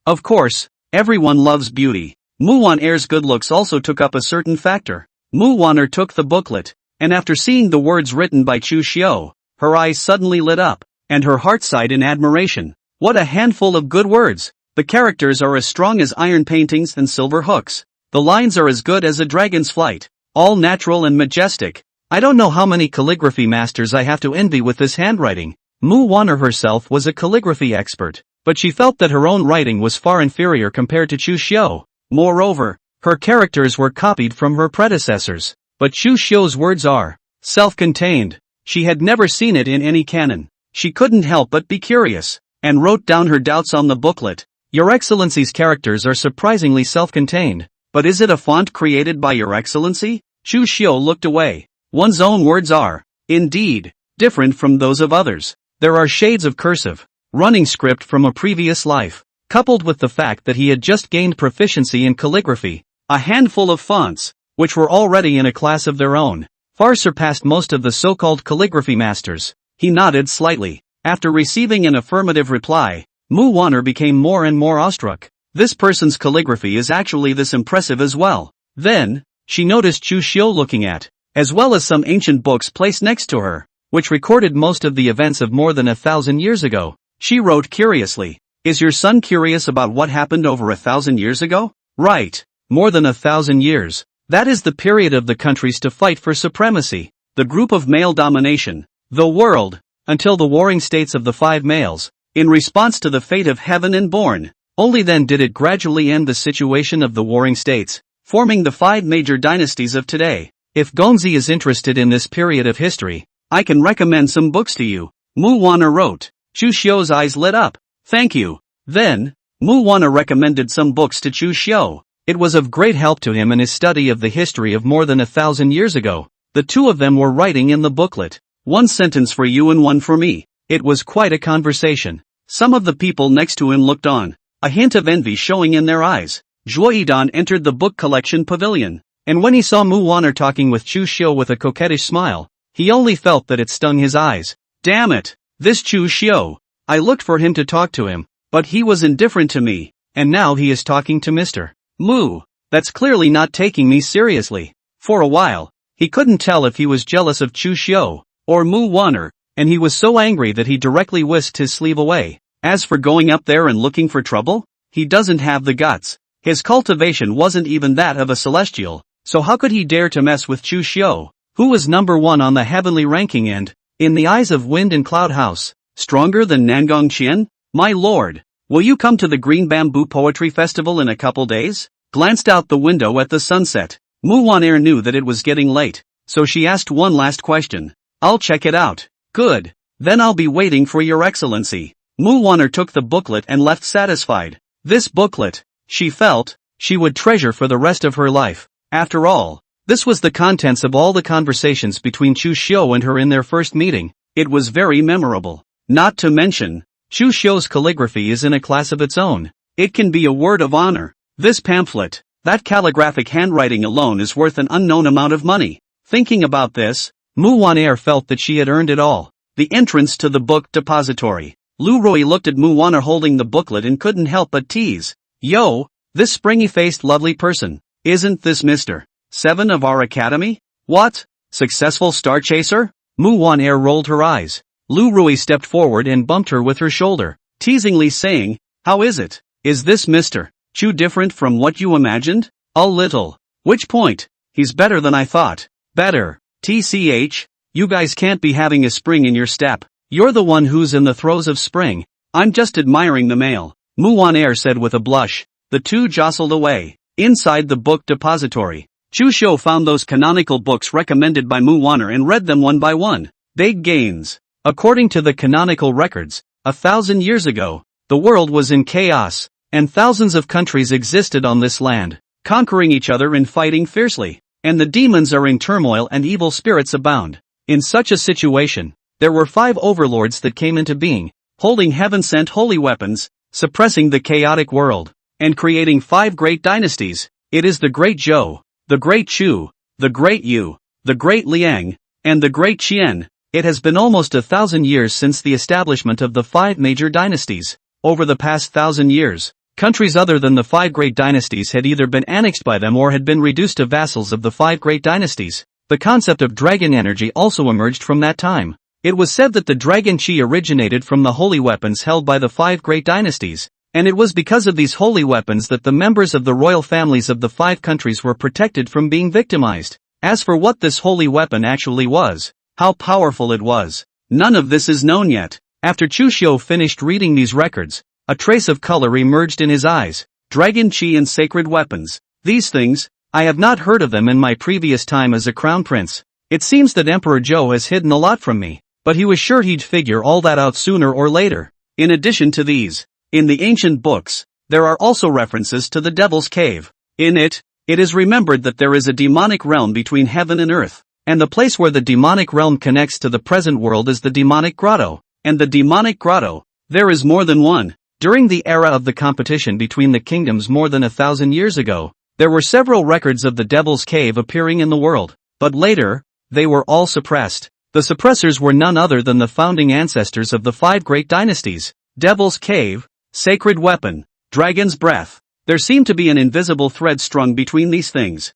S1: Of course, everyone loves beauty. Manhwaer's good looks also took up a certain factor. Manhwaer took the booklet, and after seeing the words written by Chu Xiu, her eyes suddenly lit up, and her heart sighed in admiration. What a handful of good words! The characters are as strong as iron paintings and silver hooks. The lines are as good as a dragon's flight, all natural and majestic. I don't know how many calligraphy masters I have to envy with this handwriting. Manhwaer herself was a calligraphy expert, but she felt that her own writing was far inferior compared to Chu Xiu. Moreover, her characters were copied from her predecessors, but Chu Xiu's words are self-contained. She had never seen it in any canon. She couldn't help but be curious, and wrote down her doubts on the booklet. Your Excellency's characters are surprisingly self-contained, but is it a font created by Your Excellency? Chu Xiu looked away. One's own words are, indeed, different from those of others. There are shades of cursive, running script from a previous life, coupled with the fact that he had just gained proficiency in calligraphy. A handful of fonts, which were already in a class of their own, far surpassed most of the so-called calligraphy masters. He nodded slightly. After receiving an affirmative reply, manhwaer became more and more awestruck. This person's calligraphy is actually this impressive as well. Then, she noticed Chu Xiu looking at, as well as some ancient books placed next to her, which recorded most of the events of more than 1,000 years ago. She wrote curiously, "Is your son curious about what happened over 1,000 years ago?" Right. More than 1,000 years. That is the period of the countries to fight for supremacy, the group of male domination, the world, until the warring states of the 5 males, in response to the fate of heaven and born. Only then did it gradually end the situation of the warring states, forming the 5 major dynasties of today. If Gongzi is interested in this period of history, I can recommend some books to you, manhwaer wrote. Chu Xiu's eyes lit up. Thank you. Then, manhwaer recommended some books to Chu Xiu. It was of great help to him in his study of the history of more than 1,000 years ago. The two of them were writing in the booklet. One sentence for you and one for me. It was quite a conversation. Some of the people next to him looked on, a hint of envy showing in their eyes. Zhuaidan entered the book collection pavilion, and when he saw manhwaer talking with Chu Xiu with a coquettish smile, he only felt that it stung his eyes. Damn it! This Chu Xiu! I looked for him to talk to him, But he was indifferent to me, and now he is talking to Mr. Mu. That's clearly not taking me seriously. For a while, he couldn't tell if he was jealous of Chu Xiu or Mu Wan'er, and he was so angry that he directly whisked his sleeve away. As for going up there and looking for trouble, he doesn't have the guts. His cultivation wasn't even that of a celestial, so how could he dare to mess with Chu Xiu, who was number 1 on the heavenly ranking and, in the eyes of Wind and Cloud House, stronger than Nangong Qian? My lord, will you come to the Green Bamboo Poetry Festival in a couple days? Glanced out the window at the sunset. Mu Wan'er knew that it was getting late, so she asked one last question. I'll check it out. Good. Then I'll be waiting for your excellency. Mu Wan'er took the booklet and left satisfied. This booklet, she felt, she would treasure for the rest of her life. After all, this was the contents of all the conversations between Chu Xiu and her in their first meeting. It was very memorable. Not to mention, Chu Xiu's calligraphy is in a class of its own. It can be a word of honor. This pamphlet, that calligraphic handwriting alone is worth an unknown amount of money. Thinking about this, Mu Wan'er felt that she had earned it all. The entrance to the book depository. Lu Rui looked at Mu Wan'er holding the booklet and couldn't help but tease. Yo, this springy-faced lovely person, isn't this Mr. 7 of our academy? What? Successful star chaser? Mu Wan'er rolled her eyes. Lu Rui stepped forward and bumped her with her shoulder, teasingly saying, how is it? Is this Mr. Chu different from what you imagined? A little. Which point? He's better than I thought. Better. TCH, you guys can't be having a spring in your step. You're the one who's in the throes of spring. I'm just admiring the male. Mu Wan'er said with a blush. The two jostled away. Inside the book depository, Chu Xiu found those canonical books recommended by Mu Wan'er and read them one by one. Big gains. According to the canonical records, 1,000 years ago, the world was in chaos, and thousands of countries existed on this land, conquering each other and fighting fiercely, and the demons are in turmoil and evil spirits abound. In such a situation, there were 5 overlords that came into being, holding heaven-sent holy weapons, suppressing the chaotic world, and creating 5 great dynasties. It is the Great Zhou, the Great Chu, the Great Yu, the Great Liang, and the Great Qian. It has been almost 1,000 years since the establishment of the 5 major dynasties. Over the past 1,000 years, countries other than the 5 great dynasties had either been annexed by them or had been reduced to vassals of the 5 great dynasties. The concept of dragon energy also emerged from that time. It was said that the dragon chi originated from the holy weapons held by the 5 great dynasties, and it was because of these holy weapons that the members of the royal families of the 5 countries were protected from being victimized. As for what this holy weapon actually was, how powerful it was, none of this is known yet. After Chu Xiu finished reading these records, a trace of color emerged in his eyes. Dragon chi and sacred weapons. These things, I have not heard of them in my previous time as a crown prince. It seems that Emperor Zhou has hidden a lot from me, but he was sure he'd figure all that out sooner or later. In addition to these, in the ancient books, there are also references to the Devil's Cave. In it, it is remembered that there is a demonic realm between heaven and earth, and the place where the demonic realm connects to the present world is the demonic grotto. And the demonic grotto, there is more than one. During the era of the competition between the kingdoms more than 1,000 years ago, there were several records of the Devil's Cave appearing in the world, but later, they were all suppressed. The suppressors were none other than the founding ancestors of the 5 great dynasties. Devil's Cave, sacred weapon, dragon's breath. There seemed to be an invisible thread strung between these things.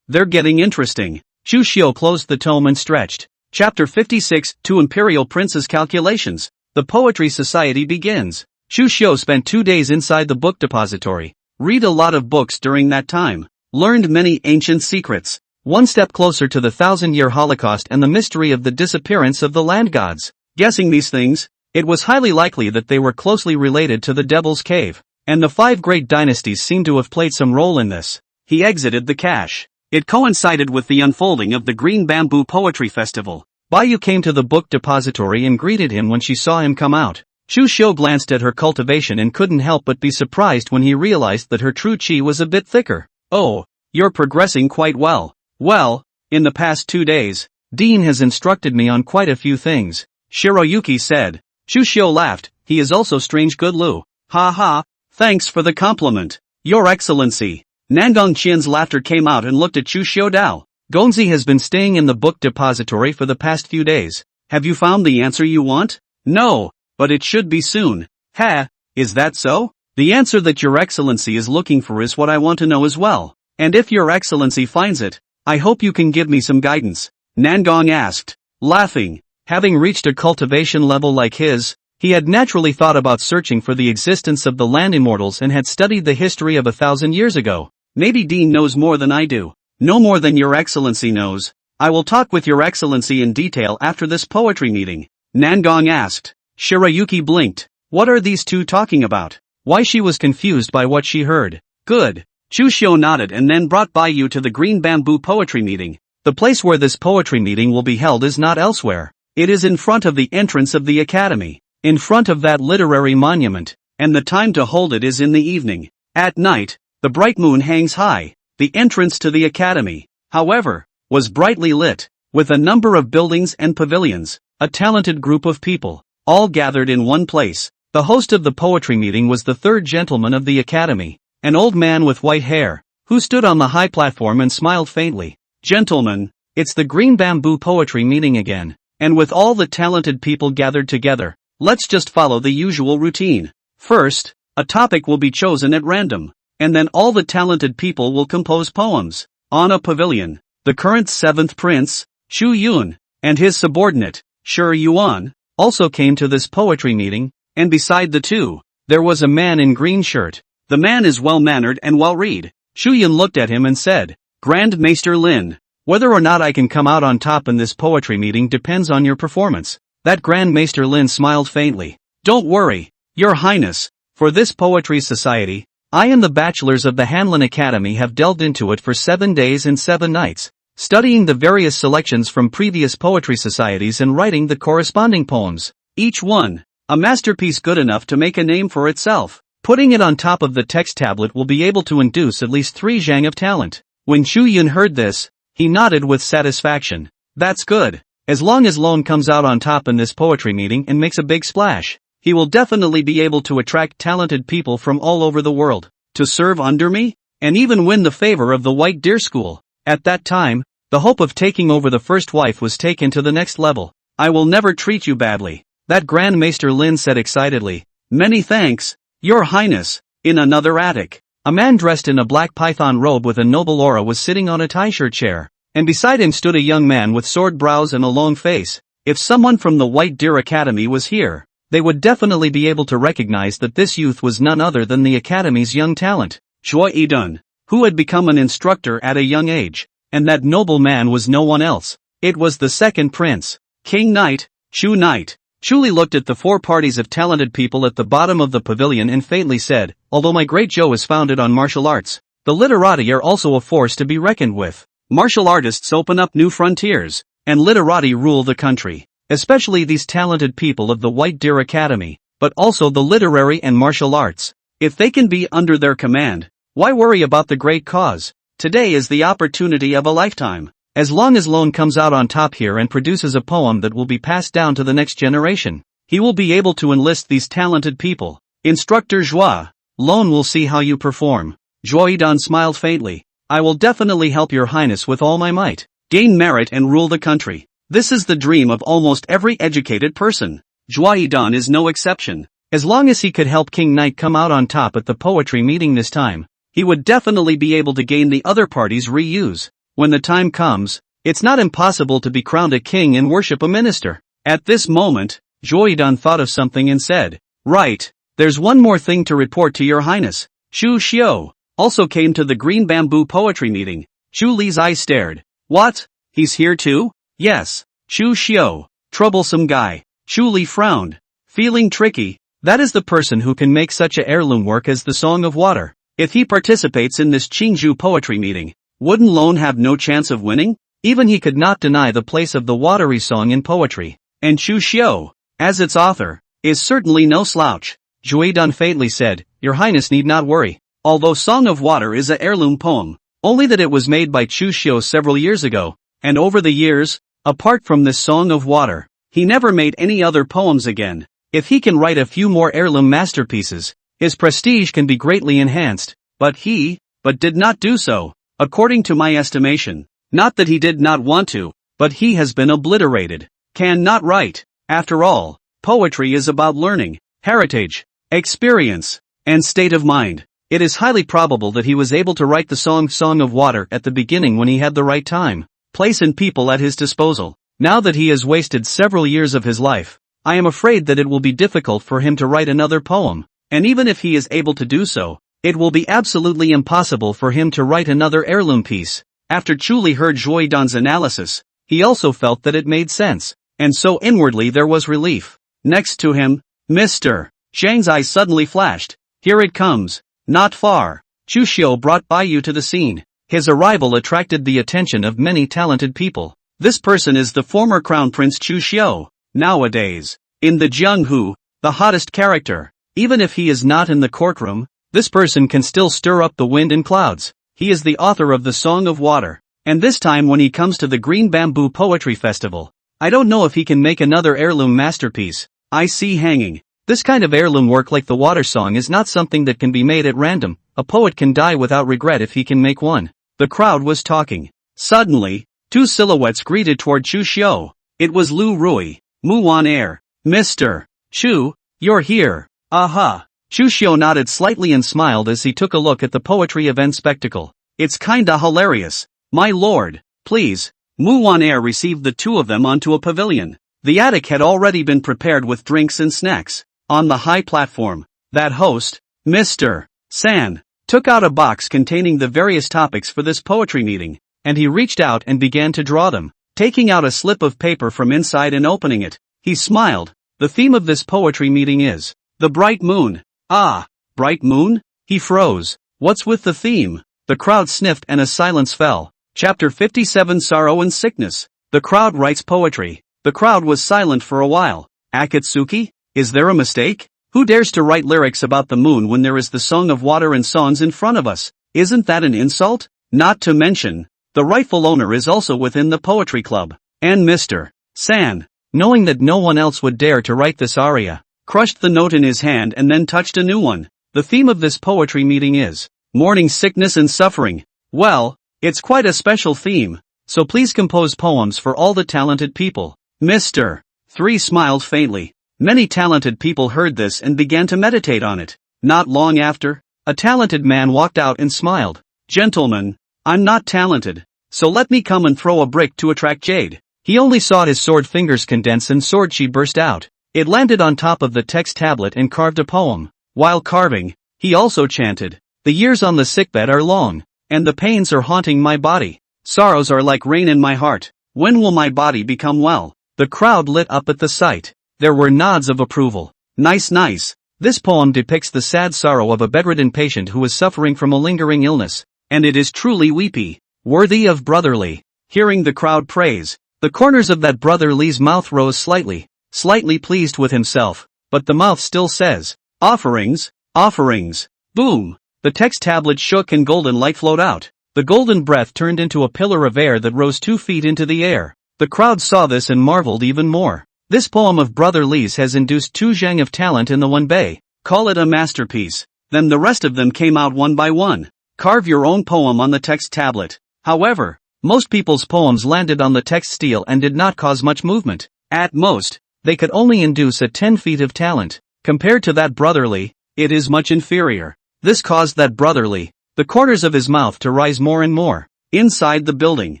S1: They're getting interesting. Chu Xiu closed the tome and stretched. Chapter 56, To Imperial Prince's Calculations. The Poetry Society begins. Chu Xiu spent 2 days inside the book depository. Read a lot of books during that time. Learned many ancient secrets. One step closer to the 1,000-year Holocaust and the mystery of the disappearance of the land gods. Guessing these things, it was highly likely that they were closely related to the Devil's Cave, and the 5 great dynasties seem to have played some role in this. He exited the cache. It coincided with the unfolding of the Green Bamboo Poetry Festival. Baiyu came to the book depository and greeted him when she saw him come out. Chu Xiu glanced at her cultivation and couldn't help but be surprised when he realized that her true chi was a bit thicker. Oh, you're progressing quite well. Well, in the past 2 days, Dean has instructed me on quite a few things, Shiroyuki said. Chu Xiu laughed. He is also strange good Lu. Ha ha, thanks for the compliment, Your Excellency. Nangong Qian's laughter came out and looked at Chu Xiu Dao. Gongzi has been staying in the book depository for the past few days. Have you found the answer you want? No, but it should be soon. Ha, Is that so? The answer that Your Excellency is looking for is what I want to know as well. And if Your Excellency finds it, I hope you can give me some guidance. Nangong asked, laughing. Having reached a cultivation level like his, he had naturally thought about searching for the existence of the land immortals and had studied the history of 1,000 years ago. Maybe Dean knows more than I do. No more than Your Excellency knows. I will talk with Your Excellency in detail after this poetry meeting. Nangong asked. Shirayuki blinked. What are these two talking about? Why, she was confused by what she heard. Good. Chu Xiu nodded and then brought Baiyu to the Green Bamboo poetry meeting. The place where this poetry meeting will be held is not elsewhere. It is in front of the entrance of the academy, in front of that literary monument, and the time to hold it is in the evening. At night, the bright moon hangs high. The entrance to the academy, however, was brightly lit, with a number of buildings and pavilions, a talented group of people, all gathered in one place. The host of the poetry meeting was the third gentleman of the academy, an old man with white hair, who stood on the high platform and smiled faintly. Gentlemen, it's the Green Bamboo poetry meeting again, and with all the talented people gathered together, let's just follow the usual routine. First, a topic will be chosen at random, and then all the talented people will compose poems. On a pavilion, the current 7th prince, Chu Xiu, and his subordinate, Shi Yuan, also came to this poetry meeting, and beside the two, there was a man in green shirt. The man is well-mannered and well-read. Chu Xiu looked at him and said, Grand Maester Lin, whether or not I can come out on top in this poetry meeting depends on your performance. That Grand Maester Lin smiled faintly. Don't worry, Your Highness, for this poetry society, I and the bachelors of the Hanlin Academy have delved into it for 7 days and 7 nights, studying the various selections from previous poetry societies and writing the corresponding poems, each one a masterpiece good enough to make a name for itself. Putting it on top of the text tablet will be able to induce at least 3 zhang of talent. When Chu Xiu heard this, he nodded with satisfaction. That's good. As long as Lone comes out on top in this poetry meeting and makes a big splash, he will definitely be able to attract talented people from all over the world to serve under me, and even win the favor of the White Deer School. At that time, the hope of taking over the first wife was taken to the next level. I will never treat you badly, that Grand Maester Lin said excitedly. Many thanks, Your Highness. In another attic, a man dressed in a black python robe with a noble aura was sitting on a tie-shirt chair, and beside him stood a young man with sword brows and a long face. If someone from the White Deer Academy was here, they would definitely be able to recognize that this youth was none other than the Academy's young talent, Zhuo Yidun, who had become an instructor at a young age, and that noble man was no one else. It was the second prince, King Knight, Chu Knight. Chu Li looked at the 4 parties of talented people at the bottom of the pavilion and faintly said, although my great Zhou is founded on martial arts, the literati are also a force to be reckoned with. Martial artists open up new frontiers, and literati rule the country, especially these talented people of the White Deer Academy, but also the literary and martial arts. If they can be under their command, why worry about the great cause? Today is the opportunity of a lifetime. As long as Lone comes out on top here and produces a poem that will be passed down to the next generation, he will be able to enlist these talented people. Instructor Zhua, Lone will see how you perform. Zhuo Yidun smiled faintly. I will definitely help Your Highness with all my might. Gain merit and rule the country. This is the dream of almost every educated person. Zhuo Yidun is no exception. As long as he could help King Knight come out on top at the poetry meeting this time, he would definitely be able to gain the other party's reuse. When the time comes, it's not impossible to be crowned a king and worship a minister. At this moment, Zhuo Yidun thought of something and said, right, there's one more thing to report to Your Highness. Chu Xiu also came to the Green Bamboo poetry meeting. Chu Li's eyes stared. What? He's here too? Yes. Chu Xiu, troublesome guy. Chu Li frowned. Feeling tricky, that is the person who can make such a heirloom work as the Song of Water. If he participates in this Qingzhou poetry meeting, wouldn't Lone have no chance of winning? Even he could not deny the place of the watery song in poetry. And Chu Xiu, as its author, is certainly no slouch. Zhuo Yidun faintly said, Your Highness need not worry. Although Song of Water is a heirloom poem, only that it was made by Chu Xiu several years ago, and over the years, apart from this Song of Water, he never made any other poems again. If he can write a few more heirloom masterpieces, his prestige can be greatly enhanced, but did not do so. According to my estimation, not that he did not want to, but he has been obliterated. Can not write. After all, poetry is about learning, heritage, experience, and state of mind. It is highly probable that he was able to write the Song of Water at the beginning when he had the right time, place and people at his disposal. Now that he has wasted several years of his life, I am afraid that it will be difficult for him to write another poem, and even if he is able to do so, it will be absolutely impossible for him to write another heirloom piece. After Chuli heard Zhuai Dan's analysis, he also felt that it made sense, and so inwardly there was relief. Next to him, Mr. Zhang's eyes suddenly flashed. Here it comes. Not far. Chu Xiu brought Baiyu to the scene. His arrival attracted the attention of many talented people. This person is the former Crown Prince Chu Xiu. Nowadays, in the Jianghu, the hottest character. Even if he is not in the courtroom, this person can still stir up the wind and clouds. He is the author of the Song of Water. And this time when he comes to the Green Bamboo Poetry Festival, I don't know if he can make another heirloom masterpiece. I see hanging. This kind of heirloom work like the water song is not something that can be made at random. A poet can die without regret if he can make one. The crowd was talking. Suddenly, two silhouettes greeted toward Chu Xiu. It was Lu Rui, Mu Wan Air. Mr. Chu, you're here. Aha. Chu Xiu nodded slightly and smiled as he took a look at the poetry event spectacle. It's kinda hilarious. My lord, please. Mu Wan Air received the two of them onto a pavilion. The attic had already been prepared with drinks and snacks. On the high platform, that host, Mr. San, took out a box containing the various topics for this poetry meeting, and he reached out and began to draw them. Taking out a slip of paper from inside and opening it, he smiled. The theme of this poetry meeting is the bright moon. Ah, bright moon? He froze. What's with the theme? The crowd sniffed and a silence fell. Chapter 57 Sorrow and Sickness. The crowd writes poetry. The crowd was silent for a while. Akatsuki? Is there a mistake? Who dares to write lyrics about the moon when there is the Song of Water and songs in front of us? Isn't that an insult? Not to mention, the rightful owner is also within the poetry club. And Mr. San, knowing that no one else would dare to write this aria, crushed the note in his hand and then touched a new one. The theme of this poetry meeting is mourning, sickness and suffering. Well, it's quite a special theme, so please compose poems for all the talented people. Mr. 3 smiled faintly. Many talented people heard this and began to meditate on it. Not long after, a talented man walked out and smiled. Gentlemen, I'm not talented, so let me come and throw a brick to attract jade. He only saw his sword fingers condense and sword chi burst out. It landed on top of the text tablet and carved a poem. While carving, he also chanted, the years on the sickbed are long, and the pains are haunting my body. Sorrows are like rain in my heart. When will my body become well? The crowd lit up at the sight. There were nods of approval. Nice, nice. This poem depicts the sad sorrow of a bedridden patient who is suffering from a lingering illness, and it is truly weepy, worthy of brotherly. Hearing the crowd praise, the corners of that brotherly's mouth rose slightly pleased with himself, but the mouth still says, offerings, offerings. Boom! The text tablet shook and golden light flowed out. The golden breath turned into a pillar of air that rose 2 feet into the air. The crowd saw this and marveled even more. This poem of Brother Li's has induced 2 zhang of talent in the Wenbei. Call it a masterpiece. Then the rest of them came out one by one. Carve your own poem on the text tablet. However, most people's poems landed on the text stele and did not cause much movement. At most, they could only induce a 10 feet of talent. Compared to that brotherly, it is much inferior. This caused that brotherly, the corners of his mouth to rise more and more. Inside the building,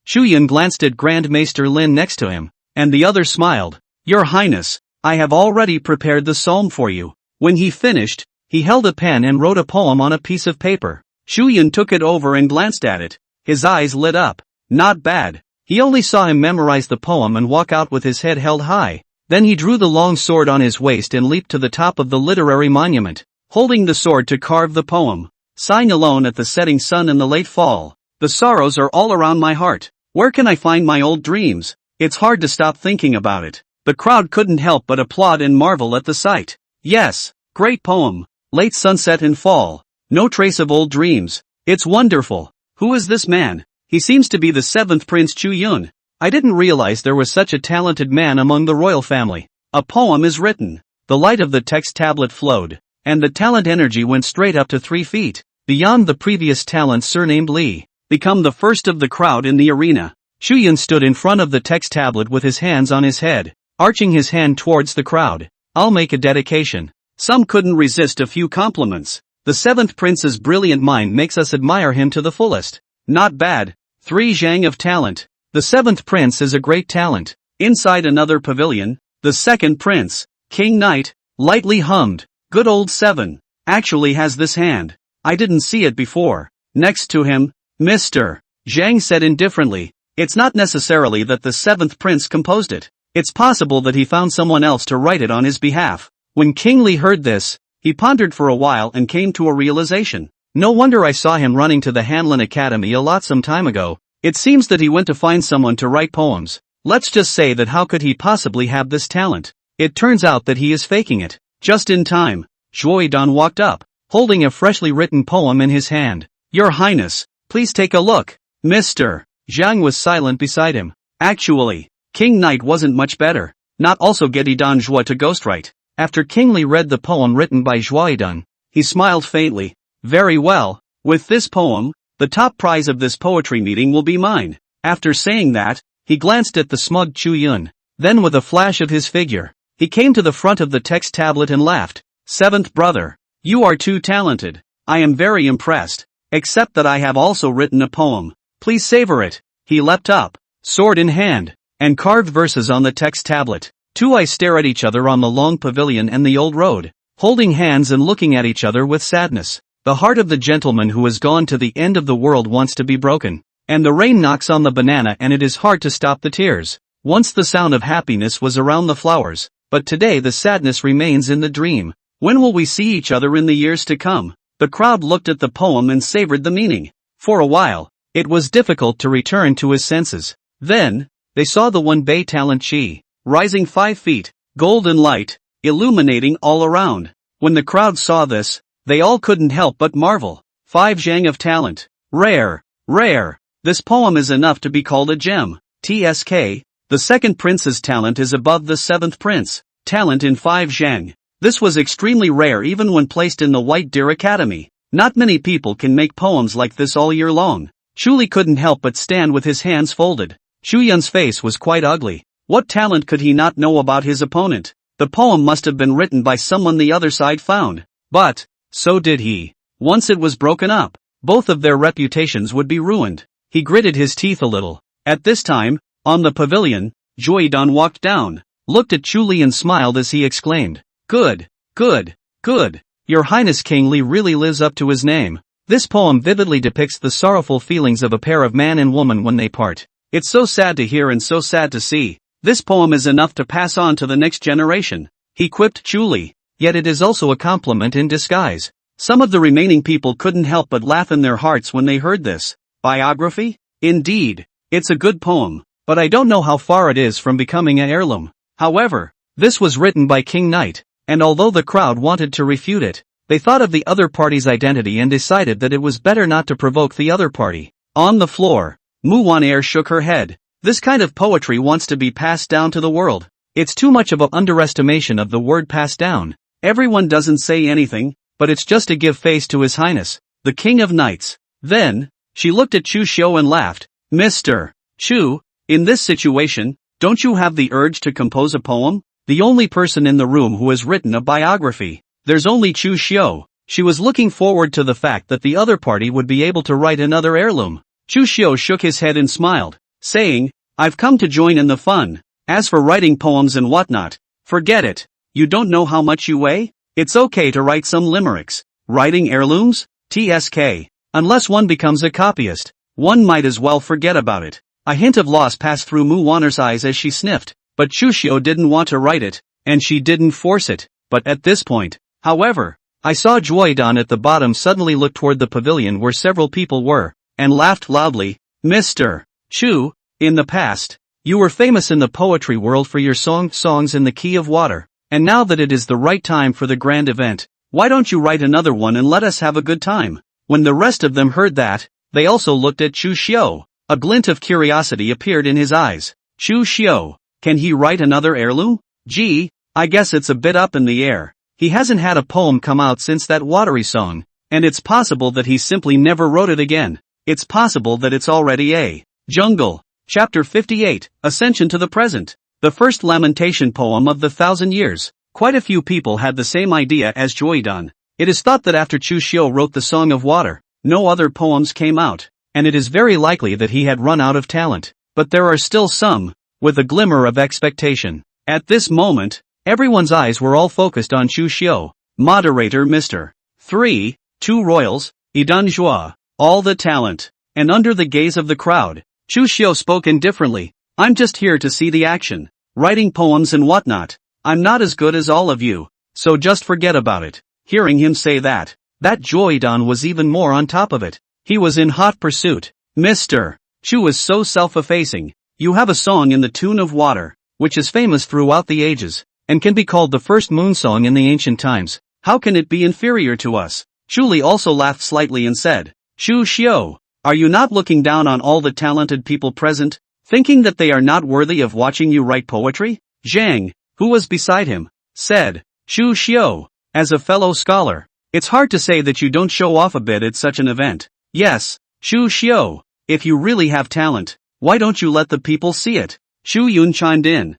S1: Chu Yun glanced at Grand Maester Lin next to him, and the other smiled. Your Highness, I have already prepared the psalm for you. When he finished, he held a pen and wrote a poem on a piece of paper. Chu Yun took it over and glanced at it. His eyes lit up. Not bad. He only saw him memorize the poem and walk out with his head held high. Then he drew the long sword on his waist and leaped to the top of the literary monument, holding the sword to carve the poem. Sighing alone at the setting sun in the late fall. The sorrows are all around my heart. Where can I find my old dreams? It's hard to stop thinking about it. The crowd couldn't help but applaud and marvel at the sight. Yes, great poem. Late sunset and fall. No trace of old dreams. It's wonderful. Who is this man? He seems to be the 7th Prince Chu Yun. I didn't realize there was such a talented man among the royal family. A poem is written. The light of the text tablet flowed, and the talent energy went straight up to 3 feet, beyond the previous talent surnamed Li. Become the first of the crowd in the arena. Chu Yun stood in front of the text tablet with his hands on his head, arching his hand towards the crowd. I'll make a dedication. Some couldn't resist a few compliments. The seventh prince's brilliant mind makes us admire him to the fullest. Not bad. 3 Zhang of talent. The seventh prince is a great talent. Inside another pavilion, the second prince, King Knight, lightly hummed, good old 7, actually has this hand. I didn't see it before. Next to him, Mr. Zhang said indifferently, it's not necessarily that the seventh prince composed it. It's possible that he found someone else to write it on his behalf. When King Li heard this, he pondered for a while and came to a realization. No wonder I saw him running to the Hanlin Academy a lot some time ago. It seems that he went to find someone to write poems. Let's just say that how could he possibly have this talent? It turns out that he is faking it. Just in time, Zhuoidan walked up, holding a freshly written poem in his hand. Your Highness, please take a look. Mr. Zhang was silent beside him. Actually, King Knight wasn't much better. Not also getting Dan Zhuo to ghostwrite. After King Li read the poem written by Zhuoidan, he smiled faintly. Very well. With this poem, the top prize of this poetry meeting will be mine. After saying that, he glanced at the smug Chu Yun. Then with a flash of his figure, he came to the front of the text tablet and laughed. Seventh brother, you are too talented. I am very impressed. Except that I have also written a poem. Please savor it. He leapt up, sword in hand, and carved verses on the text tablet. Two eyes stare at each other on the long pavilion and the old road, holding hands and looking at each other with sadness. The heart of the gentleman who has gone to the end of the world wants to be broken. And the rain knocks on the banana and it is hard to stop the tears. Once the sound of happiness was around the flowers, but today the sadness remains in the dream. When will we see each other in the years to come? The crowd looked at the poem and savored the meaning. For a while, it was difficult to return to his senses. Then, they saw the one Bei talent Qi, rising 5 feet, golden light, illuminating all around. When the crowd saw this, they all couldn't help but marvel. 5 Zhang of talent. Rare, rare. This poem is enough to be called a gem. TSK, the second prince's talent is above the seventh prince. Talent in 5 Zhang. This was extremely rare even when placed in the White Deer Academy. Not many people can make poems like this all year long. Chu Li couldn't help but stand with his hands folded. Chu Yun's face was quite ugly. What talent could he not know about his opponent? The poem must have been written by someone the other side found. But, so did he. Once it was broken up, both of their reputations would be ruined. He gritted his teeth a little. At this time, on the pavilion, Zhuoidan walked down, looked at Chu Li and smiled as he exclaimed, Good, good, good. Your Highness King Li really lives up to his name. This poem vividly depicts the sorrowful feelings of a pair of man and woman when they part. It's so sad to hear and so sad to see. This poem is enough to pass on to the next generation. He quipped Chu Li, yet it is also a compliment in disguise. Some of the remaining people couldn't help but laugh in their hearts when they heard this. Biography? Indeed. It's a good poem, but I don't know how far it is from becoming an heirloom. However, this was written by King Knight, and although the crowd wanted to refute it, they thought of the other party's identity and decided that it was better not to provoke the other party. On the floor, Mu Wanair shook her head. This kind of poetry wants to be passed down to the world. It's too much of an underestimation of the word passed down. Everyone doesn't say anything, but it's just to give face to His Highness, the King of Knights. Then, she looked at Chu Xiu and laughed. Mr. Chu, in this situation, don't you have the urge to compose a poem? The only person in the room who has written a biography. There's only Chu Xiu. She was looking forward to the fact that the other party would be able to write another heirloom. Chu Xiu shook his head and smiled, saying, I've come to join in the fun. As for writing poems and whatnot, forget it. You don't know how much you weigh? It's okay to write some limericks. Writing heirlooms? TSK. Unless one becomes a copyist, one might as well forget about it. A hint of loss passed through Mu Wanner's eyes as she sniffed, but Chu Xiu didn't want to write it, and she didn't force it. But at this point, however, I saw Zhuoidan at the bottom suddenly look toward the pavilion where several people were, and laughed loudly. Mr. Chu, in the past, you were famous in the poetry world for your songs in the key of water, and now that it is the right time for the grand event, why don't you write another one and let us have a good time? When the rest of them heard that, they also looked at Chu Xiu. A glint of curiosity appeared in his eyes. Chu Xiu, can he write another heirloom? Gee, I guess it's a bit up in the air. He hasn't had a poem come out since that watery song, and it's possible that he simply never wrote it again. It's possible that it's already a jungle. Chapter 58, Ascension to the Present. The first lamentation poem of the 1,000 years. Quite a few people had the same idea as Joydon. It is thought that after Chu Xiu wrote the Song of Water, no other poems came out, and it is very likely that he had run out of talent. But there are still some, with a glimmer of expectation. At this moment, everyone's eyes were all focused on Chu Xiu. Moderator Mr. 3, 2 royals, Idan Jua, all the talent. And under the gaze of the crowd, Chu Xiu spoke indifferently. I'm just here to see the action. Writing poems and whatnot. I'm not as good as all of you, so just forget about it. Hearing him say that Joydon was even more on top of it. He was in hot pursuit. Mr. Chu is so self-effacing. You have a song in the tune of water, which is famous throughout the ages, and can be called the first moon song in the ancient times. How can it be inferior to us? Chu Li also laughed slightly and said, Chu Xiu, are you not looking down on all the talented people present, thinking that they are not worthy of watching you write poetry? Zhang, who was beside him, said, Chu Xiu, as a fellow scholar, it's hard to say that you don't show off a bit at such an event. Yes, Chu Xiu, if you really have talent, why don't you let the people see it? Xu Yun chimed in.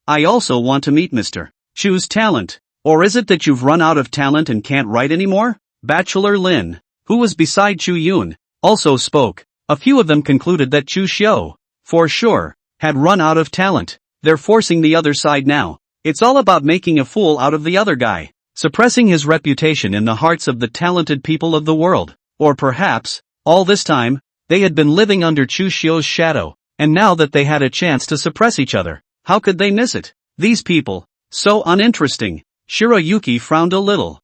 S1: I also want to meet Mr. Chu's talent. Or is it that you've run out of talent and can't write anymore? Bachelor Lin, who was beside Chu Yun, also spoke. A few of them concluded that Chu Xiu, for sure, had run out of talent. They're forcing the other side now. It's all about making a fool out of the other guy, suppressing his reputation in the hearts of the talented people of the world. Or perhaps, all this time, they had been living under Chu Xiu's shadow, and now that they had a chance to suppress each other, how could they miss it? These people, so uninteresting. Shiroyuki frowned a little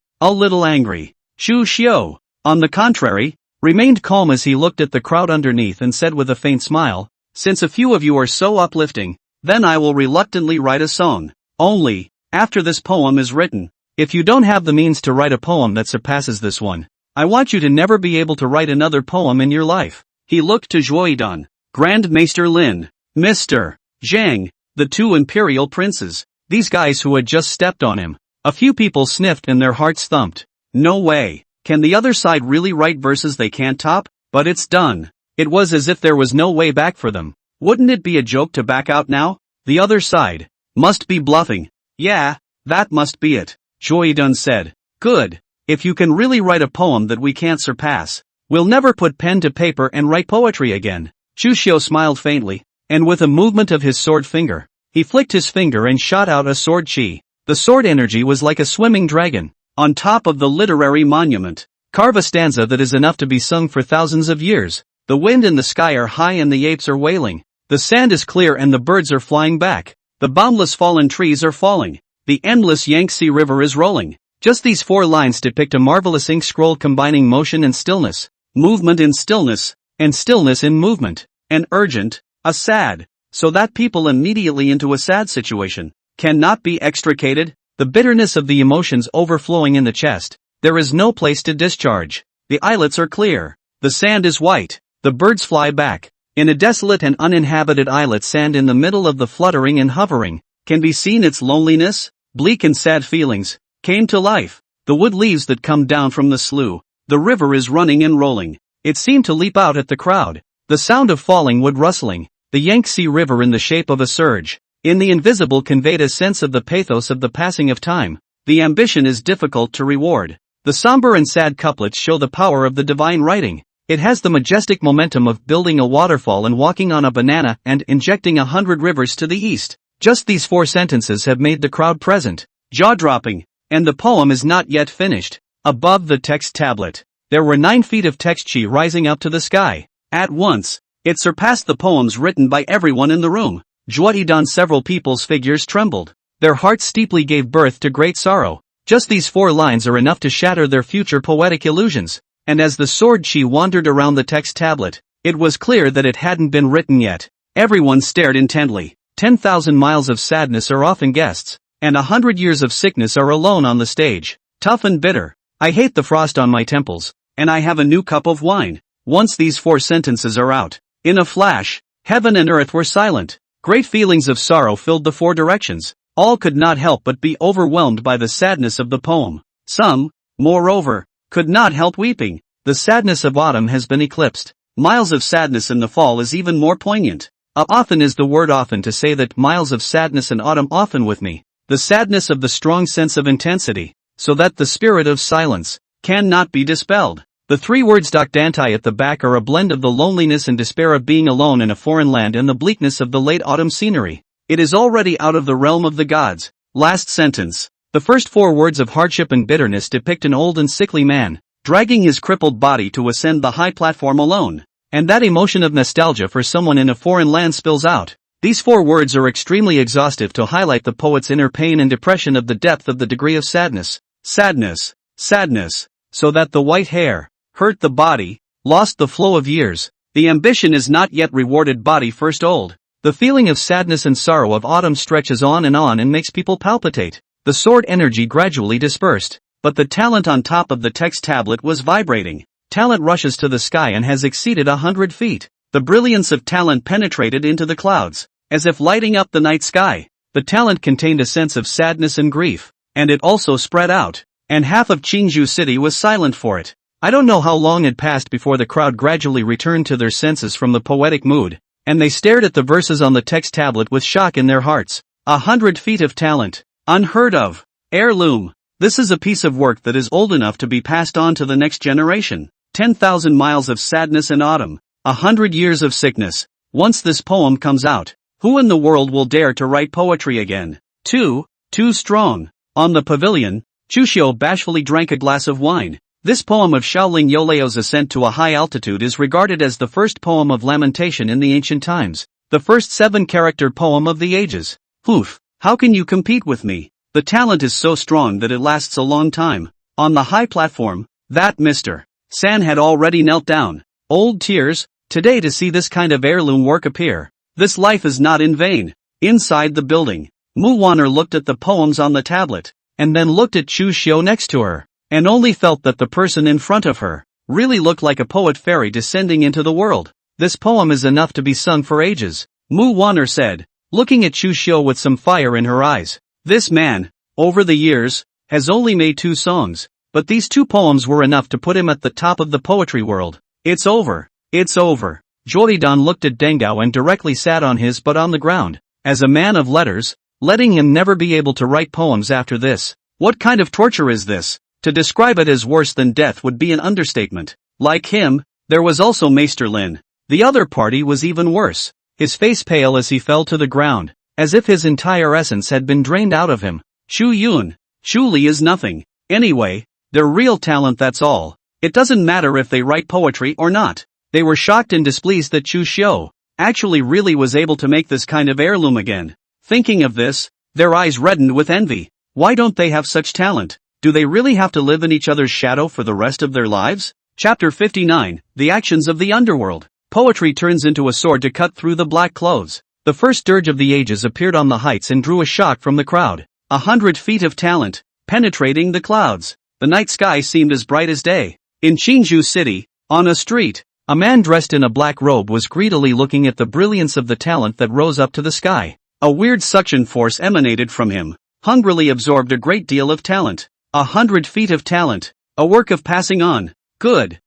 S1: angry. Chu Xiu, on the contrary, remained calm as he looked at the crowd underneath and said with a faint smile, since a few of you are so uplifting, then I will reluctantly write a song. Only, after this poem is written, if you don't have the means to write a poem that surpasses this one, I want you to never be able to write another poem in your life. He looked to Joydon, Grand Maester Lin, Mr. Zhang, the 2 imperial princes, these guys who had just stepped on him. A few people sniffed and their hearts thumped. No way. Can the other side really write verses they can't top? But it's done. It was as if there was no way back for them. Wouldn't it be a joke to back out now? The other side must be bluffing. Yeah, that must be it. Joydon said. Good. If you can really write a poem that we can't surpass, we'll never put pen to paper and write poetry again. Chu Xiu smiled faintly, and with a movement of his sword finger, he flicked his finger and shot out a sword chi. The sword energy was like a swimming dragon. On top of the literary monument, carve a stanza that is enough to be sung for thousands of years. The wind and the sky are high and the apes are wailing. The sand is clear and the birds are flying back. The boundless fallen trees are falling. The endless Yangtze River is rolling. Just these 4 lines depict a marvelous ink scroll combining motion and stillness, movement in stillness, and stillness in movement, an urgent, a sad, so that people immediately into a sad situation cannot be extricated, the bitterness of the emotions overflowing in the chest. There is no place to discharge. The islets are clear. The sand is white. The birds fly back. In a desolate and uninhabited islet, sand in the middle of the fluttering and hovering, can be seen its loneliness, bleak and sad feelings, came to life. The wood leaves that come down from the slough. The river is running and rolling. It seemed to leap out at the crowd. The sound of falling wood rustling. The Yangtze River in the shape of a surge, in the invisible, conveyed a sense of the pathos of the passing of time. The ambition is difficult to reward. The somber and sad couplets show the power of the divine writing. It has the majestic momentum of building a waterfall and walking on a banana and injecting 100 rivers to the east. Just these 4 sentences have made the crowd present jaw-dropping, and the poem is not yet finished. Above the text tablet, there were 9 feet of text chi rising up to the sky. At once, it surpassed the poems written by everyone in the room. Joydon, several people's figures trembled. Their hearts steeply gave birth to great sorrow. Just these 4 lines are enough to shatter their future poetic illusions. And as the sword chi wandered around the text tablet, it was clear that it hadn't been written yet. Everyone stared intently. 10,000 miles of sadness are often guests, and 100 years of sickness are alone on the stage. Tough and bitter. I hate the frost on my temples, and I have a new cup of wine. Once these 4 sentences are out, in a flash, heaven and earth were silent. Great feelings of sorrow filled the 4 directions. All could not help but be overwhelmed by the sadness of the poem. Some, moreover, could not help weeping. The sadness of autumn has been eclipsed. Miles of sadness in the fall is even more poignant. Often is the word often to say that miles of sadness in autumn often with me. the sadness of the strong sense of intensity, so that the spirit of silence cannot be dispelled. The 3 words Dantai at the back are a blend of the loneliness and despair of being alone in a foreign land and the bleakness of the late autumn scenery. It is already out of the realm of the gods. Last sentence. The first 4 words of hardship and bitterness depict an old and sickly man, dragging his crippled body to ascend the high platform alone. And that emotion of nostalgia for someone in a foreign land spills out. These 4 words are extremely exhaustive to highlight the poet's inner pain and depression of the depth of the degree of sadness. Sadness. Sadness. So that the white hair hurt the body, lost the flow of years. The ambition is not yet rewarded body first old. The feeling of sadness and sorrow of autumn stretches on and makes people palpitate. The sword energy gradually dispersed. But the talent on top of the text tablet was vibrating. Talent rushes to the sky and has exceeded 100 feet. The brilliance of talent penetrated into the clouds, as if lighting up the night sky. The talent contained a sense of sadness and grief, and it also spread out. And half of Chu City was silent for it. I don't know how long had passed before the crowd gradually returned to their senses from the poetic mood, and they stared at the verses on the text tablet with shock in their hearts. 100 feet of talent. Unheard of. Heirloom. This is a piece of work that is old enough to be passed on to the next generation. 10,000 miles of sadness and autumn. 100 years of sickness. Once this poem comes out, who in the world will dare to write poetry again? Too strong. On the pavilion, Chu Xiu bashfully drank a glass of wine. This poem of Shaolin Yoleo's ascent to a high altitude is regarded as the first poem of lamentation in the ancient times. The first 7-character poem of the ages. Oof, how can you compete with me? The talent is so strong that it lasts a long time. On the high platform, that Mr. San had already knelt down. Old tears, today to see this kind of heirloom work appear. This life is not in vain. Inside the building, Mu Wanner looked at the poems on the tablet, and then looked at Chu Xiu next to her, and only felt that the person in front of her really looked like a poet fairy descending into the world. This poem is enough to be sung for ages, Mu Wanner said, looking at Chu Xiu with some fire in her eyes. This man, over the years, has only made 2 songs, but these 2 poems were enough to put him at the top of the poetry world. It's over. It's over. Joridan looked at Dengao and directly sat on his butt on the ground. As a man of letters, letting him never be able to write poems after this. What kind of torture is this? To describe it as worse than death would be an understatement. Like him, there was also Maester Lin. The other party was even worse. His face pale as he fell to the ground, as if his entire essence had been drained out of him. Xu Yun. Xu Li is nothing. Anyway, they're real talent, that's all. It doesn't matter if they write poetry or not. They were shocked and displeased that Chu Xiu actually really was able to make this kind of heirloom again. Thinking of this, their eyes reddened with envy. Why don't they have such talent? Do they really have to live in each other's shadow for the rest of their lives? Chapter 59, The Actions of the Underworld. Poetry turns into a sword to cut through the black clothes. The first dirge of the ages appeared on the heights and drew a shock from the crowd. 100 feet of talent, penetrating the clouds. The night sky seemed as bright as day. In Chu City, on a street, a man dressed in a black robe was greedily looking at the brilliance of the talent that rose up to the sky. A weird suction force emanated from him, hungrily absorbed a great deal of talent. 100 feet of talent, a work of passing on. Good.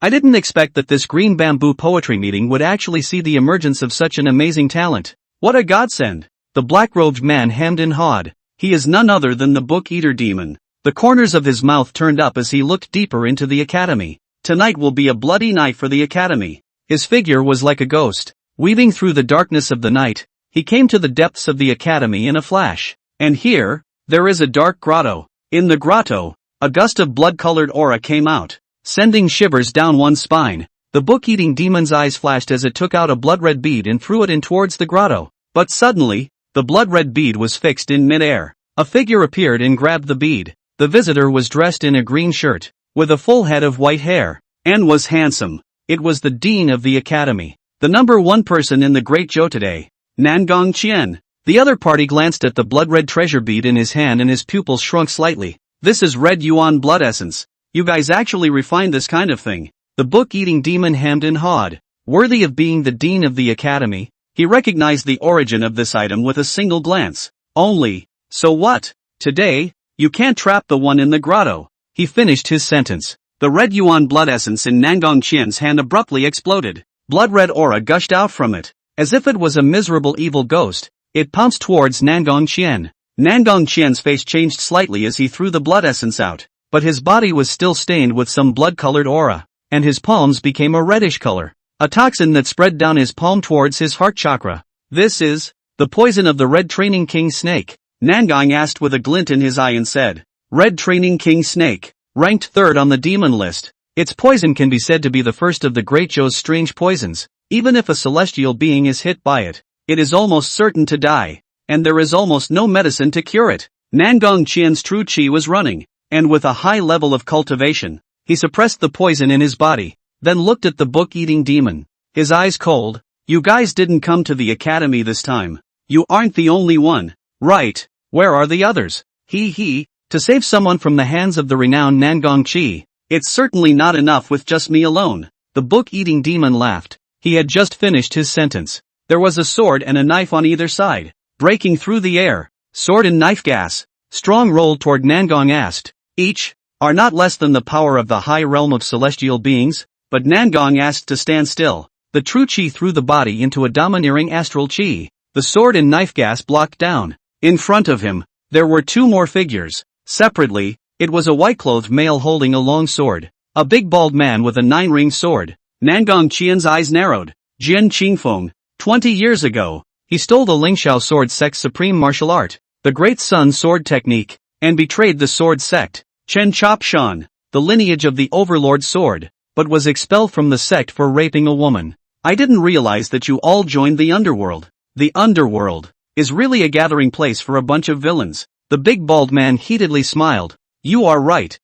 S1: I didn't expect that this green bamboo poetry meeting would actually see the emergence of such an amazing talent. What a godsend. The black-robed man hemmed and hawed. He is none other than the book-eater demon. The corners of his mouth turned up as he looked deeper into the academy. Tonight will be a bloody night for the academy. His figure was like a ghost, weaving through the darkness of the night. He came to the depths of the academy in a flash. And here, there is a dark grotto. In the grotto, a gust of blood-colored aura came out, sending shivers down one's spine. The book-eating demon's eyes flashed as it took out a blood-red bead and threw it in towards the grotto. But suddenly, the blood-red bead was fixed in mid-air. A figure appeared and grabbed the bead. The visitor was dressed in a green shirt, with a full head of white hair, and was handsome. It was the dean of the academy, the number 1 person in the Great Zhou today, Nangong Qian. The other party glanced at the blood-red treasure bead in his hand and his pupils shrunk slightly. This is red yuan blood essence. You guys actually refined this kind of thing. The book-eating demon hemmed and hawed. Worthy of being the dean of the academy, he recognized the origin of this item with a single glance. Only, so what? Today, you can't trap the one in the grotto. He finished his sentence. The red yuan blood essence in Nangong Qian's hand abruptly exploded. Blood-red aura gushed out from it. As if it was a miserable evil ghost, it pounced towards Nangong Qian. Nangong Qian's face changed slightly as he threw the blood essence out, but his body was still stained with some blood-colored aura, and his palms became a reddish color, a toxin that spread down his palm towards his heart chakra. This is the poison of the Red Training King Snake, Nangong asked with a glint in his eye and said. Red Training King Snake, ranked third on the demon list. Its poison can be said to be the first of the Great Zhou's strange poisons. Even if a celestial being is hit by it, it is almost certain to die, and there is almost no medicine to cure it. Nangong Qian's true qi was running, and with a high level of cultivation, he suppressed the poison in his body, then looked at the book-eating demon, his eyes cold. You guys didn't come to the academy this time. You aren't the only one, right? Where are the others? To save someone from the hands of the renowned Nangong Qi, it's certainly not enough with just me alone. The book-eating demon laughed. He had just finished his sentence. There was a sword and a knife on either side, breaking through the air. Sword and knife gas. Strong rolled toward Nangong asked. Each are not less than the power of the high realm of celestial beings, but Nangong asked to stand still. The true qi threw the body into a domineering astral qi. The sword and knife gas blocked down. In front of him, there were two more figures. Separately, it was a white-clothed male holding a long sword. A big bald man with a 9-ring sword. Nangong Qian's eyes narrowed. Jian Qingfeng. 20 years ago, he stole the Lingxiao sword sect's supreme martial art, the Great Sun sword technique, and betrayed the sword sect. Chen Chopshan, the lineage of the Overlord sword, but was expelled from the sect for raping a woman. I didn't realize that you all joined the Underworld. The Underworld is really a gathering place for a bunch of villains. The big bald man heatedly smiled. You are right.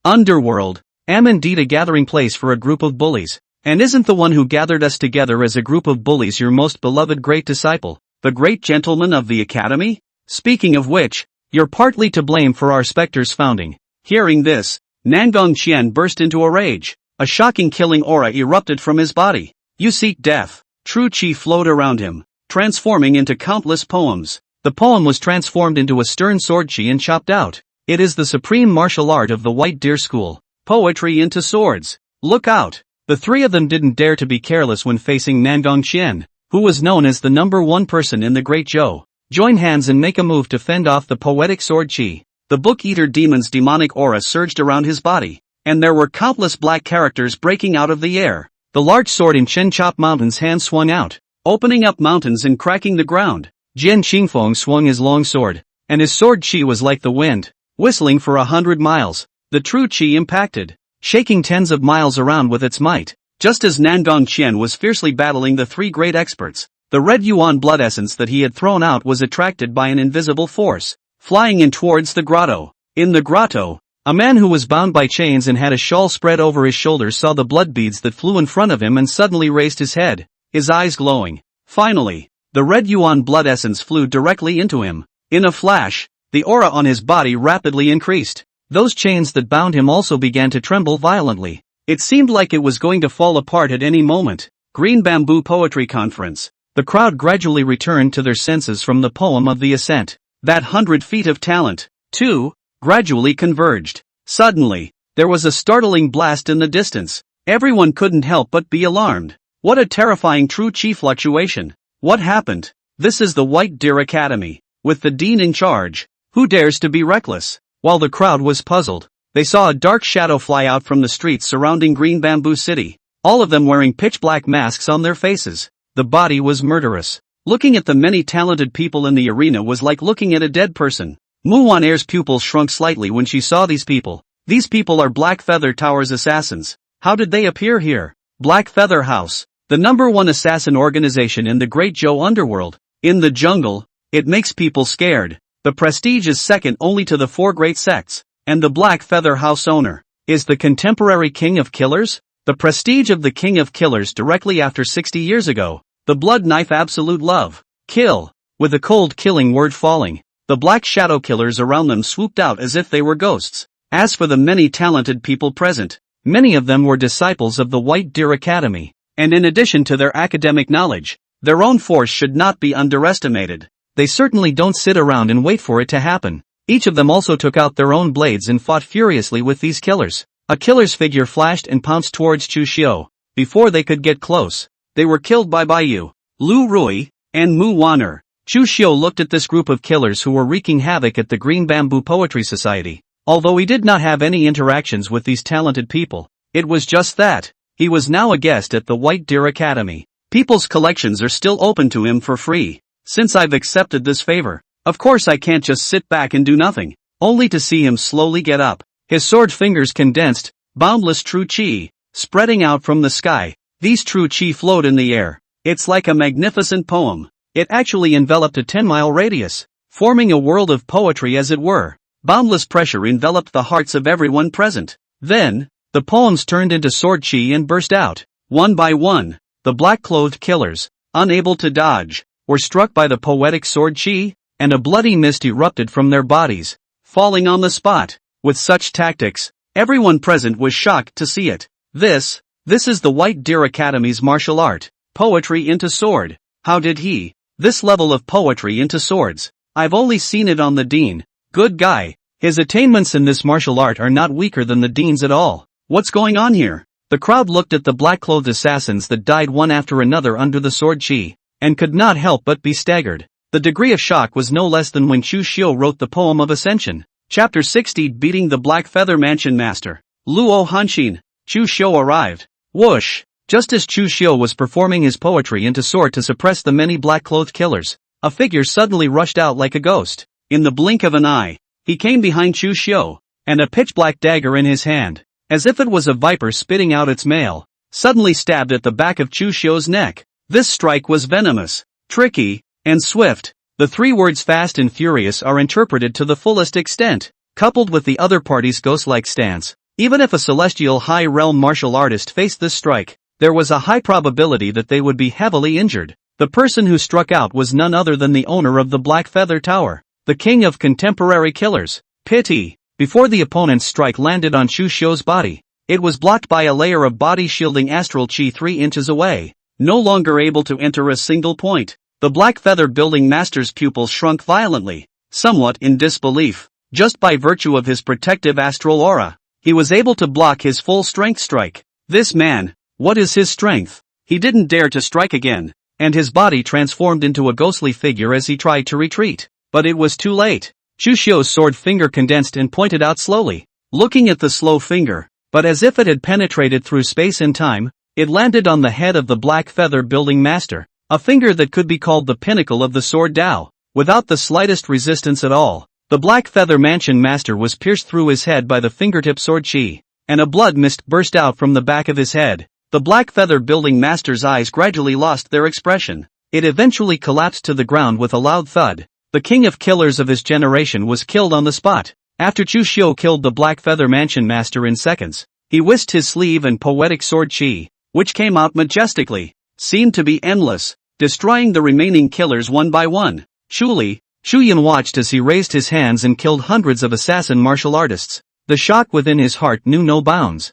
S1: Underworld, am indeed a gathering place for a group of bullies. And isn't the one who gathered us together as a group of bullies your most beloved great disciple, the great gentleman of the academy? Speaking of which, you're partly to blame for our Spectre's founding. Hearing this, Nangong Qian burst into a rage. A shocking killing aura erupted from his body. You seek death. True qi flowed around him, transforming into countless poems. The poem was transformed into a stern sword qi and chopped out. It is the supreme martial art of the White Deer School. Poetry into swords. Look out. The three of them didn't dare to be careless when facing Nangong Qian, who was known as the #1 person in the Great Zhou. Join hands and make a move to fend off the poetic sword qi. The book-eater demon's demonic aura surged around his body, and there were countless black characters breaking out of the air. The large sword in Chen Chop Mountain's hand swung out, opening up mountains and cracking the ground. Jian Qingfeng swung his long sword, and his sword qi was like the wind, whistling for 100 miles. The true qi impacted, shaking tens of miles around with its might. Just as Nangong Qian was fiercely battling the three great experts, the red yuan blood essence that he had thrown out was attracted by an invisible force, flying in towards the grotto. In the grotto, a man who was bound by chains and had a shawl spread over his shoulders saw the blood beads that flew in front of him and suddenly raised his head, his eyes glowing. Finally, the red yuan blood essence flew directly into him. In a flash, the aura on his body rapidly increased. Those chains that bound him also began to tremble violently. It seemed like it was going to fall apart at any moment. Green Bamboo Poetry Conference. The crowd gradually returned to their senses from the poem of the ascent. That 100 feet of talent, too, gradually converged. Suddenly, there was a startling blast in the distance. Everyone couldn't help but be alarmed. What a terrifying true qi fluctuation. What happened? This is the White Deer Academy, with the dean in charge. Who dares to be reckless? While the crowd was puzzled, they saw a dark shadow fly out from the streets surrounding Green Bamboo City, all of them wearing pitch-black masks on their faces. The body was murderous. Looking at the many talented people in the arena was like looking at a dead person. Mu Wan'er's pupils shrunk slightly when she saw these people. These people are Black Feather Tower's assassins. How did they appear here? Black Feather House, the #1 assassin organization in the Great Zhou Underworld. In the jungle, it makes people scared. The prestige is second only to the 4 great sects, and the Black Feather House owner is the contemporary king of killers. The prestige of the king of killers directly after 60 years ago. The blood knife absolute love. Kill. With a cold killing word falling, the black shadow killers around them swooped out as if they were ghosts. As for the many talented people present, many of them were disciples of the White Deer Academy, and in addition to their academic knowledge, their own force should not be underestimated. They certainly don't sit around and wait for it to happen. Each of them also took out their own blades and fought furiously with these killers. A killer's figure flashed and pounced towards Chu Xiu. Before they could get close, they were killed by Baiyu, Lu Rui, and Mu Wan'er. Chu Xiu looked at this group of killers who were wreaking havoc at the Green Bamboo Poetry Society. Although he did not have any interactions with these talented people, it was just that he was now a guest at the White Deer Academy. People's collections are still open to him for free. Since I've accepted this favor, of course I can't just sit back and do nothing, only to see him slowly get up. His sword fingers condensed, boundless true chi, spreading out from the sky. These true chi float in the air. It's like a magnificent poem. It actually enveloped a 10-mile radius, forming a world of poetry as it were. Boundless pressure enveloped the hearts of everyone present. Then, the poems turned into sword chi and burst out. One by one, the black-clothed killers, unable to dodge, were struck by the poetic sword chi, and a bloody mist erupted from their bodies, falling on the spot. With such tactics, everyone present was shocked to see it. This is the White Deer Academy's martial art. Poetry into sword. How did he? This level of poetry into swords. I've only seen it on the Dean. Good guy. His attainments in this martial art are not weaker than the Dean's at all. What's going on here? The crowd looked at the black-clothed assassins that died one after another under the sword chi, and could not help but be staggered. The degree of shock was no less than when Chu Xiu wrote the poem of Ascension. Chapter 60 Beating the Black Feather Mansion Master. Luo Hanshin. Chu Xiu arrived. Whoosh! Just as Chu Xiu was performing his poetry into sword to suppress the many black-clothed killers, a figure suddenly rushed out like a ghost. In the blink of an eye, he came behind Chu Xiu, and a pitch-black dagger in his hand, as if it was a viper spitting out its mail, suddenly stabbed at the back of Chu Xiu's neck. This strike was venomous, tricky, and swift. The three words fast and furious are interpreted to the fullest extent, coupled with the other party's ghost-like stance. Even if a celestial high-realm martial artist faced this strike, there was a high probability that they would be heavily injured. The person who struck out was none other than the owner of the Black Feather Tower, the king of contemporary killers. Pity. Before the opponent's strike landed on Chu Xiu's body, it was blocked by a layer of body-shielding astral chi 3 inches away, no longer able to enter a single point. The Black Feather Building Master's pupils shrunk violently, somewhat in disbelief. Just by virtue of his protective astral aura, he was able to block his full-strength strike. This man, what is his strength? He didn't dare to strike again, and his body transformed into a ghostly figure as he tried to retreat. But it was too late. Chu Xiu's sword finger condensed and pointed out slowly, looking at the slow finger, but as if it had penetrated through space and time, it landed on the head of the Black Feather Building Master, a finger that could be called the pinnacle of the sword Dao. Without the slightest resistance at all, the Black Feather Mansion Master was pierced through his head by the fingertip sword chi, and a blood mist burst out from the back of his head. The Black Feather Building Master's eyes gradually lost their expression. It eventually collapsed to the ground with a loud thud. The king of killers of his generation was killed on the spot. After Chu Xiu killed the Black Feather Mansion Master in seconds, he whisked his sleeve and poetic sword chi, which came out majestically, seemed to be endless, destroying the remaining killers one by one. Shu Yan watched as he raised his hands and killed hundreds of assassin martial artists. The shock within his heart knew no bounds.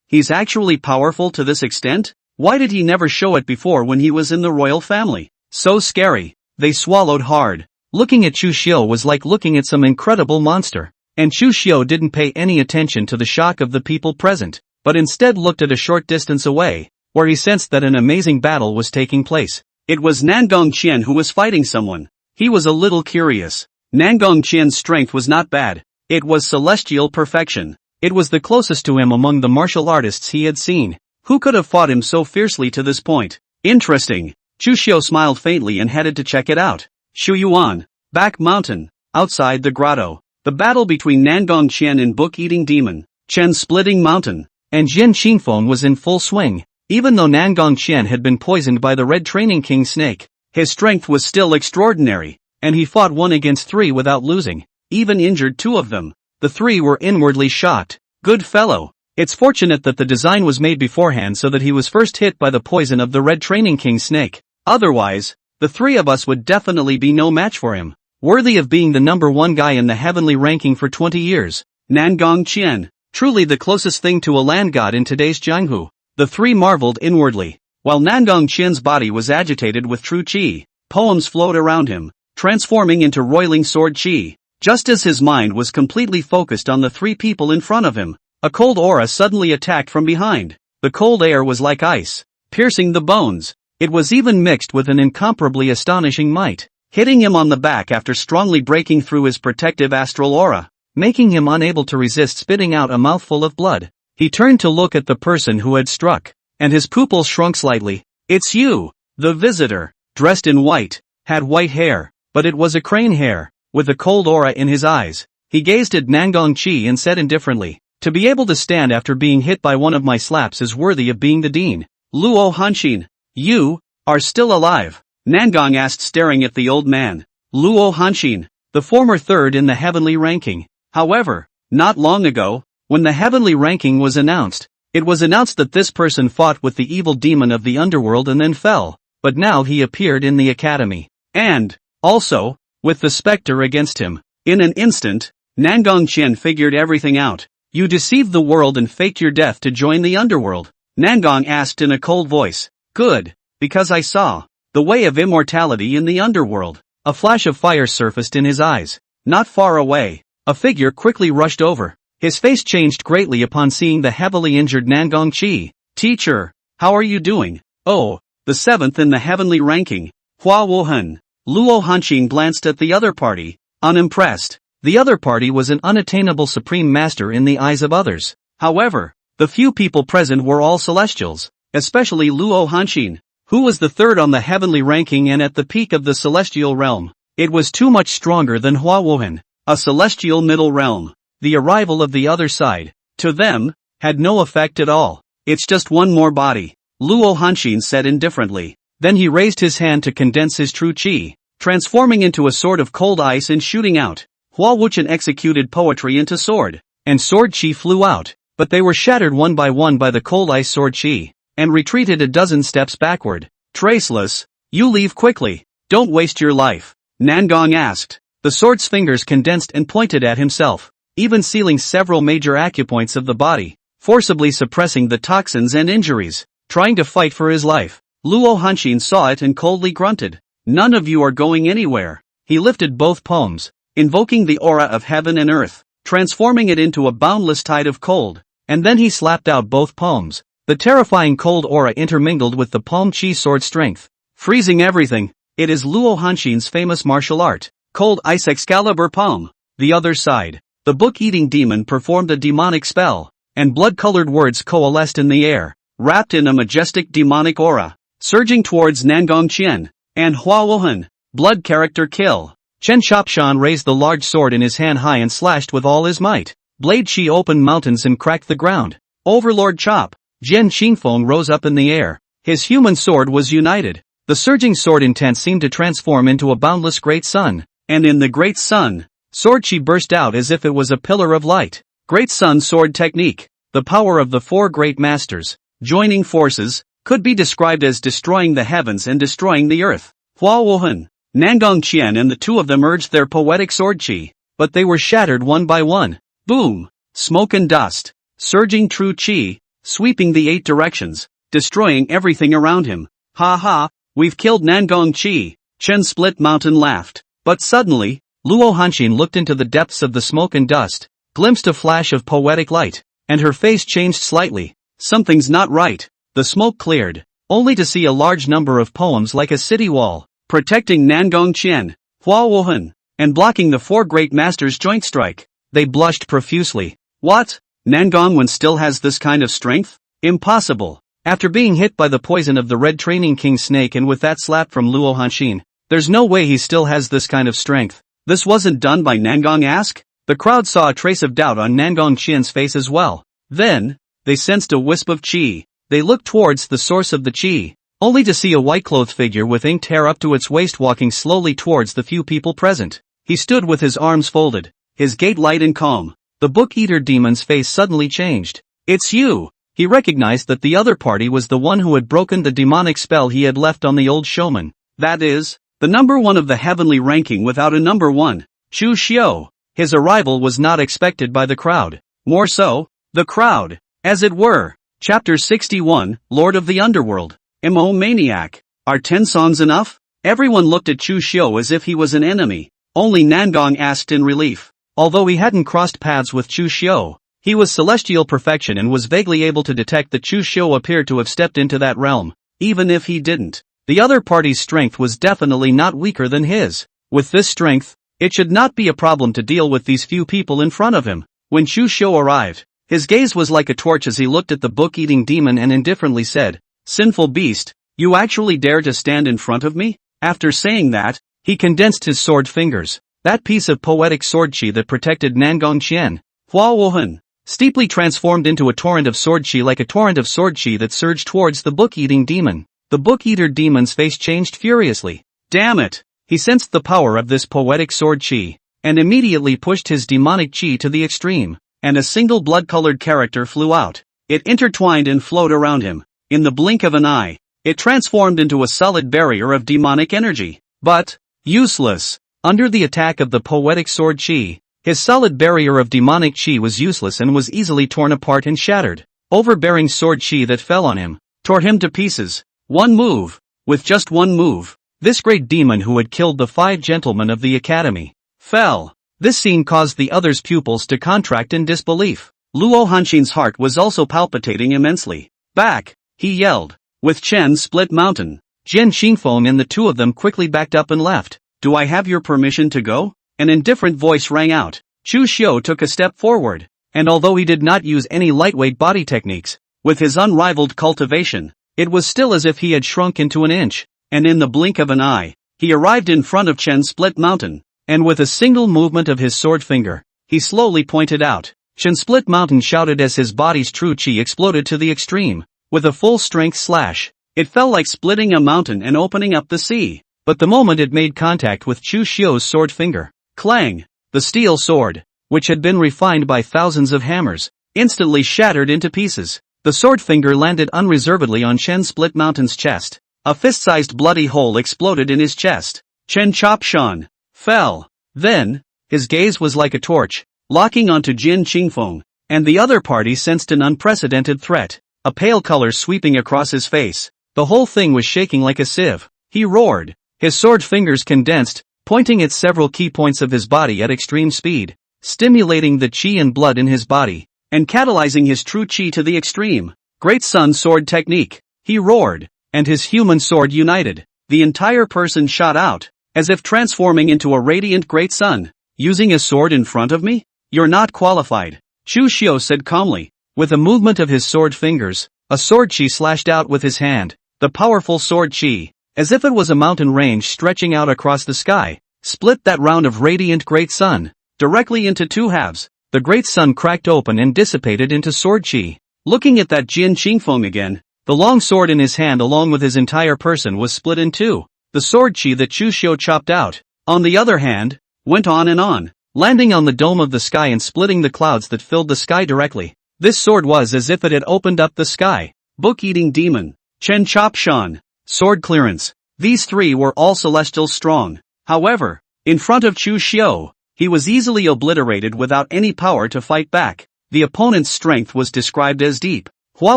S1: He's actually powerful to this extent? Why did he never show it before when he was in the royal family? So scary. They swallowed hard. Looking at Chu Xiu was like looking at some incredible monster. And Chu Xiu didn't pay any attention to the shock of the people present, but instead looked at a short distance away, where he sensed that an amazing battle was taking place. It was Nangong Qian who was fighting someone. He was a little curious. Nangong Qian's strength was not bad. It was celestial perfection. It was the closest to him among the martial artists he had seen. Who could have fought him so fiercely to this point? Interesting. Chu Xiu smiled faintly and headed to check it out. Shu Yuan, Back Mountain, outside the grotto. The battle between Nangong Qian and Book-Eating Demon, Chen Splitting Mountain, and Jin Qingfeng was in full swing. Even though Nangong Qian had been poisoned by the Red Training King snake, his strength was still extraordinary, and he fought 1 against 3 without losing, even injured 2 of them. The 3 were inwardly shocked. Good fellow. It's fortunate that the design was made beforehand so that he was first hit by the poison of the Red Training King snake. Otherwise, the 3 of us would definitely be no match for him. Worthy of being the #1 guy in the heavenly ranking for 20 years. Nangong Qian, truly the closest thing to a land god in today's Jianghu. The 3 marveled inwardly. While Nangong Qian's body was agitated with true qi, poems flowed around him, transforming into roiling sword qi. Just as his mind was completely focused on the 3 people in front of him, a cold aura suddenly attacked from behind. The cold air was like ice, piercing the bones. It was even mixed with an incomparably astonishing might. hitting him on the back after strongly breaking through his protective astral aura, making him unable to resist spitting out a mouthful of blood. He turned to look at the person who had struck, and his pupils shrunk slightly. "It's you, the visitor, dressed in white, had white hair, but it was a crane hair, with a cold aura in his eyes." He gazed at Nangong Chi and said indifferently, "To be able to stand after being hit by one of my slaps is worthy of being the dean." "Luo Hanxin, you are still alive?" Nangong asked, staring at the old man. Luo Hanxin, the former third in the heavenly ranking. However, not long ago, when the heavenly ranking was announced, it was announced that this person fought with the evil demon of the underworld and then fell, but now he appeared in the academy. And, also, with the specter against him. In an instant, Nangong Qian figured everything out. "You deceived the world and faked your death to join the underworld?" Nangong asked in a cold voice. "Good, because I saw the way of immortality in the underworld." A flash of fire surfaced in his eyes. Not far away, a figure quickly rushed over. His face changed greatly upon seeing the heavily injured Nangong Chi. "Teacher, how are you doing?" "Oh, the seventh in the heavenly ranking, Hua Wuhan." Luo Hanxin glanced at the other party, unimpressed. The other party was an unattainable supreme master in the eyes of others. However, the few people present were all celestials, especially Luo Hanxin, who was the third on the heavenly ranking and at the peak of the celestial realm. It was too much stronger than Hua Wuhan, a celestial middle realm. The arrival of the other side, to them, had no effect at all. "It's just one more body," Luo Hanxin said indifferently. Then he raised his hand to condense his true chi, transforming into a sword of cold ice and shooting out. Hua Wuchen executed poetry into sword, and sword chi flew out, but they were shattered one by the cold ice sword chi, and retreated a dozen steps backward. "Traceless, you leave quickly. Don't waste your life," Nangong asked. The sword's fingers condensed and pointed at himself, even sealing several major acupoints of the body, forcibly suppressing the toxins and injuries, trying to fight for his life. Luo Hanxin saw it and coldly grunted. "None of you are going anywhere." He lifted both palms, invoking the aura of heaven and earth, transforming it into a boundless tide of cold, and then he slapped out both palms. The terrifying cold aura intermingled with the palm chi sword strength, freezing everything. It is Luo Hanxin's famous martial art, Cold Ice Excalibur Palm. The other side, the book-eating demon performed a demonic spell, and blood-colored words coalesced in the air, wrapped in a majestic demonic aura, surging towards Nangong Qian and Hua Wuhan. Blood character kill. Chen Shopshan raised the large sword in his hand high and slashed with all his might. Blade Chi opened mountains and cracked the ground. Overlord Chop. Jian Qingfeng rose up in the air. His human sword was united. The surging sword intent seemed to transform into a boundless great sun, and in the great sun, sword chi burst out as if it was a pillar of light. Great sun sword technique. The power of the four great masters, joining forces, could be described as destroying the heavens and destroying the earth. Hua Wuhan, Nangong Qian and the two of them urged their poetic sword chi, but they were shattered one by one. Boom! Smoke and dust. Surging true chi, sweeping the 8 directions, destroying everything around him. "Ha ha, we've killed Nangong Chi," Chen Split Mountain laughed. But suddenly, Luo Hanxin looked into the depths of the smoke and dust, glimpsed a flash of poetic light, and her face changed slightly. Something's not right. The smoke cleared, only to see a large number of poems like a city wall, protecting Nangong Qian, Hua Wuhan, and blocking the four great masters' joint strike. They blushed profusely. "What? Nangong Wen still has this kind of strength? Impossible." After being hit by the poison of the Red Training King snake and with that slap from Luo Hanxin, there's no way he still has this kind of strength. "This wasn't done by Nangong Ask?" The crowd saw a trace of doubt on Nangong Qian's face as well. Then, they sensed a wisp of chi. They looked towards the source of the chi, only to see a white-clothed figure with inked hair up to its waist walking slowly towards the few people present. He stood with his arms folded, his gait light and calm. The book-eater demon's face suddenly changed. "It's you!" He recognized that the other party was the one who had broken the demonic spell he had left on the old showman. That is, the number one of the heavenly ranking without a number one, Chu Xiu. His arrival was not expected by the crowd. More so, the crowd, as it were. Chapter 61, Lord of the Underworld. Maniac. Are 10 songs enough? Everyone looked at Chu Xiu as if he was an enemy. Only Nangong asked in relief. Although he hadn't crossed paths with Chu Xiu, he was celestial perfection and was vaguely able to detect that Chu Xiu appeared to have stepped into that realm. Even if he didn't, The other party's strength was definitely not weaker than his. With this strength, it should not be a problem to deal with these few people in front of him. When Chu Xiu arrived, his gaze was like a torch as he looked at the book-eating demon and indifferently said, "Sinful beast, you actually dare to stand in front of me?" After saying that, he condensed his sword fingers. That piece of poetic sword chi that protected Nangong Qian, Hua Wuhan, steeply transformed into a torrent of sword chi, like a torrent of sword chi that surged towards the book-eating demon. The book-eater demon's face changed furiously. Damn it! He sensed the power of this poetic sword chi, and immediately pushed his demonic chi to the extreme, and a single blood-colored character flew out. It intertwined and flowed around him. In the blink of an eye, it transformed into a solid barrier of demonic energy. But, useless. Under the attack of the poetic sword chi, his solid barrier of demonic chi was useless and was easily torn apart and shattered. Overbearing sword chi that fell on him tore him to pieces. One move. With just one move, this great demon who had killed the 5 gentlemen of the academy fell. This scene caused the others' pupils to contract in disbelief. Luo Hanxin's heart was also palpitating immensely. Back, he yelled. With Chen split mountain, Jian Xingfeng and the two of them quickly backed up and left. "Do I have your permission to go?" An indifferent voice rang out. Chu Xiu took a step forward, and although he did not use any lightweight body techniques, with his unrivaled cultivation, it was still as if he had shrunk into an inch, and in the blink of an eye, he arrived in front of Chen Split Mountain, and with a single movement of his sword finger, he slowly pointed out. Chen Split Mountain shouted as his body's true chi exploded to the extreme. With a full-strength slash, it felt like splitting a mountain and opening up the sea. But the moment it made contact with Chu Xiu's sword finger, clang! The steel sword, which had been refined by thousands of hammers, instantly shattered into pieces. The sword finger landed unreservedly on Chen Split Mountain's chest. A fist-sized bloody hole exploded in his chest. Chen Chopshan fell. Then, his gaze was like a torch, locking onto Jin Qingfeng, and the other party sensed an unprecedented threat. A pale color sweeping across his face. The whole thing was shaking like a sieve. He roared. His sword fingers condensed, pointing at several key points of his body at extreme speed, stimulating the chi and blood in his body, and catalyzing his true chi to the extreme. Great Sun Sword Technique. He roared, and his human sword united. The entire person shot out, as if transforming into a radiant great sun. "Using a sword in front of me? You're not qualified," Chu Xiu said calmly. With a movement of his sword fingers, a sword chi slashed out with his hand. The powerful sword chi, as if it was a mountain range stretching out across the sky, split that round of radiant great sun directly into two halves. The great sun cracked open and dissipated into sword chi. Looking at that Jin Qingfeng again, the long sword in his hand along with his entire person was split in two. The sword chi that Chu Xiu chopped out, on the other hand, went on and on, landing on the dome of the sky and splitting the clouds that filled the sky directly. This sword was as if it had opened up the sky. Book-eating demon, Chen Chopshan, sword clearance. These three were all celestial strong. However, in front of Chu Xiu, he was easily obliterated without any power to fight back. The opponent's strength was described as deep. Hua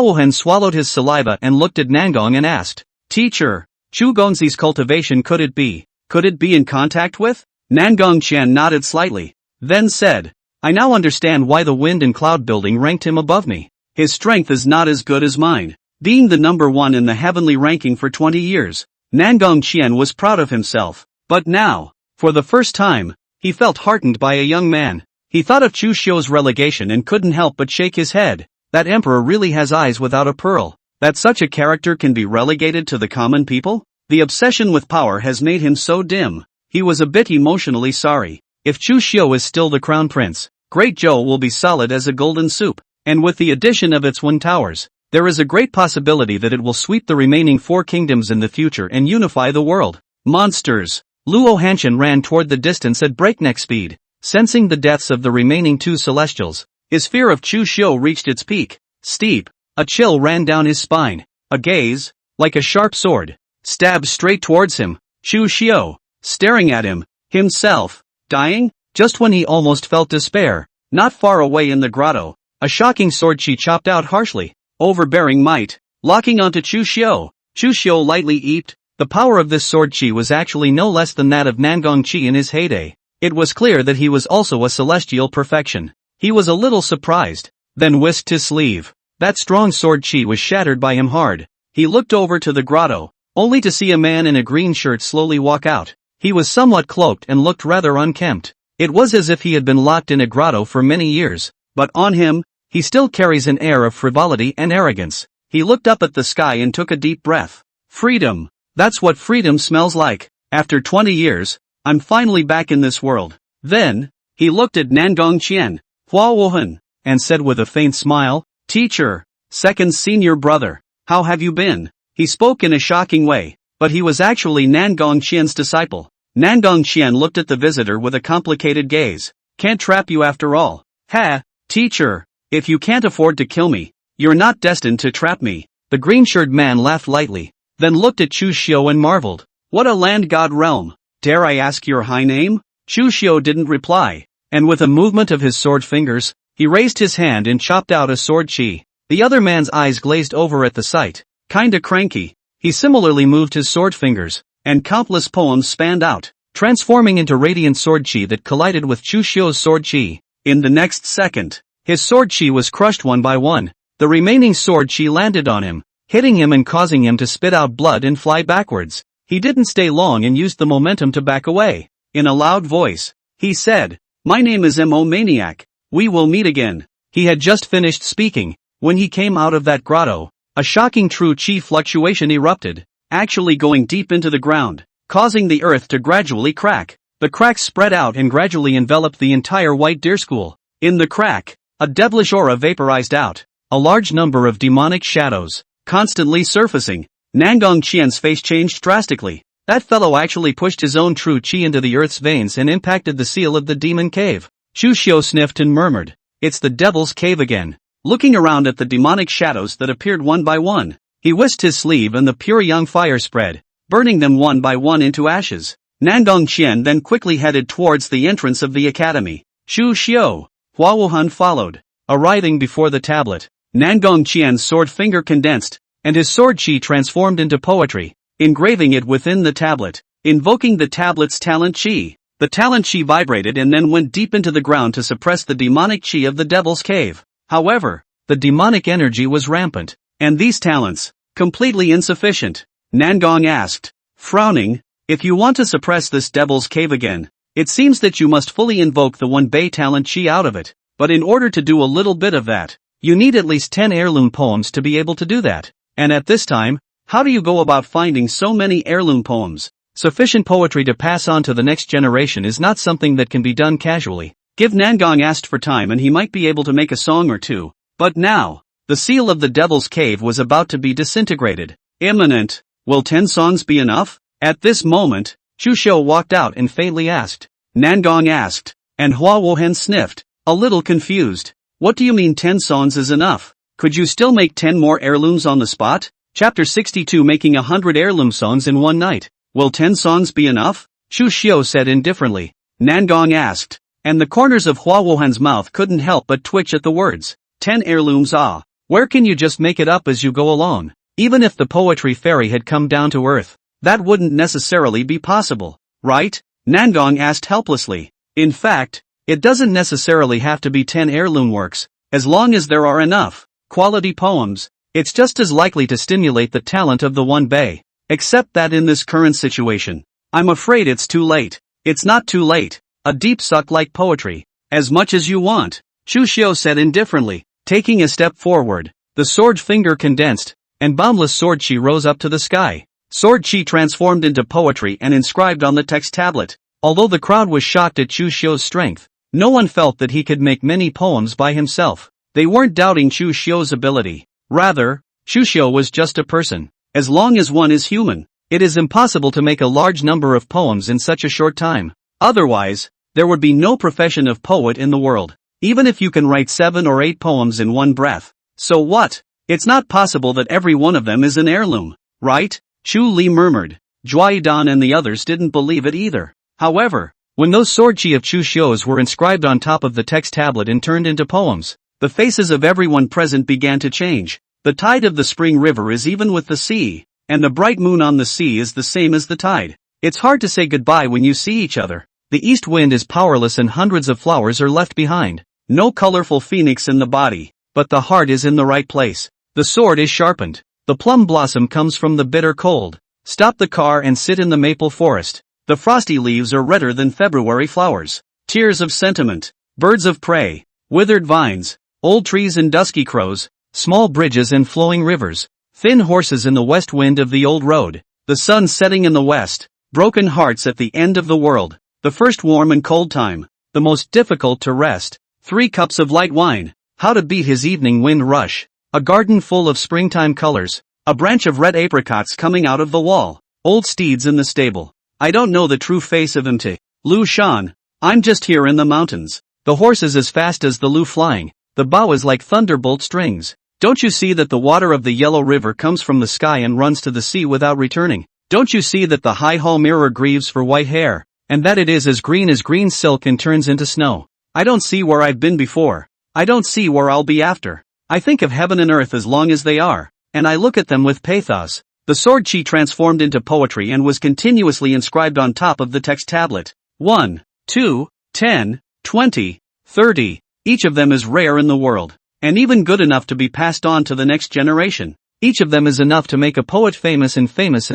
S1: Wuhan swallowed his saliva and looked at Nangong and asked, "Teacher, Chu Gongzi's cultivation could it be in contact with?" Nangong Qian nodded slightly, then said, "I now understand why the wind and cloud building ranked him above me. His strength is not as good as mine." Being the number one in the heavenly ranking for 20 years, Nangong Qian was proud of himself. But now, for the first time, he felt heartened by a young man. He thought of Chu Xiu's relegation and couldn't help but shake his head. That emperor really has eyes without a pearl. That such a character can be relegated to the common people? The obsession with power has made him so dim. He was a bit emotionally sorry. If Chu Xiu is still the crown prince, Great Zhou will be solid as a golden soup, and with the addition of its 1 towers, there is a great possibility that it will sweep the remaining 4 kingdoms in the future and unify the world. Monsters! Luo Hanxin ran toward the distance at breakneck speed, sensing the deaths of the remaining 2 celestials. His fear of Chu Xiu reached its peak. Steep. A chill ran down his spine. A gaze, like a sharp sword, stabbed straight towards him. Chu Xiu, staring at him, himself, dying? Just when he almost felt despair, not far away in the grotto, a shocking sword chi chopped out harshly. Overbearing might, locking onto Chu Xiu. Chu Xiu lightly eeped. The power of this sword chi was actually no less than that of Nangong Chi in his heyday. It was clear that he was also a celestial perfection. He was a little surprised, then whisked his sleeve. That strong sword chi was shattered by him hard. He looked over to the grotto. only to see a man in a green shirt slowly walk out. He was somewhat cloaked and looked rather unkempt. It was as if he had been locked in a grotto for many years, but on him, he still carries an air of frivolity and arrogance. He looked up at the sky and took a deep breath. Freedom. That's what freedom smells like. After 20 years, I'm finally back in this world. Then, he looked at Nangong Qian, Hua Wohan, and said with a faint smile, "Teacher, second senior brother, how have you been?" He spoke in a shocking way, but he was actually Nangong Qian's disciple. Nangong Qian looked at the visitor with a complicated gaze. "Can't trap you after all. Ha, teacher, if you can't afford to kill me, you're not destined to trap me." The green-shirted man laughed lightly, then looked at Chu Xiu and marveled. "What a land god realm. Dare I ask your high name?" Chu Xiu didn't reply, and with a movement of his sword fingers, he raised his hand and chopped out a sword chi. The other man's eyes glazed over at the sight. Kinda cranky. He similarly moved his sword fingers, and countless poems spanned out, transforming into radiant sword chi that collided with Chu Xiu's sword chi. In the next second, his sword chi was crushed one by one. The remaining sword chi landed on him, hitting him and causing him to spit out blood and fly backwards. He didn't stay long and used the momentum to back away. In a loud voice, he said, "My name is Mo Maniac. We will meet again." He had just finished speaking, when he came out of that grotto. A shocking true chi fluctuation erupted, actually going deep into the ground, causing the earth to gradually crack. The cracks spread out and gradually enveloped the entire White Deer School. In the crack, a devilish aura vaporized out, a large number of demonic shadows, constantly surfacing. Nangong Qian's face changed drastically. That fellow actually pushed his own true chi into the earth's veins and impacted the seal of the demon cave. Chu Xiu sniffed and murmured, "It's the devil's cave again." Looking around at the demonic shadows that appeared one by one, he whisked his sleeve and the pure young fire spread, burning them one by one into ashes. Nangong Qian then quickly headed towards the entrance of the academy. Chu Xiu, Hua Wuhan followed. Arriving before the tablet, Nangong Qian's sword finger condensed, and his sword chi transformed into poetry, engraving it within the tablet, invoking the tablet's talent chi. The talent chi vibrated and then went deep into the ground to suppress the demonic chi of the devil's cave. However, the demonic energy was rampant, and these talents, completely insufficient. Nangong asked, frowning, "If you want to suppress this devil's cave again, it seems that you must fully invoke the one Bei talent chi out of it, but in order to do a little bit of that, you need at least 10 heirloom poems to be able to do that. And at this time, how do you go about finding so many heirloom poems? Sufficient poetry to pass on to the next generation is not something that can be done casually. Give." Nangong asked for time and he might be able to make a song or two, but now, the seal of the devil's cave was about to be disintegrated. Imminent. Will 10 songs be enough? At this moment, Chu Xiu walked out and faintly asked. Nangong asked, and Hua Wuhan sniffed, a little confused. "What do you mean 10 songs is enough? Could you still make 10 more heirlooms on the spot?" Chapter 62 Making 100 heirloom songs in one night. "Will 10 songs be enough?" Chu Xiu said indifferently. Nangong asked, and the corners of Hua Wuhan's mouth couldn't help but twitch at the words. 10 heirlooms where can you just make it up as you go along? Even if the poetry fairy had come down to earth, that wouldn't necessarily be possible, right? Nangong asked helplessly. In fact, it doesn't necessarily have to be 10 heirloom works, as long as there are enough quality poems, it's just as likely to stimulate the talent of the one Bei. Except that in this current situation, I'm afraid it's too late. It's not too late. A deep suck like poetry. As much as you want. Chu Xiu said indifferently, taking a step forward. The sword finger condensed, and boundless sword chi rose up to the sky. Sword chi transformed into poetry and inscribed on the text tablet. Although the crowd was shocked at Chu Xiu's strength, no one felt that he could make many poems by himself. They weren't doubting Chu Xiu's ability. Rather, Chu Xiu was just a person. As long as one is human, it is impossible to make a large number of poems in such a short time. Otherwise, there would be no profession of poet in the world. Even if you can write 7 or 8 poems in one breath. So what? It's not possible that every one of them is an heirloom, right? Chu Li murmured. Juaidan and the others didn't believe it either. However, when those sword chi of Chu Xiu's were inscribed on top of the text tablet and turned into poems, the faces of everyone present began to change. The tide of the spring river is even with the sea, and the bright moon on the sea is the same as the tide. It's hard to say goodbye when you see each other. The east wind is powerless and hundreds of flowers are left behind. No colorful phoenix in the body, but the heart is in the right place. The sword is sharpened. The plum blossom comes from the bitter cold. Stop the car and sit in the maple forest. The frosty leaves are redder than February flowers. Tears of sentiment. Birds of prey. Withered vines. Old trees and dusky crows. Small bridges and flowing rivers. Thin horses in the west wind of the old road. The sun setting in the west. Broken hearts at the end of the world. The first warm and cold time. The most difficult to rest. 3 cups of light wine. How to beat his evening wind rush. A garden full of springtime colors. A branch of red apricots coming out of the wall. Old steeds in the stable. I don't know the true face of him to. Lu Shan. I'm just here in the mountains. The horse is as fast as the Lu flying. The bow is like thunderbolt strings. Don't you see that the water of the yellow river comes from the sky and runs to the sea without returning? Don't you see that the high hall mirror grieves for white hair, and that it is as green silk and turns into snow? I don't see where I've been before. I don't see where I'll be after. I think of heaven and earth as long as they are, and I look at them with pathos. The sword chi transformed into poetry and was continuously inscribed on top of the text tablet. 1, 2, 10, 20, 30. Each of them is rare in the world, and even good enough to be passed on to the next generation. Each of them is enough to make a poet famous in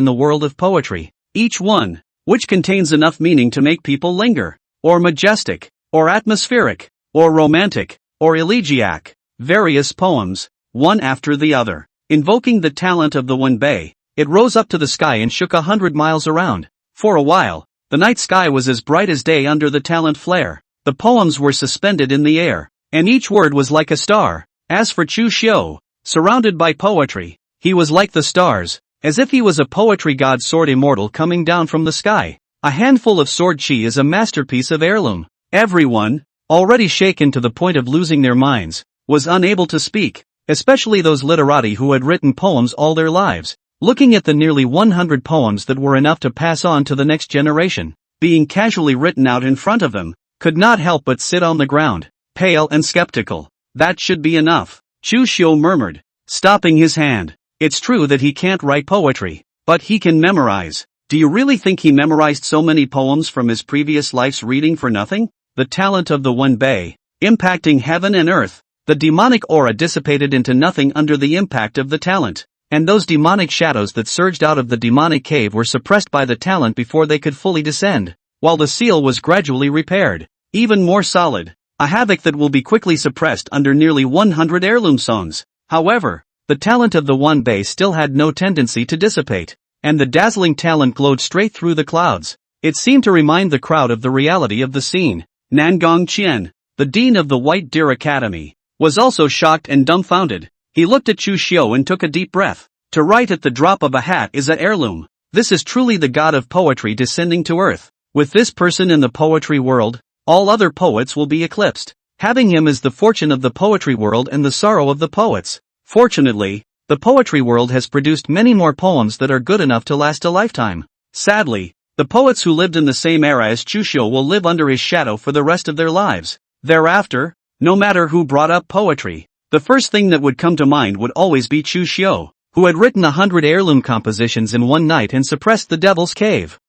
S1: the world of poetry. Each one, which contains enough meaning to make people linger, or majestic, or atmospheric, or romantic, or elegiac. Various poems, one after the other, invoking the talent of the Wenbei. It rose up to the sky and shook 100 miles around. For a while, the night sky was as bright as day under the talent flare. The poems were suspended in the air, and each word was like a star. As for Chu Xiu, surrounded by poetry, he was like the stars, as if he was a poetry god sword immortal coming down from the sky. A handful of sword chi is a masterpiece of heirloom. Everyone, already shaken to the point of losing their minds, was unable to speak, especially those literati who had written poems all their lives. Looking at the nearly 100 poems that were enough to pass on to the next generation, being casually written out in front of them, could not help but sit on the ground, pale and skeptical. That should be enough, Chu Xiu murmured, stopping his hand. It's true that he can't write poetry, but he can memorize. Do you really think he memorized so many poems from his previous life's reading for nothing? The talent of the Wenbei, impacting heaven and earth. The demonic aura dissipated into nothing under the impact of the talent, and those demonic shadows that surged out of the demonic cave were suppressed by the talent before they could fully descend, while the seal was gradually repaired, even more solid, a havoc that will be quickly suppressed under nearly 100 heirloom songs. However, the talent of the Wenbei still had no tendency to dissipate, and the dazzling talent glowed straight through the clouds. It seemed to remind the crowd of the reality of the scene. Nangong Qian, the dean of the White Deer Academy, was also shocked and dumbfounded. He looked at Chu Xiu and took a deep breath. To write at the drop of a hat is an heirloom. This is truly the god of poetry descending to earth. With this person in the poetry world, all other poets will be eclipsed. Having him is the fortune of the poetry world and the sorrow of the poets. Fortunately, the poetry world has produced many more poems that are good enough to last a lifetime. Sadly, the poets who lived in the same era as Chu Xiu will live under his shadow for the rest of their lives. Thereafter, no matter who brought up poetry, the first thing that would come to mind would always be Chu Xiu, who had written 100 heirloom compositions in one night and suppressed the Devil's Cave.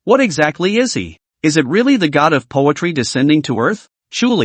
S1: What exactly is he? Is it really the god of poetry descending to earth? Chu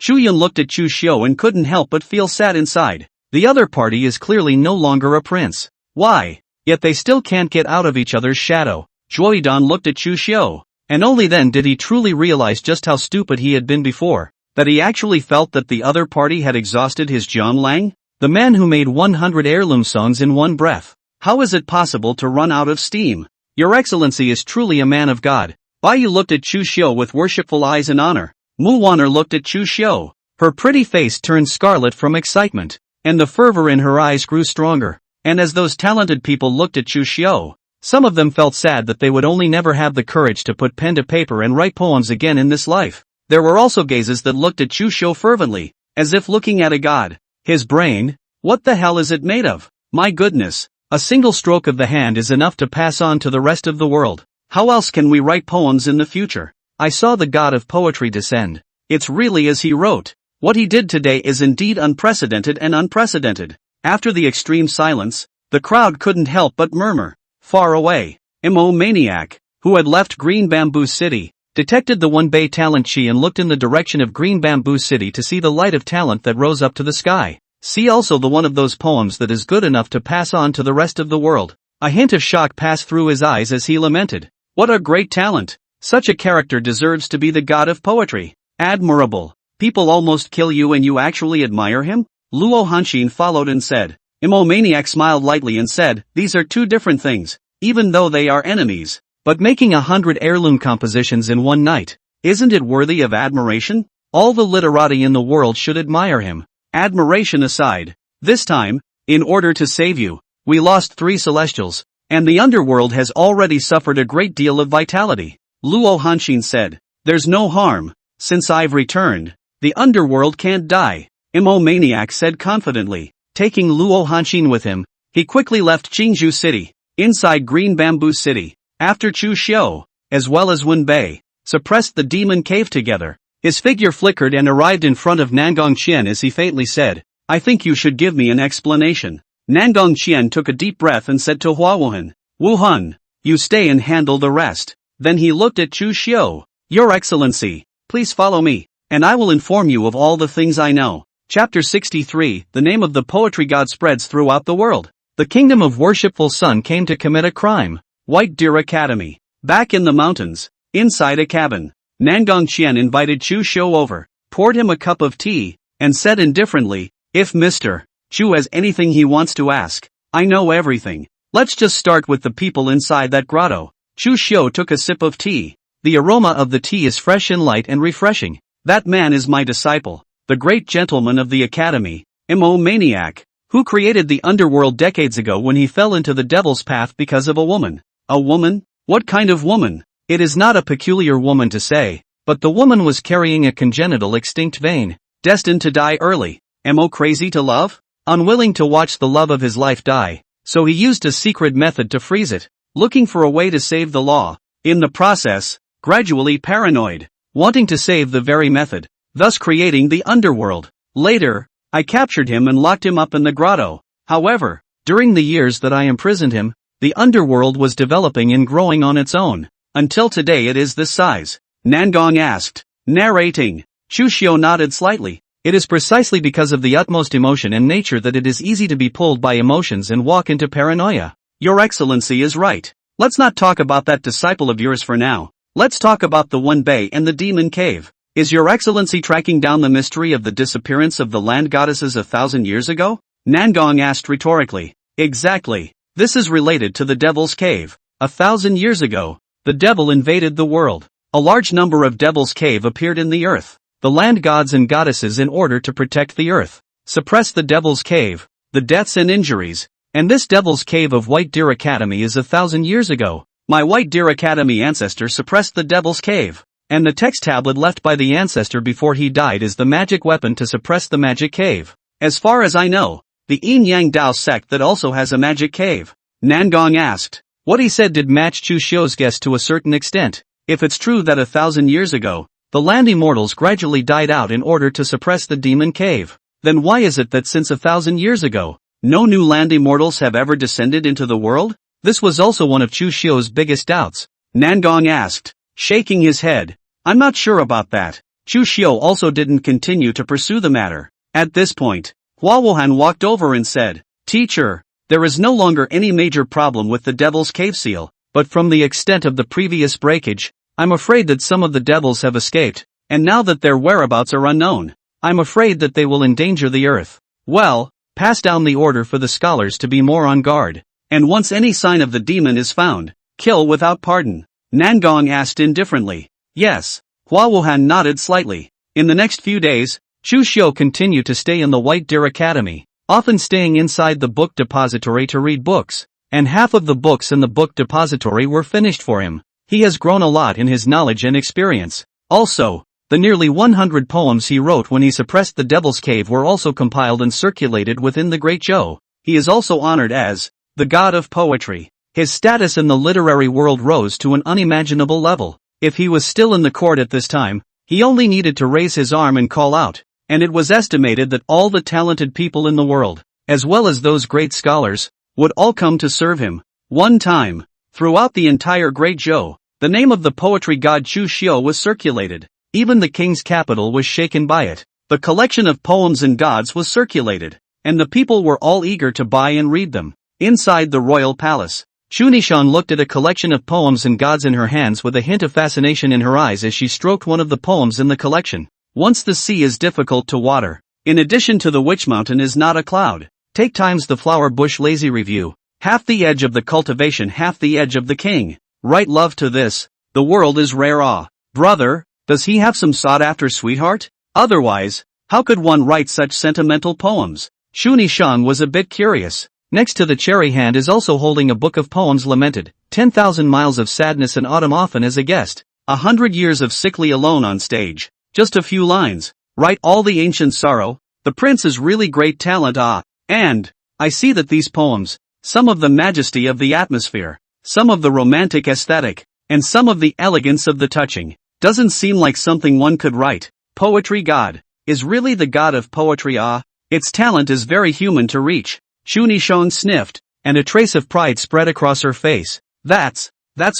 S1: Yun looked at Chu Xiu and couldn't help but feel sad inside. The other party is clearly no longer a prince. Why? Yet they still can't get out of each other's shadow. Zhuoidan looked at Chu Xiu, and only then did he truly realize just how stupid he had been before. That he actually felt that the other party had exhausted his Jianglang? The man who made 100 heirloom songs in one breath. How is it possible to run out of steam? Your Excellency is truly a man of God. Bai Yu looked at Chu Xiu with worshipful eyes and honor. Mu Wanner looked at Chu Xiu. Her pretty face turned scarlet from excitement, and the fervor in her eyes grew stronger. And as those talented people looked at Chu Xiu, some of them felt sad that they would only never have the courage to put pen to paper and write poems again in this life. There were also gazes that looked at Chu Xiu fervently, as if looking at a god. His brain? What the hell is it made of? My goodness, a single stroke of the hand is enough to pass on to the rest of the world. How else can we write poems in the future? I saw the god of poetry descend. It's really as he wrote. What he did today is indeed unprecedented and unprecedented. After the extreme silence, the crowd couldn't help but murmur. Far away, Mo Maniac, who had left Green Bamboo City, detected the Wenbei talent chi and looked in the direction of Green Bamboo City to see the light of talent that rose up to the sky. See also the one of those poems that is good enough to pass on to the rest of the world. A hint of shock passed through his eyes as he lamented. What a great talent! Such a character deserves to be the god of poetry. Admirable. People almost kill you and you actually admire him? Luo Hanxin followed and said. Immomaniac smiled lightly and said, these are two different things, even though they are enemies. But making 100 heirloom compositions in one night, isn't it worthy of admiration? All the literati in the world should admire him. Admiration aside, this time, in order to save you, we lost 3 celestials, and the underworld has already suffered a great deal of vitality. Luo Hanxin said, there's no harm, since I've returned, the underworld can't die. Immomaniac said confidently. Taking Luo Hanxin with him, he quickly left Qingzhou City. Inside Green Bamboo City, after Chu Xiu, as well as Wen Bei, suppressed the demon cave together, his figure flickered and arrived in front of Nangong Qian as he faintly said, I think you should give me an explanation. Nangong Qian took a deep breath and said to Hua Wuhan, Wuhan, you stay and handle the rest. Then he looked at Chu Xiu. Your Excellency, please follow me, and I will inform you of all the things I know. Chapter 63, the name of the poetry god spreads throughout the world. The kingdom of worshipful sun came to commit a crime. White Deer Academy. Back in the mountains, inside a cabin, Nangong Qian invited Chu Xiu over, poured him a cup of tea, and said indifferently, if Mr. Chu has anything he wants to ask, I know everything. Let's just start with the people inside that grotto. Chu Xiu took a sip of tea. The aroma of the tea is fresh and light and refreshing. That man is my disciple, the great gentleman of the academy, Immomaniac, who created the underworld decades ago when he fell into the devil's path because of a woman. A woman? What kind of woman? It is not a peculiar woman to say, but the woman was carrying a congenital extinct vein, destined to die early. Mo crazy to love? Unwilling to watch the love of his life die, so he used a secret method to freeze it, looking for a way to save the law. In the process, gradually paranoid, wanting to save the very method, thus creating the underworld. Later, I captured him and locked him up in the grotto. However, during the years that I imprisoned him, the underworld was developing and growing on its own. Until today it is this size. Nangong asked. Narrating. Chu Xiu nodded slightly. It is precisely because of the utmost emotion and nature that it is easy to be pulled by emotions and walk into paranoia. Your Excellency is right. Let's not talk about that disciple of yours for now. Let's talk about the Wen Bei and the demon cave. Is Your Excellency tracking down the mystery of the disappearance of the land goddesses 1,000 years ago? Nangong asked rhetorically. Exactly. This is related to the Devil's Cave. 1,000 years ago, the devil invaded the world. A large number of Devil's Cave appeared in the earth. The land gods and goddesses, in order to protect the earth, suppressed the Devil's Cave, the deaths and injuries, and this Devil's Cave of White Deer Academy is 1,000 years ago. My White Deer Academy ancestor suppressed the Devil's Cave. And the text tablet left by the ancestor before he died is the magic weapon to suppress the magic cave. As far as I know, the Yin Yang Dao sect that also has a magic cave. Nangong asked. What he said did match Chu Xiu's guess to a certain extent. If it's true that 1,000 years ago, the land immortals gradually died out in order to suppress the demon cave, then why is it that since 1,000 years ago, no new land immortals have ever descended into the world? This was also one of Chu Xiu's biggest doubts. Nangong asked, shaking his head. I'm not sure about that. Chu Xiu also didn't continue to pursue the matter. At this point, Hua Wuhan walked over and said, Teacher, there is no longer any major problem with the Devil's Cave seal, but from the extent of the previous breakage, I'm afraid that some of the devils have escaped, and now that their whereabouts are unknown, I'm afraid that they will endanger the earth. Well, pass down the order for the scholars to be more on guard, and once any sign of the demon is found, kill without pardon. Nangong asked indifferently. Yes. Hua Wuhan nodded slightly. In the next few days, Chu Xiu continued to stay in the White Deer Academy, often staying inside the book depository to read books, and half of the books in the book depository were finished for him. He has grown a lot in his knowledge and experience. Also, the nearly 100 poems he wrote when he suppressed the Devil's Cave were also compiled and circulated within the Great Zhou. He is also honored as the god of poetry. His status in the literary world rose to an unimaginable level. If he was still in the court at this time, he only needed to raise his arm and call out, and it was estimated that all the talented people in the world, as well as those great scholars, would all come to serve him. One time, throughout the entire Great Zhou, the name of the poetry god Chu Xiu was circulated. Even the king's capital was shaken by it. The collection of poems and gods was circulated, and the people were all eager to buy and read them. Inside the royal palace, Shunishan looked at a collection of poems and gods in her hands with a hint of fascination in her eyes as she stroked one of the poems in the collection. Once the sea is difficult to water. In addition to the witch mountain is not a cloud. Take times the flower bush lazy review. Half the edge of the cultivation, half the edge of the king. Write love to this. The world is rare. Ah, brother, does he have some sought-after sweetheart? Otherwise, how could one write such sentimental poems? Shunishan was a bit curious. Next to the cherry hand is also holding a book of poems lamented. 10,000 miles of sadness and autumn often as a guest. 100 years of sickly alone on stage. Just a few lines. Write all the ancient sorrow. The prince is really great talent. Ah, and I see that these poems, some of the majesty of the atmosphere, some of the romantic aesthetic, and some of the elegance of the touching, doesn't seem like something one could write. Poetry god. Is really the god of poetry. Ah, its talent is very human to reach. Shunishan sniffed, and a trace of pride spread across her face. That's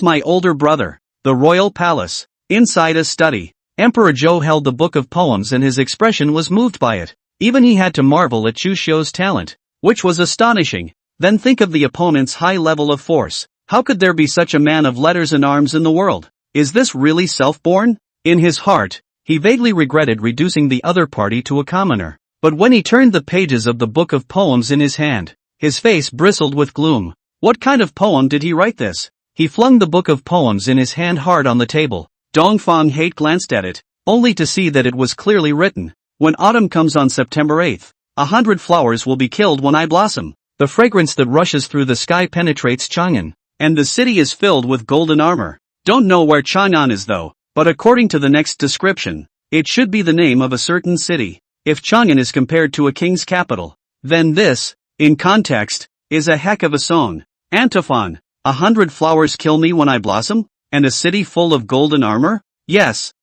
S1: my older brother. The royal palace. Inside a study. Emperor Zhou held the book of poems and his expression was moved by it. Even he had to marvel at Chu Xiu's talent, which was astonishing. Then think of the opponent's high level of force. How could there be such a man of letters and arms in the world? Is this really self-born? In his heart, he vaguely regretted reducing the other party to a commoner. But when he turned the pages of the book of poems in his hand, his face bristled with gloom. What kind of poem did he write this? He flung the book of poems in his hand hard on the table. Dongfang Hate glanced at it, only to see that it was clearly written. When autumn comes on September 8th, 100 flowers will be killed when I blossom. The fragrance that rushes through the sky penetrates Chang'an, and the city is filled with golden armor. Don't know where Chang'an is though, but according to the next description, it should be the name of a certain city. If Chang'an is compared to a king's capital, then this, in context, is a heck of a song. Antiphon, 100 flowers kill me when I blossom, and a city full of golden armor? Yes,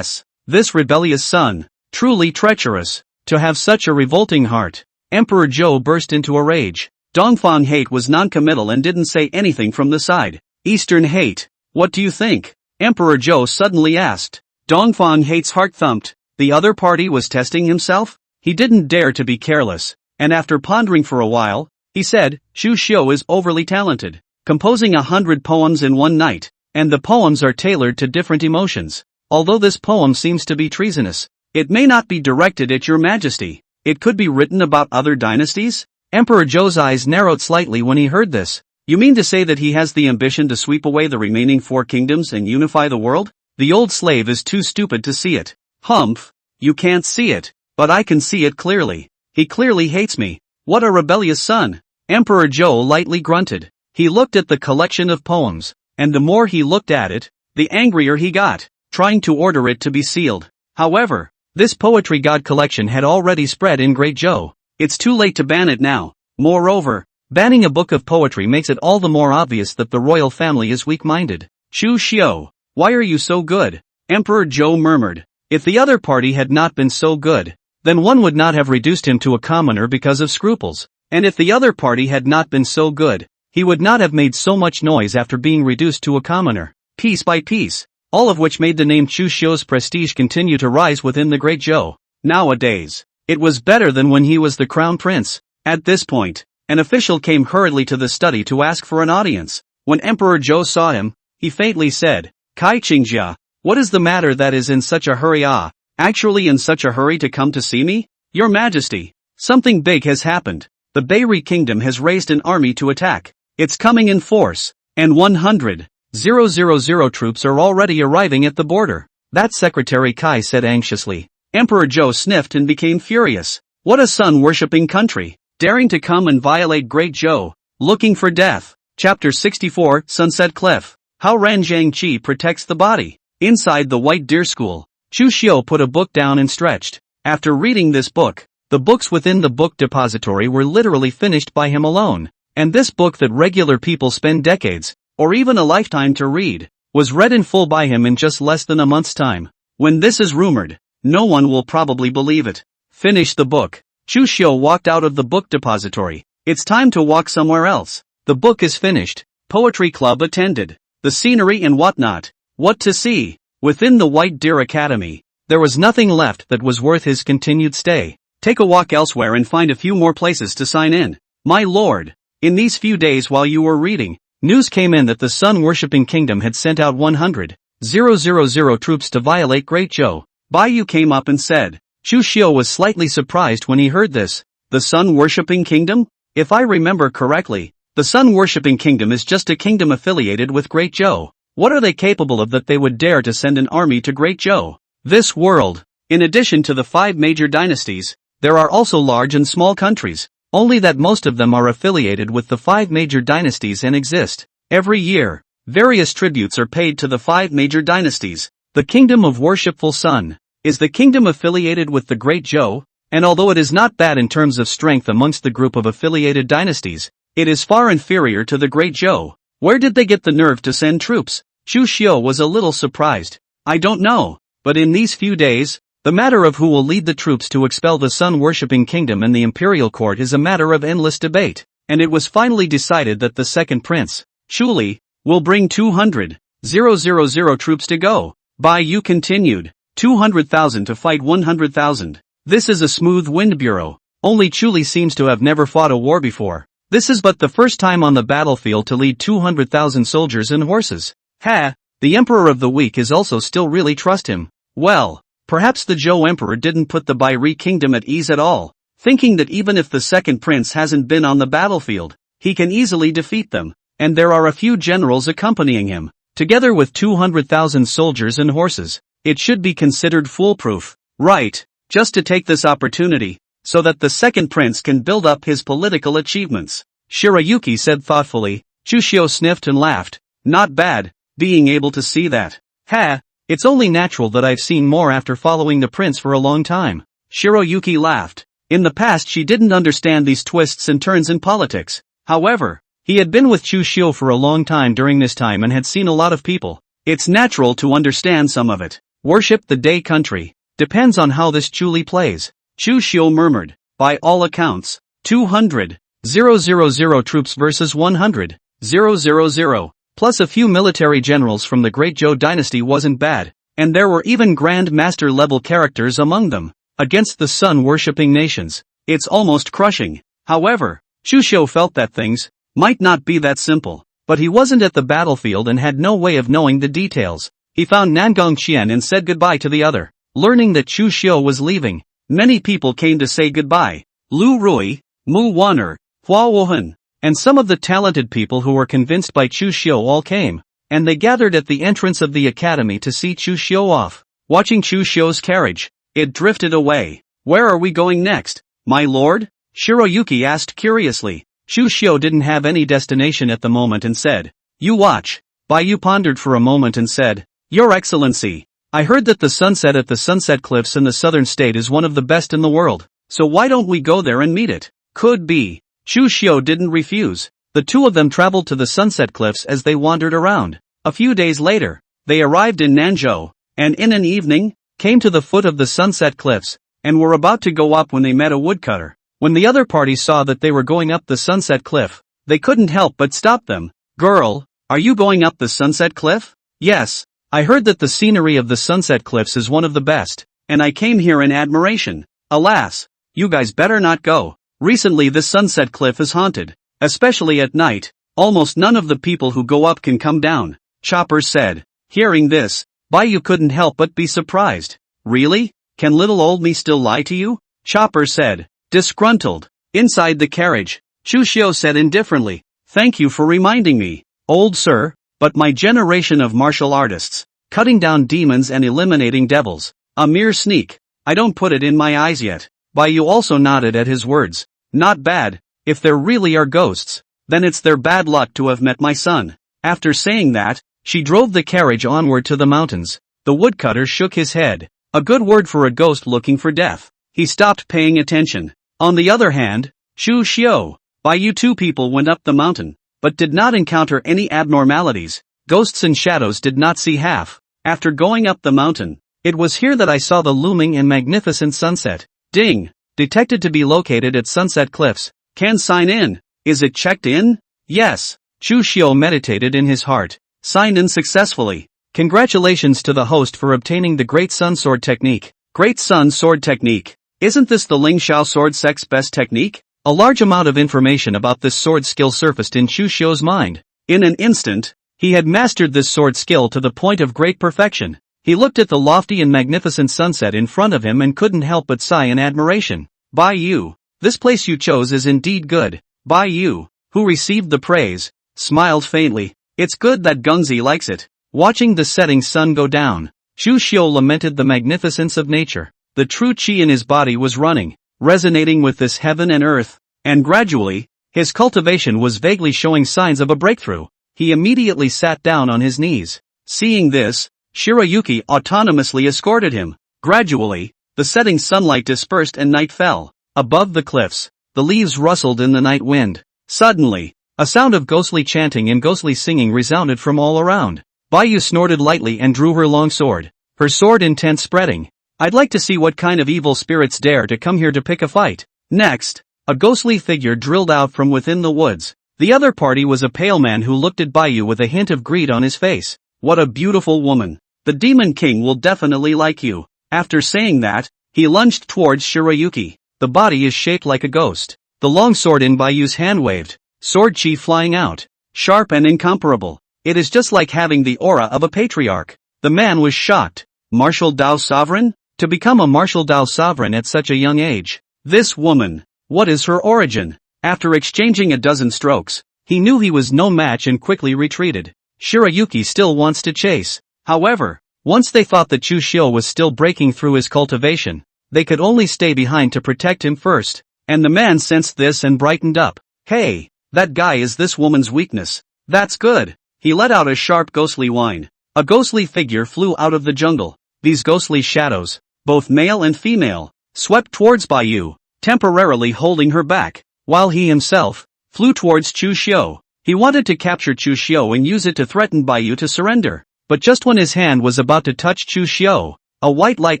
S1: this rebellious son, truly treacherous, to have such a revolting heart. Emperor Zhou burst into a rage. Dongfang Hate was non-committal and didn't say anything from the side. Eastern Hate, what do you think? Emperor Zhou suddenly asked. Dongfang Hate's heart thumped. The other party was testing himself? He didn't dare to be careless, and after pondering for a while, he said, Chu Xiu is overly talented, composing 100 poems in one night, and the poems are tailored to different emotions. Although this poem seems to be treasonous, it may not be directed at your majesty. It could be written about other dynasties? Emperor Zhou's eyes narrowed slightly when he heard this. You mean to say that he has the ambition to sweep away the remaining 4 kingdoms and unify the world? The old slave is too stupid to see it. Humph, you can't see it, but I can see it clearly. He clearly hates me. What a rebellious son. Emperor Zhou lightly grunted. He looked at the collection of poems, and the more he looked at it, the angrier he got, trying to order it to be sealed. However, this poetry god collection had already spread in Great Zhou. It's too late to ban it now. Moreover, banning a book of poetry makes it all the more obvious that the royal family is weak-minded. Chu Xiu, why are you so good? Emperor Zhou murmured. If the other party had not been so good, then one would not have reduced him to a commoner because of scruples. And if the other party had not been so good, he would not have made so much noise after being reduced to a commoner. Piece by piece, all of which made the name Chu Xiu's prestige continue to rise within the Great Zhou. Nowadays, it was better than when he was the crown prince. At this point, an official came hurriedly to the study to ask for an audience. When Emperor Zhou saw him, he faintly said, Kai Qingjia, what is the matter that is in such a hurry? Ah, actually in such a hurry to come to see me? Your Majesty, something big has happened. The Beiri Kingdom has raised an army to attack. It's coming in force, and 100,000 troops are already arriving at the border. That Secretary Kai said anxiously. Emperor Zhou sniffed and became furious. What a sun-worshipping country, daring to come and violate Great Zhou, looking for death. Chapter 64, Sunset Cliff. How Ranjiang Qi protects the body. Inside the White Deer School, Chu Xiu put a book down and stretched. After reading this book, the books within the book depository were literally finished by him alone. And this book that regular people spend decades, or even a lifetime to read, was read in full by him in just less than a month's time. When this is rumored, no one will probably believe it. Finish the book. Chu Xiu walked out of the book depository. It's time to walk somewhere else. The book is finished. Poetry club attended. The scenery and whatnot. What to see? Within the White Deer Academy, there was nothing left that was worth his continued stay. Take a walk elsewhere and find a few more places to sign in. My lord, in these few days while you were reading, news came in that the sun-worshipping kingdom had sent out 100,000 troops to violate Great Zhou. Bai Yu came up and said. Chu Xiu was slightly surprised when he heard this. The sun-worshipping kingdom? If I remember correctly, the sun-worshipping kingdom is just a kingdom affiliated with Great Zhou. What are they capable of that they would dare to send an army to Great Zhou? This world. In addition to the 5 major dynasties, there are also large and small countries, only that most of them are affiliated with the 5 major dynasties and exist. Every year, various tributes are paid to the 5 major dynasties. The Kingdom of Worshipful Sun. Is the kingdom affiliated with the Great Zhou? And although it is not bad in terms of strength amongst the group of affiliated dynasties, it is far inferior to the Great Zhou. Where did they get the nerve to send troops? Chu Xiu was a little surprised. I don't know, but in these few days, the matter of who will lead the troops to expel the sun-worshipping kingdom in the imperial court is a matter of endless debate, and it was finally decided that the second prince, Chu Li, will bring 200,000 troops to go. Bai Yu continued. 200,000 to fight 100,000. This is a smooth wind bureau. Only Chu Li seems to have never fought a war before. This is but the first time on the battlefield to lead 200,000 soldiers and horses. Ha! The Emperor of the Weak is also still really trust him. Well, perhaps the Zhou Emperor didn't put the Bairi kingdom at ease at all, thinking that even if the second prince hasn't been on the battlefield, he can easily defeat them, and there are a few generals accompanying him, together with 200,000 soldiers and horses. It should be considered foolproof, right, just to take this opportunity, so that the second prince can build up his political achievements. Shirayuki said thoughtfully. Chu Xiu sniffed and laughed. Not bad, being able to see that. Ha, it's only natural that I've seen more after following the prince for a long time. Shirayuki laughed. In the past she didn't understand these twists and turns in politics. However, he had been with Chu Xiu for a long time during this time and had seen a lot of people. It's natural to understand some of it. Worship the day country. Depends on how this Chu Li plays. Chu Xiu murmured. By all accounts, 200,000 troops versus 100,000, plus a few military generals from the Great Zhou dynasty wasn't bad, and there were even Grand Master level characters among them. Against the sun-worshipping nations, it's almost crushing. However, Chu Xiu felt that things might not be that simple, but he wasn't at the battlefield and had no way of knowing the details. He found Nangong Qian and said goodbye to the other. Learning that Chu Xiu was leaving, many people came to say goodbye. Lu Rui, Mu Wan'er, Hua Wuhan, and some of the talented people who were convinced by Chu Xiu all came, and they gathered at the entrance of the academy to see Chu Xiu off. Watching Chu Xiu's carriage, it drifted away. Where are we going next, my lord? Shirayuki asked curiously. Chu Xiu didn't have any destination at the moment and said, You watch. Bai Yu pondered for a moment and said, Your Excellency, I heard that the sunset at the Sunset Cliffs in the southern state is one of the best in the world, so why don't we go there and meet it? Could be. Chu Xiu didn't refuse. The two of them traveled to the Sunset Cliffs as they wandered around. A few days later, they arrived in Nanzhou, and in an evening, came to the foot of the Sunset Cliffs, and were about to go up when they met a woodcutter. When the other party saw that they were going up the Sunset Cliff, they couldn't help but stop them. Girl, are you going up the Sunset Cliff? Yes. I heard that the scenery of the Sunset Cliffs is one of the best, and I came here in admiration. Alas, you guys better not go. Recently the Sunset Cliff is haunted, especially at night. Almost none of the people who go up can come down, Chopper said. Hearing this, Bai Yu couldn't help but be surprised. Really? Can little old me still lie to you? Chopper said, disgruntled. Inside the carriage, Chu Xiu said indifferently, Thank you for reminding me, old sir. But my generation of martial artists, cutting down demons and eliminating devils, a mere sneak, I don't put it in my eyes yet. Bai Yu also nodded at his words. Not bad, if there really are ghosts, then it's their bad luck to have met my son. After saying that, she drove the carriage onward to the mountains. The woodcutter shook his head. A good word for a ghost looking for death. He stopped paying attention. On the other hand, Chu Xiu, Bai Yu two people went up the mountain, but did not encounter any abnormalities. Ghosts and shadows did not see half. After going up the mountain, it was here that I saw the looming and magnificent sunset. Ding! Detected to be located at Sunset Cliffs. Can sign in. Is it checked in? Yes. Chu Xiu meditated in his heart. Signed in successfully. Congratulations to the host for obtaining the Great Sun Sword Technique. Great Sun Sword Technique. Isn't this the Ling Xiao Sword Sect's best technique? A large amount of information about this sword skill surfaced in Chu Xiu's mind. In an instant, he had mastered this sword skill to the point of great perfection. He looked at the lofty and magnificent sunset in front of him and couldn't help but sigh in admiration. Bai Yu, this place you chose is indeed good. Bai Yu, who received the praise, smiled faintly. It's good that Gengzi likes it. Watching the setting sun go down, Chu Xiu lamented the magnificence of nature. The true qi in his body was running, resonating with this heaven and earth, and gradually, his cultivation was vaguely showing signs of a breakthrough. He immediately sat down on his knees. Seeing this, Shirayuki autonomously escorted him. Gradually, the setting sunlight dispersed and night fell. Above the cliffs, the leaves rustled in the night wind. Suddenly, a sound of ghostly chanting and ghostly singing resounded from all around. Bai Yu snorted lightly and drew her long sword, her sword intent spreading. I'd like to see what kind of evil spirits dare to come here to pick a fight. Next, a ghostly figure drilled out from within the woods. The other party was a pale man who looked at Bai Yu with a hint of greed on his face. What a beautiful woman. The Demon King will definitely like you. After saying that, he lunged towards Shirayuki. The body is shaped like a ghost. The long sword in Bai Yu's hand waved, sword chi flying out, sharp and incomparable. It is just like having the aura of a patriarch. The man was shocked. Martial Dao Sovereign? To become a Martial Dao Sovereign at such a young age. This woman, what is her origin? After exchanging a dozen strokes, he knew he was no match and quickly retreated. Shirayuki still wants to chase. However, once they thought that Chu Xiu was still breaking through his cultivation, they could only stay behind to protect him first. And the man sensed this and brightened up. Hey, that guy is this woman's weakness. That's good. He let out a sharp ghostly whine. A ghostly figure flew out of the jungle. These ghostly shadows, both male and female, swept towards Bai Yu, temporarily holding her back, while he himself flew towards Chu Xiu. He wanted to capture Chu Xiu and use it to threaten Bai Yu to surrender. But just when his hand was about to touch Chu Xiu, a white light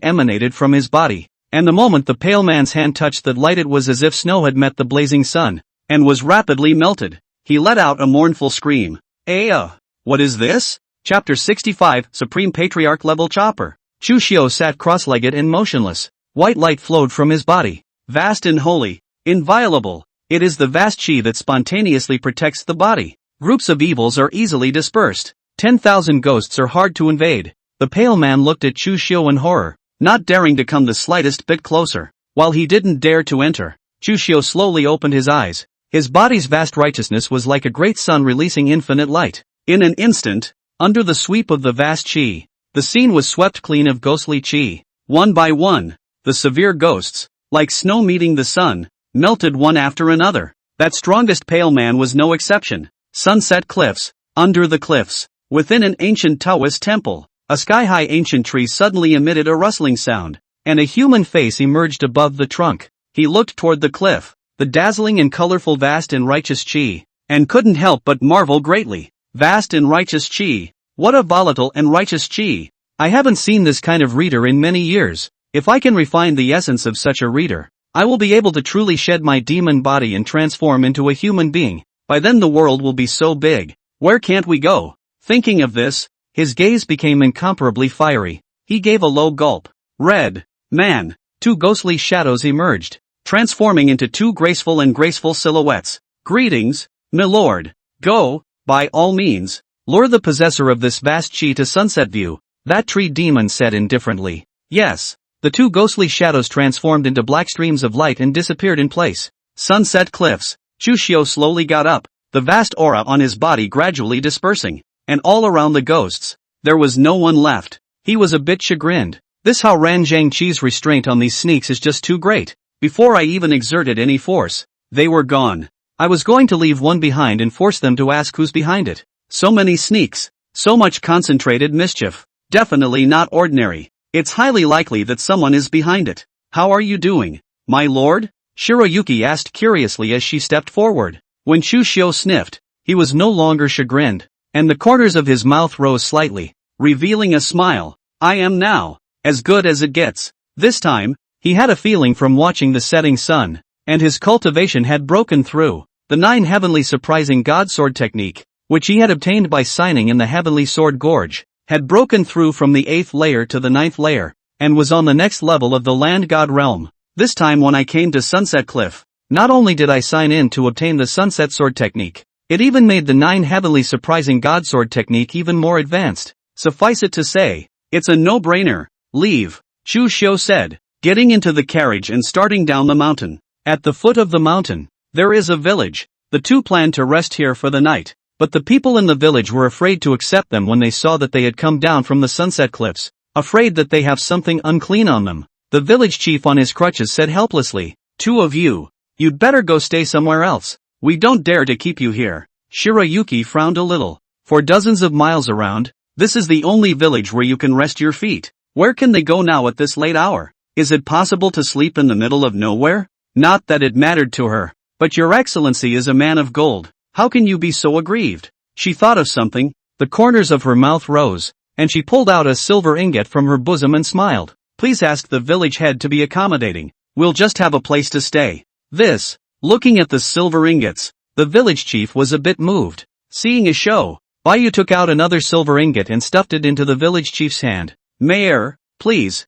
S1: emanated from his body, and the moment the pale man's hand touched that light it was as if snow had met the blazing sun, and was rapidly melted. He let out a mournful scream. What is this? Chapter 65, Supreme Patriarch Level Chopper. Chu Xiu sat cross-legged and motionless. White light flowed from his body. Vast and holy. Inviolable. It is the vast chi that spontaneously protects the body. Groups of evils are easily dispersed. 10,000 ghosts are hard to invade. The pale man looked at Chu Xiu in horror, not daring to come the slightest bit closer. While he didn't dare to enter, Chu Xiu slowly opened his eyes. His body's vast righteousness was like a great sun releasing infinite light. In an instant, under the sweep of the vast chi, the scene was swept clean of ghostly chi. One by one, the severe ghosts, like snow meeting the sun, melted one after another. That strongest pale man was no exception. Sunset cliffs, under the cliffs, within an ancient Taoist temple, a sky-high ancient tree suddenly emitted a rustling sound, and a human face emerged above the trunk. He looked toward the cliff, the dazzling and colorful vast and righteous chi, and couldn't help but marvel greatly. Vast and righteous chi. What a volatile and righteous chi. I haven't seen this kind of reader in many years. If I can refine the essence of such a reader, I will be able to truly shed my demon body and transform into a human being. By then the world will be so big. Where can't we go? Thinking of this, his gaze became incomparably fiery. He gave a low gulp. Red man. Two ghostly shadows emerged, transforming into two graceful silhouettes. Greetings, my lord. Go, by all means, lure the possessor of this vast chi to Sunset View, that tree demon said indifferently. Yes. The two ghostly shadows transformed into black streams of light and disappeared in place. Sunset cliffs. Chu Xiu slowly got up, the vast aura on his body gradually dispersing, and all around the ghosts, there was no one left. He was a bit chagrined. This Hao Ran Zhang Qi's restraint on these sneaks is just too great. Before I even exerted any force, they were gone. I was going to leave one behind and force them to ask who's behind it. So many sneaks. So much concentrated mischief. Definitely not ordinary. It's highly likely that someone is behind it. How are you doing, my lord? Shirayuki asked curiously as she stepped forward. When Chu Xiu sniffed, he was no longer chagrined, and the corners of his mouth rose slightly, revealing a smile. I am now, as good as it gets. This time, he had a feeling from watching the setting sun, and his cultivation had broken through. The 9 heavenly surprising god sword technique, which he had obtained by signing in the heavenly sword gorge, had broken through from the 8th layer to the 9th layer, and was on the next level of the land god realm. This time when I came to Sunset Cliff, not only did I sign in to obtain the sunset sword technique, It even made the 9 heavily surprising godsword technique even more advanced. Suffice it to say, it's a no-brainer. Leave, Chu Xiu said, getting into the carriage and starting down the mountain. At the foot of the mountain, there is a village. The two planned to rest here for the night, but the people in the village were afraid to accept them when they saw that they had come down from the sunset cliffs, afraid that they have something unclean on them. The village chief on his crutches said helplessly, "Two of you, you'd better go stay somewhere else. We don't dare to keep you here." Shirayuki frowned a little. For dozens of miles around, this is the only village where you can rest your feet. Where can they go now at this late hour? Is it possible to sleep in the middle of nowhere? Not that it mattered to her. But your excellency is a man of gold. How can you be so aggrieved? She thought of something, the corners of her mouth rose, and she pulled out a silver ingot from her bosom and smiled. Please ask the village head to be accommodating. We'll just have a place to stay. Looking at the silver ingots, the village chief was a bit moved. Seeing a show, Baiyu took out another silver ingot and stuffed it into the village chief's hand. Mayor, please.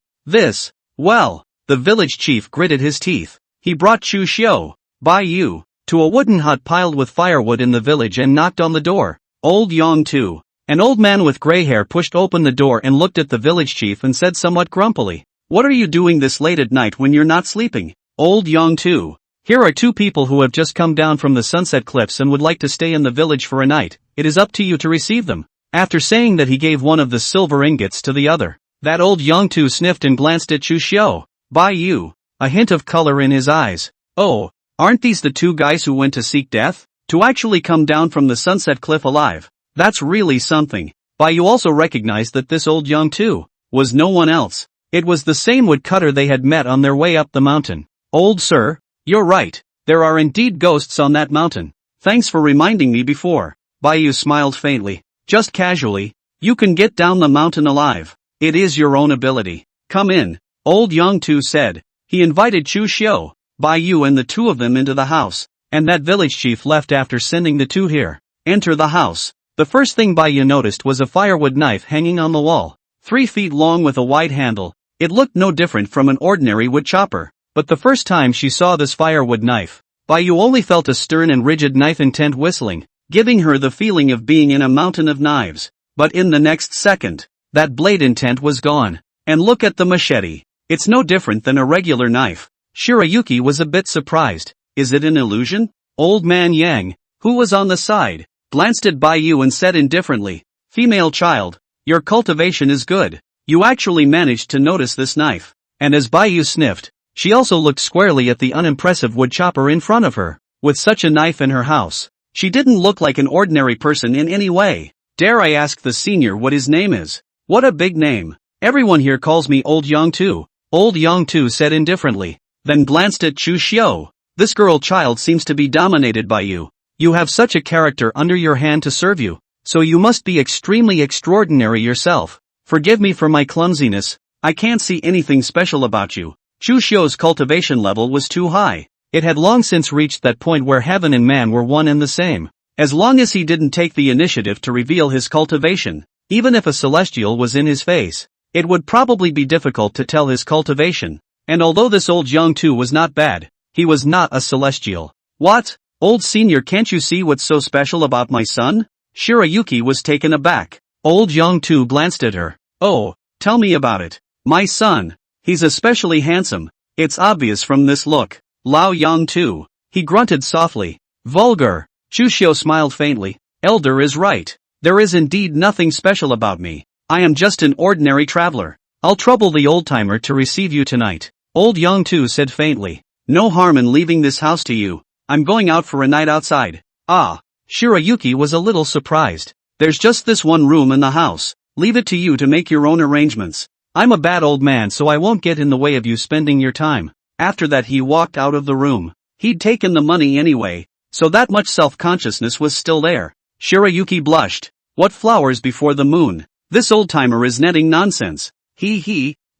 S1: Well, the village chief gritted his teeth. He brought Chu Xiu, Baiyu, to a wooden hut piled with firewood in the village and knocked on the door. Old Yang Tu, an old man with gray hair, pushed open the door and looked at the village chief and said somewhat grumpily, "What are you doing this late at night when you're not sleeping?" Old Yang Tu, here are two people who have just come down from the sunset cliffs and would like to stay in the village for a night. It is up to you to receive them. After saying that, he gave one of the silver ingots to the other. That old Yang Tu sniffed and glanced at Chu Xiu, Baiyu, a hint of color in his eyes. Oh, aren't these the two guys who went to seek death? To actually come down from the sunset cliff alive. That's really something. Baiyu also recognized that this old Yang Tu was no one else. It was the same woodcutter they had met on their way up the mountain. Old sir, you're right. There are indeed ghosts on that mountain. Thanks for reminding me before. Baiyu smiled faintly. Just casually, you can get down the mountain alive. It is your own ability. Come in, old Yang Tu said. He invited Chu Xiu, Baiyu and the two of them into the house, and that village chief left after sending the two here. Enter the house. The first thing Baiyu noticed was a firewood knife hanging on the wall, 3 feet long with a wide handle. It looked no different from an ordinary wood chopper, but the first time she saw this firewood knife, Baiyu only felt a stern and rigid knife-intent whistling, giving her the feeling of being in a mountain of knives. But in the next second, that blade intent was gone. And look at the machete. It's no different than a regular knife. Shirayuki was a bit surprised. Is it an illusion? Old man Yang, who was on the side, glanced at Baiyu and said indifferently, "Female child, your cultivation is good. You actually managed to notice this knife." And as Baiyu sniffed, she also looked squarely at the unimpressive wood chopper in front of her. With such a knife in her house, she didn't look like an ordinary person in any way. Dare I ask the senior what his name is? What a big name. Everyone here calls me Old Yang Tu. Old Yang Tu said indifferently, then glanced at Chu Xiu. This girl child seems to be dominated by you. You have such a character under your hand to serve you, so you must be extremely extraordinary yourself. Forgive me for my clumsiness, I can't see anything special about you. Chu Xiu's cultivation level was too high. It had long since reached that point where heaven and man were one and the same. As long as he didn't take the initiative to reveal his cultivation, even if a celestial was in his face, it would probably be difficult to tell his cultivation. And although this old Yang Tu was not bad, he was not a celestial. What? Old senior, can't you see what's so special about my son? Shirayuki was taken aback. Old Yang Tu glanced at her. Oh, tell me about it. My son. He's especially handsome. It's obvious from this look. Lao Yang Tu. He grunted softly. Vulgar. Chu Xiu smiled faintly. Elder is right. There is indeed nothing special about me. I am just an ordinary traveler. I'll trouble the old-timer to receive you tonight. Old Yang Tu said faintly. No harm in leaving this house to you. I'm going out for a night outside. Ah. Shirayuki was a little surprised. There's just this one room in the house. Leave it to you to make your own arrangements. I'm a bad old man, so I won't get in the way of you spending your time. After that he walked out of the room. He'd taken the money anyway, so that much self-consciousness was still there. Shirayuki blushed. What flowers before the moon? This old-timer is netting nonsense.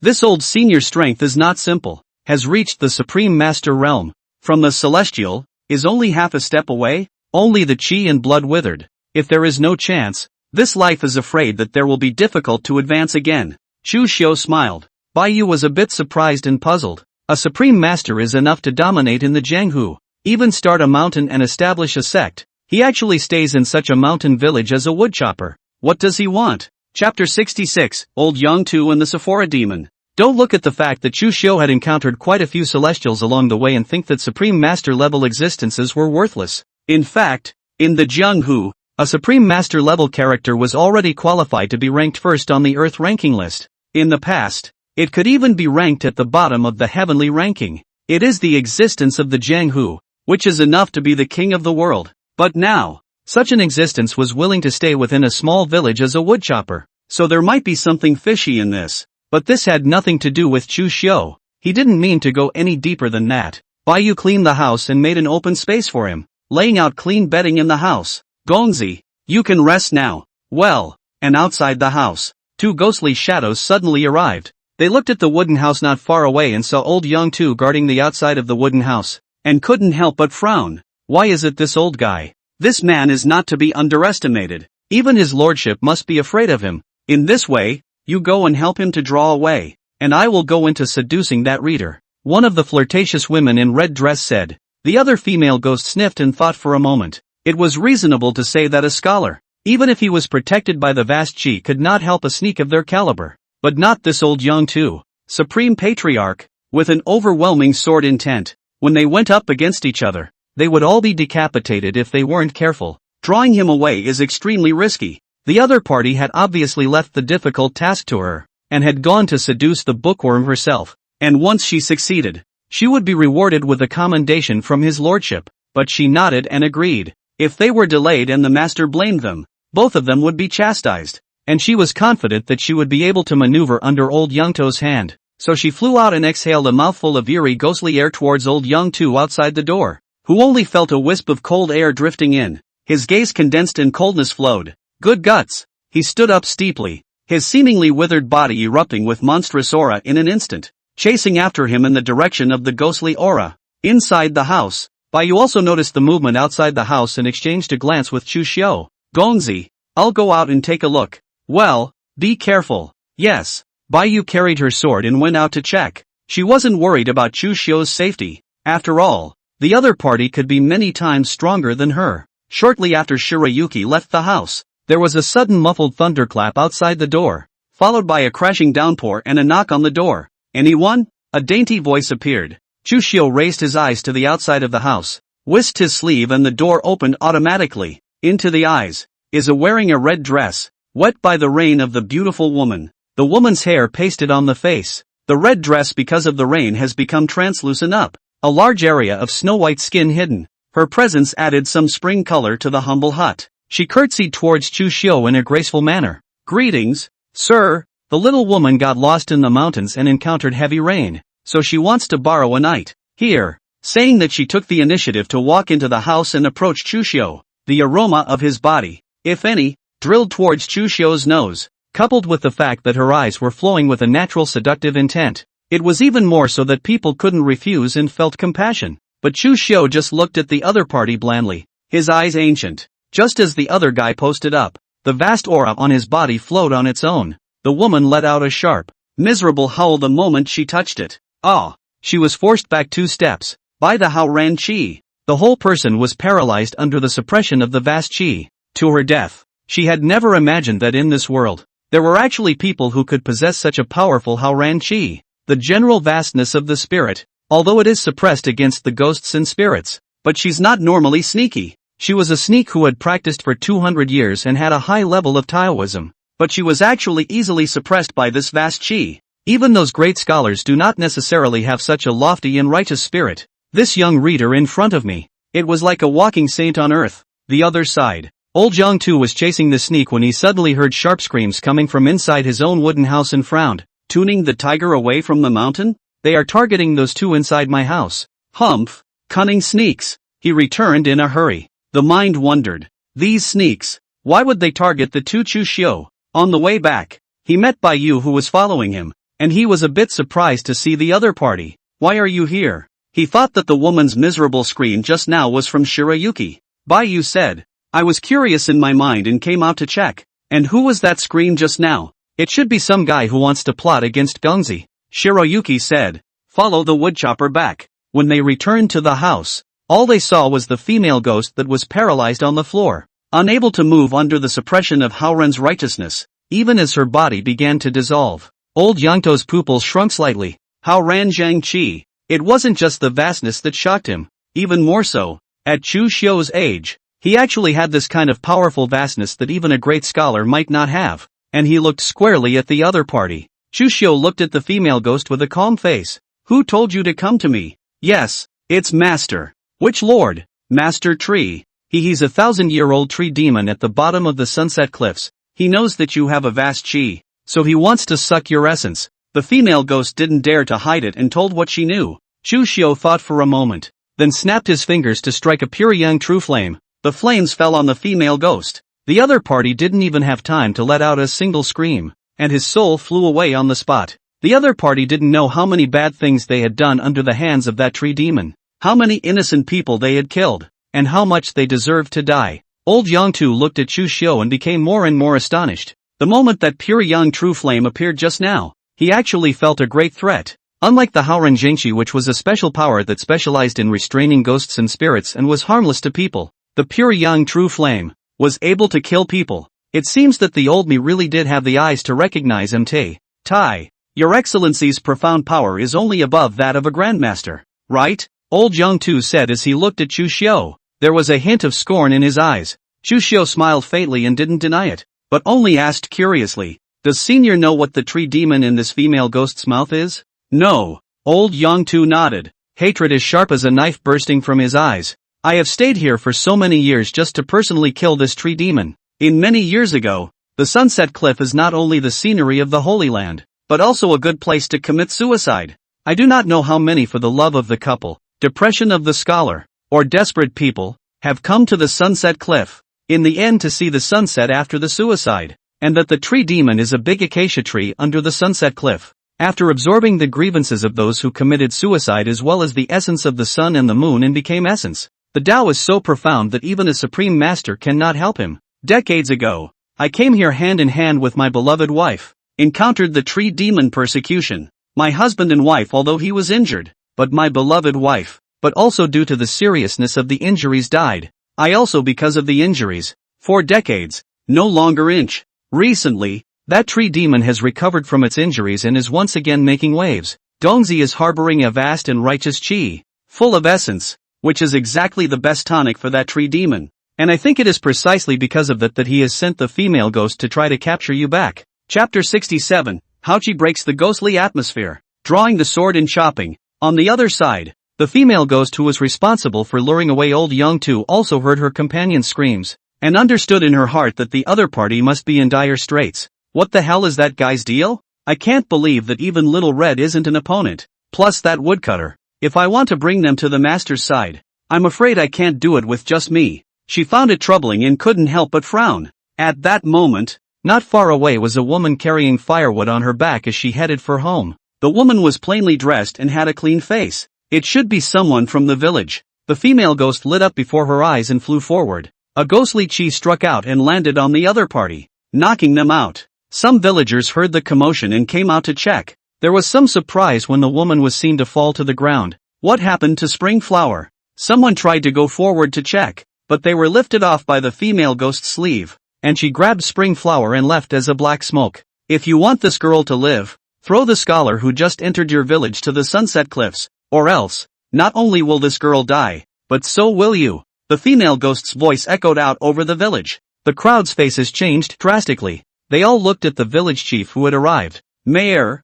S1: This old senior strength is not simple. Has reached the Supreme Master realm. From the celestial, is only half a step away. Only the chi and blood withered. If there is no chance, this life is afraid that there will be difficult to advance again. Chu Xiu smiled. Baiyu was a bit surprised and puzzled. A Supreme Master is enough to dominate in the Jianghu. Even start a mountain and establish a sect. He actually stays in such a mountain village as a woodchopper. What does he want? Chapter 66, Old Yang Tu and the Sephora Demon. Don't look at the fact that Chu Xiu had encountered quite a few celestials along the way and think that Supreme Master level existences were worthless. In fact, in the Jianghu, a Supreme Master level character was already qualified to be ranked first on the Earth ranking list. In the past, it could even be ranked at the bottom of the heavenly ranking. It is the existence of the Jianghu, which is enough to be the king of the world. But now, such an existence was willing to stay within a small village as a woodchopper. So there might be something fishy in this. But this had nothing to do with Chu Xiu. He didn't mean to go any deeper than that. Baiyu cleaned the house and made an open space for him, laying out clean bedding in the house. Gongzi, you can rest now. Well, and outside the house, two ghostly shadows suddenly arrived. They looked at the wooden house not far away and saw old Yang Tu guarding the outside of the wooden house, and couldn't help but frown. Why is it this old guy? This man is not to be underestimated. Even his lordship must be afraid of him. In this way, you go and help him to draw away, and I will go into seducing that reader. One of the flirtatious women in red dress said. The other female ghost sniffed and thought for a moment. It was reasonable to say that a scholar, even if he was protected by the vast chi, could not help a sneak of their caliber. But not this old Yang Tu, Supreme Patriarch, with an overwhelming sword intent. When they went up against each other, they would all be decapitated if they weren't careful. Drawing him away is extremely risky. The other party had obviously left the difficult task to her, and had gone to seduce the bookworm herself, and once she succeeded, she would be rewarded with a commendation from his lordship. But she nodded and agreed. If they were delayed and the master blamed them, both of them would be chastised, and she was confident that she would be able to maneuver under old Yang Tu's hand. So she flew out and exhaled a mouthful of eerie ghostly air towards old Yang Tu outside the door, who only felt a wisp of cold air drifting in. His gaze condensed and coldness flowed. Good guts. He stood up steeply, his seemingly withered body erupting with monstrous aura in an instant, chasing after him in the direction of the ghostly aura. Inside the house, Baiyu also noticed the movement outside the house and exchanged a glance with Chu Xiu. Gongzi, I'll go out and take a look. Well, be careful. Yes. Baiyu carried her sword and went out to check. She wasn't worried about Chu Xiu's safety. After all, the other party could be many times stronger than her. Shortly after Shirayuki left the house, there was a sudden muffled thunderclap outside the door, followed by a crashing downpour and a knock on the door. Anyone? A dainty voice appeared. Chu Xiu raised his eyes to the outside of the house, whisked his sleeve and the door opened automatically. Into the eyes. Is wearing a red dress, wet by the rain of the beautiful woman. The woman's hair pasted on the face. The red dress because of the rain has become translucent up. A large area of snow-white skin hidden. Her presence added some spring color to the humble hut. She curtsied towards Chu Xiu in a graceful manner. Greetings, sir. The little woman got lost in the mountains and encountered heavy rain, so she wants to borrow a night here. Saying that, she took the initiative to walk into the house and approach Chu Xiu. The aroma of his body, if any, drilled towards Chu Xiu's nose, coupled with the fact that her eyes were flowing with a natural seductive intent. It was even more so that people couldn't refuse and felt compassion. But Chu Xiu just looked at the other party blandly, his eyes ancient. Just as the other guy posted up, the vast aura on his body flowed on its own. The woman let out a sharp, miserable howl the moment she touched it. Ah! She was forced back 2 steps, by the Hao Ran Qi. The whole person was paralyzed under the suppression of the vast Qi. To her death, she had never imagined that in this world, there were actually people who could possess such a powerful Hao Ran Qi. The general vastness of the spirit, although it is suppressed against the ghosts and spirits, but she's not normally sneaky. She was a sneak who had practiced for 200 years and had a high level of Taoism, but she was actually easily suppressed by this vast Qi. Even those great scholars do not necessarily have such a lofty and righteous spirit. This young reader in front of me, it was like a walking saint on earth. The other side, old Yang Tu was chasing the sneak when he suddenly heard sharp screams coming from inside his own wooden house and frowned. Tuning the tiger away from the mountain? They are targeting those two inside my house. Humph, cunning sneaks. He returned in a hurry. The mind wondered. These sneaks, why would they target the two Chu Xiu? On the way back, he met Baiyu who was following him, and he was a bit surprised to see the other party. Why are you here? He thought that the woman's miserable scream just now was from Shirayuki. Baiyu said, I was curious in my mind and came out to check. And who was that scream just now? It should be some guy who wants to plot against Gongzi. Shirayuki said, follow the woodchopper back. When they returned to the house, All they saw was the female ghost that was paralyzed on the floor, unable to move under the suppression of Hao Ren's righteousness, even as her body began to dissolve. Old Yangto's pupils shrunk slightly. Hao Ren Zhang Qi. It wasn't just the vastness that shocked him. Even more so, at Chu Xiu's age, he actually had this kind of powerful vastness that even a great scholar might not have, and he looked squarely at the other party. Chu Xiu looked at the female ghost with a calm face. Who told you to come to me? Yes, it's Master. Which lord? Master Tree. He's a 1,000-year-old tree demon at the bottom of the Sunset Cliffs. He knows that you have a vast chi, so he wants to suck your essence. The female ghost didn't dare to hide it and told what she knew. Chu Xiu thought for a moment, then snapped his fingers to strike a pure young true flame. The flames fell on the female ghost. The other party didn't even have time to let out a single scream, and his soul flew away on the spot. The other party didn't know how many bad things they had done under the hands of that tree demon, how many innocent people they had killed, and how much they deserved to die. Old Yangtu looked at Chu Xiu and became more and more astonished. The moment that pure young true flame appeared just now, he actually felt a great threat. Unlike the Haoren Jingxi, which was a special power that specialized in restraining ghosts and spirits and was harmless to people, the pure young true flame was able to kill people. It seems that the old me really did have the eyes to recognize MT. Tai, Your Excellency's profound power is only above that of a grandmaster, right? Old Yangtu said as he looked at Chu Xiu. There was a hint of scorn in his eyes. Chu Xiu smiled faintly and didn't deny it, but only asked curiously, does Senior know what the tree demon in this female ghost's mouth is? No. Old Yangtu nodded, hatred as sharp as a knife bursting from his eyes. I have stayed here for so many years just to personally kill this tree demon. Many years ago, the Sunset Cliff is not only the scenery of the Holy Land, but also a good place to commit suicide. I do not know how many for the love of the couple, depression of the scholar, or desperate people, have come to the Sunset Cliff, in the end to see the sunset after the suicide, and that the tree demon is a big acacia tree under the Sunset Cliff. After absorbing the grievances of those who committed suicide as well as the essence of the sun and the moon and became essence, the Tao is so profound that even a supreme master cannot help him. Decades ago, I came here hand in hand with my beloved wife, encountered the tree demon persecution. My husband and wife, although he was injured, but my beloved wife, but also due to the seriousness of the injuries died. I also because of the injuries, 4 decades, no longer inch. Recently, that tree demon has recovered from its injuries and is once again making waves. Dongzi is harboring a vast and righteous chi, full of essence, which is exactly the best tonic for that tree demon. And I think it is precisely because of that he has sent the female ghost to try to capture you back. Chapter 67, Haochi breaks the ghostly atmosphere, drawing the sword and chopping. On the other side, the female ghost who was responsible for luring away old Yangtu also heard her companion's screams, and understood in her heart that the other party must be in dire straits. What the hell is that guy's deal? I can't believe that even Little Red isn't an opponent. Plus that woodcutter. If I want to bring them to the master's side, I'm afraid I can't do it with just me. She found it troubling and couldn't help but frown. At that moment, not far away was a woman carrying firewood on her back as she headed for home. The woman was plainly dressed and had a clean face. It should be someone from the village. The female ghost lit up before her eyes and flew forward. A ghostly chi struck out and landed on the other party, knocking them out. Some villagers heard the commotion and came out to check. There was some surprise when the woman was seen to fall to the ground. What happened to Spring Flower? Someone tried to go forward to check, but they were lifted off by the female ghost's sleeve, and she grabbed Spring Flower and left as a black smoke. If you want this girl to live, throw the scholar who just entered your village to the Sunset Cliffs, or else, not only will this girl die, but so will you. The female ghost's voice echoed out over the village. The crowd's faces changed drastically. They all looked at the village chief who had arrived. Mayor,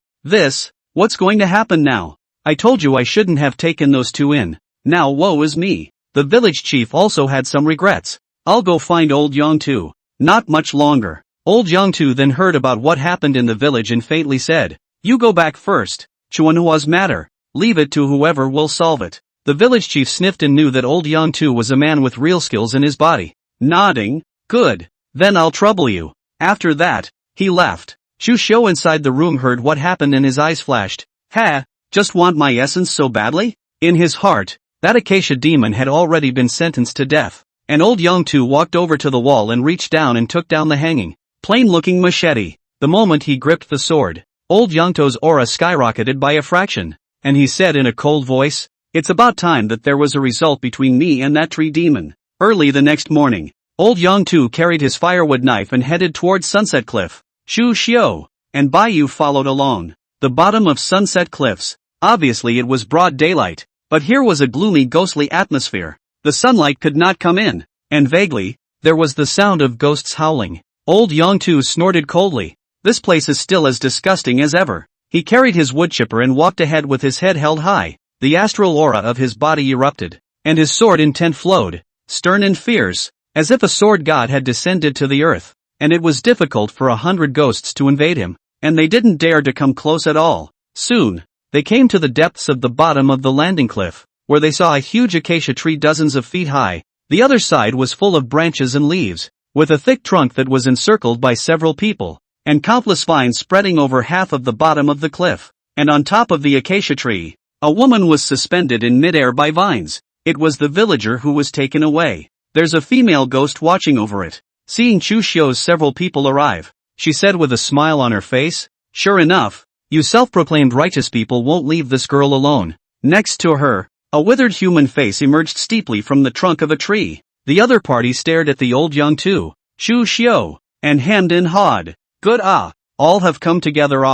S1: what's going to happen now? I told you I shouldn't have taken those two in. Now woe is me. The village chief also had some regrets. I'll go find old Yangtu. Not much longer. Old Yangtu then heard about what happened in the village and faintly said, you go back first. Chuanhua's matter. Leave it to whoever will solve it. The village chief sniffed and knew that old Yangtu was a man with real skills in his body. Nodding, good. Then I'll trouble you. After that, he left. Chu Xiu inside the room heard what happened and his eyes flashed. Ha, just want my essence so badly? In his heart, that acacia demon had already been sentenced to death. And old Yangtu walked over to the wall and reached down and took down the hanging, plain-looking machete. The moment he gripped the sword, old Yangtu's aura skyrocketed by a fraction, and he said in a cold voice, It's about time that there was a result between me and that tree demon. Early the next morning, old Yangtu carried his firewood knife and headed towards Sunset Cliff. Chu Xiu and Bai Yu followed along. The bottom of Sunset Cliffs. Obviously it was broad daylight, but here was a gloomy ghostly atmosphere. The sunlight could not come in, and vaguely, there was the sound of ghosts howling. Old Yangtu snorted coldly. This place is still as disgusting as ever. He carried his wood chipper and walked ahead with his head held high. The astral aura of his body erupted, and his sword intent flowed, stern and fierce, as if a sword god had descended to the earth. And it was difficult for 100 ghosts to invade him, and they didn't dare to come close at all. Soon, they came to the depths of the bottom of the landing cliff, where they saw a huge acacia tree dozens of feet high. The other side was full of branches and leaves, with a thick trunk that was encircled by several people, and countless vines spreading over half of the bottom of the cliff. And on top of the acacia tree, a woman was suspended in midair by vines. It was the villager who was taken away. There's a female ghost watching over it. Seeing Chu Xiu's several people arrive, she said with a smile on her face, "Sure enough, you self-proclaimed righteous people won't leave this girl alone." Next to her, a withered human face emerged steeply from the trunk of a tree. The other party stared at the old Yangtu, Chu Xiu, and hemmed and hawed. "Good all have come together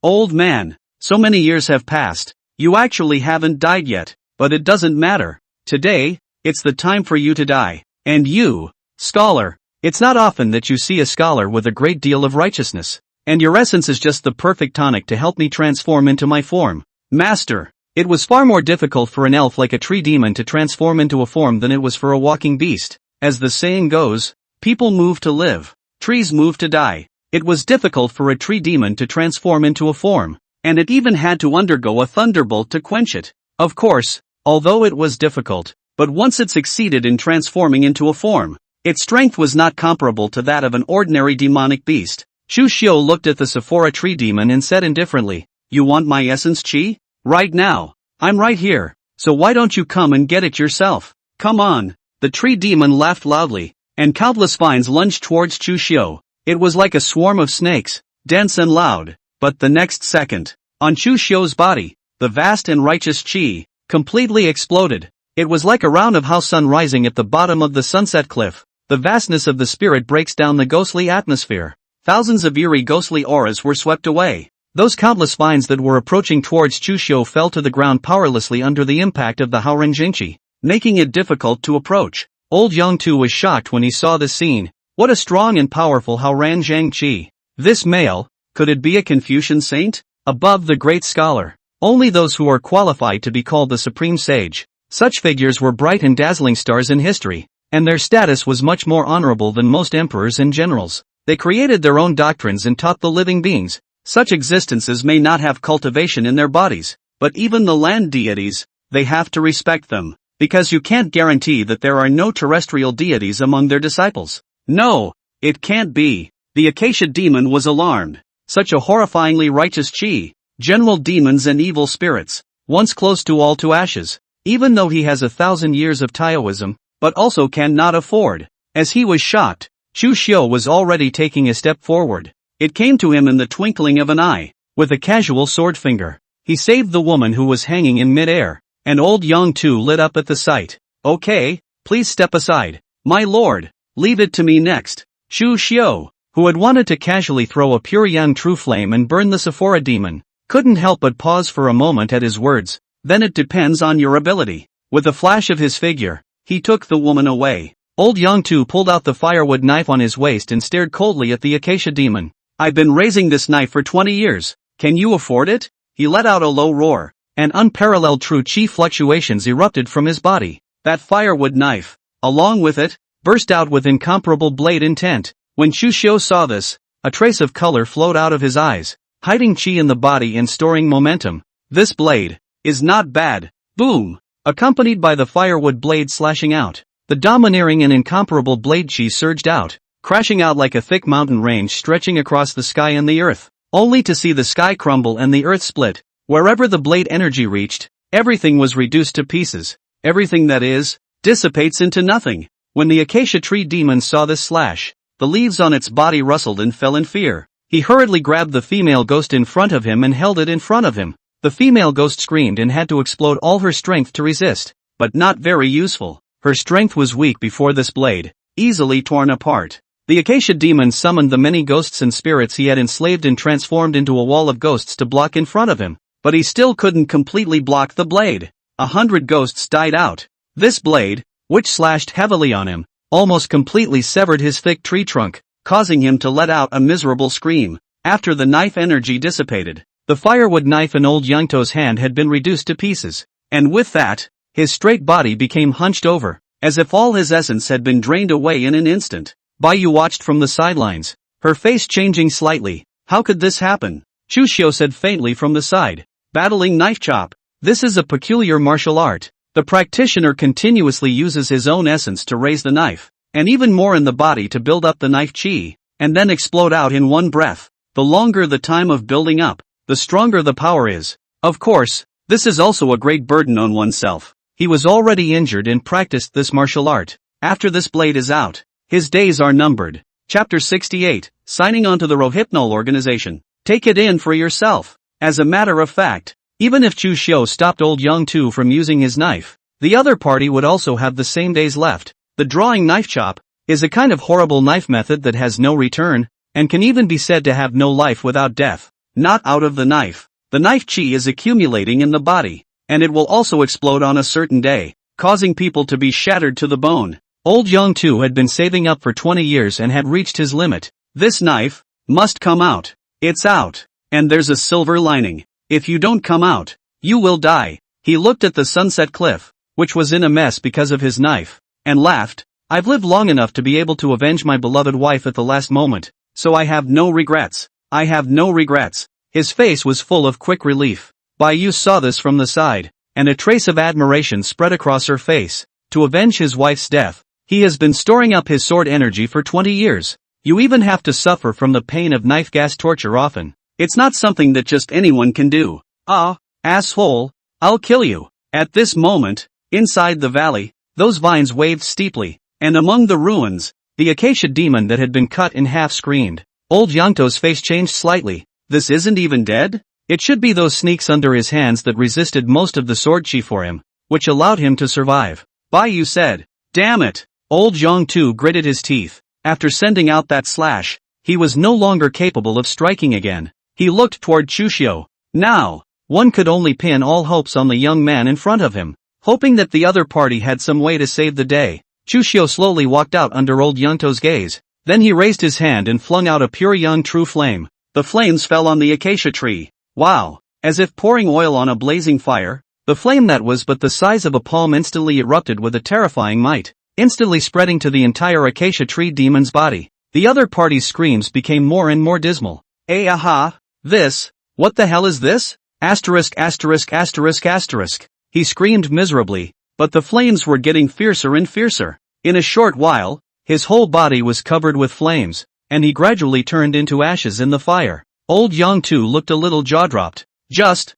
S1: old man, so many years have passed. You actually haven't died yet, but it doesn't matter. Today, it's the time for you to die. And you, scholar, it's not often that you see a scholar with a great deal of righteousness, and your essence is just the perfect tonic to help me transform into my form. Master." It was far more difficult for an elf like a tree demon to transform into a form than it was for a walking beast. As the saying goes, people move to live, trees move to die. It was difficult for a tree demon to transform into a form, and it even had to undergo a thunderbolt to quench it. Of course, although it was difficult, but once it succeeded in transforming into a form, its strength was not comparable to that of an ordinary demonic beast. Chu Xiu looked at the Sephora tree demon and said indifferently, "You want my essence chi? Right now. I'm right here, so why don't you come and get it yourself? Come on." The tree demon laughed loudly, and countless vines lunged towards Chu Xiu. It was like a swarm of snakes, dense and loud, but the next second, on Chu Xiu's body, the vast and righteous chi completely exploded. It was like a round of house sun rising at the bottom of the sunset cliff. The vastness of the spirit breaks down the ghostly atmosphere. Thousands of eerie ghostly auras were swept away. Those countless vines that were approaching towards Chu Xiu fell to the ground powerlessly under the impact of the Haoranjingqi, making it difficult to approach. Old Yangtu was shocked when he saw this scene. What a strong and powerful Haoranjingqi. This male, could it be a Confucian saint? Above the great scholar, only those who are qualified to be called the supreme sage. Such figures were bright and dazzling stars in history, and their status was much more honorable than most emperors and generals. They created their own doctrines and taught the living beings. Such existences may not have cultivation in their bodies, but even the land deities, they have to respect them, because you can't guarantee that there are no terrestrial deities among their disciples. No, it can't be. The acacia demon was alarmed. Such a horrifyingly righteous chi, general demons and evil spirits, once close to all to ashes, even though he has 1,000 years of Taoism, but also cannot afford. As he was shocked, Chu Xiu was already taking a step forward. It came to him in the twinkling of an eye. With a casual sword finger, he saved the woman who was hanging in mid-air, and old Yangtu lit up at the sight. "Okay, please step aside. My lord, leave it to me next." Chu Xiu, who had wanted to casually throw a pure yang true flame and burn the Sephora demon, couldn't help but pause for a moment at his words. "Then it depends on your ability." With a flash of his figure, he took the woman away. Old Yangtu pulled out the firewood knife on his waist and stared coldly at the acacia demon. "I've been raising this knife for 20 years. Can you afford it?" He let out a low roar, and unparalleled true chi fluctuations erupted from his body. That firewood knife, along with it, burst out with incomparable blade intent. When Chu Xiu saw this, a trace of color flowed out of his eyes, hiding chi in the body and storing momentum. "This blade is not bad." Boom! Accompanied by the firewood blade slashing out, the domineering and incomparable blade chi surged out, crashing out like a thick mountain range stretching across the sky and the earth, only to see the sky crumble and the earth split. Wherever the blade energy reached, everything was reduced to pieces. Everything, that is, dissipates into nothing. When the acacia tree demon saw this slash, the leaves on its body rustled and fell in fear. He hurriedly grabbed the female ghost in front of him and held it in front of him. The female ghost screamed and had to explode all her strength to resist, but not very useful. Her strength was weak before this blade, easily torn apart. The Acacia demon summoned the many ghosts and spirits he had enslaved and transformed into a wall of ghosts to block in front of him, but he still couldn't completely block the blade. 100 ghosts died out. This blade, which slashed heavily on him, almost completely severed his thick tree trunk, causing him to let out a miserable scream. After the knife energy dissipated, the firewood knife in old Yangto's hand had been reduced to pieces, and with that, his straight body became hunched over, as if all his essence had been drained away in an instant. Bai Yu watched from the sidelines, her face changing slightly. How could this happen? Chu Xiu said faintly from the side. Battling knife chop. This is a peculiar martial art. The practitioner continuously uses his own essence to raise the knife, and even more in the body to build up the knife chi, and then explode out in one breath. The longer the time of building up, the stronger the power is. Of course, this is also a great burden on oneself. He was already injured and practiced this martial art. After this blade is out, his days are numbered. Chapter 68, Signing on to the Rohypnol organization. Take it in for yourself. As a matter of fact, even if Chu Xiu stopped old Yang Tu from using his knife, the other party would also have the same days left. The drawing knife chop is a kind of horrible knife method that has no return, and can even be said to have no life without death. Not out of the knife. The knife chi is accumulating in the body, and it will also explode on a certain day, causing people to be shattered to the bone. Old Yang Tu had been saving up for 20 years and had reached his limit. This knife must come out. It's out. And there's a silver lining. If you don't come out, you will die. He looked at the sunset cliff, which was in a mess because of his knife, and laughed. I've lived long enough to be able to avenge my beloved wife at the last moment, so I have no regrets. I have no regrets. His face was full of quick relief. Bai Yu saw this from the side, and a trace of admiration spread across her face. To avenge his wife's death, he has been storing up his sword energy for 20 years. You even have to suffer from the pain of knife gas torture often. It's not something that just anyone can do. Ah, asshole, I'll kill you. At this moment, inside the valley, those vines waved steeply, and among the ruins, the acacia demon that had been cut in half screamed. Old Yangto's face changed slightly. This isn't even dead? It should be those sneaks under his hands that resisted most of the sword chi for him, which allowed him to survive. Bai Yu said. Damn it! Old Yangtu gritted his teeth. After sending out that slash, he was no longer capable of striking again. He looked toward Chu Xiu. Now, one could only pin all hopes on the young man in front of him, hoping that the other party had some way to save the day. Chu Xiu slowly walked out under old Yangto's gaze. Then he raised his hand and flung out a pure young true flame. The flames fell on the acacia tree. Wow! As if pouring oil on a blazing fire, the flame that was but the size of a palm instantly erupted with a terrifying might, instantly spreading to the entire acacia tree demon's body. The other party's screams became more and more dismal. Aha! This? What the hell is this? Asterisk asterisk asterisk asterisk. He screamed miserably, but the flames were getting fiercer and fiercer. In a short while, his whole body was covered with flames, and he gradually turned into ashes in the fire. Old Yang-tu looked a little jaw-dropped. Just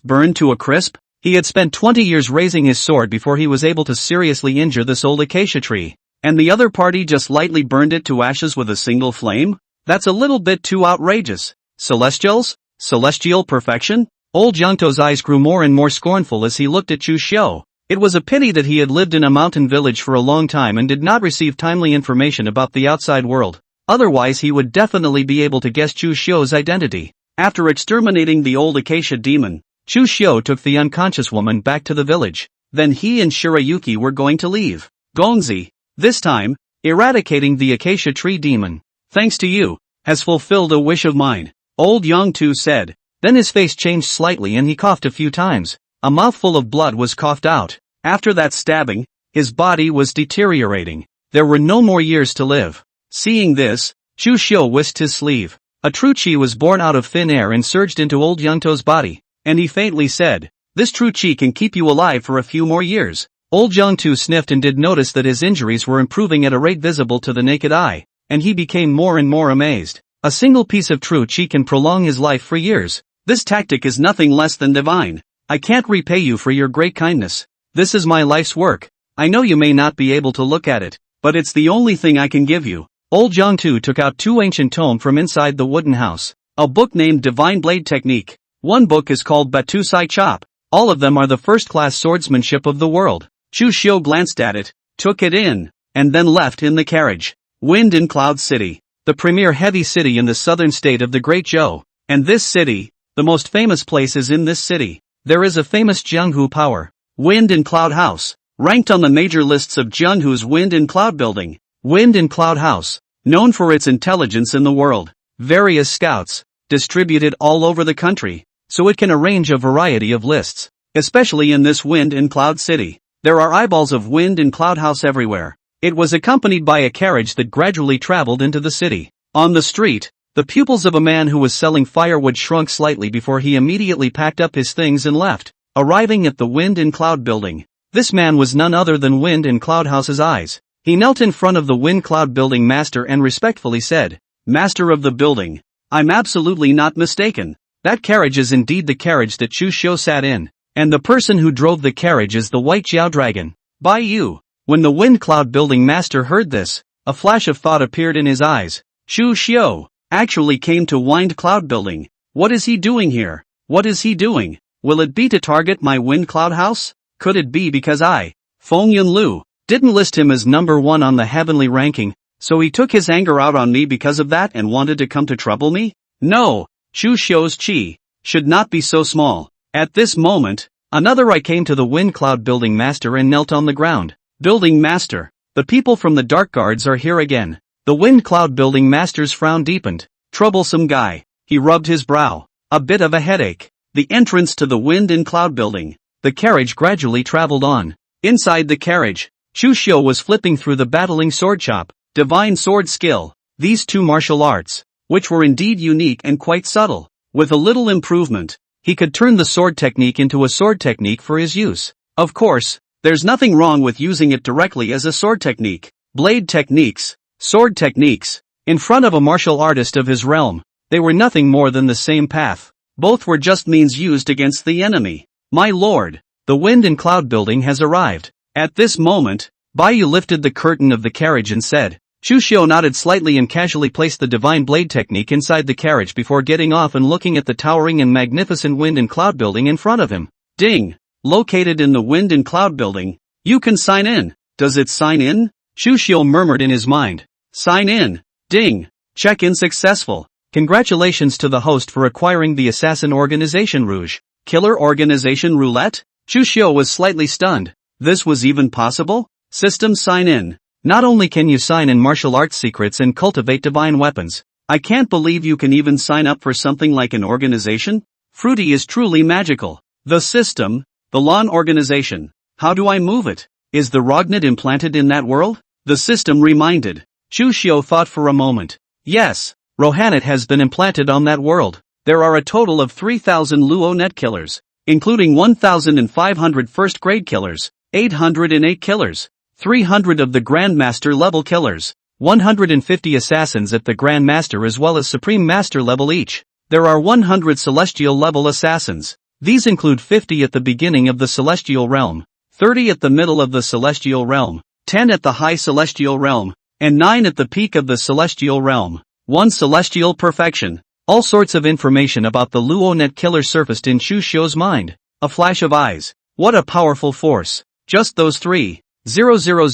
S1: burned to a crisp? He had spent 20 years raising his sword before he was able to seriously injure this old acacia tree, and the other party just lightly burned it to ashes with a single flame? That's a little bit too outrageous. Celestials? Celestial perfection? Old Yangto's eyes grew more and more scornful as he looked at Chu Xiu. It was a pity that he had lived in a mountain village for a long time and did not receive timely information about the outside world. Otherwise he would definitely be able to guess Chu Xiu's identity. After exterminating the old acacia demon, Chu Xiu took the unconscious woman back to the village. Then he and Shirayuki were going to leave Gongzi, this time, eradicating the acacia tree demon, thanks to you, has fulfilled a wish of mine, old Yang-tu said. Then his face changed slightly and he coughed a few times. A mouthful of blood was coughed out. After that stabbing, his body was deteriorating. There were no more years to live. Seeing this, Chu Xiu whisked his sleeve. A true chi was born out of thin air and surged into old Yangto's body, and he faintly said, "This true chi can keep you alive for a few more years." Old Yangtu sniffed and did notice that his injuries were improving at a rate visible to the naked eye, and he became more and more amazed. A single piece of true chi can prolong his life for years. This tactic is nothing less than divine. I can't repay you for your great kindness. This is my life's work. I know you may not be able to look at it, but it's the only thing I can give you. Old Yangtu took out two ancient tomes from inside the wooden house. A book named Divine Blade Technique. One book is called Batu Sai Chop. All of them are the first-class swordsmanship of the world. Chu Xiu glanced at it, took it in, and then left in the carriage. Wind in Cloud City, the premier heavy city in the southern state of the Great Zhou. And this city, the most famous place is in this city. There is a famous Jianghu power, Wind in Cloud House, ranked on the major lists of Jianghu's Wind in Cloud building. Wind in Cloud House, known for its intelligence in the world. Various scouts, distributed all over the country, so it can arrange a variety of lists. Especially in this Wind in Cloud City, there are eyeballs of Wind in Cloud House everywhere. It was accompanied by a carriage that gradually traveled into the city. On the street, the pupils of a man who was selling firewood shrunk slightly before he immediately packed up his things and left, arriving at the Wind in Cloud building. This man was none other than Wind in Cloud House's eyes. He knelt in front of the Wind Cloud building master and respectfully said, "Master of the building, I'm absolutely not mistaken. That carriage is indeed the carriage that Chu Xiu sat in, and the person who drove the carriage is the White Jiao Dragon. By you." When the Wind Cloud building master heard this, a flash of thought appeared in his eyes. Chu Xiu actually came to Wind Cloud building. What is he doing here? What is he doing? Will it be to target my Wind Cloud house? Could it be because I, Feng Yunlu, didn't list him as number 1 on the heavenly ranking, so he took his anger out on me because of that and wanted to come to trouble me? No, Chu Xiu's chi should not be so small. At this moment, another eye came to the Wind Cloud building master and knelt on the ground. Building master, the people from the Dark Guards are here again. The Wind Cloud building master's frown deepened. Troublesome guy. He rubbed his brow. A bit of a headache. The entrance to the Wind in Cloud building. The carriage gradually traveled on. Inside the carriage, Chu Xiu was flipping through the battling sword chop, divine sword skill. These two martial arts, which were indeed unique and quite subtle. With a little improvement, he could turn the sword technique into a sword technique for his use. Of course, there's nothing wrong with using it directly as a sword technique. Blade techniques, sword techniques, in front of a martial artist of his realm, they were nothing more than the same path. Both were just means used against the enemy. My lord, the Wind and Cloud building has arrived. At this moment, Baiyu lifted the curtain of the carriage and said. Chu Xiu nodded slightly and casually placed the divine blade technique inside the carriage before getting off and looking at the towering and magnificent Wind and Cloud building in front of him. Ding! Located in the Wind and Cloud building. You can sign in. Does it sign in? Chu Xiu murmured in his mind. Sign in. Ding! Check-in successful. Congratulations to the host for acquiring the Assassin Organization Rouge. Killer Organization Roulette? Chu Xiu was slightly stunned. This was even possible? System sign in. Not only can you sign in martial arts secrets and cultivate divine weapons, I can't believe you can even sign up for something like an organization? Fruity is truly magical. The system, the Lawn Organization. How do I move it? Is the Rognet implanted in that world? The system reminded. Chu Xiu thought for a moment. Yes, Rohannet has been implanted on that world. There are a total of 3,000 Luo net killers, including 1,500 first-grade killers, 808 killers, 300 of the Grandmaster level killers, 150 assassins at the Grandmaster as well as Supreme Master level each. There are 100 Celestial level assassins. These include 50 at the beginning of the Celestial realm, 30 at the middle of the Celestial realm, 10 at the High Celestial realm, and 9 at the peak of the Celestial realm. 1 Celestial perfection. All sorts of information about the Luonet killer surfaced in Chu Xiu's mind. A flash of eyes. What a powerful force. Just those 3,000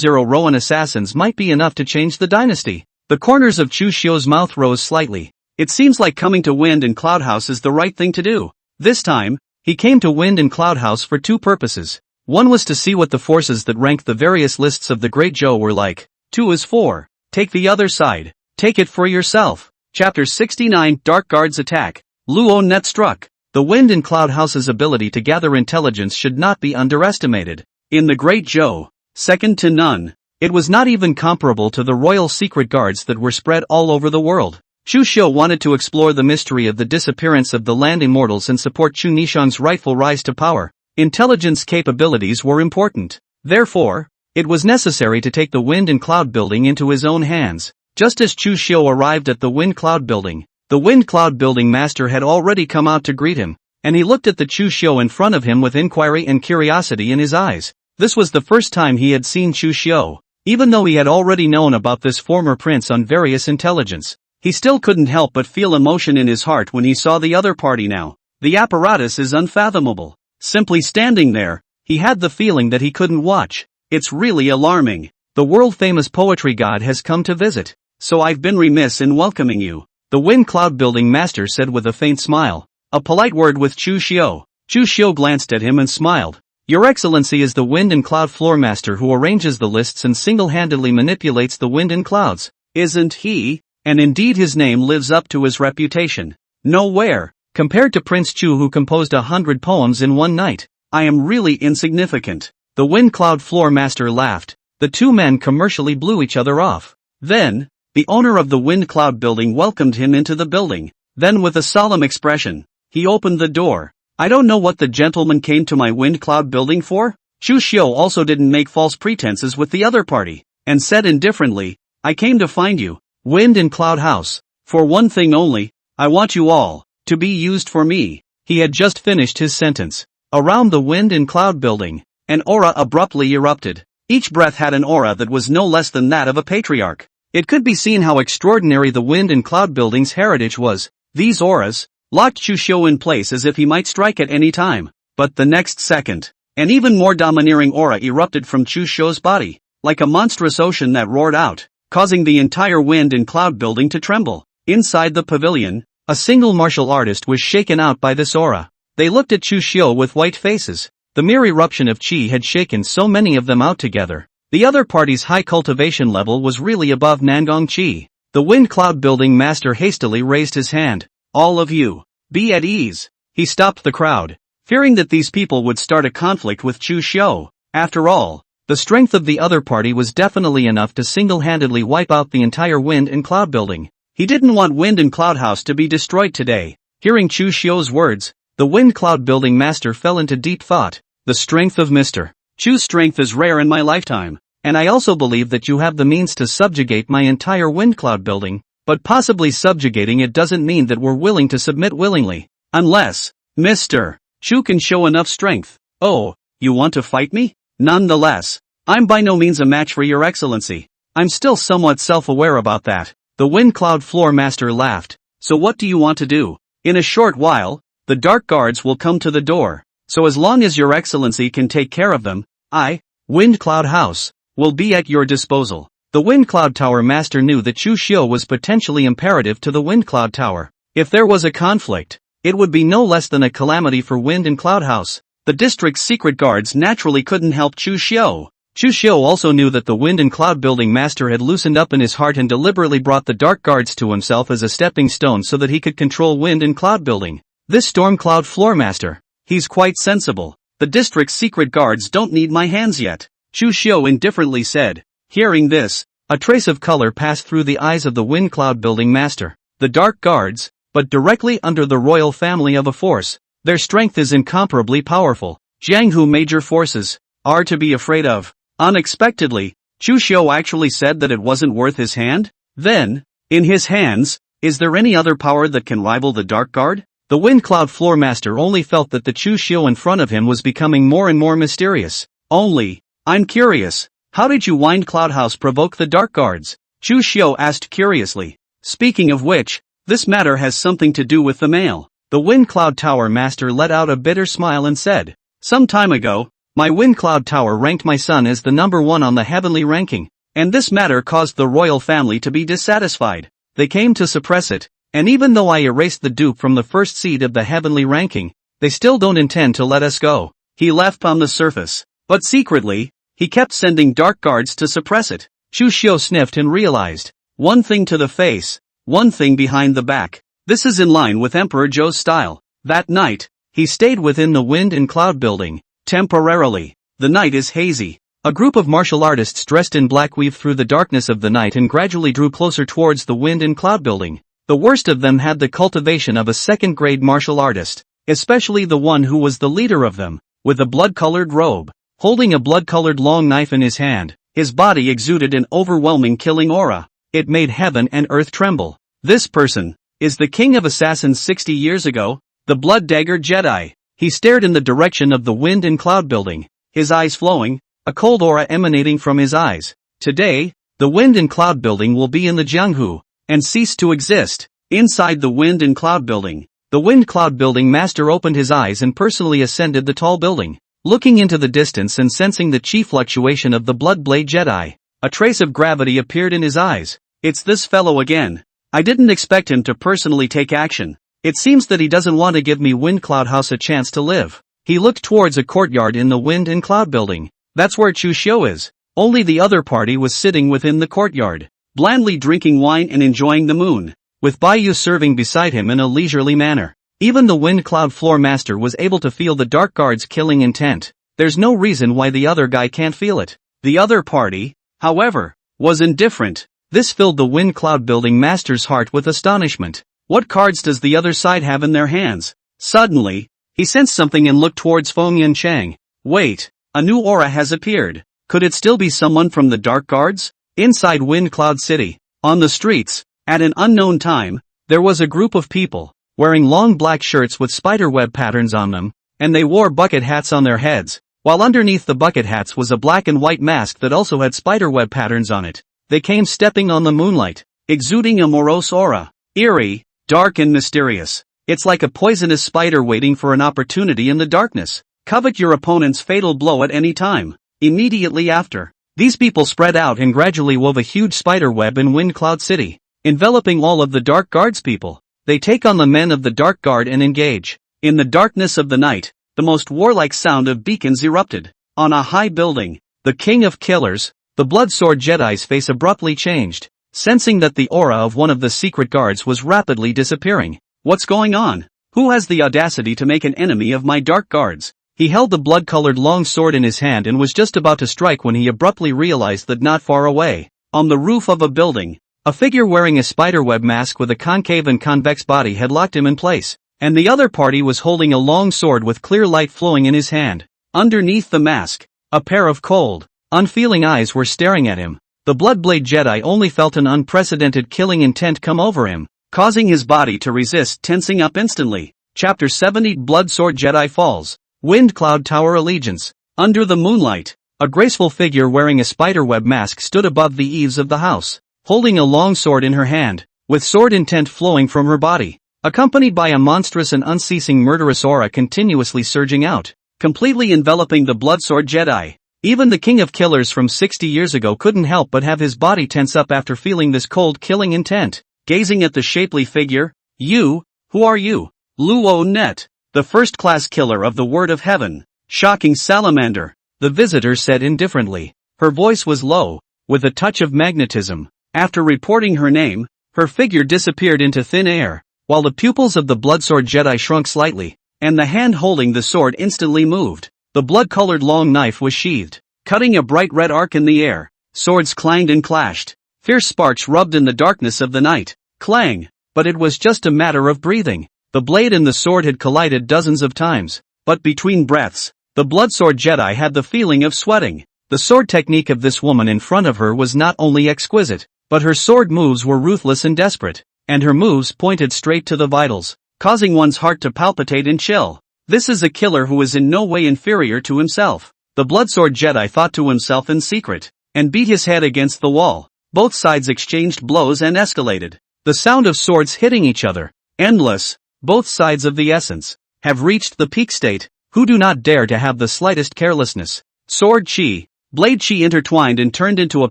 S1: Rowan assassins might be enough to change the dynasty. The corners of Chu Xiu's mouth rose slightly. It seems like coming to Wind and Cloud House is the right thing to do. This time, he came to Wind and Cloud House for 2 purposes. One was to see what the forces that ranked the various lists of the Great Zhou were like. 2 is for, take the other side. Take it for yourself. Chapter 69 Dark Guards Attack. Luo Net struck. The Wind and Cloud House's ability to gather intelligence should not be underestimated. In the Great Zhou, second to none, it was not even comparable to the royal secret guards that were spread all over the world. Chu Xiu wanted to explore the mystery of the disappearance of the land immortals and support Chu Nishang's rightful rise to power. Intelligence capabilities were important. Therefore, it was necessary to take the Wind and Cloud building into his own hands. Just as Chu Xiu arrived at the Wind Cloud building, the Wind Cloud building master had already come out to greet him, and he looked at the Chu Xiu in front of him with inquiry and curiosity in his eyes. This was the first time he had seen Chu Xiu. Even though he had already known about this former prince on various intelligence, he still couldn't help but feel emotion in his heart when he saw the other party now. The apparatus is unfathomable. Simply standing there, he had the feeling that he couldn't watch. It's really alarming. The world-famous poetry god has come to visit, so I've been remiss in welcoming you, the wind cloud building master said with a faint smile. A polite word with Chu Xiu. Chu Xiu glanced at him and smiled. Your Excellency is the wind and cloud floor master who arranges the lists and single-handedly manipulates the wind and clouds, isn't he? And indeed his name lives up to his reputation. Nowhere, compared to Prince Chu who composed 100 poems in one night, I am really insignificant. The wind cloud floor master laughed. The two men commercially blew each other off. Then, the owner of the wind cloud building welcomed him into the building. Then with a solemn expression, he opened the door. I don't know what the gentleman came to my wind cloud building for. Chu Xiu also didn't make false pretenses with the other party, and said indifferently, I came to find you, wind and cloud house. For one thing only, I want you all to be used for me. He had just finished his sentence. Around the wind and cloud building, an aura abruptly erupted. Each breath had an aura that was no less than that of a patriarch. It could be seen how extraordinary the wind and cloud building's heritage was. These auras locked Chu Xiu in place as if he might strike at any time. But the next second, an even more domineering aura erupted from Chu Xiu's body, like a monstrous ocean that roared out, causing the entire wind and cloud building to tremble. Inside the pavilion, a single martial artist was shaken out by this aura. They looked at Chu Xiu with white faces. The mere eruption of qi had shaken so many of them out together. The other party's high cultivation level was really above Nangong qi. The wind cloud building master hastily raised his hand. All of you, be at ease. He stopped the crowd, fearing that these people would start a conflict with Chu Xiu. After all, the strength of the other party was definitely enough to single-handedly wipe out the entire wind and cloud building. He didn't want wind and cloud house to be destroyed today. Hearing Chu Xiu's words, the wind cloud building master fell into deep thought. The strength of Mr. Chu's strength is rare in my lifetime, and I also believe that you have the means to subjugate my entire wind cloud building. But possibly subjugating it doesn't mean that we're willing to submit willingly. Unless, Mr. Chu can show enough strength. Oh, you want to fight me? Nonetheless, I'm by no means a match for your excellency. I'm still somewhat self-aware about that. The wind cloud floor master laughed. So what do you want to do? In a short while, the dark guards will come to the door. So as long as your excellency can take care of them, I, wind cloud house, will be at your disposal. The Wind Cloud Tower master knew that Chu Xiu was potentially imperative to the Wind Cloud Tower. If there was a conflict, it would be no less than a calamity for Wind and Cloud House. The district's secret guards naturally couldn't help Chu Xiu. Chu Xiu also knew that the Wind and Cloud Building master had loosened up in his heart and deliberately brought the Dark Guards to himself as a stepping stone so that he could control Wind and Cloud Building. This Storm Cloud Floor master, he's quite sensible. The district's secret guards don't need my hands yet, Chu Xiu indifferently said. Hearing this, a trace of color passed through the eyes of the Wind Cloud Building master. The Dark Guards, but directly under the royal family of a force. Their strength is incomparably powerful. Jianghu major forces are to be afraid of. Unexpectedly, Chu Xiu actually said that it wasn't worth his hand? Then, in his hands, is there any other power that can rival the Dark Guard? The Wind Cloud Floor master only felt that the Chu Xiu in front of him was becoming more and more mysterious. I'm curious. How did you Wind Cloud House provoke the Dark Guards? Chu Xiu asked curiously. Speaking of which, this matter has something to do with the mail. The Wind Cloud Tower master let out a bitter smile and said, some time ago, my Wind Cloud Tower ranked my son as the number 1 on the heavenly ranking, and this matter caused the royal family to be dissatisfied. They came to suppress it, and even though I erased the dupe from the first seed of the heavenly ranking, they still don't intend to let us go. He laughed on the surface, but secretly, he kept sending dark guards to suppress it. Chu Xiu sniffed and realized, one thing to the face, one thing behind the back. This is in line with Emperor Zhou's style. That night, he stayed within the Wind and Cloud Building, temporarily. The night is hazy. A group of martial artists dressed in black weaved through the darkness of the night and gradually drew closer towards the Wind and Cloud Building. The worst of them had the cultivation of a second-grade martial artist, especially the one who was the leader of them, with a blood-colored robe. Holding a blood-colored long knife in his hand, his body exuded an overwhelming killing aura. It made heaven and earth tremble. This person is the king of assassins 60 years ago, the Blood Dagger Jedi. He stared in the direction of the Wind and Cloud Building, his eyes flowing, a cold aura emanating from his eyes. Today, the Wind and Cloud Building will be in the Jianghu, and cease to exist. Inside the Wind and Cloud Building, The Wind Cloud Building Master opened his eyes and personally ascended the tall building. Looking into the distance and sensing the chi fluctuation of the Bloodblade Jedi, a trace of gravity appeared in his eyes. It's this fellow again. I didn't expect him to personally take action. It seems that he doesn't want to give me Wind Cloud House a chance to live. He looked towards a courtyard in the Wind and Cloud Building. That's where Chu Xiu is. Only the other party was sitting within the courtyard, blandly drinking wine and enjoying the moon, with Baiyu serving beside him in a leisurely manner. Even the Wind Cloud Floor Master was able to feel the Dark Guard's killing intent. There's no reason why the other guy can't feel it. The other party, however, was indifferent. This filled the Wind Cloud Building Master's heart with astonishment. What cards does the other side have in their hands? Suddenly, he sensed something and looked towards Feng Yanchang. Wait, a new aura has appeared. Could it still be someone from the Dark Guards? Inside Wind Cloud City, on the streets, at an unknown time, there was a group of people, wearing long black shirts with spiderweb patterns on them, and they wore bucket hats on their heads, while underneath the bucket hats was a black and white mask that also had spiderweb patterns on it. They came stepping on the moonlight, exuding a morose aura, eerie, dark and mysterious. It's like a poisonous spider waiting for an opportunity in the darkness. Covet your opponent's fatal blow at any time. Immediately after, these people spread out and gradually wove a huge spider web in Wind Cloud City, enveloping all of the Dark Guard's people. They take on the men of the Dark Guard and engage. In the darkness of the night, the most warlike sound of beacons erupted. On a high building, the King of Killers, the Bloodsword Jedi's face abruptly changed, sensing that the aura of one of the secret guards was rapidly disappearing. What's going on? Who has the audacity to make an enemy of my Dark Guards? He held the blood-colored long sword in his hand and was just about to strike when he abruptly realized that not far away, on the roof of a building, a figure wearing a spiderweb mask with a concave and convex body had locked him in place, and the other party was holding a long sword with clear light flowing in his hand. Underneath the mask, a pair of cold, unfeeling eyes were staring at him. The Bloodblade Jedi only felt an unprecedented killing intent come over him, causing his body to resist, tensing up instantly. Chapter 70 Bloodsword Jedi Falls. Wind Cloud Tower Allegiance. Under the moonlight, a graceful figure wearing a spiderweb mask stood above the eaves of the house, holding a long sword in her hand, with sword intent flowing from her body, accompanied by a monstrous and unceasing murderous aura continuously surging out, completely enveloping the Bloodsword Jedi. Even the King of Killers from 60 years ago couldn't help but have his body tense up after feeling this cold killing intent. Gazing at the shapely figure, "You, who are you?" Luo Net, the first-class killer of the Word of Heaven. Shocking salamander, the visitor said indifferently. Her voice was low, with a touch of magnetism. After reporting her name, her figure disappeared into thin air, while the pupils of the Bloodsword Jedi shrunk slightly, and the hand holding the sword instantly moved. The blood-colored long knife was sheathed, cutting a bright red arc in the air. Swords clanged and clashed. Fierce sparks rubbed in the darkness of the night. Clang! But it was just a matter of breathing. The blade and the sword had collided dozens of times, but between breaths, the Bloodsword Jedi had the feeling of sweating. The sword technique of this woman in front of her was not only exquisite, but her sword moves were ruthless and desperate, and her moves pointed straight to the vitals, causing one's heart to palpitate and chill. This is a killer who is in no way inferior to himself. The Bloodsword Jedi thought to himself in secret, and beat his head against the wall. Both sides exchanged blows and escalated. The sound of swords hitting each other, endless, both sides of the essence, have reached the peak state. Who do not dare to have the slightest carelessness. Sword chi, blade chi intertwined and turned into a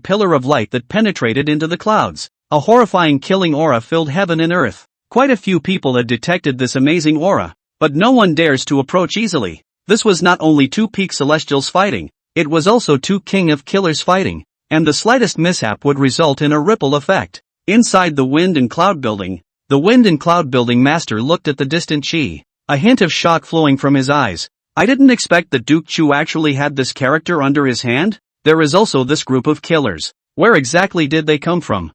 S1: pillar of light that penetrated into the clouds. A horrifying killing aura filled heaven and earth. Quite a few people had detected this amazing aura, but no one dares to approach easily. This was not only two peak celestials fighting, it was also two King of Killers fighting, and the slightest mishap would result in a ripple effect. Inside the Wind and Cloud Building, the Wind and Cloud Building Master looked at the distant chi, a hint of shock flowing from his eyes. I didn't expect that Duke Chu actually had this character under his hand. There is also this group of killers. Where exactly did they come from?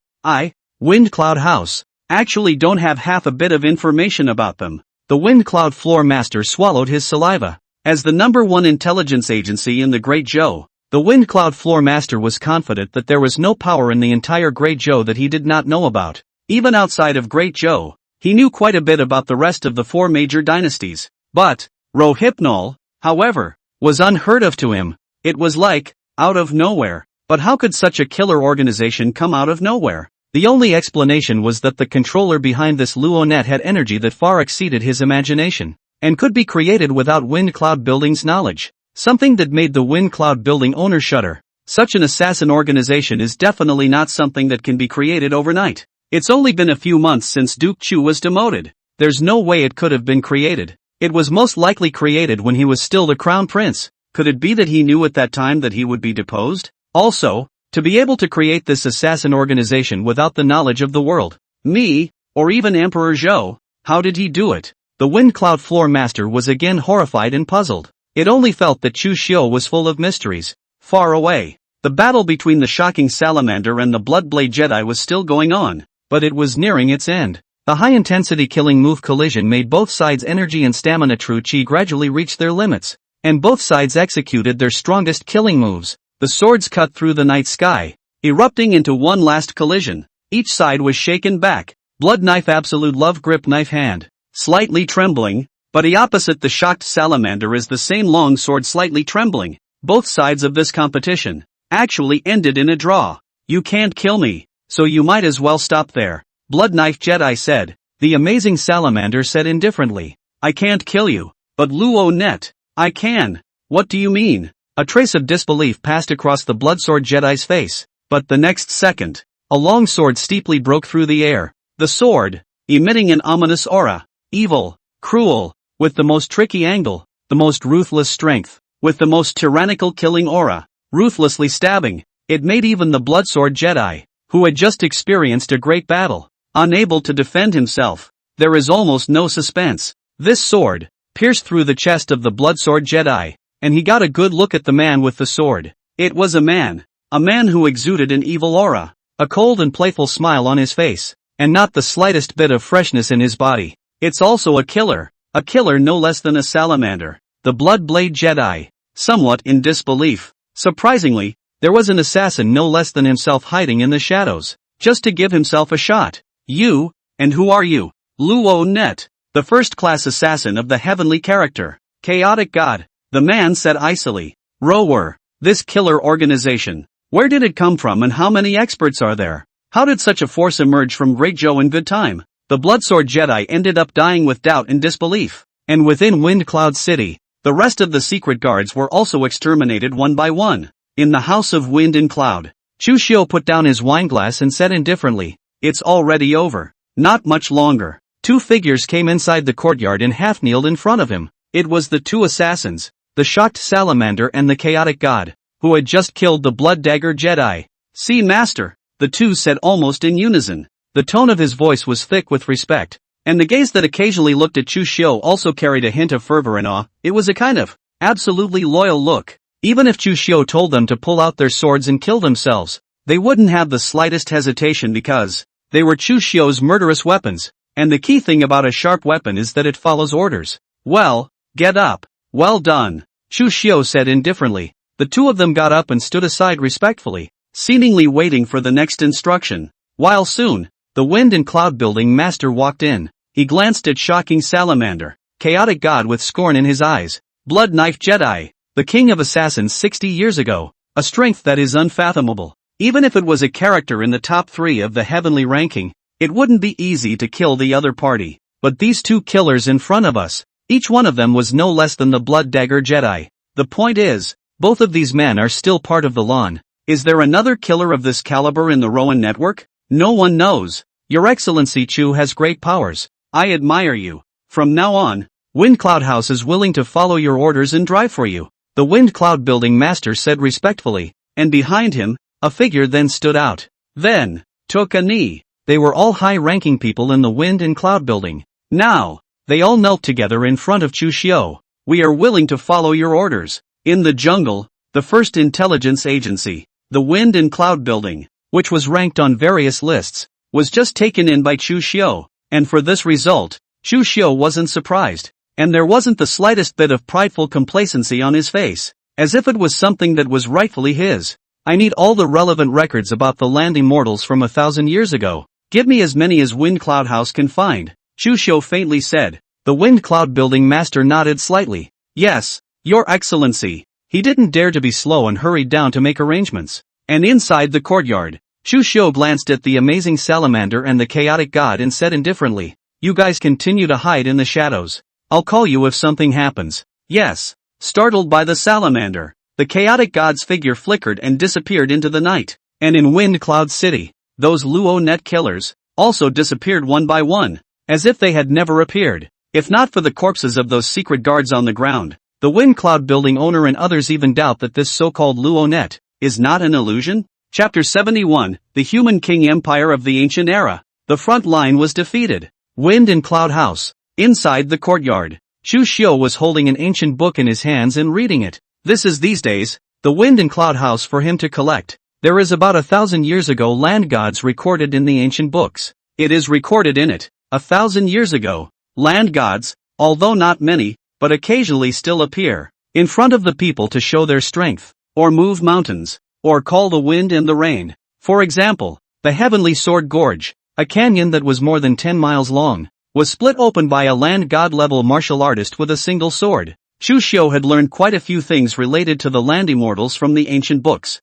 S1: Wind Cloud House, actually don't have half a bit of information about them. The Wind Cloud Floor Master swallowed his saliva. As the #1 intelligence agency in the Great Zhou, the Wind Cloud Floor Master was confident that there was no power in the entire Great Zhou that he did not know about. Even outside of Great Zhou, he knew quite a bit about the rest of the 4 major dynasties. But Rohypnol, however, was unheard of to him. It was like, out of nowhere. But how could such a killer organization come out of nowhere? The only explanation was that the controller behind this Luo net had energy that far exceeded his imagination, and could be created without Wind Cloud Building's knowledge. Something that made the Wind Cloud Building owner shudder. Such an assassin organization is definitely not something that can be created overnight. It's only been a few months since Duke Chu was demoted. There's no way it could have been created. It was most likely created when he was still the crown prince. Could it be that he knew at that time that he would be deposed? Also, to be able to create this assassin organization without the knowledge of the world, me, or even Emperor Zhou, how did he do it? The Wind Cloud Floor Master was again horrified and puzzled. It only felt that Chu Xiu was full of mysteries. Far away, the battle between the shocking salamander and the Bloodblade Jedi was still going on, but it was nearing its end. The high-intensity killing move collision made both sides' energy and stamina true chi gradually reach their limits, and both sides executed their strongest killing moves. The swords cut through the night sky, erupting into one last collision. Each side was shaken back. Blood knife absolute love grip knife hand, slightly trembling, but opposite the shocked salamander is the same long sword slightly trembling. Both sides of this competition actually ended in a draw. You can't kill me, so you might as well stop there, Blood Knife Jedi said. The amazing salamander said indifferently, I can't kill you, but Luo Net, I can. What do you mean? A trace of disbelief passed across the Bloodsword Jedi's face, but the next second, a long sword steeply broke through the air. The sword, emitting an ominous aura, evil, cruel, with the most tricky angle, the most ruthless strength, with the most tyrannical killing aura, ruthlessly stabbing. It made even the Bloodsword Jedi, who had just experienced a great battle, unable to defend himself. There is almost no suspense. This sword pierced through the chest of the Bloodsword Jedi, and he got a good look at the man with the sword. It was a man who exuded an evil aura, a cold and playful smile on his face, and not the slightest bit of freshness in his body. It's also a killer no less than a salamander, the Bloodblade Jedi, somewhat in disbelief. Surprisingly, there was an assassin no less than himself hiding in the shadows, just to give himself a shot. You, and who are you? Luo Net, the first-class assassin of the heavenly character, chaotic god, the man said icily. Rower, this killer organization, where did it come from and how many experts are there? How did such a force emerge from Great Zhou in good time? The Bloodsword Jedi ended up dying with doubt and disbelief, and within Wind Cloud City, the rest of the secret guards were also exterminated one by one. In the House of Wind and Cloud, Chu Xiu put down his wineglass and said indifferently, it's already over. Not much longer. Two figures came inside the courtyard and half-kneeled in front of him. It was the two assassins, the shocked salamander and the chaotic god, who had just killed the Blood Dagger Jedi. See, Master, the two said almost in unison. The tone of his voice was thick with respect, and the gaze that occasionally looked at Chu Xiu also carried a hint of fervor and awe. It was a kind of absolutely loyal look. Even if Chu Xiu told them to pull out their swords and kill themselves, they wouldn't have the slightest hesitation because they were Chu Xiu's murderous weapons, and the key thing about a sharp weapon is that it follows orders. Well, get up. Well done, Chu Xiu said indifferently. The two of them got up and stood aside respectfully, seemingly waiting for the next instruction. While soon, the Wind and Cloud Building Master walked in. He glanced at shocking salamander, chaotic god with scorn in his eyes. Blood Knife Jedi, the king of assassins 60 years ago, a strength that is unfathomable. Even if it was a character in the top 3 of the heavenly ranking, it wouldn't be easy to kill the other party. But these two killers in front of us, each one of them was no less than the Blood Dagger Jedi. The point is, both of these men are still part of the Lan. Is there another killer of this caliber in the Rowan network? No one knows. Your Excellency Chu has great powers. I admire you. From now on, Wind Cloud House is willing to follow your orders and drive for you, the Wind Cloud Building Master said respectfully, and behind him, a figure then stood out. Then, took a knee. They were all high-ranking people in the Wind and Cloud Building. Now, they all knelt together in front of Chu Xiu. We are willing to follow your orders. In the jungle, the first intelligence agency, the Wind and Cloud Building, which was ranked on various lists, was just taken in by Chu Xiu, and for this result, Chu Xiu wasn't surprised, and there wasn't the slightest bit of prideful complacency on his face, as if it was something that was rightfully his. I need all the relevant records about the land immortals from 1,000 years ago. Give me as many as Wind Cloud House can find, Chu Xiu faintly said. The Wind Cloud Building Master nodded slightly. Yes, Your Excellency. He didn't dare to be slow and hurried down to make arrangements. And inside the courtyard, Chu Xiu glanced at the amazing salamander and the chaotic god and said indifferently, "You guys continue to hide in the shadows. I'll call you if something happens." Yes. Startled by the salamander, the chaotic god's figure flickered and disappeared into the night. And in Wind Cloud City, those Luo net killers also disappeared one by one, as if they had never appeared. If not for the corpses of those secret guards on the ground, the Wind Cloud building owner and others even doubt that this so-called Luo net is not an illusion. Chapter 71, The Human King Empire of the Ancient Era. The front line was defeated. Wind and Cloud House. Inside the courtyard, Chu Xiu was holding an ancient book in his hands and reading it. This is these days, the Wind and Cloud House for him to collect. There is about 1,000 years ago land gods recorded in the ancient books. It is recorded in it. 1,000 years ago, land gods, although not many, but occasionally still appear in front of the people to show their strength, or move mountains, or call the wind and the rain. For example, the Heavenly Sword Gorge, a canyon that was more than 10 miles long, was split open by a land god-level martial artist with a single sword. Chu Xiu had learned quite a few things related to the land immortals from the ancient books.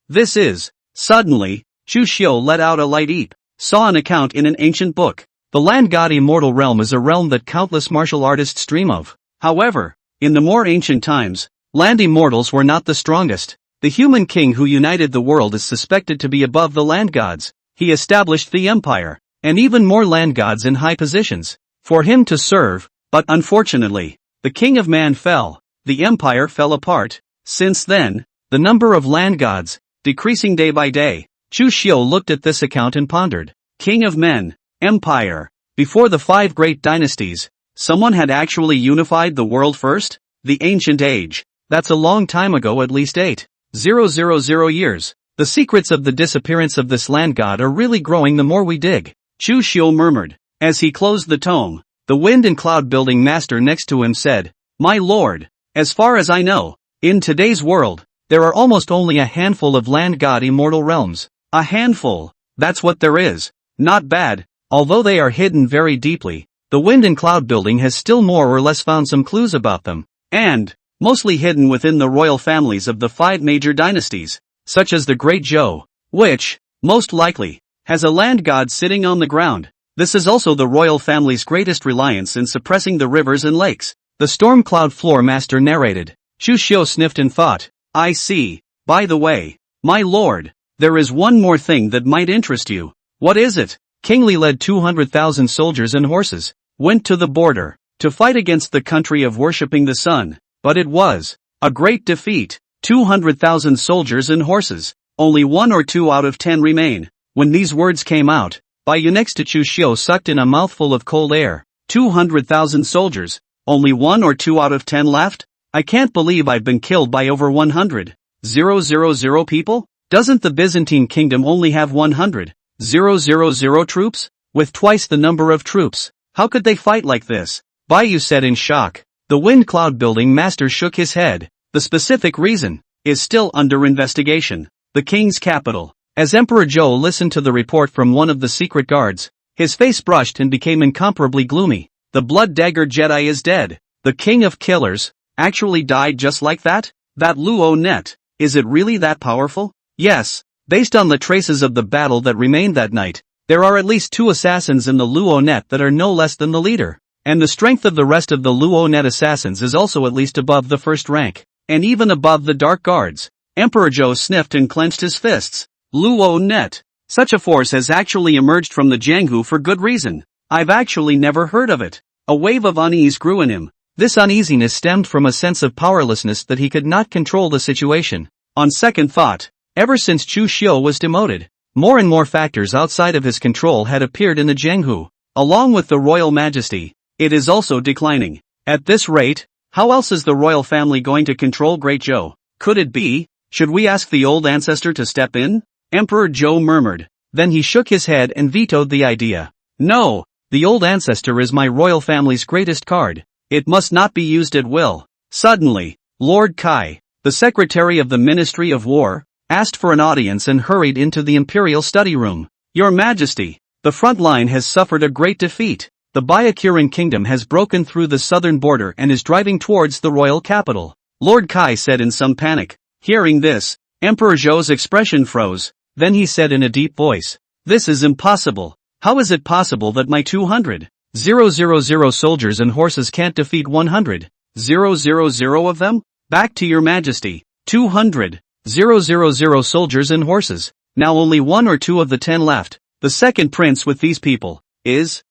S1: This is. Suddenly, Chu Xiu let out a light eep, saw an account in an ancient book. The land god immortal realm is a realm that countless martial artists dream of. However, in the more ancient times, land immortals were not the strongest. The human king who united the world is suspected to be above the land gods. He established the empire, and even more land gods in high positions, for him to serve, but unfortunately, the king of man fell, the empire fell apart. Since then, the number of land gods, decreasing day by day. Chu Xiu looked at this account and pondered. King of men, empire. Before the 5 great dynasties, someone had actually unified the world first? The ancient age. That's a long time ago, at least 8,000 years. The secrets of the disappearance of this land god are really growing the more we dig, Chu Xiu murmured. As he closed the tome, the wind and cloud building master next to him said, "My lord, as far as I know, in today's world, there are almost only a handful of land god immortal realms. A handful, that's what there is. Not bad, although they are hidden very deeply. The wind and cloud building has still more or less found some clues about them, and mostly hidden within the royal families of the 5 major dynasties, such as the Great Zhou, which, most likely, has a land god sitting on the ground. This is also the royal family's greatest reliance in suppressing the rivers and lakes." The storm cloud floor master narrated. Chu Xiu sniffed and thought, "I see. By the way, my lord, there is one more thing that might interest you." "What is it?" King Li led 200,000 soldiers and horses, went to the border, to fight against the country of worshipping the sun, but it was a great defeat. 200,000 soldiers and horses, only 1 or 2 out of 10 remain. When these words came out, Bai next to Chu Xiu sucked in a mouthful of cold air. 200,000 soldiers, only 1 or 2 out of 10 left? I can't believe I've been killed by over 100,000 people? Doesn't the Byzantine kingdom only have 100,000 troops? With twice the number of troops, how could they fight like this? Bai said in shock. The wind cloud building master shook his head. The specific reason is still under investigation. The king's capital. As Emperor Zhou listened to the report from one of the secret guards, his face brushed and became incomparably gloomy. The Blood Dagger Jedi is dead. The king of killers actually died just like that? That Luo net, is it really that powerful? Yes, based on the traces of the battle that remained that night, there are at least 2 assassins in the Luo net that are no less than the leader. And the strength of the rest of the Luo net assassins is also at least above the first rank. And even above the Dark Guards. Emperor Zhou sniffed and clenched his fists. Luo net. Such a force has actually emerged from the Jianghu for good reason. I've actually never heard of it. A wave of unease grew in him. This uneasiness stemmed from a sense of powerlessness that he could not control the situation. On second thought, ever since Chu Xiu was demoted, more and more factors outside of his control had appeared in the Jianghu. Along with the royal majesty, it is also declining. At this rate, how else is the royal family going to control Great Zhou? Could it be? Should we ask the old ancestor to step in? Emperor Zhou murmured. Then he shook his head and vetoed the idea. No, the old ancestor is my royal family's greatest card. It must not be used at will. Suddenly, Lord Kai, the secretary of the Ministry of War, asked for an audience and hurried into the imperial study room. Your Majesty, the front line has suffered a great defeat. The Byakuran kingdom has broken through the southern border and is driving towards the royal capital. Lord Kai said in some panic. Hearing this, Emperor Zhou's expression froze. Then he said in a deep voice, "This is impossible. How is it possible that my 200,000 soldiers and horses can't defeat 100,000 of them? Back to your majesty. 200,000 soldiers and horses. Now only 1 or 2 of the 10 left. The second prince with these people is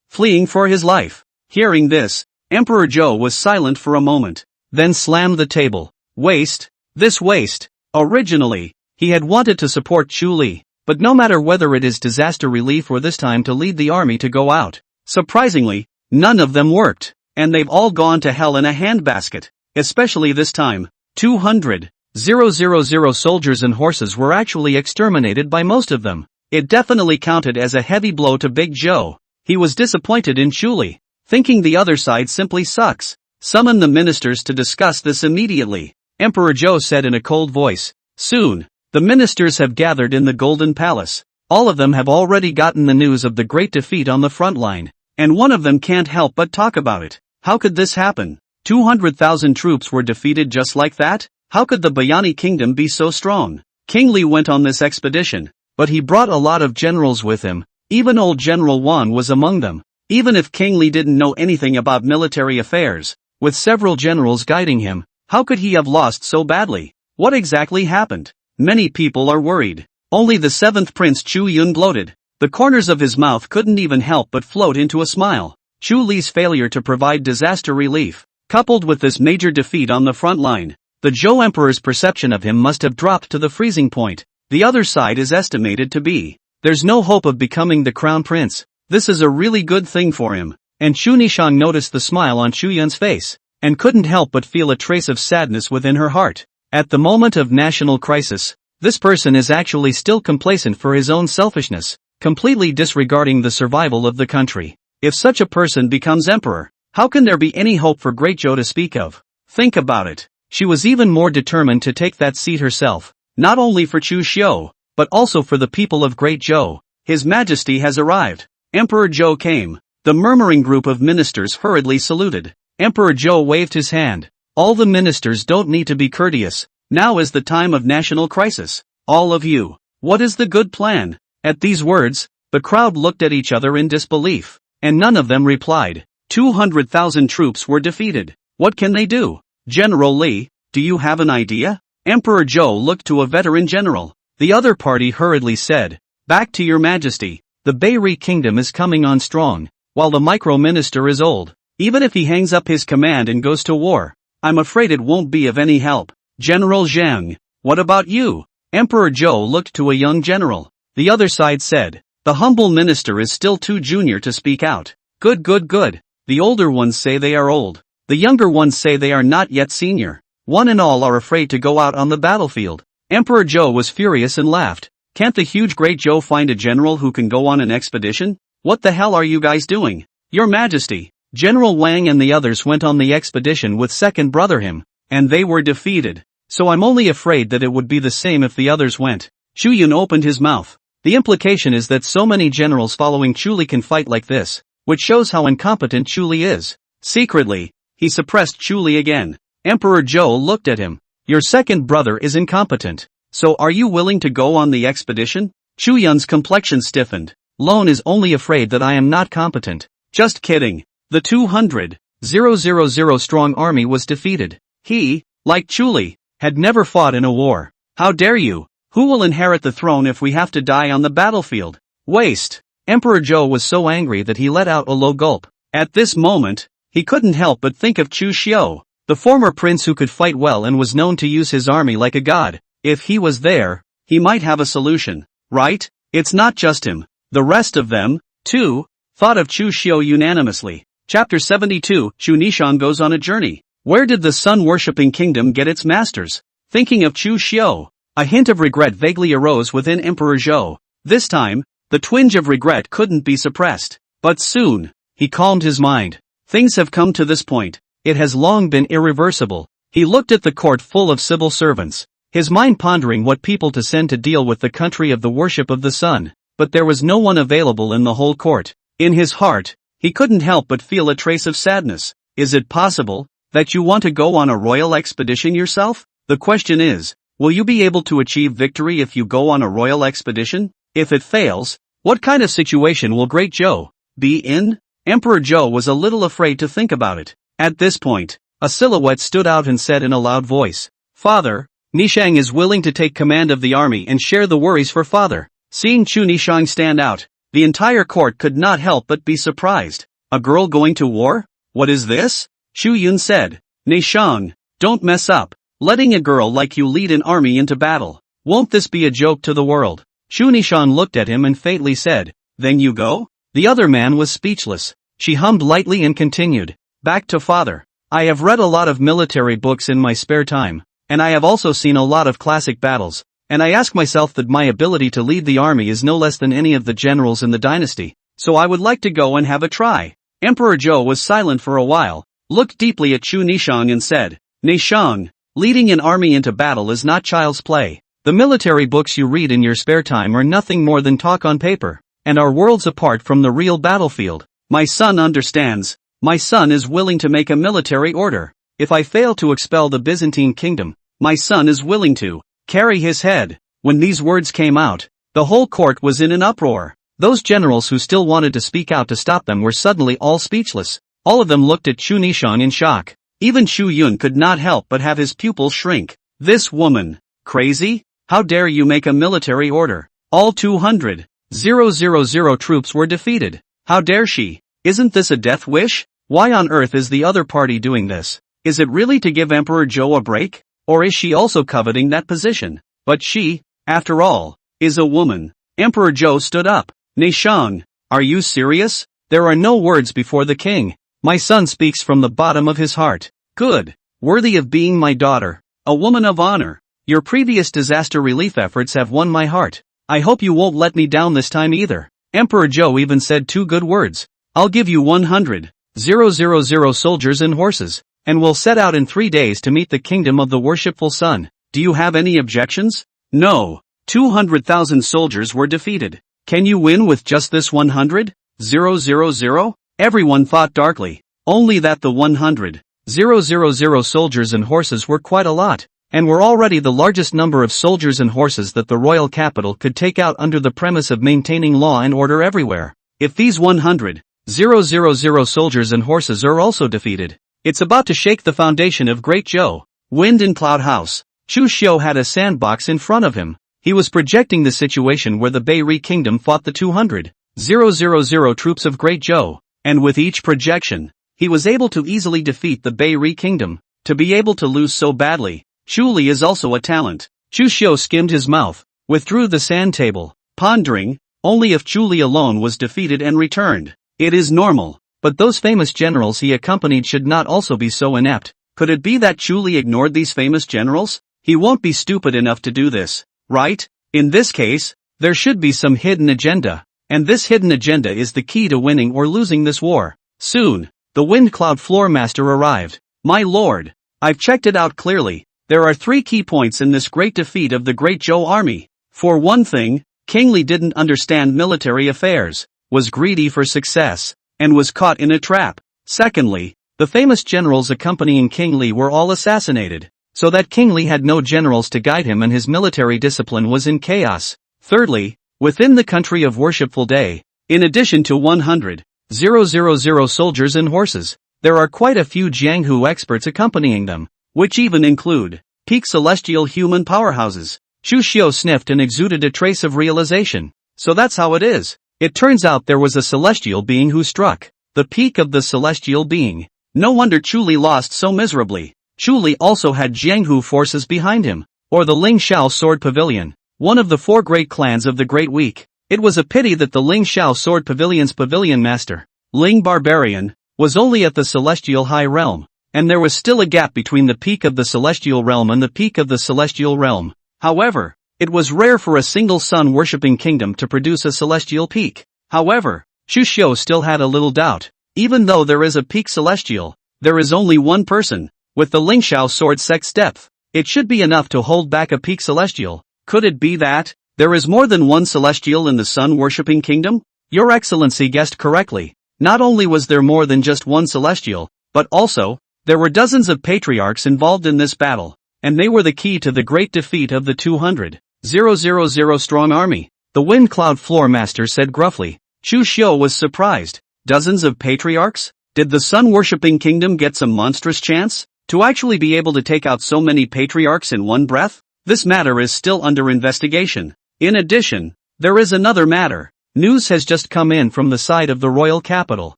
S1: fleeing for his life." Hearing this, Emperor Zhou was silent for a moment, then slammed the table. Waste. This waste. Originally, he had wanted to support Chu Li, but no matter whether it is disaster relief or this time to lead the army to go out, surprisingly, none of them worked, and they've all gone to hell in a handbasket. Especially this time, 200,000 soldiers and horses were actually exterminated by most of them. It definitely counted as a heavy blow to Big Zhou. He was disappointed in Chu Li, thinking the other side simply sucks. "Summon the ministers to discuss this immediately," Emperor Zhou said in a cold voice. Soon, the ministers have gathered in the Golden Palace. All of them have already gotten the news of the great defeat on the front line, and one of them can't help but talk about it. How could this happen? 200,000 troops were defeated just like that? How could the Bayani kingdom be so strong? King Li went on this expedition, but he brought a lot of generals with him. Even old General Wan was among them. Even if King Li didn't know anything about military affairs, with several generals guiding him, how could he have lost so badly? What exactly happened? Many people are worried. Only the 7th Prince Chu Yun bloated. The corners of his mouth couldn't even help but float into a smile. Chu Li's failure to provide disaster relief, coupled with this major defeat on the front line, the Zhou Emperor's perception of him must have dropped to the freezing point. The other side is estimated to be, there's no hope of becoming the crown prince. This is a really good thing for him. And Chu Nishang noticed the smile on Chu Yun's face, and couldn't help but feel a trace of sadness within her heart. At the moment of national crisis, this person is actually still complacent for his own selfishness, completely disregarding the survival of the country. If such a person becomes emperor, how can there be any hope for Great Zhou to speak of? Think about it. She was even more determined to take that seat herself, not only for Chu Xiu, but also for the people of Great Zhou. His Majesty has arrived. Emperor Zhou came. The murmuring group of ministers hurriedly saluted. Emperor Zhou waved his hand. All the ministers don't need to be courteous. Now is the time of national crisis. All of you. What is the good plan? At these words, the crowd looked at each other in disbelief, and none of them replied. 200,000 troops were defeated. What can they do? General Li, do you have an idea? Emperor Zhou looked to a veteran general. The other party hurriedly said, "Back to your majesty. The Beiri kingdom is coming on strong, while the micro-minister is old. Even if he hangs up his command and goes to war, I'm afraid it won't be of any help." General Zhang, what about you? Emperor Zhou looked to a young general. The other side said, "The humble minister is still too junior to speak out." Good. The older ones say they are old. The younger ones say they are not yet senior. One and all are afraid to go out on the battlefield. Emperor Zhou was furious and laughed. Can't the huge Great Zhou find a general who can go on an expedition? What the hell are you guys doing? Your Majesty, General Wang and the others went on the expedition with second brother him, and they were defeated. So I'm only afraid that it would be the same if the others went. Chu Yun opened his mouth. The implication is that so many generals following Chu Li can fight like this, which shows how incompetent Chu Li is. Secretly, he suppressed Chu Li again. Emperor Zhou looked at him. Your second brother is incompetent. So are you willing to go on the expedition? Chu Yun's complexion stiffened. Lone is only afraid that I am not competent. Just kidding. The 200,000 strong army was defeated. He, like Chu Li, had never fought in a war. How dare you? Who will inherit the throne if we have to die on the battlefield? Waste. Emperor Zhou was so angry that he let out a low gulp. At this moment, he couldn't help but think of Chu Xiu, the former prince who could fight well and was known to use his army like a god. If he was there, he might have a solution, right? It's not just him. The rest of them, too, thought of Chu Xiu unanimously. Chapter 72, Chu Nishang goes on a journey. Where did the sun-worshipping kingdom get its masters? Thinking of Chu Xiu, a hint of regret vaguely arose within Emperor Zhou. This time, the twinge of regret couldn't be suppressed. But soon, he calmed his mind. Things have come to this point. It has long been irreversible. He looked at the court full of civil servants, his mind pondering what people to send to deal with the country of the worship of the sun. But there was no one available in the whole court. In his heart, he couldn't help but feel a trace of sadness. Is it possible that you want to go on a royal expedition yourself? The question is, Will you be able to achieve victory if you go on a royal expedition? If it fails, what kind of situation will Great Zhou be in? Emperor Zhou was a little afraid to think about it. At this point, a silhouette stood out and said in a loud voice, "Father, Nishang is willing to take command of the army and share the worries for father." Seeing Chu Nishang stand out, the entire court could not help but be surprised. A girl going to war? What is this? Xu Yun said. Nishang, don't mess up. Letting a girl like you lead an army into battle. Won't this be a joke to the world? Chu Nishang looked at him and faintly said, "Then you go?" The other man was speechless. She hummed lightly and continued, "Back to father. I have read a lot of military books in my spare time, and I have also seen a lot of classic battles, and I ask myself that my ability to lead the army is no less than any of the generals in the dynasty, so I would like to go and have a try." Emperor Zhou was silent for a while, looked deeply at Chu Nishang and said, "Nishang, leading an army into battle is not child's play. The military books you read in your spare time are nothing more than talk on paper, and are worlds apart from the real battlefield. My son understands. My son is willing to make a military order. If I fail to expel the Byzantine kingdom, my son is willing to carry his head." When these words came out, the whole court was in an uproar. Those generals who still wanted to speak out to stop them were suddenly all speechless. All of them looked at Chu Nishang in shock. Even Xu Yun could not help but have his pupils shrink. This woman, crazy? How dare you make a military order? All 200,000 troops were defeated. How dare she? Isn't this a death wish? Why on earth is the other party doing this? Is it really to give Emperor Zhou a break? Or is she also coveting that position? But she, after all, is a woman. Emperor Zhou stood up. Nishang, are you serious? There are no words before the king. My son speaks from the bottom of his heart. Good. Worthy of being my daughter. A woman of honor. Your previous disaster relief efforts have won my heart. I hope you won't let me down this time either. Emperor Zhou even said two good words. I'll give you 100,000 soldiers and horses, and we'll set out in 3 days to meet the kingdom of the worshipful sun. Do you have any objections? No. 200,000 soldiers were defeated. Can you win with just this 100,000? Everyone thought darkly. Only that the 100,000 soldiers and horses were quite a lot, and were already the largest number of soldiers and horses that the royal capital could take out under the premise of maintaining law and order everywhere. If these 100,000 soldiers and horses are also defeated, it's about to shake the foundation of Great Zhou. Wind in Cloud House. Chu Xiu had a sandbox in front of him. He was projecting the situation where the Beiri kingdom fought the 200,000 troops of Great Zhou, and with each projection, he was able to easily defeat the Beiri kingdom. To be able to lose so badly, Chuli is also a talent. Chu Xiu skimmed his mouth, withdrew the sand table, pondering, only if Chuli alone was defeated and returned. It is normal, but those famous generals he accompanied should not also be so inept. Could it be that Chuli ignored these famous generals? He won't be stupid enough to do this, right? In this case, there should be some hidden agenda, and this hidden agenda is the key to winning or losing this war. Soon, the Wind Cloud Floor Master arrived. My lord, I've checked it out clearly. There are 3 key points in this great defeat of the Great Zhou army. For one thing, King Li didn't understand military affairs, was greedy for success, and was caught in a trap. Secondly, the famous generals accompanying King Li were all assassinated, so that King Li had no generals to guide him and his military discipline was in chaos. Thirdly, within the country of Worshipful Day, in addition to 100,000 soldiers and horses, there are quite a few Jianghu experts accompanying them, which even include peak celestial human powerhouses. Chu Xiu sniffed and exuded a trace of realization. So that's how it is. It turns out there was a celestial being who struck the peak of the celestial being. No wonder Chuli lost so miserably. Chuli also had Jianghu forces behind him, or the Ling Shao Sword Pavilion, one of the 4 great clans of the Great Week. It was a pity that the Ling Shao Sword Pavilion's pavilion master, Ling Barbarian, was only at the celestial high realm, and there was still a gap between the peak of the celestial realm and the peak of the celestial realm. However, it was rare for a single sun-worshipping kingdom to produce a celestial peak. However, Chu Xiu still had a little doubt. Even though there is a peak celestial, there is only one person, with the Lingxiao sword Sect's depth. It should be enough to hold back a peak celestial. Could it be that there is more than one celestial in the sun-worshipping kingdom? Your Excellency guessed correctly. Not only was there more than just one celestial, but also, there were dozens of patriarchs involved in this battle, and they were the key to the great defeat of the 200,000 strong army. The Wind Cloud Floor Master said gruffly. Chu Xiu was surprised. Dozens of patriarchs? Did the sun-worshipping kingdom get some monstrous chance to actually be able to take out so many patriarchs in one breath? This matter is still under investigation. In addition, there is another matter. News has just come in from the side of the royal capital.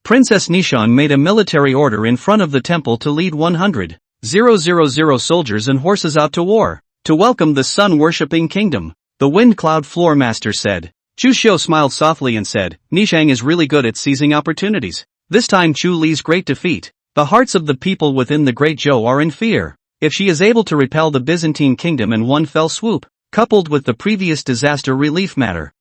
S1: Princess Nishang made a military order in front of the temple to lead 100,000 soldiers and horses out to war, to welcome the sun-worshipping kingdom. The Wind Cloud Floor Master said. Chu Xiu smiled softly and said, Nishang is really good at seizing opportunities. This time Chu Li's great defeat. The hearts of the people within the Great Zhou are in fear. If she is able to repel the Byzantine kingdom in one fell swoop, coupled with the previous disaster relief matter,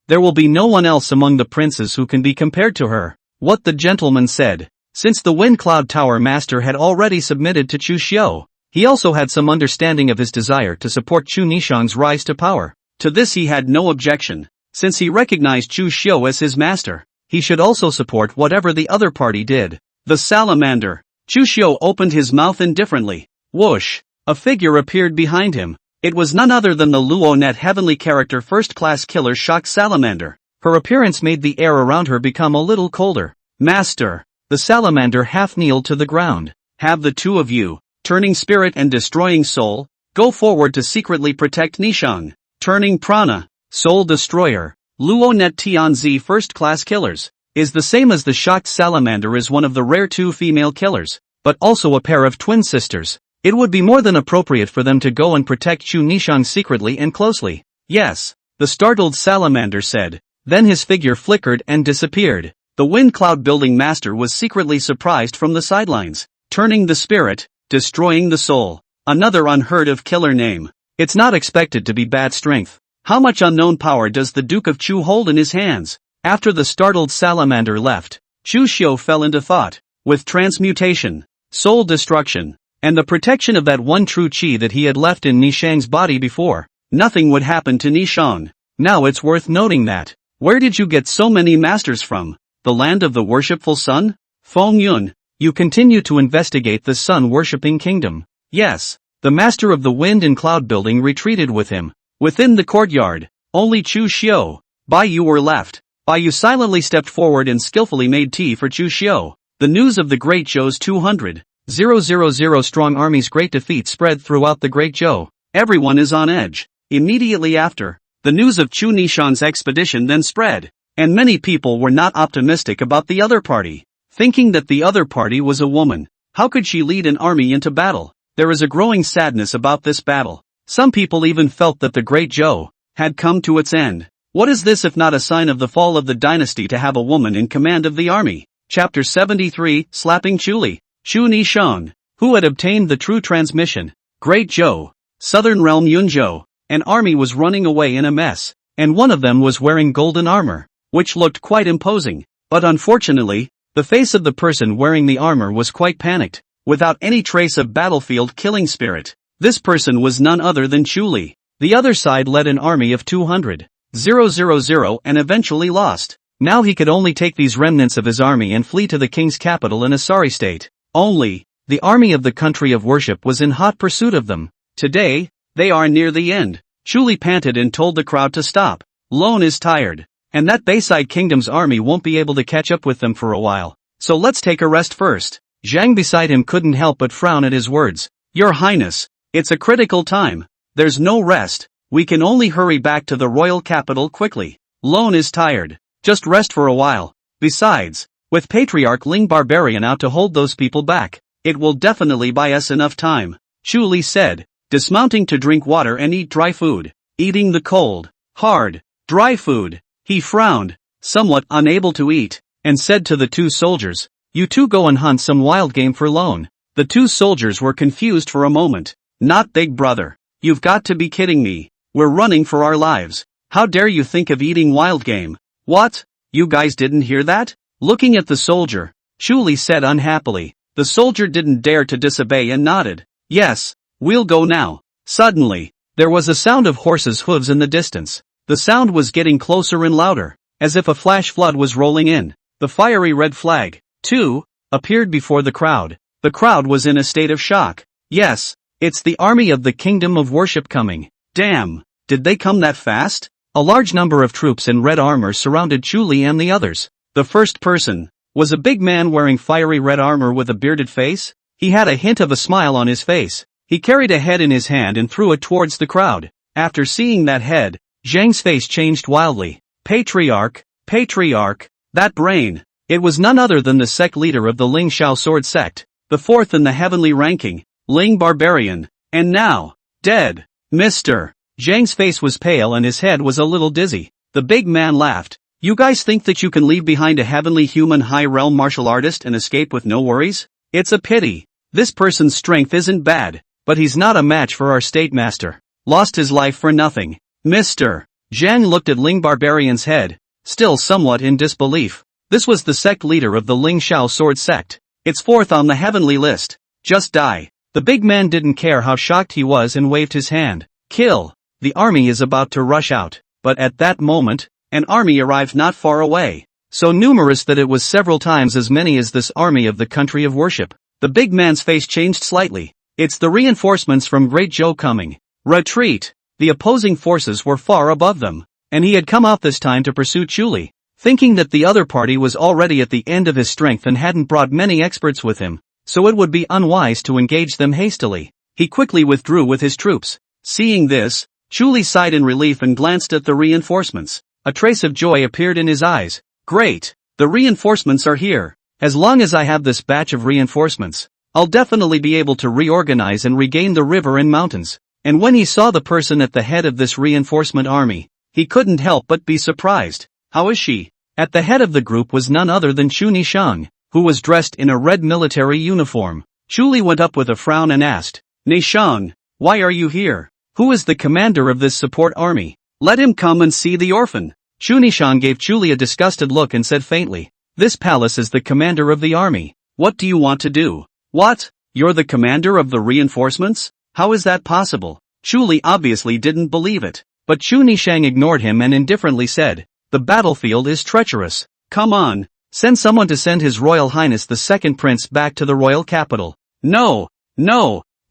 S1: there will be no one else among the princes who can be compared to her. What the gentleman said. Since the Wind Cloud Tower Master had already submitted to Chu Xiu, he also had some understanding of his desire to support Chu Nishang's rise to power. To this he had no objection. Since he recognized Chu Xiu as his master, he should also support whatever the other party did. The salamander. Chu Xiu opened his mouth indifferently. Whoosh! A figure appeared behind him. It was none other than the Luonet heavenly character first-class killer Shock Salamander. Her appearance made the air around her become a little colder. Master! The salamander half-kneeled to the ground. Have the two of you, turning spirit and destroying soul, go forward to secretly protect Nishang. Turning prana, soul destroyer, Luonet Tianzi first-class killers, is the same as the shocked salamander is one of the rare two female killers, but also a pair of twin sisters. It would be more than appropriate for them to go and protect Chu Nishang secretly and closely. Yes, the startled salamander said. Then his figure flickered and disappeared. The Wind Cloud Building Master was secretly surprised from the sidelines. Turning the spirit, destroying the soul. Another unheard of killer name. It's not expected to be bad strength. How much unknown power does the Duke of Chu hold in his hands? After the startled salamander left, Chu Xiu fell into thought. With transmutation, soul destruction, and the protection of that one true qi that he had left in Nishang's body before, nothing would happen to Nishang. Now it's worth noting that. Where did you get so many masters from? The land of the worshipful sun? Feng Yun, you continue to investigate the sun-worshipping kingdom. Yes, the master of the wind and cloud building retreated with him. Within the courtyard, only Chu Xiu, Bai Yu were left. Bai Yu silently stepped forward and skillfully made tea for Chu Xiu. The news of the Great Zhou's 200,000 strong army's great defeat spread throughout the Great Zhou. Everyone is on edge. Immediately after, the news of Chu Nishang's expedition then spread, and many people were not optimistic about the other party, thinking that the other party was a woman. How could she lead an army into battle? There is a growing sadness about this battle. Some people even felt that the Great Zhou had come to its end. What is this if not a sign of the fall of the dynasty to have a woman in command of the army? Chapter 73, Slapping Chuli. Chu Nishang, who had obtained the true transmission. Great Zhou, Southern Realm Yunzhou. An army was running away in a mess, and one of them was wearing golden armor, which looked quite imposing. But unfortunately, the face of the person wearing the armor was quite panicked, without any trace of battlefield killing spirit. This person was none other than Chu Li. The other side led an army of 200,000 and eventually lost. Now he could only take these remnants of his army and flee to the king's capital in a sorry state. Only, the army of the country of worship was in hot pursuit of them. Today, they are near the end. Chu Li panted and told the crowd to stop. Lone is tired, and that Bayside Kingdom's army won't be able to catch up with them for a while. So let's take a rest first. Zhang beside him couldn't help but frown at his words. Your Highness, it's a critical time. There's no rest. We can only hurry back to the royal capital quickly. Lone is tired. Just rest for a while. Besides, with Patriarch Ling Barbarian out to hold those people back, it will definitely buy us enough time. Chu Li said, dismounting to drink water and eat dry food. Eating the cold, hard, dry food. He frowned, somewhat unable to eat, and said to the two soldiers, you two go and hunt some wild game for Lone. The two soldiers were confused for a moment. Not big brother. You've got to be kidding me. We're running for our lives. How dare you think of eating wild game? What? You guys didn't hear that? Looking at the soldier, Chu Li said unhappily. The soldier didn't dare to disobey and nodded. Yes, we'll go now. Suddenly, there was a sound of horses' hooves in the distance. The sound was getting closer and louder, as if a flash flood was rolling in. The fiery red flag, too, appeared before the crowd. The crowd was in a state of shock. Yes, It's the army of the Kingdom of Worship coming. Damn, did they come that fast? A large number of troops in red armor surrounded Chu Li and the others. The first person was a big man wearing fiery red armor with a bearded face. He had a hint of a smile on his face. He carried a head in his hand and threw it towards the crowd. After seeing that head, Zhang's face changed wildly. Patriarch, Patriarch, that brain. It was none other than the sect leader of the Ling Xiao Sword Sect, the fourth in the heavenly ranking, Ling Barbarian, and now, dead. Mr. Zhang's face was pale and his head was a little dizzy. The big man laughed. You guys think that you can leave behind a heavenly human high realm martial artist and escape with no worries? It's a pity. This person's strength isn't bad, but he's not a match for our state master. Lost his life for nothing. Mr. Zhang looked at Ling Barbarian's head, still somewhat in disbelief. This was the sect leader of the Ling Xiao Sword Sect. It's fourth on the heavenly list. Just die. The big man didn't care how shocked he was and waved his hand. Kill. The army is about to rush out, but at that moment, an army arrived not far away. So numerous that it was several times as many as this army of the country of worship. The big man's face changed slightly. It's the reinforcements from Great Zhou coming. Retreat. The opposing forces were far above them, and he had come out this time to pursue Chu Li. Thinking that the other party was already at the end of his strength and hadn't brought many experts with him, so it would be unwise to engage them hastily. He quickly withdrew with his troops. Seeing this, Chu Li sighed in relief and glanced at the reinforcements. A trace of joy appeared in his eyes. Great! The reinforcements are here. As long as I have this batch of reinforcements, I'll definitely be able to reorganize and regain the river and mountains. And when he saw the person at the head of this reinforcement army, he couldn't help but be surprised. How is she? At the head of the group was none other than Chu Nishang, who was dressed in a red military uniform. Chu Li went up with a frown and asked, Nishang, why are you here? Who is the commander of this support army? Let him come and see the orphan. Chu Nishang gave Chu Li a disgusted look and said faintly, this palace is the commander of the army. What do you want to do? What? You're the commander of the reinforcements? How is that possible? Chu Li obviously didn't believe it, but Chu Nishang ignored him and indifferently said, the battlefield is treacherous. Come on, send someone to send His Royal Highness the second prince back to the royal capital. No,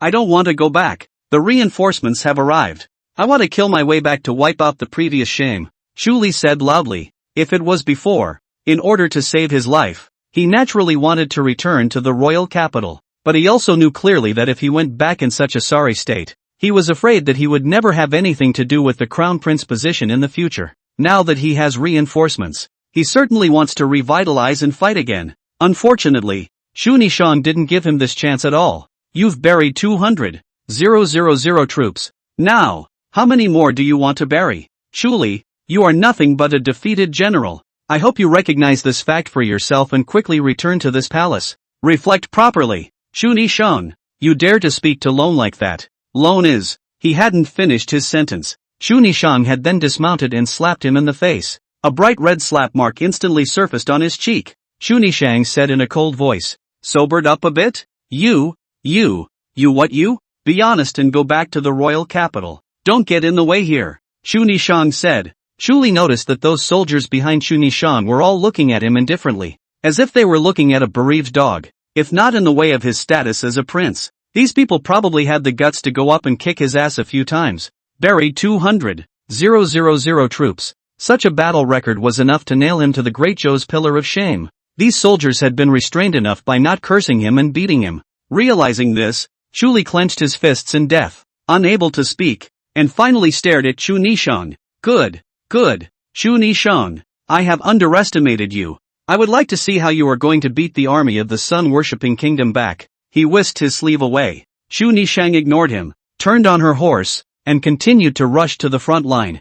S1: I don't want to go back. The reinforcements have arrived. I want to kill my way back to wipe out the previous shame. Chu Li said loudly. If it was before, in order to save his life, he naturally wanted to return to the royal capital, but he also knew clearly that if he went back in such a sorry state, he was afraid that he would never have anything to do with the crown prince position in the future. Now that he has reinforcements, he certainly wants to revitalize and fight again. Unfortunately, Chu Nishang didn't give him this chance at all. You've buried 200,000 troops. Now, how many more do you want to bury? Chu Li, you are nothing but a defeated general. I hope you recognize this fact for yourself and quickly return to this palace. Reflect properly. Chu Nishang, you dare to speak to Lone like that. Lone is. He hadn't finished his sentence. Chu Nishang had then dismounted and slapped him in the face. A bright red slap mark instantly surfaced on his cheek. Chu Nishang said in a cold voice, sobered up a bit? You what you? Be honest and go back to the royal capital. Don't get in the way here. Chu Nishang said. Chu Li noticed that those soldiers behind Chu Nishang were all looking at him indifferently, as if they were looking at a bereaved dog. If not in the way of his status as a prince, these people probably had the guts to go up and kick his ass a few times. Buried 200,000 troops. Such a battle record was enough to nail him to the Great Zhou's pillar of shame. These soldiers had been restrained enough by not cursing him and beating him. Realizing this, Chu Li clenched his fists in death, unable to speak, and finally stared at Chu Nishang. Good. Chu Nishang, I have underestimated you. I would like to see how you are going to beat the army of the sun-worshipping kingdom back. He whisked his sleeve away. Chu Nishang ignored him, turned on her horse, and continued to rush to the front line.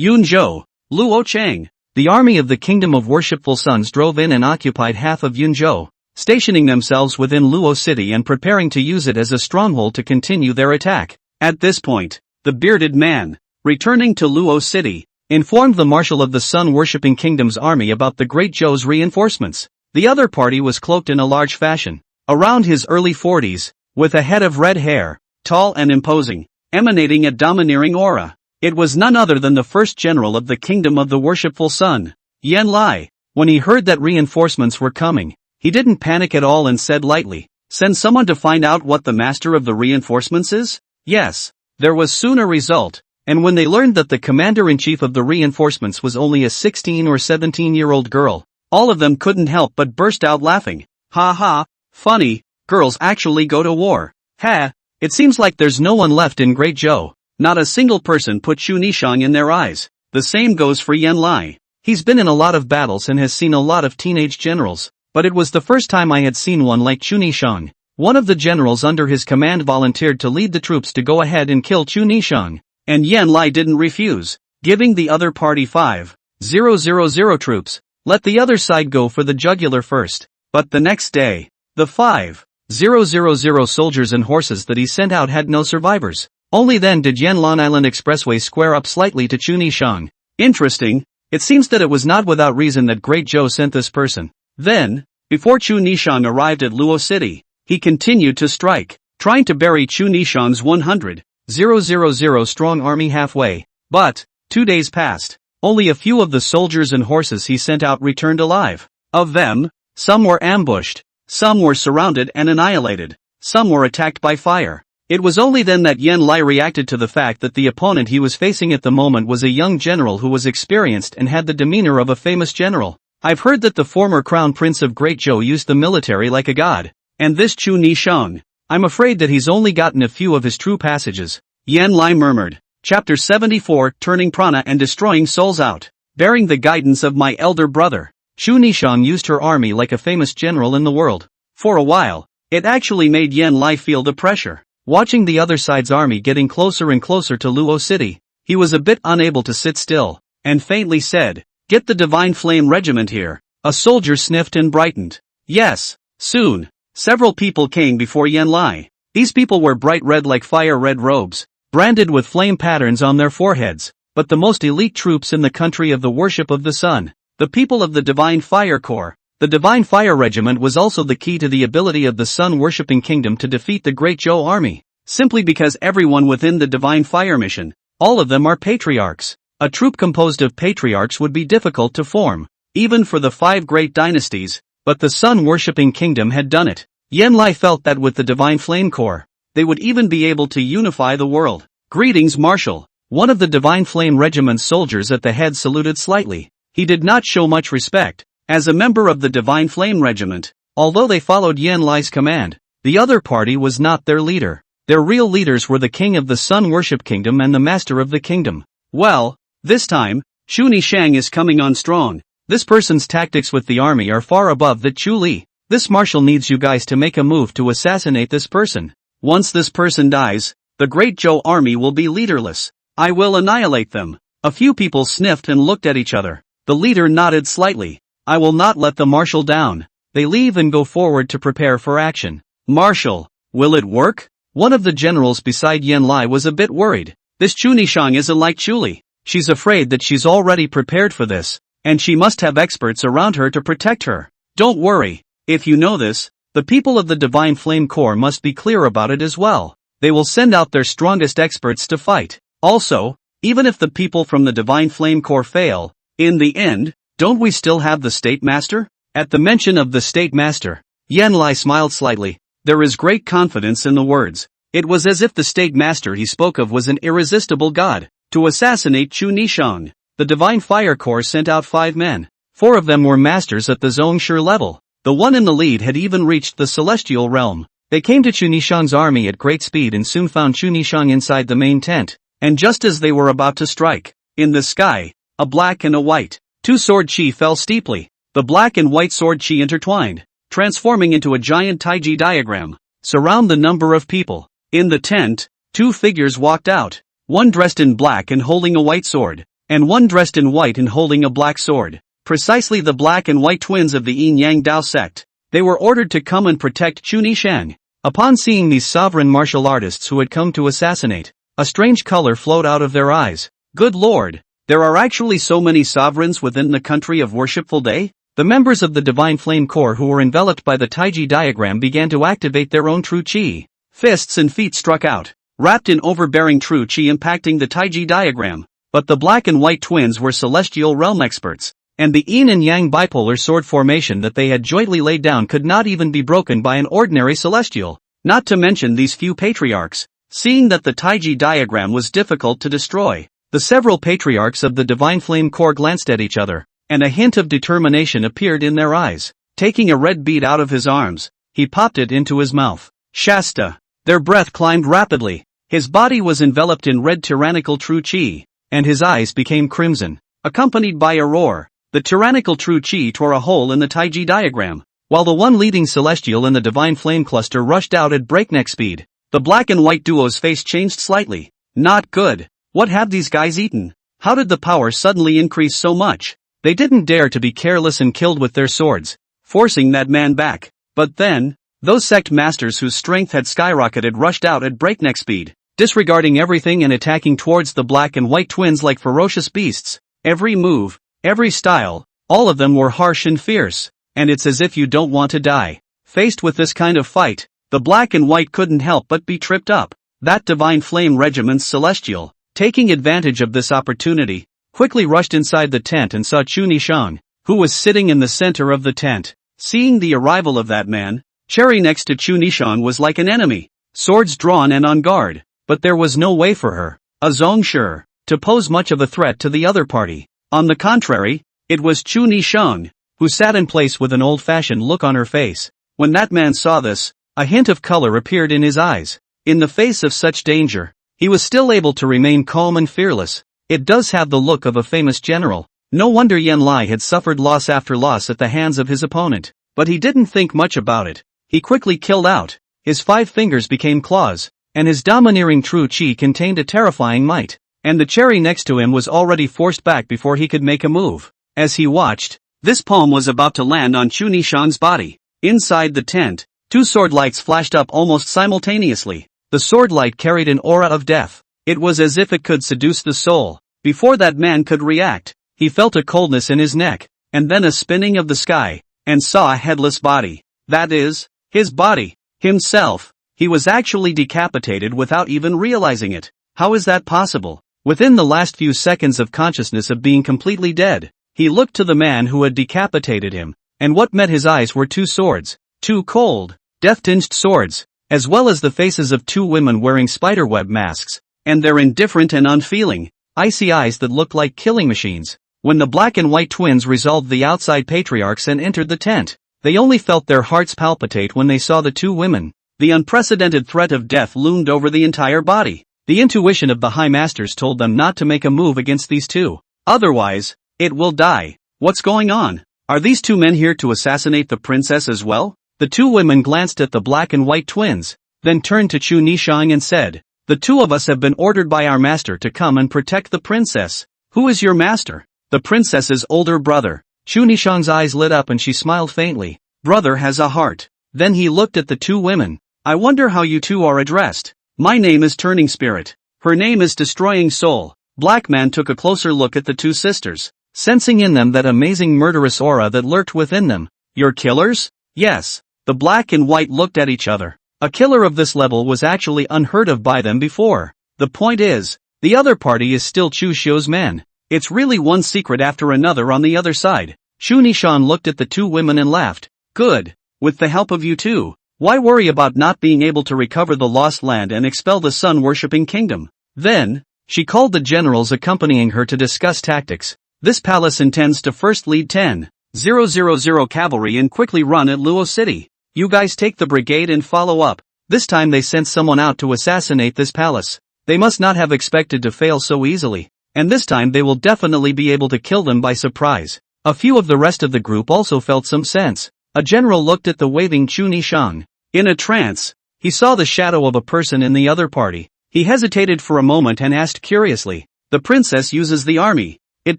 S1: Yunzhou, Luo Chang. The army of the Kingdom of Worshipful Suns drove in and occupied half of Yunzhou, stationing themselves within Luo City and preparing to use it as a stronghold to continue their attack. At this point, the bearded man, returning to Luo City, informed the marshal of the sun-worshipping kingdom's army about the Great Zhou's reinforcements. The other party was cloaked in a large fashion, around his early 40s, with a head of red hair, tall and imposing, emanating a domineering aura. It was none other than the first general of the Kingdom of the Worshipful Sun, Yan Lai. When he heard that reinforcements were coming, he didn't panic at all and said lightly, Send someone to find out what the master of the reinforcements is? Yes. There was soon a result, and when they learned that the commander-in-chief of the reinforcements was only a 16 or 17-year-old girl, all of them couldn't help but burst out laughing. Ha ha, funny, girls actually go to war. Ha, it seems like there's no one left in Great Zhou. Not a single person put Chu Nishang in their eyes. The same goes for Yan Lai. He's been in a lot of battles and has seen a lot of teenage generals, but it was the first time I had seen one like Chu Nishang. One of the generals under his command volunteered to lead the troops to go ahead and kill Chu Nishang, and Yan Lai didn't refuse, giving the other party 5,000 troops. Let the other side go for the jugular first. But the next day, the 5,000 soldiers and horses that he sent out had no survivors. Only then did Yanlan Island Expressway square up slightly to Chu Nishang. Interesting. It seems that it was not without reason that Great Zhou sent this person. Then, before Chu Nishang arrived at Luo City, he continued to strike, trying to bury Chu Nishang's 100,000 strong army halfway. But, 2 days passed. Only a few of the soldiers and horses he sent out returned alive. Of them, some were ambushed, some were surrounded and annihilated, some were attacked by fire. It was only then that Yan Lai reacted to the fact that the opponent he was facing at the moment was a young general who was experienced and had the demeanor of a famous general. I've heard that the former crown prince of Great Zhou used the military like a god. And this Chu Nishang, I'm afraid that he's only gotten a few of his true passages. Yan Lai murmured. Chapter 74, Turning Prana and Destroying Souls Out. Bearing the guidance of my elder brother, Chu Nishang used her army like a famous general in the world. For a while, it actually made Yan Lai feel the pressure. Watching the other side's army getting closer and closer to Luo City, he was a bit unable to sit still, and faintly said, "Get the Divine Flame Regiment here." A soldier sniffed and brightened. Yes, soon. Several people came before Yan Lai. These people were bright red like fire red robes, branded with flame patterns on their foreheads, but the most elite troops in the country of the worship of the sun. The people of the Divine Fire Corps. The Divine Fire Regiment was also the key to the ability of the sun-worshipping kingdom to defeat the Great Zhou army, simply because everyone within the Divine Fire mission, all of them are patriarchs. A troop composed of patriarchs would be difficult to form, even for the 5 great dynasties, but the sun-worshipping kingdom had done it. Yan Lai felt that with the Divine Flame Corps, they would even be able to unify the world. Greetings, Marshal. One of the Divine Flame Regiment's soldiers at the head saluted slightly. He did not show much respect. As a member of the Divine Flame Regiment, although they followed Yan Lai's command, the other party was not their leader. Their real leaders were the king of the Sun Worship Kingdom and the master of the kingdom. Well, this time, Chu Nishang is coming on strong. This person's tactics with the army are far above that Chu Li. This marshal needs you guys to make a move to assassinate this person. Once this person dies, the Great Zhou army will be leaderless. I will annihilate them. A few people sniffed and looked at each other. The leader nodded slightly. I will not let the marshal down. They leave and go forward to prepare for action. Marshal, will it work? One of the generals beside Yan Lai was a bit worried. This Chu Nishang isn't like Chu Li. She's afraid that she's already prepared for this, and she must have experts around her to protect her. Don't worry. If you know this, the people of the Divine Flame Corps must be clear about it as well. They will send out their strongest experts to fight. Also, even if the people from the Divine Flame Corps fail, in the end, don't we still have the State Master? At the mention of the State Master, Yan Lai smiled slightly. There is great confidence in the words. It was as if the State Master he spoke of was an irresistible god. To assassinate Chu Nishang, the Divine Fire Corps sent out 5 men. 4 of them were masters at the Zhongshu level. The one in the lead had even reached the Celestial Realm. They came to Chu Nishang's army at great speed and soon found Chu Nishang inside the main tent. And just as they were about to strike, in the sky, a black and a white, 2 sword chi fell steeply. The black and white sword chi intertwined, transforming into a giant Taiji diagram. Surround the number of people. In the tent, 2 figures walked out, one dressed in black and holding a white sword, and one dressed in white and holding a black sword. Precisely the black and white twins of the Yin Yang Dao sect. They were ordered to come and protect Chu Nishang. Upon seeing these sovereign martial artists who had come to assassinate, a strange color flowed out of their eyes. Good Lord! There are actually so many sovereigns within the country of Worshipful Day? The members of the Divine Flame Corps who were enveloped by the Taiji diagram began to activate their own true chi. Fists and feet struck out, wrapped in overbearing true chi impacting the Taiji diagram. But the black and white twins were celestial realm experts. And the yin and yang bipolar sword formation that they had jointly laid down could not even be broken by an ordinary celestial, not to mention these few patriarchs. Seeing that the Taiji diagram was difficult to destroy, the several patriarchs of the Divine Flame Corps glanced at each other, and a hint of determination appeared in their eyes. Taking a red bead out of his arms, he popped it into his mouth. Shasta! Their breath climbed rapidly. His body was enveloped in red tyrannical true chi, and his eyes became crimson, accompanied by a roar. The tyrannical true chi tore a hole in the Taiji diagram, while the one leading celestial in the Divine Flame cluster rushed out at breakneck speed. The black and white duo's face changed slightly. Not good. What have these guys eaten? How did the power suddenly increase so much? They didn't dare to be careless and killed with their swords, forcing that man back. But then, those sect masters whose strength had skyrocketed rushed out at breakneck speed, disregarding everything and attacking towards the black and white twins like ferocious beasts. Every move, every style, all of them were harsh and fierce, and it's as if you don't want to die. Faced with this kind of fight, the black and white couldn't help but be tripped up. That Divine Flame Regiment's celestial, taking advantage of this opportunity, quickly rushed inside the tent and saw Chu Xiu, who was sitting in the center of the tent. Seeing the arrival of that man, Cherry next to Chu Xiu was like an enemy, swords drawn and on guard, but there was no way for her, a Zhongshi, to pose much of a threat to the other party. On the contrary, it was Chu Xiu, who sat in place with an old-fashioned look on her face. When that man saw this, a hint of color appeared in his eyes. In the face of such danger, he was still able to remain calm and fearless. It does have the look of a famous general. No wonder Yan Lai had suffered loss after loss at the hands of his opponent. But he didn't think much about it. He quickly killed out. His 5 fingers became claws, and his domineering true chi contained a terrifying might. And the cherry next to him was already forced back before he could make a move. As he watched, this palm was about to land on Chu Xiu's body. Inside the tent, 2 sword lights flashed up almost simultaneously. The sword light carried an aura of death. It was as if it could seduce the soul. Before that man could react, he felt a coldness in his neck, and then a spinning of the sky, and saw a headless body. That is, his body, himself. He was actually decapitated without even realizing it. How is that possible? Within the last few seconds of consciousness of being completely dead, he looked to the man who had decapitated him, and what met his eyes were 2 swords, 2 cold, death-tinged swords, as well as the faces of 2 women wearing spiderweb masks, and their indifferent and unfeeling, icy eyes that looked like killing machines. When the black and white twins resolved the outside patriarchs and entered the tent, they only felt their hearts palpitate when they saw the 2 women. The unprecedented threat of death loomed over the entire body. The intuition of the High Masters told them not to make a move against these 2. Otherwise, it will die. What's going on? Are these 2 men here to assassinate the princess as well? The 2 women glanced at the black and white twins, then turned to Chu Xiu and said, "The 2 of us have been ordered by our master to come and protect the princess." "Who is your master?" "The princess's older brother." Chu Xiu's eyes lit up and she smiled faintly. "Brother has a heart." Then he looked at the 2 women. "I wonder how you 2 are addressed." "My name is Turning Spirit." "Her name is Destroying Soul." Black Man took a closer look at the 2 sisters, sensing in them that amazing murderous aura that lurked within them. "You're killers?" "Yes." The black and white looked at each other. A killer of this level was actually unheard of by them before. The point is, the other party is still Chu Xiu's men. It's really one secret after another on the other side. Chu Xiu looked at the 2 women and laughed. "Good. With the help of you 2, why worry about not being able to recover the lost land and expel the sun-worshipping kingdom?" Then, she called the generals accompanying her to discuss tactics. "This palace intends to first lead 10,000 cavalry and quickly run at Luo City. You guys take the brigade and follow up." This time they sent someone out to assassinate this palace. They must not have expected to fail so easily, and this time they will definitely be able to kill them by surprise. A few of the rest of the group also felt some sense. A general looked at the waving Chu Xiu. In a trance, he saw the shadow of a person in the other party. He hesitated for a moment and asked curiously, "The princess uses the army. It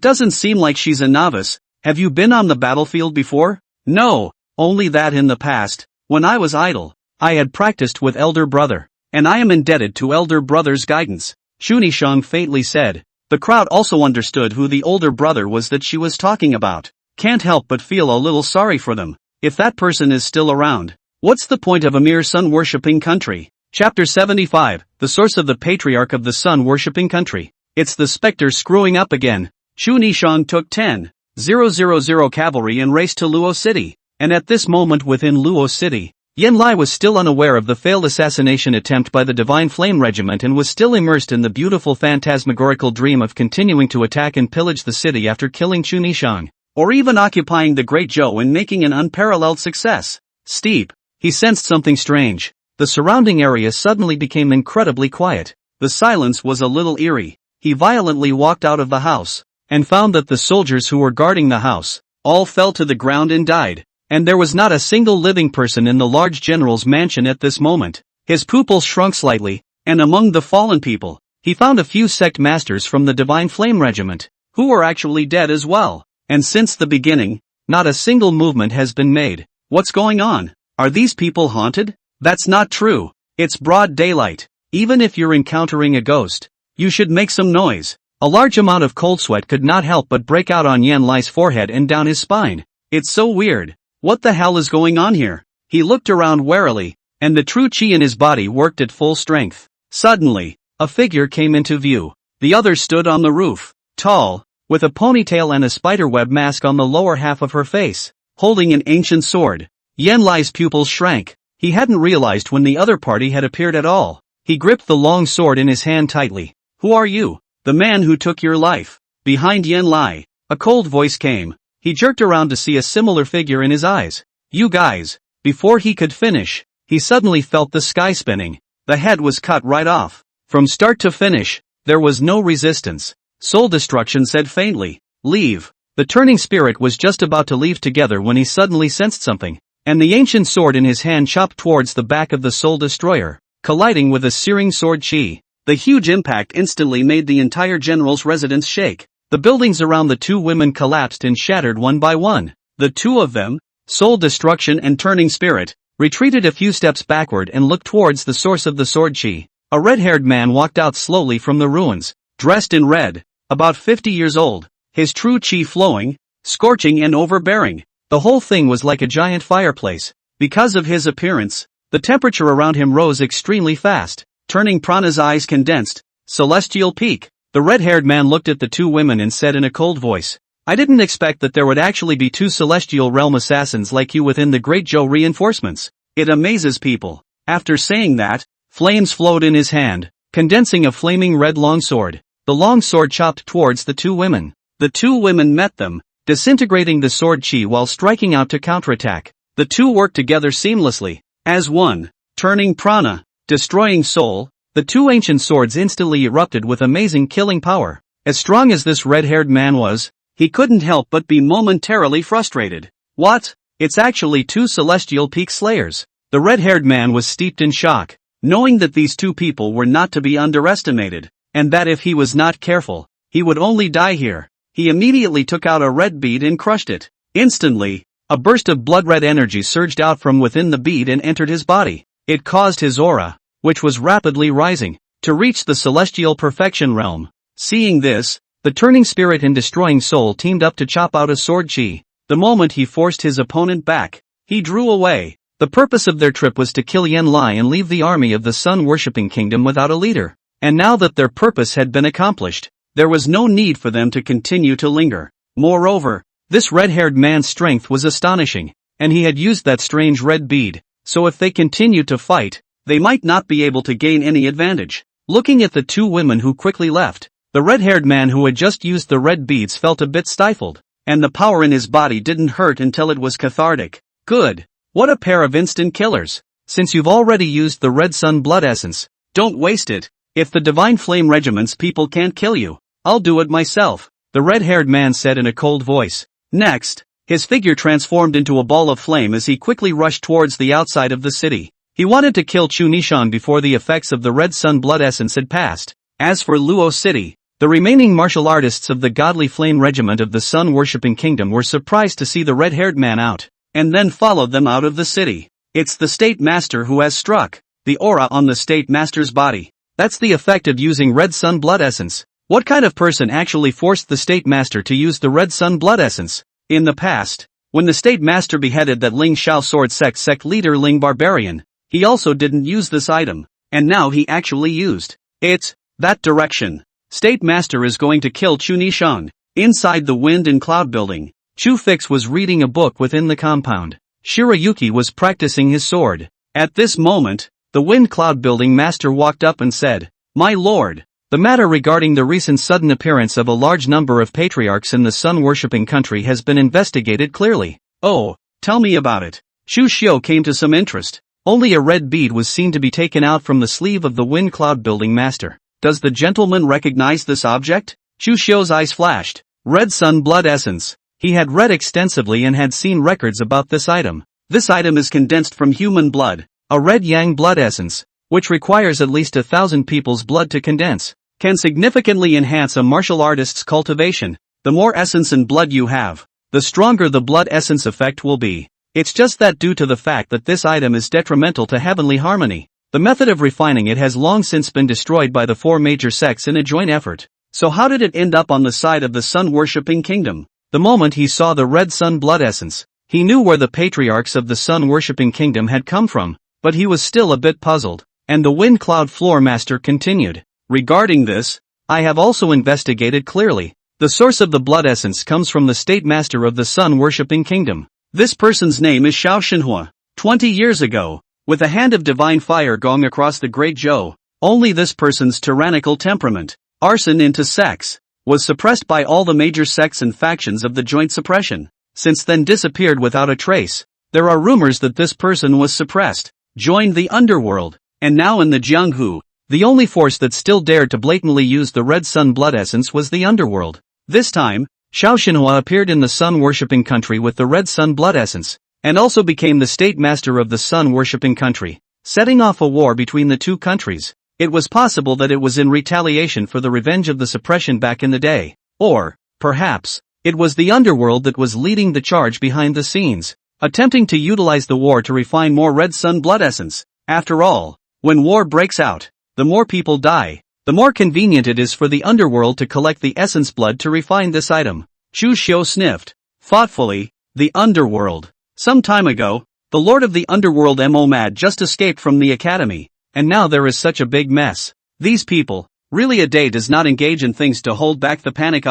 S1: doesn't seem like she's a novice. Have you been on the battlefield before?" "No, only that in the past, when I was idle, I had practiced with Elder Brother, and I am indebted to Elder Brother's guidance," Chu Xiu faintly said. The crowd also understood who the older brother was that she was talking about. Can't help but feel a little sorry for them. If that person is still around, what's the point of a mere sun-worshipping country? Chapter 75, The Source of the Patriarch of the Sun-Worshipping Country. It's the specter screwing up again. Chu Xiu took 10 000 cavalry and raced to Luo City. And at this moment within Luo City, Yan Lai was still unaware of the failed assassination attempt by the Divine Flame Regiment and was still immersed in the beautiful phantasmagorical dream of continuing to attack and pillage the city after killing Chu Nishang, or even occupying the Great Zhou and making an unparalleled success. Steep. He sensed something strange. The surrounding area suddenly became incredibly quiet. The silence was a little eerie. He violently walked out of the house, and found that the soldiers who were guarding the house, all fell to the ground and died. And there was not a single living person in the large general's mansion at this moment. His pupils shrunk slightly, and among the fallen people, he found a few sect masters from the Divine Flame Regiment, who were actually dead as well. And since the beginning, not a single movement has been made. What's going on? Are these people haunted? That's not true. It's broad daylight. Even if you're encountering a ghost, you should make some noise. A large amount of cold sweat could not help but break out on Yan Lai's forehead and down his spine. It's so weird. What the hell is going on here? He looked around warily, and the true chi in his body worked at full strength. Suddenly, a figure came into view. The other stood on the roof, tall, with a ponytail and a spiderweb mask on the lower half of her face, holding an ancient sword. Yan Lai's pupils shrank. He hadn't realized when the other party had appeared at all. He gripped the long sword in his hand tightly. Who are you? The man who took your life. Behind Yan Lai, a cold voice came. He jerked around to see a similar figure in his eyes. You guys. Before he could finish, he suddenly felt the sky spinning. The head was cut right off. From start to finish, there was no resistance. Soul Destruction said faintly, leave. The turning spirit was just about to leave together when he suddenly sensed something, and the ancient sword in his hand chopped towards the back of the Soul Destroyer, colliding with a searing sword chi. The huge impact instantly made the entire general's residence shake. The buildings around the two women collapsed and shattered one by one. The two of them, Soul Destruction and Turning Spirit, retreated a few steps backward and looked towards the source of the sword chi. A red-haired man walked out slowly from the ruins, dressed in red, about 50 years old, his true chi flowing, scorching and overbearing. The whole thing was like a giant fireplace. Because of his appearance, the temperature around him rose extremely fast, turning Prana's eyes condensed. Celestial peak. The red-haired man looked at the two women and said in a cold voice, I didn't expect that there would actually be two celestial realm assassins like you within the Great Zhou reinforcements. It amazes people. After saying that, flames flowed in his hand, condensing a flaming red longsword. The longsword chopped towards the two women. The two women met them, disintegrating the sword chi while striking out to counterattack. The two worked together seamlessly, as one, turning prana, destroying soul. The two ancient swords instantly erupted with amazing killing power. As strong as this red-haired man was, he couldn't help but be momentarily frustrated. What? It's actually two celestial peak slayers. The red-haired man was steeped in shock, knowing that these two people were not to be underestimated, and that if he was not careful, he would only die here. He immediately took out a red bead and crushed it. Instantly, a burst of blood-red energy surged out from within the bead and entered his body. It caused his aura, which was rapidly rising, to reach the celestial perfection realm. Seeing this, the turning spirit and destroying soul teamed up to chop out a sword chi. The moment he forced his opponent back, he drew away. The purpose of their trip was to kill Yan Lai and leave the army of the sun-worshipping kingdom without a leader. And now that their purpose had been accomplished, there was no need for them to continue to linger. Moreover, this red-haired man's strength was astonishing, and he had used that strange red bead, so if they continued to fight, they might not be able to gain any advantage. Looking at the two women who quickly left, the red-haired man who had just used the red beads felt a bit stifled, and the power in his body didn't hurt until it was cathartic. Good. What a pair of instant killers. Since you've already used the red sun blood essence, don't waste it. If the Divine Flame Regiment's people can't kill you, I'll do it myself, the red-haired man said in a cold voice. Next, his figure transformed into a ball of flame as he quickly rushed towards the outside of the city. He wanted to kill Chu Nishang before the effects of the red sun blood essence had passed. As for Luo City, the remaining martial artists of the godly flame regiment of the sun-worshipping kingdom were surprised to see the red-haired man out, and then followed them out of the city. It's the State Master who has struck. The aura on the State Master's body. That's the effect of using red sun blood essence. What kind of person actually forced the State Master to use the red sun blood essence? In the past, when the State Master beheaded that Ling Xiao sword sect leader Ling Barbarian, he also didn't use this item, and now he actually used it. That direction. State Master is going to kill Chu Nishang. Inside the wind and cloud building, Chu Fix was reading a book within the compound. Shirayuki was practicing his sword. At this moment, the wind cloud building master walked up and said, "My lord, the matter regarding the recent sudden appearance of a large number of patriarchs in the sun-worshipping country has been investigated clearly." "Oh, tell me about it." Chu Xiu came to some interest. Only a red bead was seen to be taken out from the sleeve of the wind cloud building master. "Does the gentleman recognize this object?" Chu Xiu's eyes flashed. Red sun blood essence. He had read extensively and had seen records about this item. This item is condensed from human blood, a red yang blood essence, which requires at least 1,000 people's blood to condense, can significantly enhance a martial artist's cultivation. The more essence and blood you have, the stronger the blood essence effect will be. It's just that due to the fact that this item is detrimental to heavenly harmony, the method of refining it has long since been destroyed by the 4 major sects in a joint effort. So how did it end up on the side of the sun-worshipping kingdom? The moment he saw the red sun blood essence, he knew where the patriarchs of the sun-worshipping kingdom had come from, but he was still a bit puzzled. And the wind cloud floor master continued. "Regarding this, I have also investigated clearly. The source of the blood essence comes from the state master of the sun-worshipping kingdom. This person's name is Xiao Xinhua. 20 years ago, with a hand of divine fire going across the Great Zhou, only this person's tyrannical temperament, arson into sects, was suppressed by all the major sects and factions of the joint suppression. Since then disappeared without a trace. There are rumors that this person was suppressed, joined the Underworld, and now in the Jianghu. The only force that still dared to blatantly use the red sun blood essence was the Underworld. This time, Xiao Xinhua appeared in the sun-worshipping country with the red sun blood essence, and also became the state master of the sun-worshipping country, setting off a war between the two countries. It was possible that it was in retaliation for the revenge of the suppression back in the day. Or, perhaps, it was the Underworld that was leading the charge behind the scenes, attempting to utilize the war to refine more red sun blood essence. After all, when war breaks out, the more people die, the more convenient it is for the Underworld to collect the essence blood to refine this item. Chu Xiu sniffed thoughtfully. The Underworld. Some time ago, the Lord of the Underworld Mad just escaped from the academy, and now there is such a big mess. These people, really a day does not engage in things to hold back the panic.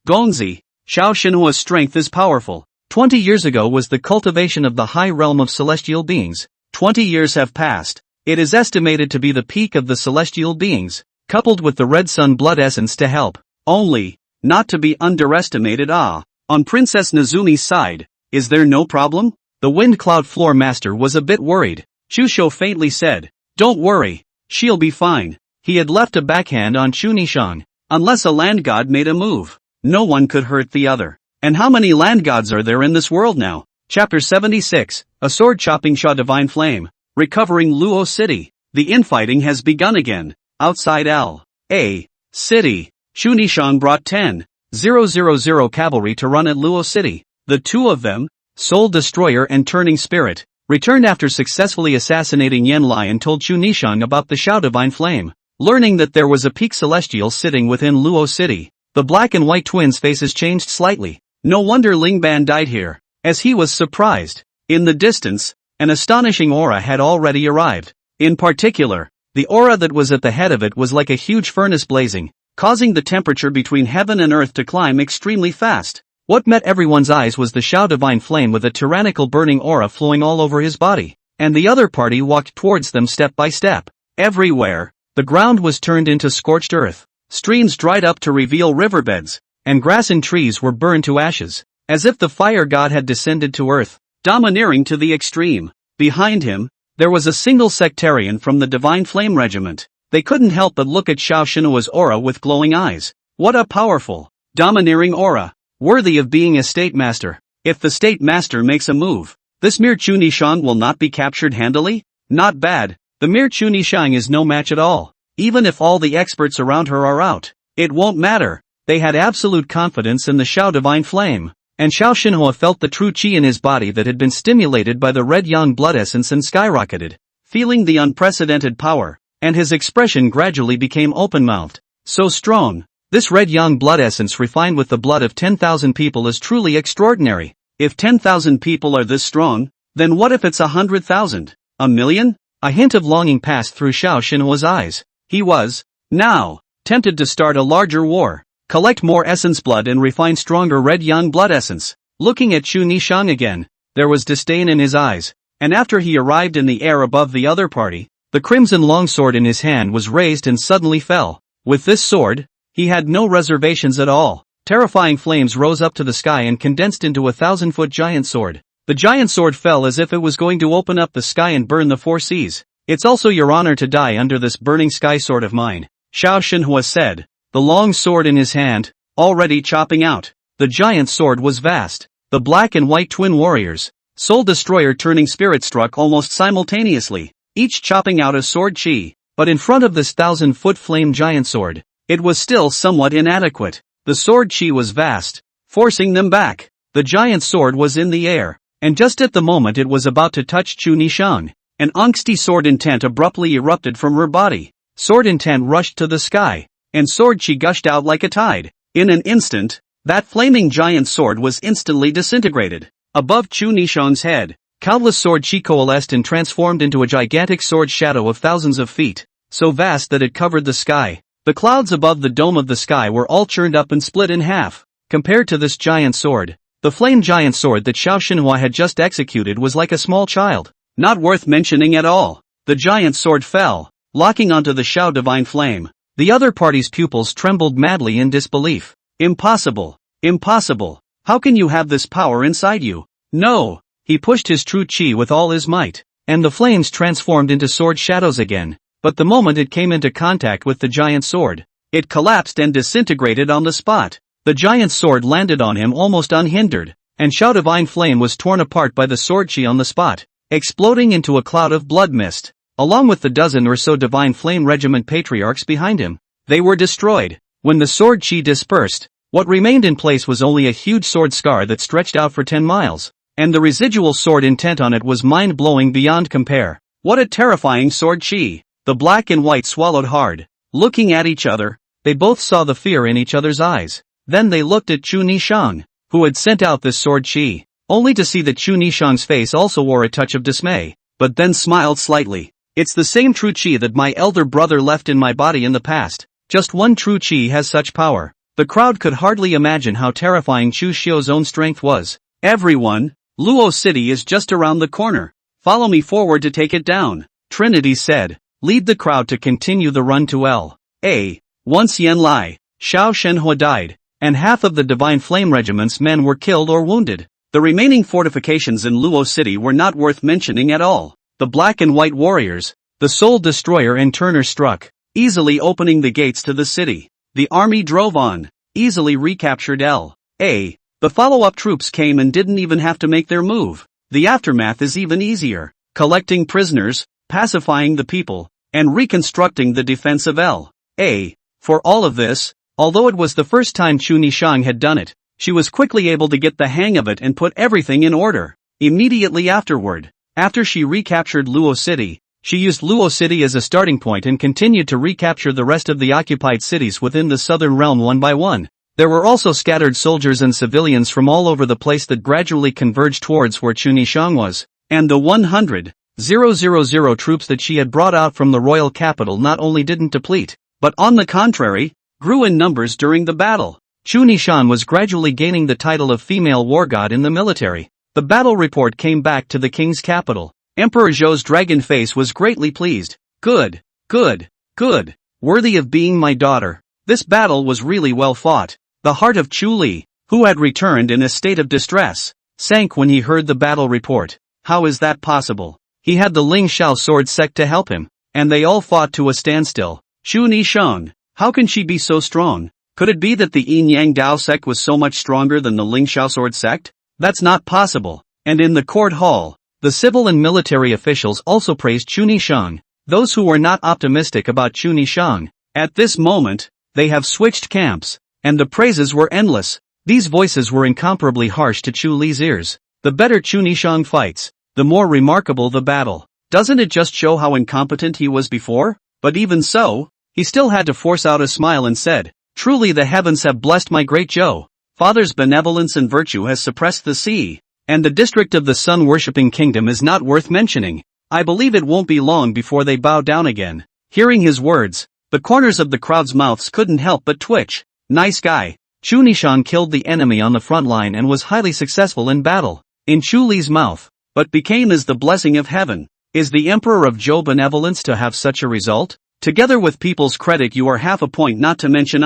S1: Gongzi, Xiao Xinhua's strength is powerful. 20 years ago was the cultivation of the high realm of celestial beings. 20 years have passed. It is estimated to be the peak of the celestial beings, coupled with the red sun blood essence to help. Only, not to be underestimated. On Princess Nozumi's side, is there no problem? The wind cloud floor master was a bit worried. Chu Xiu faintly said, "Don't worry, she'll be fine." He had left a backhand on Chu Nishan. Unless a land god made a move, no one could hurt the other. And how many land gods are there in this world now? Chapter 76, A Sword Chopping Sha Divine Flame. Recovering Luo City. The infighting has begun again. Outside L.A. City, Chu Nishan brought 10,000 cavalry to run at Luo City. The two of them, Soul Destroyer and Turning Spirit, returned after successfully assassinating Yan Lai and told Chu Nishan about the Shao Divine Flame. Learning that there was a peak celestial sitting within Luo City, the black and white twins' faces changed slightly. No wonder Ling Ban died here, as he was surprised. In the distance, an astonishing aura had already arrived. In particular, the aura that was at the head of it was like a huge furnace blazing, causing the temperature between heaven and earth to climb extremely fast. What met everyone's eyes was the Shao Divine Flame with a tyrannical burning aura flowing all over his body, and the other party walked towards them step by step. Everywhere, the ground was turned into scorched earth, streams dried up to reveal riverbeds, and grass and trees were burned to ashes, as if the fire god had descended to earth, domineering to the extreme. Behind him, there was a single sectarian from the Divine Flame Regiment. They couldn't help but look at Xiao Xinhua's aura with glowing eyes. What a powerful, domineering aura, worthy of being a state master. If the state master makes a move, this mere Chu Nishan will not be captured handily? Not bad. The mere Chu Nishan is no match at all. Even if all the experts around her are out, it won't matter. They had absolute confidence in the Shao Divine Flame, and Xiao Xinhua felt the true chi in his body that had been stimulated by the red yang blood essence and skyrocketed, feeling the unprecedented power, and his expression gradually became open-mouthed. So strong, this red yang blood essence refined with the blood of 10,000 people is truly extraordinary. If 10,000 people are this strong, then what if it's 100,000? A million? A hint of longing passed through Xiao Xinhua's eyes. He was, now, tempted to start a larger war. Collect more essence blood and refine stronger red yang blood essence. Looking at Chu Nishang again, there was disdain in his eyes, and after he arrived in the air above the other party, the crimson longsword in his hand was raised and suddenly fell. With this sword, he had no reservations at all. Terrifying flames rose up to the sky and condensed into a 1,000-foot giant sword. The giant sword fell as if it was going to open up the sky and burn the four seas. It's also your honor to die under this burning sky sword of mine, Xiao Shenhua said, the long sword in his hand, already chopping out. The giant sword was vast. The black and white twin warriors, soul destroyer turning spirit struck almost simultaneously, each chopping out a sword chi. But in front of this 1,000-foot flame giant sword, it was still somewhat inadequate. The sword chi was vast, forcing them back. The giant sword was in the air, and just at the moment it was about to touch Chu Nishang, an angsty sword intent abruptly erupted from her body. Sword intent rushed to the sky, and sword chi gushed out like a tide. In an instant, that flaming giant sword was instantly disintegrated. Above Chu Nishang's head, countless sword chi coalesced and transformed into a gigantic sword shadow of thousands of feet, so vast that it covered the sky. The clouds above the dome of the sky were all churned up and split in half. Compared to this giant sword, the flame giant sword that Xiao Shenhua had just executed was like a small child. Not worth mentioning at all. The giant sword fell, locking onto the Xiao divine flame. The other party's pupils trembled madly in disbelief. Impossible. Impossible. How can you have this power inside you? No. He pushed his true chi with all his might, and the flames transformed into sword shadows again. But the moment it came into contact with the giant sword, it collapsed and disintegrated on the spot. The giant sword landed on him almost unhindered, and Xiao divine flame was torn apart by the sword chi on the spot, exploding into a cloud of blood mist. Along with the dozen or so divine flame regiment patriarchs behind him, they were destroyed. When the sword chi dispersed, what remained in place was only a huge sword scar that stretched out for 10 miles, and the residual sword intent on it was mind-blowing beyond compare. What a terrifying sword chi! The black and white swallowed hard. Looking at each other, they both saw the fear in each other's eyes. Then they looked at Chu Nishang, who had sent out this sword chi, only to see that Chu Nishang's face also wore a touch of dismay, but then smiled slightly. It's the same true chi that my elder brother left in my body in the past. Just one true chi has such power. The crowd could hardly imagine how terrifying Chu Xiu's own strength was. Everyone, Luo City is just around the corner. Follow me forward to take it down, Trinity said. Lead the crowd to continue the run to L.A. Once Yen Lai, Xiao Shenhua died, and half of the Divine Flame Regiment's men were killed or wounded. The remaining fortifications in Luo City were not worth mentioning at all. The black and white warriors, the Soul Destroyer and Turner struck, easily opening the gates to the city. The army drove on, easily recaptured L.A. The follow-up troops came and didn't even have to make their move. The aftermath is even easier. Collecting prisoners, pacifying the people, and reconstructing the defense of L.A. For all of this, although it was the first time Chu Nishang had done it, she was quickly able to get the hang of it and put everything in order. Immediately afterward, after she recaptured Luo City, she used Luo City as a starting point and continued to recapture the rest of the occupied cities within the southern realm one by one. There were also scattered soldiers and civilians from all over the place that gradually converged towards where Chu Nishang was, and the 100,000 troops that she had brought out from the royal capital not only didn't deplete, but on the contrary, grew in numbers during the battle. Chu Nishang was gradually gaining the title of female war god in the military. The battle report came back to the king's capital. Emperor Zhou's dragon face was greatly pleased. Good, good, good, worthy of being my daughter. This battle was really well fought. The heart of Chu Li, who had returned in a state of distress, sank when he heard the battle report. How is that possible? He had the Ling Xiao sword sect to help him, and they all fought to a standstill. Chu Nishang, how can she be so strong? Could it be that the Yin Yang Dao sect was so much stronger than the Ling Xiao sword sect? That's not possible. And in the court hall, the civil and military officials also praised Chu Nishang. Those who were not optimistic about Chu Nishang, at this moment, they have switched camps, and the praises were endless. These voices were incomparably harsh to Chu Li's ears. The better Chu Nishang fights, the more remarkable the battle. Doesn't it just show how incompetent he was before? But even so, he still had to force out a smile and said, truly the heavens have blessed my great Zhou. Father's benevolence and virtue has suppressed the sea, and the district of the sun-worshipping kingdom is not worth mentioning. I believe it won't be long before they bow down again. Hearing his words, the corners of the crowd's mouths couldn't help but twitch. Nice guy. Chu Nishang killed the enemy on the front line and was highly successful in battle. In Chu Li's mouth. But became as the blessing of heaven. Is the Emperor of Zhou benevolence to have such a result? Together with people's credit you are half a point, not to mention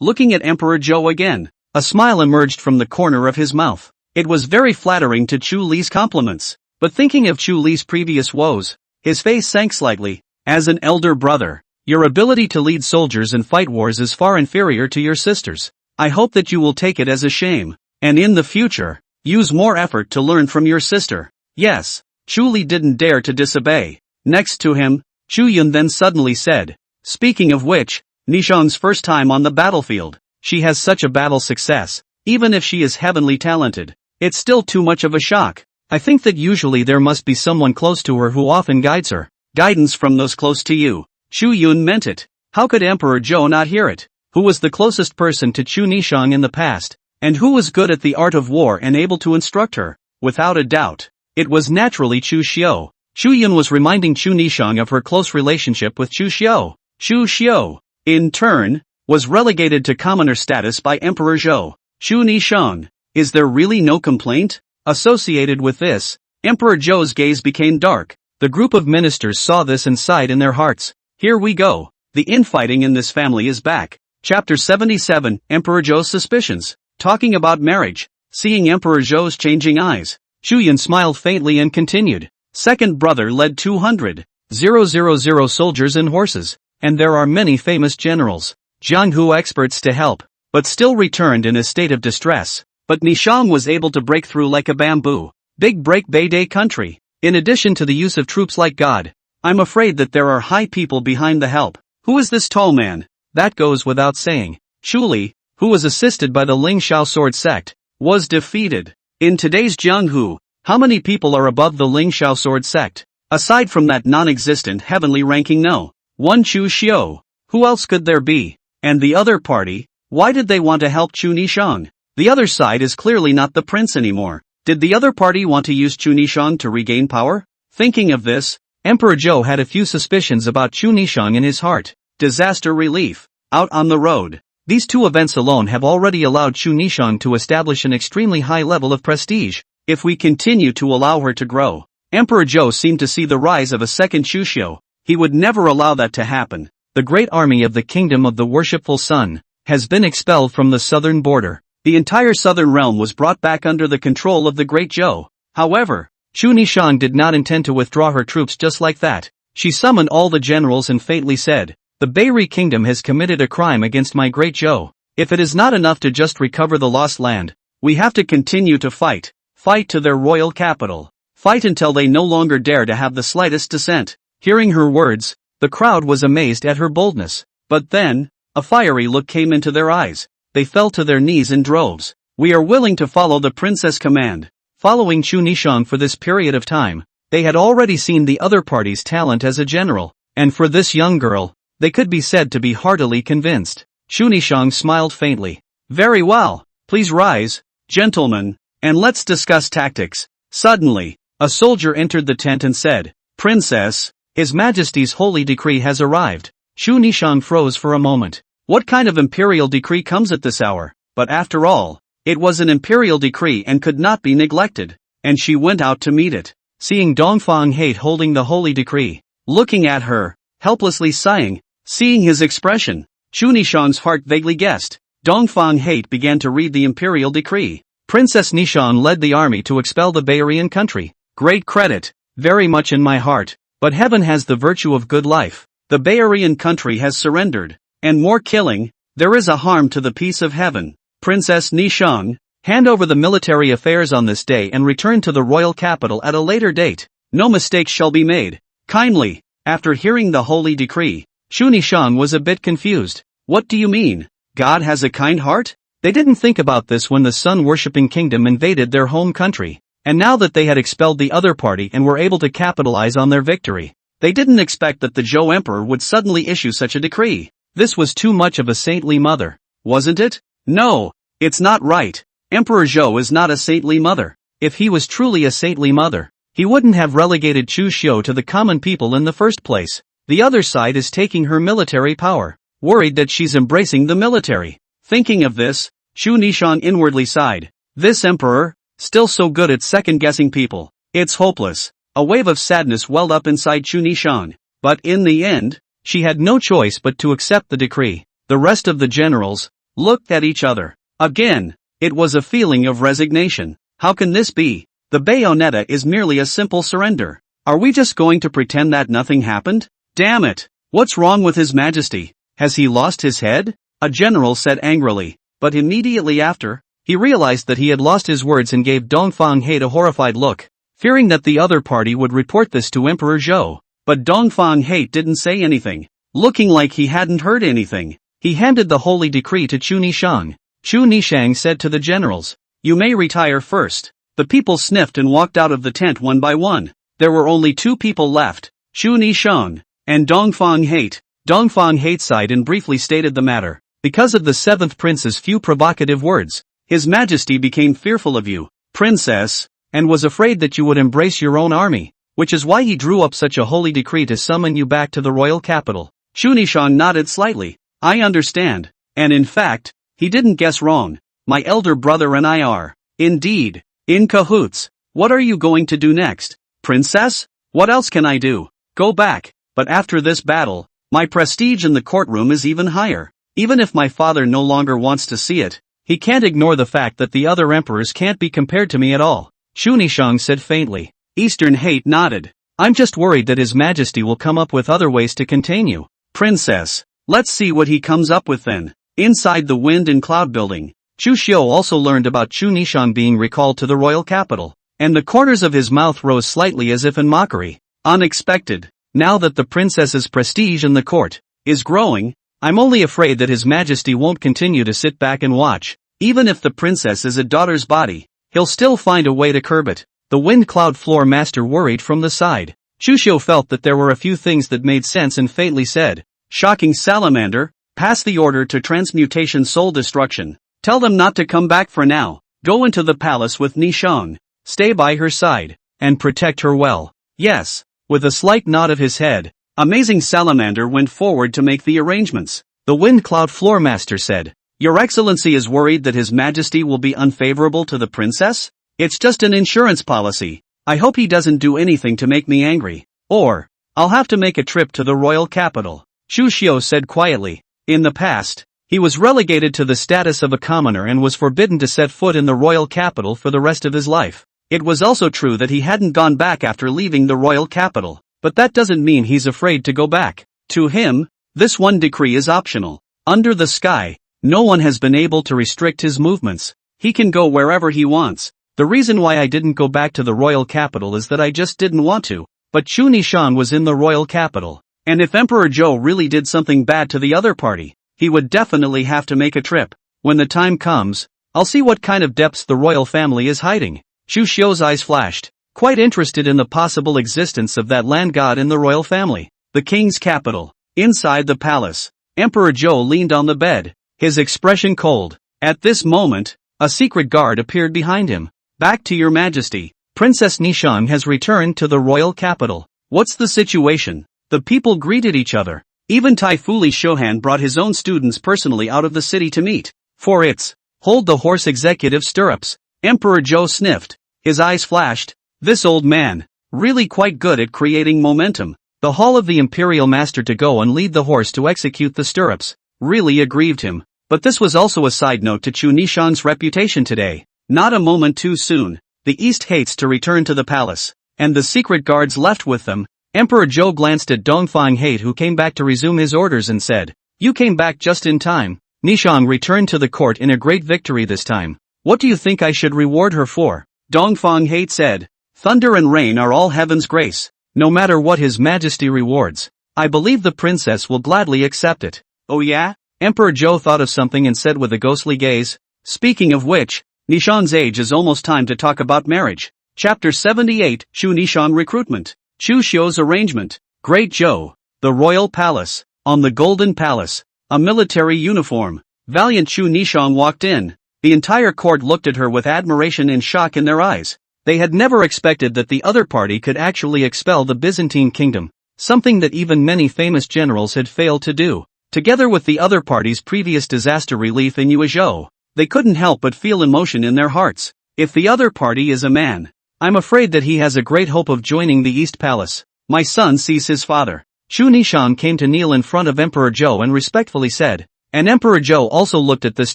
S1: looking at Emperor Zhou again. A smile emerged from the corner of his mouth. It was very flattering to Chu Li's compliments. But thinking of Chu Li's previous woes, his face sank slightly. As an elder brother, your ability to lead soldiers and fight wars is far inferior to your sister's. I hope that you will take it as a shame, and in the future, use more effort to learn from your sister. Yes, Chu Li didn't dare to disobey. Next to him, Chu Yun then suddenly said, speaking of which, Nishang's first time on the battlefield. She has such a battle success, even if she is heavenly talented. It's still too much of a shock. I think that usually there must be someone close to her who often guides her. Guidance from those close to you. Chu Yun meant it. How could Emperor Zhou not hear it? Who was the closest person to Chu Nishang in the past? And who was good at the art of war and able to instruct her? Without a doubt, it was naturally Chu Xiu. Chu Yun was reminding Chu Nishang of her close relationship with Chu Xiu. Chu Xiu, in turn, was relegated to commoner status by Emperor Zhou. Chu Nishang, is there really no complaint? Associated with this, Emperor Zhou's gaze became dark. The group of ministers saw this and sighed in their hearts. Here we go. The infighting in this family is back. Chapter 77, Emperor Zhou's suspicions. Talking about marriage. Seeing Emperor Zhou's changing eyes, Chu Yun smiled faintly and continued. Second brother led 200,000 soldiers and horses, and there are many famous generals, Jianghu experts to help, but still returned in a state of distress. But Nishang was able to break through like a bamboo. Big break Beidei country. In addition to the use of troops like God, I'm afraid that there are high people behind the help. Who is this tall man? That goes without saying. Chu Li, who was assisted by the Ling Xiao sword sect, was defeated. In today's Jianghu, how many people are above the Ling Xiao sword sect? Aside from that non-existent heavenly ranking, no. One Chu Xiu. Who else could there be? And the other party, why did they want to help Chu Nishang? The other side is clearly not the prince anymore. Did the other party want to use Chu Nishang to regain power? Thinking of this, Emperor Zhou had a few suspicions about Chu Nishang in his heart. Disaster relief. Out on the road. These two events alone have already allowed Chu Nishang to establish an extremely high level of prestige. If we continue to allow her to grow, Emperor Zhou seemed to see the rise of a second Chu Xiu. He would never allow that to happen. The great army of the Kingdom of the Worshipful Sun has been expelled from the southern border. The entire southern realm was brought back under the control of the great Zhou. However, Chu Nishang did not intend to withdraw her troops just like that. She summoned all the generals and faintly said, the Beiri Kingdom has committed a crime against my great Zhou. If it is not enough to just recover the lost land, we have to continue to fight. Fight to their royal capital. Fight until they no longer dare to have the slightest dissent. Hearing her words, the crowd was amazed at her boldness. But then, a fiery look came into their eyes. They fell to their knees in droves. We are willing to follow the princess' command. Following Chu Nishang for this period of time, they had already seen the other party's talent as a general, and for this young girl, they could be said to be heartily convinced. Chu Nishang smiled faintly. Very well, please rise, gentlemen, and let's discuss tactics. Suddenly, a soldier entered the tent and said, Princess, His Majesty's holy decree has arrived. Chu Nishang froze for a moment. What kind of imperial decree comes at this hour? But after all, it was an imperial decree and could not be neglected, and she went out to meet it. Seeing Dongfang Hate holding the holy decree, looking at her, helplessly sighing, seeing his expression, Chu Nishang's heart vaguely guessed. Dongfang Hate began to read the imperial decree. Princess Nishang led the army to expel the Bei'erian country. Great credit, very much in my heart, but heaven has the virtue of good life. The Bei'erian country has surrendered, and more killing, there is a harm to the peace of heaven. Princess Nishang, hand over the military affairs on this day and return to the royal capital at a later date. No mistakes shall be made. Kindly. After hearing the holy decree, Chu Nishang was a bit confused. What do you mean? God has a kind heart? They didn't think about this when the sun-worshipping kingdom invaded their home country, and now that they had expelled the other party and were able to capitalize on their victory, they didn't expect that the Zhou Emperor would suddenly issue such a decree. This was too much of a saintly mother, wasn't it? No, it's not right. Emperor Zhou is not a saintly mother. If he was truly a saintly mother, he wouldn't have relegated Chu Xiu to the common people in the first place. The other side is taking her military power, worried that she's embracing the military. Thinking of this, Chu Nishan inwardly sighed. This emperor, still so good at second-guessing people. It's hopeless. A wave of sadness welled up inside Chu Nishan. But in the end, she had no choice but to accept the decree. The rest of the generals looked at each other. Again, it was a feeling of resignation. How can this be? The bayonetta is merely a simple surrender. Are we just going to pretend that nothing happened? Damn it! What's wrong with His Majesty? Has he lost his head? A general said angrily. But immediately after, he realized that he had lost his words and gave Dongfang Hate a horrified look, fearing that the other party would report this to Emperor Zhou. But Dongfang Hate didn't say anything. Looking like he hadn't heard anything, he handed the holy decree to Chu Nishang. Chu Nishang said to the generals, "You may retire first." The people sniffed and walked out of the tent one by one. There were only 2 people left, Chu Nishang and Dongfang Hate. Dongfang Hate sighed and briefly stated the matter. Because of the 7th prince's few provocative words, His Majesty became fearful of you, princess, and was afraid that you would embrace your own army, which is why he drew up such a holy decree to summon you back to the royal capital. Chu Nishang nodded slightly. I understand, and in fact, he didn't guess wrong. My elder brother and I are, indeed, in cahoots. What are you going to do next, princess? What else can I do? Go back, but after this battle, my prestige in the courtroom is even higher. Even if my father no longer wants to see it, he can't ignore the fact that the other emperors can't be compared to me at all. Chu Nishang said faintly. Eastern Hate nodded. I'm just worried that His Majesty will come up with other ways to contain you, princess. Let's see what he comes up with then. Inside the Wind and Cloud building, Chu Xiu also learned about Chu Nishang being recalled to the royal capital, and the corners of his mouth rose slightly as if in mockery. Unexpected. Now that the princess's prestige in the court is growing, I'm only afraid that His Majesty won't continue to sit back and watch. Even if the princess is a daughter's body, he'll still find a way to curb it. The Wind Cloud floor master worried from the side. Chu Xiu felt that there were a few things that made sense and faintly said, Shocking Salamander, pass the order to Transmutation Soul Destruction. Tell them not to come back for now. Go into the palace with Nishang. Stay by her side, and protect her well. Yes. With a slight nod of his head, Amazing Salamander went forward to make the arrangements. The Wind Cloud floor master said, Your Excellency is worried that His Majesty will be unfavorable to the princess? It's just an insurance policy. I hope he doesn't do anything to make me angry. Or, I'll have to make a trip to the royal capital. Chu Xiu said quietly. In the past, he was relegated to the status of a commoner and was forbidden to set foot in the royal capital for the rest of his life. It was also true that he hadn't gone back after leaving the royal capital. But that doesn't mean he's afraid to go back. To him, this one decree is optional. Under the sky, no one has been able to restrict his movements. He can go wherever he wants. The reason why I didn't go back to the royal capital is that I just didn't want to. But Chu Nishan was in the royal capital. And if Emperor Zhou really did something bad to the other party, he would definitely have to make a trip. When the time comes, I'll see what kind of depths the royal family is hiding. Chu Xiu's eyes flashed, quite interested in the possible existence of that land god in the royal family. The king's capital. Inside the palace, Emperor Zhou leaned on the bed, his expression cold. At this moment, a secret guard appeared behind him. Back to your majesty. Princess Nishang has returned to the royal capital. What's the situation? The people greeted each other. Even Taifuli Shohan brought his own students personally out of the city to meet. For it's, hold the horse executive stirrups. Emperor Zhou sniffed. His eyes flashed. This old man, really quite good at creating momentum. The hall of the imperial master to go and lead the horse to execute the stirrups, really aggrieved him. But this was also a side note to Chu Nishang's reputation today. Not a moment too soon. The East hates to return to the palace, and the secret guards left with them. Emperor Zhou glanced at Dongfang Hate, who came back to resume his orders, and said, You came back just in time. Nishang returned to the court in a great victory this time. What do you think I should reward her for? Dongfang Hate said, Thunder and rain are all heaven's grace. No matter what His Majesty rewards, I believe the princess will gladly accept it. Oh yeah? Emperor Zhou thought of something and said with a ghostly gaze, Speaking of which, Nishang's age is almost time to talk about marriage. Chapter 78, Chu Nishang Recruitment. Chu Xiu's arrangement. Great Zhou. The royal palace. On the golden palace. A military uniform. Valiant Chu Nishang walked in. The entire court looked at her with admiration and shock in their eyes. They had never expected that the other party could actually expel the Byzantine kingdom, something that even many famous generals had failed to do. Together with the other party's previous disaster relief in Yuezhou, they couldn't help but feel emotion in their hearts. If the other party is a man, I'm afraid that he has a great hope of joining the East Palace. My son sees his father. Chu Nishang came to kneel in front of Emperor Zhou and respectfully said, and Emperor Zhou also looked at this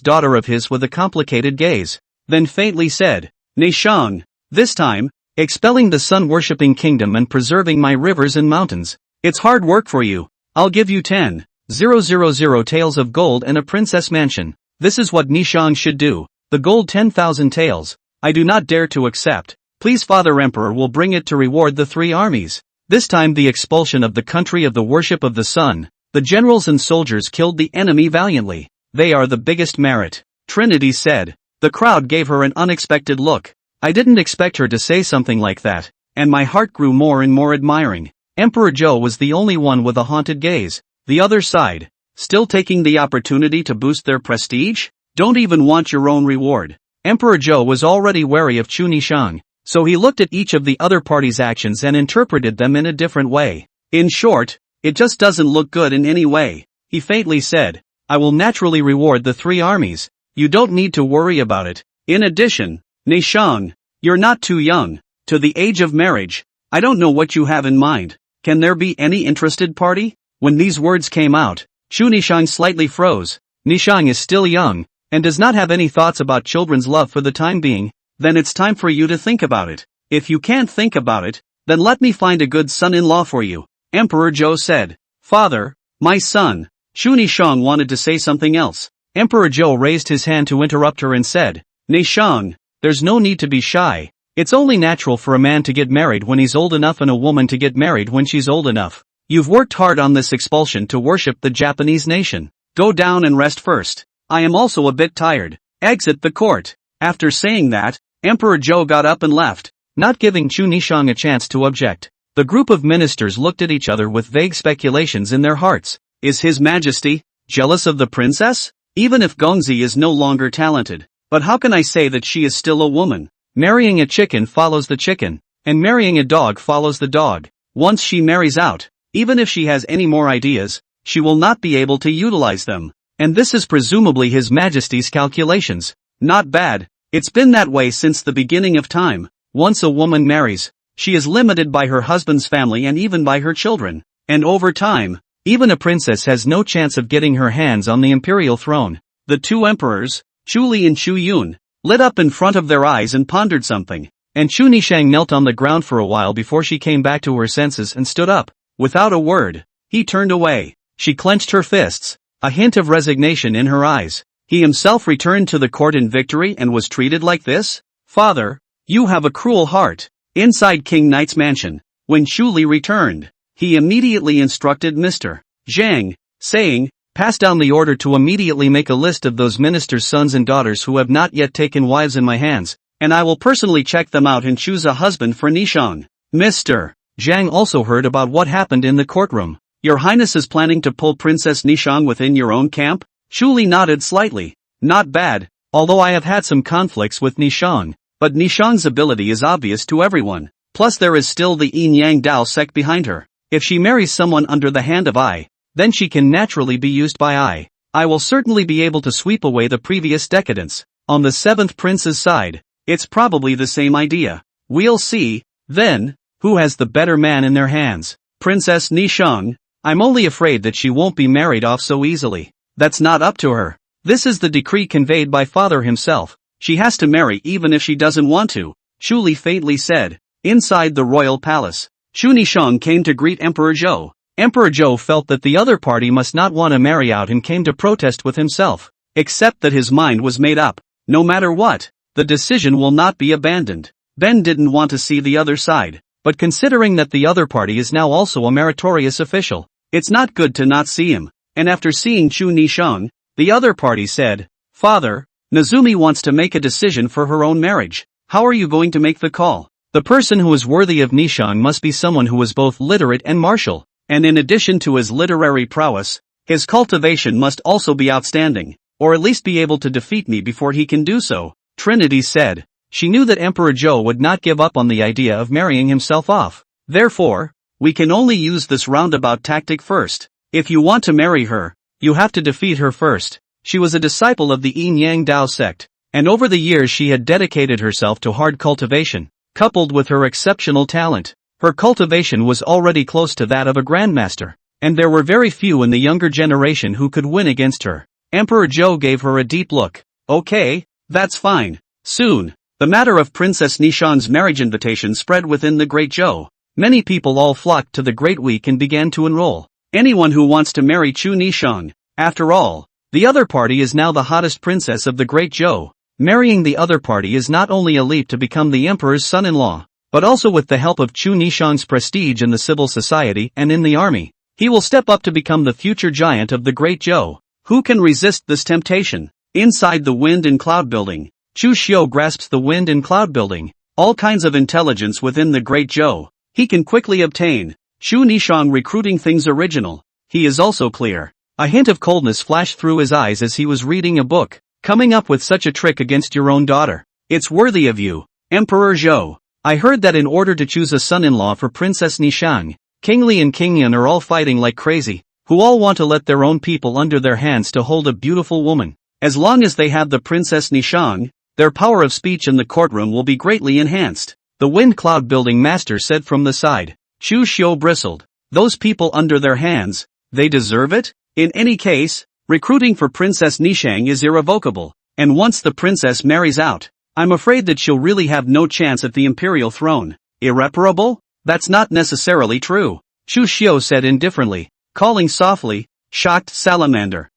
S1: daughter of his with a complicated gaze, then faintly said, Nishang, this time, expelling the sun-worshipping kingdom and preserving my rivers and mountains. It's hard work for you. I'll give you 10,000 taels of gold and a princess mansion. This is what Nishang should do. The gold 10,000 taels. I do not dare to accept. Please Father Emperor will bring it to reward the 3 armies. This time the expulsion of the country of the worship of the sun. The generals and soldiers killed the enemy valiantly. They are the biggest merit. Trinity said. The crowd gave her an unexpected look. I didn't expect her to say something like that, and my heart grew more and more admiring. Emperor Zhou was the only one with a haunted gaze. The other side, still taking the opportunity to boost their prestige? Don't even want your own reward. Emperor Zhou was already wary of Chu Nishang, so he looked at each of the other party's actions and interpreted them in a different way. In short, it just doesn't look good in any way. He faintly said, I will naturally reward the 3 armies. You don't need to worry about it. In addition, Nishang, you're not too young. To the age of marriage, I don't know what you have in mind. Can there be any interested party? When these words came out, Chu Nishang slightly froze. Nishang is still young, and does not have any thoughts about children's love for the time being. Then it's time for you to think about it. If you can't think about it, then let me find a good son-in-law for you. Emperor Zhou said. Father, my son. Chu Nishang wanted to say something else. Emperor Zhou raised his hand to interrupt her and said, Nishang, there's no need to be shy. It's only natural for a man to get married when he's old enough and a woman to get married when she's old enough. You've worked hard on this expulsion to worship the Japanese nation. Go down and rest first. I am also a bit tired. Exit the court. After saying that, Emperor Zhou got up and left, not giving Chu Nishang a chance to object. The group of ministers looked at each other with vague speculations in their hearts. Is His Majesty jealous of the princess? Even if Gongzi is no longer talented. But how can I say that she is still a woman? Marrying a chicken follows the chicken, and marrying a dog follows the dog. Once she marries out, even if she has any more ideas, she will not be able to utilize them. And this is presumably His Majesty's calculations. Not bad. It's been that way since the beginning of time. Once a woman marries, she is limited by her husband's family and even by her children. And over time, even a princess has no chance of getting her hands on the imperial throne. The 2 emperors, Chu Li and Chu Yun, lit up in front of their eyes and pondered something. And Chu Nishang knelt on the ground for a while before she came back to her senses and stood up. Without a word, he turned away. She clenched her fists, a hint of resignation in her eyes. He himself returned to the court in victory and was treated like this? Father, you have a cruel heart. Inside King Knight's mansion, when Chu Li returned, he immediately instructed Mr. Zhang, saying, pass down the order to immediately make a list of those ministers' sons and daughters who have not yet taken wives in my hands, and I will personally check them out and choose a husband for Nishang. Mr. Zhang also heard about what happened in the courtroom. Your Highness is planning to pull Princess Nishang within your own camp? Chu Li nodded slightly. Not bad, although I have had some conflicts with Nishang, but Nishang's ability is obvious to everyone. Plus there is still the Yin Yang Dao sect behind her. If she marries someone under the hand of I, then she can naturally be used by I. I will certainly be able to sweep away the previous decadence. On the 7th prince's side, it's probably the same idea. We'll see, then, who has the better man in their hands. Princess Nishang, I'm only afraid that she won't be married off so easily. That's not up to her. This is the decree conveyed by father himself. She has to marry even if she doesn't want to. Chu Li faintly said. Inside the royal palace, Chu Nishang came to greet Emperor Zhou. Emperor Zhou felt that the other party must not want to marry out and came to protest with himself. Except that his mind was made up. No matter what, the decision will not be abandoned. Ben didn't want to see the other side, but considering that the other party is now also a meritorious official, it's not good to not see him. And after seeing Chu Nishang, the other party said, Father, Nazumi wants to make a decision for her own marriage. How are you going to make the call? The person who is worthy of Nishang must be someone who is both literate and martial, and in addition to his literary prowess, his cultivation must also be outstanding, or at least be able to defeat me before he can do so, Trinity said. She knew that Emperor Zhou would not give up on the idea of marrying himself off. Therefore, we can only use this roundabout tactic first. If you want to marry her, You have to defeat her first. She was a disciple of the Yin Yang Dao sect, and over the years she had dedicated herself to hard cultivation, coupled with her exceptional talent. Her cultivation was already close to that of a grandmaster, and there were very few in the younger generation who could win against her. Emperor Zhou gave her a deep look. Okay, that's fine. Soon, the matter of Princess Nishang's marriage invitation spread within the Great Zhou. Many people all flocked to the Great Week and began to enroll. Anyone who wants to marry Chu Nishang. After all, the other party is now the hottest princess of the Great Zhou. Marrying the other party is not only a leap to become the emperor's son-in-law, but also with the help of Chu Nishang's prestige in the civil society and in the army. He will step up to become the future giant of the Great Zhou. Who can resist this temptation? Inside the wind and cloud building, Chu Xiu grasps the wind and cloud building. All kinds of intelligence within the Great Zhou. He can quickly obtain. Chu Nishang recruiting things original. He is also clear. A hint of coldness flashed through his eyes as he was reading a book. Coming up with such a trick against your own daughter. It's worthy of you, Emperor Zhou. I heard that in order to choose a son-in-law for Princess Nishang, King Li and King Yan are all fighting like crazy, who all want to let their own people under their hands to hold a beautiful woman. As long as they have the Princess Nishang, their power of speech in the courtroom will be greatly enhanced. The wind cloud building master said from the side. Chu Xiu bristled. Those people under their hands, they deserve it? In any case, recruiting for Princess Nishang is irrevocable, and once the princess marries out, I'm afraid that she'll really have no chance at the imperial throne. Irreparable? That's not necessarily true, Chu Xiu said indifferently, calling softly, shocked salamander.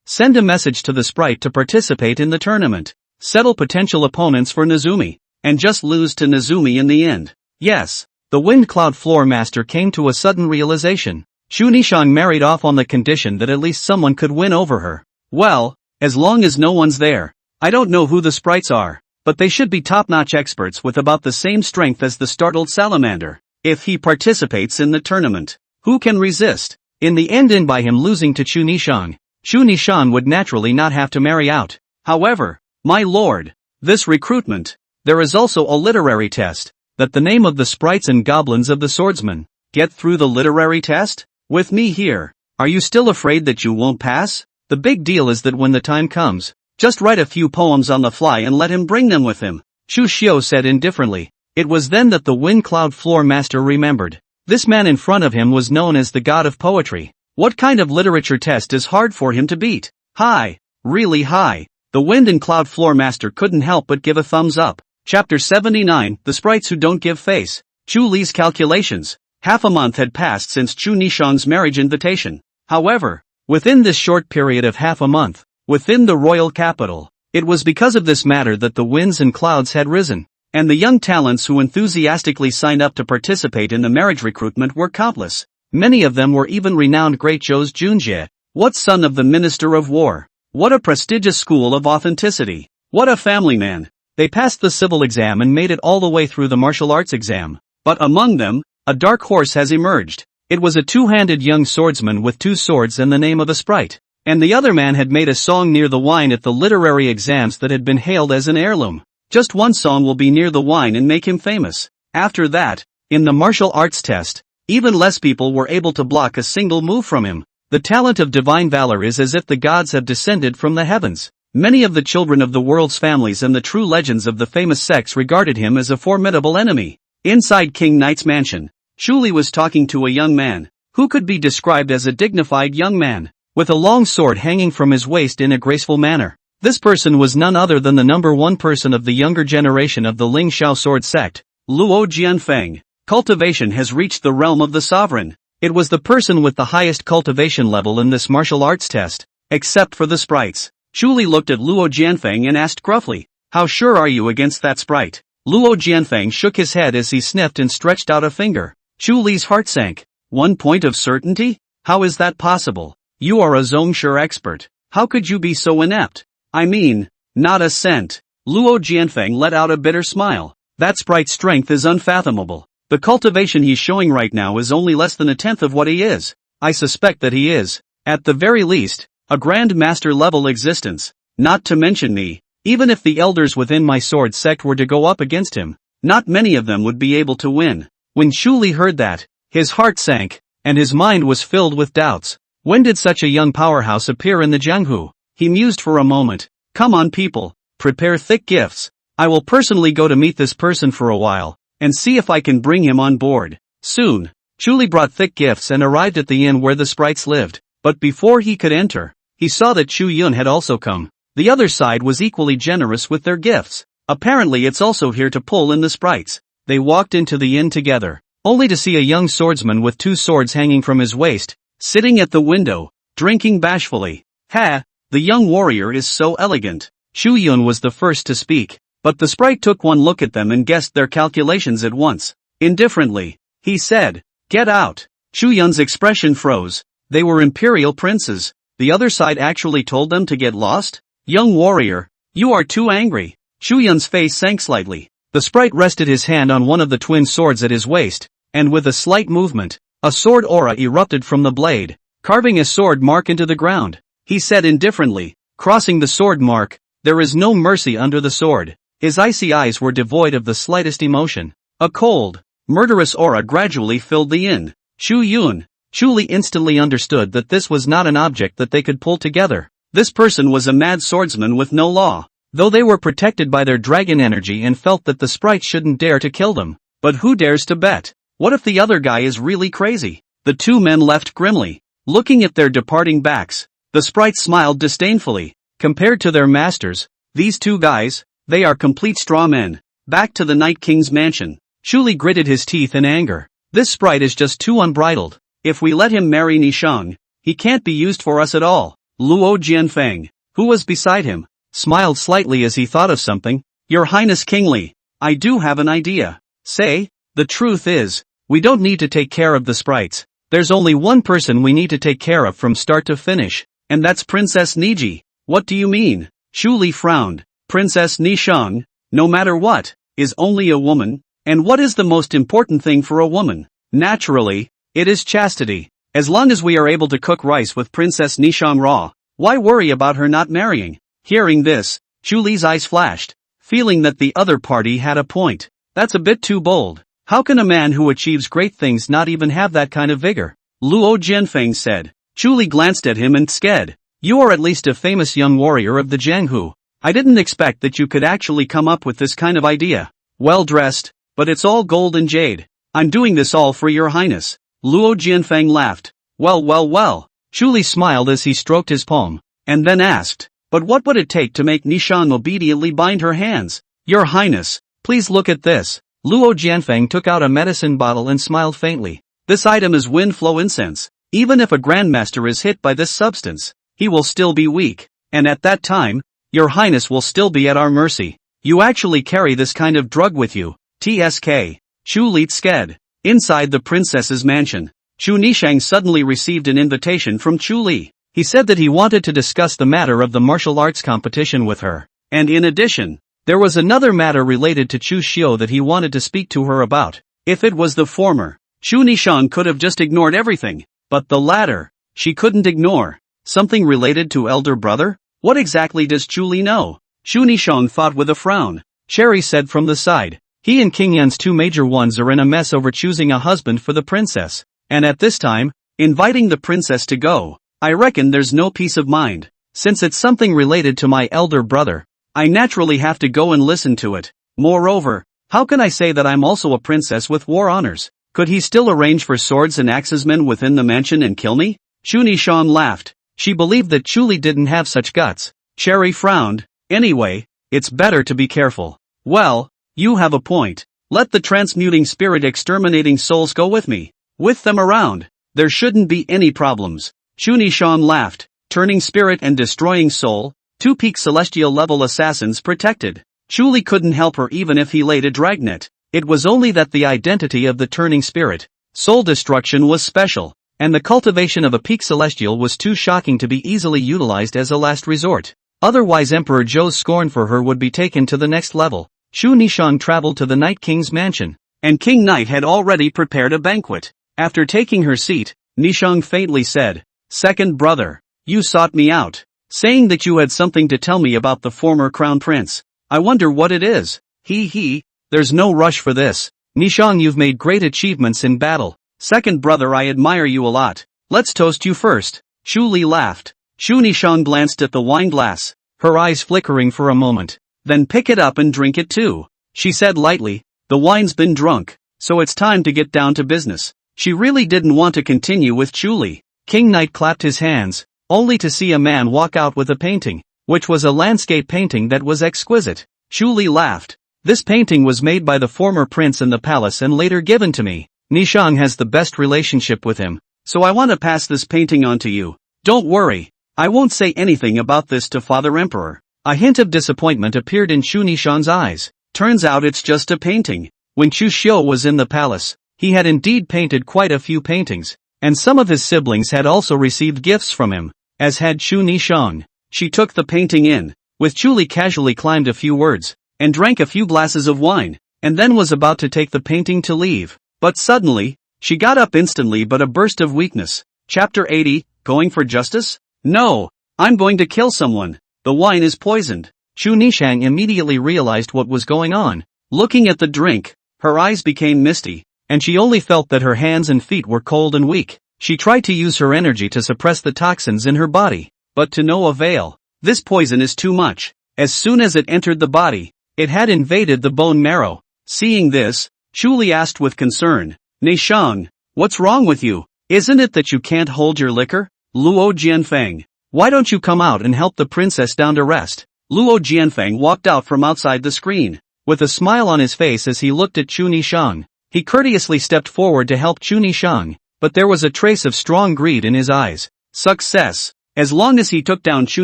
S1: Send a message to the sprite to participate in the tournament. Settle potential opponents for Nezumi, and just lose to Nezumi in the end. Yes, the wind cloud floor master came to a sudden realization. Chu Nishang married off on the condition that at least someone could win over her. Well, as long as no one's there. I don't know who the sprites are, but they should be top-notch experts with about the same strength as the startled salamander. If he participates in the tournament, who can resist? In the end, by him losing to Chu Nishang would naturally not have to marry out. However, my lord, this recruitment, there is also a literary test, that the name of the sprites and goblins of the swordsman. Get through the literary test? With me here, are you still afraid that you won't pass? The big deal is that when the time comes, just write a few poems on the fly and let him bring them with him, Chu Xiu said indifferently. It was then that the wind cloud floor master remembered. This man in front of him was known as the god of poetry. What kind of literature test is hard for him to beat? High, really high. The wind and cloud floor master couldn't help but give a thumbs up. Chapter 79, The Sprites Who Don't Give Face. Chu Li's calculations. Half a month had passed since Chu Nishang's marriage invitation. However, within this short period of half a month, within the royal capital, it was because of this matter that the winds and clouds had risen, and the young talents who enthusiastically signed up to participate in the marriage recruitment were countless. Many of them were even renowned Great Zhou's Junjie. What son of the Minister of War? What a prestigious school of authenticity. What a family man. They passed the civil exam and made it all the way through the martial arts exam. But among them, a dark horse has emerged. It was a two-handed young swordsman with two swords and the name of a sprite. And the other man had made a song near the wine at the literary exams that had been hailed as an heirloom. Just one song will be near the wine and make him famous. After that, in the martial arts test, even less people were able to block a single move from him. The talent of divine valor is as if the gods have descended from the heavens. Many of the children of the world's families and the true legends of the famous sects regarded him as a formidable enemy. Inside King Knight's mansion, Chu Li was talking to a young man, who could be described as a dignified young man, with a long sword hanging from his waist in a graceful manner. This person was none other than the number one person of the younger generation of the Ling Xiao sword sect, Luo Jianfeng. Cultivation has reached the realm of the sovereign. It was the person with the highest cultivation level in this martial arts test, except for the sprites. Chu Li looked at Luo Jianfeng and asked gruffly, "How sure are you against that sprite?" Luo Jianfeng shook his head as he sniffed and stretched out a finger. Chu Li's heart sank. 1 point of certainty? How is that possible? You are a Zhongshe expert. How could you be so inept? I mean, not a cent. Luo Jianfeng let out a bitter smile. That sprite's strength is unfathomable. The cultivation he's showing right now is only less than a tenth of what he is. I suspect that he is, at the very least, a Grand Master level existence. Not to mention me. Even if the elders within my sword sect were to go up against him, not many of them would be able to win. When Chu Li heard that, his heart sank, and his mind was filled with doubts. When did such a young powerhouse appear in the Jianghu? He mused for a moment. Come on people, prepare thick gifts. I will personally go to meet this person for a while, and see if I can bring him on board. Soon, Chu Li brought thick gifts and arrived at the inn where the sprites lived, but before he could enter, he saw that Chu Yun had also come. The other side was equally generous with their gifts. Apparently it's also here to pull in the sprites. They walked into the inn together, only to see a young swordsman with 2 swords hanging from his waist, sitting at the window, drinking bashfully. Ha! The young warrior is so elegant. Chu Yun was the first to speak, but the sprite took one look at them and guessed their calculations at once. Indifferently, he said, "Get out." Chu Yun's expression froze. They were imperial princes. The other side actually told them to get lost? Young warrior, you are too angry. Chu Yun's face sank slightly. The sprite rested his hand on one of the twin swords at his waist, and with a slight movement, a sword aura erupted from the blade, carving a sword mark into the ground. He said indifferently, crossing the sword mark, "There is no mercy under the sword." His icy eyes were devoid of the slightest emotion. A cold, murderous aura gradually filled the inn. Chu Yun, Chu Li instantly understood that this was not an object that they could pull together. This person was a mad swordsman with no law. Though they were protected by their dragon energy and felt that the sprite shouldn't dare to kill them. But who dares to bet? What if the other guy is really crazy? The 2 men left grimly, looking at their departing backs. The sprites smiled disdainfully. Compared to their masters, these 2 guys, they are complete straw men. Back to the Night King's mansion. Chu Li gritted his teeth in anger. This sprite is just too unbridled. If we let him marry Nishang, he can't be used for us at all. Luo Jianfeng, who was beside him, smiled slightly as he thought of something. Your Highness Kingly, I do have an idea. Say, the truth is, we don't need to take care of the sprites. There's only one person we need to take care of from start to finish, and that's Princess Niji. What do you mean? Chu Li frowned. Princess Nishang, no matter what, is only a woman, and what is the most important thing for a woman? Naturally, it is chastity. As long as we are able to cook rice with Princess Nishang raw, why worry about her not marrying? Hearing this, Chu Li's eyes flashed, feeling that the other party had a point. That's a bit too bold. How can a man who achieves great things not even have that kind of vigor? Luo Jianfeng said. Chu Li glanced at him and sked. You are at least a famous young warrior of the Jianghu. I didn't expect that you could actually come up with this kind of idea. Well dressed, but it's all gold and jade. I'm doing this all for your highness. Luo Jianfeng laughed. Well. Chu Li smiled as he stroked his palm, and then asked, but what would it take to make Nishang obediently bind her hands? Your highness, please look at this. Luo Jianfeng took out a medicine bottle and smiled faintly. This item is wind flow incense. Even if a grandmaster is hit by this substance, he will still be weak, and at that time, your highness will still be at our mercy. You actually carry this kind of drug with you. TSK. Chu Li sked. Inside the princess's mansion, Chu Nishang suddenly received an invitation from Chu Li. He said that he wanted to discuss the matter of the martial arts competition with her, and in addition, there was another matter related to Chu Xiu that he wanted to speak to her about. If it was the former, Chu Nishang could have just ignored everything, but the latter, she couldn't ignore. Something related to elder brother? What exactly does Chu Li know? Chu Nishang thought with a frown. Cherry said from the side. He and King Yan's 2 major ones are in a mess over choosing a husband for the princess, and at this time, inviting the princess to go, I reckon there's no peace of mind. Since it's something related to my elder brother, I naturally have to go and listen to it. Moreover, how can I say that I'm also a princess with war honors? Could he still arrange for swords and axesmen within the mansion and kill me? Chu Nishang laughed. She believed that Chu Li didn't have such guts. Cherry frowned. Anyway, it's better to be careful. Well, you have a point. Let the transmuting spirit exterminating souls go with me. With them around, there shouldn't be any problems. Chu Nishang laughed. Turning spirit and destroying soul, 2 peak celestial level assassins protected. Chu Li couldn't help her even if he laid a dragnet. It was only that the identity of the turning spirit, soul destruction, was special, and the cultivation of a peak celestial was too shocking to be easily utilized as a last resort. Otherwise Emperor Zhou's scorn for her would be taken to the next level. Chu Nishang traveled to the Night King's mansion, and King Night had already prepared a banquet. After taking her seat, Nishang faintly said, Second brother, you sought me out, saying that you had something to tell me about the former crown prince. I wonder what it is. There's no rush for this. Nishang, you've made great achievements in battle. Second brother, I admire you a lot. Let's toast you first. Chu Li laughed. Chu Nishang glanced at the wine glass, her eyes flickering for a moment. Then pick it up and drink it too, she said lightly. The wine's been drunk, so it's time to get down to business. She really didn't want to continue with Chu Li. King Knight clapped his hands, only to see a man walk out with a painting, which was a landscape painting that was exquisite. Chu Li laughed. This painting was made by the former prince in the palace and later given to me. Nishang has the best relationship with him, so I want to pass this painting on to you. Don't worry, I won't say anything about this to Father Emperor. A hint of disappointment appeared in Chu Nishang's eyes. Turns out it's just a painting. When Chu Xiu was in the palace, he had indeed painted quite a few paintings, and some of his siblings had also received gifts from him, as had Chu Nishang. She took the painting in, with Chu Li casually climbed a few words, and drank a few glasses of wine, and then was about to take the painting to leave. But suddenly, she got up instantly but a burst of weakness. Chapter 80, Going for Justice? No, I'm going to kill someone. The wine is poisoned. Chu Nishang immediately realized what was going on. Looking at the drink, her eyes became misty, and she only felt that her hands and feet were cold and weak. She tried to use her energy to suppress the toxins in her body, but to no avail. This poison is too much. As soon as it entered the body, it had invaded the bone marrow. Seeing this, Chu Li asked with concern, Nishang, what's wrong with you? Isn't it that you can't hold your liquor? Luo Jianfeng, why don't you come out and help the princess down to rest? Luo Jianfeng walked out from outside the screen, with a smile on his face as he looked at Chu Nishang. He courteously stepped forward to help Chu Nishang, but there was a trace of strong greed in his eyes. Success. As long as he took down Chu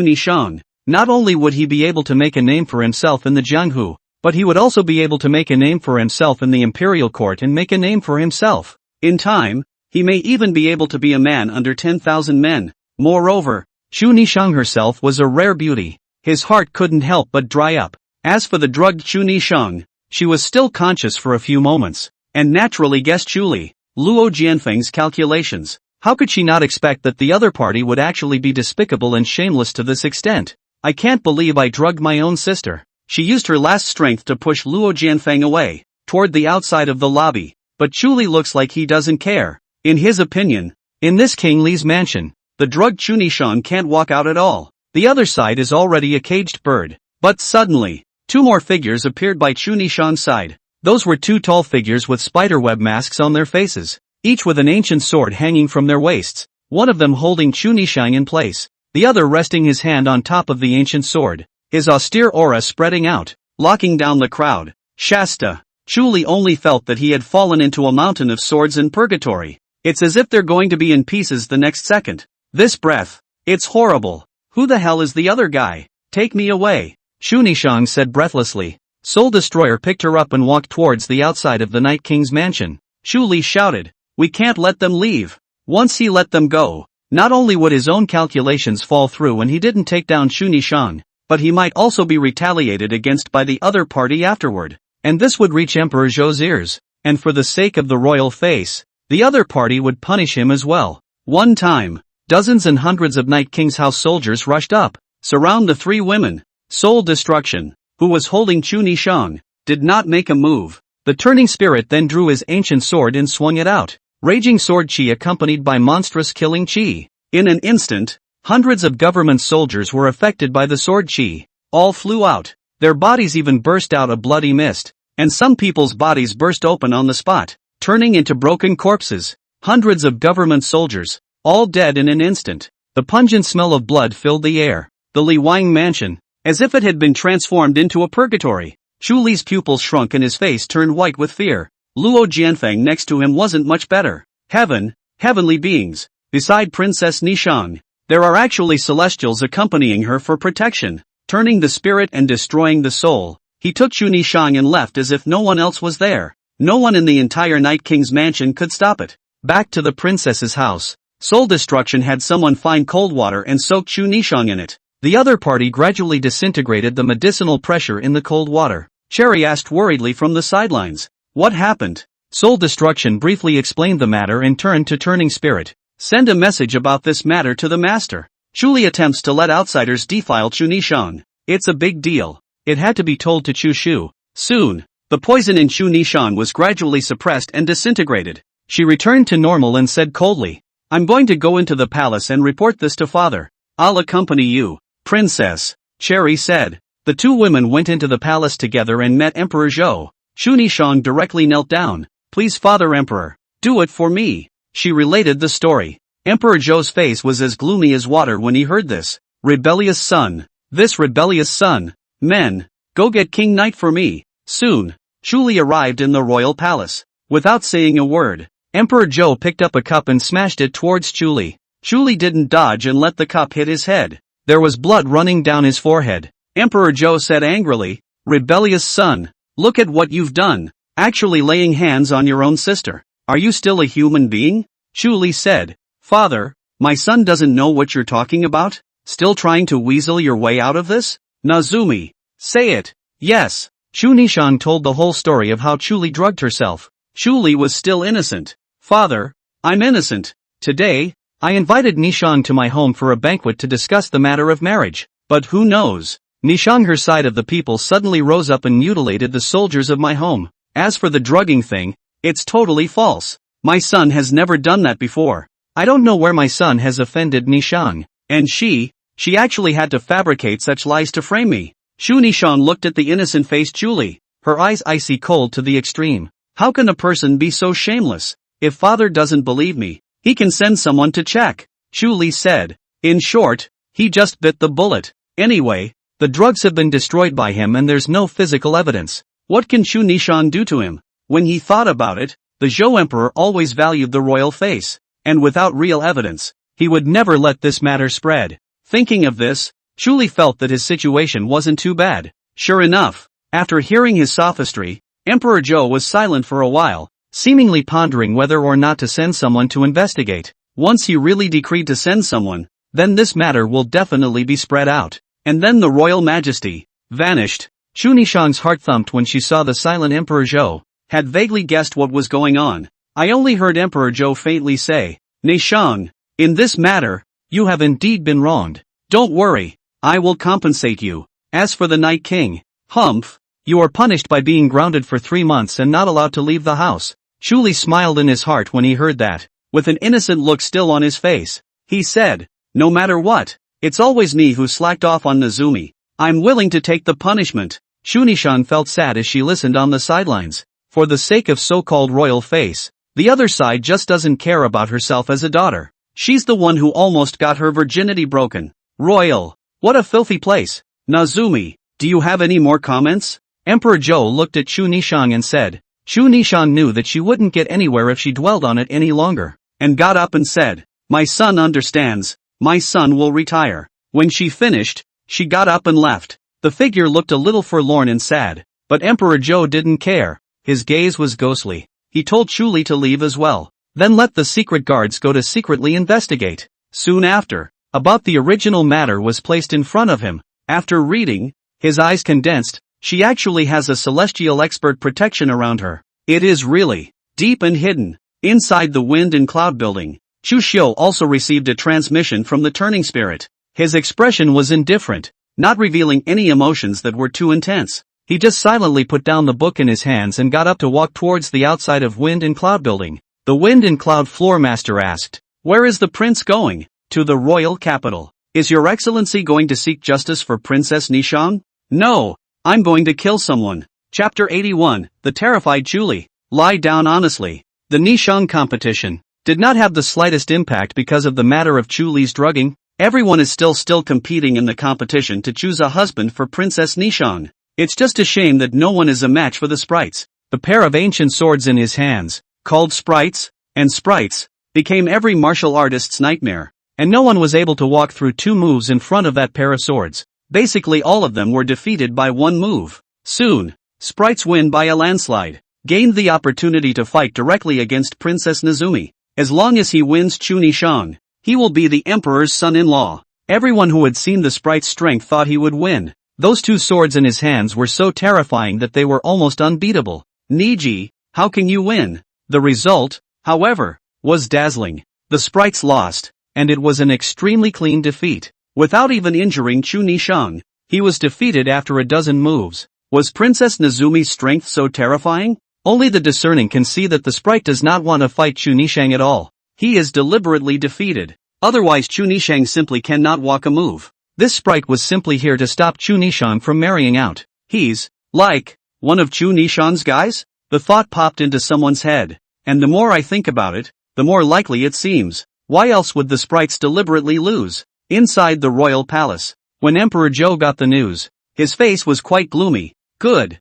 S1: Nishang, not only would he be able to make a name for himself in the Jianghu, but he would also be able to make a name for himself in the imperial court and make a name for himself. In time, he may even be able to be a man under 10,000 men. Moreover, Chu Nishang herself was a rare beauty. His heart couldn't help but dry up. As for the drugged Chu Nishang, she was still conscious for a few moments, and naturally guessed Chu Li, Luo Jianfeng's calculations. How could she not expect that the other party would actually be despicable and shameless to this extent? I can't believe I drugged my own sister. She used her last strength to push Luo Jianfeng away, toward the outside of the lobby, but Chu Li looks like he doesn't care. In his opinion, in this King Li's mansion, the drugged Chu Nishang can't walk out at all. The other side is already a caged bird. But suddenly, two more figures appeared by Chu Nishang's side. Those were two tall figures with spiderweb masks on their faces, each with an ancient sword hanging from their waists, one of them holding Chu Nishang in place, the other resting his hand on top of the ancient sword, his austere aura spreading out, locking down the crowd. Shasta. Chu Li only felt that he had fallen into a mountain of swords in purgatory. It's as if they're going to be in pieces the next second. This breath. It's horrible. Who the hell is the other guy? Take me away. Chu Nishang said breathlessly. Soul Destroyer picked her up and walked towards the outside of the Night King's mansion. Chu Li shouted, we can't let them leave. Once he let them go, not only would his own calculations fall through when he didn't take down Chu Nishang, but he might also be retaliated against by the other party afterward. And this would reach Emperor Zhou's ears, and for the sake of the royal face, the other party would punish him as well. One time, dozens and hundreds of Night King's house soldiers rushed up, surround the three women. Soul Destruction, who was holding Chu Nishang, did not make a move. The turning spirit then drew his ancient sword and swung it out. Raging sword chi accompanied by monstrous killing chi. In an instant, hundreds of government soldiers were affected by the sword chi. All flew out. Their bodies even burst out a bloody mist, and some people's bodies burst open on the spot, turning into broken corpses. Hundreds of government soldiers, all dead in an instant. The pungent smell of blood filled the air. The Li Wang mansion, as if it had been transformed into a purgatory. Chu Li's pupils shrunk and his face turned white with fear. Luo Jianfeng next to him wasn't much better. Heavenly beings. Beside Princess Nishang, there are actually celestials accompanying her for protection, turning the spirit and destroying the soul. He took Chu Nishang and left as if no one else was there. No one in the entire Night King's mansion could stop it. Back to the princess's house. Soul Destruction had someone find cold water and soak Chu Nishang in it. The other party gradually disintegrated the medicinal pressure in the cold water. Cherry asked worriedly from the sidelines. What happened? Soul Destruction briefly explained the matter and turned to Turning Spirit. Send a message about this matter to the master. Chu Li attempts to let outsiders defile Chu Nishang. It's a big deal. It had to be told to Chu Xiu. Soon, the poison in Chu Nishang was gradually suppressed and disintegrated. She returned to normal and said coldly, I'm going to go into the palace and report this to father. I'll accompany you, princess, Cherry said. The two women went into the palace together and met Emperor Zhou. Chu Nishang directly knelt down. Please Father Emperor, do it for me. She related the story. Emperor Zhou's face was as gloomy as water when he heard this. Rebellious son. This rebellious son. Men, go get King Knight for me. Soon, Chu Li arrived in the royal palace. Without saying a word, Emperor Zhou picked up a cup and smashed it towards Chu Li. Chu Li didn't dodge and let the cup hit his head. There was blood running down his forehead. Emperor Zhou said angrily, rebellious son, look at what you've done, actually laying hands on your own sister. Are you still a human being? Chu Li said, Father, my son doesn't know what you're talking about? Still trying to weasel your way out of this? Nazumi, say it. Yes. Chu Nishang told the whole story of how Chu Li drugged herself. Chu Li was still innocent. Father, I'm innocent. Today, I invited Nishang to my home for a banquet to discuss the matter of marriage. But who knows? Nishang, her side of the people, suddenly rose up and mutilated the soldiers of my home. As for the drugging thing, it's totally false. My son has never done that before. I don't know where my son has offended Nishang. And she actually had to fabricate such lies to frame me. Chu Nishang looked at the innocent-faced Chu Li, her eyes icy cold to the extreme. How can a person be so shameless? If father doesn't believe me, he can send someone to check, Chu Li said. In short, he just bit the bullet. Anyway, the drugs have been destroyed by him and there's no physical evidence. What can Chu Nishang do to him? When he thought about it, the Zhou Emperor always valued the royal face, and without real evidence, he would never let this matter spread. Thinking of this, Chu Li felt that his situation wasn't too bad. Sure enough, after hearing his sophistry, Emperor Zhou was silent for a while, seemingly pondering whether or not to send someone to investigate. Once he really decreed to send someone, then this matter will definitely be spread out. And then the royal majesty vanished. Chu Nishang's heart thumped when she saw the silent Emperor Zhou. Had vaguely guessed what was going on. I only heard Emperor Zhou faintly say, Nishang, in this matter, you have indeed been wronged. Don't worry, I will compensate you. As for the Night King, Humph, you are punished by being grounded for 3 months and not allowed to leave the house. Chu Li smiled in his heart when he heard that. With an innocent look still on his face, he said, no matter what, it's always me who slacked off on Nazumi. I'm willing to take the punishment. Chu Nishang felt sad as she listened on the sidelines. For the sake of so-called royal face, the other side just doesn't care about herself as a daughter. She's the one who almost got her virginity broken. Royal. What a filthy place. Nazumi, do you have any more comments? Emperor Zhou looked at Chu Nishang and said. Chu Nishang knew that she wouldn't get anywhere if she dwelled on it any longer, and got up and said, my son understands. My son will retire. When she finished, she got up and left. The figure looked a little forlorn and sad, but Emperor Zhou didn't care. His gaze was ghostly. He told Chu Li to leave as well. Then let the secret guards go to secretly investigate. Soon after, about the original matter was placed in front of him. After reading, his eyes condensed. She actually has a celestial expert protection around her. It is really deep and hidden. Inside the wind and cloud building, Chu Xiu also received a transmission from the turning spirit. His expression was indifferent, not revealing any emotions that were too intense. He just silently put down the book in his hands and got up to walk towards the outside of Wind and Cloud building. The Wind and Cloud floor master asked, where is the prince going? To the royal capital. Is your excellency going to seek justice for Princess Nishang? No, I'm going to kill someone. Chapter 81, The Terrified Chu Li. Lie down honestly. The Nishang competition did not have the slightest impact because of the matter of Chu Li's drugging. Everyone is still competing in the competition to choose a husband for Princess Nishang. It's just a shame that no one is a match for the sprites. The pair of ancient swords in his hands, called sprites, and sprites, became every martial artist's nightmare, and no one was able to walk through 2 moves in front of that pair of swords. Basically all of them were defeated by 1 move. Soon, sprites win by a landslide, gained the opportunity to fight directly against Princess Nazumi. As long as he wins Chu Nishang, he will be the emperor's son-in-law. Everyone who had seen the sprite's strength thought he would win. Those 2 swords in his hands were so terrifying that they were almost unbeatable. Niji, how can you win? The result, however, was dazzling. The sprites lost, and it was an extremely clean defeat. Without even injuring Chu Nishang, he was defeated after a dozen moves. Was Princess Nazumi's strength so terrifying? Only the discerning can see that the sprite does not want to fight Chu Nishang at all. He is deliberately defeated. Otherwise Chu Nishang simply cannot walk a move. This sprite was simply here to stop Chu Nishang from marrying out. He's, like, one of Chu Nishang's guys? The thought popped into someone's head. And the more I think about it, the more likely it seems. Why else would the sprites deliberately lose? Inside the royal palace, when Emperor Zhou got the news, his face was quite gloomy. Good.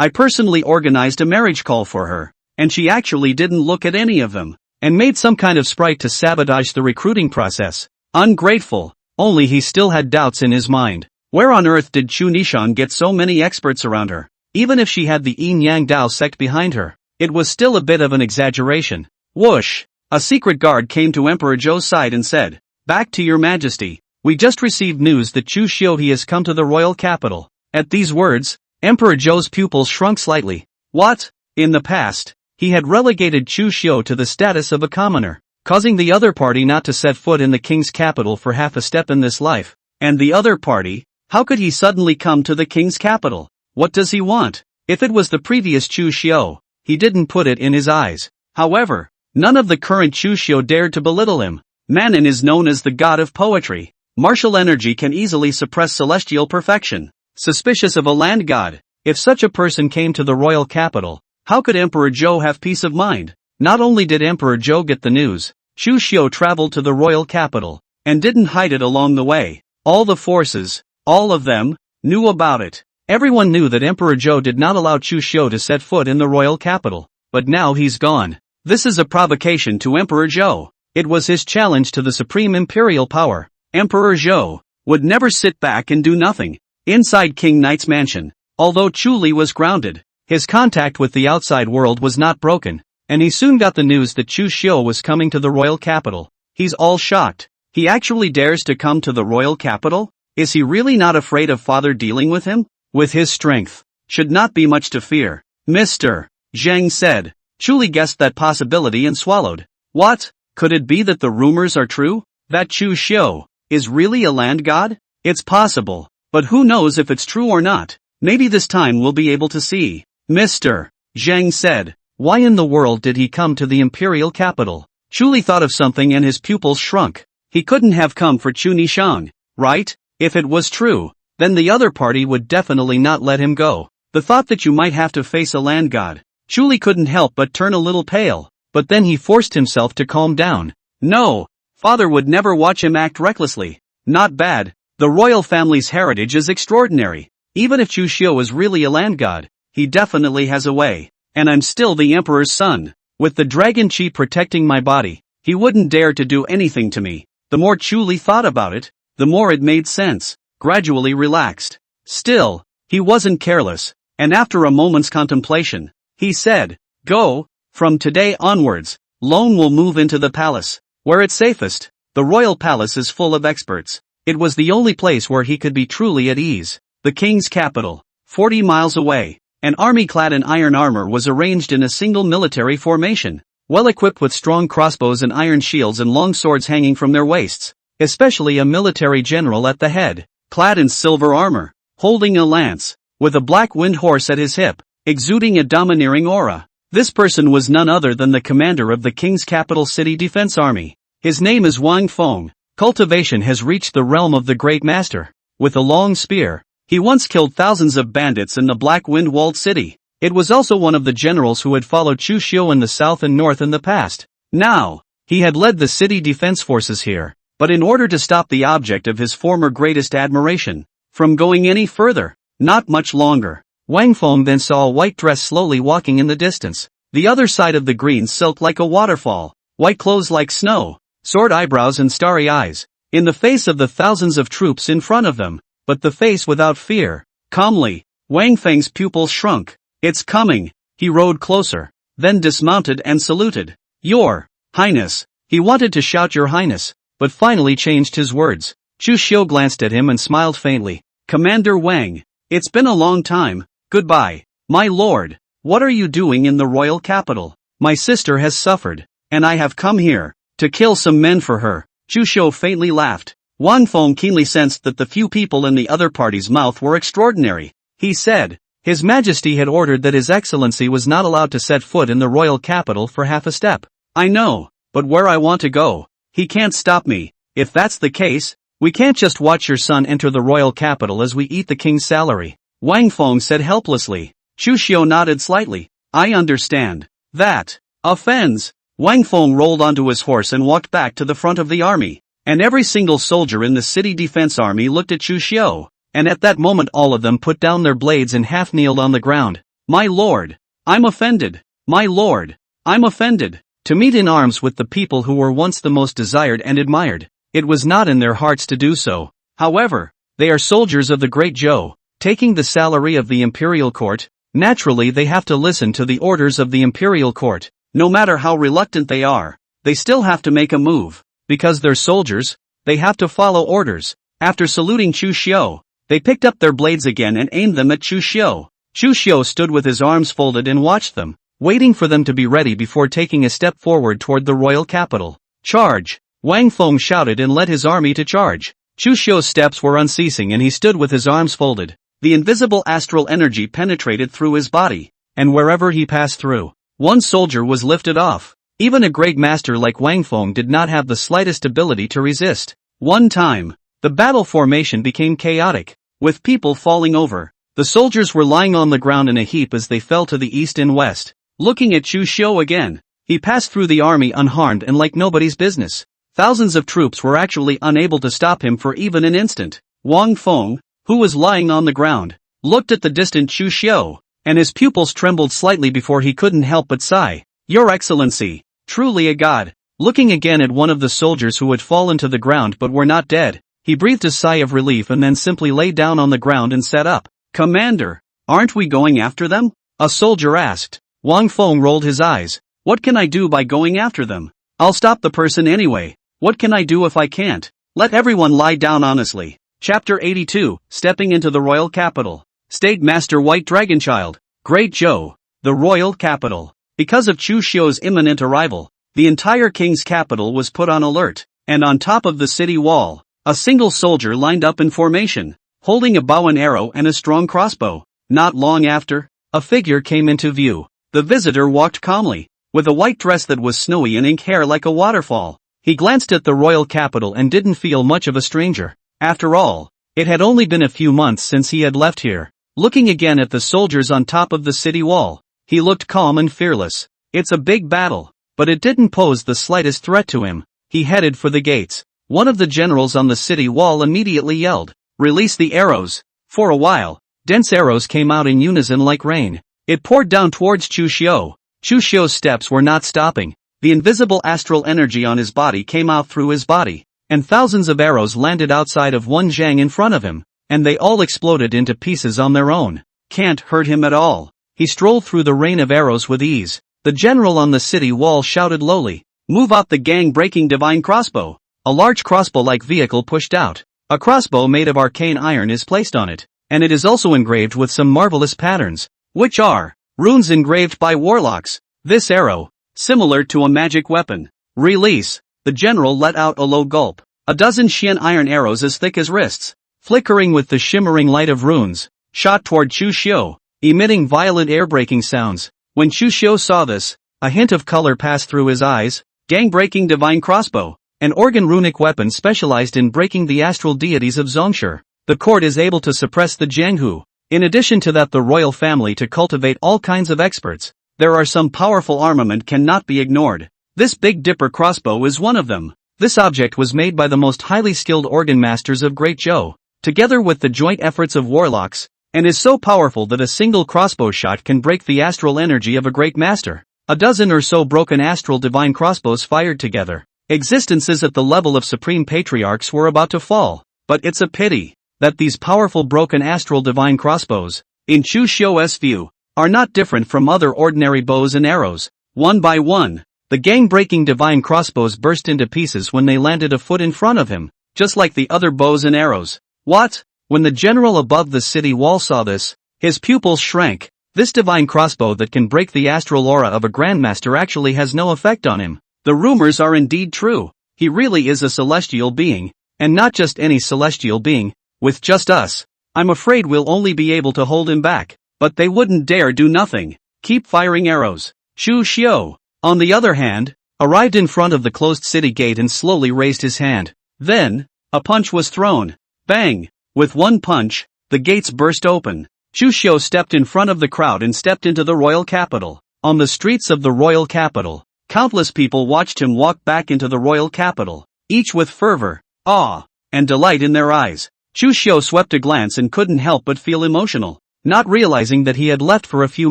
S1: I personally organized a marriage call for her, and she actually didn't look at any of them, and made some kind of sprite to sabotage the recruiting process. Ungrateful. Only he still had doubts in his mind. Where on earth did Chu Nishang get so many experts around her? Even if she had the Yin Yang Dao sect behind her, it was still a bit of an exaggeration. Whoosh! A secret guard came to Emperor Zhou's side and said, "Back to your majesty. We just received news that Chu Xiu has come to the royal capital." At these words, Emperor Zhou's pupils shrunk slightly. What? In the past, he had relegated Chu Xiu to the status of a commoner, causing the other party not to set foot in the king's capital for half a step in this life. And the other party? How could he suddenly come to the king's capital? What does he want? If it was the previous Chu Xiu, he didn't put it in his eyes. However, none of the current Chu Xiu dared to belittle him. Manon is known as the god of poetry. Martial energy can easily suppress celestial perfection. Suspicious of a land god, if such a person came to the royal capital, how could Emperor Zhou have peace of mind? Not only did Emperor Zhou get the news, Chu Xiu traveled to the royal capital, and didn't hide it along the way. All the forces, all of them, knew about it. Everyone knew that Emperor Zhou did not allow Chu Xiu to set foot in the royal capital, but now he's gone. This is a provocation to Emperor Zhou. It was his challenge to the supreme imperial power. Emperor Zhou would never sit back and do nothing. Inside King Knight's mansion, although Chu Li was grounded, his contact with the outside world was not broken, and he soon got the news that Chu Xiu was coming to the royal capital. He's all shocked. He actually dares to come to the royal capital? Is he really not afraid of father dealing with him? With his strength, should not be much to fear. Mr. Zhang said. Chu Li guessed that possibility and swallowed. What? Could it be that the rumors are true? That Chu Xiu is really a land god? It's possible. But who knows if it's true or not? Maybe this time we'll be able to see. Mr. Zhang said. Why in the world did he come to the imperial capital? Chu Li thought of something and his pupils shrunk. He couldn't have come for Chu Nishang, right? If it was true, then the other party would definitely not let him go. The thought that you might have to face a land god. Chu Li couldn't help but turn a little pale, but then he forced himself to calm down. No, father would never watch him act recklessly. Not bad. The royal family's heritage is extraordinary. Even if Chu Xiu is really a land god, he definitely has a way. And I'm still the emperor's son. With the dragon chi protecting my body, he wouldn't dare to do anything to me. The more Chu Li thought about it, the more it made sense. Gradually relaxed. Still, he wasn't careless, and after a moment's contemplation, he said, "Go, from today onwards, Lone will move into the palace, where it's safest." The royal palace is full of experts. It was the only place where he could be truly at ease. The king's capital, 40 miles away, an army clad in iron armor was arranged in a single military formation, well equipped with strong crossbows and iron shields and long swords hanging from their waists, especially a military general at the head, clad in silver armor, holding a lance, with a black wind horse at his hip, exuding a domineering aura. This person was none other than the commander of the king's capital city defense army. His name is Wang Feng. Cultivation has reached the realm of the great master. With a long spear, he once killed thousands of bandits in the Black Wind-walled city. It was also one of the generals who had followed Chu Xiu in the south and north in the past. Now, he had led the city defense forces here, but in order to stop the object of his former greatest admiration from going any further, not much longer, Wang Feng then saw a white dress slowly walking in the distance, the other side of the green silk like a waterfall, white clothes like snow, sword eyebrows and starry eyes, in the face of the thousands of troops in front of them, but the face without fear. Calmly, Wang Feng's pupils shrunk. "It's coming." He rode closer, then dismounted and saluted. "Your Highness." He wanted to shout "Your Highness," but finally changed his words. Chu Xiu glanced at him and smiled faintly. "Commander Wang, it's been a long time. Goodbye, my lord. What are you doing in the royal capital? My sister has suffered, and I have come here to kill some men for her." Chu Xiu faintly laughed. Wang Feng keenly sensed that the few people in the other party's mouth were extraordinary. He said, His Majesty had ordered that His Excellency was not allowed to set foot in the royal capital for half a step. "I know. but where I want to go. He can't stop me. If that's the case, we can't just watch your son enter the royal capital as we eat the king's salary, Wang Feng said helplessly. Chu Xiu nodded slightly. I understand. That offends. Wang Feng rolled onto his horse and walked back to the front of the army, and every single soldier in the city defense army looked at Chu Xiu, and at that moment all of them put down their blades and half kneeled on the ground. My lord! I'm offended! My lord! I'm offended! To meet in arms with the people who were once the most desired and admired. It was not in their hearts to do so. However, they are soldiers of the Great Zhou, taking the salary of the imperial court. Naturally they have to listen to the orders of the imperial court. No matter how reluctant they are, they still have to make a move. Because they're soldiers, they have to follow orders. After saluting Chu Xiu, they picked up their blades again and aimed them at Chu Xiu. Chu Xiu stood with his arms folded and watched them, waiting for them to be ready before taking a step forward toward the royal capital. Charge! Wang Feng shouted and led his army to charge. Chu Xiu's steps were unceasing and he stood with his arms folded. The invisible astral energy penetrated through his body, and wherever he passed through, one soldier was lifted off. Even a great master like Wang Feng did not have the slightest ability to resist. One time, the battle formation became chaotic, with people falling over. The soldiers were lying on the ground in a heap as they fell to the east and west. Looking at Chu Xiu again, he passed through the army unharmed and like nobody's business. Thousands of troops were actually unable to stop him for even an instant. Wang Feng, who was lying on the ground, looked at the distant Chu Xiu, and his pupils trembled slightly before he couldn't help but sigh. Your Excellency, truly a god. Looking again at one of the soldiers who had fallen to the ground but were not dead, he breathed a sigh of relief and then simply lay down on the ground and sat up. Commander, aren't we going after them? A soldier asked. Wang Feng rolled his eyes. What can I do by going after them? I'll stop the person anyway. What can I do if I can't? Let everyone lie down honestly. Chapter 82, Stepping into the Royal Capital. State Master White Dragonchild, Great Zhou, the Royal Capital. Because of Chu Xiu's imminent arrival, the entire king's capital was put on alert, and on top of the city wall, a single soldier lined up in formation, holding a bow and arrow and a strong crossbow. Not long after, a figure came into view. The visitor walked calmly, with a white dress that was snowy and ink hair like a waterfall. He glanced at the royal capital and didn't feel much of a stranger. After all, it had only been a few months since he had left here. Looking again at the soldiers on top of the city wall, he looked calm and fearless. It's a big battle, but it didn't pose the slightest threat to him. He headed for the gates. One of the generals on the city wall immediately yelled, "Release the arrows!" For a while, dense arrows came out in unison like rain. It poured down towards Chu Xiu. Chu Xiu's steps were not stopping. The invisible astral energy on his body came out through his body, and thousands of arrows landed outside of one zhang in front of him, and they all exploded into pieces on their own. Can't hurt him at all. He strolled through the rain of arrows with ease. The general on the city wall shouted lowly, "Move out the gang-breaking divine crossbow." A large crossbow-like vehicle pushed out. A crossbow made of arcane iron is placed on it, and it is also engraved with some marvelous patterns, which are runes engraved by warlocks. This arrow, similar to a magic weapon. Release. The general let out a low gulp. A dozen Xian iron arrows as thick as wrists, flickering with the shimmering light of runes, shot toward Chu Xiu, emitting violent air-breaking sounds. When Chu Xiu saw this, a hint of color passed through his eyes. Gang-breaking divine crossbow, an organ runic weapon specialized in breaking the astral deities of Zhongshi. The court is able to suppress the Jianghu. In addition to that, the royal family to cultivate all kinds of experts. There are some powerful armament cannot be ignored. This Big Dipper crossbow is one of them. This object was made by the most highly skilled organ masters of Great Zhou, together with the joint efforts of warlocks, and is so powerful that a single crossbow shot can break the astral energy of a great master. A dozen or so broken astral divine crossbows fired together. Existences at the level of supreme patriarchs were about to fall, but it's a pity that these powerful broken astral divine crossbows, in Chu Xiu's view, are not different from other ordinary bows and arrows. One by one, the gang-breaking divine crossbows burst into pieces when they landed a foot in front of him, just like the other bows and arrows. What? When the general above the city wall saw this, his pupils shrank. This divine crossbow that can break the astral aura of a grandmaster actually has no effect on him. The rumors are indeed true. He really is a celestial being, and not just any celestial being. With just us, I'm afraid we'll only be able to hold him back. But they wouldn't dare do nothing. Keep firing arrows. Chu Xiu, on the other hand, arrived in front of the closed city gate and slowly raised his hand. Then, a punch was thrown. Bang! With one punch, the gates burst open. Chu Xiu stepped in front of the crowd and stepped into the royal capital. On the streets of the royal capital, countless people watched him walk back into the royal capital, each with fervor, awe, and delight in their eyes. Chu Xiu swept a glance and couldn't help but feel emotional, not realizing that he had left for a few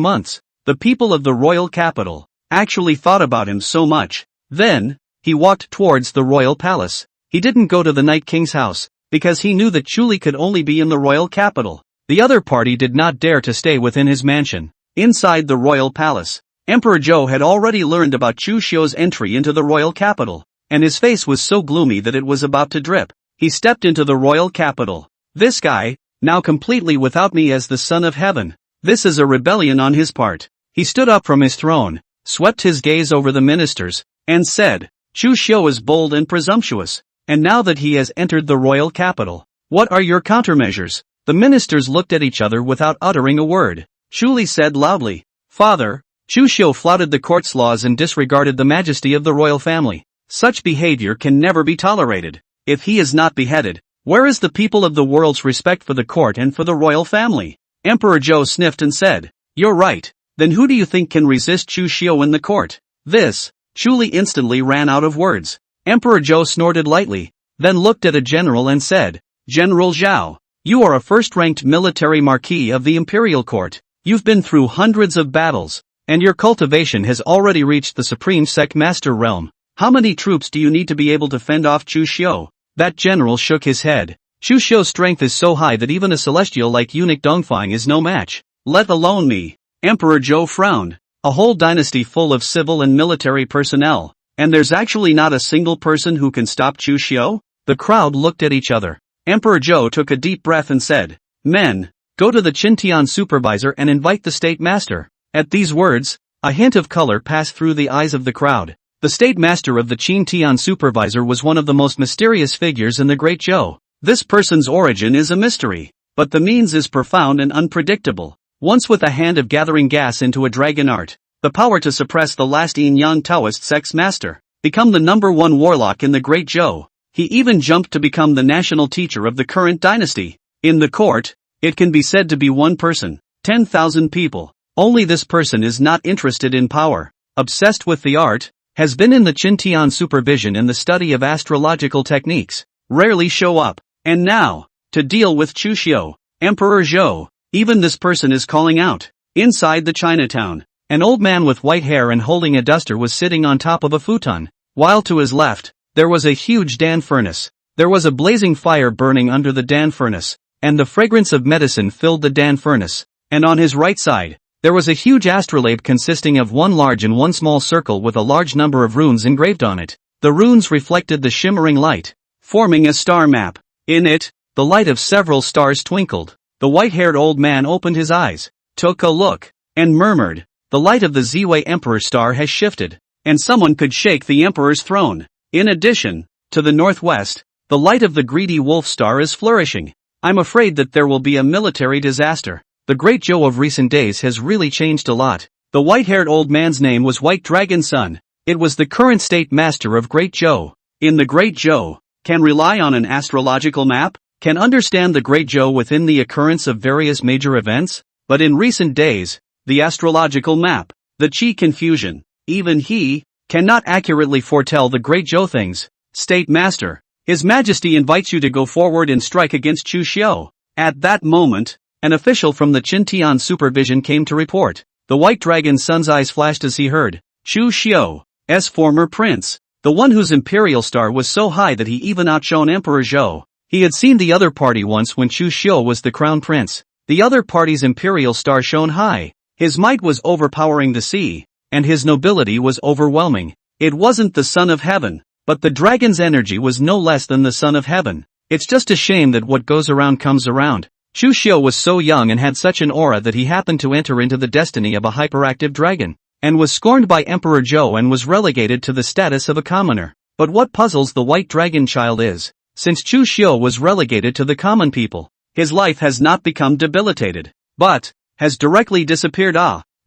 S1: months. The people of the royal capital actually thought about him so much. Then, he walked towards the royal palace. He didn't go to the Night King's house, because he knew that Chu Li could only be in the royal capital. The other party did not dare to stay within his mansion. Inside the royal palace, Emperor Zhou had already learned about Chu Xiu's entry into the royal capital, and his face was so gloomy that it was about to drip. He stepped into the royal capital. This guy, now completely without me as the son of heaven. This is a rebellion on his part. He stood up from his throne, swept his gaze over the ministers, and said, Chu Xiu is bold and presumptuous, and now that he has entered the royal capital, what are your countermeasures? The ministers looked at each other without uttering a word. Chu Li said loudly, Father. Chu Xiu flouted the court's laws and disregarded the majesty of the royal family. Such behavior can never be tolerated. If he is not beheaded, where is the people of the world's respect for the court and for the royal family? Emperor Zhou sniffed and said, You're right. Then who do you think can resist Chu Xiu in the court? This. Chu Li instantly ran out of words. Emperor Zhou snorted lightly, then looked at a general and said, General Zhao, you are a first-ranked military marquis of the imperial court. You've been through hundreds of battles, and your cultivation has already reached the supreme Sect master realm. How many troops do you need to be able to fend off Chu Xiu? That general shook his head. Chu Xiu's strength is so high that even a celestial like eunuch Dongfang is no match. Let alone me. Emperor Zhou frowned. A whole dynasty full of civil and military personnel, and there's actually not a single person who can stop Chu Xiu? The crowd looked at each other. Emperor Zhou took a deep breath and said, Men, go to the Qintian supervisor and invite the state master. At these words, a hint of color passed through the eyes of the crowd. The state master of the Qintian supervisor was one of the most mysterious figures in the Great Zhou. This person's origin is a mystery, but the means is profound and unpredictable. Once with a hand of gathering gas into a dragon art, the power to suppress the last Yin-Yang Taoist sect's master, become the #1 warlock in the Great Zhou. He even jumped to become the national teacher of the current dynasty. In the court, it can be said to be one person, 10,000 people. Only this person is not interested in power, obsessed with the art, has been in the Qintian supervision and the study of astrological techniques, rarely show up. And now, to deal with Chu Xiu, Emperor Zhou, even this person is calling out. Inside the Chinatown, an old man with white hair and holding a duster was sitting on top of a futon, while to his left, there was a huge Dan furnace. There was a blazing fire burning under the Dan furnace, and the fragrance of medicine filled the Dan furnace. And on his right side, there was a huge astrolabe consisting of one large and one small circle with a large number of runes engraved on it. The runes reflected the shimmering light, forming a star map. In it, the light of several stars twinkled. The white-haired old man opened his eyes, took a look, and murmured, The light of the Ziwei Emperor star has shifted, and someone could shake the Emperor's throne. In addition, to the northwest, the light of the greedy wolf star is flourishing. I'm afraid that there will be a military disaster. The Great Zhou of recent days has really changed a lot. The white-haired old man's name was White Dragon Sun. It was the current state master of Great Zhou. In the Great Zhou, can rely on an astrological map, can understand the Great Zhou within the occurrence of various major events, but in recent days, the astrological map, the Qi confusion, even he, cannot accurately foretell the Great Zhou things. State Master, His Majesty invites you to go forward and strike against Chu Xiu. At that moment, an official from the Qintian supervision came to report. The White Dragon Sun's eyes flashed as he heard, Chu Xiu's former prince, the one whose imperial star was so high that he even outshone Emperor Zhou. He had seen the other party once when Chu Xiu was the crown prince. The other party's imperial star shone high. His might was overpowering the sea, and his nobility was overwhelming. It wasn't the son of heaven, but the dragon's energy was no less than the son of heaven. It's just a shame that what goes around comes around. Chu Xiu was so young and had such an aura that he happened to enter into the destiny of a hyperactive dragon, and was scorned by Emperor Zhou and was relegated to the status of a commoner. But what puzzles the white dragon child is, since Chu Xiu was relegated to the common people, his life has not become debilitated, but has directly disappeared.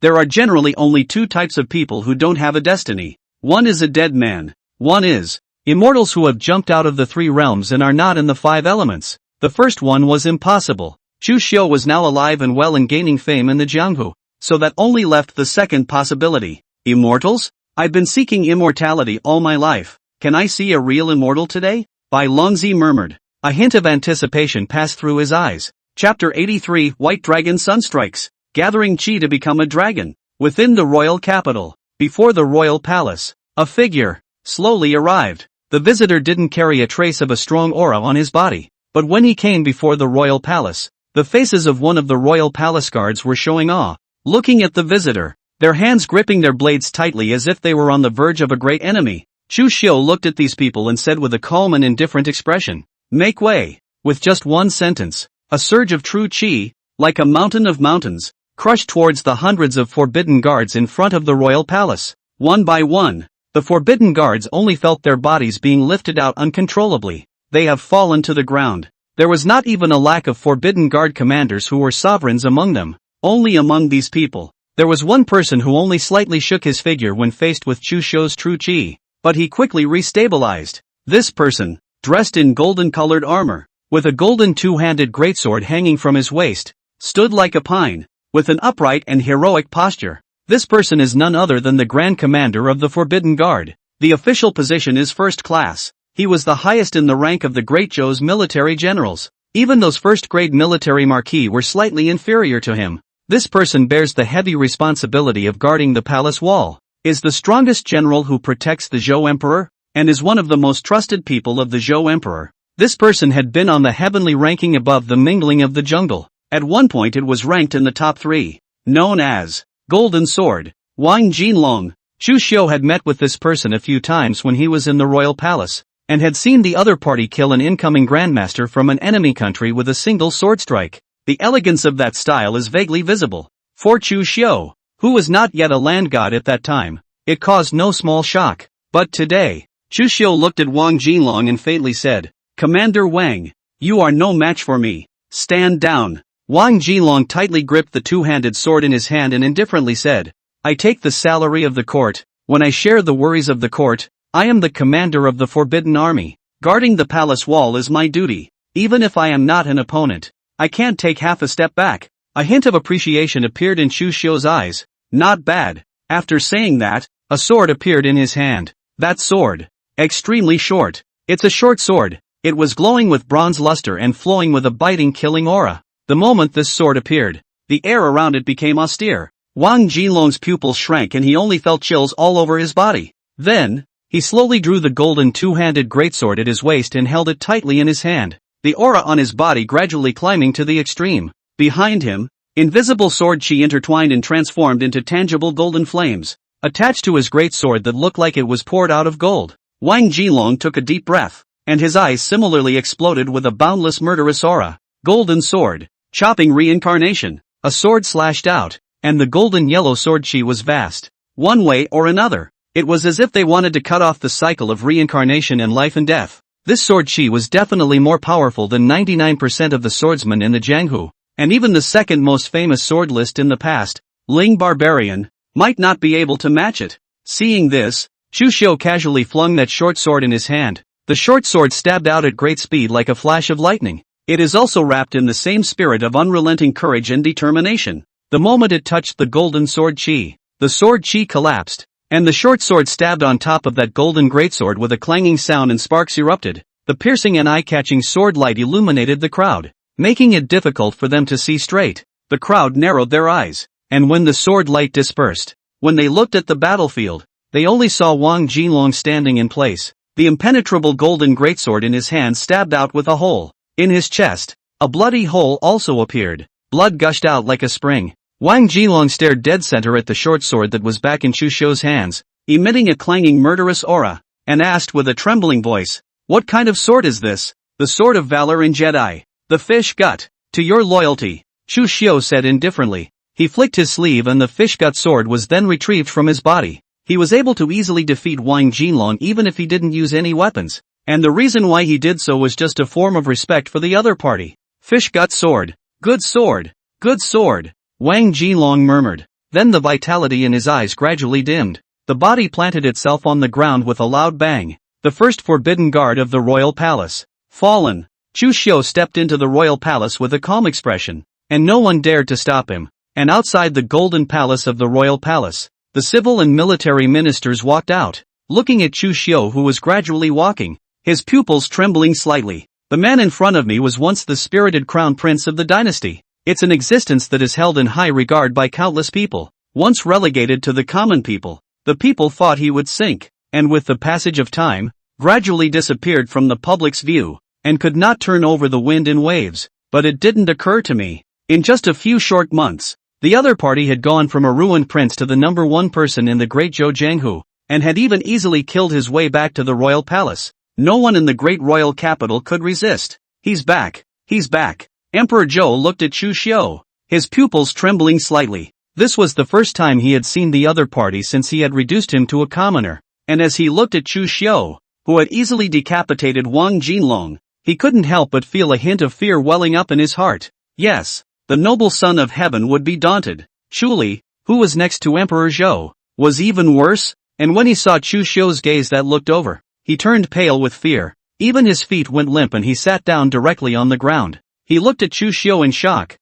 S1: There are generally only two types of people who don't have a destiny. One is a dead man. One is immortals who have jumped out of the 3 realms and are not in the 5 elements. The first one was impossible. Chu Xiu was now alive and well and gaining fame in the Jianghu, so that only left the second possibility. Immortals? I've been seeking immortality all my life. Can I see a real immortal today? Bai Longzi murmured. A hint of anticipation passed through his eyes. Chapter 83 White Dragon Sunstrikes. Gathering Qi to become a dragon. Within the royal capital, before the royal palace, a figure slowly arrived. The visitor didn't carry a trace of a strong aura on his body, but when he came before the royal palace, the faces of one of the royal palace guards were showing awe, looking at the visitor, their hands gripping their blades tightly as if they were on the verge of a great enemy. Chu Xiu looked at these people and said with a calm and indifferent expression, "Make way." With just one sentence, a surge of true qi, like a mountain of mountains, crushed towards the hundreds of forbidden guards in front of the royal palace. One by one, the forbidden guards only felt their bodies being lifted out uncontrollably. They have fallen to the ground. There was not even a lack of forbidden guard commanders who were sovereigns among them. Only among these people, there was one person who only slightly shook his figure when faced with Chu Xiu's true qi, but he quickly restabilized. This person, dressed in golden-colored armor, with a golden two-handed greatsword hanging from his waist, stood like a pine, with an upright and heroic posture. This person is none other than the Grand Commander of the Forbidden Guard. The official position is first class. He was the highest in the rank of the Great Zhou's military generals. Even those first-grade military marquis were slightly inferior to him. This person bears the heavy responsibility of guarding the palace wall, is the strongest general who protects the Zhou Emperor, and is one of the most trusted people of the Zhou Emperor. This person had been on the heavenly ranking above the mingling of the jungle. At one point it was ranked in the top 3. Known as Golden Sword, Wang Jinlong. Chu Xiu had met with this person a few times when he was in the royal palace, and had seen the other party kill an incoming grandmaster from an enemy country with a single sword strike. The elegance of that style is vaguely visible. For Chu Xiu, who was not yet a land god at that time, it caused no small shock. But today, Chu Xiu looked at Wang Jinlong and faintly said, "Commander Wang, you are no match for me. Stand down." Wang Jinlong tightly gripped the two-handed sword in his hand and indifferently said, "I take the salary of the court. When I share the worries of the court, I am the commander of the Forbidden Army. Guarding the palace wall is my duty. Even if I am not an opponent, I can't take half a step back." A hint of appreciation appeared in Chu Xiu's eyes. Not bad. After saying that, a sword appeared in his hand. That sword. Extremely short. It's a short sword. It was glowing with bronze luster and flowing with a biting killing aura. The moment this sword appeared, the air around it became austere. Wang Jinlong's pupils shrank and he only felt chills all over his body. Then, he slowly drew the golden two-handed greatsword at his waist and held it tightly in his hand, the aura on his body gradually climbing to the extreme. Behind him, invisible sword chi intertwined and transformed into tangible golden flames, attached to his greatsword that looked like it was poured out of gold. Wang Jinlong took a deep breath, and his eyes similarly exploded with a boundless murderous aura. Golden sword. Chopping reincarnation. A sword slashed out, and the golden yellow sword chi was vast. One way or another, it was as if they wanted to cut off the cycle of reincarnation and life and death. This sword chi was definitely more powerful than 99% of the swordsmen in the Jianghu, and even the second most famous sword list in the past, Ling Barbarian, might not be able to match it. Seeing this, Chu Xiu casually flung that short sword in his hand. The short sword stabbed out at great speed like a flash of lightning. It is also wrapped in the same spirit of unrelenting courage and determination. The moment it touched the golden sword chi, the sword chi collapsed, and the short sword stabbed on top of that golden greatsword with a clanging sound and sparks erupted. The piercing and eye-catching sword light illuminated the crowd, making it difficult for them to see straight. The crowd narrowed their eyes, and when the sword light dispersed, when they looked at the battlefield, they only saw Wang Jinlong standing in place, the impenetrable golden greatsword in his hand stabbed out with a hole. In his chest, a bloody hole also appeared. Blood gushed out like a spring. Wang Jinlong stared dead center at the short sword that was back in Chu Xiu's hands, emitting a clanging murderous aura, and asked with a trembling voice, "What kind of sword is this?" "The sword of valor in Jedi. The fish gut. To your loyalty," Chu Xiu said indifferently. He flicked his sleeve and the fish gut sword was then retrieved from his body. He was able to easily defeat Wang Jinlong even if he didn't use any weapons. And the reason why he did so was just a form of respect for the other party. Fish gut sword. Good sword. Good sword. Wang Jinlong murmured. Then the vitality in his eyes gradually dimmed. the body planted itself on the ground with a loud bang. The first forbidden guard of the royal palace. Fallen. Chu Xiu stepped into the royal palace with a calm expression, and no one dared to stop him. And outside the golden palace of the royal palace, the civil and military ministers walked out, looking at Chu Xiu, who was gradually walking, his pupils trembling slightly. The man in front of me was once the spirited crown prince of the dynasty. It's an existence that is held in high regard by countless people. Once relegated to the common people, the people thought he would sink, and with the passage of time, gradually disappeared from the public's view, and could not turn over the wind in waves. But it didn't occur to me. In just a few short months, the other party had gone from a ruined prince to the number one person in the great Zhou, and had even easily killed his way back to the royal palace. No one in the great royal capital could resist. He's back. He's back. Emperor Zhou looked at Chu Xiu, his pupils trembling slightly. This was the first time he had seen the other party since he had reduced him to a commoner, and as he looked at Chu Xiu, who had easily decapitated Wang Jinlong, he couldn't help but feel a hint of fear welling up in his heart. Yes, the noble son of heaven would be daunted. Chu, who was next to Emperor Zhou, was even worse, and when he saw Chu Xiu's gaze that looked over, he turned pale with fear. Even his feet went limp and he sat down directly on the ground. He looked at Chu Xiu in shock.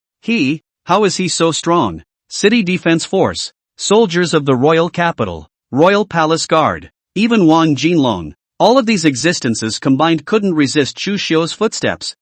S1: How is he so strong? City Defense Force, soldiers of the royal capital, royal palace guard, even Wang Jinlong. All of these existences combined couldn't resist Chu Xiu's footsteps.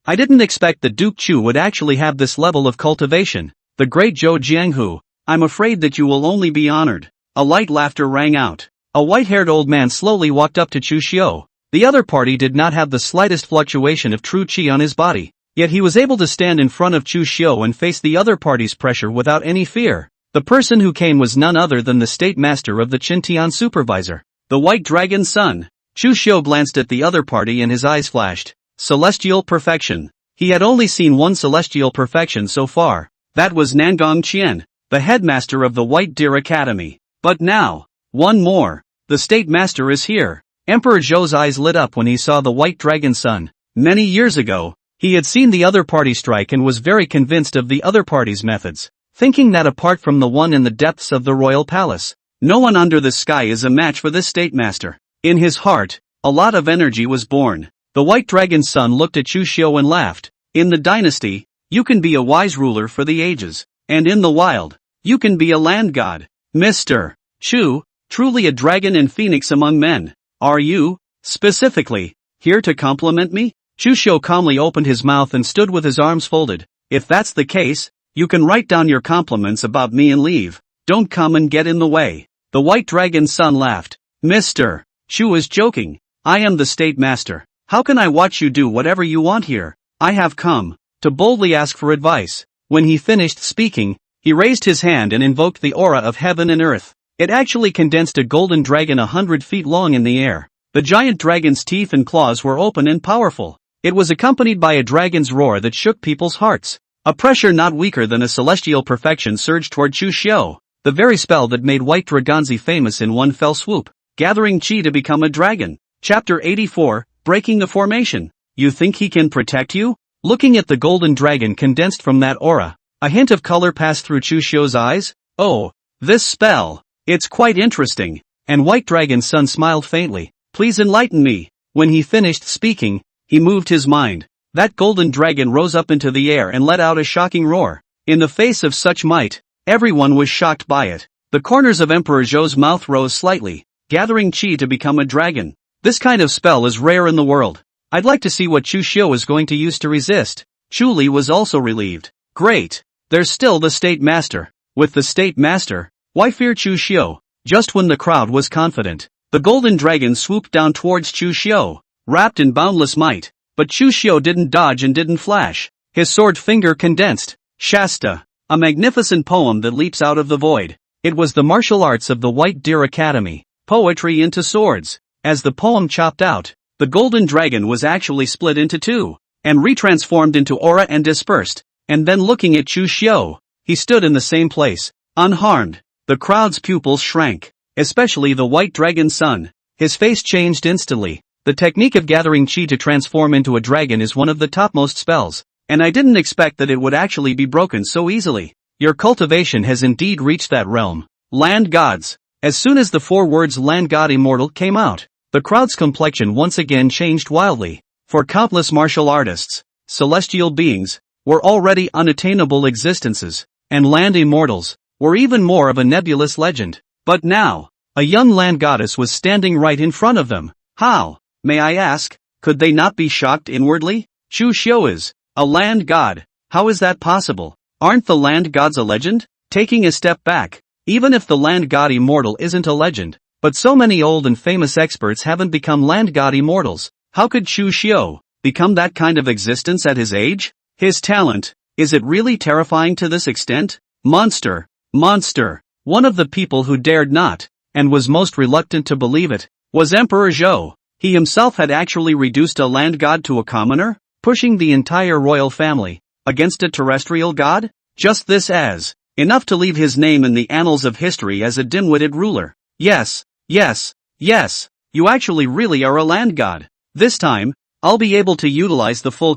S1: I didn't expect that Duke Chu would actually have this level of cultivation. The great Zhou Jianghu, I'm afraid that you will only be honored. A light laughter rang out. A white-haired old man slowly walked up to Chu Xiu. The other party did not have the slightest fluctuation of true qi on his body, yet he was able to stand in front of Chu Xiu and face the other party's pressure without any fear. The person who came was none other than the state master of the Qintian supervisor, the White Dragon's son. Chu Xiu glanced at the other party and his eyes flashed. Celestial perfection. He had only seen one celestial perfection so far. That was Nangong Qian, the headmaster of the White Deer Academy. But now, one more. The state master is here. Emperor Zhou's eyes lit up when he saw the White Dragon's son. Many years ago, he had seen the other party strike and was very convinced of the other party's methods, thinking that apart from the one in the depths of the royal palace, no one under the sky is a match for this state master. In his heart, a lot of energy was born. The White Dragon's son looked at Chu Xiu and laughed. In the dynasty, you can be a wise ruler for the ages, and in the wild, you can be a land god. Mr. Chu, truly a dragon and phoenix among men. Are you, specifically, here to compliment me? Chu Xiu calmly opened his mouth and stood with his arms folded. If that's the case, you can write down your compliments about me and leave. Don't come and get in the way. The White Dragon's son laughed. Mr. Chu is joking. I am the state master. How can I watch you do whatever you want here? I have come to boldly ask for advice. When he finished speaking, he raised his hand and invoked the aura of heaven and earth. It actually condensed a golden dragon 100 feet long in the air. The giant dragon's teeth and claws were open and powerful. It was accompanied by a dragon's roar that shook people's hearts. A pressure not weaker than a celestial perfection surged toward Chu Xiu, the very spell that made White Dragonzi famous in one fell swoop, gathering chi to become a dragon. Chapter 84, Breaking the Formation. You think he can protect you? Looking at the golden dragon condensed from that aura, a hint of color passed through Chu Xiu's eyes. Oh, this spell. It's quite interesting. And White Dragon's son smiled faintly. Please enlighten me. When he finished speaking, he moved his mind. That golden dragon rose up into the air and let out a shocking roar. In the face of such might, everyone was shocked by it. The corners of Emperor Zhou's mouth rose slightly, gathering chi to become a dragon. This kind of spell is rare in the world. I'd like to see what Chu Xiu is going to use to resist. Chu Li was also relieved. Great. There's still the state master. With the state master, why fear Chu Xiu? Just when the crowd was confident, the golden dragon swooped down towards Chu Xiu, wrapped in boundless might. But Chu Xiu didn't dodge and didn't flash. His sword finger condensed. Shasta. A magnificent poem that leaps out of the void. It was the martial arts of the White Deer Academy. Poetry into swords. As the poem chopped out, the golden dragon was actually split into two, and retransformed into aura and dispersed. And then looking at Chu Xiu, he stood in the same place, unharmed. The crowd's pupils shrank, especially the White Dragon's son. His face changed instantly. The technique of gathering chi to transform into a dragon is one of the topmost spells, and I didn't expect that it would actually be broken so easily. Your cultivation has indeed reached that realm. Land gods. As soon as the 4 words land god immortal came out, the crowd's complexion once again changed wildly, for countless martial artists, celestial beings, were already unattainable existences, and land immortals were even more of a nebulous legend. But now, a young land goddess was standing right in front of them. How, may I ask, could they not be shocked inwardly? Chu Xiu is a land god. How is that possible? Aren't the land gods a legend? Taking a step back, even if the land god immortal isn't a legend, but so many old and famous experts haven't become land god immortals, how could Chu Xiu become that kind of existence at his age? His talent, is it really terrifying to this extent? Monster. One of the people who dared not, and was most reluctant to believe it, was Emperor Zhou. He himself had actually reduced a land god to a commoner, pushing the entire royal family against a terrestrial god? Just this as enough to leave his name in the annals of history as a dim-witted ruler. Yes, you actually really are a land god. This time, I'll be able to utilize the full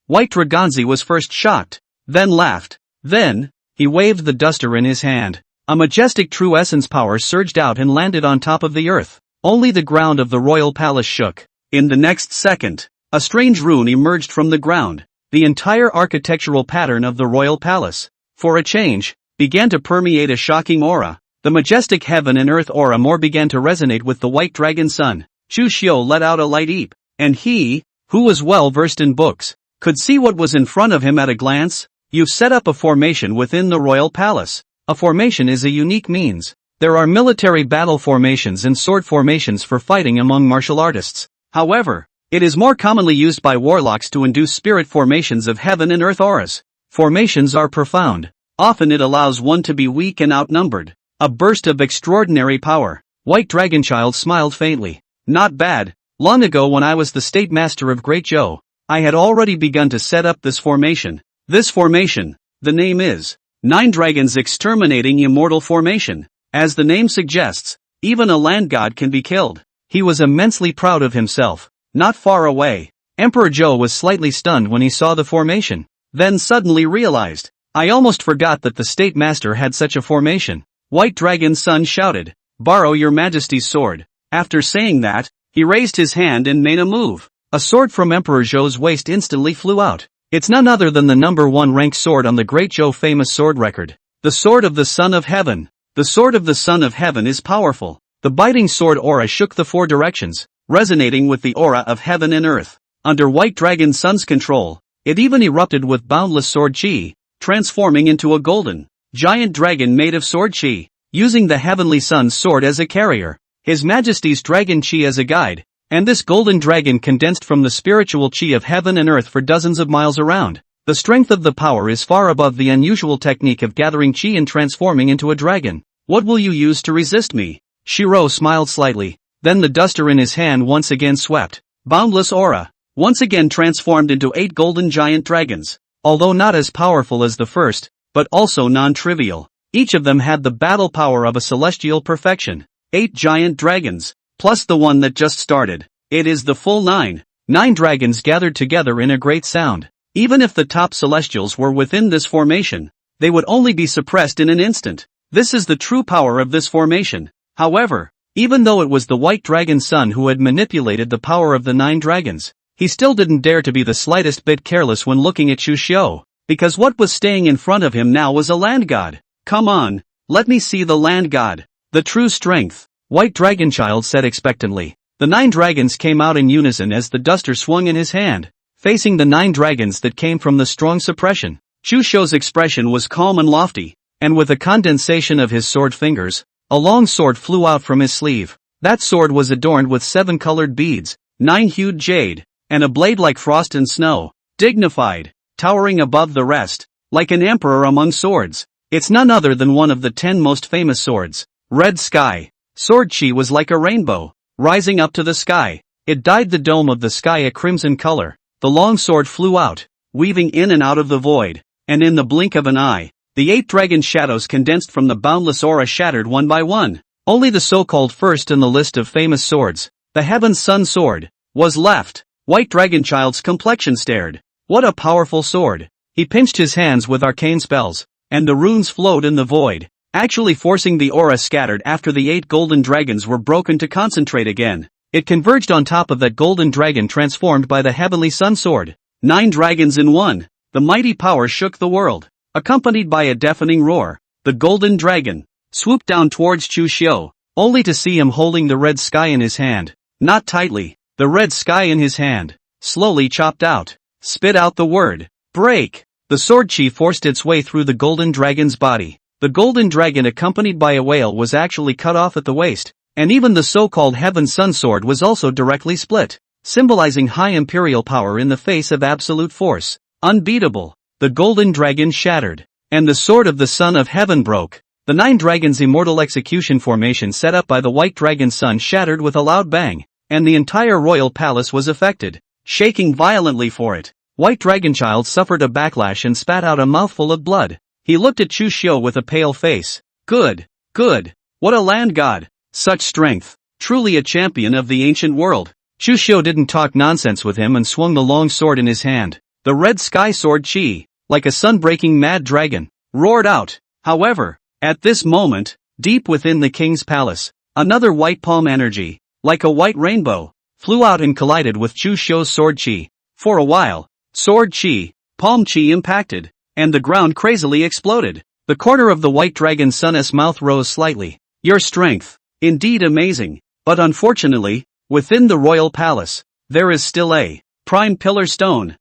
S1: White Dragonzi was first shocked, then laughed. Then, he waved the duster in his hand. A majestic true essence power surged out and landed on top of the earth. Only the ground of the royal palace shook. In the next second, a strange rune emerged from the ground. The entire architectural pattern of the royal palace, for a change, began to permeate a shocking aura. The majestic heaven and earth aura more began to resonate with the white dragon sun. Chu Xiu let out a light eep, and he, who was well versed in books, could see what was in front of him at a glance. You've set up a formation within the royal palace. A formation is a unique means. There are military battle formations and sword formations for fighting among martial artists. However, it is more commonly used by warlocks to induce spirit formations of heaven and earth auras. Formations are profound. Often it allows one to be weak and outnumbered. A burst of extraordinary power. White Dragonchild smiled faintly. Not bad. Long ago when I was the state master of Great Zhou, I had already begun to set up this formation. This formation, the name is 9 Dragons Exterminating Immortal Formation. As the name suggests, even a land god can be killed. He was immensely proud of himself. Not far away, Emperor Zhou was slightly stunned when he saw the formation, then suddenly realized, I almost forgot that the state master had such a formation. White Dragon's son shouted, borrow your majesty's sword. After saying that, he raised his hand and made a move. A sword from Emperor Zhou's waist instantly flew out. It's none other than the number 1 ranked sword on the Great Zhou famous sword record. The Sword of the Son of Heaven. The Sword of the Son of Heaven is powerful. The biting sword aura shook the 4 directions, resonating with the aura of heaven and earth. Under White Dragon's son's control, it even erupted with boundless sword chi, transforming into a golden, giant dragon made of sword chi, using the heavenly sun's sword as a carrier, His Majesty's dragon chi as a guide, and this golden dragon condensed from the spiritual chi of heaven and earth for dozens of miles around. The strength of the power is far above the unusual technique of gathering chi and transforming into a dragon. What will you use to resist me? Shiro smiled slightly, then the duster in his hand once again swept. Boundless aura, once again transformed into 8 golden giant dragons. Although not as powerful as the first, but also non-trivial. Each of them had the battle power of a celestial perfection. 8 giant dragons, plus the one that just started. It is the full 9. 9 dragons gathered together in a great sound. Even if the top celestials were within this formation, they would only be suppressed in an instant. This is the true power of this formation. However, even though it was the white dragon son who had manipulated the power of the 9 dragons, he still didn't dare to be the slightest bit careless when looking at Chu Xiu, because what was staying in front of him now was a land god. Come on, let me see the land god. The true strength, White Dragonchild said expectantly. The 9 dragons came out in unison as the duster swung in his hand, facing the 9 dragons that came from the strong suppression. Chu Xiu's expression was calm and lofty, and with a condensation of his sword fingers, a long sword flew out from his sleeve. That sword was adorned with 7 colored beads, 9 hued jade, and a blade like frost and snow, dignified, towering above the rest, like an emperor among swords. It's none other than one of the 10 most famous swords. Red Sky. Sword chi was like a rainbow, rising up to the sky. It dyed the dome of the sky a crimson color. The long sword flew out, weaving in and out of the void, and in the blink of an eye, the 8 dragon shadows condensed from the boundless aura shattered one by one. Only the so-called first in the list of famous swords, the Heaven's Sun sword, was left. White Dragonchild's complexion stared. What a powerful sword! He pinched his hands with arcane spells, and the runes flowed in the void. actually forcing the aura scattered after the 8 golden dragons were broken to concentrate again. It converged on top of that golden dragon transformed by the heavenly sun sword. 9 dragons in one. The mighty power shook the world. Accompanied by a deafening roar, the golden dragon swooped down towards Chu Xiu, only to see him holding the red sky in his hand. Not tightly, the red sky in his hand slowly chopped out. Spit out the word. Break. The sword chi forced its way through the golden dragon's body. The golden dragon accompanied by a whale was actually cut off at the waist, and even the so-called Heaven Sun sword was also directly split, symbolizing high imperial power in the face of absolute force. Unbeatable. The golden dragon shattered, and the sword of the Son of Heaven broke. The 9 dragons' immortal execution formation set up by the white dragon's son shattered with a loud bang, and the entire royal palace was affected, shaking violently for it. White Dragonchild suffered a backlash and spat out a mouthful of blood. He looked at Chu Xiu with a pale face. Good. Good. What a land god. Such strength. Truly a champion of the ancient world. Chu Xiu didn't talk nonsense with him and swung the long sword in his hand. The red sky sword chi, like a sun-breaking mad dragon, roared out. However, at this moment, deep within the king's palace, another white palm energy, like a white rainbow, flew out and collided with Chu Xiu's sword chi. For a while, sword chi, palm chi impacted, and the ground crazily exploded. The corner of the white dragon's son's mouth rose slightly. Your strength, indeed amazing, but unfortunately, within the royal palace, there is still a prime pillar stone.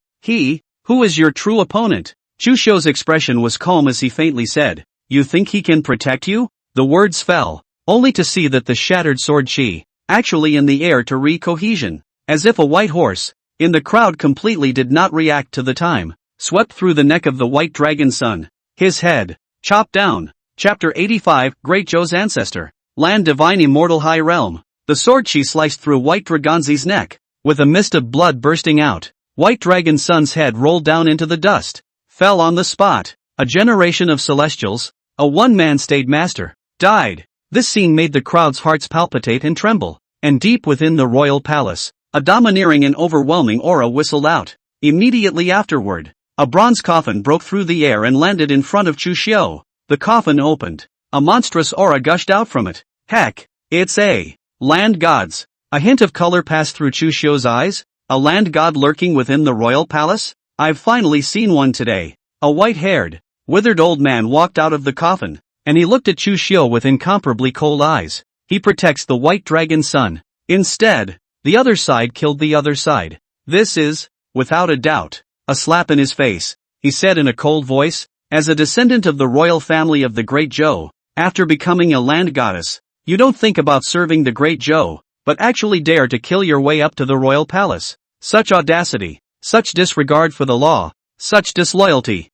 S1: Who is your true opponent? Chu Xiu's expression was calm as he faintly said, You think he can protect you? The words fell, only to see that the shattered sword chi, actually in the air to re-cohesion, as if a white horse, in the crowd completely did not react to the time, swept through the neck of the white dragon's son. His head, chopped down. Chapter 85, Great Zhou's Ancestor. Land Divine Immortal High Realm. The sword chi sliced through White Dragonzi's neck, with a mist of blood bursting out. White Dragon's son's head rolled down into the dust, fell on the spot. A generation of celestials, a one-man stayed master, died. This scene made the crowd's hearts palpitate and tremble, and deep within the royal palace, a domineering and overwhelming aura whistled out. Immediately afterward, a bronze coffin broke through the air and landed in front of Chu Xiu. The coffin opened. A monstrous aura gushed out from it. Heck, it's a land gods. A hint of color passed through Chu Xiu's eyes. A land god lurking within the royal palace? I've finally seen one today. A white-haired, withered old man walked out of the coffin, and he looked at Chu Xiu with incomparably cold eyes. He protects the white dragon's son. Instead, the other side killed the other side. This is, without a doubt, a slap in his face, he said in a cold voice. As a descendant of the royal family of the Great Zhou, after becoming a land goddess, you don't think about serving the Great Zhou, but actually dare to kill your way up to the royal palace. Such audacity, such disregard for the law, such disloyalty.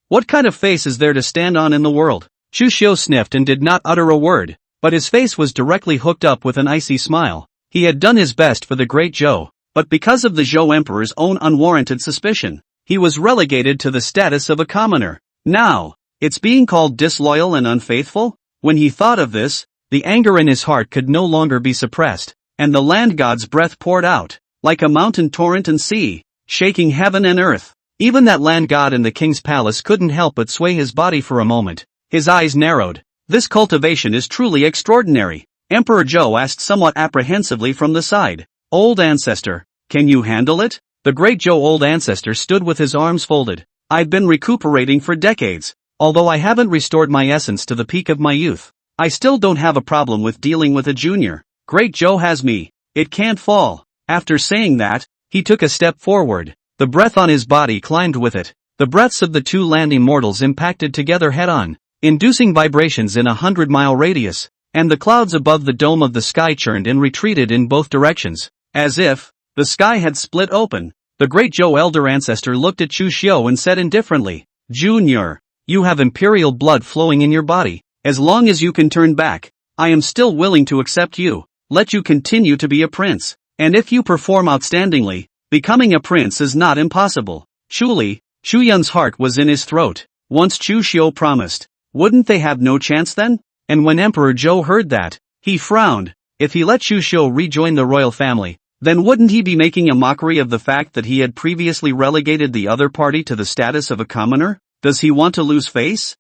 S1: What kind of face is there to stand on in the world? Chu Xiu sniffed and did not utter a word, but his face was directly hooked up with an icy smile. He had done his best for the Great Zhou, but because of the Zhou Emperor's own unwarranted suspicion, he was relegated to the status of a commoner. Now, it's being called disloyal and unfaithful? When he thought of this, the anger in his heart could no longer be suppressed, and the land god's breath poured out, like a mountain torrent and sea, shaking heaven and earth. Even that land god in the king's palace couldn't help but sway his body for a moment. His eyes narrowed. This cultivation is truly extraordinary. Emperor Zhou asked somewhat apprehensively from the side. Old ancestor, can you handle it? The Great Zhou old ancestor stood with his arms folded. I've been recuperating for decades. Although I haven't restored my essence to the peak of my youth, I still don't have a problem with dealing with a junior. Great Zhou has me. It can't fall. After saying that, he took a step forward. The breath on his body climbed with it. The breaths of the two land immortals impacted together head-on, inducing vibrations in a 100-mile radius, and the clouds above the dome of the sky churned and retreated in both directions, as if the sky had split open. The Great Zhou elder ancestor looked at Chu Xiu and said indifferently, Junior, you have imperial blood flowing in your body. As long as you can turn back, I am still willing to accept you, let you continue to be a prince. And if you perform outstandingly, becoming a prince is not impossible. Truly, Chu Yun's heart was in his throat. Once Chu Xiu promised, wouldn't they have no chance then? And when Emperor Zhou heard that, he frowned. If he let Chu Xiu rejoin the royal family, then wouldn't he be making a mockery of the fact that he had previously relegated the other party to the status of a commoner? Does he want to lose face?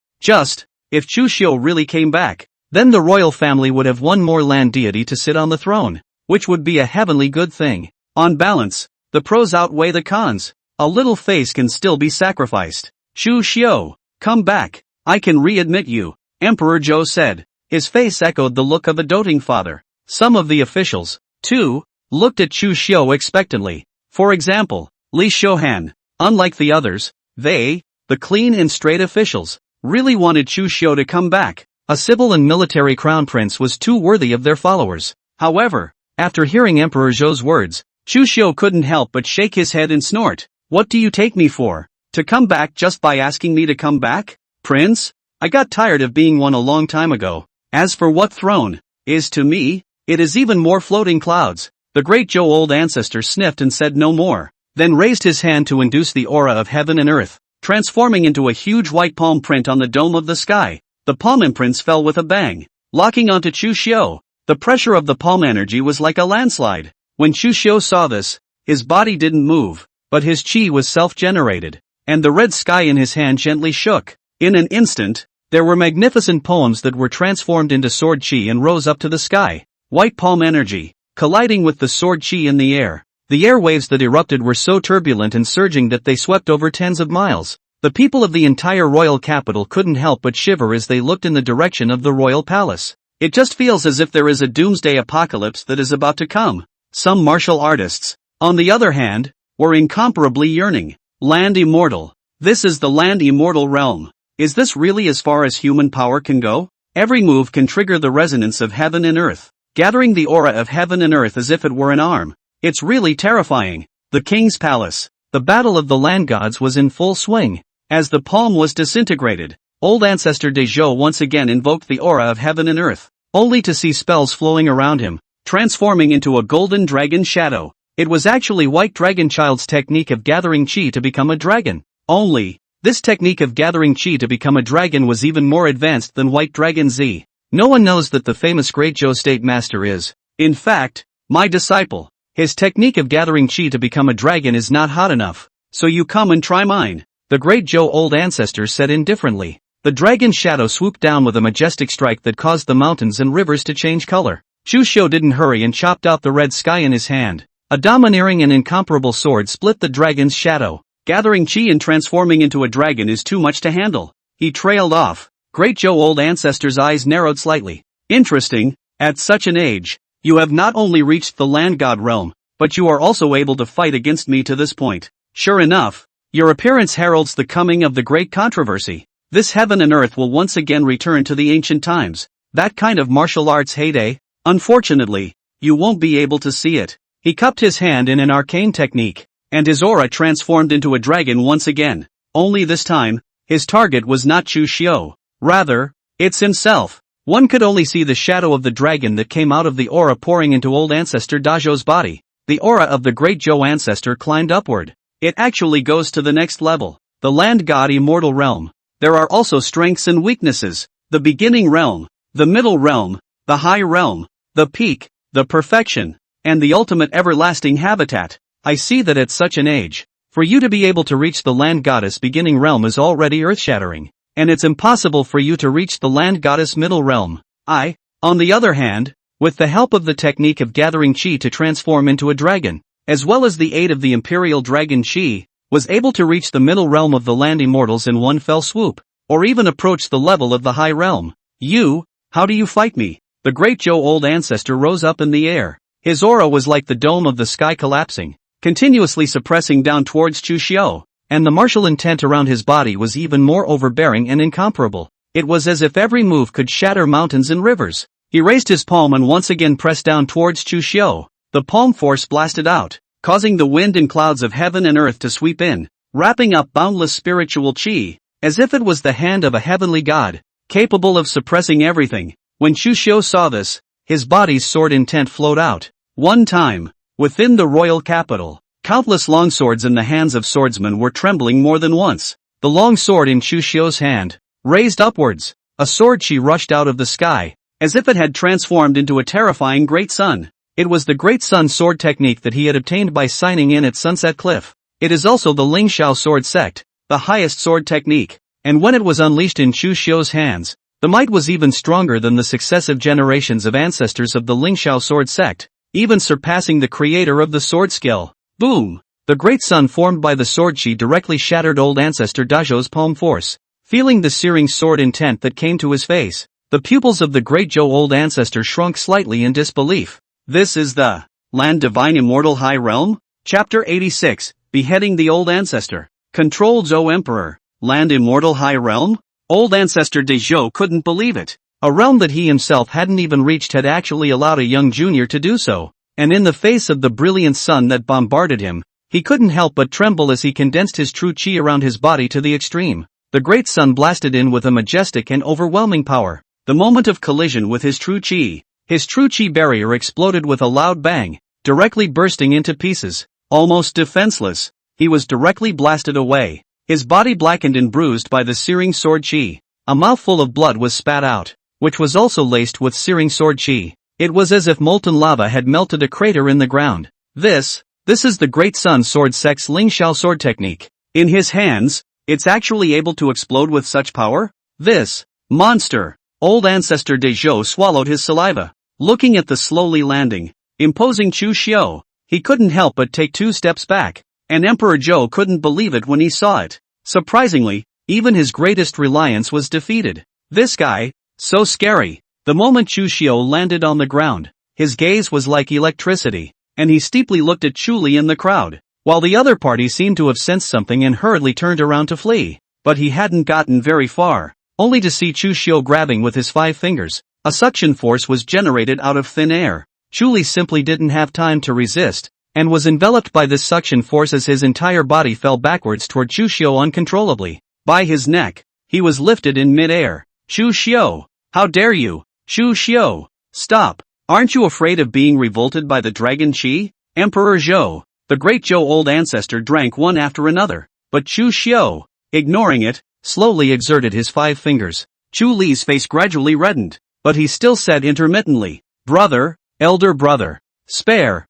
S1: If Chu Xiu really came back, then the royal family would have one more land deity to sit on the throne, which would be a heavenly good thing. On balance, the pros outweigh the cons. A little face can still be sacrificed. Chu Xiu, come back. I can readmit you, Emperor Zhou said. His face echoed the look of a doting father. Some of the officials, too, looked at Chu Xiu expectantly. For example, Li Shouhan. Unlike the others, they, the clean and straight officials, really wanted Chu Xiu to come back. A civil and military crown prince was too worthy of their followers. However, after hearing Emperor Zhou's words, Chu Xiu couldn't help but shake his head and snort. What do you take me for? To come back just by asking me to come back? Prince? I got tired of being one a long time ago. As for what throne is to me, it is even more floating clouds. The great Zhou old ancestor sniffed and said no more, then raised his hand to induce the aura of heaven and earth, transforming into a huge white palm print on the dome of the sky. The palm imprints fell with a bang, locking onto Chu Xiu. The pressure of the palm energy was like a landslide. When Chu Xiu saw this, his body didn't move, but his chi was self-generated, and the red sky in his hand gently shook. In an instant, there were magnificent poems that were transformed into sword chi and rose up to the sky. White palm energy, colliding with the sword chi in the air. The airwaves that erupted were so turbulent and surging that they swept over tens of miles. The people of the entire royal capital couldn't help but shiver as they looked in the direction of the royal palace. It just feels as if there is a doomsday apocalypse that is about to come. Some martial artists, on the other hand, were incomparably yearning. Land immortal. This is the land immortal realm. Is this really as far as human power can go? Every move can trigger the resonance of heaven and earth, gathering the aura of heaven and earth as if it were an arm. It's really terrifying. The king's palace. The battle of the land gods was in full swing. As the palm was disintegrated, old ancestor De Zhou once again invoked the aura of heaven and earth, only to see spells flowing around him, transforming into a golden dragon shadow. It was actually White Dragon Child's technique of gathering chi to become a dragon. Only, this technique of gathering chi to become a dragon was even more advanced than White Dragon Z. No one knows that the famous Great Zhou State Master is, in fact, my disciple. His technique of gathering chi to become a dragon is not hot enough, so you come and try mine. The Great Zhou old ancestor said indifferently. The dragon shadow swooped down with a majestic strike that caused the mountains and rivers to change color. Chu Xiu didn't hurry and chopped out the red sky in his hand. A domineering and incomparable sword split the dragon's shadow. Gathering chi and transforming into a dragon is too much to handle. He trailed off. Great Zhou old ancestor's eyes narrowed slightly. Interesting, at such an age, you have not only reached the land god realm, but you are also able to fight against me to this point. Sure enough, your appearance heralds the coming of the great controversy. This heaven and earth will once again return to the ancient times. That kind of martial arts heyday. Unfortunately, you won't be able to see it. He cupped his hand in an arcane technique, and his aura transformed into a dragon once again. Only this time, his target was not Chu Xiu. Rather, it's himself. One could only see the shadow of the dragon that came out of the aura pouring into old ancestor Da Zhou's body. The aura of the great Zhou ancestor climbed upward. It actually goes to the next level. The land god immortal realm. There are also strengths and weaknesses. The beginning realm, the middle realm, the high realm, the peak, the perfection, and the ultimate everlasting habitat. I see that at such an age, for you to be able to reach the land goddess beginning realm is already earth-shattering, and it's impossible for you to reach the land goddess middle realm. I, on the other hand, with the help of the technique of gathering chi to transform into a dragon, as well as the aid of the imperial dragon chi, was able to reach the middle realm of the land immortals in one fell swoop, or even approach the level of the high realm. You, how do you fight me? The great Zhou old ancestor rose up in the air. His aura was like the dome of the sky collapsing, continuously suppressing down towards Chu Xiu, and the martial intent around his body was even more overbearing and incomparable. It was as if every move could shatter mountains and rivers. He raised his palm and once again pressed down towards Chu Xiu. The palm force blasted out, causing the wind and clouds of heaven and earth to sweep in, wrapping up boundless spiritual chi, as if it was the hand of a heavenly god, capable of suppressing everything. When Chu Xiu saw this, his body's sword intent flowed out. One time, within the royal capital, countless longswords in the hands of swordsmen were trembling more than once. The long sword in Chu Xiu's hand, raised upwards, a sword chi rushed out of the sky, as if it had transformed into a terrifying great sun. It was the great sun sword technique that he had obtained by signing in at Sunset Cliff. It is also the Ling Xiao sword sect, the highest sword technique, and when it was unleashed in Chu Xiu's hands, The might was even stronger than the successive generations of ancestors of the Lingxiao sword sect, even surpassing the creator of the sword skill. Boom! The great sun formed by the sword chi directly shattered old ancestor Dazhou's palm force. Feeling the searing sword intent that came to his face, the pupils of the great Zhou old ancestor shrunk slightly in disbelief. This is the Land Divine Immortal High Realm? Chapter 86, Beheading the Old Ancestor. Control Zhou Emperor. Land Immortal High Realm? Old Ancestor de Zhou couldn't believe it. A realm that he himself hadn't even reached had actually allowed a young junior to do so, and in the face of the brilliant sun that bombarded him, he couldn't help but tremble as he condensed his true chi around his body to the extreme. The great sun blasted in with a majestic and overwhelming power. The moment of collision with his true chi barrier exploded with a loud bang, directly bursting into pieces. Almost defenseless, he was directly blasted away. His body blackened and bruised by the searing sword chi. A mouthful of blood was spat out, which was also laced with searing sword chi. It was as if molten lava had melted a crater in the ground. This is the Great Sun Sword Sect's Lingxiao sword technique. In his hands, it's actually able to explode with such power? This monster! Old Ancestor de Zhou swallowed his saliva. Looking at the slowly landing, imposing Chu Xiu, he couldn't help but take 2 steps back, and Emperor Zhou couldn't believe it when he saw it. Surprisingly, even his greatest reliance was defeated. This guy, so scary. The moment Chu Xiu landed on the ground, his gaze was like electricity, and he steeply looked at Chu Li in the crowd, while the other party seemed to have sensed something and hurriedly turned around to flee. But he hadn't gotten very far, only to see Chu Xiu grabbing with his 5 fingers. A suction force was generated out of thin air. Chu Li simply didn't have time to resist, and was enveloped by this suction force as his entire body fell backwards toward Chu Xiu uncontrollably. By his neck, he was lifted in mid-air. Chu Xiu! How dare you! Chu Xiu! Stop! Aren't you afraid of being revolted by the dragon chi? Emperor Zhou, the great Zhou old ancestor drank one after another, but Chu Xiu, ignoring it, slowly exerted his 5 fingers. Chu Li's face gradually reddened, but he still said intermittently, "Brother, elder brother, spare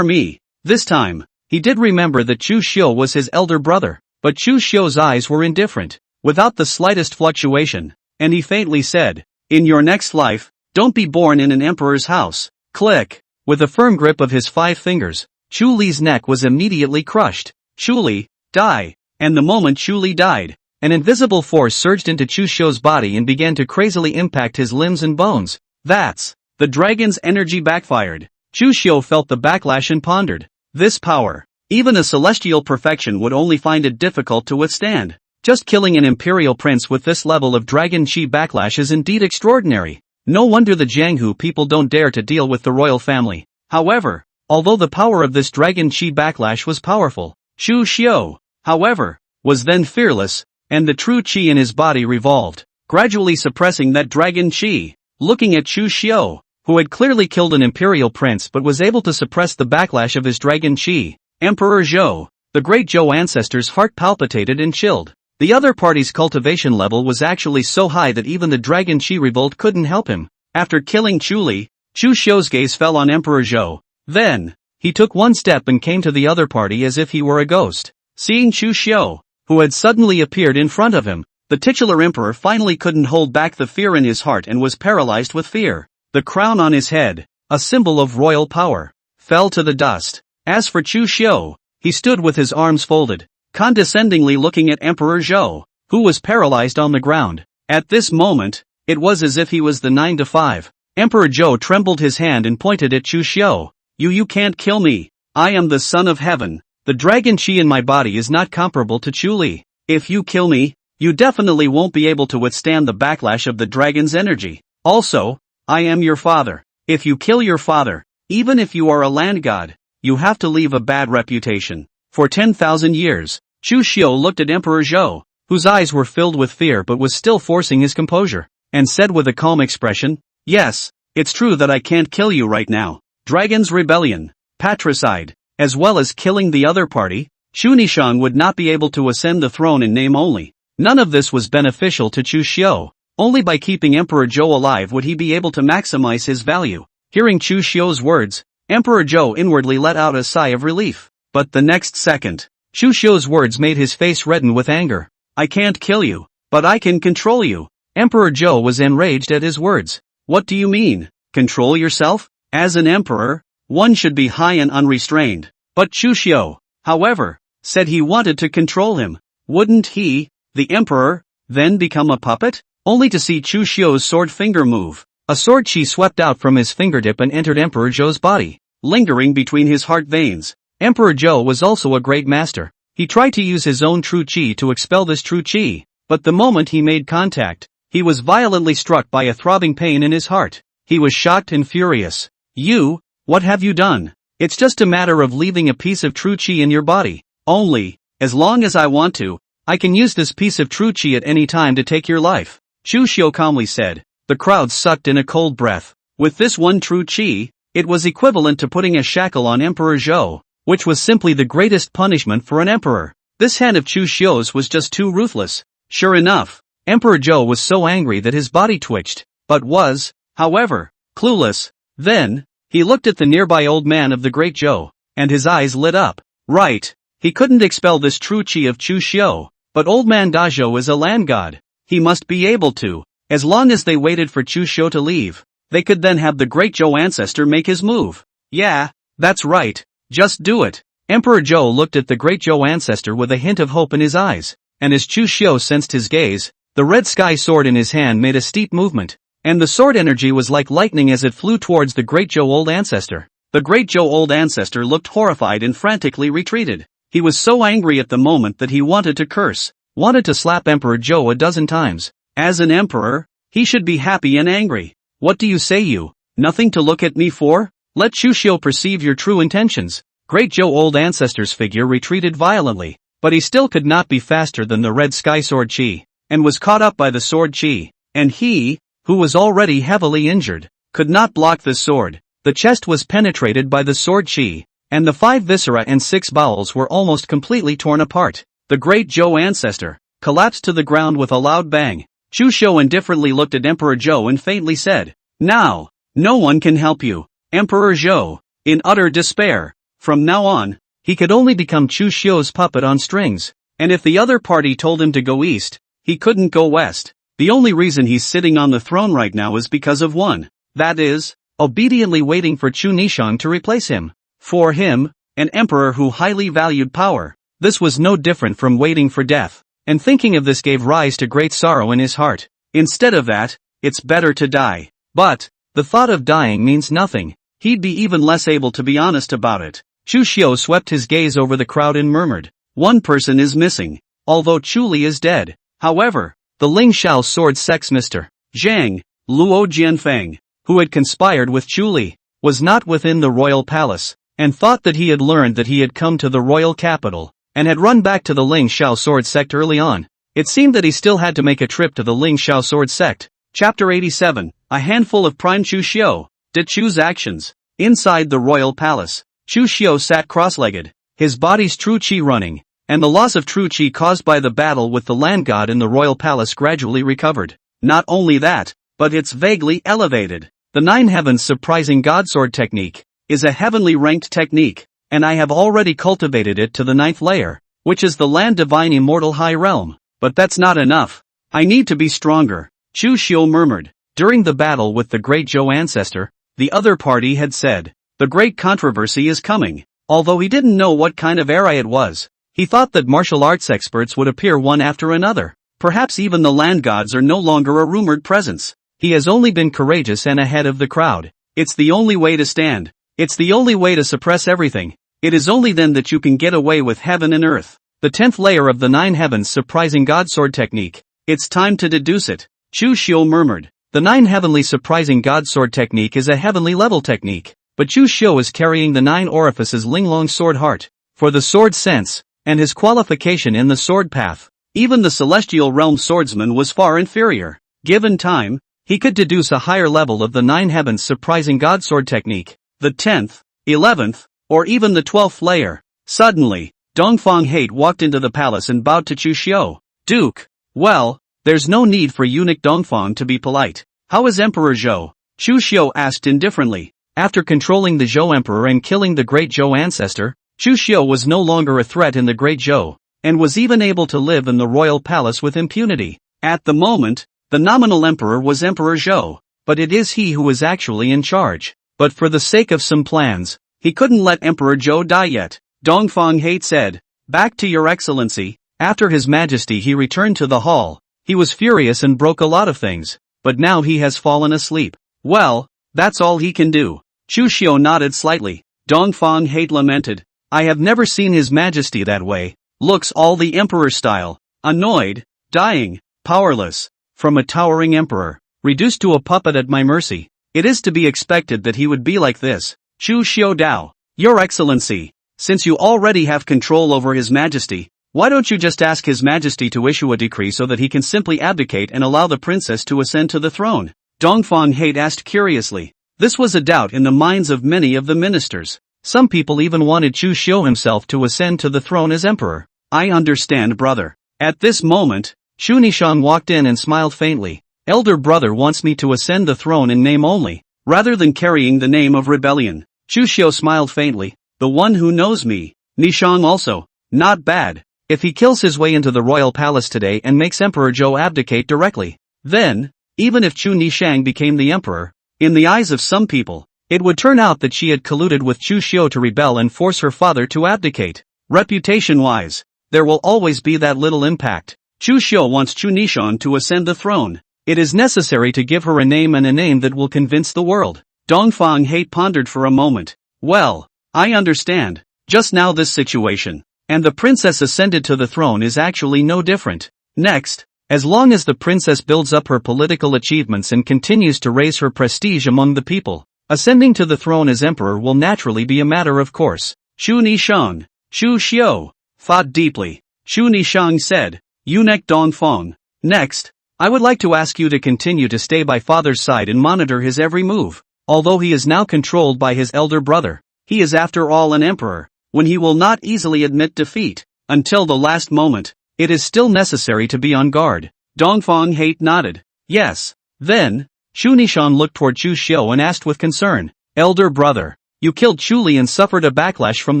S1: me." This time, he did remember that Chu Xiu was his elder brother, but Chu Xiu's eyes were indifferent, without the slightest fluctuation, and he faintly said, "In your next life, don't be born in an emperor's house." Click! With a firm grip of his 5 fingers, Chu Li's neck was immediately crushed. Chu Li, die! And the moment Chu Li died, an invisible force surged into Chu Xiu's body and began to crazily impact his limbs and bones. That's the dragon's energy backfired. Chu Xiu felt the backlash and pondered. This power, even a celestial perfection would only find it difficult to withstand. Just killing an imperial prince with this level of dragon chi backlash is indeed extraordinary. No wonder the Jianghu people don't dare to deal with the royal family. However, although the power of this dragon chi backlash was powerful, Chu Xiu, however, was then fearless, and the true chi in his body revolved, gradually suppressing that dragon chi. Looking at Chu Xiu, who had clearly killed an imperial prince but was able to suppress the backlash of his dragon chi, Emperor Zhou, the great Zhou ancestor's heart palpitated and chilled. The other party's cultivation level was actually so high that even the dragon chi revolt couldn't help him. After killing Chu Li, Chu Xiu's gaze fell on Emperor Zhou. Then, he took one step and came to the other party as if he were a ghost. Seeing Chu Xiu, who had suddenly appeared in front of him, the titular emperor finally couldn't hold back the fear in his heart and was paralyzed with fear. The crown on his head, a symbol of royal power, fell to the dust. As for Chu Xiu, he stood with his arms folded, condescendingly looking at Emperor Zhou, who was paralyzed on the ground. At this moment, it was as if he was the 9 to 5. Emperor Zhou trembled his hand and pointed at Chu Xiu. You can't kill me. I am the son of heaven. The dragon chi in my body is not comparable to Chu Li. If you kill me, you definitely won't be able to withstand the backlash of the dragon's energy. Also, I am your father. If you kill your father, even if you are a land god, you have to leave a bad reputation. For 10,000 years, Chu Xiu looked at Emperor Zhou, whose eyes were filled with fear but was still forcing his composure, and said with a calm expression, "Yes, it's true that I can't kill you right now. Dragon's rebellion, patricide, as well as killing the other party, Chu Nishang would not be able to ascend the throne in name only." None of this was beneficial to Chu Xiu. Only by keeping Emperor Zhou alive would he be able to maximize his value. Hearing Chu Xiu's words, Emperor Zhou inwardly let out a sigh of relief. But the next second, Chu Xiu's words made his face redden with anger. "I can't kill you, but I can control you." Emperor Zhou was enraged at his words. What do you mean? Control yourself? As an emperor, one should be high and unrestrained. But Chu Xiu, however, said he wanted to control him. Wouldn't he, the emperor, then become a puppet? Only to see Chu Xiu's sword finger move. A sword chi swept out from his fingertip and entered Emperor Zhou's body, lingering between his heart veins. Emperor Zhou was also a great master. He tried to use his own true chi to expel this true chi, but the moment he made contact, he was violently struck by a throbbing pain in his heart. He was shocked and furious. You, what have you done? It's just a matter of leaving a piece of true chi in your body. Only, as long as I want to, I can use this piece of true chi at any time to take your life. Chu Xiu calmly said. The crowd sucked in a cold breath. With this one true chi, it was equivalent to putting a shackle on Emperor Zhou, which was simply the greatest punishment for an emperor. This hand of Chu Xiu's was just too ruthless. Sure enough, Emperor Zhou was so angry that his body twitched, but was, however, clueless. Then, he looked at the nearby old man of the great Zhou, and his eyes lit up. Right, he couldn't expel this true chi of Chu Xiu, but old man Dazhou is a land god. He must be able to. As long as they waited for Chu Xiu to leave, they could then have the great Zhou ancestor make his move. Yeah, that's right, just do it. Emperor Zhou looked at the great Zhou ancestor with a hint of hope in his eyes, and as Chu Xiu sensed his gaze, the red sky sword in his hand made a steep movement, and the sword energy was like lightning as it flew towards the great Zhou old ancestor. The great Zhou old ancestor looked horrified and frantically retreated. He was so angry at the moment that he wanted to curse, wanted to slap Emperor Zhou a dozen times. As an emperor, he should be happy and angry. What do you say you? Nothing to look at me for? Let Chu Xiu perceive your true intentions. Great Zhou old ancestor's figure retreated violently, but he still could not be faster than the red sky sword chi, and was caught up by the sword chi, and he, who was already heavily injured, could not block the sword. The chest was penetrated by the sword chi, and the 5 viscera and 6 bowels were almost completely torn apart. The great Zhou ancestor collapsed to the ground with a loud bang. Chu Xiu indifferently looked at Emperor Zhou and faintly said, Now, no one can help you. Emperor Zhou, in utter despair. From now on, he could only become Chu Xiu's puppet on strings, and if the other party told him to go east, he couldn't go west. The only reason he's sitting on the throne right now is because of one. That is, obediently waiting for Chu Nishang to replace him. For him, an emperor who highly valued power, this was no different from waiting for death. And thinking of this gave rise to great sorrow in his heart. Instead of that, it's better to die. But, the thought of dying means nothing. He'd be even less able to be honest about it. Chu Xiu swept his gaze over the crowd and murmured, One person is missing, although Chu Li is dead. However, the Ling Shao sword sect's Mr. Zhang, Luo Jianfeng, who had conspired with Chu Li, was not within the royal palace, and thought that he had learned that he had come to the royal capital, and had run back to the Ling Shao sword sect early on. It seemed that he still had to make a trip to the Ling Shao sword sect. Chapter 87, A handful of prime Chu Xiu. Did Chu's actions. Inside the royal palace, Chu Xiu sat cross-legged, his body's true chi running, and the loss of true chi caused by the battle with the land god in the royal palace gradually recovered. Not only that, but it's vaguely elevated. The 9 heavens surprising god sword technique is a heavenly ranked technique, and I have already cultivated it to the 9th layer, which is the land divine immortal high realm. But that's not enough. I need to be stronger, Chu Xiu murmured. During the battle with the great Zhou ancestor, the other party had said, the great controversy is coming. Although he didn't know what kind of era it was, he thought that martial arts experts would appear one after another. Perhaps even the land gods are no longer a rumored presence. He has only been courageous and ahead of the crowd. It's the only way to stand. It's the only way to suppress everything. It is only then that you can get away with heaven and earth. The 10th layer of the 9 heavens surprising god sword technique. It's time to deduce it, Chu Xiu murmured. The 9 heavenly surprising god sword technique is a heavenly level technique, but Chu Xiu is carrying the 9 orifices Linglong sword heart, for the sword sense, and his qualification in the sword path. Even the celestial realm swordsman was far inferior. Given time, he could deduce a higher level of the 9 heavens surprising god sword technique, the 10th, 11th, or even the 12th layer. Suddenly, Dongfang Hate walked into the palace and bowed to Chu Xiu. Duke, well, there's no need for eunuch Dongfang to be polite. How is Emperor Zhou? Chu Xiu asked indifferently. After controlling the Zhou Emperor and killing the great Zhou ancestor, Chu Xiu was no longer a threat in the great Zhou, and was even able to live in the royal palace with impunity. At the moment, The nominal emperor was Emperor Zhou, but it is he who is actually in charge. But for the sake of some plans, he couldn't let Emperor Zhou die yet. Dongfang Hate said, "Back to your excellency." After his majesty he returned to the hall. He was furious and broke a lot of things, but now he has fallen asleep. Well, that's all he can do. Chu Xiu nodded slightly. Dongfang Hate lamented, "I have never seen his majesty that way. Looks all the emperor style. Annoyed, dying, powerless. From a towering emperor, reduced to a puppet at my mercy. It is to be expected that he would be like this." Chu Xiu Dao, "Your Excellency, since you already have control over His Majesty, why don't you just ask His Majesty to issue a decree so that he can simply abdicate and allow the princess to ascend to the throne?" Dongfang Hate asked curiously. This was a doubt in the minds of many of the ministers. Some people even wanted Chu Xiu himself to ascend to the throne as emperor. "I understand, brother." At this moment, Chu Nishang walked in and smiled faintly. "Elder brother wants me to ascend the throne in name only, rather than carrying the name of rebellion." Chu Xiu smiled faintly. "The one who knows me." Nishang also. "Not bad. If he kills his way into the royal palace today and makes Emperor Zhou abdicate directly, then, even if Chu Nishang became the emperor, in the eyes of some people, it would turn out that she had colluded with Chu Xiu to rebel and force her father to abdicate. Reputation-wise, there will always be that little impact. Chu Xiu wants Chu Nishang to ascend the throne. It is necessary to give her a name and a name that will convince the world. Dongfang Hate pondered for a moment. "Well, I understand. Just now this situation, and the princess ascended to the throne is actually no different. Next, as long as the princess builds up her political achievements and continues to raise her prestige among the people, ascending to the throne as emperor will naturally be a matter of course." Chu Nishang, Chu Xiu, thought deeply. Chu Nishang said, "Eunuch Dongfang, next, I would like to ask you to continue to stay by father's side and monitor his every move. Although he is now controlled by his elder brother, he is after all an emperor, when he will not easily admit defeat. Until the last moment, it is still necessary to be on guard." Dongfang Hate nodded. "Yes." Then, Chu Nishang looked toward Chu Xiu and asked with concern, "Elder brother, you killed Chu Li and suffered a backlash from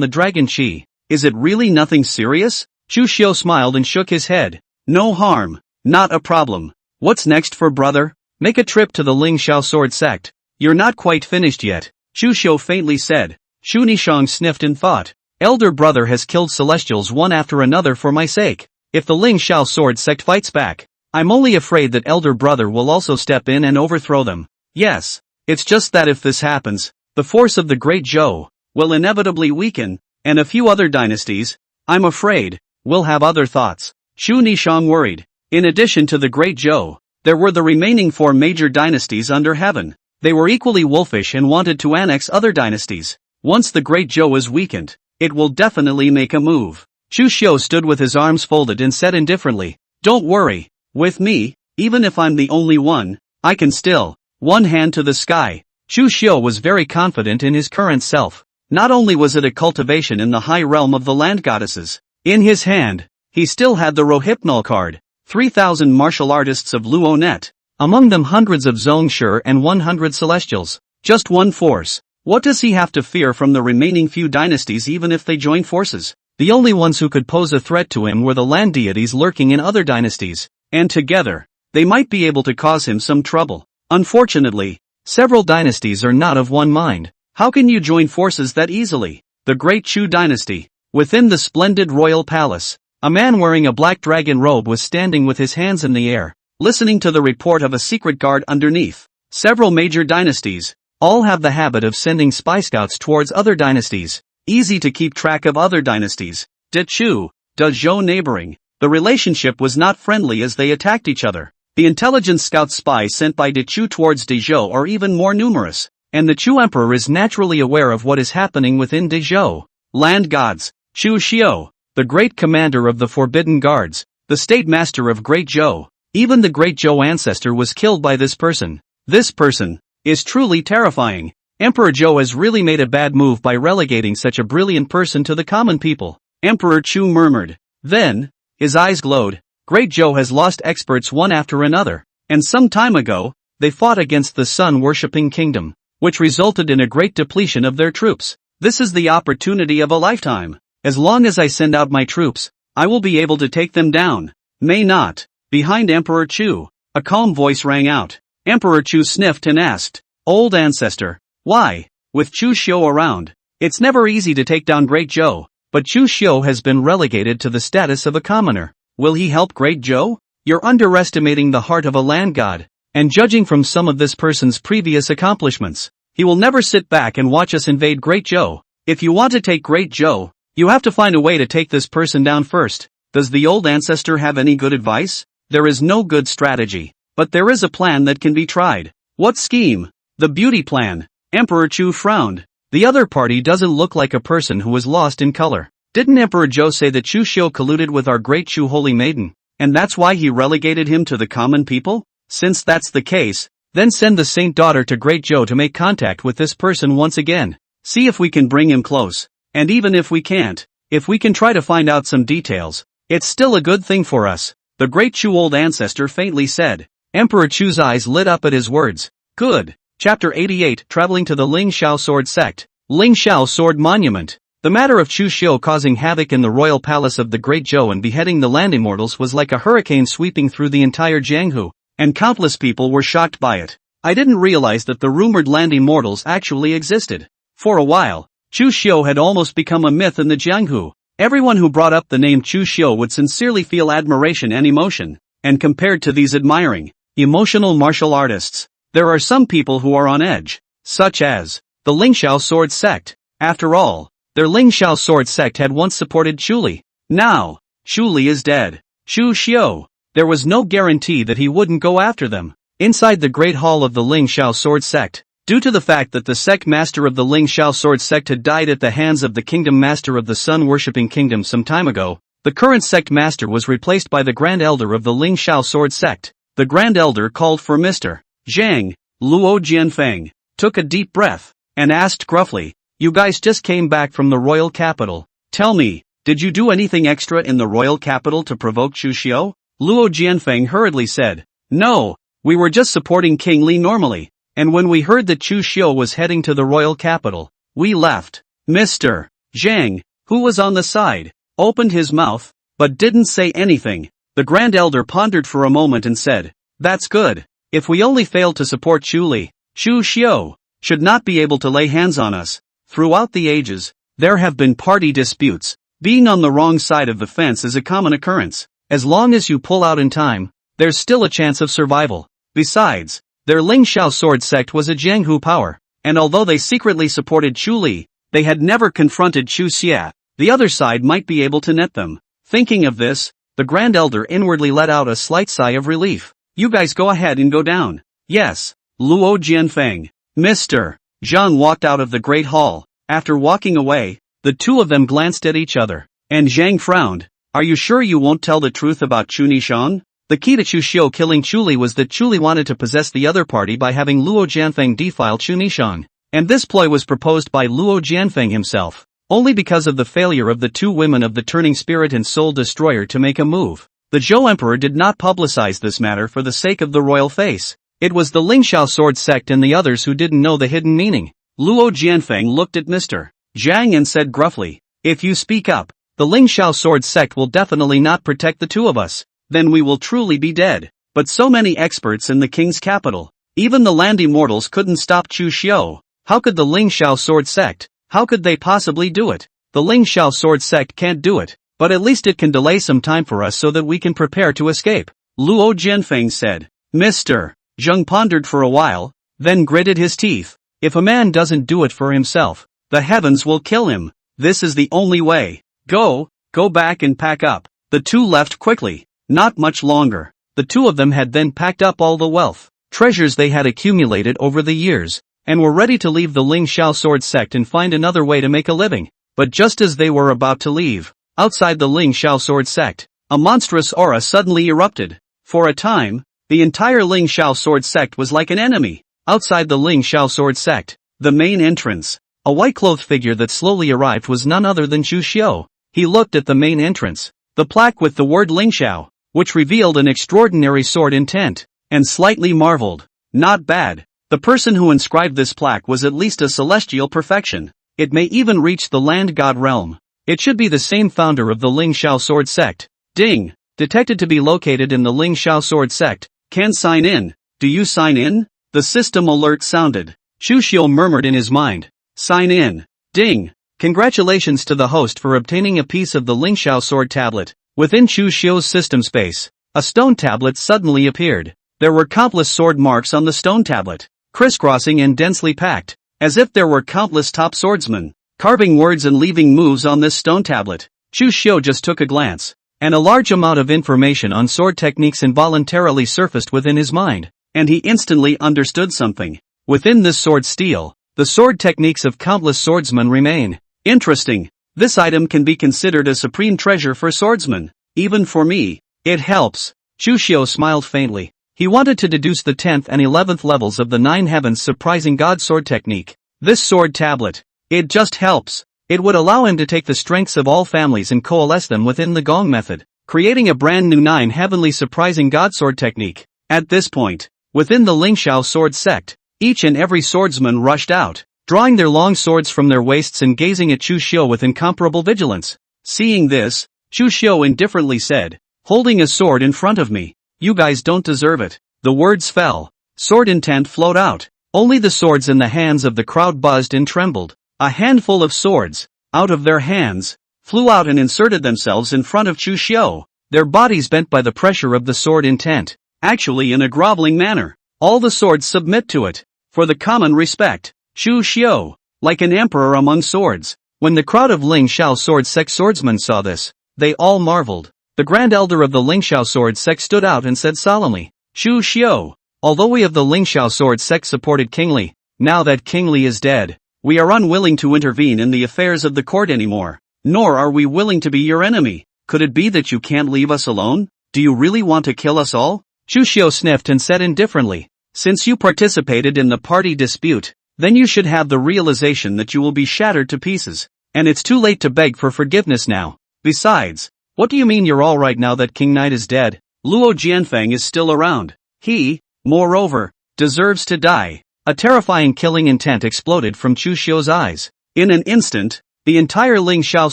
S1: the dragon Qi. Is it really nothing serious?" Chu Xiu smiled and shook his head. "No harm, not a problem. What's next for brother? Make a trip to the Ling Xiao sword sect. You're not quite finished yet," Chu Xiu faintly said. Chu Nishang sniffed and thought, "Elder brother has killed celestials one after another for my sake. If the Ling Xiao sword sect fights back, I'm only afraid that elder brother will also step in and overthrow them. Yes, it's just that if this happens, the force of the great Zhou will inevitably weaken, and a few other dynasties, I'm afraid, will have other thoughts." Chu Nishang worried. In addition to the great Zhou, there were the remaining 4 major dynasties under heaven. They were equally wolfish and wanted to annex other dynasties. Once the great Zhou is weakened, it will definitely make a move. Chu Xiu stood with his arms folded and said indifferently, "Don't worry, with me, even if I'm the only one, I can still." One hand to the sky. Chu Xiu was very confident in his current self. Not only was it a cultivation in the high realm of the land goddesses, in his hand, he still had the Rohypnol card, 3,000 martial artists of Luonet, among them hundreds of Zongshi and 100 celestials. Just one force. What does he have to fear from the remaining few dynasties even if they join forces? The only ones who could pose a threat to him were the land deities lurking in other dynasties, and together, they might be able to cause him some trouble. Unfortunately, several dynasties are not of one mind. How can you join forces that easily? The Great Chu dynasty. Within the splendid royal palace, a man wearing a black dragon robe was standing with his hands in the air, listening to the report of a secret guard underneath. Several major dynasties, all have the habit of sending spy scouts towards other dynasties. Easy to keep track of other dynasties. De Chu, De Zhou neighboring. The relationship was not friendly as they attacked each other. The intelligence scout spies sent by De Chu towards De Zhou are even more numerous, and the Chu emperor is naturally aware of what is happening within De Zhou. Land gods. Chu Xiu, the great commander of the Forbidden Guards, the state master of Great Zhou. Even the Great Zhou ancestor was killed by this person. This person is truly terrifying. Emperor Zhou has really made a bad move by relegating such a brilliant person to the common people. Emperor Chu murmured. Then, his eyes glowed. Great Zhou has lost experts one after another, and some time ago, they fought against the sun-worshipping kingdom, which resulted in a great depletion of their troops. This is the opportunity of a lifetime. As long as I send out my troops, I will be able to take them down. May not. Behind Emperor Chu, A calm voice rang out. Emperor Chu sniffed and asked, "Old ancestor, why?" With Chu Xiu around, it's never easy to take down Great Zhou, but Chu Xiu has been relegated to the status of a commoner. Will he help Great Zhou? You're underestimating the heart of a land god, and judging from some of this person's previous accomplishments, he will never sit back and watch us invade Great Zhou. If you want to take Great Zhou, you have to find a way to take this person down first. Does the old ancestor have any good advice? There is no good strategy, but there is a plan that can be tried. What scheme? The beauty plan. Emperor Chu frowned. The other party doesn't look like a person who was lost in color. Didn't Emperor Zhou say that Chu Xiu colluded with our great Chu holy maiden, and that's why he relegated him to the common people? Since that's the case, then send the saint daughter to Great Zhou to make contact with this person once again. See if we can bring him close. And even if we can't, if we can try to find out some details, it's still a good thing for us. The great Chu old ancestor faintly said. Emperor Chu's eyes lit up at his words. Good. Chapter 88 Traveling to the Ling Xiao Sword Sect. Ling Xiao Sword Monument. The matter of Chu Xiu causing havoc in the royal palace of the Great Zhou and beheading the land immortals was like a hurricane sweeping through the entire Jianghu, and countless people were shocked by it. I didn't realize that the rumored land immortals actually existed. For a while, Chu Xiu had almost become a myth in the Jianghu. Everyone who brought up the name Chu Xiu would sincerely feel admiration and emotion, and compared to these admiring, emotional martial artists, there are some people who are on edge, such as the Ling Xiao Sword Sect. After all, their Ling Xiao Sword Sect had once supported Chu Li. Now, Chu Li is dead. Chu Xiu, there was no guarantee that he wouldn't go after them. Inside the Great Hall of the Ling Xiao Sword Sect, due to the fact that the sect master of the Ling Xiao Sword Sect had died at the hands of the kingdom master of the sun-worshipping kingdom some time ago, the current sect master was replaced by the Grand Elder of the Ling Xiao Sword Sect. The Grand Elder called for Mr. Zhang, Luo Jianfeng, took a deep breath, and asked gruffly, "You guys just came back from the royal capital. Tell me, did you do anything extra in the royal capital to provoke Chu Xiu?" Luo Jianfeng hurriedly said, "No, we were just supporting King Li normally, and when we heard that Chu Xiu was heading to the royal capital, we left." Mr. Zhang, who was on the side, opened his mouth, but didn't say anything. The Grand Elder pondered for a moment and said, "That's good. If we only failed to support Chu Li, Chu Xiu should not be able to lay hands on us." Throughout the ages, there have been party disputes. Being on the wrong side of the fence is a common occurrence. As long as you pull out in time, there's still a chance of survival. Besides, their Ling Xiao Sword Sect was a Jianghu power, and although they secretly supported Chu Li, they had never confronted Chu Xia. The other side might be able to net them. Thinking of this, the Grand Elder inwardly let out a slight sigh of relief. "You guys go ahead and go down." "Yes." Luo Jianfeng. Mr. Zhang walked out of the Great Hall. After walking away, the two of them glanced at each other, and Zhang frowned. "Are you sure you won't tell the truth about Chu Nishang?" The key to Chu Xiu killing Chu Li was that Chu Li wanted to possess the other party by having Luo Jianfeng defile Chu Nishang, and this ploy was proposed by Luo Jianfeng himself, only because of the failure of the two women of the Turning Spirit and Soul Destroyer to make a move. The Zhou Emperor did not publicize this matter for the sake of the royal face. It was the Ling Xiao Sword Sect and the others who didn't know the hidden meaning. Luo Jianfeng looked at Mr. Zhang and said gruffly, "If you speak up, the Ling Xiao Sword Sect will definitely not protect the two of us. Then we will truly be dead." But so many experts in the king's capital, even the land immortals couldn't stop Chu Xiu. How could the Ling Xiao Sword Sect? How could they possibly do it? The Ling Xiao Sword Sect can't do it, but at least it can delay some time for us so that we can prepare to escape, Luo Jianfeng said. Mr. Zhang pondered for a while, then gritted his teeth. If a man doesn't do it for himself, the heavens will kill him. This is the only way. Go back and pack up. The two left quickly. Not much longer. The two of them had then packed up all the wealth, treasures they had accumulated over the years, and were ready to leave the Ling Xiao Sword Sect and find another way to make a living. But just as they were about to leave, outside the Ling Xiao Sword Sect, a monstrous aura suddenly erupted. For a time, the entire Ling Xiao Sword Sect was like an enemy. Outside the Ling Xiao Sword Sect, the main entrance, a white-clothed figure that slowly arrived was none other than Chu Xiu. He looked at the main entrance, the plaque with the word Ling Xiao, which revealed an extraordinary sword intent, and slightly marveled. Not bad. The person who inscribed this plaque was at least a celestial perfection. It may even reach the land god realm. It should be the same founder of the Ling Xiao Sword Sect. Ding! Detected to be located in the Ling Xiao Sword Sect. Can sign in. Do you sign in? The system alert sounded. Chu Xiu murmured in his mind. Sign in. Ding. Congratulations to the host for obtaining a piece of the Lingxiao sword tablet. Within Chu Xiu's system space, a stone tablet suddenly appeared. There were countless sword marks on the stone tablet, crisscrossing and densely packed, as if there were countless top swordsmen, carving words and leaving moves on this stone tablet. Chu Xiu just took a glance, and a large amount of information on sword techniques involuntarily surfaced within his mind, and he instantly understood something. Within this sword steel, the sword techniques of countless swordsmen remain. Interesting. This item can be considered a supreme treasure for swordsmen. Even for me, it helps. Chu Xiu smiled faintly. He wanted to deduce the 10th and 11th levels of the Nine Heavens' surprising god sword technique. This sword tablet, it just helps. It would allow him to take the strengths of all families and coalesce them within the Gong method, creating a brand new Nine Heavenly surprising god sword technique. At this point, within the Lingxiao sword sect, each and every swordsman rushed out, drawing their long swords from their waists and gazing at Chu Xiu with incomparable vigilance. Seeing this, Chu Xiu indifferently said, holding a sword in front of me. You guys don't deserve it. The words fell. Sword intent flowed out. Only the swords in the hands of the crowd buzzed and trembled. A handful of swords, out of their hands, flew out and inserted themselves in front of Chu Xiu, their bodies bent by the pressure of the sword intent. Actually in a groveling manner, all the swords submit to it, for the common respect. Chu Xiu, like an emperor among swords. When the crowd of Lingxiao sword sect swordsmen saw this, they all marveled. The Grand Elder of the Lingxiao sword sect stood out and said solemnly, Chu Xiu, although we of the Lingxiao sword sect supported King Li, now that King Li is dead, we are unwilling to intervene in the affairs of the court anymore, nor are we willing to be your enemy. Could it be that you can't leave us alone? Do you really want to kill us all? Chu Xiu sniffed and said indifferently, since you participated in the party dispute, then you should have the realization that you will be shattered to pieces, and it's too late to beg for forgiveness now. Besides, what do you mean you're all right now that King Knight is dead? Luo Jianfeng is still around. He, moreover, deserves to die. A terrifying killing intent exploded from Chu Xiu's eyes. In an instant, the entire Lingxiao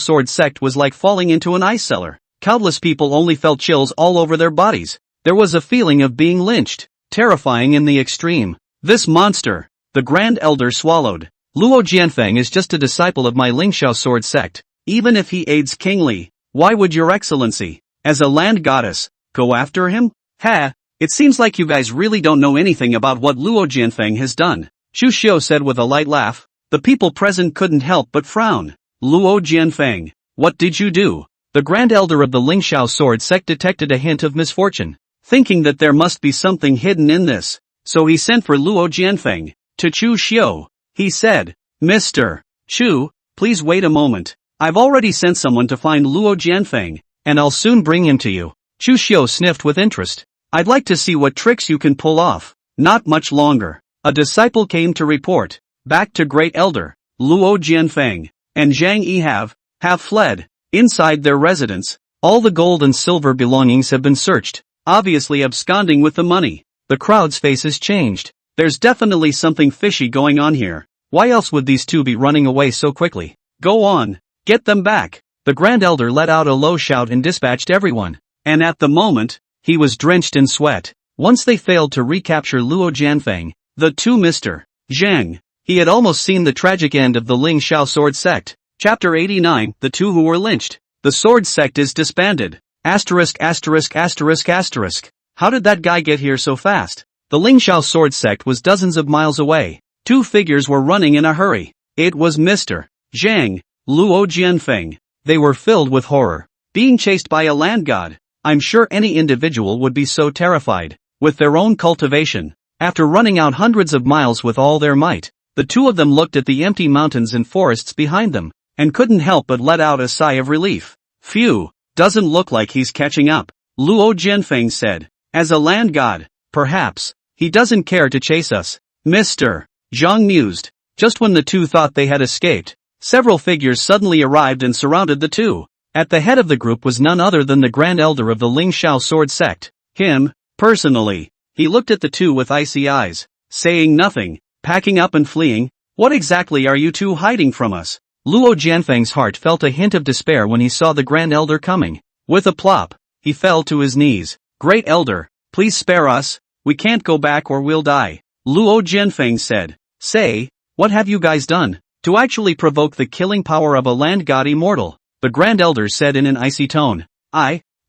S1: sword sect was like falling into an ice cellar. Countless people only felt chills all over their bodies. There was a feeling of being lynched, terrifying in the extreme. This monster, the Grand Elder swallowed. Luo Jianfeng is just a disciple of my Lingxiao sword sect. Even if he aids King Li, why would your excellency, as a land goddess, go after him? Ha, it seems like you guys really don't know anything about what Luo Jianfeng has done. Chu Xiu said with a light laugh. The people present couldn't help but frown. Luo Jianfeng, what did you do? The Grand Elder of the Lingxiao sword sect detected a hint of misfortune, thinking that there must be something hidden in this. So he sent for Luo Jianfeng. To Chu Xiu, he said, Mr. Chu, please wait a moment. I've already sent someone to find Luo Jianfeng, and I'll soon bring him to you. Chu Xiu sniffed with interest. I'd like to see what tricks you can pull off. Not much longer. A disciple came to report. Back to Great Elder, Luo Jianfeng, and Zhang Yi have fled. Inside their residence, all the gold and silver belongings have been searched, obviously absconding with the money. The crowd's faces changed. There's definitely something fishy going on here. Why else would these two be running away so quickly? Go on. Get them back. The Grand Elder let out a low shout and dispatched everyone. And at the moment, he was drenched in sweat. Once they failed to recapture Luo Jianfeng, the two Mr. Zhang, he had almost seen the tragic end of the Lingxiao sword sect. Chapter 89, The Two Who Were Lynched. The sword sect is disbanded. Asterisk asterisk asterisk asterisk. How did that guy get here so fast? The Lingxiao sword sect was dozens of miles away. Two figures were running in a hurry. It was Mr. Zhang, Luo Jianfeng. They were filled with horror. Being chased by a land god. I'm sure any individual would be so terrified. With their own cultivation, after running out hundreds of miles with all their might, the two of them looked at the empty mountains and forests behind them, and couldn't help but let out a sigh of relief. Phew, doesn't look like he's catching up, Luo Jianfeng said. As a land god, perhaps, he doesn't care to chase us. Mr. Zhang mused. Just when the two thought they had escaped, several figures suddenly arrived and surrounded the two. At the head of the group was none other than the Grand Elder of the Lingxiao sword sect. Him, personally. He looked at the two with icy eyes, saying nothing, packing up and fleeing. What exactly are you two hiding from us? Luo Jianfeng's heart felt a hint of despair when he saw the Grand Elder coming. With a plop, he fell to his knees. Great Elder, please spare us. we can't go back or we'll die. Luo Jianfeng said. Say, what have you guys done? To actually provoke the killing power of a land god immortal, the Grand Elder said in an icy tone.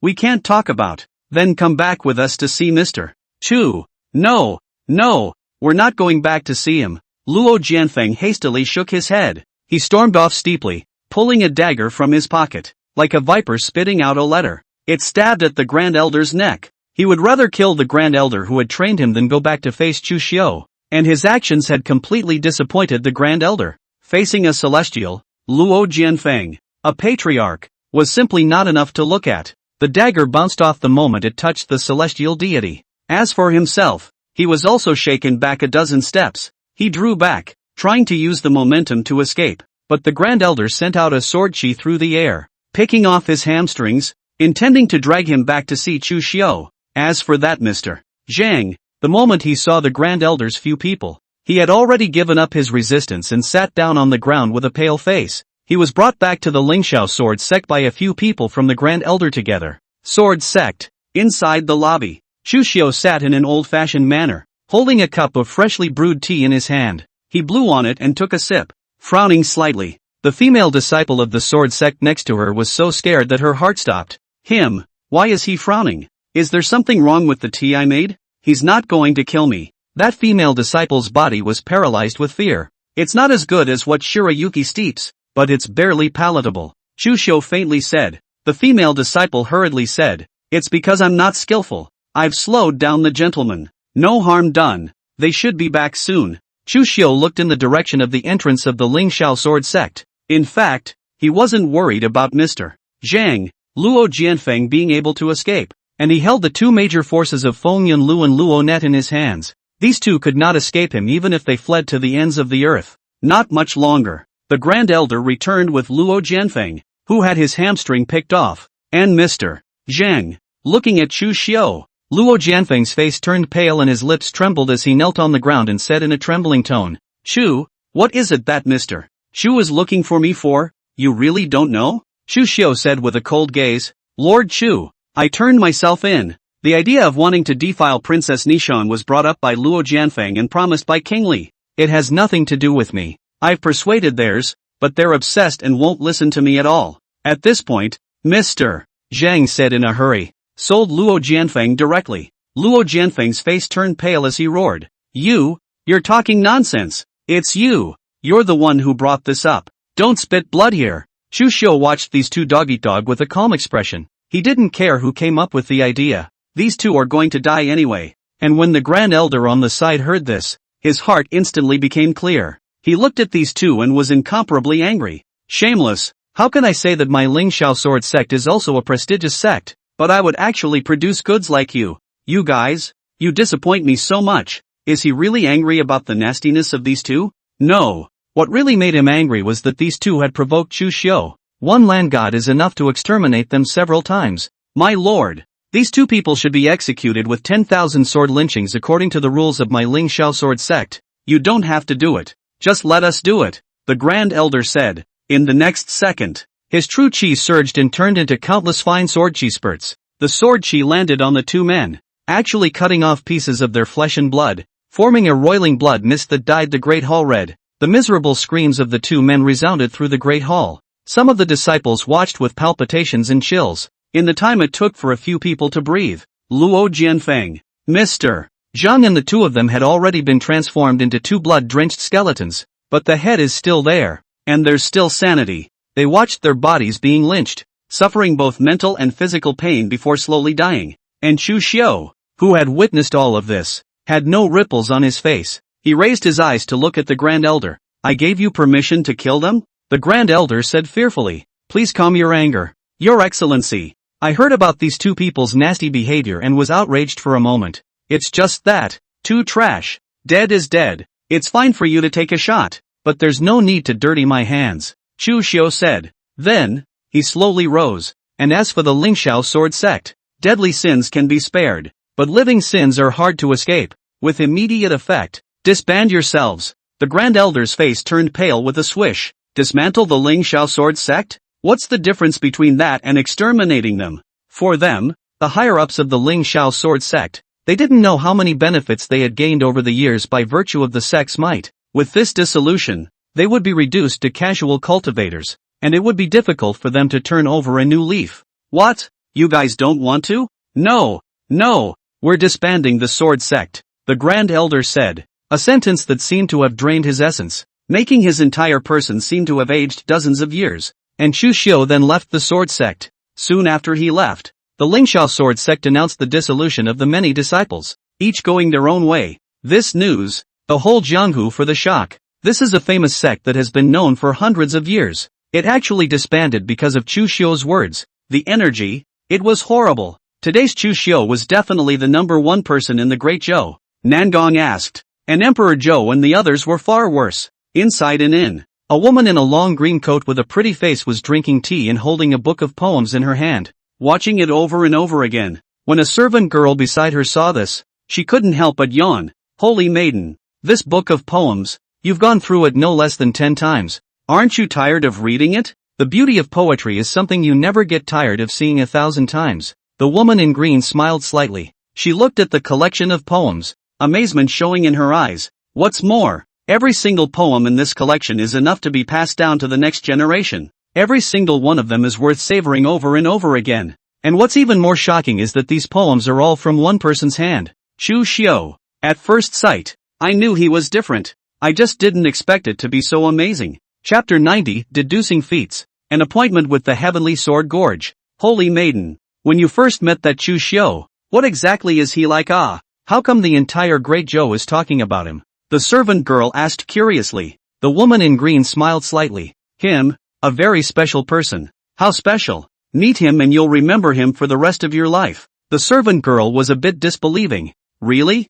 S1: We can't talk about. Then come back with us to see Mr. Chu. No, we're not going back to see him. Luo Jianfeng hastily shook his head. He stormed off steeply, pulling a dagger from his pocket, like a viper spitting out a letter. It stabbed at the Grand Elder's neck. He would rather kill the Grand Elder who had trained him than go back to face Chu Xiu, and his actions had completely disappointed the Grand Elder. Facing a celestial, Luo Jianfeng, a patriarch, was simply not enough to look at. The dagger bounced off the moment it touched the celestial deity. As for himself, he was also shaken back a dozen steps. He drew back, trying to use the momentum to escape, but the Grand Elder sent out a sword chi through the air, picking off his hamstrings, intending to drag him back to see Chu Xiu. As for that Mr. Zhang, the moment he saw the Grand Elder's few people, he had already given up his resistance and sat down on the ground with a pale face. He was brought back to the Lingxiao Sword Sect by a few people from the Grand Elder together. Sword Sect. Inside the lobby, Chu Xiu sat in an old-fashioned manner, holding a cup of freshly brewed tea in his hand. He blew on it and took a sip, frowning slightly. The female disciple of the Sword Sect next to her was so scared that her heart stopped. Why is he frowning? Is there something wrong with the tea I made? He's not going to kill me. That female disciple's body was paralyzed with fear. It's not as good as what Shirayuki steeps, but it's barely palatable. Chu Xiu faintly said. The female disciple hurriedly said, it's because I'm not skillful. I've slowed down the gentleman. No harm done. They should be back soon. Chu Xiu looked in the direction of the entrance of the Lingxiao Sword Sect. In fact, he wasn't worried about Mr. Zhang, Luo Jianfeng being able to escape, and he held the two major forces of Feng Yunlu and Luo Net in his hands. These two could not escape him even if they fled to the ends of the earth. Not much longer. The Grand Elder returned with Luo Jianfeng, who had his hamstring picked off, and Mr. Zhang. Looking at Chu Xiu, Luo Jianfeng's face turned pale and his lips trembled as he knelt on the ground and said in a trembling tone, Chu, what is it that Mr. Chu is looking for me for? You really don't know? Chu Xiu said with a cold gaze. Lord Chu, I turned myself in. The idea of wanting to defile Princess Nishan was brought up by Luo Jianfeng and promised by King Li. It has nothing to do with me. I've persuaded theirs, but they're obsessed and won't listen to me at all. At this point, Mr. Zhang said in a hurry, sold Luo Jianfeng directly. Luo Jianfeng's face turned pale as he roared. You're talking nonsense. It's you. You're the one who brought this up. Don't spit blood here. Chu Xiu watched these two dog-eat-dog with a calm expression. He didn't care who came up with the idea. These two are going to die anyway. And when the Grand Elder on the side heard this, his heart instantly became clear. He looked at these two and was incomparably angry. Shameless. How can I say that my Lingxiao Sword Sect is also a prestigious sect, but I would actually produce goods like you? You guys, you disappoint me so much. Is he really angry about the nastiness of these two? No. What really made him angry was that these two had provoked Chu Xiu. One land god is enough to exterminate them several times. My lord, these two people should be executed with 10,000 sword lynchings according to the rules of my Lingxiao Sword Sect. You don't have to do it. Just let us do it, the Grand Elder said. In the next second, his true chi surged and turned into countless fine sword chi spurts. The sword chi landed on the two men, actually cutting off pieces of their flesh and blood, forming a roiling blood mist that dyed the great hall red. The miserable screams of the two men resounded through the great hall. Some of the disciples watched with palpitations and chills. In the time it took for a few people to breathe, Luo Jianfeng, Mr. Zhang and the two of them had already been transformed into two blood-drenched skeletons, but the head is still there, and there's still sanity. They watched their bodies being lynched, suffering both mental and physical pain before slowly dying. And Chu Xiu, who had witnessed all of this, had no ripples on his face. He raised his eyes to look at the Grand Elder. I gave you permission to kill them? The Grand Elder said fearfully. Please calm your anger. Your Excellency, I heard about these two people's nasty behavior and was outraged for a moment. It's just that. Too trash. Dead is dead. It's fine for you to take a shot, but there's no need to dirty my hands, Chu Xiu said. Then, he slowly rose. And as for the Lingxiao Sword Sect, deadly sins can be spared, but living sins are hard to escape. With immediate effect, disband yourselves. The Grand Elder's face turned pale with a swish. Dismantle the Lingxiao Sword Sect? What's the difference between that and exterminating them? For them, the higher-ups of the Lingxiao Sword Sect, They didn't know how many benefits they had gained over the years by virtue of the sect's might. With this dissolution, they would be reduced to casual cultivators, and it would be difficult for them to turn over a new leaf. What? You guys don't want to? No, we're disbanding the Sword Sect, the Grand Elder said, a sentence that seemed to have drained his essence, making his entire person seem to have aged dozens of years. And Chu Xiu then left the Sword Sect. Soon after he left, the Lingxiao Sword Sect announced the dissolution of the many disciples, each going their own way. This news, the whole Jianghu for the shock. This is a famous sect that has been known for hundreds of years. It actually disbanded because of Chu Xiu's words. The energy, it was horrible. Today's Chu Xiu was definitely the number one person in the Great Zhou, Nangong asked. And Emperor Zhou and the others were far worse. Inside an inn, a woman in a long green coat with a pretty face was drinking tea and holding a book of poems in her hand, watching it over and over again. When a servant girl beside her saw this, she couldn't help but yawn. Holy maiden, this book of poems, you've gone through it no less than 10 times. Aren't you tired of reading it? The beauty of poetry is something you never get tired of seeing 1,000 times. The woman in green smiled slightly. She looked at the collection of poems, amazement showing in her eyes. What's more, every single poem in this collection is enough to be passed down to the next generation. Every single one of them is worth savoring over and over again. And what's even more shocking is that these poems are all from one person's hand, Chu Xiu. At first sight, I knew he was different. I just didn't expect it to be so amazing. Chapter 90, Deducing Feats. An appointment with the Heavenly Sword Gorge. Holy maiden, when you first met that Chu Xiu, what exactly is he like? How come the entire Great Zhou is talking about him? The servant girl asked curiously. The woman in green smiled slightly. Him, a very special person. How special? Meet him and you'll remember him for the rest of your life. The servant girl was a bit disbelieving. Really?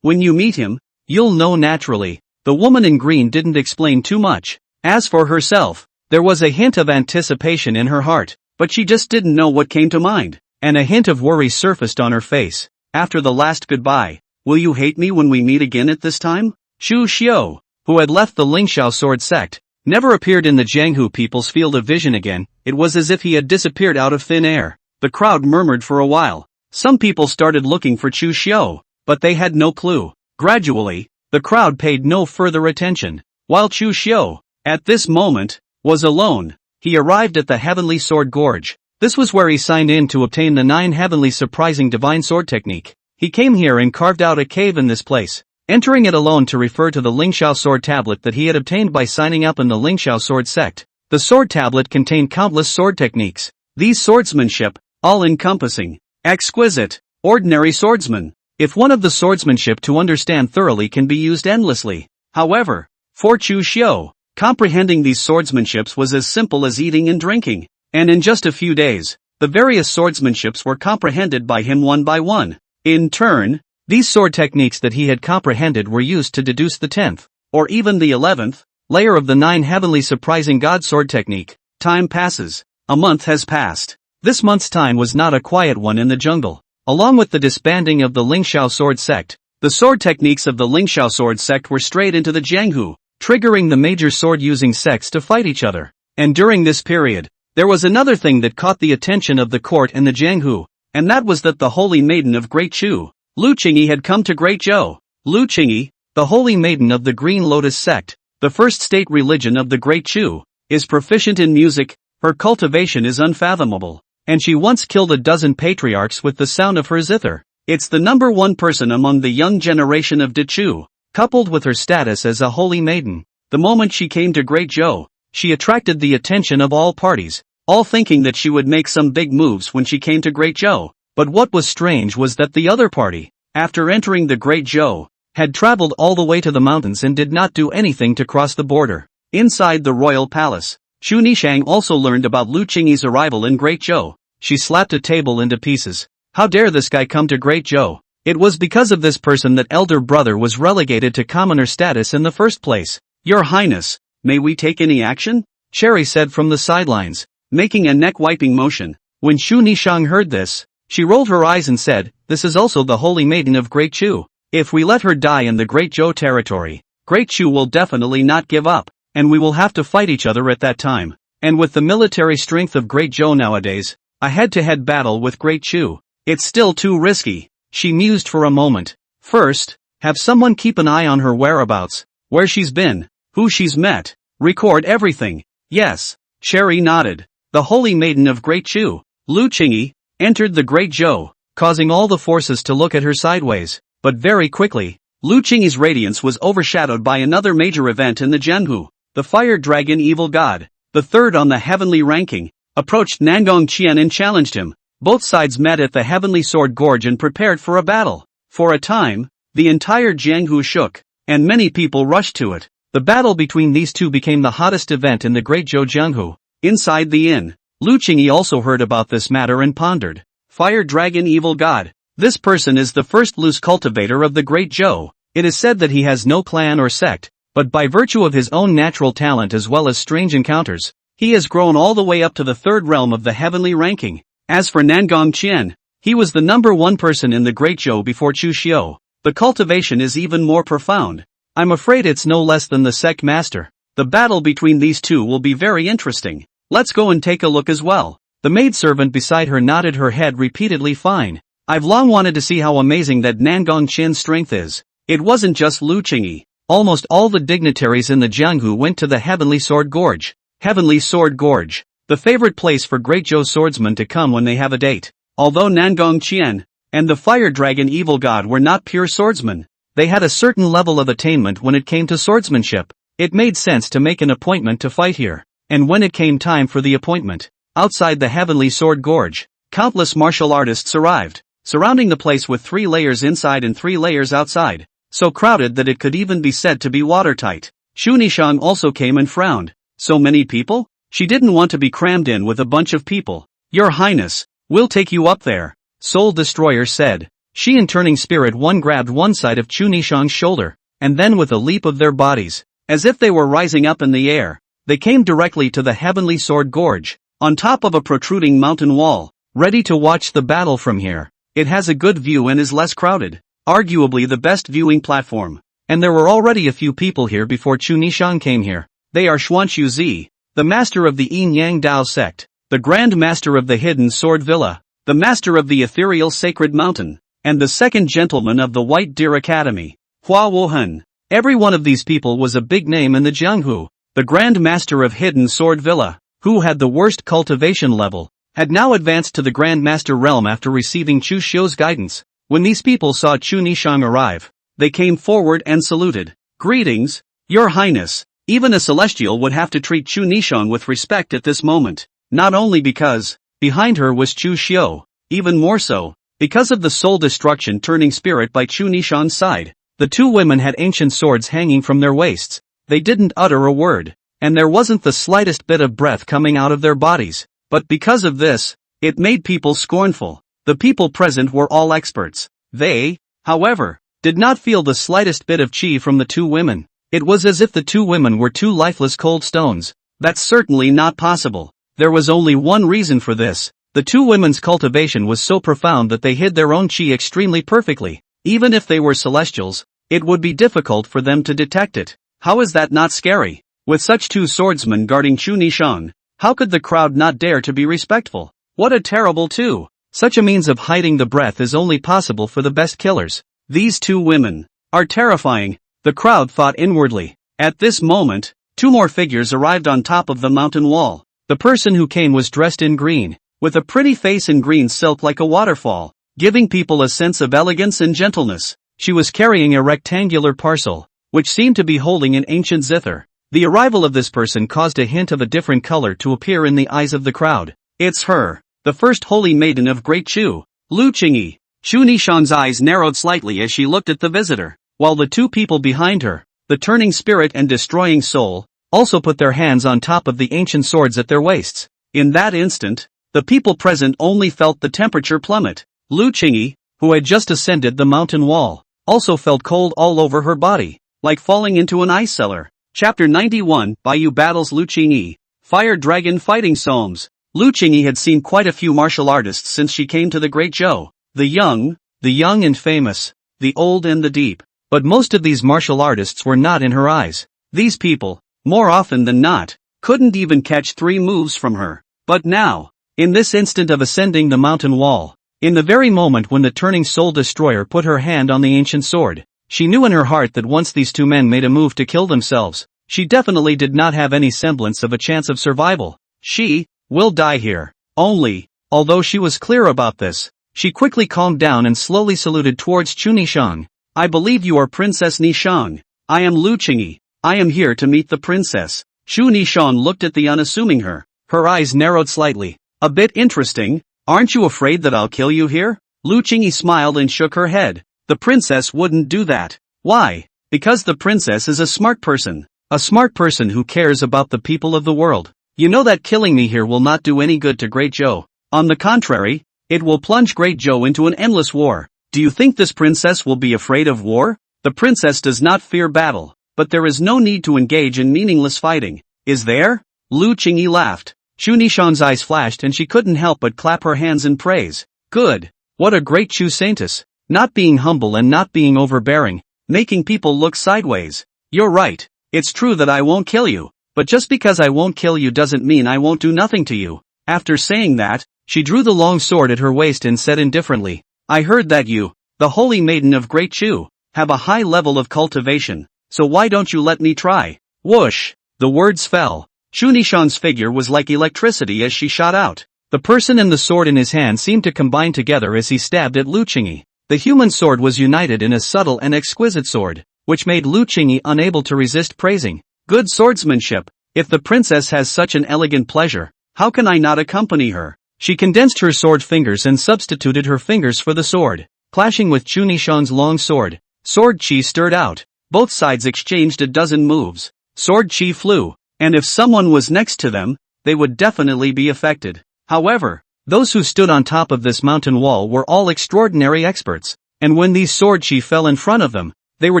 S1: When you meet him, you'll know naturally. The woman in green didn't explain too much. As for herself, there was a hint of anticipation in her heart, but she just didn't know what came to mind, and a hint of worry surfaced on her face. After the last goodbye, will you hate me when we meet again at this time? Chu Xiu, who had left the Lingxiao Sword Sect, never appeared in the Jianghu people's field of vision again. It was as if he had disappeared out of thin air. The crowd murmured for a while. Some people started looking for Chu Xiu, but they had no clue. Gradually, the crowd paid no further attention, while Chu Xiu, at this moment, was alone. He arrived at the Heavenly Sword Gorge. This was where he signed in to obtain the 9 heavenly surprising divine sword technique. He came here and carved out a cave in this place, entering it alone to refer to the Lingxiao sword tablet that he had obtained by signing up in the Lingxiao sword sect. The sword tablet contained countless sword techniques. These swordsmanship, all-encompassing, exquisite, ordinary swordsman. If one of the swordsmanship to understand thoroughly can be used endlessly. However, for Chu Xiu, comprehending these swordsmanships was as simple as eating and drinking. And in just a few days, the various swordsmanships were comprehended by him one by one. In turn, these sword techniques that he had comprehended were used to deduce the 10th, or even the 11th, layer of the 9 heavenly surprising god sword technique. Time passes. A month has passed. This month's time was not a quiet one in the jungle. Along with the disbanding of the Lingxiao Sword Sect, the sword techniques of the Lingxiao Sword Sect were strayed into the Jianghu, triggering the major sword-using sects to fight each other. And during this period, there was another thing that caught the attention of the court and the Jianghu, and that was that the Holy Maiden of Great Chu, Lu Qingyi, had come to Great Zhou. Lu Qingyi, the Holy Maiden of the Green Lotus Sect, the first state religion of the Great Chu, is proficient in music, her cultivation is unfathomable. And she once killed a dozen patriarchs with the sound of her zither. It's the number one person among the young generation of Dechu. Coupled with her status as a holy maiden, the moment she came to Great Zhou, she attracted the attention of all parties, all thinking that she would make some big moves when she came to Great Zhou. But what was strange was that the other party, after entering the Great Zhou, had traveled all the way to the mountains and did not do anything to cross the border. Inside the royal palace, Chu Nishang also learned about Lu Qingyi's arrival in Great Zhou. She slapped a table into pieces. How dare this guy come to Great Zhou? It was because of this person that elder brother was relegated to commoner status in the first place. Your Highness, may we take any action? Cherry said from the sidelines, making a neck-wiping motion. When Chu Nishang heard this, she rolled her eyes and said, this is also the Holy Maiden of Great Chu. If we let her die in the Great Zhou territory, Great Chu will definitely not give up, and we will have to fight each other at that time. And with the military strength of Great Zhou nowadays, a head-to-head battle with Great Chu, it's still too risky. She mused for a moment. First, have someone keep an eye on her whereabouts, where she's been, who she's met, record everything. Yes. Sherry nodded. The Holy Maiden of Great Chu, Lu Qingyi, entered the Great Zhou, causing all the forces to look at her sideways, but very quickly, Lu Qingyi's radiance was overshadowed by another major event in the Jianghu. The Fire Dragon Evil God, the third on the heavenly ranking, approached Nangong Qian and challenged him. Both sides met at the Heavenly Sword Gorge and prepared for a battle. For a time, the entire Jianghu shook, and many people rushed to it. The battle between these two became the hottest event in the Great Zhou Jianghu. Inside the inn, Lu Qingyi also heard about this matter and pondered. Fire Dragon Evil God. This person is the first loose cultivator of the Great Zhou. It is said that he has no clan or sect, but by virtue of his own natural talent as well as strange encounters, he has grown all the way up to the third realm of the heavenly ranking. As for Nangong Qian, he was the number one person in the Great Zhou before Chu Xiu. The cultivation is even more profound. I'm afraid it's no less than the Sect Master. The battle between these two will be very interesting. Let's go and take a look as well. The maidservant beside her nodded her head repeatedly. Fine. I've long wanted to see how amazing that Nangong Qian's strength is. It wasn't just Lu Qingyi. Almost all the dignitaries in the Jianghu went to the Heavenly Sword Gorge. Heavenly Sword Gorge. The favorite place for Great Zhou swordsmen to come when they have a date. Although Nangong Qian and the Fire Dragon Evil God were not pure swordsmen, they had a certain level of attainment when it came to swordsmanship. It made sense to make an appointment to fight here. And when it came time for the appointment, outside the Heavenly Sword Gorge, countless martial artists arrived, surrounding the place with 3 layers inside and 3 layers outside, so crowded that it could even be said to be watertight. Chu Nishang also came and frowned. So many people? She didn't want to be crammed in with a bunch of people. Your Highness, we'll take you up there, Soul Destroyer said. She and Turning Spirit One grabbed one side of Chu Nishang's shoulder, and then with a leap of their bodies, as if they were rising up in the air, they came directly to the Heavenly Sword Gorge, on top of a protruding mountain wall, ready to watch the battle from here. It has a good view and is less crowded, arguably the best viewing platform. And there were already a few people here before Chu Nishang came here. They are Xuanqiu Zi, the master of the Yin Yang Dao sect, the Grand Master of the Hidden Sword Villa, the Master of the Ethereal Sacred Mountain, and the second gentleman of the White Deer Academy, Hua Wuhen. Every one of these people was a big name in the Jianghu. The Grand Master of Hidden Sword Villa, who had the worst cultivation level, had now advanced to the Grand Master realm after receiving Chu Xiu's guidance. When these people saw Chu Nishang arrive, they came forward and saluted. Greetings, Your Highness. Even a celestial would have to treat Chu Nishang with respect at this moment, not only because behind her was Chu Xiu, even more so, because of the soul destruction Turning Spirit by Chu Nishang's side. The two women had ancient swords hanging from their waists. They didn't utter a word, and there wasn't the slightest bit of breath coming out of their bodies. But because of this, it made people scornful. The people present were all experts. They, however, did not feel the slightest bit of chi from the two women. It was as if the two women were two lifeless cold stones. That's certainly not possible. There was only one reason for this. The two women's cultivation was so profound that they hid their own chi extremely perfectly. Even if they were celestials, it would be difficult for them to detect it. How is that not scary? With such two swordsmen guarding Chu Nishang, how could the crowd not dare to be respectful? What a terrible two! Such a means of hiding the breath is only possible for the best killers. These two women are terrifying, the crowd thought inwardly. At this moment, 2 more figures arrived on top of the mountain wall. The person who came was dressed in green, with a pretty face in green silk like a waterfall, giving people a sense of elegance and gentleness. She was carrying a rectangular parcel, which seemed to be holding an ancient zither. The arrival of this person caused a hint of a different color to appear in the eyes of the crowd. It's her, the first holy maiden of Great Chu, Lu Qingyi. Chu Nishang's eyes narrowed slightly as she looked at the visitor, while the two people behind her, the Turning Spirit and Destroying Soul, also put their hands on top of the ancient swords at their waists. In that instant, the people present only felt the temperature plummet. Lu Qingyi, who had just ascended the mountain wall, also felt cold all over her body, like falling into an ice cellar. Chapter 91, Bayou Battles Lu Qingyi, Fire Dragon Fighting Psalms. Lu Qingyi had seen quite a few martial artists since she came to the Great Zhou. The young and famous, the old and the deep. But most of these martial artists were not in her eyes. These people, more often than not, couldn't even catch 3 moves from her. But now, in this instant of ascending the mountain wall, In the very moment when the turning soul destroyer put her hand on the ancient sword, she knew in her heart that once these two men made a move to kill themselves, she definitely did not have any semblance of a chance of survival. She will die here. Although she was clear about this, she quickly calmed down and slowly saluted towards Chu Nishang. I believe you are Princess Nishang. I am Lu Qingyi. I am here to meet the princess. Chu Nishang looked at the unassuming her. Her eyes narrowed slightly. A bit interesting. Aren't you afraid that I'll kill you here? Lu Qingyi smiled and shook her head. The princess wouldn't do that. Why? Because the princess is a smart person. A smart person who cares about the people of the world. You know that killing me here will not do any good to Great Zhou. On the contrary, it will plunge Great Zhou into an endless war. Do you think this princess will be afraid of war? The princess does not fear battle, but there is no need to engage in meaningless fighting. Is there? Lu Qingyi laughed. Chu Nishang's eyes flashed and she couldn't help but clap her hands in praise. Good. What a great Chu Saintess. Not being humble and not being overbearing, making people look sideways. You're right. It's true that I won't kill you, but just because I won't kill you doesn't mean I won't do nothing to you. After saying that, she drew the long sword at her waist and said indifferently, I heard that you, the holy maiden of Great Chu, have a high level of cultivation, so why don't you let me try? Whoosh! The words fell. Chu Nishang's figure was like electricity as she shot out. The person and the sword in his hand seemed to combine together as he stabbed at Lu Qingyi. The human sword was united in a subtle and exquisite sword, which made Lu Qingyi unable to resist praising. Good swordsmanship. If the princess has such an elegant pleasure, how can I not accompany her? She condensed her sword fingers and substituted her fingers for the sword, clashing with Chu Nishang's long sword. Sword chi stirred out. Both sides exchanged a dozen moves. Sword chi flew, and if someone was next to them, they would definitely be affected. However, those who stood on top of this mountain wall were all extraordinary experts, and when these sword chi fell in front of them, they were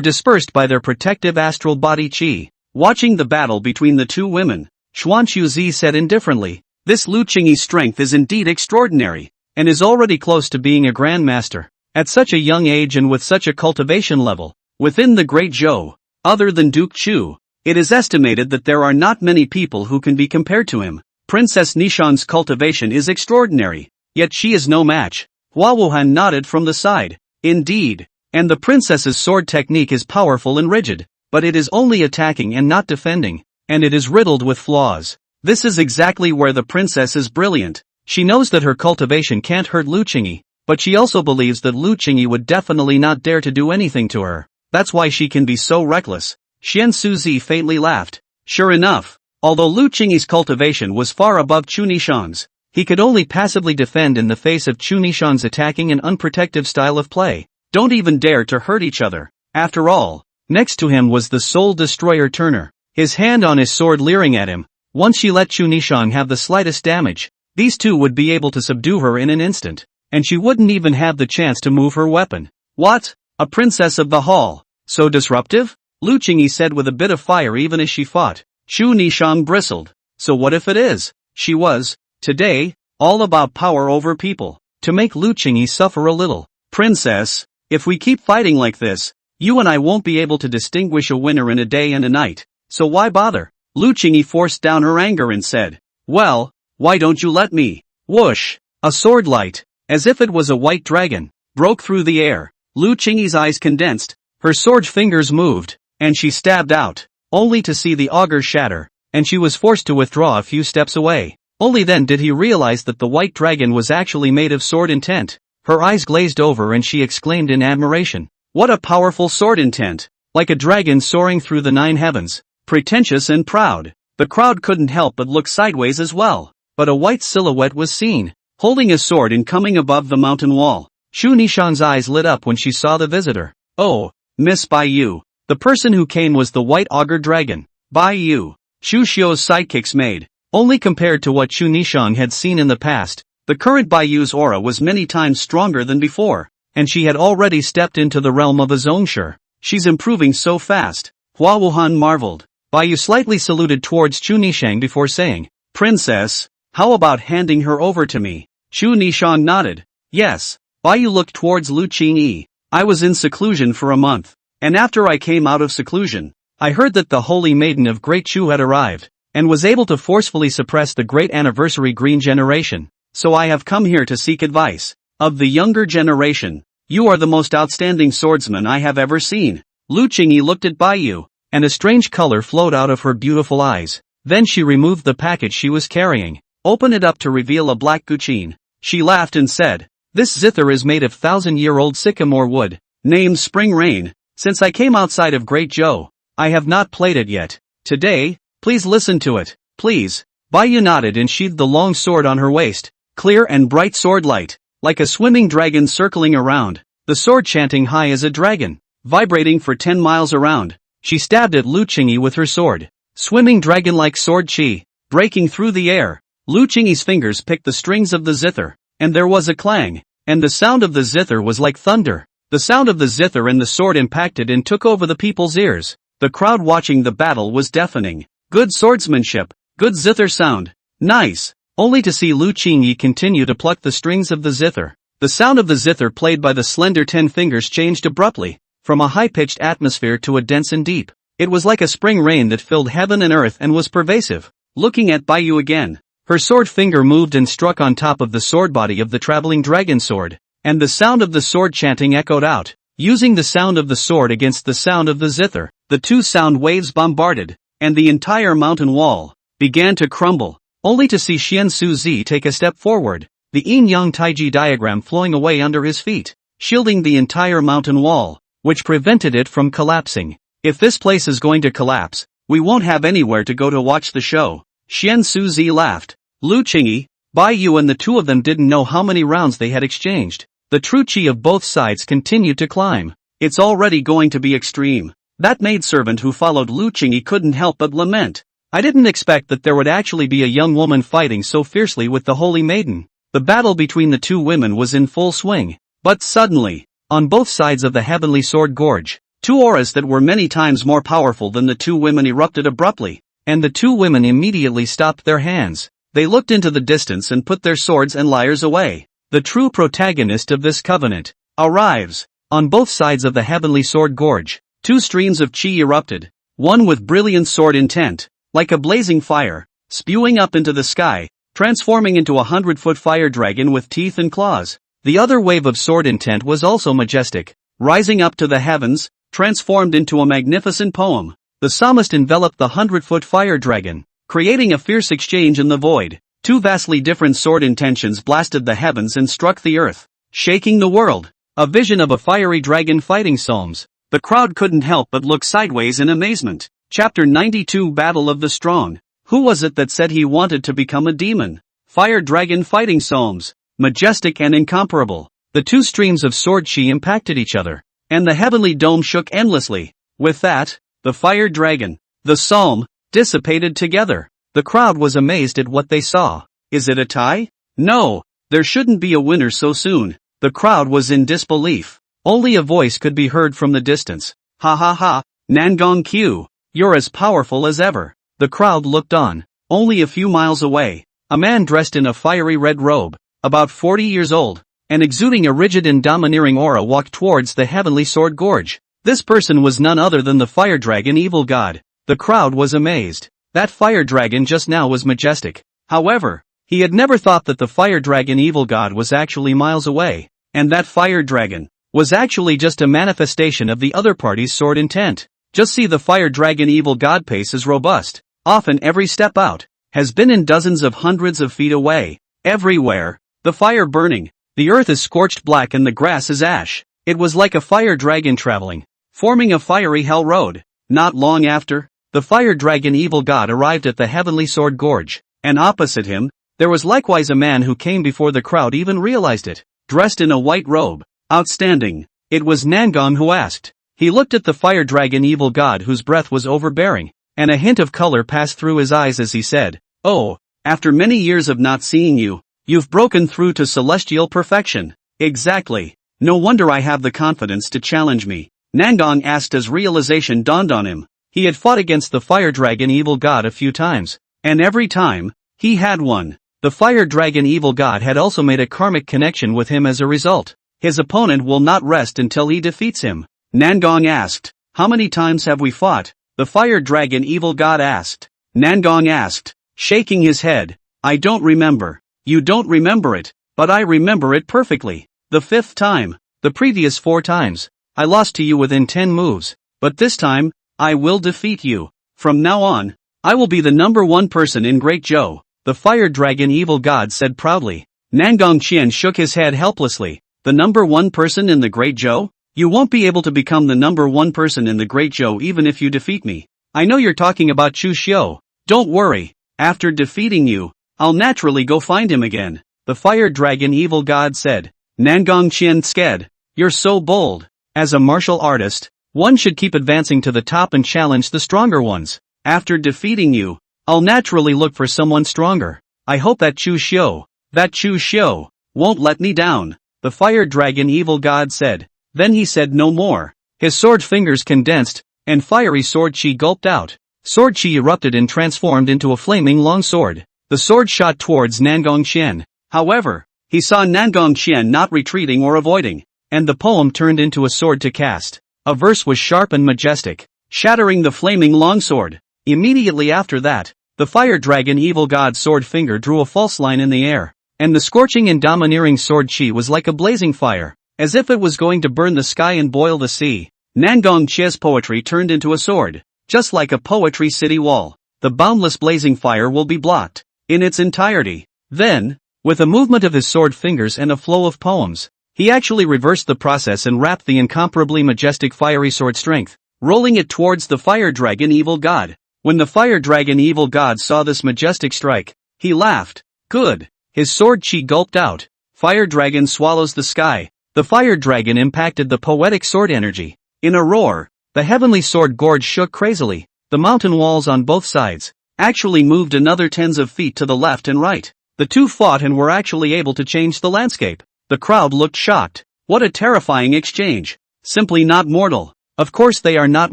S1: dispersed by their protective astral body chi. Watching the battle between the two women, Xuan Zi said indifferently, this Lu Qingyi's strength is indeed extraordinary, and is already close to being a grandmaster. At such a young age and with such a cultivation level, within the Great Zhou, other than Duke Chu, it is estimated that there are not many people who can be compared to him. Princess Nishang's cultivation is extraordinary, yet she is no match. Hua Wuhan nodded from the side. Indeed, and the princess's sword technique is powerful and rigid, but it is only attacking and not defending, and it is riddled with flaws. This is exactly where the princess is brilliant. She knows that her cultivation can't hurt Lu Qingyi, but she also believes that Lu Qingyi would definitely not dare to do anything to her. That's why she can be so reckless. Xian Suzi faintly laughed. Sure enough, although Lu Qingyi's cultivation was far above Chu Nishang's, he could only passively defend in the face of Chu Nishang's attacking and unprotective style of play. Don't even dare to hurt each other. After all, next to him was the soul destroyer Turner, his hand on his sword leering at him. Once she let Chu Nishang have the slightest damage, these two would be able to subdue her in an instant, and she wouldn't even have the chance to move her weapon. What? A princess of the hall? So disruptive? Lu Qingyi said with a bit of fire even as she fought. Chu Nishang bristled. So what if it is? She was, today, all about power over people, to make Lu Qingyi suffer a little. Princess, if we keep fighting like this, you and I won't be able to distinguish a winner in a day and a night, so why bother? Lu Qingyi forced down her anger and said, well, why don't you let me? Whoosh! A sword light, as if it was a white dragon, broke through the air. Lu Qingyi's eyes condensed, her sword fingers moved, and she stabbed out, only to see the auger shatter, and she was forced to withdraw a few steps away. Only then did he realize that the white dragon was actually made of sword intent. Her eyes glazed over and she exclaimed in admiration, what a powerful sword intent! Like a dragon soaring through the 9 heavens, pretentious and proud. The crowd couldn't help but look sideways as well, but a white silhouette was seen, holding a sword and coming above the mountain wall. Chu Nishang's eyes lit up when she saw the visitor. Oh, Miss Bai Yu. The person who came was the white auger dragon, Bai Yu, Chu Xiu's sidekick's maid. Only compared to what Chu Nishang had seen in the past, the current Bai Yu's aura was many times stronger than before, and she had already stepped into the realm of a Zongshi. She's improving so fast. Hua Wuhan marveled. Bai Yu slightly saluted towards Chu Nishang before saying, Princess, how about handing her over to me? Chu Nishang nodded. Yes. Bai Yu looked towards Lu Qingyi. I was in seclusion for a month. And after I came out of seclusion, I heard that the holy maiden of Great Chu had arrived, and was able to forcefully suppress the great anniversary green generation, so I have come here to seek advice. of the younger generation. You are the most outstanding swordsman I have ever seen. Lu Qingyi looked at Baiyu, and a strange color flowed out of her beautiful eyes. Then she removed the package she was carrying, opened it up to reveal a black guqin. She laughed and said, "This zither is made of 1,000-year-old sycamore wood, named Spring Rain. Since I came outside of Great Zhou, I have not played it yet. Today, please listen to it, please." Baiyu nodded and sheathed the long sword on her waist, clear and bright sword light, like a swimming dragon circling around, the sword chanting high as a dragon, vibrating for 10 miles around. She stabbed at Lu Qingyi with her sword, swimming dragon-like sword chi, breaking through the air. Lu Qingyi's fingers picked the strings of the zither, and there was a clang, and the sound of the zither was like thunder. The sound of the zither and the sword impacted and took over the people's ears. The crowd watching the battle was deafening. Good swordsmanship, good zither sound, nice, only to see Lu Qingyi continue to pluck the strings of the zither. The sound of the zither played by the slender 10 fingers changed abruptly, from a high-pitched atmosphere to a dense and deep. It was like a spring rain that filled heaven and earth and was pervasive. Looking at Baiyu again, her sword finger moved and struck on top of the sword body of the traveling dragon sword, and the sound of the sword chanting echoed out. Using the sound of the sword against the sound of the zither, the two sound waves bombarded, and the entire mountain wall began to crumble, only to see Xian Suzi take a step forward, the yin-yang taiji diagram flowing away under his feet, shielding the entire mountain wall, which prevented it from collapsing. If this place is going to collapse, we won't have anywhere to go to watch the show. Xian Suzi laughed. Lu Qingyi, Baiyu and the two of them didn't know how many rounds they had exchanged. The true chi of both sides continued to climb. It's already going to be extreme. That maidservant who followed Lu Qingyi couldn't help but lament. I didn't expect that there would actually be a young woman fighting so fiercely with the holy maiden. The battle between the two women was in full swing. But suddenly, on both sides of the heavenly sword gorge, two auras that were many times more powerful than the two women erupted abruptly, and the two women immediately stopped their hands. They looked into the distance and put their swords and lyres away. The true protagonist of this covenant arrives. On both sides of the heavenly sword gorge, two streams of chi erupted, one with brilliant sword intent, like a blazing fire, spewing up into the sky, transforming into a 100-foot fire dragon with teeth and claws. The other wave of sword intent was also majestic, rising up to the heavens, transformed into a magnificent poem. The psalmist enveloped the 100-foot fire dragon, creating a fierce exchange in the void. Two vastly different sword intentions blasted the heavens and struck the earth, shaking the world. A vision of a fiery dragon fighting psalms. The crowd couldn't help but look sideways in amazement. Chapter 92 Battle of the Strong. Who was it that said he wanted to become a demon? Fire dragon fighting psalms. Majestic and incomparable. The two streams of sword chi impacted each other, and the heavenly dome shook endlessly. With that, the fire dragon, the psalm, dissipated together. The crowd was amazed at what they saw. Is it a tie? No, there shouldn't be a winner so soon. The crowd was in disbelief. Only a voice could be heard from the distance. Ha ha ha, Nangong Q, you're as powerful as ever. The crowd looked on. Only a few miles away, a man dressed in a fiery red robe, about 40 years old, and exuding a rigid and domineering aura walked towards the heavenly sword gorge. This person was none other than the fire dragon evil god. The crowd was amazed. That fire dragon just now was majestic. However, he had never thought that the fire dragon evil god was actually miles away, and that fire dragon was actually just a manifestation of the other party's sword intent. Just see the fire dragon evil god pace is robust. Often every step out has been in dozens of hundreds of feet away. Everywhere, the fire burning, the earth is scorched black and the grass is ash. It was like a fire dragon traveling, forming a fiery hell road. Not long after, the fire dragon evil god arrived at the heavenly sword gorge, and opposite him, there was likewise a man who came before the crowd even realized it, dressed in a white robe. Outstanding. It was Nangong who asked. He looked at the fire dragon evil god whose breath was overbearing, and a hint of color passed through his eyes as he said, "Oh, after many years of not seeing you, you've broken through to celestial perfection." Exactly. No wonder I have the confidence to challenge me. Nangong asked as realization dawned on him. He had fought against the fire dragon evil god a few times, and every time, he had won. The fire dragon evil god had also made a karmic connection with him as a result. His opponent will not rest until he defeats him. Nangong asked, "How many times have we fought?" The fire dragon evil god asked. Nangong asked, shaking his head, "I don't remember." "You don't remember it? but I remember it perfectly. The 5th time. The previous 4 times, I lost to you within 10 moves, but this time, I will defeat you. From now on, I will be the number 1 person in Great Zhou, the fire dragon evil god said proudly. Nangong Qian shook his head helplessly. The number 1 person in the Great Zhou? You won't be able to become the number 1 person in the Great Zhou even if you defeat me. I know you're talking about Chu Xiu. Don't worry, after defeating you, I'll naturally go find him again, the fire dragon evil god said. Nangong Qian sked. You're so bold. As a martial artist, one should keep advancing to the top and challenge the stronger ones. After defeating you, I'll naturally look for someone stronger. I hope that Chu Xiu won't let me down, the fire dragon evil god said. Then he said no more. His sword fingers condensed, and fiery sword chi gulped out. Sword chi erupted and transformed into a flaming long sword. The sword shot towards Nangong Qian. However, he saw Nangong Qian not retreating or avoiding, and the poem turned into a sword to cast. A verse was sharp and majestic, shattering the flaming longsword. Immediately after that, the fire dragon evil god's sword finger drew a false line in the air, and the scorching and domineering sword chi was like a blazing fire, as if it was going to burn the sky and boil the sea. Nangong Qian's poetry turned into a sword, just like a poetry city wall. The boundless blazing fire will be blocked in its entirety. Then, with a movement of his sword fingers and a flow of poems, he actually reversed the process and wrapped the incomparably majestic fiery sword strength, rolling it towards the fire dragon evil god. When the fire dragon evil god saw this majestic strike, he laughed. Good. His sword chi gulped out. Fire dragon swallows the sky. The fire dragon impacted the poetic sword energy. In a roar, the heavenly sword gorge shook crazily. The mountain walls on both sides actually moved another tens of feet to the left and right. The two fought and were actually able to change the landscape. The crowd looked shocked. What a terrifying exchange. Simply not mortal. Of course they are not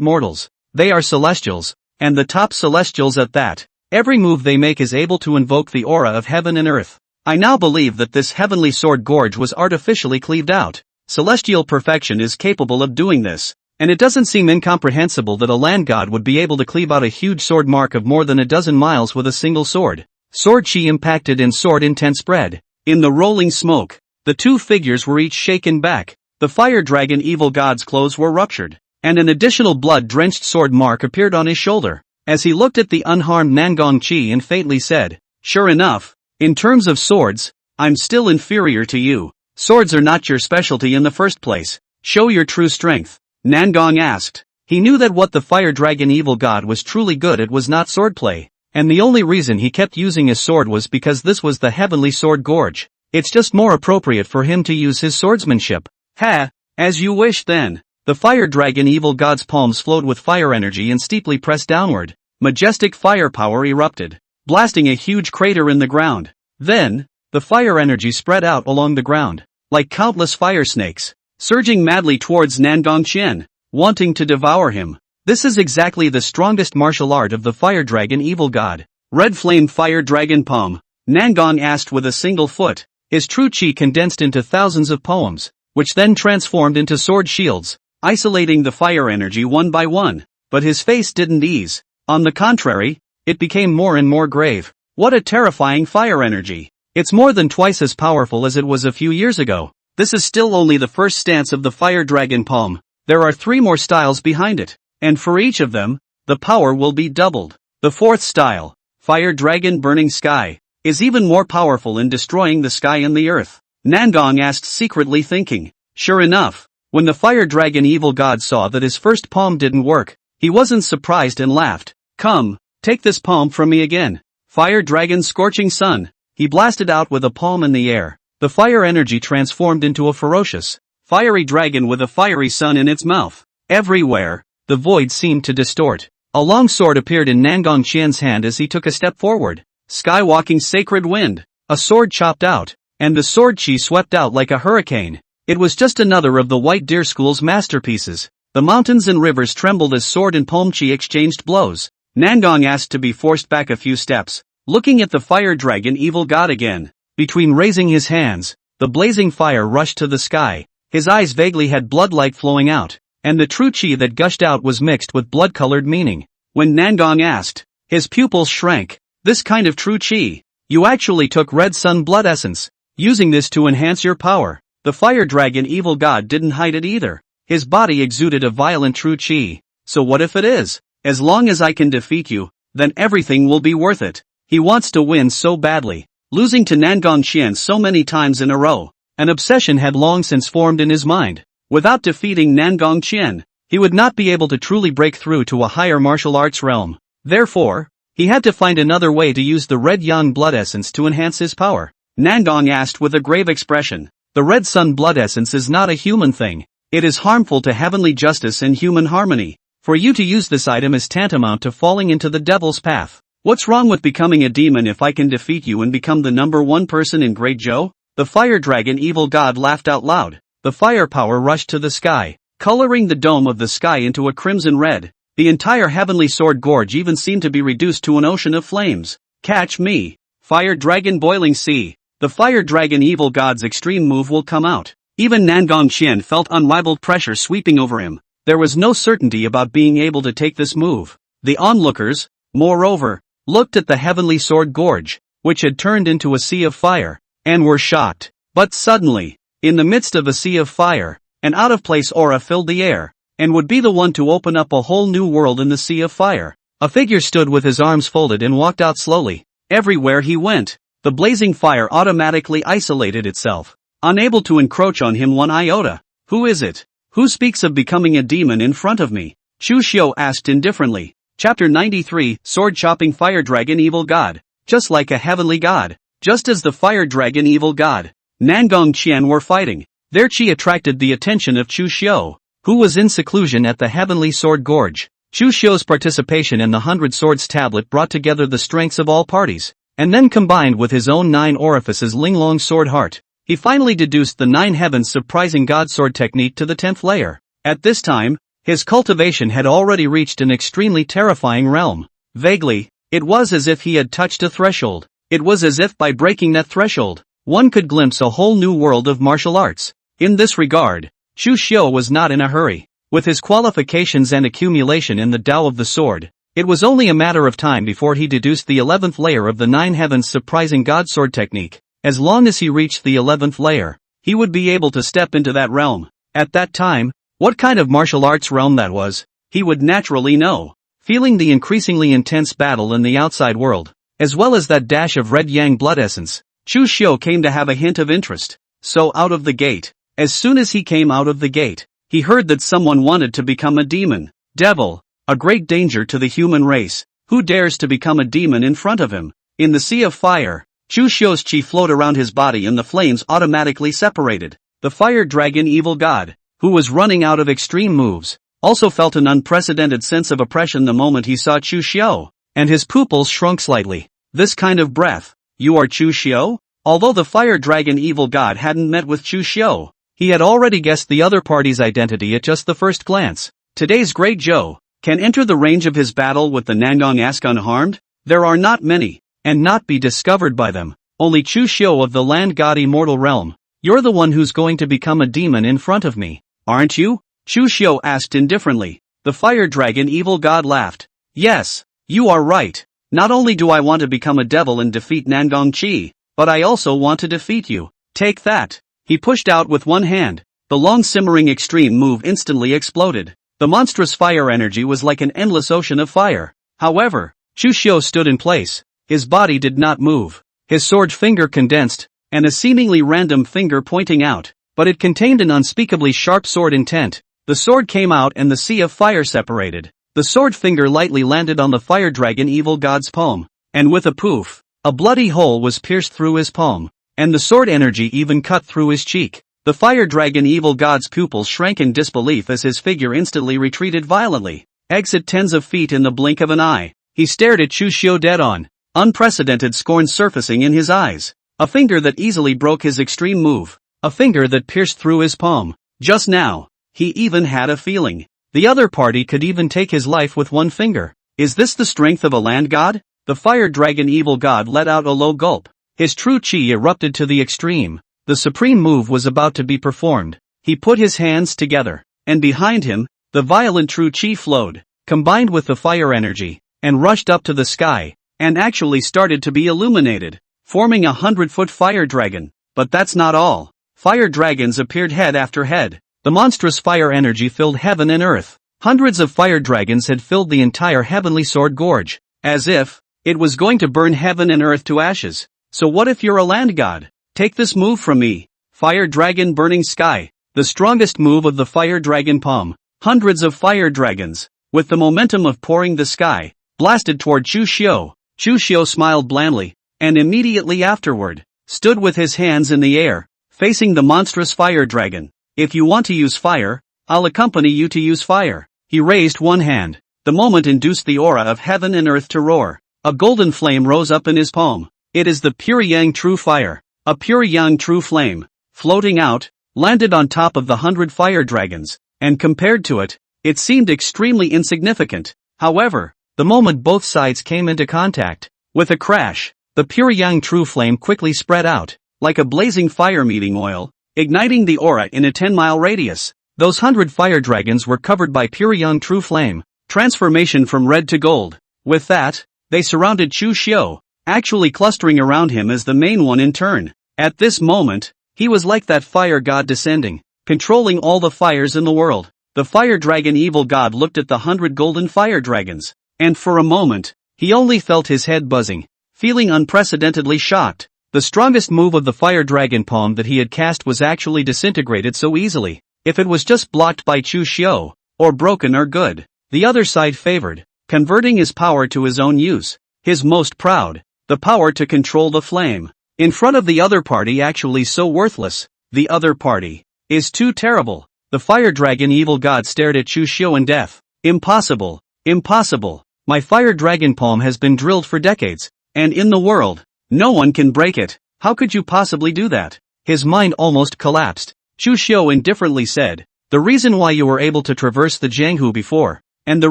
S1: mortals. They are celestials, and the top celestials at that. Every move they make is able to invoke the aura of heaven and earth. I now believe that this heavenly sword gorge was artificially cleaved out. Celestial perfection is capable of doing this, and it doesn't seem incomprehensible that a land god would be able to cleave out a huge sword mark of more than a dozen miles with a single sword. Sword chi impacted and sword intent spread. In the rolling smoke, the two figures were each shaken back. The fire dragon evil god's clothes were ruptured, and an additional blood-drenched sword mark appeared on his shoulder. As he looked at the unharmed Nangong Qi and faintly said, "Sure enough, in terms of swords, I'm still inferior to you. Swords are not your specialty in the first place. Show your true strength." Nangong asked. He knew that what the fire dragon evil god was truly good at was not swordplay, and the only reason he kept using his sword was because this was the heavenly sword gorge. It's just more appropriate for him to use his swordsmanship. Ha! As you wish then. The fire dragon evil god's palms flowed with fire energy and steeply pressed downward. Majestic firepower erupted, blasting a huge crater in the ground. Then, the fire energy spread out along the ground, like countless fire snakes, surging madly towards Nangong Qian, wanting to devour him. This is exactly the strongest martial art of the fire dragon evil god. Red flame fire dragon palm. Nangong asked with a single foot. His true chi condensed into thousands of poems, which then transformed into sword shields, isolating the fire energy one by one. But his face didn't ease. On the contrary, it became more and more grave. What a terrifying fire energy. It's more than twice as powerful as it was a few years ago. This is still only the first stance of the fire dragon palm. There are 3 more styles behind it, and for each of them, the power will be doubled. The 4th style, fire dragon burning sky, is even more powerful in destroying the sky and the earth. Nangong asked, secretly thinking. Sure enough, when the fire dragon evil god saw that his first palm didn't work, he wasn't surprised and laughed. Come, take this palm from me again. Fire dragon scorching sun. He blasted out with a palm in the air. The fire energy transformed into a ferocious, fiery dragon with a fiery sun in its mouth. Everywhere, the void seemed to distort. A long sword appeared in Nangong Qian's hand as he took a step forward. Skywalking sacred wind. A sword chopped out, and the sword chi swept out like a hurricane. It was just another of the White Deer School's masterpieces. The mountains and rivers trembled as sword and palm chi exchanged blows. Nangong asked to be forced back a few steps, looking at the fire dragon evil god again. Between raising his hands, the blazing fire rushed to the sky. His eyes vaguely had blood-light flowing out, and the true chi that gushed out was mixed with blood-colored meaning. When Nangong asked, his pupils shrank. This kind of true chi? You actually took red sun blood essence. using this to enhance your power. The fire dragon evil god didn't hide it either. His body exuded a violent true chi. So what if it is? As long as I can defeat you, then everything will be worth it. He wants to win so badly. Losing to Nangong Qian so many times in a row. An obsession had long since formed in his mind. Without defeating Nangong Qian, he would not be able to truly break through to a higher martial arts realm. Therefore, he had to find another way to use the red yang blood essence to enhance his power. Nangong asked with a grave expression. The red sun blood essence is not a human thing. It is harmful to heavenly justice and human harmony. For you to use this item is tantamount to falling into the devil's path. What's wrong with becoming a demon if I can defeat you and become the #1 person in Great Zhou? The fire dragon evil god laughed out loud. The fire power rushed to the sky, coloring the dome of the sky into a crimson red. The entire heavenly sword gorge even seemed to be reduced to an ocean of flames. Catch me! Fire dragon boiling sea. The fire dragon evil god's extreme move will come out. Even Nangong Qian felt unrivaled pressure sweeping over him. There was no certainty about being able to take this move. The onlookers, moreover, looked at the heavenly sword gorge, which had turned into a sea of fire, and were shocked. But suddenly, in the midst of a sea of fire, an out-of-place aura filled the air, and would be the one to open up a whole new world in the sea of fire. A figure stood with his arms folded and walked out slowly. Everywhere he went, the blazing fire automatically isolated itself, unable to encroach on him one iota. Who is it? Who speaks of becoming a demon in front of me? Chu Xiu asked indifferently. Chapter 93, Sword-Chopping Fire Dragon Evil God. Just like a heavenly god, just as the fire dragon evil god, Nangong Qian were fighting. Their chi attracted the attention of Chu Xiu, who was in seclusion at the heavenly sword gorge. Chu Xiu's participation in the 100 Swords tablet brought together the strengths of all parties, and then combined with his own 9 orifices Linglong sword heart, he finally deduced the 9 heavens surprising god sword technique to the 10th layer. At this time, his cultivation had already reached an extremely terrifying realm. Vaguely, it was as if he had touched a threshold. It was as if by breaking that threshold, one could glimpse a whole new world of martial arts. In this regard, Chu Xiu was not in a hurry. With his qualifications and accumulation in the Tao of the Sword, it was only a matter of time before he deduced the 11th layer of the 9 heavens surprising god sword technique. As long as he reached the 11th layer, he would be able to step into that realm. At that time, what kind of martial arts realm that was, he would naturally know. Feeling the increasingly intense battle in the outside world, as well as that dash of red yang blood essence, Chu Xiu came to have a hint of interest. So out of the gate, as soon as he came out of the gate, he heard that someone wanted to become a demon. Devil, a great danger to the human race. Who dares to become a demon in front of him? In the sea of fire, Chu Xiu's chi flowed around his body and the flames automatically separated. The fire dragon evil god, who was running out of extreme moves, also felt an unprecedented sense of oppression the moment he saw Chu Xiu, and his pupils shrunk slightly. This kind of breath. You are Chu Xiu? Although the fire dragon evil god hadn't met with Chu Xiu, he had already guessed the other party's identity at just the first glance. Today's Great Zhou can enter the range of his battle with the Nangong Ask unharmed? There are not many, and not be discovered by them. Only Chu Xiu of the land god immortal realm. You're the one who's going to become a demon in front of me, aren't you? Chu Xiu asked indifferently. The fire dragon evil god laughed. Yes, you are right. Not only do I want to become a devil and defeat Nangong Qi, but I also want to defeat you. Take that. He pushed out with one hand. The long simmering extreme move instantly exploded. The monstrous fire energy was like an endless ocean of fire. However, Chu Xiu stood in place. His body did not move. His sword finger condensed, and a seemingly random finger pointing out, but it contained an unspeakably sharp sword intent. The sword came out and the sea of fire separated. The sword finger lightly landed on the fire dragon evil god's palm, and with a poof, a bloody hole was pierced through his palm, and the sword energy even cut through his cheek. The fire dragon evil god's pupils shrank in disbelief as his figure instantly retreated violently. Exit tens of feet in the blink of an eye. He stared at Chu Xiu dead on, unprecedented scorn surfacing in his eyes. A finger that easily broke his extreme move. A finger that pierced through his palm. Just now, he even had a feeling. The other party could even take his life with one finger. Is this the strength of a land god? The fire dragon evil god let out a low gulp. His true chi erupted to the extreme. The supreme move was about to be performed. He put his hands together, and behind him, the violent true chi flowed, combined with the fire energy, and rushed up to the sky, and actually started to be illuminated, forming a 100-foot fire dragon. But that's not all. Fire dragons appeared head after head. The monstrous fire energy filled heaven and earth. Hundreds of fire dragons had filled the entire heavenly sword gorge, as if it was going to burn heaven and earth to ashes. So what if you're a land god? Take this move from me. Fire dragon burning sky. The strongest move of the fire dragon palm. Hundreds of fire dragons, with the momentum of pouring the sky, blasted toward Chu Xiu. Chu Xiu smiled blandly, and immediately afterward, stood with his hands in the air, facing the monstrous fire dragon. If you want to use fire, I'll accompany you to use fire. He raised one hand. The moment induced the aura of heaven and earth to roar. A golden flame rose up in his palm. It is the pure yang true fire. A pure yang true flame, floating out, landed on top of the 100 fire dragons, and compared to it, it seemed extremely insignificant. However, the moment both sides came into contact, with a crash, the pure yang true flame quickly spread out, like a blazing fire meeting oil, igniting the aura in a 10-mile radius. Those 100 fire dragons were covered by pure yang true flame, transformation from red to gold. With that, they surrounded Chu Xiu, actually clustering around him as the main one in turn. At this moment, he was like that fire god descending, controlling all the fires in the world. The fire dragon evil god looked at the 100 golden fire dragons, and for a moment, he only felt his head buzzing, feeling unprecedentedly shocked. The strongest move of the fire dragon palm that he had cast was actually disintegrated so easily. If it was just blocked by Chu Xiu, or broken or good, the other side favored, converting his power to his own use. His most proud, the power to control the flame. In front of the other party actually so worthless, the other party is too terrible. The fire dragon evil god stared at Chu Xiu in death. Impossible, impossible. My fire dragon palm has been drilled for decades, and in the world, no one can break it. How could you possibly do that? His mind almost collapsed. Chu Xiu indifferently said, the reason why you were able to traverse the Jianghu before, and the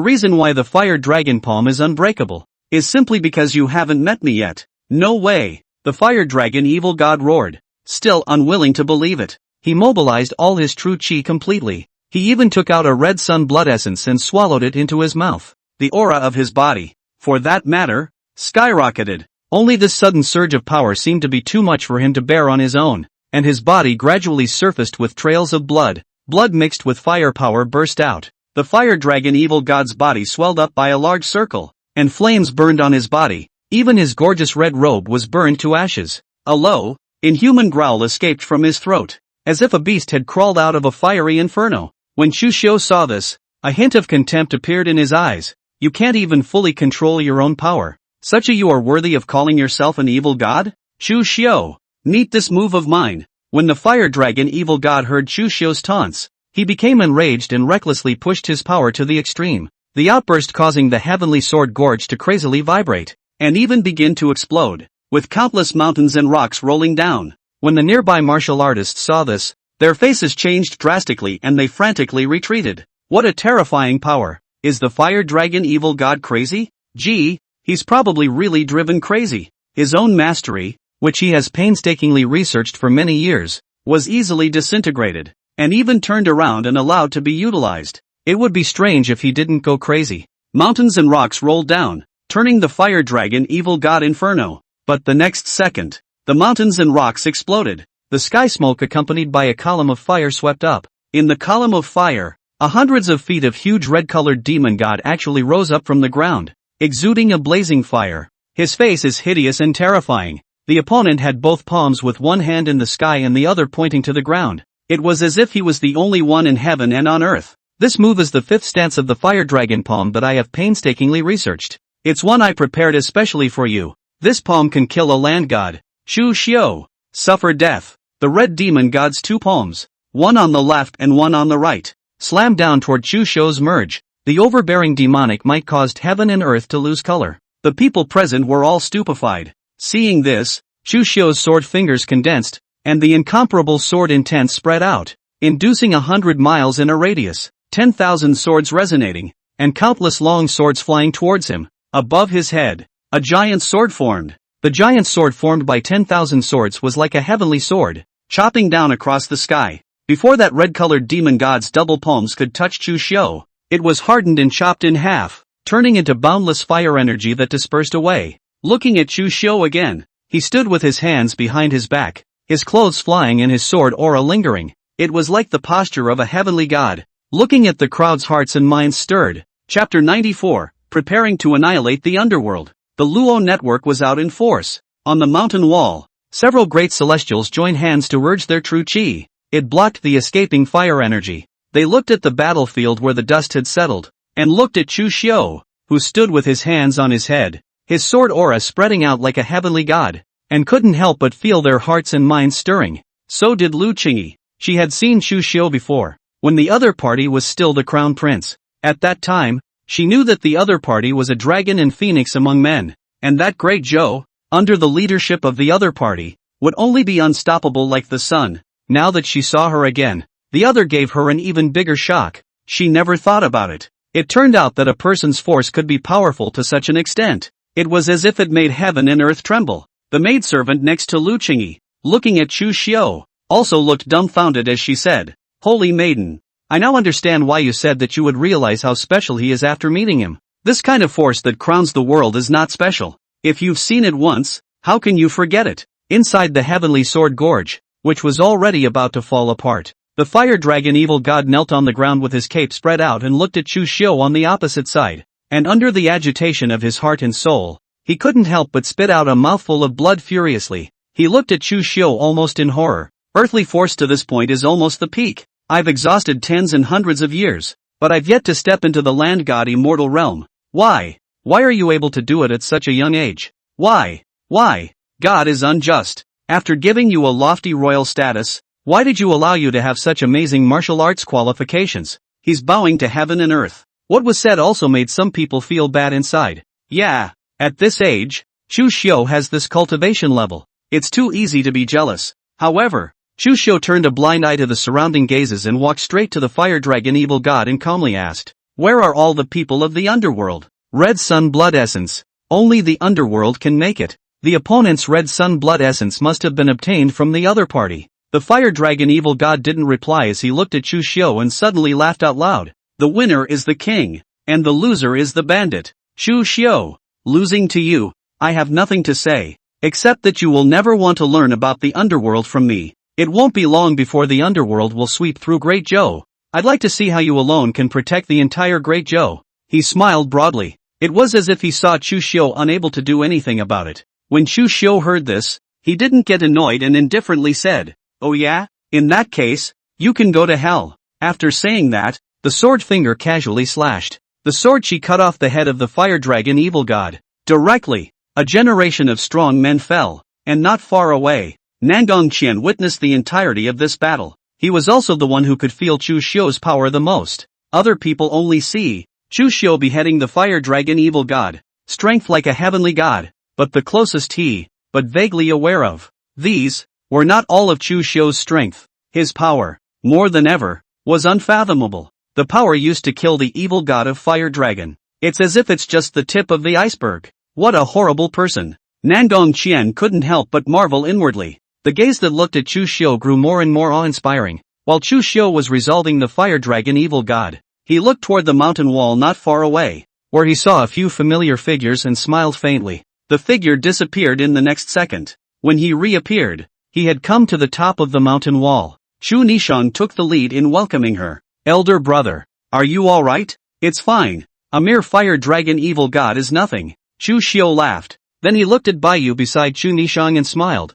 S1: reason why the fire dragon palm is unbreakable, is simply because you haven't met me yet. No way. The fire dragon evil god roared, still unwilling to believe it. He mobilized all his true chi completely. He even took out a red sun blood essence and swallowed it into his mouth. The aura of his body, for that matter, skyrocketed. Only this sudden surge of power seemed to be too much for him to bear on his own, and his body gradually surfaced with trails of blood. Blood mixed with fire power burst out. The fire dragon evil god's body swelled up by a large circle, and flames burned on his body. Even his gorgeous red robe was burned to ashes. A low, inhuman growl escaped from his throat, as if a beast had crawled out of a fiery inferno. When Chu Xiu saw this, a hint of contempt appeared in his eyes. You can't even fully control your own power. Such a you are worthy of calling yourself an evil god? Chu Xiu, meet this move of mine. When the fire dragon evil god heard Chu Xiu's taunts, he became enraged and recklessly pushed his power to the extreme. The outburst causing the heavenly sword gorge to crazily vibrate, and even begin to explode, with countless mountains and rocks rolling down. When the nearby martial artists saw this, their faces changed drastically and they frantically retreated. What a terrifying power. Is the fire dragon evil god crazy? Gee, he's probably really driven crazy. His own mastery, which he has painstakingly researched for many years, was easily disintegrated, and even turned around and allowed to be utilized. It would be strange if he didn't go crazy. Mountains and rocks rolled down, turning the fire dragon evil god Inferno. But the next second, the mountains and rocks exploded. The sky smoke accompanied by a column of fire swept up. In the column of fire, hundreds of feet of huge red-colored demon god actually rose up from the ground, exuding a blazing fire. His face is hideous and terrifying. The opponent had both palms with one hand in the sky and the other pointing to the ground. It was as if he was the only one in heaven and on earth. This move is the fifth stance of the fire dragon palm that I have painstakingly researched. It's one I prepared especially for you. This palm can kill a land god. Chu Xiu, suffer death. The red demon god's two palms, one on the left and one on the right, slammed down toward Chu Xiu's merge. The overbearing demonic might caused heaven and earth to lose color. The people present were all stupefied. Seeing this, Chu Xiu's sword fingers condensed, and the incomparable sword intent spread out, inducing 100 miles in a radius, 10,000 swords resonating, and countless long swords flying towards him. Above his head, a giant sword formed. The giant sword formed by 10,000 swords was like a heavenly sword, chopping down across the sky. Before that red-colored demon god's double palms could touch Chu Xiu, it was hardened and chopped in half, turning into boundless fire energy that dispersed away. Looking at Chu Xiu again, he stood with his hands behind his back, his clothes flying and his sword aura lingering. It was like the posture of a heavenly god. Looking at the crowd's hearts and minds stirred. Chapter 94, Preparing to Annihilate the Underworld. The Luo network was out in force. On the mountain wall, several great celestials joined hands to urge their true chi. It blocked the escaping fire energy. They looked at the battlefield where the dust had settled, and looked at Chu Xiu, who stood with his hands on his head, his sword aura spreading out like a heavenly god, and couldn't help but feel their hearts and minds stirring. So did Lu Qingyi. She had seen Chu Xiu before, when the other party was still the crown prince. At that time, she knew that the other party was a dragon and phoenix among men, and that great Zhou, under the leadership of the other party, would only be unstoppable like the sun. Now that she saw her again, the other gave her an even bigger shock. She never thought about it. It turned out that a person's force could be powerful to such an extent. It was as if it made heaven and earth tremble. The maidservant next to Lu Qingyi, looking at Chu Xiu, also looked dumbfounded as she said, "Holy maiden, I now understand why you said that you would realize how special he is after meeting him. This kind of force that crowns the world is not special. If you've seen it once, how can you forget it?" Inside the heavenly sword gorge, which was already about to fall apart, the fire dragon evil god knelt on the ground with his cape spread out and looked at Chu Xiu on the opposite side, and under the agitation of his heart and soul, he couldn't help but spit out a mouthful of blood furiously. He looked at Chu Xiu almost in horror. Earthly force to this point is almost the peak. I've exhausted tens and hundreds of years, but I've yet to step into the land god immortal realm. Why? Why are you able to do it at such a young age? Why? God is unjust. After giving you a lofty royal status, why did you allow you to have such amazing martial arts qualifications? He's bowing to heaven and earth. What was said also made some people feel bad inside. Yeah, at this age, Chu Xiu has this cultivation level. It's too easy to be jealous. However, Chu Xiu turned a blind eye to the surrounding gazes and walked straight to the fire dragon evil god and calmly asked, "Where are all the people of the underworld?" Red sun blood essence. Only the underworld can make it. The opponent's red sun blood essence must have been obtained from the other party. The fire dragon evil god didn't reply as he looked at Chu Xiu and suddenly laughed out loud. "The winner is the king, and the loser is the bandit. Chu Xiu, losing to you, I have nothing to say, except that you will never want to learn about the underworld from me. It won't be long before the underworld will sweep through Great Zhou. I'd like to see how you alone can protect the entire Great Zhou." He smiled broadly. It was as if he saw Chu Xiu unable to do anything about it. When Chu Xiu heard this, he didn't get annoyed and indifferently said, "Oh yeah? In that case, you can go to hell." After saying that, the sword finger casually slashed. The sword chi cut off the head of the fire dragon evil god. Directly, a generation of strong men fell, and not far away, Nangong Qian witnessed the entirety of this battle. He was also the one who could feel Chu Xiu's power the most. Other people only see Chu Xiu beheading the fire dragon evil god, strength like a heavenly god, but the closest he, but vaguely aware of. These were not all of Chu Xiu's strength. His power, more than ever, was unfathomable. The power used to kill the evil god of fire dragon. It's as if it's just the tip of the iceberg. What a horrible person. Nangong Qian couldn't help but marvel inwardly. The gaze that looked at Chu Xiu grew more and more awe-inspiring. While Chu Xiu was resolving the fire dragon evil god, he looked toward the mountain wall not far away, where he saw a few familiar figures and smiled faintly. The figure disappeared in the next second. When he reappeared, he had come to the top of the mountain wall. Chu Nishang took the lead in welcoming her. "Elder brother, are you alright?" "It's fine. A mere fire dragon evil god is nothing." Chu Xiu laughed. Then he looked at Baiyu beside Chu Nishang and smiled.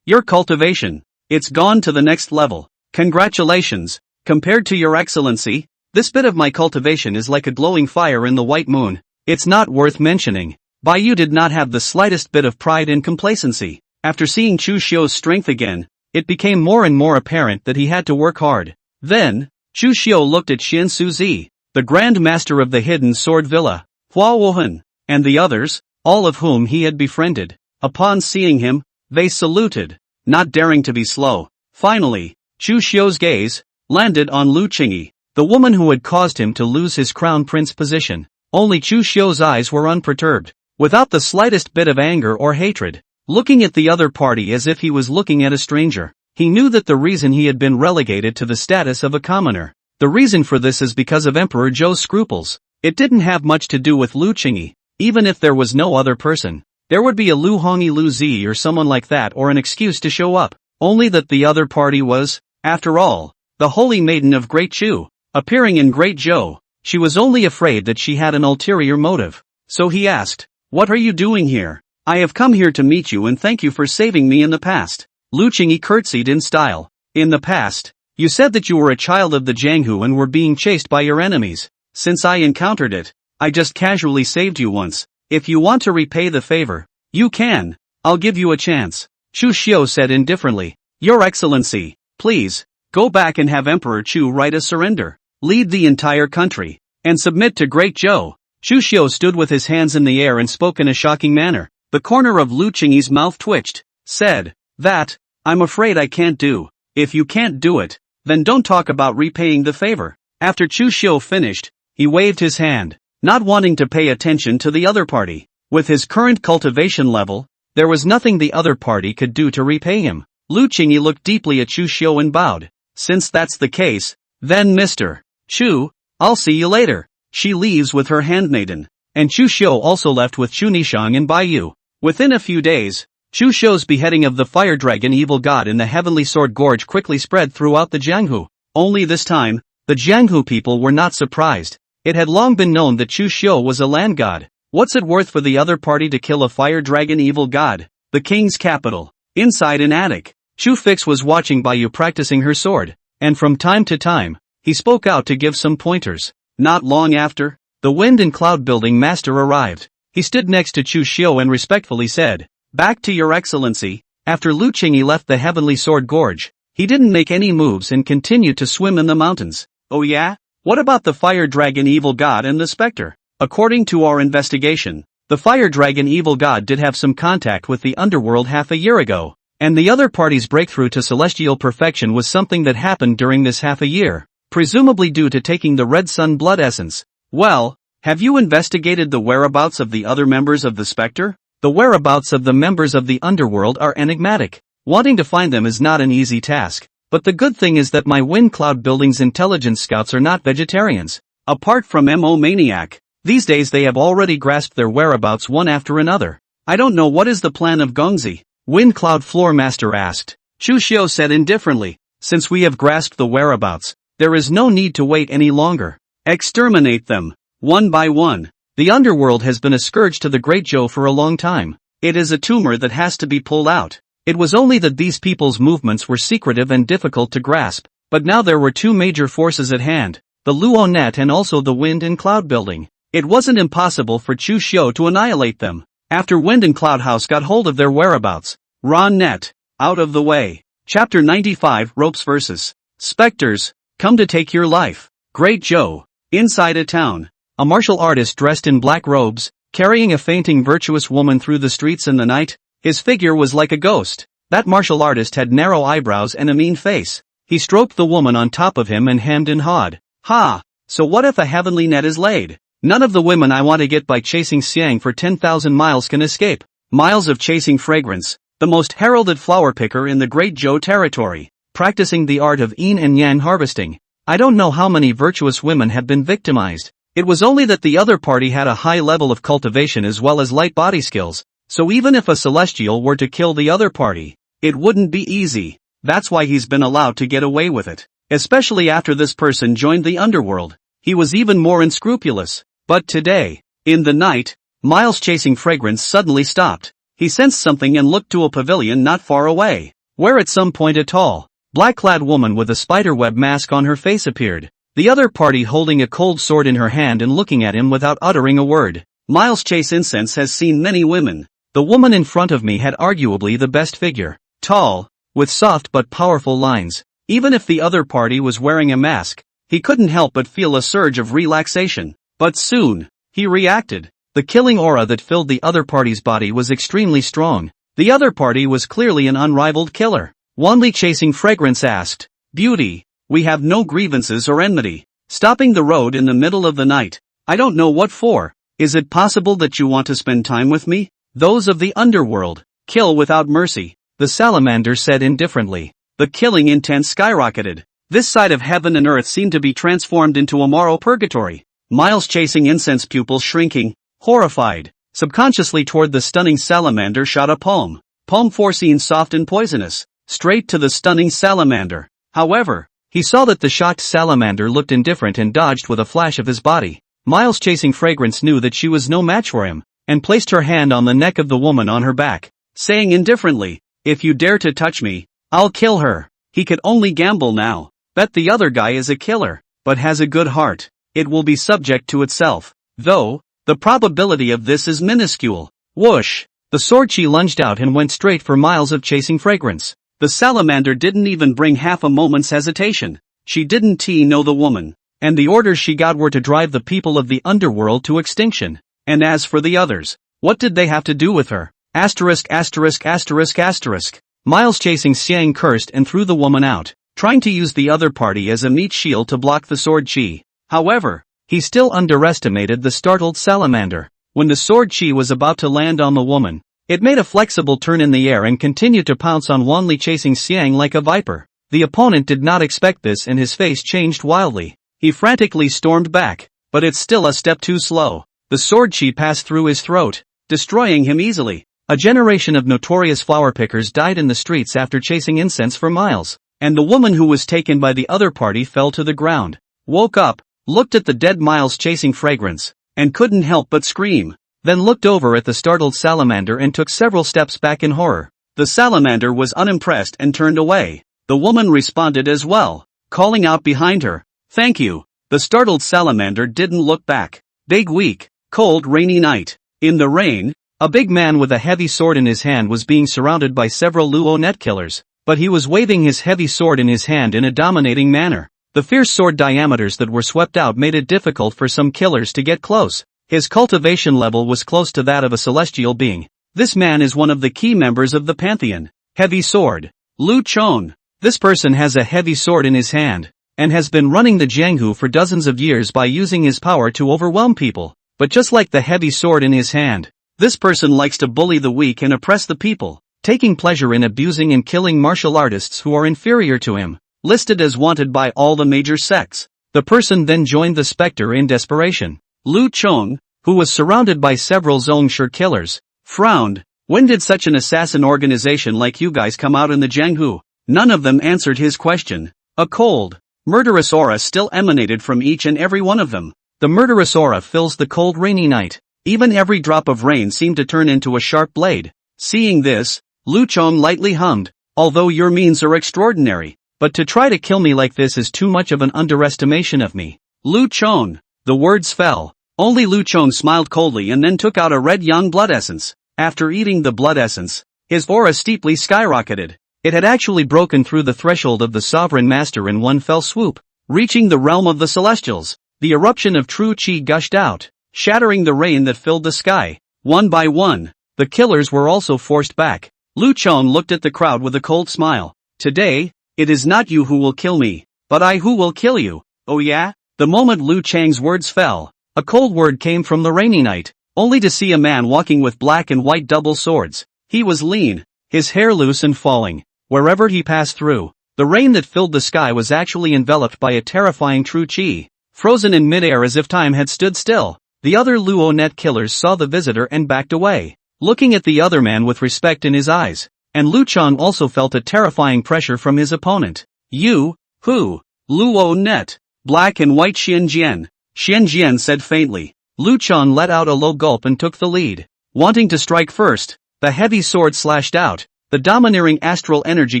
S1: Your cultivation. It's gone to the next level. Congratulations. Compared to your excellency, this bit of my cultivation is like a glowing fire in the white moon. It's not worth mentioning." Baiyu did not have the slightest bit of pride and complacency. After seeing Chu Xiu's strength again, it became more and more apparent that he had to work hard. Then, Chu Xiu looked at Xin Suzi, the Grand Master of the Hidden Sword Villa, Hua Wuhan, and the others, all of whom he had befriended. Upon seeing him, they saluted, not daring to be slow. Finally, Chu Xiu's gaze landed on Lu Qingyi, the woman who had caused him to lose his crown prince position. Only Chu Xiu's eyes were unperturbed, without the slightest bit of anger or hatred, looking at the other party as if he was looking at a stranger. He knew that the reason he had been relegated to the status of a commoner, the reason for this is because of Emperor Zhou's scruples. It didn't have much to do with Lu Qingyi. Even if there was no other person, There would be a Lu Hongi Lu Zi or someone like that or an excuse to show up. Only that the other party was, after all, the Holy Maiden of Great Chu, appearing in Great Zhou. She was only afraid that she had an ulterior motive. So he asked, "What are you doing here?" "I have come here to meet you and thank you for saving me in the past." Lu Qingyi curtsied in style. "In the past? You said that you were a child of the Jianghu and were being chased by your enemies. Since I encountered it, I just casually saved you once. If you want to repay the favor, you can. I'll give you a chance." Chu Xiu said indifferently. "Your Excellency, please, go back and have Emperor Chu write a surrender, lead the entire country, and submit to Great Zhou." Chu Xiu stood with his hands in the air and spoke in a shocking manner. The corner of Lu Qingyi's mouth twitched. Said, "That, I'm afraid I can't do." "If you can't do it, then don't talk about repaying the favor." After Chu Xiu finished, he waved his hand, not wanting to pay attention to the other party. With his current cultivation level, there was nothing the other party could do to repay him. Lu Qingyi looked deeply at Chu Xiu and bowed. "Since that's the case, then Mr. Chu, I'll see you later." She leaves with her handmaiden, and Chu Xiu also left with Chu Nishang and Bai Yu. Within a few days, Chu Xiu's beheading of the fire dragon evil god in the Heavenly Sword Gorge quickly spread throughout the Jianghu. Only this time, the Jianghu people were not surprised. It had long been known that Chu Xiu was a land god. What's it worth for the other party to kill a fire dragon evil god? The king's capital. Inside an attic, Chu Fix was watching Bai Yu practicing her sword, and from time to time, he spoke out to give some pointers. Not long after, the wind and cloud building master arrived. He stood next to Chu Xiu and respectfully said, "Back to your excellency." After Lu Qingyi left the Heavenly Sword Gorge, he didn't make any moves and continued to swim in the mountains. "Oh yeah? What about the fire dragon evil god and the specter?" "According to our investigation, the fire dragon evil god did have some contact with the Underworld half a year ago, and the other party's breakthrough to celestial perfection was something that happened during this half a year, presumably due to taking the Red Sun blood essence." "Well, have you investigated the whereabouts of the other members of the Spectre?" "The whereabouts of the members of the Underworld are enigmatic. Wanting to find them is not an easy task, but the good thing is that my Wind Cloud Building's intelligence scouts are not vegetarians. Apart from M.O. Maniac, these days they have already grasped their whereabouts one after another." "I don't know what is the plan of Gongzi?" Wind Cloud Floor Master asked. Chu Xiu said indifferently, "Since we have grasped the whereabouts, there is no need to wait any longer. Exterminate them, one by one. The Underworld has been a scourge to the Great Zhou for a long time. It is a tumor that has to be pulled out." It was only that these people's movements were secretive and difficult to grasp, but now there were two major forces at hand, the Luo Net and also the Wind and Cloud Building. It wasn't impossible for Chu Xiu to annihilate them. After Wind and Cloud House got hold of their whereabouts, Ron Net, out of the way. Chapter 95 Ropes vs. Specters, come to take your life. Great Zhou, inside a town. A martial artist dressed in black robes, carrying a fainting virtuous woman through the streets in the night. His figure was like a ghost. That martial artist had narrow eyebrows and a mean face. He stroked the woman on top of him and hemmed and hawed. "Ha! So what if a heavenly net is laid? None of the women I want to get by chasing Xiang for 10,000 miles can escape." Miles of chasing fragrance, the most heralded flower picker in the Great Zhou territory, practicing the art of yin and yang harvesting. I don't know how many virtuous women have been victimized. It was only that the other party had a high level of cultivation as well as light body skills, so even if a celestial were to kill the other party, it wouldn't be easy. That's why he's been allowed to get away with it. Especially after this person joined the Underworld, he was even more unscrupulous. But today, in the night, Miles chasing fragrance suddenly stopped. He sensed something and looked to a pavilion not far away, where at some point a tall, black-clad woman with a spiderweb mask on her face appeared. The other party holding a cold sword in her hand and looking at him without uttering a word. Miles Chase Incense has seen many women. The woman in front of me had arguably the best figure. Tall, with soft but powerful lines. Even if the other party was wearing a mask, he couldn't help but feel a surge of relaxation. But soon, he reacted. The killing aura that filled the other party's body was extremely strong. The other party was clearly an unrivaled killer. Wanli chasing fragrance asked, "Beauty, we have no grievances or enmity." Stopping the road in the middle of the night. "I don't know what for. Is it possible that you want to spend time with me?" "Those of the Underworld kill without mercy," the salamander said indifferently. The killing intent skyrocketed. This side of heaven and earth seemed to be transformed into a moral purgatory. Miles chasing incense pupils shrinking, horrified. Subconsciously toward the stunning salamander shot a palm. Palm foreseen soft and poisonous. Straight to the stunning salamander. However, he saw that the shocked salamander looked indifferent and dodged with a flash of his body. Miles chasing Fragrance knew that she was no match for him, and placed her hand on the neck of the woman on her back, saying indifferently, "If you dare to touch me, I'll kill her." He could only gamble now. Bet the other guy is a killer, but has a good heart. It will be subject to itself. Though, the probability of this is minuscule. Whoosh! The sword she lunged out and went straight for Miles of chasing Fragrance. The salamander didn't even bring half a moment's hesitation. She didn't know the woman, and the orders she got were to drive the people of the Underworld to extinction. And as for the others, what did they have to do with her? Asterisk asterisk asterisk asterisk. Miles chasing Xiang cursed and threw the woman out, trying to use the other party as a meat shield to block the sword chi. However, he still underestimated the startled salamander. When the sword chi was about to land on the woman, it made a flexible turn in the air and continued to pounce on Wanli chasing Xiang like a viper. The opponent did not expect this and his face changed wildly. He frantically stormed back, but it's still a step too slow. The sword chi passed through his throat, destroying him easily. A generation of notorious flower pickers died in the streets after chasing incense for miles, and the woman who was taken by the other party fell to the ground, woke up, looked at the dead Miles chasing Fragrance, and couldn't help but scream, then looked over at the startled salamander and took several steps back in horror. The salamander was unimpressed and turned away. The woman responded as well, calling out behind her, "Thank you." The startled salamander didn't look back. Big week, cold rainy night. In the rain, a big man with a heavy sword in his hand was being surrounded by several Luo net killers, but he was waving his heavy sword in his hand in a dominating manner. The fierce sword diameters that were swept out made it difficult for some killers to get close. His cultivation level was close to that of a celestial being. This man is one of the key members of the Pantheon. Heavy sword. Lu Chong. This person has a heavy sword in his hand, and has been running the Jianghu for dozens of years by using his power to overwhelm people. But just like the heavy sword in his hand, this person likes to bully the weak and oppress the people, taking pleasure in abusing and killing martial artists who are inferior to him, listed as wanted by all the major sects. The person then joined the Spectre in desperation. Lu Chong, who was surrounded by several Zhongshan killers, frowned. "When did such an assassin organization like you guys come out in the Jianghu?" None of them answered his question. A cold, murderous aura still emanated from each and every one of them. The murderous aura fills the cold rainy night. Even every drop of rain seemed to turn into a sharp blade. Seeing this, Lu Chong lightly hummed, "Although your means are extraordinary, but to try to kill me like this is too much of an underestimation of me." Lu Chong. The words fell. Only Lu Chong smiled coldly and then took out a red yang blood essence. After eating the blood essence, his aura steeply skyrocketed. It had actually broken through the threshold of the Sovereign Master in one fell swoop, reaching the realm of the Celestials. The eruption of true chi gushed out, shattering the rain that filled the sky. One by one, the killers were also forced back. Lu Chong looked at the crowd with a cold smile. "Today, it is not you who will kill me, but I who will kill you." "Oh yeah?" The moment Lu Chang's words fell, a cold word came from the rainy night, only to see a man walking with black and white double swords. He was lean, his hair loose and falling. Wherever he passed through, the rain that filled the sky was actually enveloped by a terrifying true chi, frozen in midair as if time had stood still. The other Luo net killers saw the visitor and backed away, looking at the other man with respect in his eyes. And Lu Chong also felt a terrifying pressure from his opponent. "You, who?" "Luo net. Black and white Xianjian." Xianjian said faintly. Lu Chong let out a low gulp and took the lead. Wanting to strike first, the heavy sword slashed out. The domineering astral energy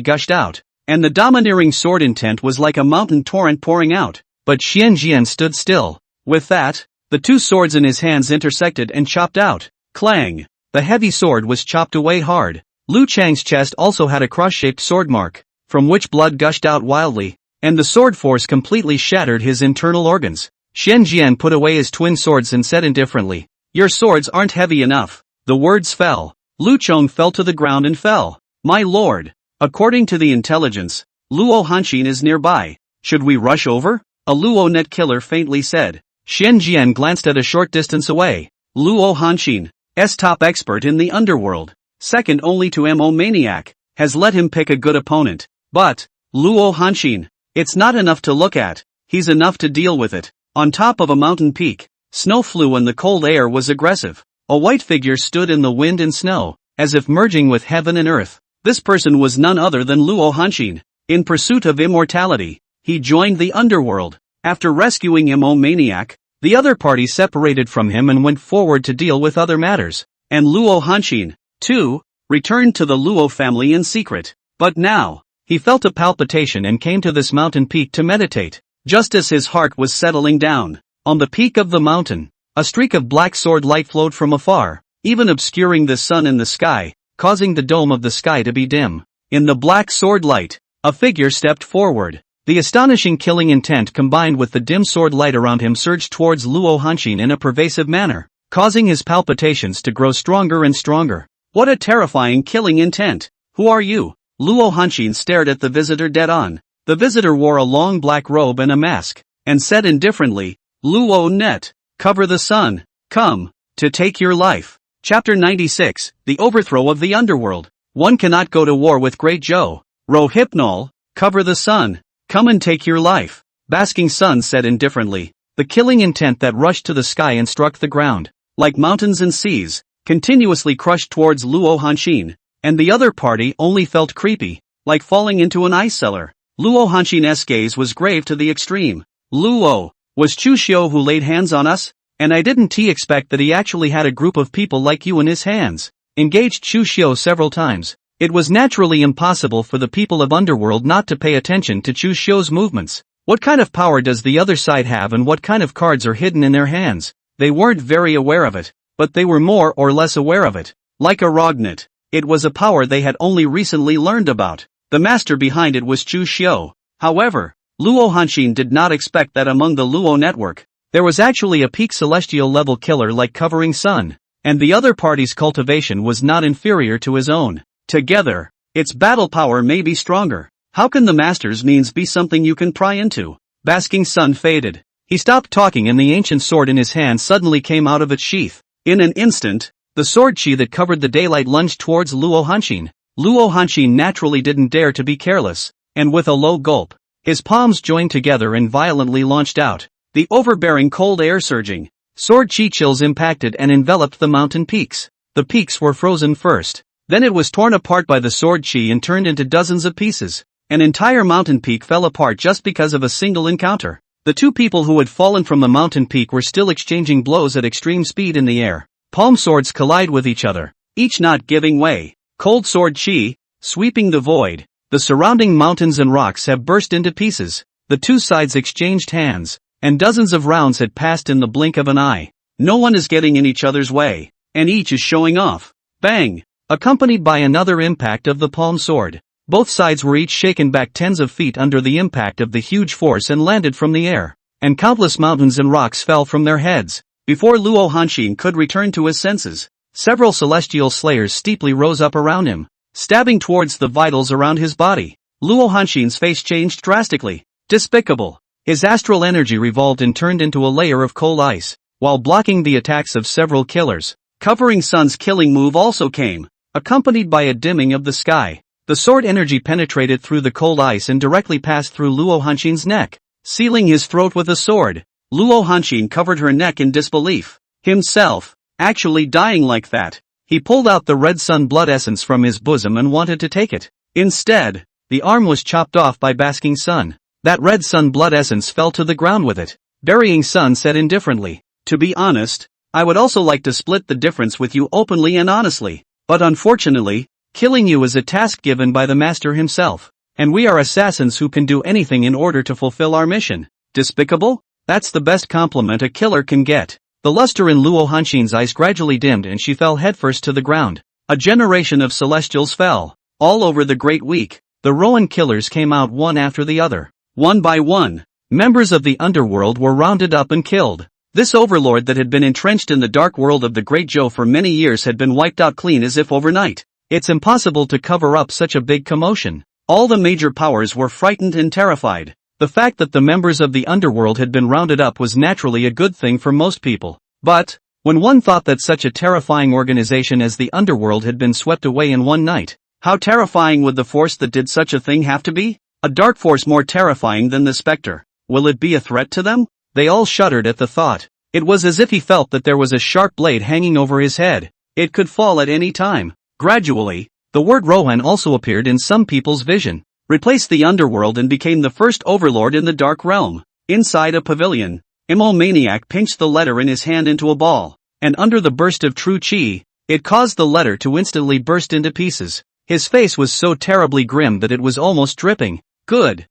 S1: gushed out, and the domineering sword intent was like a mountain torrent pouring out. But Xianjian stood still. With that, the two swords in his hands intersected and chopped out. Clang! The heavy sword was chopped away hard. Lu Chang's chest also had a cross-shaped sword mark, from which blood gushed out wildly, and the sword force completely shattered his internal organs. Xianjian put away his twin swords and said indifferently, "Your swords aren't heavy enough." The words fell. Lu Chong fell to the ground and fell. "My lord, according to the intelligence, Luo Hanshin is nearby. Should we rush over?" A Luo net killer faintly said. Xianjian glanced at a short distance away. Luo Hanshin, top expert in the Underworld, second only to Mo Maniac, has let him pick a good opponent. But, Luo Hanshin, it's not enough to look at, he's enough to deal with it. On top of a mountain peak, snow flew and the cold air was aggressive. A white figure stood in the wind and snow, as if merging with heaven and earth. This person was none other than Luo Hanxin. In pursuit of immortality, he joined the Underworld. After rescuing Imo Maniac, the other party separated from him and went forward to deal with other matters. And Luo Hanxin, too, returned to the Luo family in secret. But now, he felt a palpitation and came to this mountain peak to meditate. Just as his heart was settling down, on the peak of the mountain, a streak of black sword light flowed from afar, even obscuring the sun in the sky, causing the dome of the sky to be dim. In the black sword light, a figure stepped forward. The astonishing killing intent combined with the dim sword light around him surged towards Luo Hanxin in a pervasive manner, causing his palpitations to grow stronger and stronger. What a terrifying killing intent! Who are you? Luo Hanxin stared at the visitor dead on. The visitor wore a long black robe and a mask, and said indifferently, Luo Net, cover the sun, come, to take your life. Chapter 96, The Overthrow of the Underworld. One cannot go to war with Great Zhou. Rohypnol, cover the sun, come and take your life. Basking Sun said indifferently. The killing intent that rushed to the sky and struck the ground, like mountains and seas, continuously crushed towards Luo Hanxin, and the other party only felt creepy, like falling into an ice cellar. Luo Hanxin's gaze was grave to the extreme. Luo, was Chu Xiu who laid hands on us? And I didn't expect that he actually had a group of people like you in his hands. Engaged Chu Xiu several times. It was naturally impossible for the people of Underworld not to pay attention to Chu Xiu's movements. What kind of power does the other side have and what kind of cards are hidden in their hands? They weren't very aware of it, but they were more or less aware of it. Like a Rognet, it was a power they had only recently learned about. The master behind it was Chu Xiu. However, Luo Hanxin did not expect that among the Luo network, there was actually a peak celestial level killer like Covering Sun, and the other party's cultivation was not inferior to his own. Together, its battle power may be stronger. How can the master's means be something you can pry into? Basking Sun faded. He stopped talking and the ancient sword in his hand suddenly came out of its sheath. In an instant, the sword chi that covered the daylight lunged towards Luo Hanxin. Luo Hanxin naturally didn't dare to be careless, and with a low gulp, his palms joined together and violently launched out. The overbearing cold air surging, sword chi chills impacted and enveloped the mountain peaks. The peaks were frozen first. Then it was torn apart by the sword chi and turned into dozens of pieces. An entire mountain peak fell apart just because of a single encounter. The two people who had fallen from the mountain peak were still exchanging blows at extreme speed in the air. Palm swords collide with each other, each not giving way. Cold sword chi, sweeping the void. The surrounding mountains and rocks have burst into pieces. The two sides exchanged hands, and dozens of rounds had passed in the blink of an eye. No one is getting in each other's way, and each is showing off. Bang! Accompanied by another impact of the palm sword. Both sides were each shaken back tens of feet under the impact of the huge force and landed from the air, and countless mountains and rocks fell from their heads. Before Luo Hanxin could return to his senses, several celestial slayers steeply rose up around him, stabbing towards the vitals around his body. Luo Hanxin's face changed drastically. Despicable. His astral energy revolved and turned into a layer of cold ice, while blocking the attacks of several killers. Covering Sun's killing move also came, accompanied by a dimming of the sky. The sword energy penetrated through the cold ice and directly passed through Luo Hanxin's neck, sealing his throat with a sword. Luo Hanxin covered her neck in disbelief. Himself, actually dying like that. He pulled out the red sun blood essence from his bosom and wanted to take it. Instead, the arm was chopped off by Basking Sun. That red sun blood essence fell to the ground with it. Burying Sun said indifferently, "To be honest, I would also like to split the difference with you openly and honestly. But unfortunately, killing you is a task given by the master himself. And we are assassins who can do anything in order to fulfill our mission." Despicable? That's the best compliment a killer can get. The luster in Luo Hanxin's eyes gradually dimmed and she fell headfirst to the ground. A generation of celestials fell. All over the Great Week, the Rowan killers came out one after the other. One by one, members of the Underworld were rounded up and killed. This overlord that had been entrenched in the dark world of the Great Zhou for many years had been wiped out clean as if overnight. It's impossible to cover up such a big commotion. All the major powers were frightened and terrified. The fact that the members of the Underworld had been rounded up was naturally a good thing for most people. But, when one thought that such a terrifying organization as the Underworld had been swept away in one night, how terrifying would the force that did such a thing have to be? A dark force more terrifying than the Spectre. Will it be a threat to them? They all shuddered at the thought. It was as if he felt that there was a sharp blade hanging over his head. It could fall at any time. Gradually, the word Rohan also appeared in some people's vision, replaced the underworld and became the first overlord in the dark realm. Inside a pavilion, Immomaniac pinched the letter in his hand into a ball, and under the burst of true chi, it caused the letter to instantly burst into pieces. His face was so terribly grim that it was almost dripping. Good.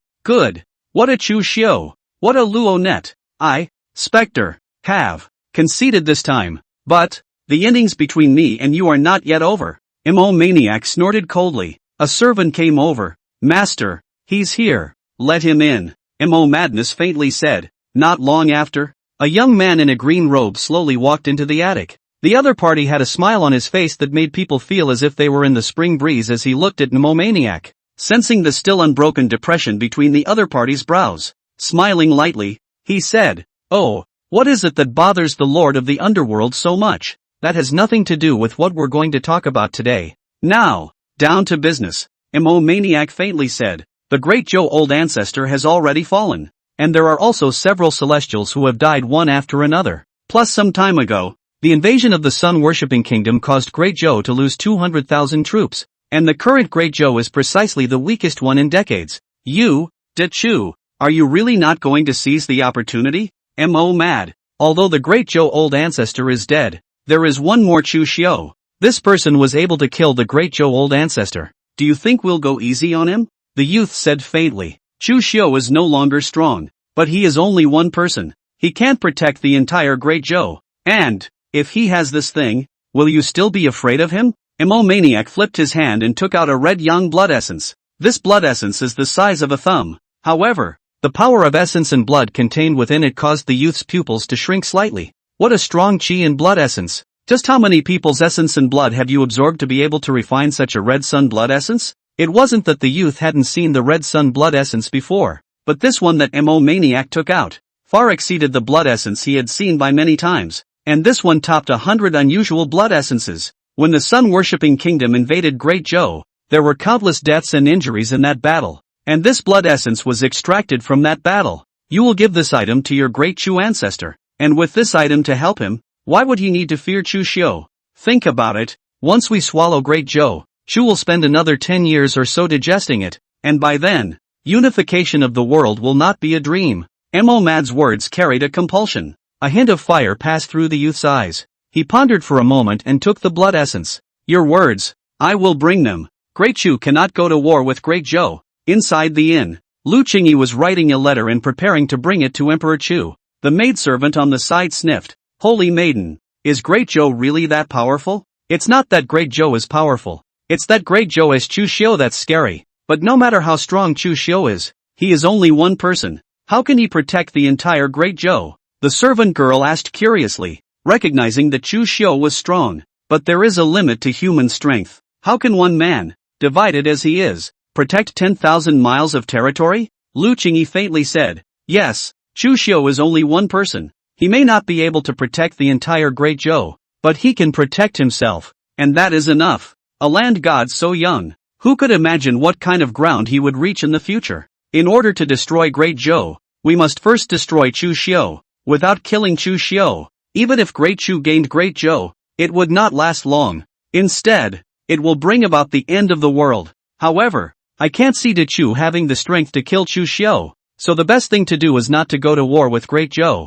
S1: What a Chu Xiu. What a Luo net. I, Spectre, have conceded this time. But the innings between me and you are not yet over. Immomaniac snorted coldly. A servant came over. Master, he's here. Let him in. Madness faintly said. Not long after, a young man in a green robe slowly walked into the attic. The other party had a smile on his face that made people feel as if they were in the spring breeze as he looked at Immomaniac, sensing the still unbroken depression between the other party's brows. Smiling lightly, he said, "Oh, what is it that bothers the Lord of the Underworld so much? That has nothing to do with what we're going to talk about today. Now, down to business." Immomaniac faintly said, "The great Zhou old ancestor has already fallen, and there are also several celestials who have died one after another. Plus some time ago, the invasion of the sun-worshipping kingdom caused Great Zhou to lose 200,000 troops, and the current Great Zhou is precisely the weakest one in decades. You, De Chu, are you really not going to seize the opportunity? Mad. Although the Great Zhou old ancestor is dead, there is one more Chu Xiu. This person was able to kill the Great Zhou old ancestor. Do you think we'll go easy on him?" The youth said faintly. "Chu Xiu is no longer strong, but he is only one person. He can't protect the entire Great Zhou. And, if he has this thing, will you still be afraid of him?" Immomaniac flipped his hand and took out a red young blood essence. This blood essence is the size of a thumb. However, the power of essence and blood contained within it caused the youth's pupils to shrink slightly. What a strong chi and blood essence! Just how many people's essence and blood have you absorbed to be able to refine such a red sun blood essence? It wasn't that the youth hadn't seen the red sun blood essence before, but this one that Immomaniac took out far exceeded the blood essence he had seen by many times, and this one topped 100 unusual blood essences. When the sun-worshipping kingdom invaded Great Zhou, there were countless deaths and injuries in that battle, and this blood essence was extracted from that battle. You will give this item to your great Chu ancestor, and with this item to help him, why would he need to fear Chu Xiu? Think about it. Once we swallow Great Zhou, Chu will spend another 10 years or so digesting it, and by then, unification of the world will not be a dream. Mad's words carried a compulsion. A hint of fire passed through the youth's eyes. He pondered for a moment and took the blood essence. Your words, I will bring them. Great Chu cannot go to war with Great Zhou. Inside the inn, Lu Qingyi was writing a letter and preparing to bring it to Emperor Chu. The maidservant on the side sniffed. Holy maiden, is Great Zhou really that powerful? It's not that Great Zhou is powerful. It's that Great Zhou is Chu Xiu that's scary. But no matter how strong Chu Xiu is, he is only one person. How can he protect the entire Great Zhou? The servant girl asked curiously, recognizing that Chu Xiu was strong. But there is a limit to human strength. How can one man, divided as he is, protect 10,000 miles of territory? Lu Qingyi faintly said, yes, Chu Xiu is only one person. He may not be able to protect the entire Great Zhou, but he can protect himself, and that is enough. A land god so young, who could imagine what kind of ground he would reach in the future? In order to destroy Great Zhou, we must first destroy Chu Xiu. Without killing Chu Xiu, even if Great Chu gained Great Zhou, it would not last long. Instead, it will bring about the end of the world. However, I can't see De Chu having the strength to kill Chu Xiu, so the best thing to do is not to go to war with Great Zhou.